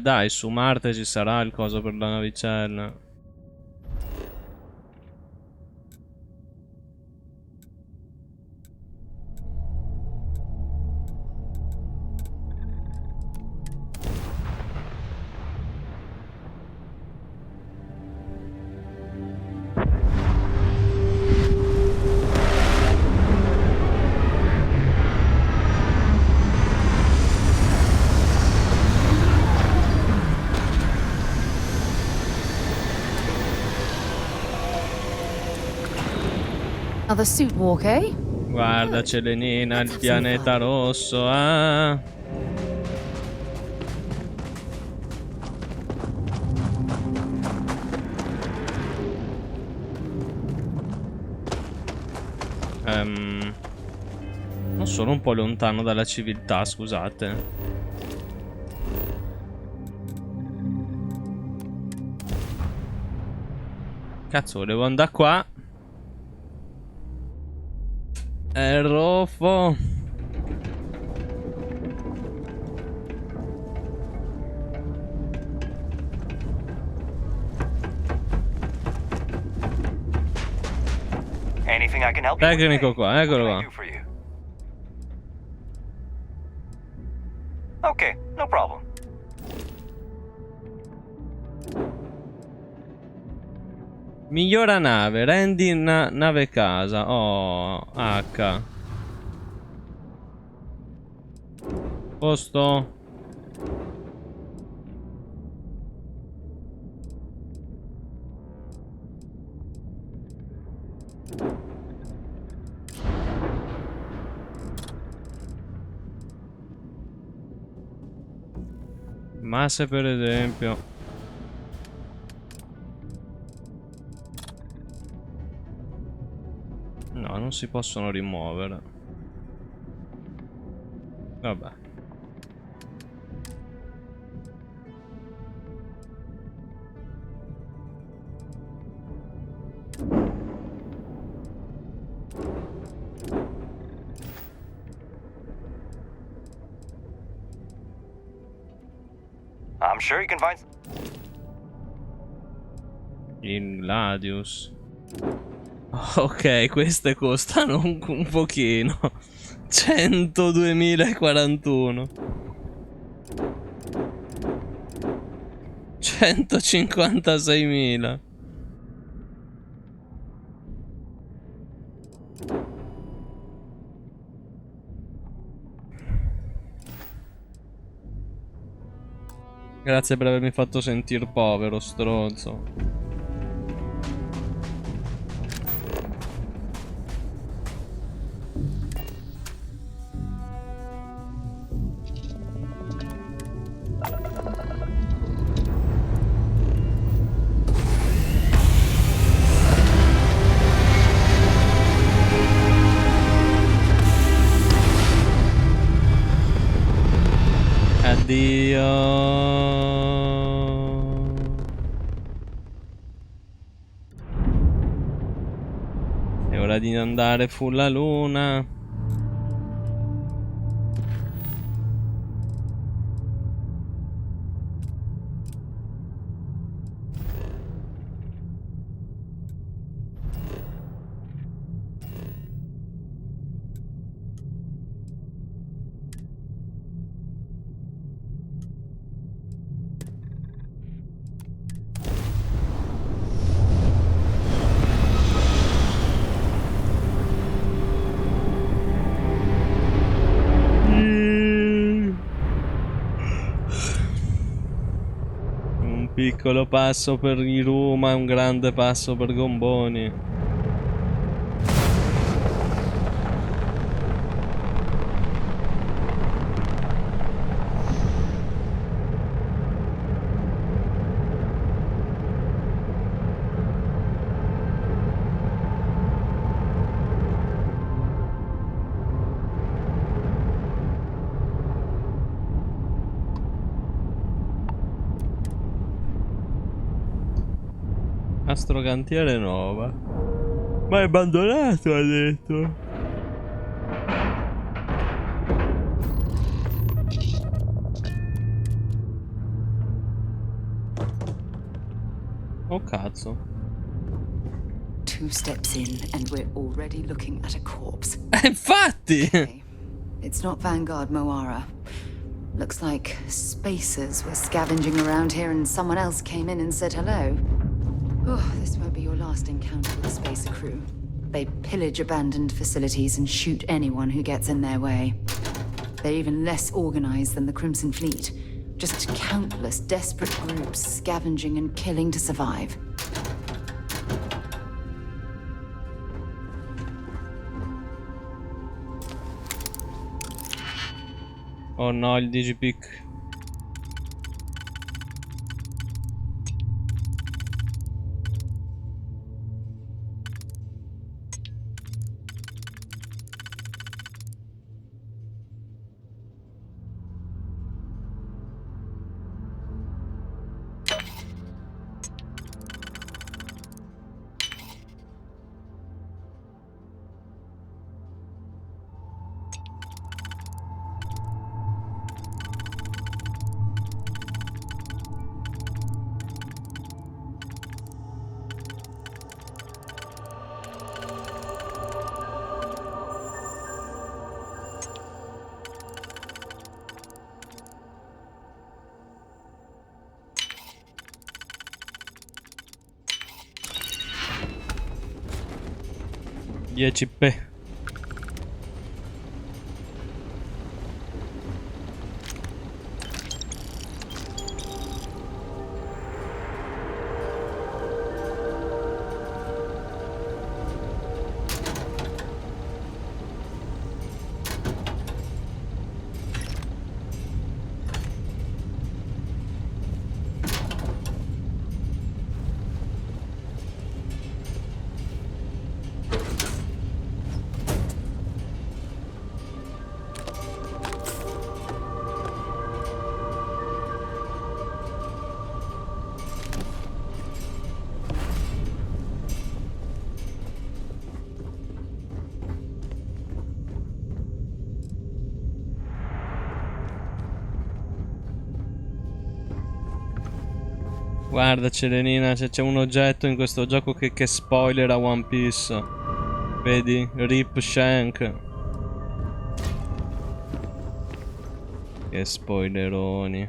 Dai, su Marte ci sarà il coso per la navicella. Another suit walk, eh? Guarda, Celenina, il pianeta rosso, ah. Non sono un po' lontano dalla civiltà, scusate. Cazzo, volevo andare qua. Roffo. Anything I can help you with? Tecnico qua, eccolo What can I qua. do for you? Okay, no problem. Migliora nave, rendi nave casa. Oh, H. Posto. Masse per esempio. No, non si possono rimuovere. Vabbè. I'm sure you can find. Il Gladius. Ok, queste costano un pochino. 102.041. 156.000. Grazie per avermi fatto sentire povero, stronzo. Addio. È ora di andare sulla luna. Un piccolo passo per Roma, un grande passo per Gomboni. Astrocantiere Nova. Ma è abbandonato, ha detto. Oh cazzo. 2 steps in and we're already looking at a corpse. Infatti! Okay. It's not Vanguard Moara. Looks like spacers were scavenging around here and someone else came in and said hello. Oh, this won't be your last encounter with the spacer crew. They pillage abandoned facilities and shoot anyone who gets in their way. They're even less organized than the Crimson Fleet. Just countless desperate groups scavenging and killing to survive. Oh no, il digipick. Dieci p. Guarda Celenina, c'è un oggetto in questo gioco che spoilera One Piece. Vedi? Rip Shank. Che spoileroni.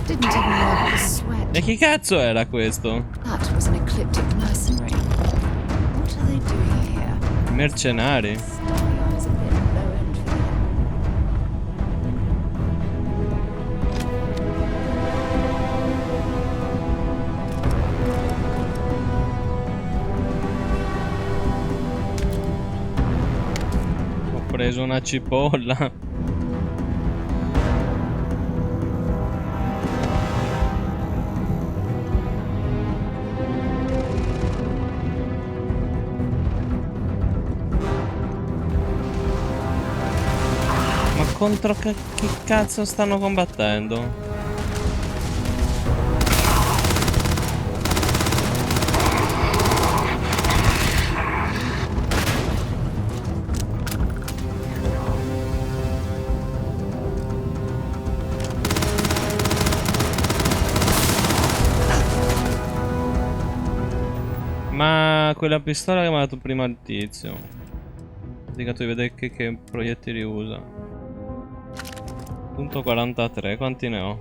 Didn't even wipe the sweat. E chi cazzo era questo? That was an ecliptic mercenary. What are they doing here? Mercenari. Starfield is a bit low end for them. Ho preso una cipolla. Contro che cazzo stanno combattendo? Ma quella pistola che mi ha dato prima il tizio. Ho indicato di vedere che proiettili usa. Punto 43, quanti ne ho?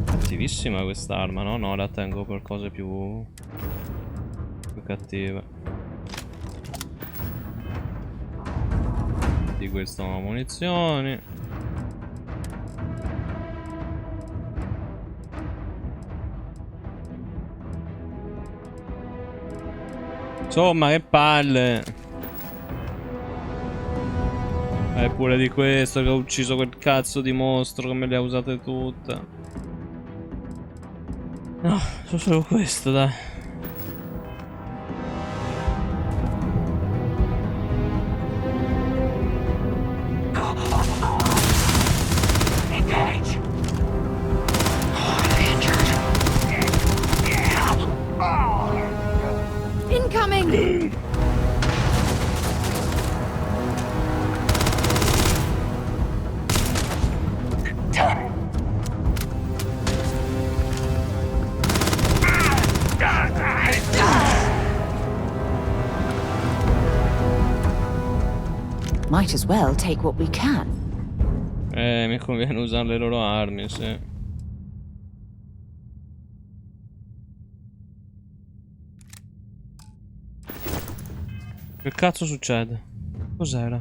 Cattivissima quest'arma, no? No, la tengo per cose più cattive. Di questo ho munizioni. Insomma, che palle. Pure di questo che ho ucciso quel cazzo di mostro che me le ha usate tutte. No, so solo questo, dai. Incoming! Might as well take what we can. Mi conviene usare le loro armi, sì. Che cazzo succede? Cos'era?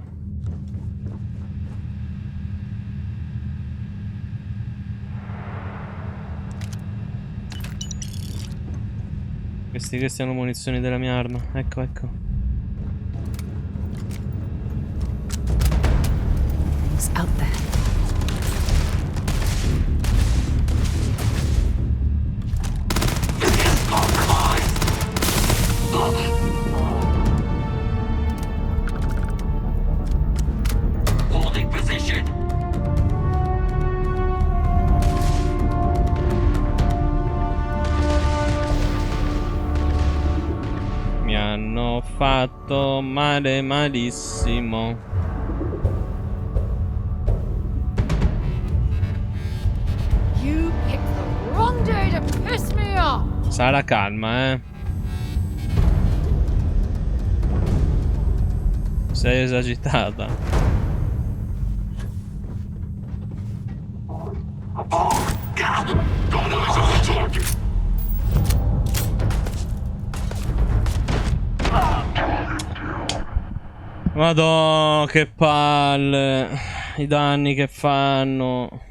Questi hanno munizioni della mia arma. Ecco, ecco. It's out there. Holding position. Mi hanno fatto male malissimo. You picked the wrong day to piss me off. Sara, calma, Sei esagitata. Madò, che palle. I danni che fanno.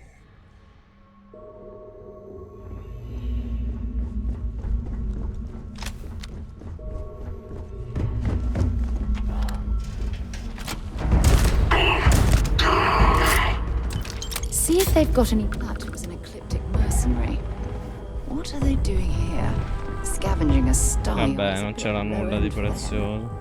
See if they've got any. That was an ecliptic mercenary. What are they doing here? Scavenging a star. Vabbè, non c'era nulla di prezioso.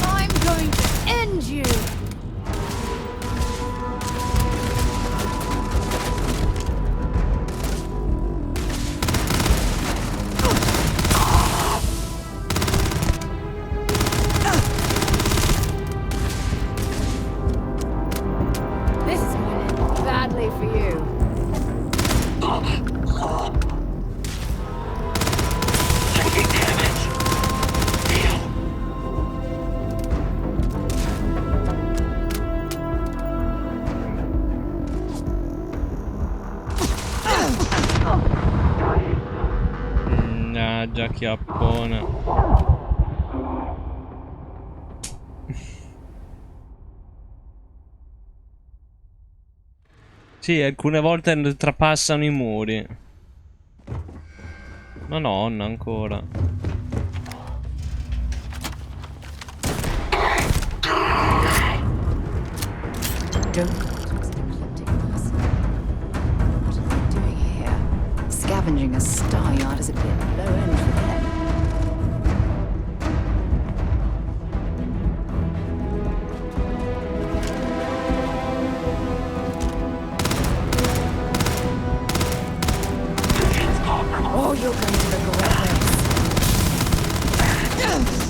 I'm going to end you. This is going to end badly for you. Già chiappone. Sì, alcune volte trapassano i muri. Madonna, ancora. Scavenging a star yard is a bit low end for them. Oh, you're going to regret this.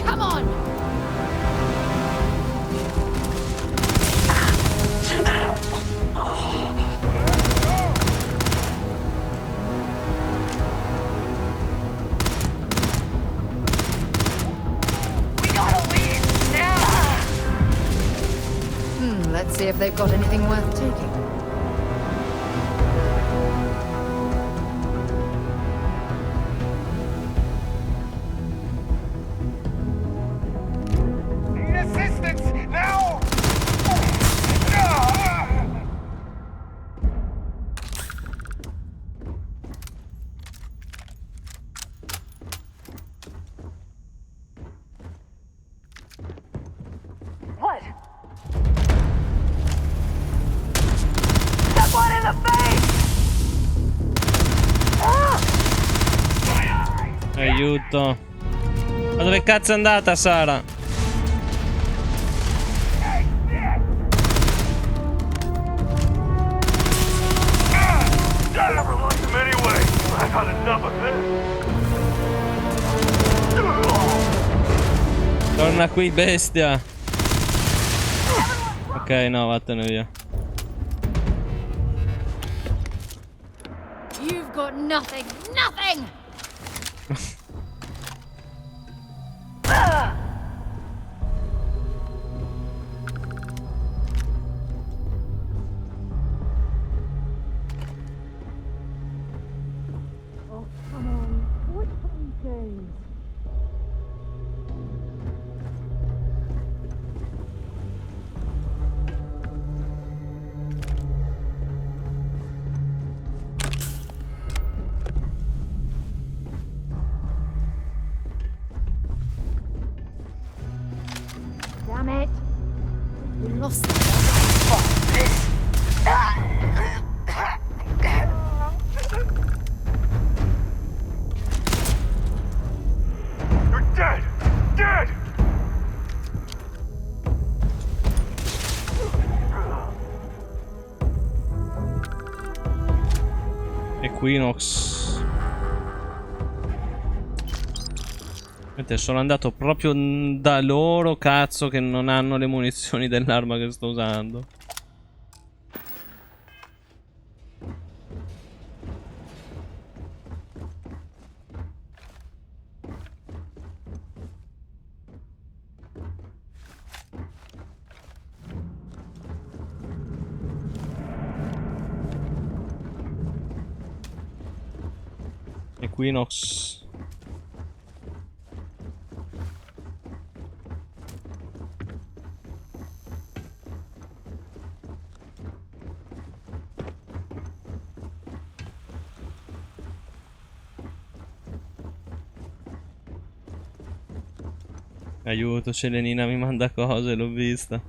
Come on. Let's see if they've got anything worth taking. Need assistance now! What? Aiuto. Ma dove cazzo è andata Sara? Torna qui, bestia. Ok, no, vattene via. You've got nothing, nothing! Oh, come on. What fun games? Damn it. We lost You're dead! Dead! Equinox. Sono andato proprio da loro, cazzo, che non hanno le munizioni dell'arma che sto usando. Equinox. Aiuto, Celenina mi manda cose, l'ho vista.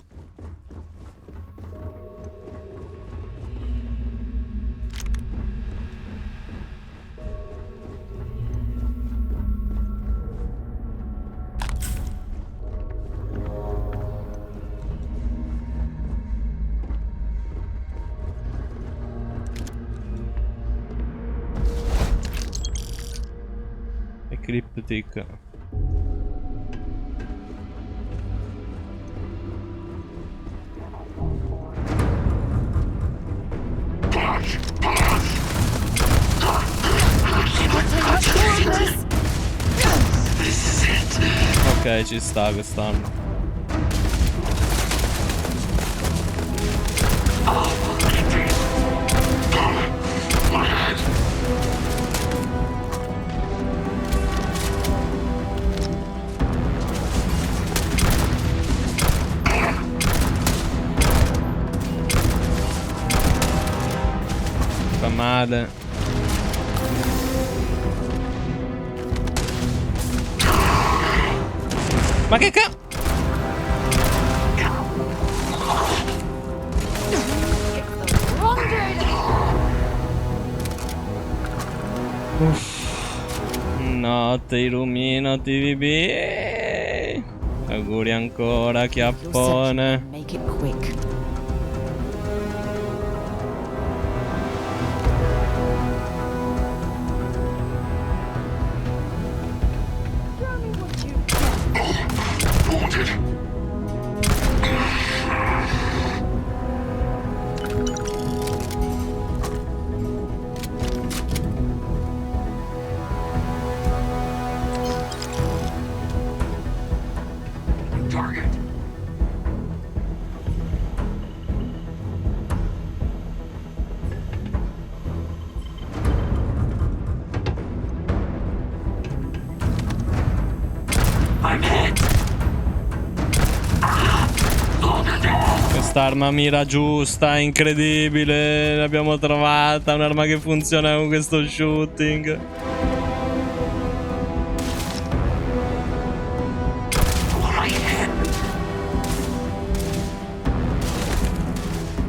Ecliptic. Ok, ci sta quest'anno. Fa male. Ma che cazzo? Notte illumino TVB. Auguri ancora, chiappone. Make it quick. Quest'arma mira giusta, incredibile. L'abbiamo trovata, un'arma che funziona con questo shooting.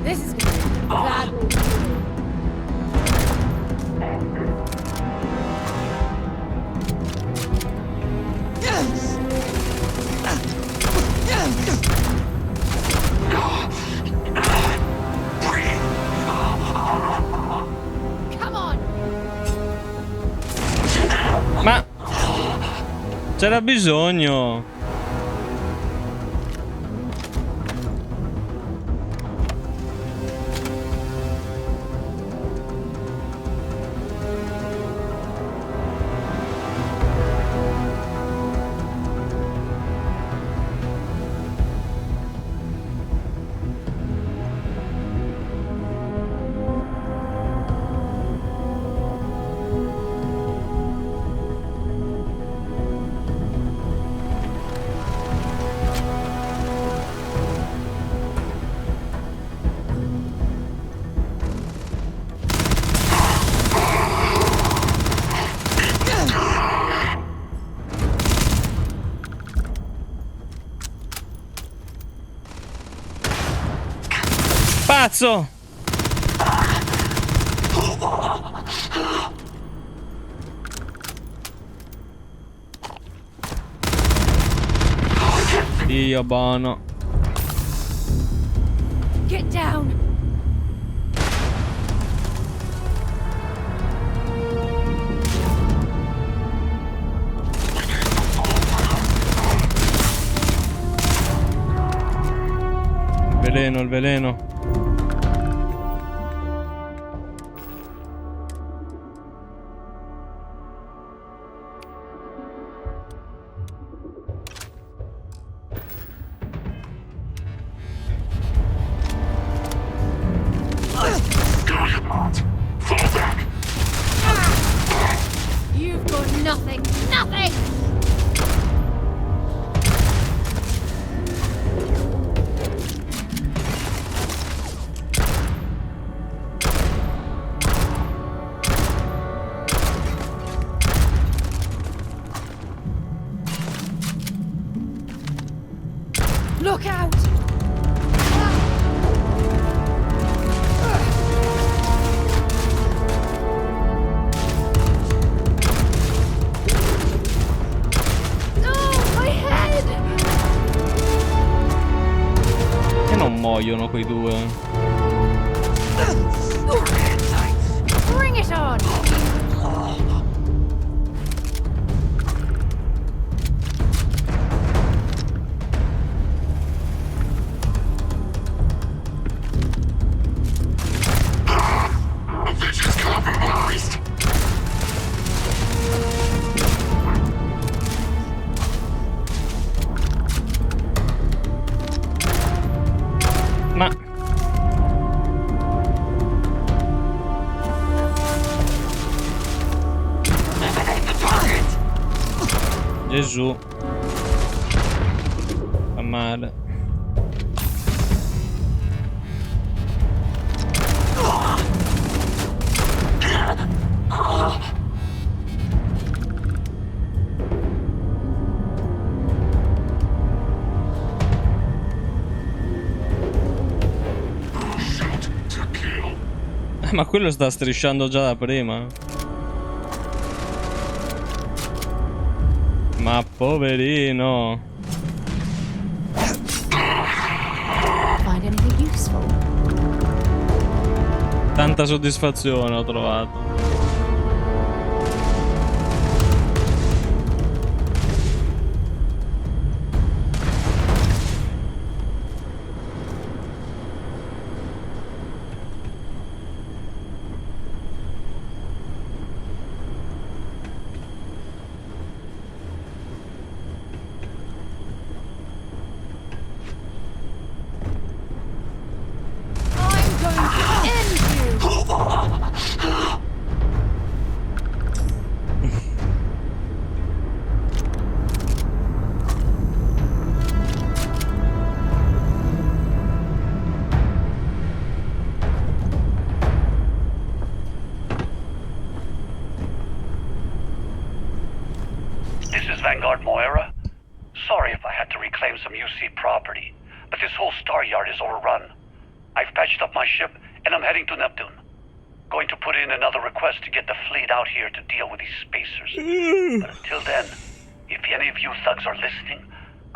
This is bad. Ma c'era bisogno. Pazzo! Dio buono. Get down. Il veleno. You've got nothing. Nothing. Look out! Che non muoiono quei due? Bring it on! Ma Gesù. Fa male. Ma quello sta strisciando già da prima. Ma poverino. Find anything useful? Tanta soddisfazione ho trovato. Vanguard Moira. Sorry if I had to reclaim some UC property, but this whole star yard is overrun. I've patched up my ship, and I'm heading to Neptune. Going to put in another request to get the fleet out here to deal with these spacers. But until then, if any of you thugs are listening,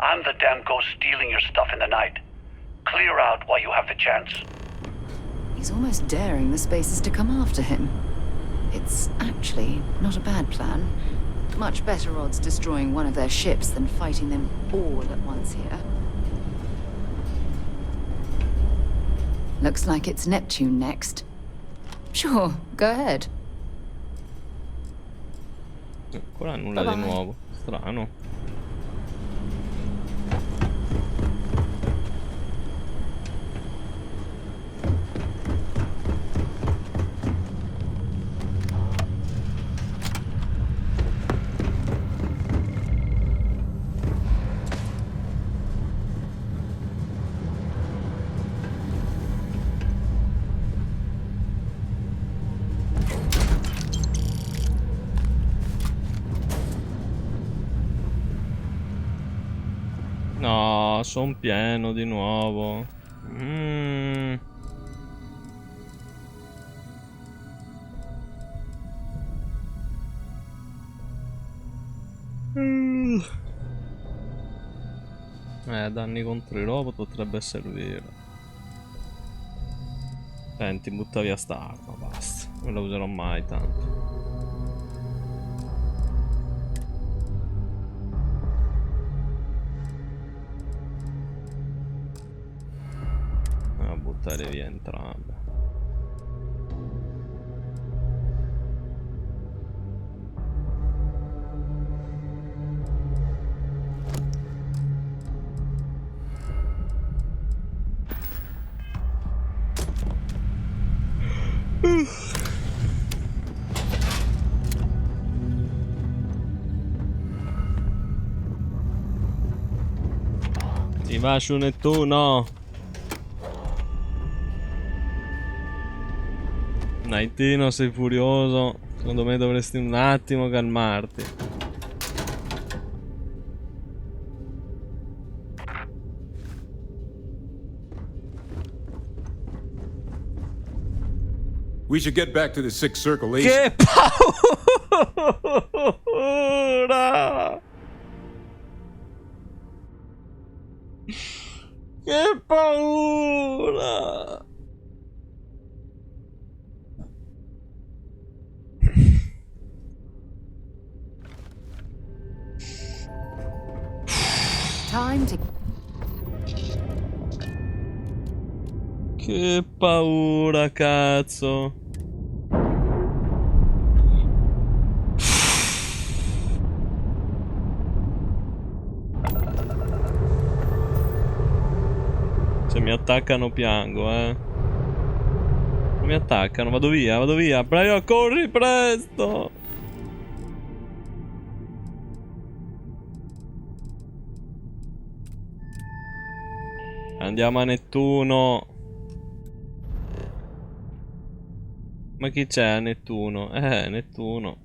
I'm the damn ghost stealing your stuff in the night. Clear out while you have the chance. He's almost daring the spacers to come after him. It's actually not a bad plan. Much better odds destroying one of their ships than fighting them all at once here. Looks like it's Neptune next. Sure, go ahead. Ancora nulla di nuovo. Strano. No, son pieno di nuovo. Danni contro i robot potrebbe servire. Senti, butta via sta arma, basta. Non la userò mai tanto. Buttare via entrambe. Ti va su Nettuno. Nightino, sei furioso. Secondo me dovresti un attimo calmarti. We should get back to the Sixth Circle. Che paura! Che paura! Time to... Che paura, cazzo. Se mi attaccano piango, Non mi attaccano, vado via, vado via. Prego, corri presto. Andiamo a Nettuno. Ma chi c'è a Nettuno? Nettuno.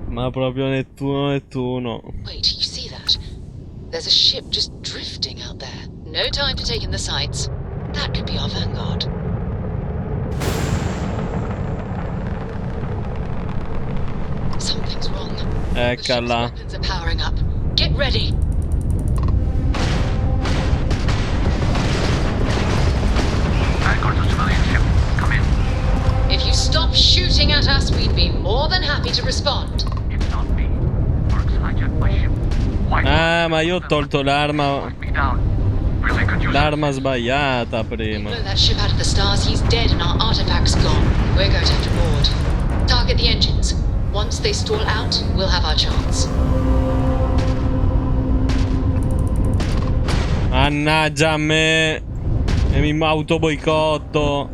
Ma proprio Nettuno. Wait, you see that? There's a ship just drifting out there. No time to take in the sights. That could be our vanguard. Something's wrong. Eccola. The ship's weapons are powering up. Get ready. Vanguard's a civilian ship. Come in. If you stop shooting at us, we'd be more than happy to respond. It's not me. Works hijacked my ship. Why? Ma io ho tolto l'arma. Me down. Really could use L'arma sbagliata prima. Blow that ship out of the stars, he's dead and our artifact's gone. We're going to have to board. Target the engines. Once they stall out, we'll have our chance. Mannaggia a me. E mi autoboicotto.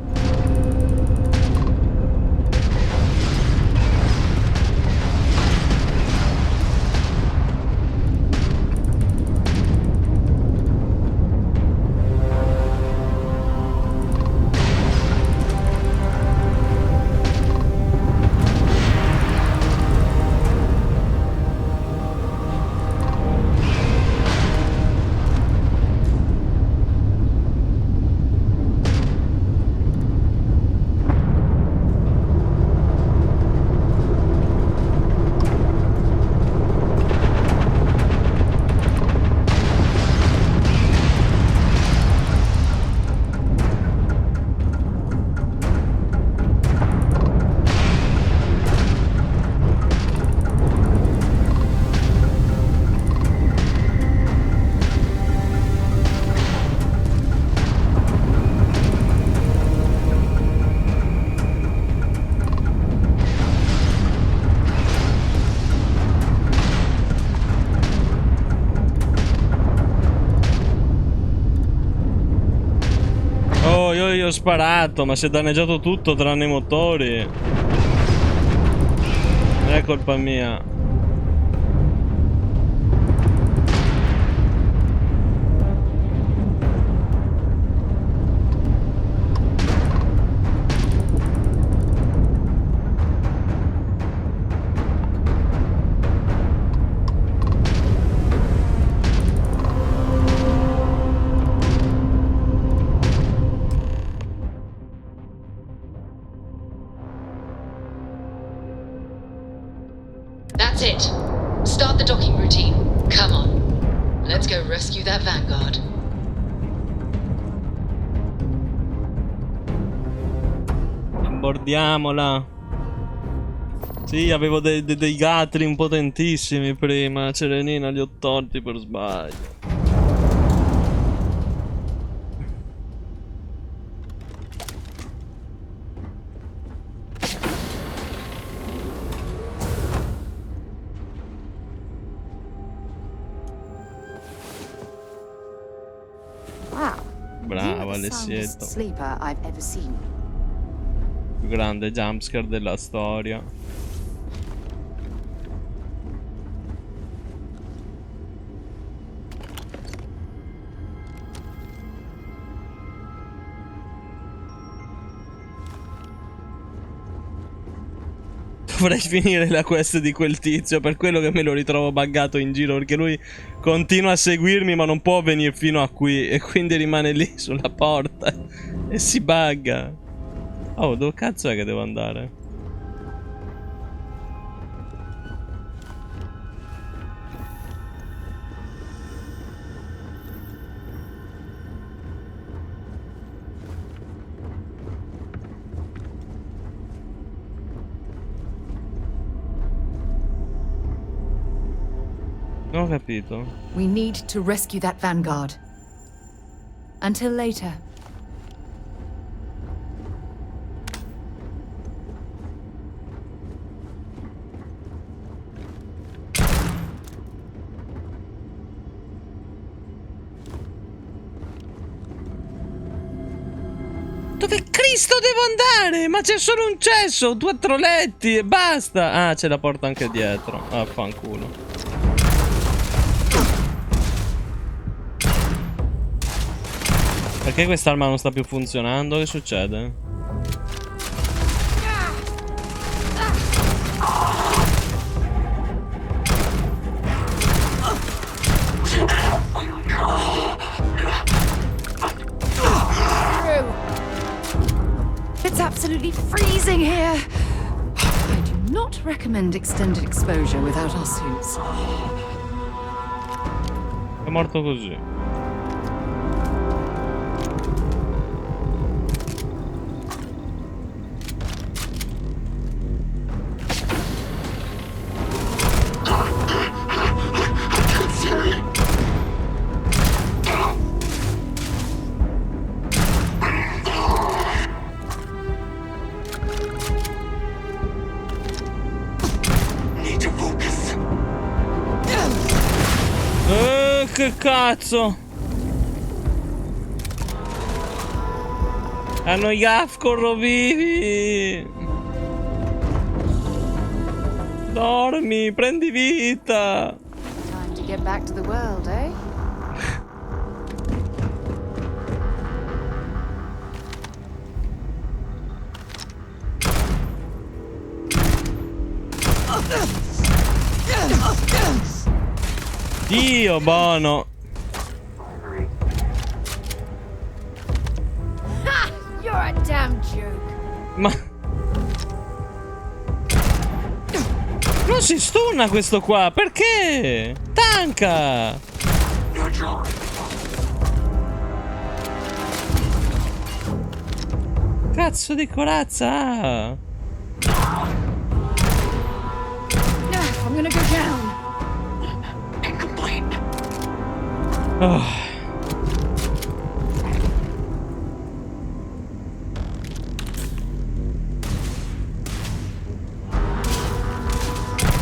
ho sparato, ma si è danneggiato tutto tranne i motori. Non è colpa mia. That's it. Start the docking routine. Come on. Let's go rescue that Vanguard. Abbordiamola. Sì, avevo dei Gatling potentissimi prima. Serenina li ho tolti per sbaglio. Brava, Alessietto. Sleeper I've ever seen. Più grande jumpscare della storia. Dovrei finire la quest di quel tizio, per quello che me lo ritrovo buggato in giro, perché lui continua a seguirmi ma non può venire fino a qui e quindi rimane lì sulla porta e si bugga. Oh, dove cazzo è che devo andare? Non ho capito. We need to rescue that Vanguard. Until later. Dove Cristo devo andare? Ma c'è solo un cesso, 2 troletti e basta. Ah, c'è la porta anche dietro. Ah, fanculo. Perché quest'arma non sta più funzionando? Che succede? It's absolutely freezing here. I do not recommend extended exposure without our suits. È morto così. Che cazzo? Hanno gli Afcorro vivi. Dormi, prendi vita. Time to get back to the world, eh? Dio buono. Ha! You're a damn joke. Ma non si stunna questo qua, perché? Tanca. Cazzo di corazza ha? I'm gonna go down. Oh.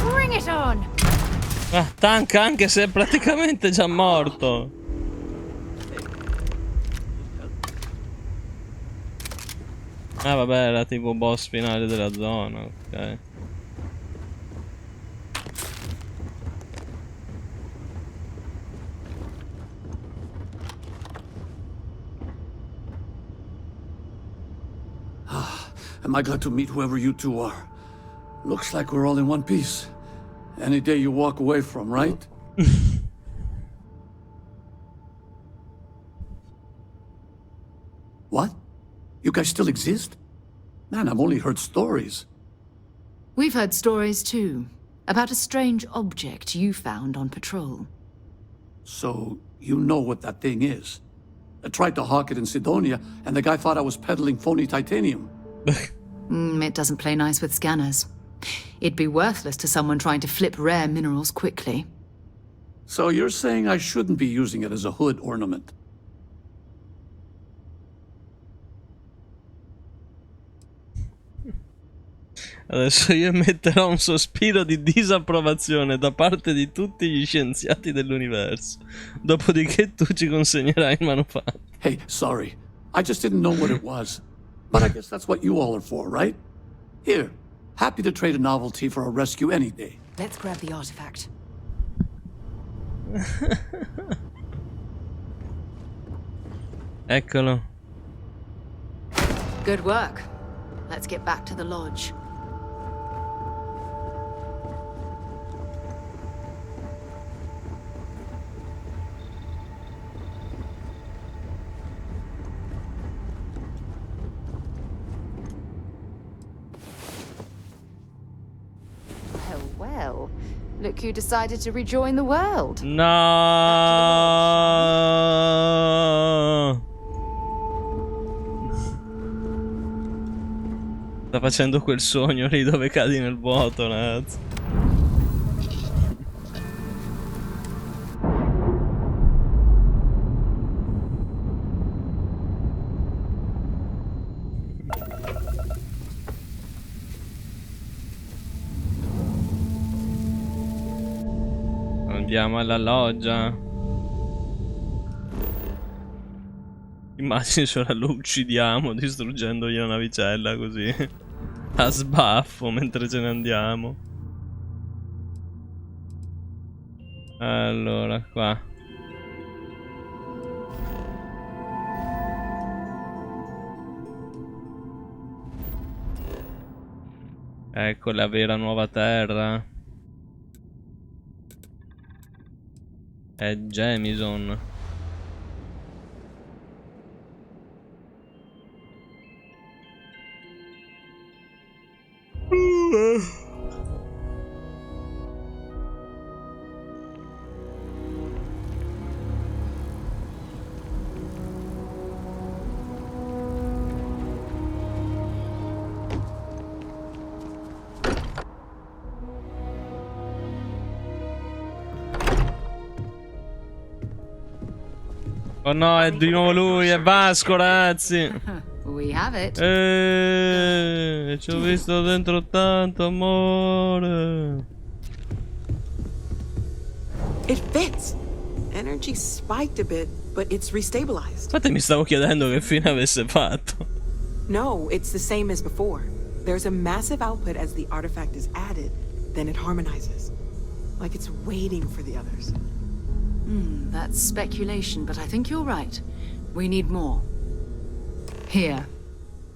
Bring it on. Ah, tanca anche se è praticamente già morto. Ah vabbè, era tipo boss finale della zona, ok. Am I glad to meet whoever you two are. Looks like we're all in one piece. Any day you walk away from, right? What? You guys still exist? Man, I've only heard stories. We've heard stories too, about a strange object you found on patrol. So, you know what that thing is? I tried to hawk it in Sidonia, and the guy thought I was peddling phony titanium. It doesn't play nice with scanners. It'd be worthless to someone trying to flip rare minerals quickly. So you're saying I shouldn't be using it as a hood ornament? Adesso io emetterò un sospiro di disapprovazione da parte di tutti gli scienziati dell'universo. Dopodiché tu ci consegnerai il manufatto. Hey, sorry. I just didn't know what it was. But I guess that's what you all are for, right? Here, happy to trade a novelty for a rescue any day. Let's grab the artifact. Eccolo. Good work. Let's get back to the lodge. Well, look who decided to rejoin the world. No! Sta facendo quel sogno lì dove cadi nel vuoto, ragazzi. Andiamo alla loggia. Immagini se ora lo uccidiamo distruggendogli la navicella così a sbaffo mentre ce ne andiamo. Allora qua. Ecco la vera nuova terra. È Jamison. Oh no, è di nuovo lui, è Vasco, ragazzi. We have it. Ci ho visto dentro tanto amore. It fits. Energy spiked a bit, but it's restabilized. Infatti mi stavo chiedendo che fine avesse fatto. No, it's the same as before. There's a massive output as the artifact is added, then it harmonizes. Like it's waiting for the others. That's speculation, but I think you're right. We need more. Here.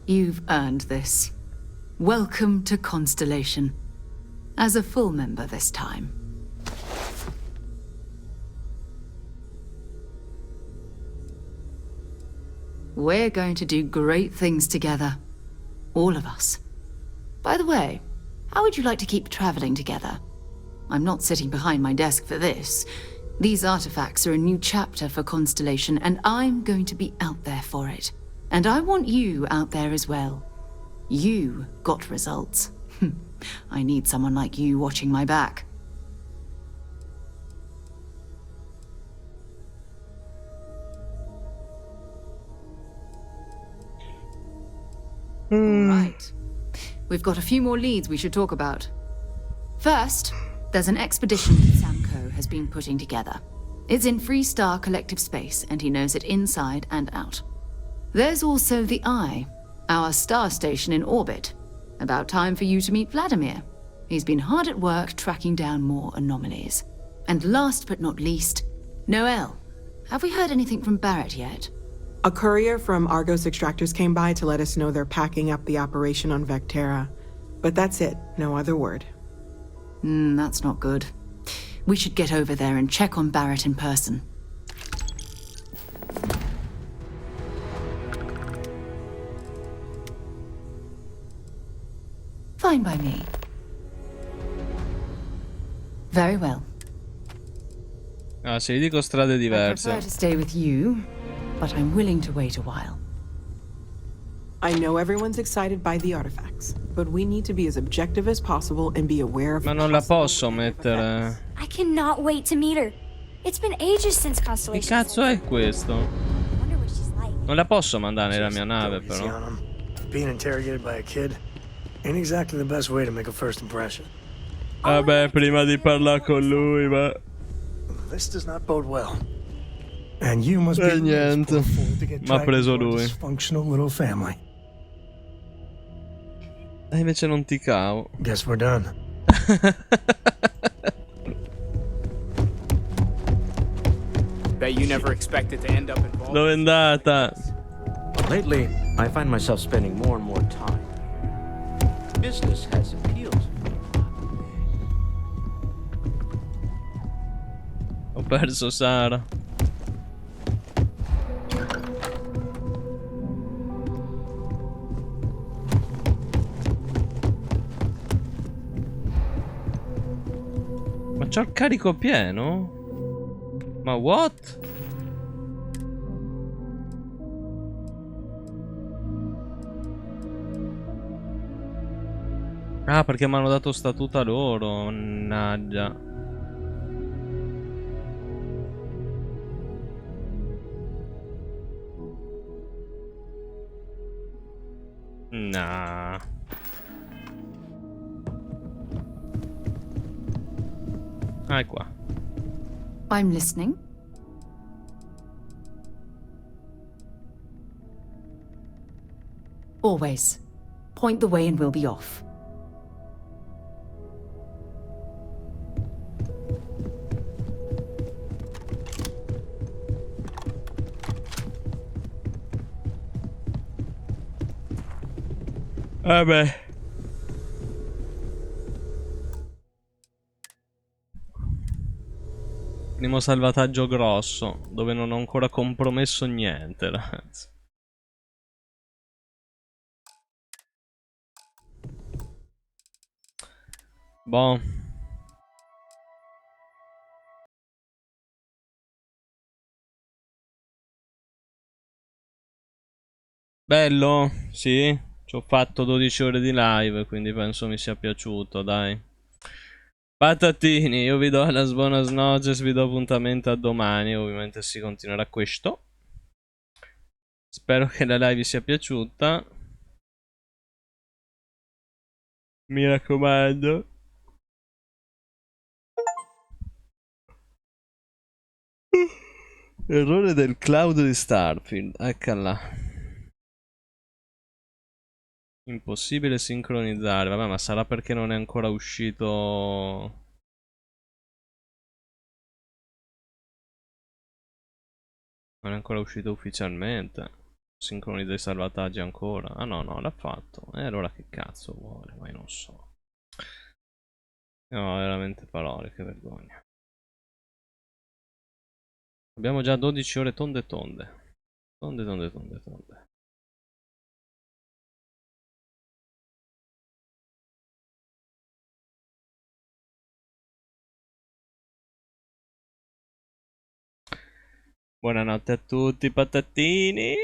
You've earned this. Welcome to Constellation. As a full member this time. We're going to do great things together. All of us. By the way, how would you like to keep traveling together? I'm not sitting behind my desk for this. These artifacts are a new chapter for Constellation, and I'm going to be out there for it. And I want you out there as well. You got results. I need someone like you watching my back. Right. We've got a few more leads we should talk about. First, there's an expedition Samco has been putting together. It's in Freestar Collective Space, and he knows it inside and out. There's also the Eye, Our star station in orbit. About time for you to meet Vladimir. He's been hard at work tracking down more anomalies. And last but not least, Noel. Have we heard anything from Barrett yet? A courier from Argos Extractors came by to let us know they're packing up the operation on Vectera. But that's it, no other word. That's not good. We should get over there and check on Barrett in person. Fine by me. Very well. Ah, se gli dico strade I diverse. prefer to stay with you, but I'm willing to wait a while. I know everyone's excited by the artifacts, but we need to be as objective as possible and be aware of. Ma non la posso mettere. I cannot wait to meet her. It's been ages since Che Constellation. cazzo è questo? Wonder what she's like. Non la posso mandare nella mia nave, Easy però. on 'em. Being interrogated by a kid ain't exactly the best way to make a first impression. Vabbè, prima di parlare con lui, ma... This does not bode well. And you must be niente. to get M'ha dragged preso into our lui. dysfunctional little family. E invece non ti cavo. Guess we're done. Bet you never expected to end up involved. Dove è andata? Lately, I find myself spending more and more time. Business has appealed to me. Ho perso Sara. Ma c'ho il carico pieno? Ma what? Ah, perché mi hanno dato statuta loro, mannaggia. Nah. Ah, è qua. I'm listening. Always. Point the way and we'll be off. Vabbè. Primo salvataggio grosso, dove non ho ancora compromesso niente, ragazzi. Boh. Bello, sì. Ci ho fatto 12 ore di live, quindi penso mi sia piaciuto, dai. Patatini, io vi do las buenas noches, vi do appuntamento a domani, ovviamente si continuerà questo. Spero che la live vi sia piaciuta. Mi raccomando. Errore del cloud di Starfield, eccola. Impossibile sincronizzare, vabbè, ma sarà perché non è ancora uscito. Non è ancora uscito ufficialmente. Sincronizza i salvataggi ancora. Ah no, no, l'ha fatto. E allora che cazzo vuole? Ma io non so. No, veramente parole, che vergogna. Abbiamo già 12 ore tonde tonde. Tonde tonde tonde tonde. Buonanotte a tutti, patatini.